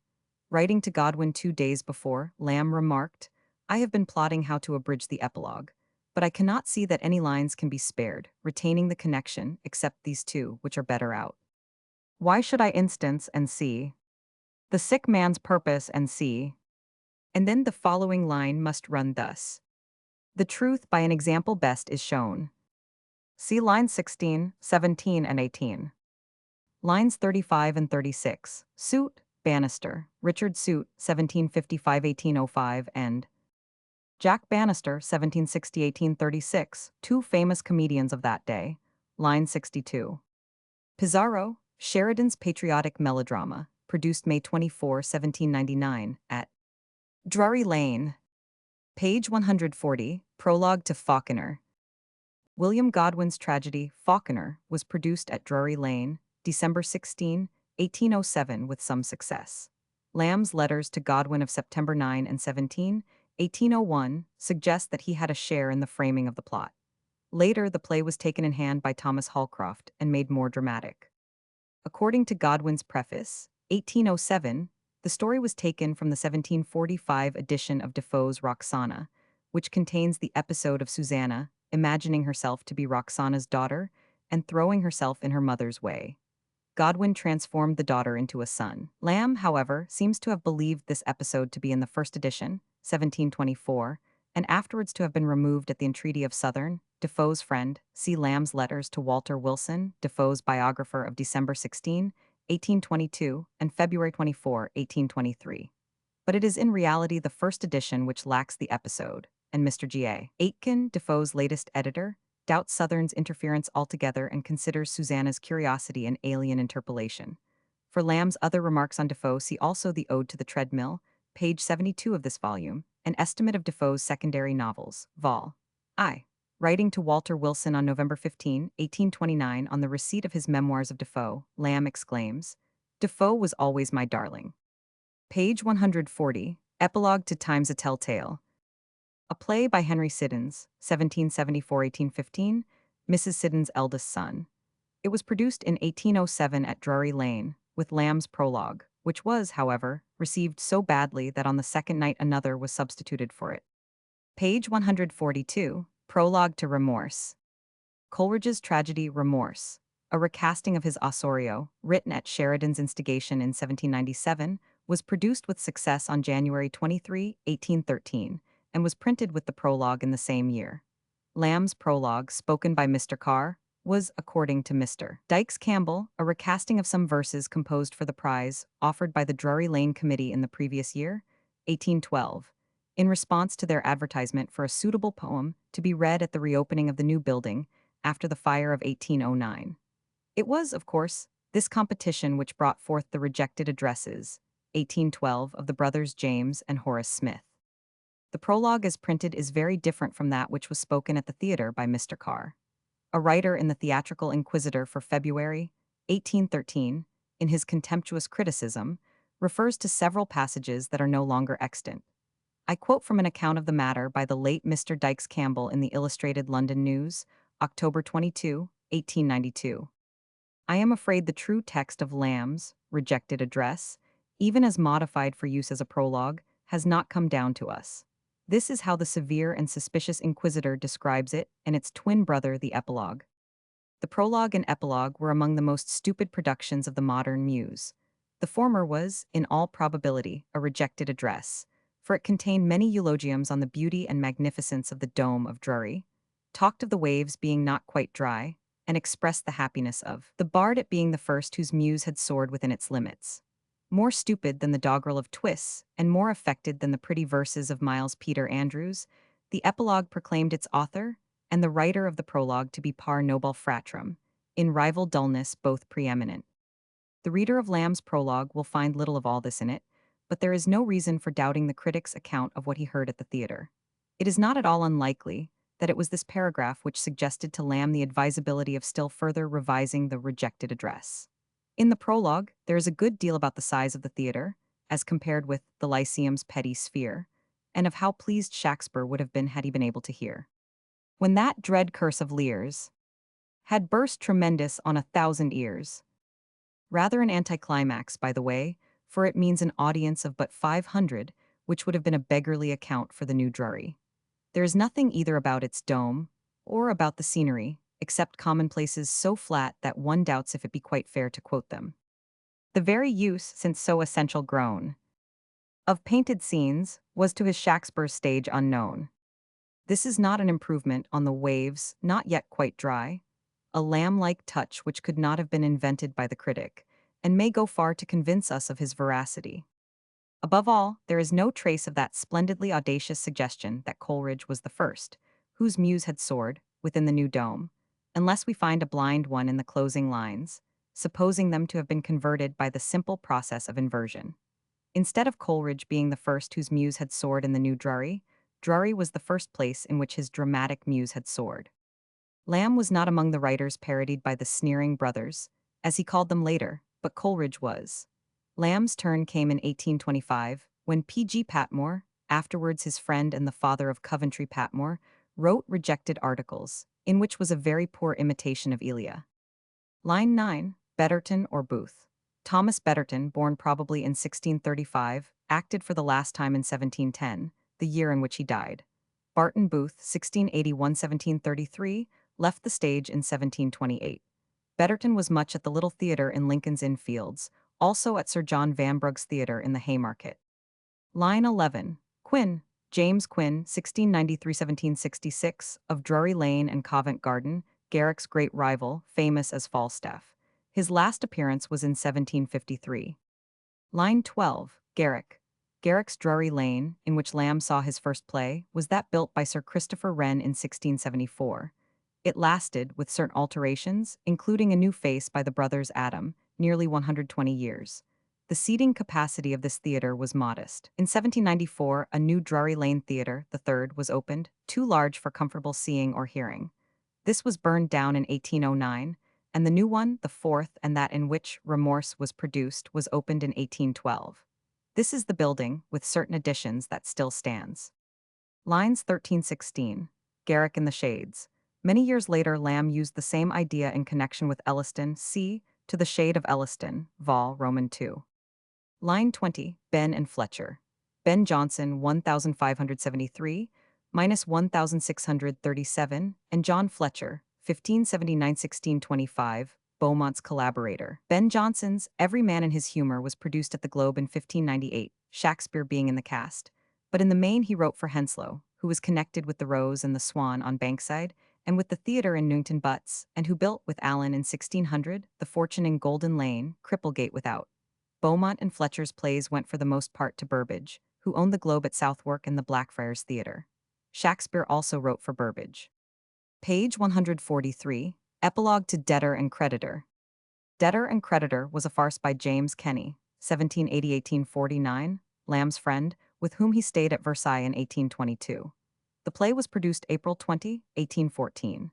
Writing to Godwin 2 days before, Lamb remarked, "I have been plotting how to abridge the epilogue, but I cannot see that any lines can be spared, retaining the connection, except these two, which are better out. Why should I instance and see the sick man's purpose and see?" And then the following line must run thus. The truth by an example best is shown. See lines 16, 17, and 18. Lines 35 and 36. Suit, Bannister, Richard Suit, 1755-1805, and Jack Bannister, 1760-1836, two famous comedians of that day. Line 62. Pizarro, Sheridan's patriotic melodrama, produced May 24, 1799, at Drury Lane. Page 140, Prologue to Falconer. William Godwin's tragedy, Falconer, was produced at Drury Lane, December 16, 1807, with some success. Lamb's letters to Godwin of September 9 and 17, 1801, suggest that he had a share in the framing of the plot. Later, the play was taken in hand by Thomas Holcroft and made more dramatic. According to Godwin's preface, 1807, the story was taken from the 1745 edition of Defoe's Roxana, which contains the episode of Susanna imagining herself to be Roxana's daughter and throwing herself in her mother's way. Godwin transformed the daughter into a son. Lamb, however, seems to have believed this episode to be in the first edition, 1724, and afterwards to have been removed at the entreaty of Southern, Defoe's friend. See Lamb's letters to Walter Wilson, Defoe's biographer, of December 16, 1822, and February 24, 1823. But it is in reality the first edition which lacks the episode, and Mr. G.A. Aitken, Defoe's latest editor, doubts Southern's interference altogether and considers Susanna's curiosity an alien interpolation. For Lamb's other remarks on Defoe, see also the Ode to the Treadmill, page 72 of this volume, an estimate of Defoe's secondary novels, Vol. I. Writing to Walter Wilson on November 15, 1829, on the receipt of his memoirs of Defoe, Lamb exclaims, "Defoe was always my darling." Page 140, Epilogue to Time's a Tell-Tale. A play by Henry Siddons, 1774-1815, Mrs. Siddons' eldest son. It was produced in 1807 at Drury Lane, with Lamb's prologue, which was, however, received so badly that on the second night another was substituted for it. Page 142, Prologue to Remorse. Coleridge's tragedy Remorse, a recasting of his Osorio, written at Sheridan's instigation in 1797, was produced with success on January 23, 1813, and was printed with the prologue in the same year. Lamb's prologue, spoken by Mr. Carr, was, according to Mr. Dykes Campbell, a recasting of some verses composed for the prize offered by the Drury Lane Committee in the previous year, 1812, in response to their advertisement for a suitable poem to be read at the reopening of the new building after the fire of 1809. It was, of course, this competition which brought forth the rejected addresses, 1812, of the brothers James and Horace Smith. The prologue as printed is very different from that which was spoken at the theatre by Mr. Carr. A writer in the Theatrical Inquisitor for February 1813, in his contemptuous criticism, refers to several passages that are no longer extant. I quote from an account of the matter by the late Mr. Dykes Campbell in the Illustrated London News, October 22, 1892. I am afraid the true text of Lamb's rejected address, even as modified for use as a prologue, has not come down to us. This is how the severe and suspicious Inquisitor describes it and its twin brother, the epilogue. The prologue and epilogue were among the most stupid productions of the modern muse. The former was, in all probability, a rejected address, for it contained many eulogiums on the beauty and magnificence of the dome of Drury, talked of the waves being not quite dry, and expressed the happiness of the bard at being the first whose muse had soared within its limits. More stupid than the doggerel of Twiss, and more affected than the pretty verses of Miles Peter Andrews, the epilogue proclaimed its author and the writer of the prologue to be par nobile fratrum, in rival dullness both preeminent. The reader of Lamb's prologue will find little of all this in it, but there is no reason for doubting the critic's account of what he heard at the theatre. It is not at all unlikely that it was this paragraph which suggested to Lamb the advisability of still further revising the rejected address. In the prologue, there is a good deal about the size of the theatre, as compared with the Lyceum's petty sphere, and of how pleased Shakespeare would have been had he been able to hear. When that dread curse of Lear's had burst tremendous on 1,000 ears. Rather an anticlimax, by the way, for it means an audience of but 500, which would have been a beggarly account for the new Drury. There is nothing either about its dome, or about the scenery, except commonplaces so flat that one doubts if it be quite fair to quote them. The very use, since so essential grown, of painted scenes, was to his Shakespeare's stage unknown. This is not an improvement on the waves, not yet quite dry, a lamb-like touch which could not have been invented by the critic, and may go far to convince us of his veracity. Above all, there is no trace of that splendidly audacious suggestion that Coleridge was the first, whose muse had soared, within the new dome, unless we find a blind one in the closing lines, supposing them to have been converted by the simple process of inversion. Instead of Coleridge being the first whose muse had soared in the new Drury, Drury was the first place in which his dramatic muse had soared. Lamb was not among the writers parodied by the sneering brothers, as he called them later, but Coleridge was. Lamb's turn came in 1825, when P.G. Patmore, afterwards his friend and the father of Coventry Patmore, wrote rejected articles, in which was a very poor imitation of Elia. Line 9, Betterton or Booth. Thomas Betterton, born probably in 1635, acted for the last time in 1710, the year in which he died. Barton Booth, 1681-1733, left the stage in 1728. Betterton was much at the Little Theatre in Lincoln's Inn Fields, also at Sir John Vanbrugh's Theatre in the Haymarket. Line 11. Quin, James Quin, 1693-1766, of Drury Lane and Covent Garden, Garrick's great rival, famous as Falstaff. His last appearance was in 1753. Line 12. Garrick. Garrick's Drury Lane, in which Lamb saw his first play, was that built by Sir Christopher Wren in 1674. It lasted, with certain alterations, including a new face by the brothers Adam, nearly 120 years. The seating capacity of this theatre was modest. In 1794, a new Drury Lane Theatre, the third, was opened, too large for comfortable seeing or hearing. This was burned down in 1809, and the new one, the fourth, and that in which Remorse was produced, was opened in 1812. This is the building, with certain additions, that still stands. Lines 13-16. Garrick in the Shades. Many years later, Lamb used the same idea in connection with Elliston, c. To the Shade of Elliston, Vol. Roman 2. Line 20, Ben and Fletcher. Ben Jonson, 1573, minus 1637, and John Fletcher, 1579-1625, Beaumont's collaborator. Ben Jonson's Every Man in His Humor was produced at the Globe in 1598, Shakespeare being in the cast, but in the main he wrote for Henslowe, who was connected with the Rose and the Swan on Bankside, and with the theatre in Newton Butts, and who built with Allen in 1600 the Fortune in Golden Lane, Cripplegate without. Beaumont and Fletcher's plays went for the most part to Burbage, who owned the Globe at Southwark and the Blackfriars Theatre. Shakespeare also wrote for Burbage. Page 143, Epilogue to Debtor and Creditor. Debtor and Creditor was a farce by James Kenny, 1780–1849, Lamb's friend, with whom he stayed at Versailles in 1822. The play was produced April 20, 1814.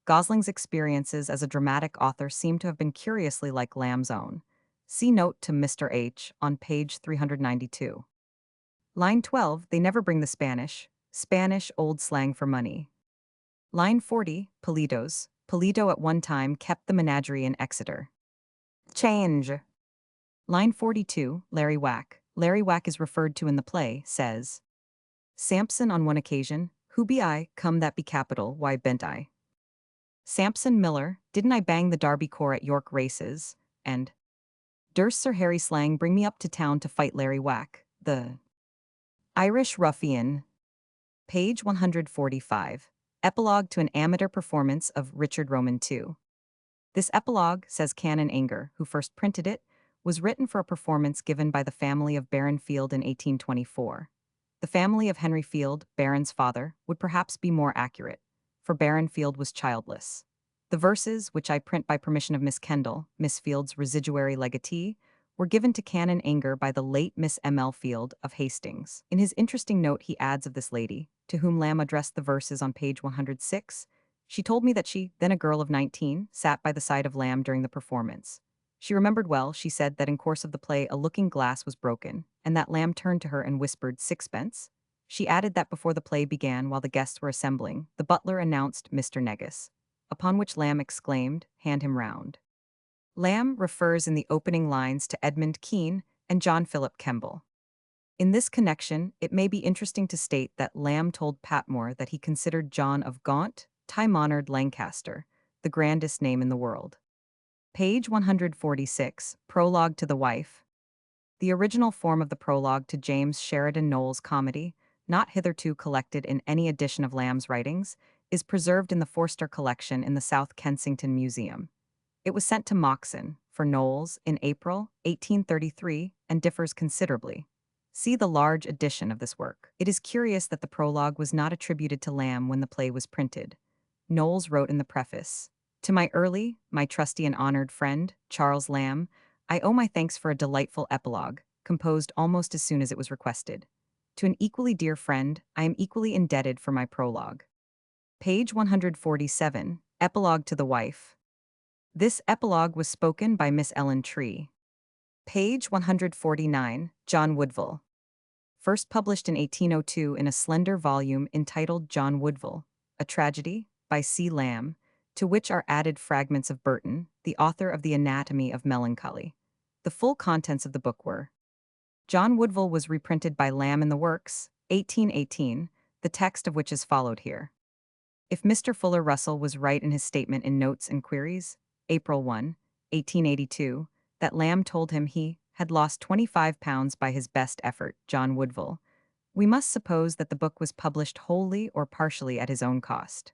Gosling's experiences as a dramatic author seem to have been curiously like Lamb's own. See note to Mr. H on page 392. Line 12, they never bring the Spanish. Spanish old slang for money. Line 40, Politos. Polito at one time kept the menagerie in Exeter. Change. Line 42, Larry Whack. Larry Whack is referred to in the play, says, Samson on one occasion, who be I, come that be capital, why bent I? Sampson Miller, didn't I bang the Derby core at York races? And durst Sir Harry Slang bring me up to town to fight Larry Whack, the Irish ruffian? Page 145. Epilogue to an amateur performance of Richard Roman II. This epilogue, says Canon Anger, who first printed it, was written for a performance given by the family of Baron Field in 1824. The family of Henry Field, Baron's father, would perhaps be more accurate, for Baron Field was childless. The verses, which I print by permission of Miss Kendall, Miss Field's residuary legatee, were given to Canon Anger by the late Miss M.L. Field of Hastings. In his interesting note he adds of this lady, to whom Lamb addressed the verses on page 106, she told me that she, then a girl of 19, sat by the side of Lamb during the performance. She remembered well, she said, that in course of the play a looking-glass was broken, and that Lamb turned to her and whispered, "Sixpence?" She added that before the play began, while the guests were assembling, the butler announced Mr. Negus, upon which Lamb exclaimed, "Hand him round." Lamb refers in the opening lines to Edmund Kean and John Philip Kemble. In this connection, it may be interesting to state that Lamb told Patmore that he considered John of Gaunt, time-honored Lancaster, the grandest name in the world. Page 146, Prologue to the Wife. The original form of the prologue to James Sheridan Knowles' comedy, not hitherto collected in any edition of Lamb's writings, is preserved in the Forster collection in the South Kensington Museum. It was sent to Moxon, for Knowles, in April 1833, and differs considerably. See the large edition of this work. It is curious that the prologue was not attributed to Lamb when the play was printed. Knowles wrote in the preface, "To my early, my trusty and honored friend, Charles Lamb, I owe my thanks for a delightful epilogue, composed almost as soon as it was requested. To an equally dear friend, I am equally indebted for my prologue." Page 147, Epilogue to the Wife. This epilogue was spoken by Miss Ellen Tree. Page 149, John Woodville. First published in 1802 in a slender volume entitled John Woodville, a Tragedy, by C. Lamb, to which are added fragments of Burton, the author of The Anatomy of Melancholy. The full contents of the book were. John Woodville was reprinted by Lamb in the Works, 1818, the text of which is followed here. If Mr. Fuller Russell was right in his statement in Notes and Queries, April 1, 1882, that Lamb told him he had lost £25 by his best effort, John Woodville, we must suppose that the book was published wholly or partially at his own cost.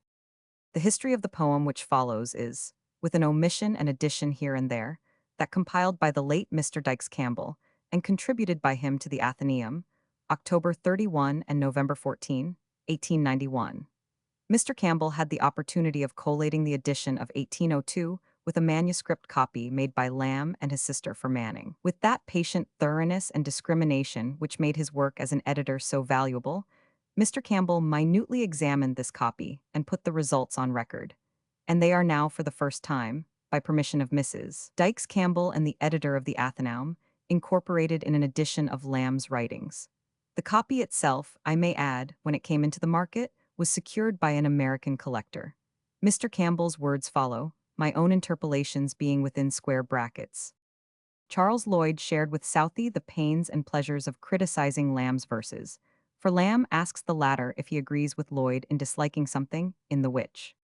The history of the poem which follows is, with an omission and addition here and there, that compiled by the late Mr. Dykes Campbell and contributed by him to the Athenaeum, October 31 and November 14, 1891. Mr. Campbell had the opportunity of collating the edition of 1802 with a manuscript copy made by Lamb and his sister for Manning. With that patient thoroughness and discrimination which made his work as an editor so valuable, Mr. Campbell minutely examined this copy and put the results on record. And they are now, for the first time, by permission of Mrs. Dykes Campbell and the editor of the Athenaeum, incorporated in an edition of Lamb's writings. The copy itself, I may add, when it came into the market, was secured by an American collector. Mr. Campbell's words follow, my own interpolations being within square brackets. Charles Lloyd shared with Southey the pains and pleasures of criticizing Lamb's verses, for Lamb asks the latter if he agrees with Lloyd in disliking something in The Witch.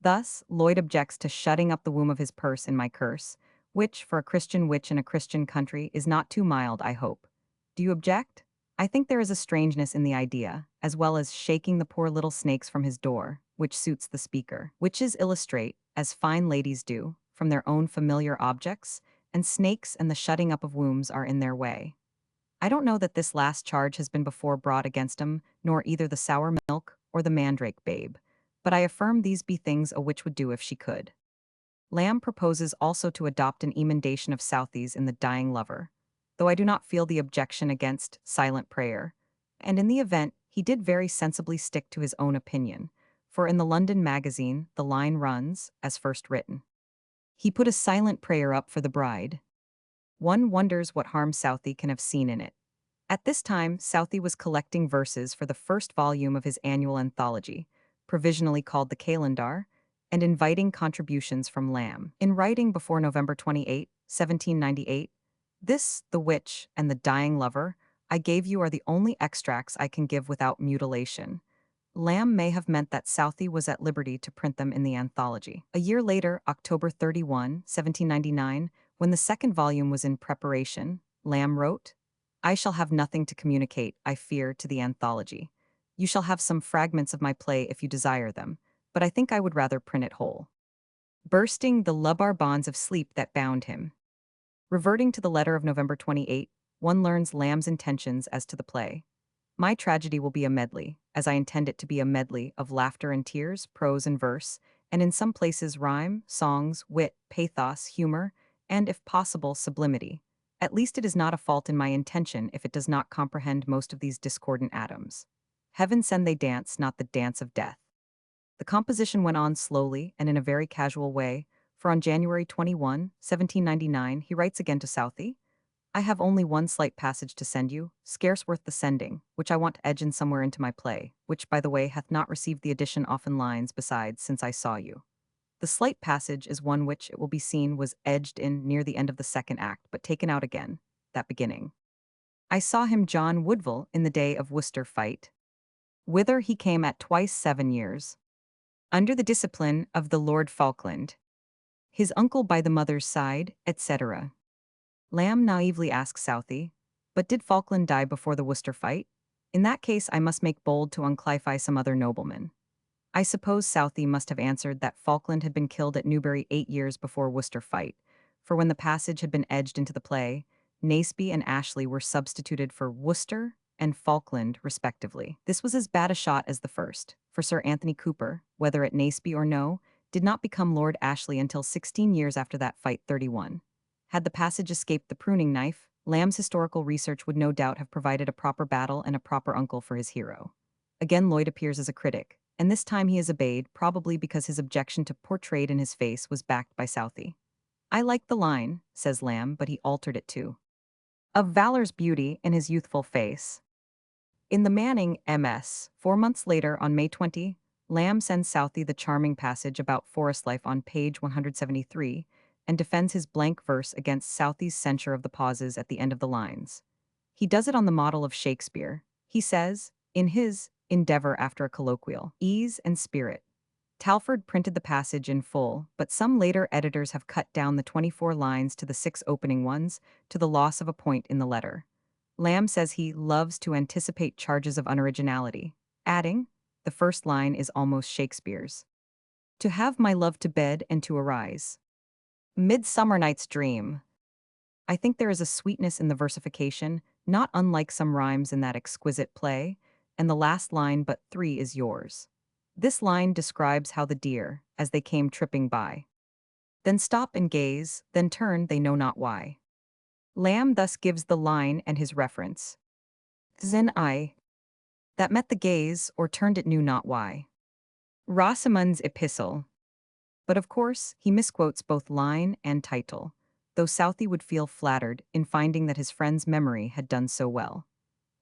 Thus, Lloyd objects to shutting up the womb of his purse in my curse, which, for a Christian witch in a Christian country, is not too mild, I hope. Do you object? I think there is a strangeness in the idea, as well as shaking the poor little snakes from his door, which suits the speaker. Witches illustrate, as fine ladies do, from their own familiar objects, and snakes and the shutting up of wombs are in their way. I don't know that this last charge has been before brought against him, nor either the sour milk or the mandrake babe. But I affirm these be things a witch would do if she could. Lamb proposes also to adopt an emendation of Southey's in The Dying Lover, though I do not feel the objection against silent prayer. And in the event, he did very sensibly stick to his own opinion, for in the London Magazine, the line runs, as first written. He put a silent prayer up for the bride. One wonders what harm Southey can have seen in it. At this time, Southey was collecting verses for the first volume of his annual anthology, provisionally called the Calendar, and inviting contributions from Lamb. In writing before November 28, 1798, "This, The Witch, and The Dying Lover, I gave you are the only extracts I can give without mutilation." Lamb may have meant that Southey was at liberty to print them in the anthology. A year later, October 31, 1799, when the second volume was in preparation, Lamb wrote, "I shall have nothing to communicate, I fear, to the anthology. You shall have some fragments of my play if you desire them, but I think I would rather print it whole." Bursting the lubbar bonds of sleep that bound him. Reverting to the letter of November 28, one learns Lamb's intentions as to the play. "My tragedy will be a medley, as I intend it to be a medley of laughter and tears, prose and verse, and in some places rhyme, songs, wit, pathos, humor, and, if possible, sublimity. At least it is not a fault in my intention if it does not comprehend most of these discordant atoms. Heaven send they dance, not the dance of death." The composition went on slowly and in a very casual way, for on January 21, 1799, he writes again to Southey, "I have only one slight passage to send you, scarce worth the sending, which I want to edge in somewhere into my play, which, by the way, hath not received the addition often lines besides since I saw you." The slight passage is one which, it will be seen, was edged in near the end of the second act, but taken out again, that beginning. "I saw him John Woodville in the day of Worcester fight, whither he came at twice 7 years, under the discipline of the Lord Falkland, his uncle by the mother's side, etc." Lamb naively asks Southey, "But did Falkland die before the Worcester fight? In that case I must make bold to unclify some other nobleman." I suppose Southey must have answered that Falkland had been killed at Newbury 8 years before Worcester fight, for when the passage had been edged into the play, Naseby and Ashley were substituted for Worcester and Falkland, respectively. This was as bad a shot as the first, for Sir Anthony Cooper, whether at Naseby or no, did not become Lord Ashley until 16 years after that fight 31. Had the passage escaped the pruning knife, Lamb's historical research would no doubt have provided a proper battle and a proper uncle for his hero. Again Lloyd appears as a critic, and this time he is obeyed, probably because his objection to portrayed in his face was backed by Southey. "I like the line," says Lamb, but he altered it too, "of Valor's beauty in his youthful face." In the Manning MS, 4 months later, on May 20, Lamb sends Southey the charming passage about forest life on page 173 and defends his blank verse against Southey's censure of the pauses at the end of the lines. He does it on the model of Shakespeare. He says, in his Endeavour after a colloquial, "Ease and spirit." Talfourd printed the passage in full, but some later editors have cut down the 24 lines to the 6 opening ones, to the loss of a point in the letter. Lamb says he loves to anticipate charges of unoriginality, adding, the first line is almost Shakespeare's. "To have my love to bed and to arise. Midsummer Night's Dream." I think there is a sweetness in the versification, not unlike some rhymes in that exquisite play, and the last line but 3 is yours. This line describes how the deer, as they came tripping by, then stop and gaze, then turn they know not why. Lamb thus gives the line and his reference. "Then I, that met the gaze, or turned it knew not why." Rosamund's epistle. But of course, he misquotes both line and title, though Southey would feel flattered in finding that his friend's memory had done so well.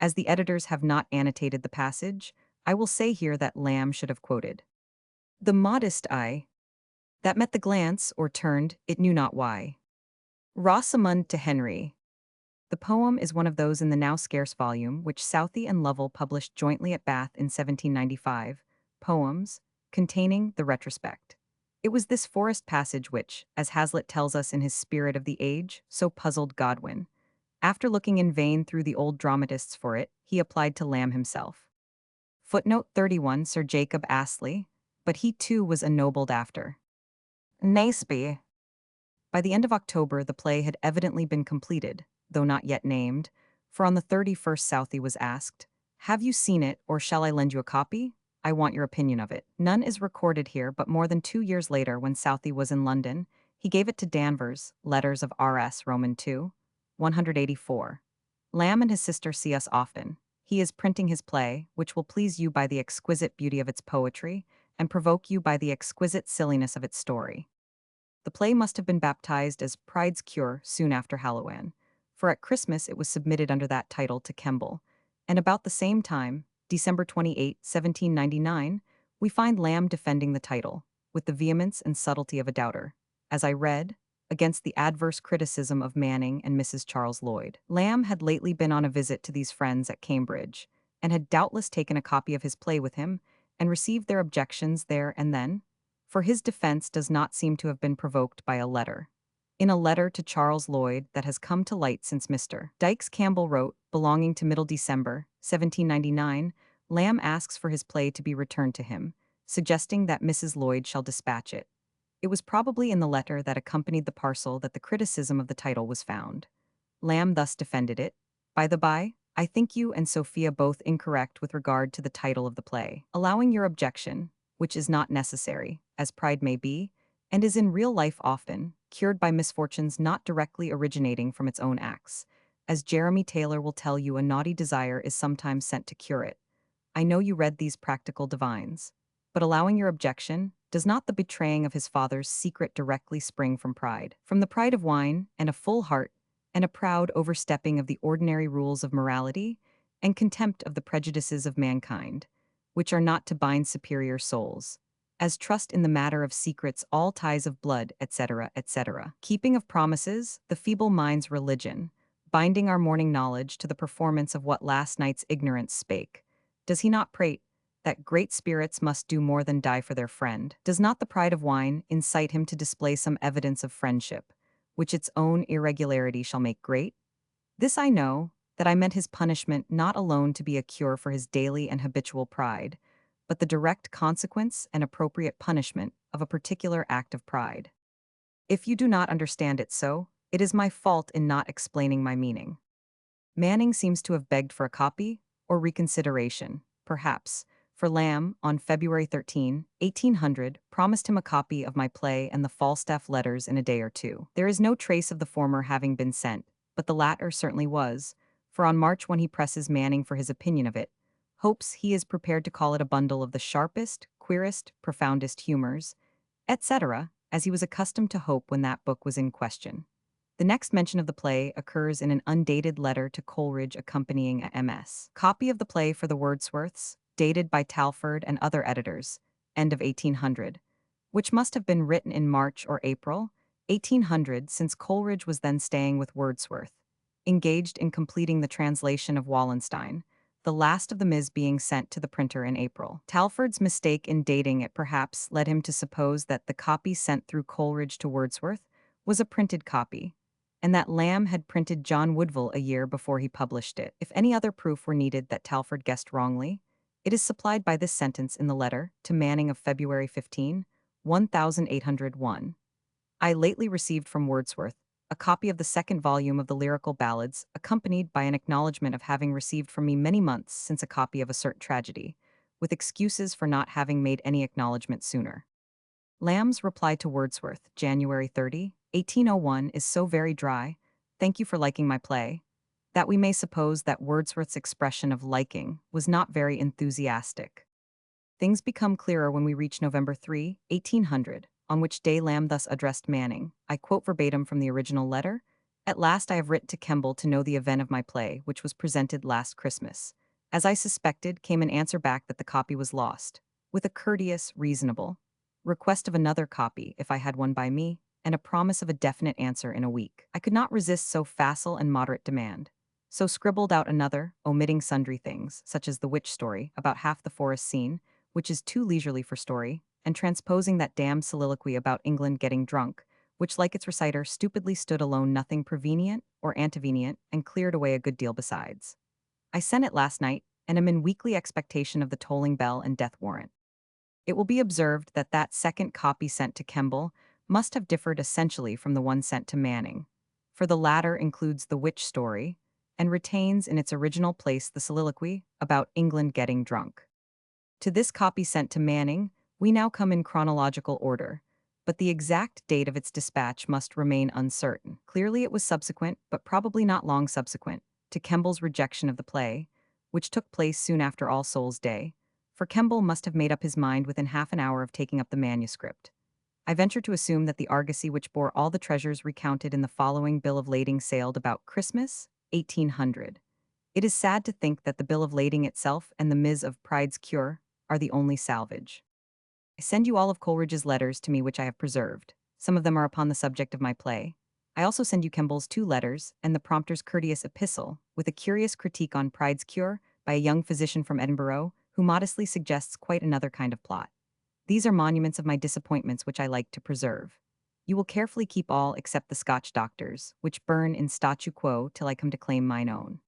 As the editors have not annotated the passage, I will say here that Lamb should have quoted, "The modest eye, that met the glance, or turned, it knew not why." Rosamund to Henry. The poem is one of those in the now scarce volume which Southey and Lovell published jointly at Bath in 1795, poems, containing the retrospect. It was this forest passage which, as Hazlitt tells us in his Spirit of the Age, so puzzled Godwin. After looking in vain through the old dramatists for it, he applied to Lamb himself. Footnote 31 Sir Jacob Astley, but he too was ennobled after. Naseby. By the end of October, the play had evidently been completed, though not yet named, for on the 31st Southey was asked, "Have you seen it, or shall I lend you a copy? I want your opinion of it." None is recorded here, but more than 2 years later, when Southey was in London, he gave it to Danvers, Letters of R.S. Roman 2, 184. Lamb and his sister see us often. He is printing his play, which will please you by the exquisite beauty of its poetry, and provoke you by the exquisite silliness of its story. The play must have been baptized as Pride's Cure soon after Halloween, for at Christmas it was submitted under that title to Kemble, and about the same time, December 28, 1799, we find Lamb defending the title, with the vehemence and subtlety of a doubter, as I read, against the adverse criticism of Manning and Mrs. Charles Lloyd. Lamb had lately been on a visit to these friends at Cambridge, and had doubtless taken a copy of his play with him, and received their objections there and then, for his defense does not seem to have been provoked by a letter. In a letter to Charles Lloyd that has come to light since Mr. Dykes Campbell wrote, belonging to middle December, 1799, Lamb asks for his play to be returned to him, suggesting that Mrs. Lloyd shall dispatch it. It was probably in the letter that accompanied the parcel that the criticism of the title was found. Lamb thus defended it. By the by, I think you and Sophia both incorrect with regard to the title of the play. Allowing your objection, which is not necessary, as pride may be, and is in real life often, cured by misfortunes not directly originating from its own acts. As Jeremy Taylor will tell you, a naughty desire is sometimes sent to cure it. I know you read these practical divines. But allowing your objection, does not the betraying of his father's secret directly spring from pride? From the pride of wine, and a full heart, and a proud overstepping of the ordinary rules of morality, and contempt of the prejudices of mankind, which are not to bind superior souls, as trust in the matter of secrets, all ties of blood, etc., etc. Keeping of promises, the feeble mind's religion, binding our morning knowledge to the performance of what last night's ignorance spake. Does he not prate that great spirits must do more than die for their friend? Does not the pride of wine incite him to display some evidence of friendship, which its own irregularity shall make great? This I know, that I meant his punishment not alone to be a cure for his daily and habitual pride, but the direct consequence and appropriate punishment of a particular act of pride. If you do not understand it so, it is my fault in not explaining my meaning. Manning seems to have begged for a copy, or reconsideration, perhaps, for Lamb, on February 13, 1800, promised him a copy of my play and the Falstaff letters in a day or two. There is no trace of the former having been sent, but the latter certainly was, for on March when he presses Manning for his opinion of it, hopes he is prepared to call it a bundle of the sharpest, queerest, profoundest humors, etc., as he was accustomed to hope when that book was in question. The next mention of the play occurs in an undated letter to Coleridge accompanying a MS. Copy of the play for the Wordsworths, dated by Talfourd and other editors, end of 1800, which must have been written in March or April, 1800, since Coleridge was then staying with Wordsworth, engaged in completing the translation of Wallenstein, the last of the Ms. being sent to the printer in April. Talfourd's mistake in dating it perhaps led him to suppose that the copy sent through Coleridge to Wordsworth was a printed copy, and that Lamb had printed John Woodville a year before he published it. If any other proof were needed that Talfourd guessed wrongly, it is supplied by this sentence in the letter to Manning of February 15, 1801. I lately received from Wordsworth a copy of the second volume of the Lyrical Ballads, accompanied by an acknowledgment of having received from me many months since a copy of a certain tragedy, with excuses for not having made any acknowledgment sooner. Lamb's reply to Wordsworth, January 30, 1801, is so very dry, "Thank you for liking my play," that we may suppose that Wordsworth's expression of liking was not very enthusiastic. Things become clearer when we reach November 3, 1800, on which day Lamb thus addressed Manning. I quote verbatim from the original letter. "At last I have written to Kemble to know the event of my play, which was presented last Christmas. As I suspected, came an answer back that the copy was lost, with a courteous, reasonable request of another copy, if I had one by me, and a promise of a definite answer in a week. I could not resist so facile and moderate demand. So scribbled out another, omitting sundry things, such as the witch story, about half the forest scene, which is too leisurely for story, and transposing that damned soliloquy about England getting drunk, which, like its reciter, stupidly stood alone, nothing prevenient or antevenient, and cleared away a good deal besides. I sent it last night, and am in weekly expectation of the tolling bell and death warrant. It will be observed that that second copy sent to Kemble must have differed essentially from the one sent to Manning, for the latter includes the witch story and retains in its original place the soliloquy about England getting drunk. To this copy sent to Manning, we now come in chronological order, but the exact date of its dispatch must remain uncertain. Clearly it was subsequent, but probably not long subsequent, to Kemble's rejection of the play, which took place soon after All Souls' Day, for Kemble must have made up his mind within half an hour of taking up the manuscript. I venture to assume that the argosy which bore all the treasures recounted in the following bill of lading sailed about Christmas, 1800. It is sad to think that the bill of lading itself and the Ms. of Pride's cure are the only salvage. I send you all of Coleridge's letters to me which I have preserved. Some of them are upon the subject of my play. I also send you Kemble's 2 letters and the prompter's courteous epistle, with a curious critique on Pride's cure by a young physician from Edinburgh, who modestly suggests quite another kind of plot. These are monuments of my disappointments which I like to preserve. You will carefully keep all except the Scotch doctors, which burn in statu quo till I come to claim mine own.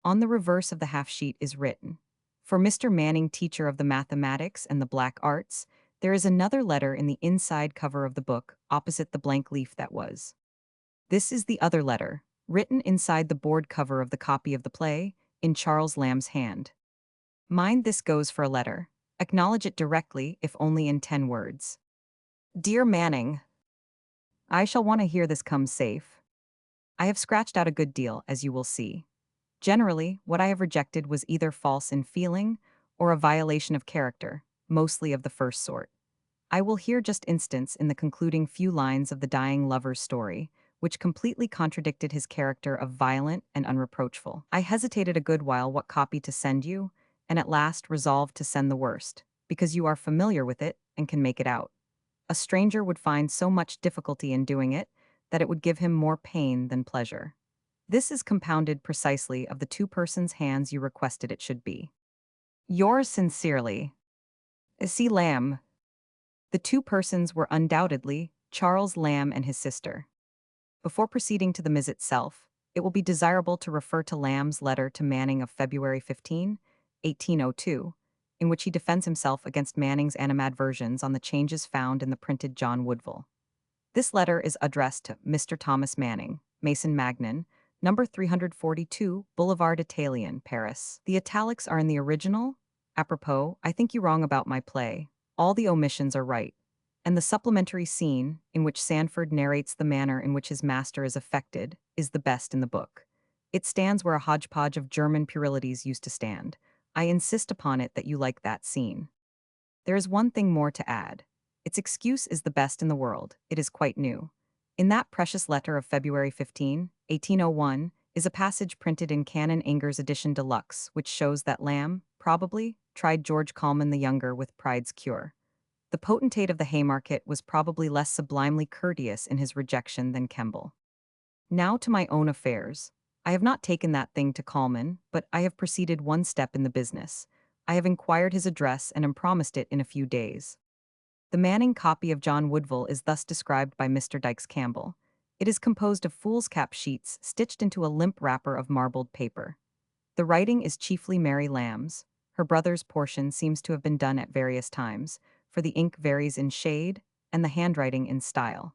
On the reverse of the half-sheet is written, "For Mr. Manning, teacher of the mathematics and the black arts, there is another letter in the inside cover of the book, opposite the blank leaf that was." This is the other letter, written inside the board cover of the copy of the play, in Charles Lamb's hand. Mind this goes for a letter. Acknowledge it directly, if only in 10 words. Dear Manning, I shall want to hear this come safe. I have scratched out a good deal, as you will see. Generally, what I have rejected was either false in feeling or a violation of character, mostly of the first sort. I will here just instance in the concluding few lines of the dying lover's story, which completely contradicted his character of violent and unreproachful. I hesitated a good while what copy to send you, and at last resolved to send the worst, because you are familiar with it and can make it out. A stranger would find so much difficulty in doing it that it would give him more pain than pleasure. This is compounded precisely of the 2 persons' hands you requested it should be. Yours sincerely, C. Lamb. The 2 persons were undoubtedly Charles Lamb and his sister. Before proceeding to the Ms. itself, it will be desirable to refer to Lamb's letter to Manning of February 15, 1802, in which he defends himself against Manning's animadversions on the changes found in the printed John Woodville. This letter is addressed to Mr. Thomas Manning, Mason Magnan, number 342, Boulevard Italian, Paris. The italics are in the original. Apropos, I think you wrong about my play. All the omissions are right. And the supplementary scene, in which Sandford narrates the manner in which his master is affected, is the best in the book. It stands where a hodgepodge of German puerilities used to stand. I insist upon it that you like that scene. There is one thing more to add. Its excuse is the best in the world. It is quite new. In that precious letter of February 15, 1801, is a passage printed in Canon Anger's edition deluxe, which shows that Lamb, probably, tried George Colman the Younger with Pride's cure. The potentate of the Haymarket was probably less sublimely courteous in his rejection than Kemble. Now to my own affairs. I have not taken that thing to Colman, but I have proceeded one step in the business. I have inquired his address and am promised it in a few days. The Manning copy of John Woodville is thus described by Mr. Dykes Campbell. It is composed of foolscap sheets stitched into a limp wrapper of marbled paper. The writing is chiefly Mary Lamb's. Her brother's portion seems to have been done at various times, for the ink varies in shade and the handwriting in style.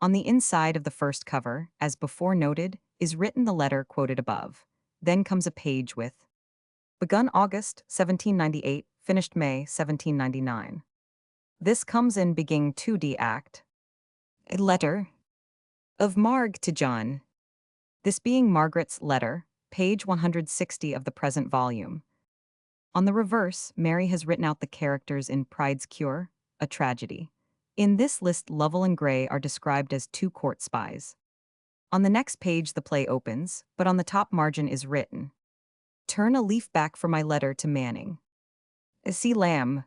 On the inside of the first cover, as before noted, is written the letter quoted above. Then comes a page with "Begun August 1798, finished May 1799." This comes in beginning 2D Act. A letter of Marg to John. This being Margaret's letter, page 160 of the present volume. On the reverse, Mary has written out the characters in Pride's Cure, a tragedy. In this list, Lovell and Gray are described as 2 court spies. On the next page the play opens, but on the top margin is written, "Turn a leaf back for my letter to Manning. C. Lamb."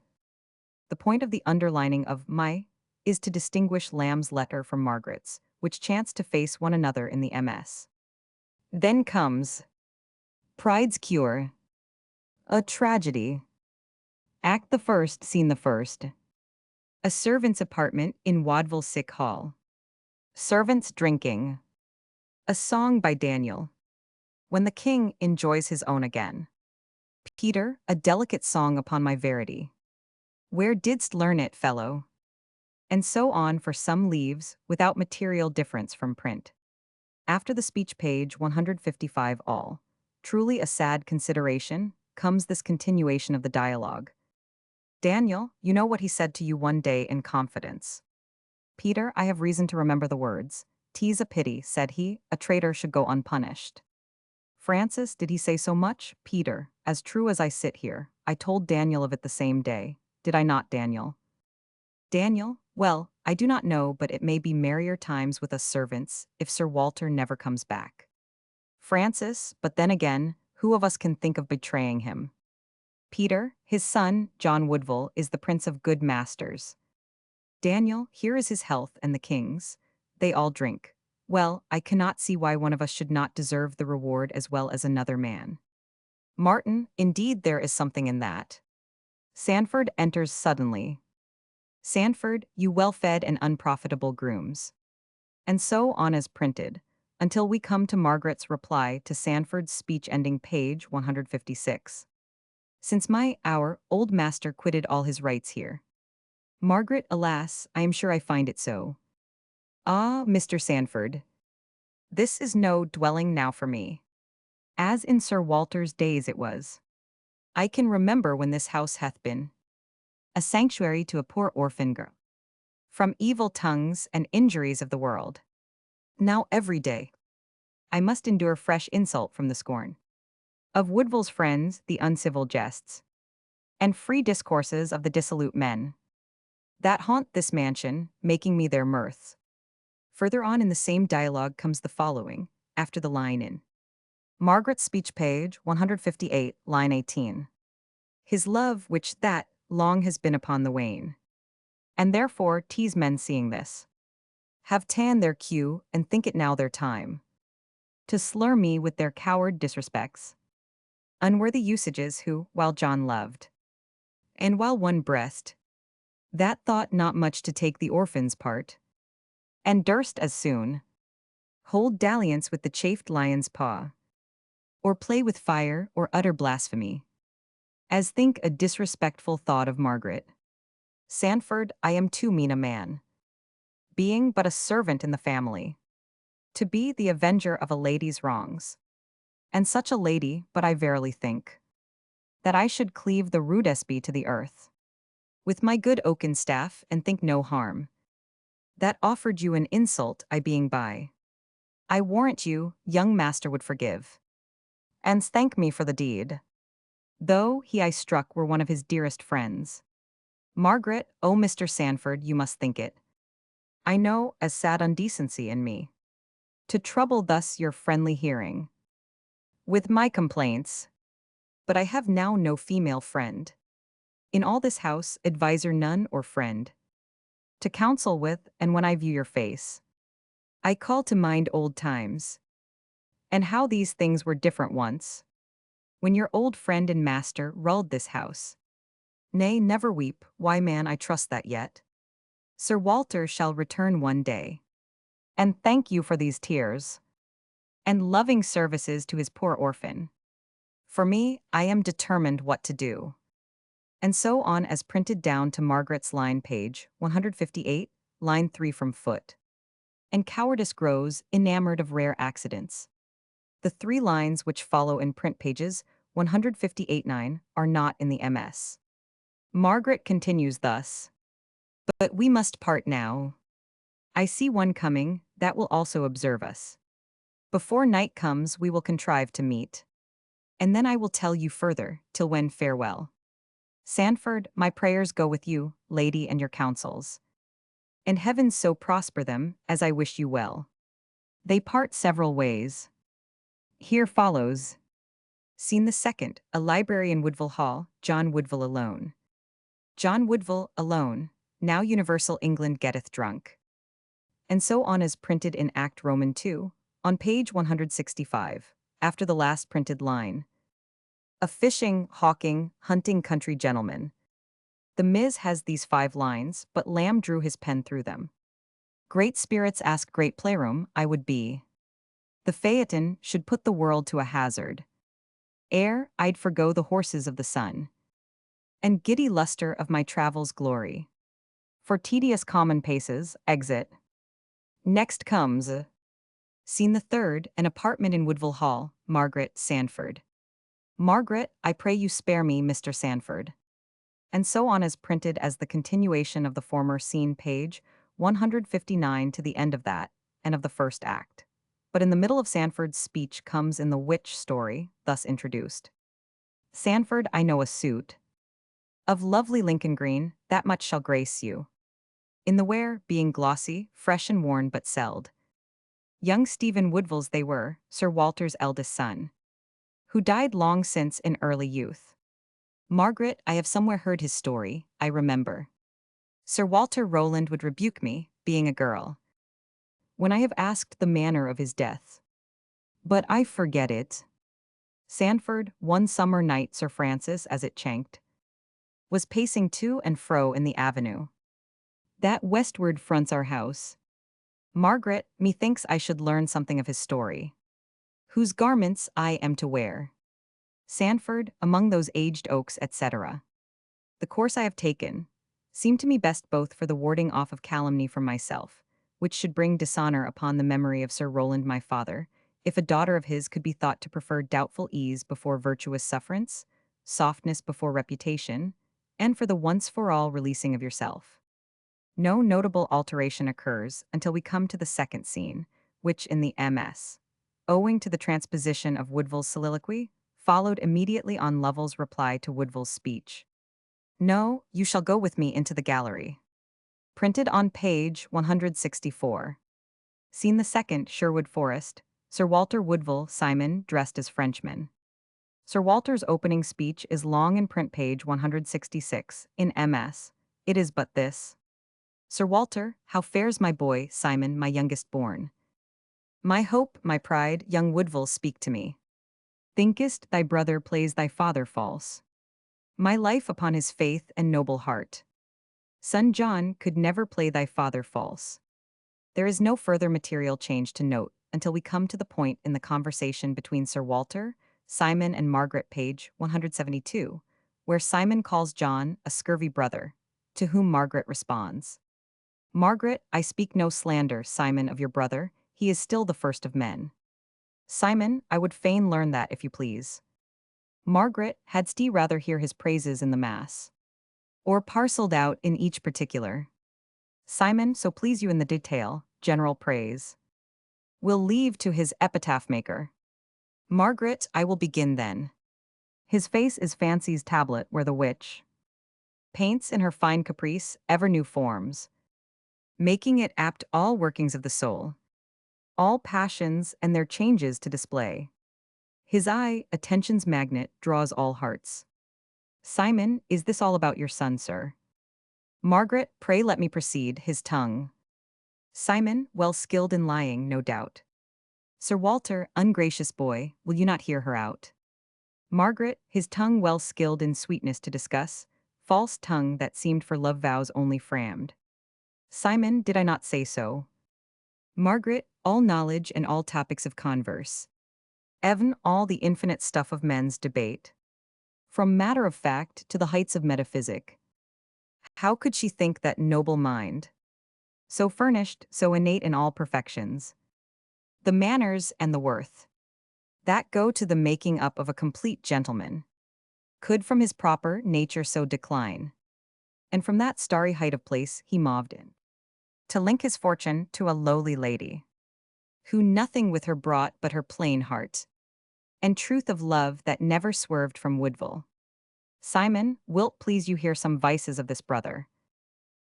The point of the underlining of "my" is to distinguish Lamb's letter from Margaret's, which chance to face one another in the MS. Then comes Pride's Cure, a tragedy. Act the first, scene the first. A servant's apartment in Wadville Sick Hall. Servants drinking. A song by Daniel. When the king enjoys his own again. Peter, a delicate song upon my verity. Where didst learn it, fellow? And so on for some leaves, without material difference from print. After the speech page 155 all, truly a sad consideration, comes this continuation of the dialogue. Daniel, you know what he said to you one day in confidence. Peter, I have reason to remember the words. 'Tis a pity, said he, a traitor should go unpunished. Francis, did he say so much? Peter, as true as I sit here, I told Daniel of it the same day. Did I not, Daniel? Daniel, well, I do not know, but it may be merrier times with us servants, if Sir Walter never comes back. Francis, but then again, who of us can think of betraying him? Peter, his son, John Woodville, is the prince of good masters. Daniel, here is his health and the king's. They all drink. Well, I cannot see why one of us should not deserve the reward as well as another man. Martin, indeed there is something in that. Sandford enters suddenly. Sandford, you well-fed and unprofitable grooms. And so on as printed, until we come to Margaret's reply to Sandford's speech ending page 156. Since our old master quitted all his rights here. Margaret, alas, I am sure I find it so. Ah, Mr. Sandford, this is no dwelling now for me. As in Sir Walter's days it was. I can remember when this house hath been a sanctuary to a poor orphan girl, from evil tongues and injuries of the world. Now every day I must endure fresh insult from the scorn of Woodville's friends, the uncivil jests, and free discourses of the dissolute men that haunt this mansion, making me their mirths. Further on in the same dialogue comes the following, after the line in Margaret's speech page 158, line 18. His love which that long has been upon the wane. And therefore 'tis men seeing this have ta'en their cue and think it now their time to slur me with their coward disrespects, unworthy usages who, while John loved, and while one breast, that thought not much to take the orphan's part, and durst as soon hold dalliance with the chafed lion's paw, or play with fire or utter blasphemy, as think a disrespectful thought of Margaret. Sandford, I am too mean a man, being but a servant in the family, to be the avenger of a lady's wrongs. And such a lady, but I verily think, that I should cleave the rudest be to the earth, with my good oaken staff, and think no harm, that offered you an insult I being by. I warrant you, young master would forgive, and thank me for the deed, though he I struck were one of his dearest friends. Margaret, oh Mr. Sandford, you must think it, I know, as sad undecency in me, to trouble thus your friendly hearing with my complaints, but I have now no female friend in all this house, adviser none or friend, to counsel with, and when I view your face, I call to mind old times, and how these things were different once, when your old friend and master ruled this house. Nay, never weep, why man, I trust that yet Sir Walter shall return one day, and thank you for these tears, and loving services to his poor orphan. For me, I am determined what to do. And so on as printed down to Margaret's line page 158, line 3 from foot. And cowardice grows, enamored of rare accidents. The 3 lines which follow in print pages 158-9 are not in the MS. Margaret continues thus. But we must part now. I see one coming, that will also observe us. Before night comes we will contrive to meet. And then I will tell you further, till when farewell. Sandford, my prayers go with you, lady, and your counsels. And heaven so prosper them, as I wish you well. They part several ways. Here follows Scene the second, a library in Woodville Hall, John Woodville alone. John Woodville, alone, now universal England getteth drunk. And so on as printed in Act Roman 2, on page 165, after the last printed line. A fishing, hawking, hunting country gentleman. The Ms. has these 5 lines, but Lamb drew his pen through them. Great spirits ask great playroom, I would be. The phaeton should put the world to a hazard. Ere I'd forgo the horses of the sun, and giddy luster of my travels' glory. For tedious common paces, exit. Next comes, scene the third, an apartment in Woodville Hall, Margaret Sanford. Margaret, I pray you spare me, Mr. Sanford. And so on as printed as the continuation of the former scene, page 159 to the end of that, and of the first act. But in the middle of Sanford's speech comes in the witch story, thus introduced. Sanford, I know a suit of lovely Lincoln green, that much shall grace you. In the wear, being glossy, fresh and worn but seld. Young Stephen Woodville's they were, Sir Walter's eldest son, who died long since in early youth. Margaret, I have somewhere heard his story, I remember. Sir Walter Rowland would rebuke me, being a girl, when I have asked the manner of his death. But I forget it. Sanford, one summer night Sir Francis, as it chanced, was pacing to and fro in the avenue that westward fronts our house. Margaret, methinks I should learn something of his story. Whose garments I am to wear. Sanford, among those aged oaks, etc. The course I have taken seemed to me best both for the warding off of calumny from myself, which should bring dishonor upon the memory of Sir Rowland my father, if a daughter of his could be thought to prefer doubtful ease before virtuous sufferance, softness before reputation, and for the once-for-all releasing of yourself. No notable alteration occurs until we come to the second scene, which in the MS, owing to the transposition of Woodville's soliloquy, followed immediately on Lovell's reply to Woodville's speech. No, you shall go with me into the gallery. Printed on page 164. Scene the second, Sherwood Forest, Sir Walter Woodville, Simon, dressed as Frenchman. Sir Walter's opening speech is long in print, page 166, in MS. It is but this. Sir Walter, how fares my boy, Simon, my youngest born? My hope, my pride, young Woodville, speak to me. Thinkest thy brother plays thy father false? My life upon his faith and noble heart. Son John could never play thy father false. There is no further material change to note until we come to the point in the conversation between Sir Walter, Simon, and Margaret, page 172, where Simon calls John a scurvy brother, to whom Margaret responds. Margaret, I speak no slander, Simon, of your brother, he is still the first of men. Simon, I would fain learn that, if you please. Margaret, hadst ye rather hear his praises in the mass, or parcelled out in each particular? Simon, so please you in the detail, general praise. Will leave to his epitaph maker. Margaret, I will begin then. His face is fancy's tablet where the witch paints in her fine caprice ever new forms, making it apt all workings of the soul, all passions and their changes to display. His eye, attention's magnet, draws all hearts. Simon, is this all about your son, sir? Margaret, pray let me proceed, his tongue. Simon, well skilled in lying, no doubt. Sir Walter, ungracious boy, will you not hear her out? Margaret, his tongue well skilled in sweetness to discuss, false tongue that seemed for love vows only framed. Simon, did I not say so? Margaret, all knowledge and all topics of converse. Even all the infinite stuff of men's debate. From matter of fact to the heights of metaphysic. How could she think that noble mind, so furnished, so innate in all perfections, the manners and the worth, that go to the making up of a complete gentleman, could from his proper nature so decline, and from that starry height of place he moved in, to link his fortune to a lowly lady, who nothing with her brought but her plain heart, and truth of love that never swerved from Woodville. Simon, wilt please you hear some vices of this brother?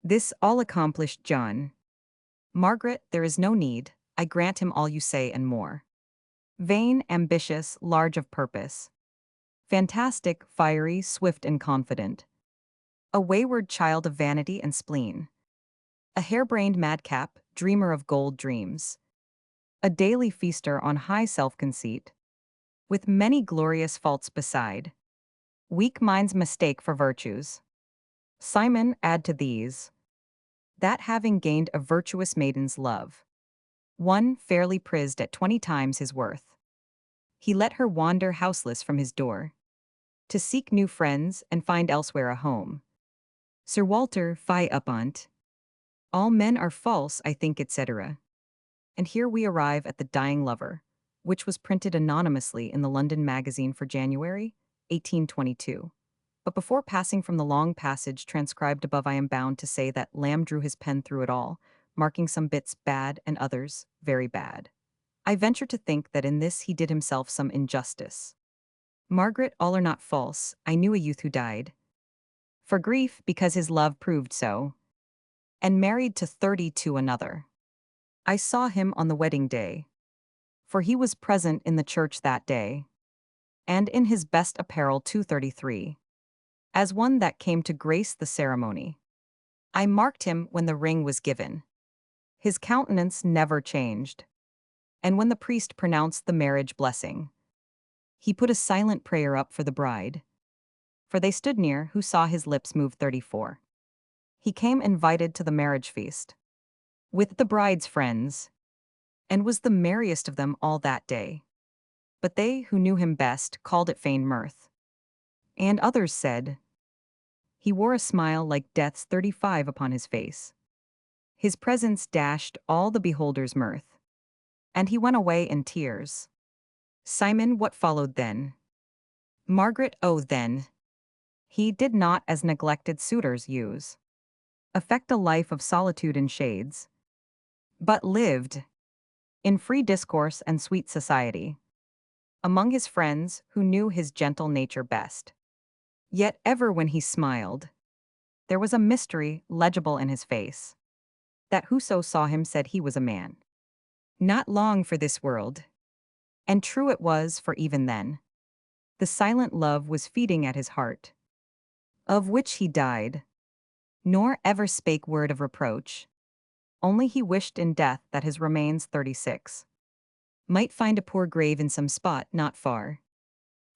This all-accomplished John. Margaret, there is no need, I grant him all you say and more. Vain, ambitious, large of purpose. Fantastic, fiery, swift and confident. A wayward child of vanity and spleen. A harebrained madcap, dreamer of gold dreams. A daily feaster on high self-conceit. With many glorious faults beside. Weak minds mistake for virtues. Simon, add to these. that having gained a virtuous maiden's love, one fairly prised at 20 times his worth, he let her wander houseless from his door, to seek new friends and find elsewhere a home. Sir Walter, fie upont. All men are false, I think, etc. And here we arrive at The Dying Lover, which was printed anonymously in the London Magazine for January 1822. But before passing from the long passage transcribed above, I am bound to say that Lamb drew his pen through it all, marking some bits bad and others very bad. I venture to think that in this he did himself some injustice. Margaret, all are not false, I knew a youth who died for grief because his love proved so, and married to 32 another. I saw him on the wedding day, for he was present in the church that day, and in his best apparel 233, as one that came to grace the ceremony. I marked him when the ring was given. His countenance never changed, and when the priest pronounced the marriage blessing, he put a silent prayer up for the bride, for they stood near who saw his lips move 34. He came invited to the marriage feast, with the bride's friends, and was the merriest of them all that day. But they who knew him best called it feigned mirth. And others said, he wore a smile like death's 35 upon his face. His presence dashed all the beholders' mirth, and he went away in tears. Simon, what followed then? Margaret, oh then, he did not as neglected suitors use, affect a life of solitude and shades, but lived in free discourse and sweet society, among his friends who knew his gentle nature best. Yet ever when he smiled, there was a mystery legible in his face, that whoso saw him said he was a man not long for this world. And true it was, for even then, the silent love was feeding at his heart, of which he died, nor ever spake word of reproach, only he wished in death that his remains 36 might find a poor grave in some spot not far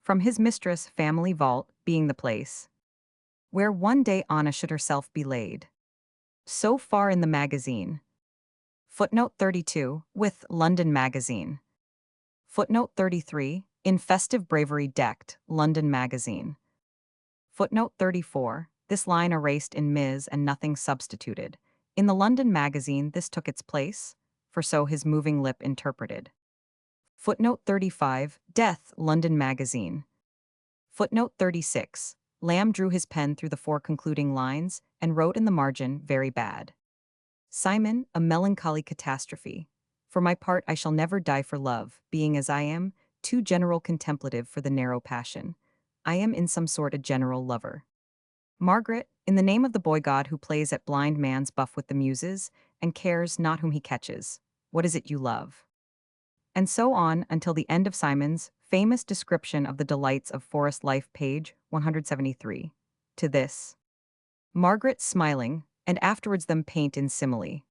from his mistress' family vault, being the place where one day Anna should herself be laid. So far in the magazine. Footnote 32, with London Magazine. Footnote 33, in festive bravery decked, London Magazine. Footnote 34, this line erased in Ms. and nothing substituted. In the London Magazine this took its place, for so his moving lip interpreted. Footnote 35, Death, London Magazine. Footnote 36, Lamb drew his pen through the 4 concluding lines and wrote in the margin, very bad. Simon, a melancholy catastrophe. For my part I shall never die for love, being as I am, too general contemplative for the narrow passion. I am in some sort a general lover. Margaret, in the name of the boy god who plays at blind man's buff with the muses, and cares not whom he catches, what is it you love? And so on until the end of Simon's famous description of the delights of forest life, page 173. To this, Margaret smiling, and afterwards them paint in simile.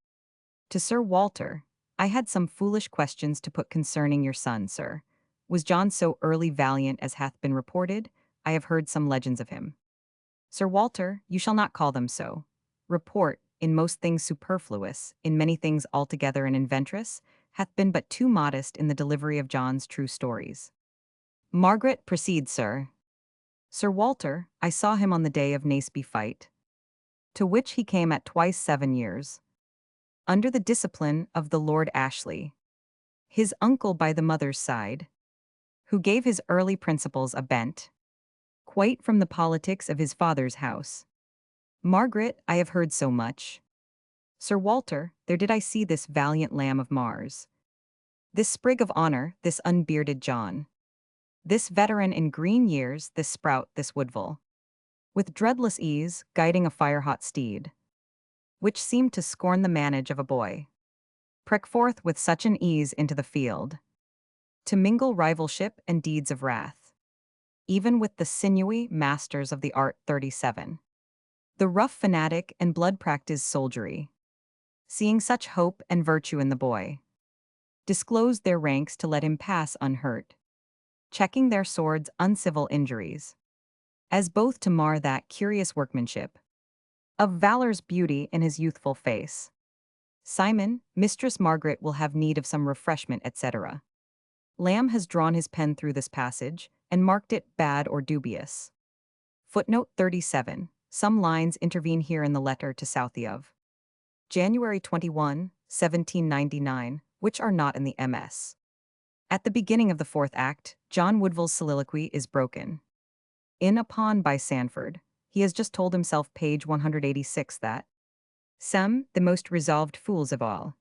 To Sir Walter, I had some foolish questions to put concerning your son, sir. Was John so early valiant as hath been reported? I have heard some legends of him. Sir Walter, you shall not call them so. Report, in most things superfluous, in many things altogether an inventress, hath been but too modest in the delivery of John's true stories. Margaret, proceed, sir. Sir Walter, I saw him on the day of Naseby fight, to which he came at twice 7 years, under the discipline of the Lord Ashley, his uncle by the mother's side, who gave his early principles a bent, quite from the politics of his father's house. Margaret, I have heard so much. Sir Walter, there did I see this valiant lamb of Mars, this sprig of honor, this unbearded John, this veteran in green years, this sprout, this Woodville, with dreadless ease, guiding a fire-hot steed, which seemed to scorn the manage of a boy, prick forth with such an ease into the field, to mingle rivalship and deeds of wrath, even with the sinewy masters of the art 37. The rough fanatic and blood-practiced soldiery, seeing such hope and virtue in the boy, disclosed their ranks to let him pass unhurt, checking their swords' uncivil injuries, as both to mar that curious workmanship, of valor's beauty in his youthful face. Simon, Mistress Margaret will have need of some refreshment, etc. Lamb has drawn his pen through this passage and marked it bad or dubious. Footnote 37. Some lines intervene here in the letter to Southey of January 21, 1799, which are not in the MS. At the beginning of the fourth act, John Woodville's soliloquy is broken in upon by Sandford. He has just told himself, page 186, that some, the most resolved fools of all,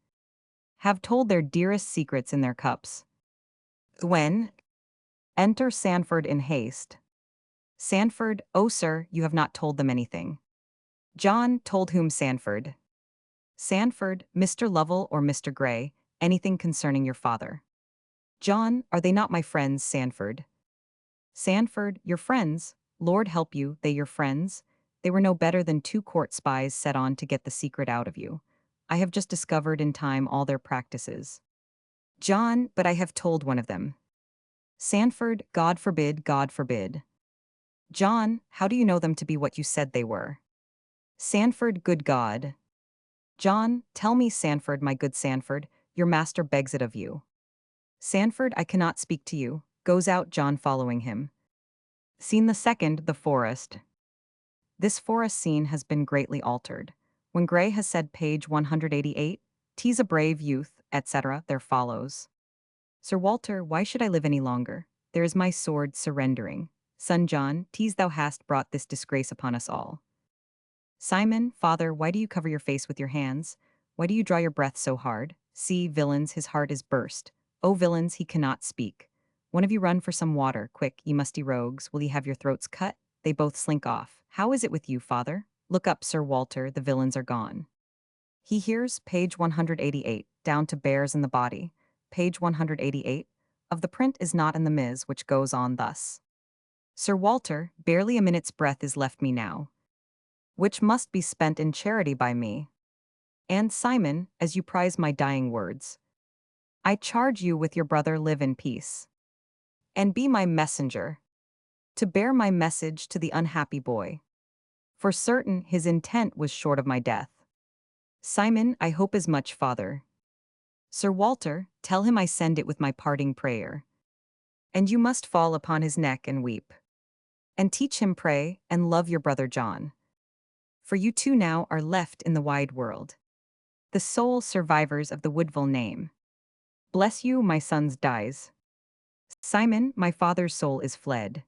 have told their dearest secrets in their cups. When enter Sandford in haste. Sandford, oh sir, you have not told them anything. John, told whom Sandford? Sandford, Mr. Lovell or Mr. Gray, anything concerning your father. John, are they not my friends, Sandford? Sandford, your friends? Lord help you, they your friends? They were no better than two court spies set on to get the secret out of you. I have just discovered in time all their practices. John, but I have told one of them. Sandford, God forbid, God forbid. John, how do you know them to be what you said they were? Sandford, good God. John, tell me, Sandford, my good Sandford, your master begs it of you. Sandford, I cannot speak to you. Goes out John following him. Scene the second, the forest. This forest scene has been greatly altered. When Gray has said, page 188, "'Tis a brave youth," etc., there follows. Sir Walter, why should I live any longer? There is my sword surrendering. Son John, 'tis thou hast brought this disgrace upon us all. Simon, father, why do you cover your face with your hands? Why do you draw your breath so hard? See, villains, his heart is burst. O villains, he cannot speak. One of you run for some water, quick, ye musty rogues, will ye have your throats cut? They both slink off. How is it with you, father? Look up, Sir Walter, the villains are gone. He hears, page 188, down to bears in the body. Page 188, of the print is not in the Ms., which goes on thus. Sir Walter, barely a minute's breath is left me now, which must be spent in charity by me. And Simon, as you prize my dying words, I charge you with your brother live in peace, and be my messenger, to bear my message to the unhappy boy. For certain his intent was short of my death. Simon, I hope as much, father. Sir Walter, tell him I send it with my parting prayer. And you must fall upon his neck and weep, and teach him pray and love your brother John. For you two now are left in the wide world, the sole survivors of the Woodville name. Bless you, my sons dies. Simon, my father's soul is fled.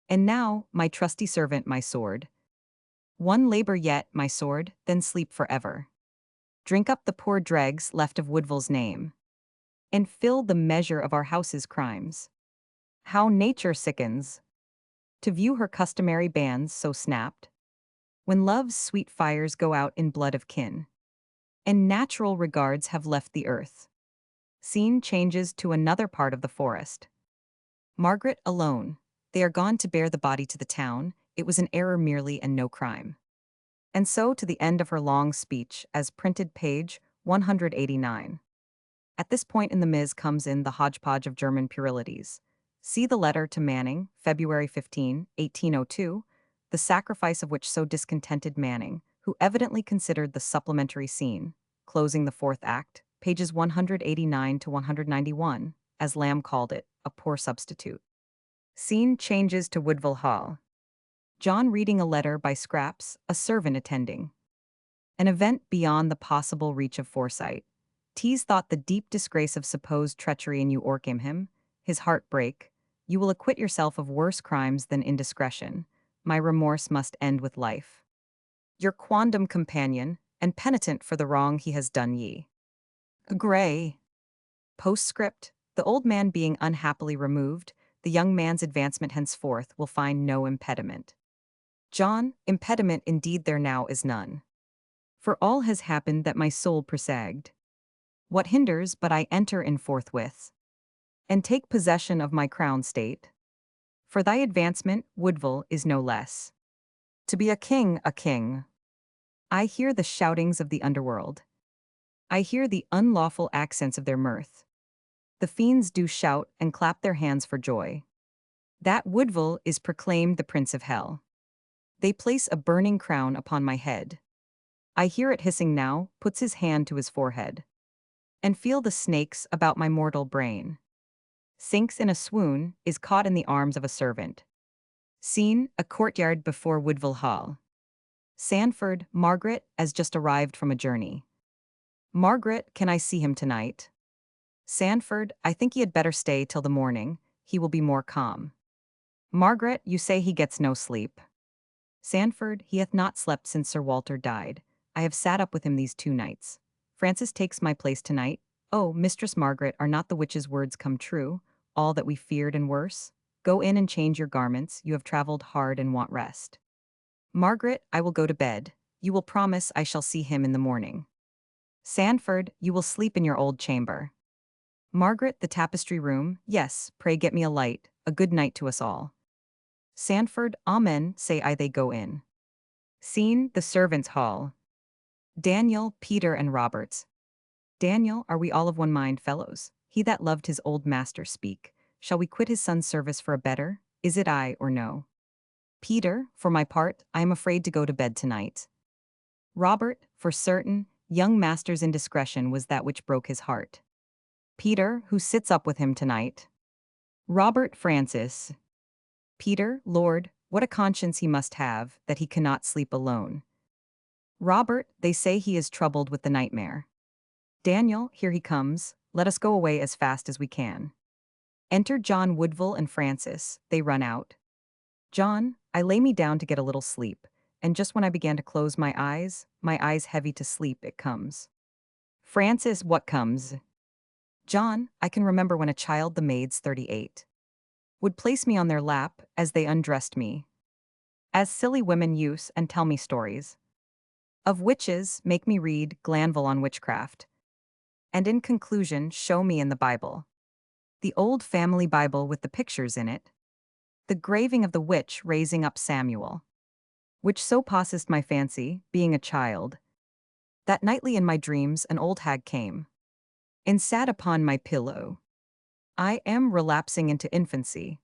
And now, my trusty servant, my sword. One labor yet, my sword, then sleep forever. Drink up the poor dregs left of Woodville's name, and fill the measure of our house's crimes. How nature sickens to view her customary bands so snapped, when love's sweet fires go out in blood of kin, and natural regards have left the earth. Scene changes to another part of the forest. Margaret alone. They are gone to bear the body to the town. It was an error merely and no crime. And so to the end of her long speech, as printed page 189. At this point in the Ms. comes in the hodgepodge of German puerilities. See the letter to Manning, February 15, 1802, the sacrifice of which so discontented Manning, who evidently considered the supplementary scene, closing the fourth act, pages 189 to 191, as Lamb called it, a poor substitute. Scene changes to Woodville Hall. John reading a letter by Scraps, a servant attending. An event beyond the possible reach of foresight. Tease thought the deep disgrace of supposed treachery in you o'ercame him, his heart break. You will acquit yourself of worse crimes than indiscretion. My remorse must end with life. Your quondam companion, and penitent for the wrong he has done ye. Gray. Postscript, the old man being unhappily removed, the young man's advancement henceforth will find no impediment. John, impediment indeed there now is none. For all has happened that my soul presaged. What hinders but I enter in forthwith, and take possession of my crown state? For thy advancement, Woodville, is no less. To be a king, a king. I hear the shoutings of the underworld. I hear the unlawful accents of their mirth. The fiends do shout and clap their hands for joy. That Woodville is proclaimed the prince of hell. They place a burning crown upon my head. I hear it hissing now, puts his hand to his forehead. And feel the snakes about my mortal brain. Sinks in a swoon, is caught in the arms of a servant. Scene, a courtyard before Woodville Hall. Sanford, Margaret, as just arrived from a journey. Margaret, can I see him tonight? Sanford, I think he had better stay till the morning, he will be more calm. Margaret, you say he gets no sleep. Sanford, he hath not slept since Sir Walter died. I have sat up with him these 2 nights. Francis takes my place tonight. Oh, Mistress Margaret, are not the witch's words come true? All that we feared and worse? Go in and change your garments, you have travelled hard and want rest. Margaret, I will go to bed. You will promise I shall see him in the morning. Sanford, you will sleep in your old chamber. Margaret, the tapestry room, yes, pray get me a light, a good night to us all. Sanford, amen, say I they go in. Scene, the servants' hall. Daniel, Peter, and Roberts. Daniel, are we all of one mind, fellows? He that loved his old master speak. Shall we quit his son's service for a better? Is it I or no? Peter, for my part, I am afraid to go to bed tonight. Robert, for certain, young master's indiscretion was that which broke his heart. Peter, who sits up with him tonight. Robert Francis. Peter, Lord, what a conscience he must have, that he cannot sleep alone. Robert, they say he is troubled with the nightmare. Daniel, here he comes, let us go away as fast as we can. Enter John Woodville and Francis, they run out. John, I lay me down to get a little sleep, and just when I began to close my eyes heavy to sleep, it comes. Francis, what comes? John, I can remember when a child the maids 38 would place me on their lap as they undressed me. As silly women use and tell me stories. Of witches, make me read Glanville on witchcraft. And in conclusion, show me in the Bible. The old family Bible with the pictures in it. The graving of the witch raising up Samuel. Which so possessed my fancy, being a child, that nightly in my dreams an old hag came and sat upon my pillow. I am relapsing into infancy.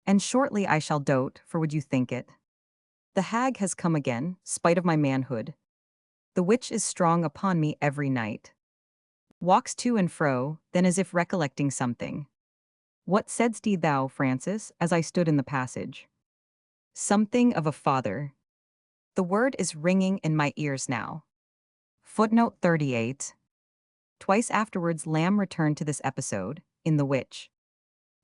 And shortly I shall dote, for would you think it? The hag has come again, spite of my manhood. The witch is strong upon me every night. Walks to and fro, then as if recollecting something. What saidst thou, Francis, as I stood in the passage? Something of a father. The word is ringing in my ears now. Footnote 38. Twice afterwards Lamb returned to this episode, in The Witch.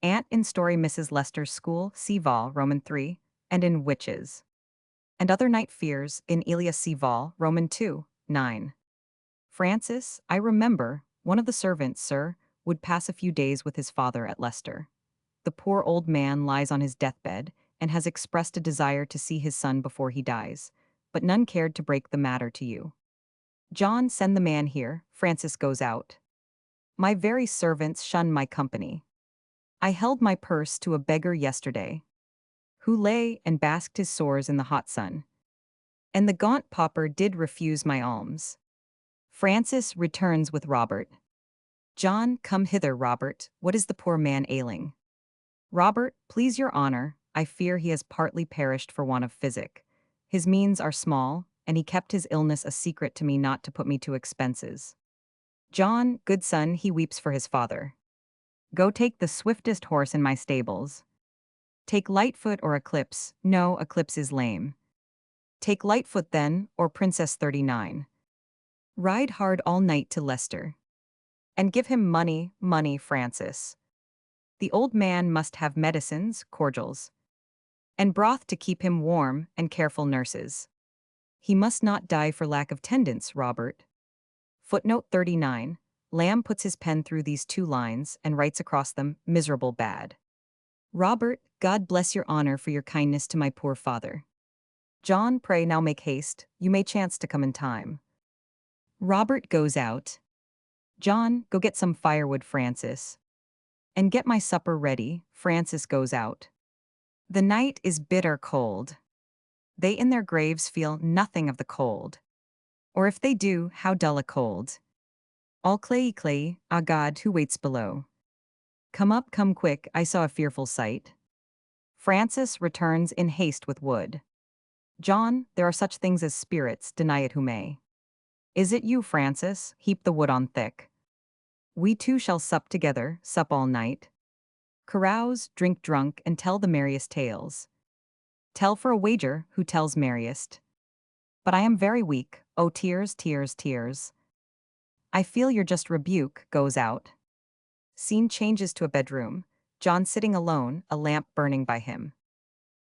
Aunt in story Mrs. Lester's School, see Vol, Roman 3, and in Witches. And Other Night Fears, in Elias C. Vol, Roman 2, 9. Francis, I remember, one of the servants, sir, would pass a few days with his father at Leicester. The poor old man lies on his deathbed, and has expressed a desire to see his son before he dies, but none cared to break the matter to you. John, send the man here. Francis goes out. My very servants shun my company. I held my purse to a beggar yesterday, who lay and basked his sores in the hot sun. And the gaunt pauper did refuse my alms. Francis returns with Robert. John, come hither, Robert, what is the poor man ailing? Robert, please your honor, I fear he has partly perished for want of physic. His means are small, and he kept his illness a secret to me not to put me to expenses. John, good son, he weeps for his father. Go take the swiftest horse in my stables. Take Lightfoot or Eclipse, no, Eclipse is lame. Take Lightfoot then, or Princess 39. Ride hard all night to Leicester. And give him money, Francis. The old man must have medicines, cordials, and broth to keep him warm, and careful nurses. He must not die for lack of tendance, Robert. Footnote 39. Lamb puts his pen through these 2 lines and writes across them, miserable bad. Robert, God bless your honor for your kindness to my poor father. John, pray now make haste, you may chance to come in time. Robert goes out. John, go get some firewood, Francis. And get my supper ready. Francis goes out. The night is bitter cold. They in their graves feel nothing of the cold. Or if they do, how dull a cold. All clayey, ah God, who waits below? Come up, come quick, I saw a fearful sight. Francis returns in haste with wood. John, there are such things as spirits, deny it who may. Is it you, Francis? Heap the wood on thick. We two shall sup together, sup all night. Carouse, drink drunk, and tell the merriest tales. Tell for a wager who tells merriest. But I am very weak, oh tears, tears, tears. I feel your just rebuke goes out. Scene changes to a bedroom. John sitting alone, a lamp burning by him.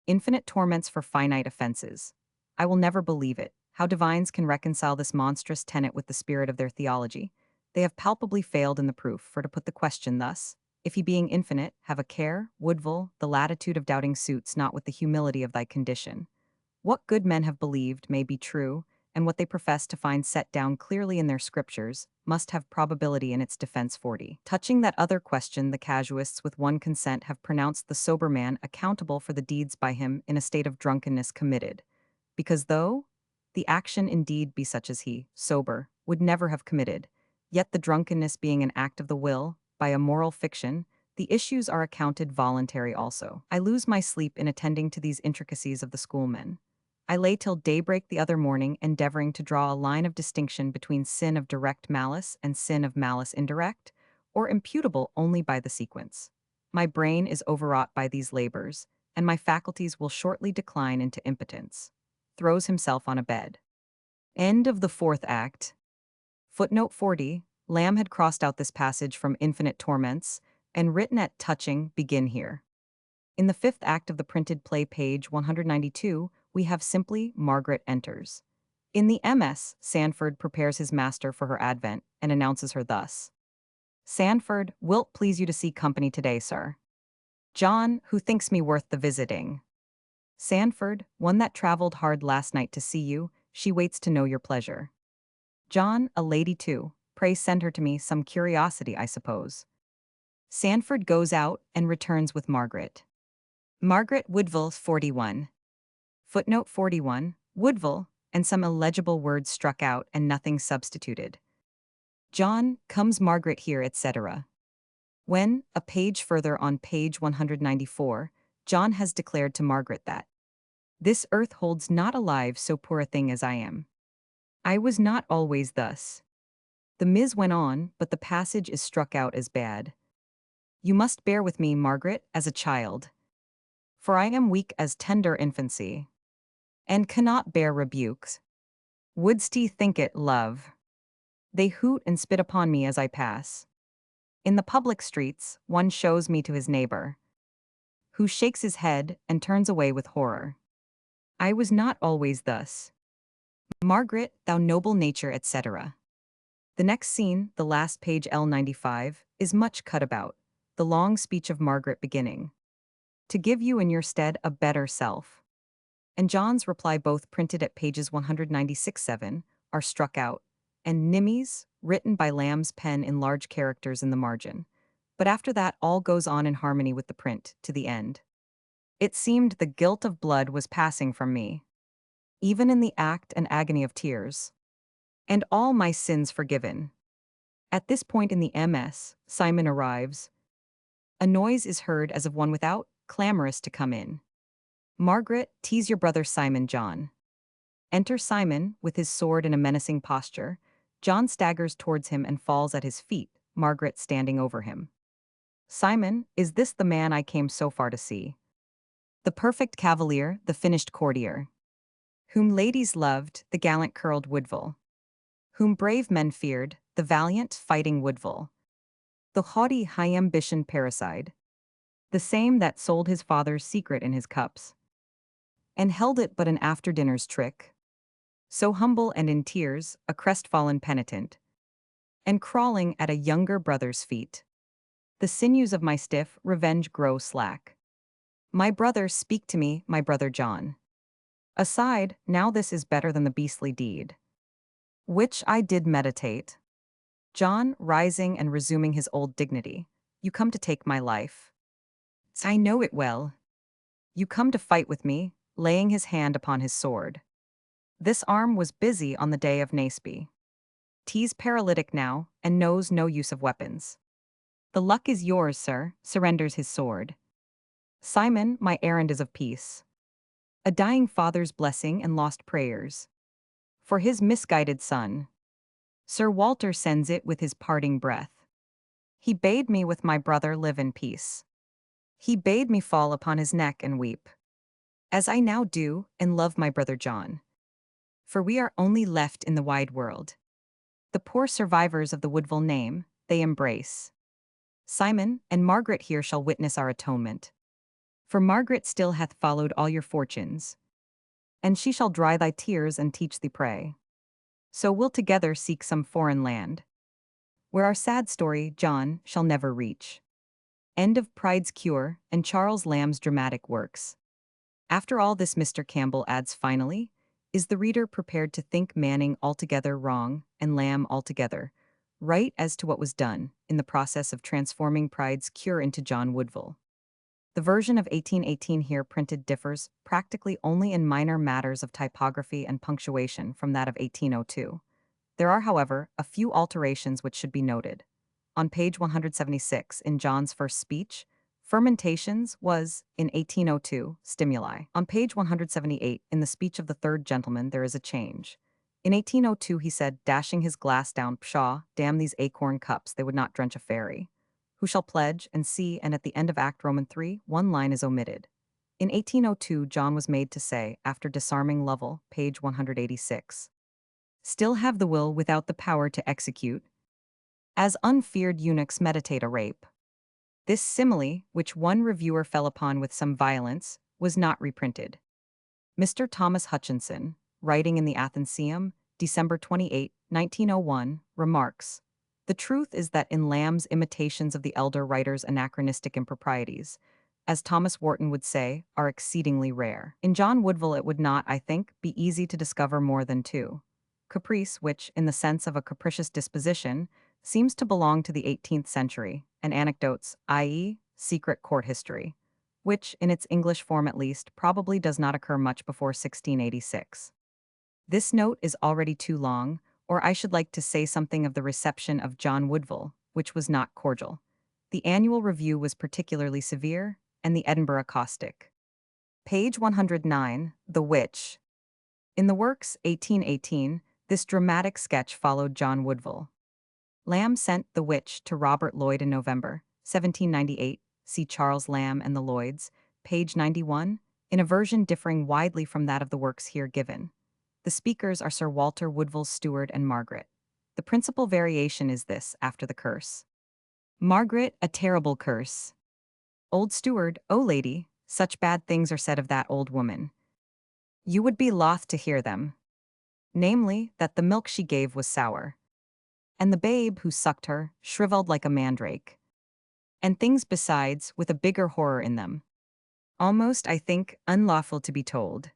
Infinite torments for finite offenses. I will never believe it. How divines can reconcile this monstrous tenet with the spirit of their theology. They have palpably failed in the proof, for to put the question thus, if he being infinite, have a care, Woodville, the latitude of doubting suits not with the humility of thy condition. What good men have believed may be true, and what they profess to find set down clearly in their scriptures must have probability in its defense 40. Touching that other question, the casuists with one consent have pronounced the sober man accountable for the deeds by him in a state of drunkenness committed, because though the action indeed be such as he, sober, would never have committed, yet the drunkenness being an act of the will, by a moral fiction, the issues are accounted voluntary also. I lose my sleep in attending to these intricacies of the schoolmen. I lay till daybreak the other morning endeavoring to draw a line of distinction between sin of direct malice and sin of malice indirect, or imputable only by the sequence. My brain is overwrought by these labors, and my faculties will shortly decline into impotence. Throws himself on a bed. End of the fourth act. Footnote 40. Lamb had crossed out this passage from Infinite Torments, and written at touching, begin here. In the fifth act of the printed play, page 192, we have simply Margaret enters. In the MS, Sanford prepares his master for her advent and announces her thus. Sanford, wilt please you to see company today, sir? John, who thinks me worth the visiting. Sanford, one that traveled hard last night to see you, she waits to know your pleasure. John, a lady too, pray send her to me, some curiosity, I suppose. Sanford goes out and returns with Margaret. Margaret Woodville 41. Footnote 41, Woodville, and some illegible words struck out and nothing substituted. John, comes Margaret here, etc. When, a page further on page 194, John has declared to Margaret that this earth holds not alive so poor a thing as I am. I was not always thus. The Ms. went on, but the passage is struck out as bad. You must bear with me, Margaret, as a child. For I am weak as tender infancy, and cannot bear rebukes. Wouldst he think it love? They hoot and spit upon me as I pass. In the public streets, one shows me to his neighbor, who shakes his head and turns away with horror. I was not always thus. Margaret, thou noble nature, etc. The next scene, the last page L95, is much cut about, the long speech of Margaret beginning. To give you in your stead a better self. And John's reply, both printed at pages 196-7, are struck out, and nimmies, written by Lamb's pen in large characters in the margin. But after that all goes on in harmony with the print, to the end. It seemed the guilt of blood was passing from me, even in the act and agony of tears, and all my sins forgiven. At this point in the MS, Simon arrives. A noise is heard as of one without, clamorous to come in. Margaret, tease your brother Simon, John. Enter Simon, with his sword in a menacing posture. John staggers towards him and falls at his feet, Margaret standing over him. Simon, is this the man I came so far to see? The perfect cavalier, the finished courtier, whom ladies loved, the gallant curled Woodville, whom brave men feared, the valiant fighting Woodville, the haughty high-ambitioned parricide, the same that sold his father's secret in his cups, and held it but an after-dinner's trick, so humble and in tears, a crestfallen penitent, and crawling at a younger brother's feet. The sinews of my stiff revenge grow slack. My brother, speak to me, my brother John. Aside, now this is better than the beastly deed, which I did meditate. John, rising and resuming his old dignity. You come to take my life. I know it well. You come to fight with me, laying his hand upon his sword. This arm was busy on the day of Naseby. 'Tis paralytic now, and knows no use of weapons. The luck is yours, sir, surrenders his sword. Simon, my errand is of peace. A dying father's blessing and lost prayers. For his misguided son. Sir Walter sends it with his parting breath. He bade me with my brother live in peace. He bade me fall upon his neck and weep. As I now do, and love my brother John. For we are only left in the wide world. The poor survivors of the Woodville name, they embrace. Simon and Margaret here shall witness our atonement. For Margaret still hath followed all your fortunes. And she shall dry thy tears and teach thee pray. So we'll together seek some foreign land, where our sad story, John, shall never reach. End of Pride's Cure and Charles Lamb's dramatic works. After all this, Mr. Campbell adds finally, is the reader prepared to think Manning altogether wrong and Lamb altogether right as to what was done in the process of transforming Pride's Cure into John Woodville? The version of 1818 here printed differs practically only in minor matters of typography and punctuation from that of 1802. There are, however, a few alterations which should be noted. On page 176 in John's first speech, fermentations was, in 1802, stimuli. On page 178 in the speech of the third gentleman there is a change. In 1802 he said, dashing his glass down, pshaw, damn these acorn cups, they would not drench a fairy. Who shall pledge and see, and at the end of Act Roman 3, one line is omitted. In 1802 John was made to say, after disarming Lovell, page 186. Still have the will without the power to execute, as unfeared eunuchs meditate a rape. This simile, which one reviewer fell upon with some violence, was not reprinted. Mr. Thomas Hutchinson, writing in the Athenaeum, December 28, 1901, remarks, the truth is that in Lamb's imitations of the elder writer's anachronistic improprieties, as Thomas Warton would say, are exceedingly rare. In John Woodville it would not, I think, be easy to discover more than two. Caprice, which, in the sense of a capricious disposition, seems to belong to the 18th century, and anecdotes, i.e., secret court history, which, in its English form at least, probably does not occur much before 1686. This note is already too long, or I should like to say something of the reception of John Woodville, which was not cordial. The annual review was particularly severe, and the Edinburgh caustic. Page 109, The Witch. In the works 1818, this dramatic sketch followed John Woodville. Lamb sent The Witch to Robert Lloyd in November, 1798, see Charles Lamb and the Lloyds, page 91, in a version differing widely from that of the works here given. The speakers are Sir Walter Woodville's steward and Margaret. The principal variation is this, after the curse. Margaret, a terrible curse. Old steward, O lady, such bad things are said of that old woman. You would be loth to hear them. Namely, that the milk she gave was sour. And the babe who sucked her, shriveled like a mandrake. And things besides, with a bigger horror in them. Almost, I think, unlawful to be told.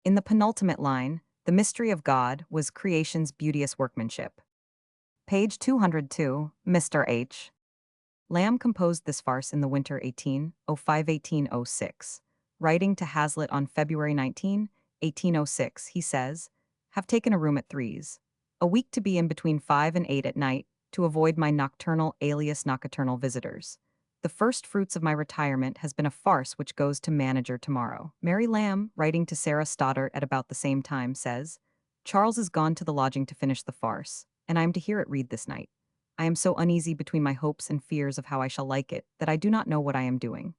In the penultimate line, the mystery of God was creation's beauteous workmanship. Page 202, Mr. H. Lamb composed this farce in the winter 1805-1806. Writing to Hazlitt on February 19, 1806, he says, have taken a room at Three's. A week to be in between 5 and 8 at night, to avoid my nocturnal alias nocturnal visitors. The first fruits of my retirement has been a farce which goes to manager tomorrow. Mary Lamb, writing to Sarah Stoddart at about the same time, says, Charles is gone to the lodging to finish the farce, and I am to hear it read this night. I am so uneasy between my hopes and fears of how I shall like it, that I do not know what I am doing.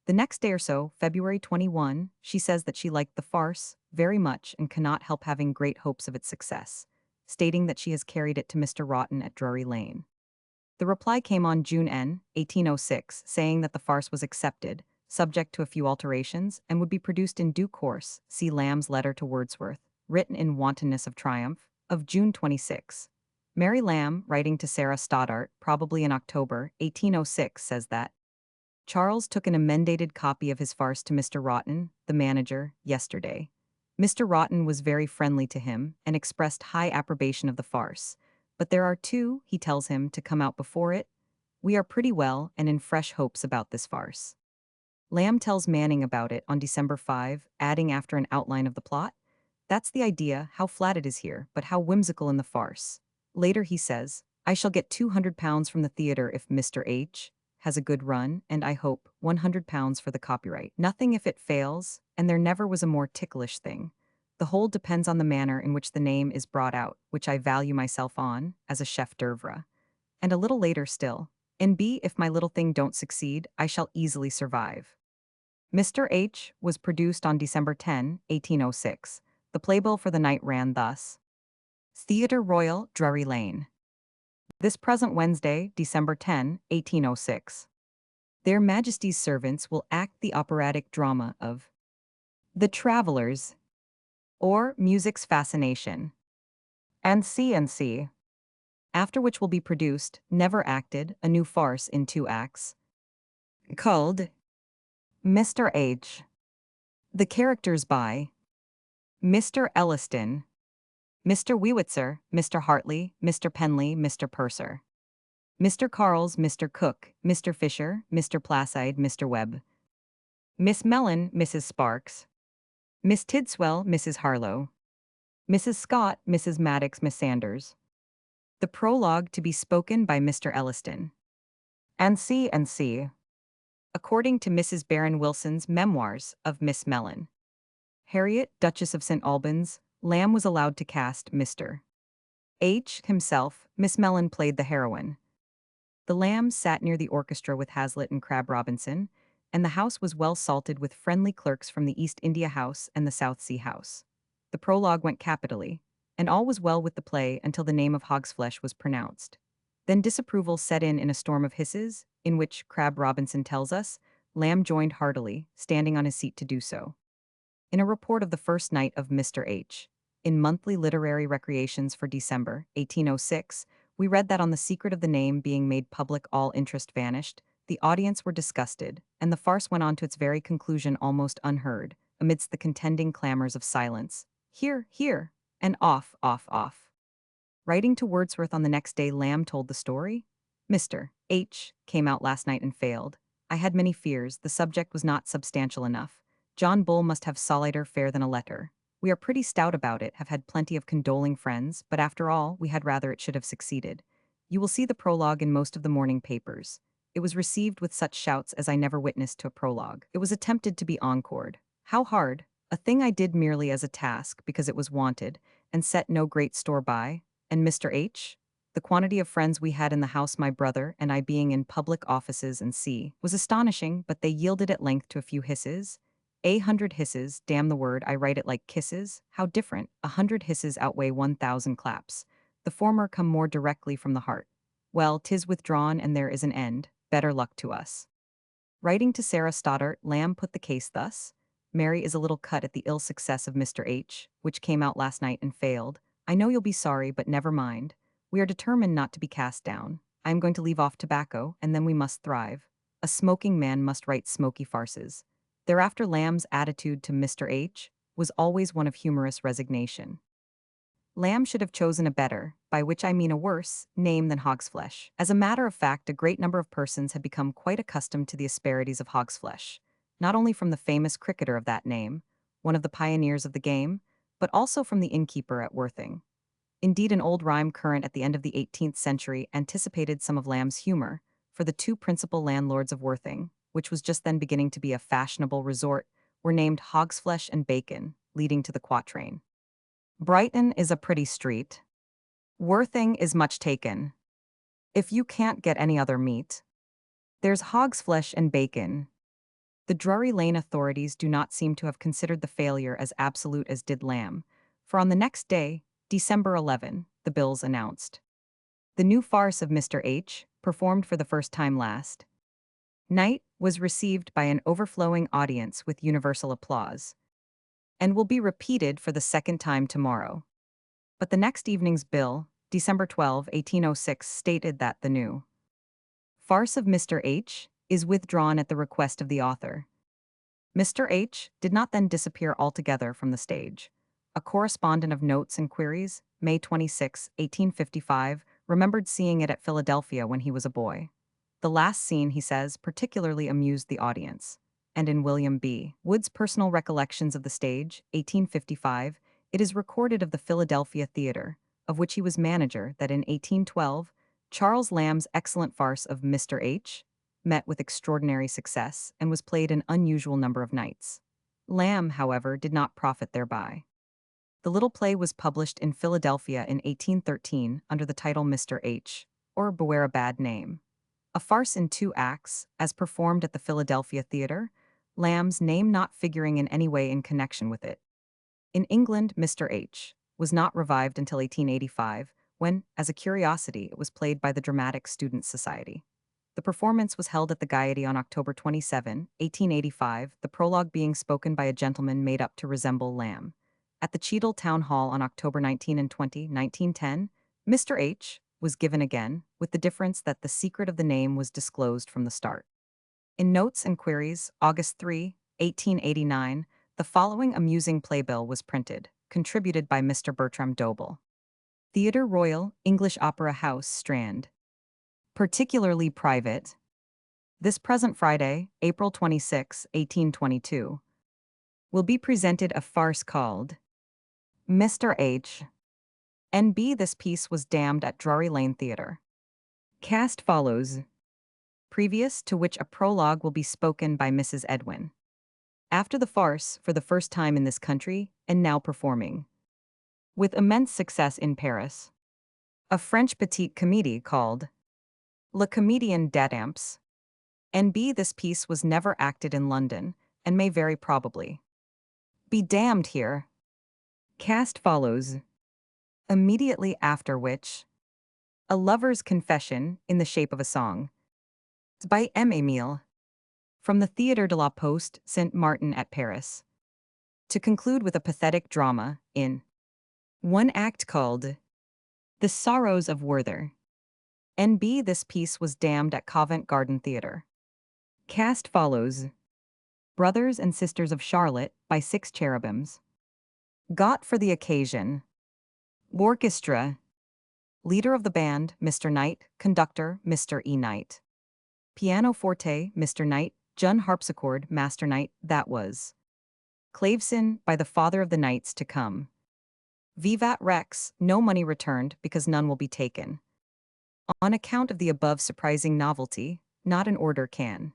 The next day or so, February 21, she says that she liked the farce very much and cannot help having great hopes of its success, stating that she has carried it to Mr. Rotten at Drury Lane. The reply came on June N, 1806, saying that the farce was accepted, subject to a few alterations, and would be produced in due course. See Lamb's letter to Wordsworth, written in wantonness of triumph, of June 26. Mary Lamb, writing to Sarah Stoddart, probably in October 1806, says that Charles took an emendated copy of his farce to Mr. Rotten, the manager, yesterday. Mr. Rotten was very friendly to him and expressed high approbation of the farce. But there are two, he tells him, to come out before it. We are pretty well and in fresh hopes about this farce. Lamb tells Manning about it on December 5, adding after an outline of the plot, that's the idea, how flat it is here, but how whimsical in the farce. Later he says, I shall get £200 from the theatre if Mr. H. has a good run, and I hope £100 for the copyright. Nothing if it fails, and there never was a more ticklish thing. The whole depends on the manner in which the name is brought out, which I value myself on, as a chef d'oeuvre. And a little later still, N.B. If my little thing don't succeed, I shall easily survive. Mr. H. was produced on December 10, 1806. The playbill for the night ran thus. Theatre Royal, Drury Lane. This present Wednesday, December 10, 1806. Their Majesties' servants will act the operatic drama of The Travellers, or Music's Fascination, and C, after which will be produced, never acted, a new farce in 2 acts, called Mr. H. The characters by Mr. Elliston, Mr. Wewitzer, Mr. Hartley, Mr. Penley, Mr. Purser, Mr. Carles, Mr. Cook, Mr. Fisher, Mr. Placide, Mr. Webb, Miss Mellon, Mrs. Sparks, Miss Tidswell, Mrs. Harlow, Mrs. Scott, Mrs. Maddox, Miss Sanders. The prologue to be spoken by Mr. Elliston. And C. According to Mrs. Barron Wilson's Memoirs of Miss Mellon. Harriet, Duchess of St. Albans, Lamb was allowed to cast Mr. H. himself. Miss Mellon played the heroine. The Lambs sat near the orchestra with Hazlitt and Crab Robinson, and the house was well salted with friendly clerks from the East India House and the South Sea House. The prologue went capitally, and all was well with the play until the name of Hogsflesh was pronounced. Then disapproval set in a storm of hisses, in which, Crab Robinson tells us, Lamb joined heartily, standing on his seat to do so. In a report of the first night of Mr. H. in Monthly Literary Recreations for December, 1806, we read that on the secret of the name being made public all interest vanished, the audience were disgusted, and the farce went on to its very conclusion almost unheard, amidst the contending clamors of silence. Here, here, and off, off, off. Writing to Wordsworth on the next day, Lamb told the story. Mr. H. came out last night and failed. I had many fears, the subject was not substantial enough. John Bull must have soliter fare than a letter. We are pretty stout about it, have had plenty of condoling friends, but after all, we had rather it should have succeeded. You will see the prologue in most of the morning papers. It was received with such shouts as I never witnessed to a prologue. It was attempted to be encored. How hard? A thing I did merely as a task, because it was wanted, and set no great store by. And Mr. H.? The quantity of friends we had in the house, my brother and I being in public offices and was astonishing, but they yielded at length to a few hisses. 100 hisses, damn the word, I write it like kisses. How different. 100 hisses outweigh 1,000 claps. The former come more directly from the heart. Well, 'tis withdrawn and there is an end. Better luck to us. Writing to Sarah Stoddart, Lamb put the case thus. Mary is a little cut at the ill success of Mr. H., which came out last night and failed. I know you'll be sorry, but never mind. We are determined not to be cast down. I am going to leave off tobacco, and then we must thrive. A smoking man must write smoky farces. Thereafter Lamb's attitude to Mr. H. was always one of humorous resignation. Lamb should have chosen a better, by which I mean a worse, name than Hogsflesh. As a matter of fact, a great number of persons had become quite accustomed to the asperities of Hogsflesh, not only from the famous cricketer of that name, one of the pioneers of the game, but also from the innkeeper at Worthing. Indeed, an old rhyme current at the end of the 18th century anticipated some of Lamb's humor, for the 2 principal landlords of Worthing, which was just then beginning to be a fashionable resort, were named Hogsflesh and Bacon, leading to the quatrain. Brighton is a pretty street. Worthing is much taken. If you can't get any other meat, there's hogsflesh and bacon. The Drury Lane authorities do not seem to have considered the failure as absolute as did Lamb, for on the next day, December 11, the bills announced. The new farce of Mr. H., performed for the first time last night, was received by an overflowing audience with universal applause, and will be repeated for the second time tomorrow. But the next evening's bill, December 12, 1806, stated that the new farce of Mr. H. is withdrawn at the request of the author. Mr. H. did not then disappear altogether from the stage. A correspondent of Notes and Queries, May 26, 1855, remembered seeing it at Philadelphia when he was a boy. The last scene, he says, particularly amused the audience. And in William B. Wood's Personal Recollections of the Stage, 1855, it is recorded of the Philadelphia Theater, of which he was manager, that in 1812, Charles Lamb's excellent farce of Mr. H. met with extraordinary success and was played an unusual number of nights. Lamb, however, did not profit thereby. The little play was published in Philadelphia in 1813 under the title Mr. H., or Beware a Bad Name. A farce in 2 acts, as performed at the Philadelphia Theatre, Lamb's name not figuring in any way in connection with it. In England, Mr. H. was not revived until 1885, when, as a curiosity, it was played by the Dramatic Students' Society. The performance was held at the Gaiety on October 27, 1885, the prologue being spoken by a gentleman made up to resemble Lamb. At the Cheadle Town Hall on October 19 and 20, 1910, Mr. H. was given again, with the difference that the secret of the name was disclosed from the start. In Notes and Queries, August 3, 1889, the following amusing playbill was printed, contributed by Mr. Bertram Doble. Theatre Royal, English Opera House, Strand. Particularly private. This present Friday, April 26, 1822, will be presented a farce called Mr. H. N.B. This piece was damned at Drury Lane Theatre. Cast follows, previous to which a prologue will be spoken by Mrs. Edwin. After the farce, for the first time in this country, and now performing, with immense success in Paris, a French petite comédie called Le Comédien d'Étampes. N.B. This piece was never acted in London, and may very probably be damned here. Cast follows, immediately after which, A Lover's Confession in the Shape of a Song, by M. Émile, from the Théâtre de la Poste, Saint Martin at Paris, to conclude with a pathetic drama in 1 act called The Sorrows of Werther. N.B. This piece was damned at Covent Garden Theatre. Cast follows, Brothers and Sisters of Charlotte by 6 cherubims. Got for the occasion, orchestra, leader of the band, Mr. Knight, conductor, Mr. E. Knight. Pianoforte, Mr. Knight, Jun harpsichord, Master Knight, that was. Clavecin, by the father of the knights to come. Vivat Rex, no money returned because none will be taken. On account of the above surprising novelty, not an order can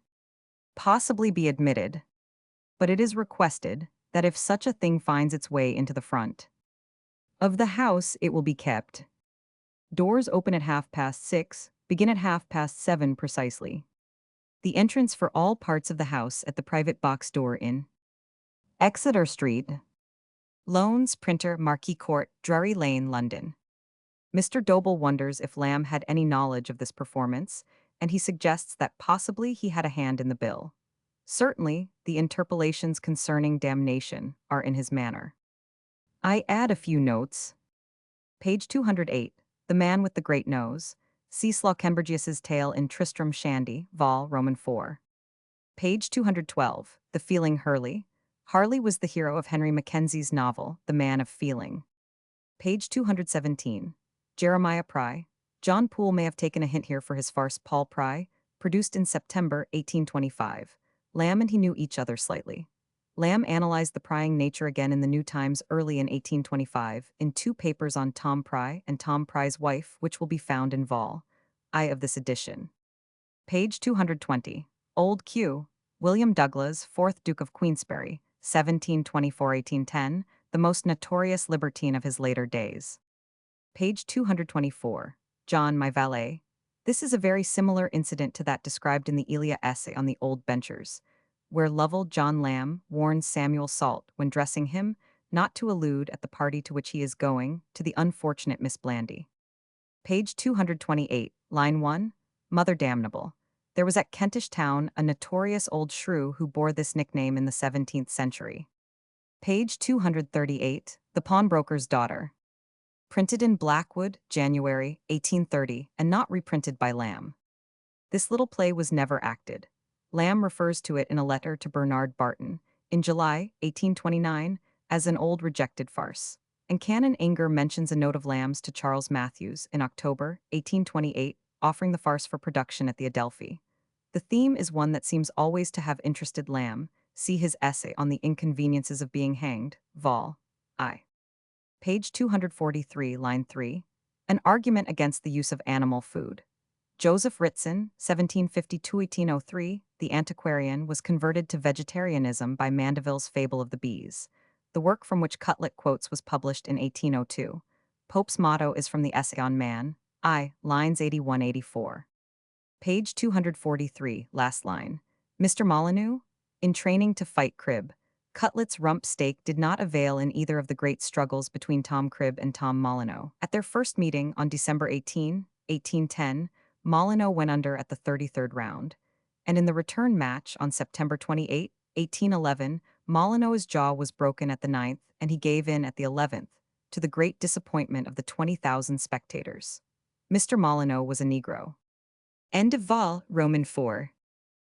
possibly be admitted, but it is requested that if such a thing finds its way into the front of the house, it will be kept. Doors open at 6:30, begin at 7:30 precisely. The entrance for all parts of the house at the private box door in Exeter Street. Loans, Printer, Marquis Court, Drury Lane, London. Mr. Doble wonders if Lamb had any knowledge of this performance, and he suggests that possibly he had a hand in the bill. Certainly, the interpolations concerning damnation are in his manner. I add a few notes. Page 208, The Man with the Great Nose. Cecil Cambridge's tale in Tristram Shandy, Vol. Roman 4. Page 212, The Feeling Hurley. Harley was the hero of Henry Mackenzie's novel, The Man of Feeling. Page 217, Jeremiah Pry. John Poole may have taken a hint here for his farce Paul Pry, produced in September 1825. Lamb and he knew each other slightly. Lamb analyzed the prying nature again in the New Times early in 1825 in 2 papers on Tom Pry and Tom Pry's wife, which will be found in Vol. I of this edition. Page 220, Old Q. William Douglas, 4th Duke of Queensberry, 1724-1810, the most notorious libertine of his later days. Page 224, John, my valet. This is a very similar incident to that described in the Elia essay on the Old Benchers, where Lovell John Lamb warns Samuel Salt, when dressing him, not to allude at the party to which he is going, to the unfortunate Miss Blandy. Page 228, line 1, Mother Damnable. There was at Kentish Town a notorious old shrew who bore this nickname in the 17th century. Page 238, The Pawnbroker's Daughter. Printed in Blackwood, January, 1830, and not reprinted by Lamb. This little play was never acted. Lamb refers to it in a letter to Bernard Barton, in July, 1829, as an old rejected farce. And Canon Anger mentions a note of Lamb's to Charles Matthews in October, 1828, offering the farce for production at the Adelphi. The theme is one that seems always to have interested Lamb. See his essay on the inconveniences of being hanged, Vol. I. Page 243, line 3. An argument against the use of animal food. Joseph Ritson, 1752-1803, the antiquarian, was converted to vegetarianism by Mandeville's Fable of the Bees. The work from which Cutlet quotes was published in 1802. Pope's motto is from the Essay on Man, lines 81-84. Page 243, last line. Mr. Molyneux? In training to fight Cribb, Cutlet's rump steak did not avail in either of the great struggles between Tom Cribb and Tom Molyneux. At their first meeting on December 18, 1810, Molyneux went under at the 33rd round. And in the return match on September 28, 1811, Molyneux's jaw was broken at the ninth and he gave in at the 11th, to the great disappointment of the 20,000 spectators. Mr. Molyneux was a Negro. End of vol. Roman 4.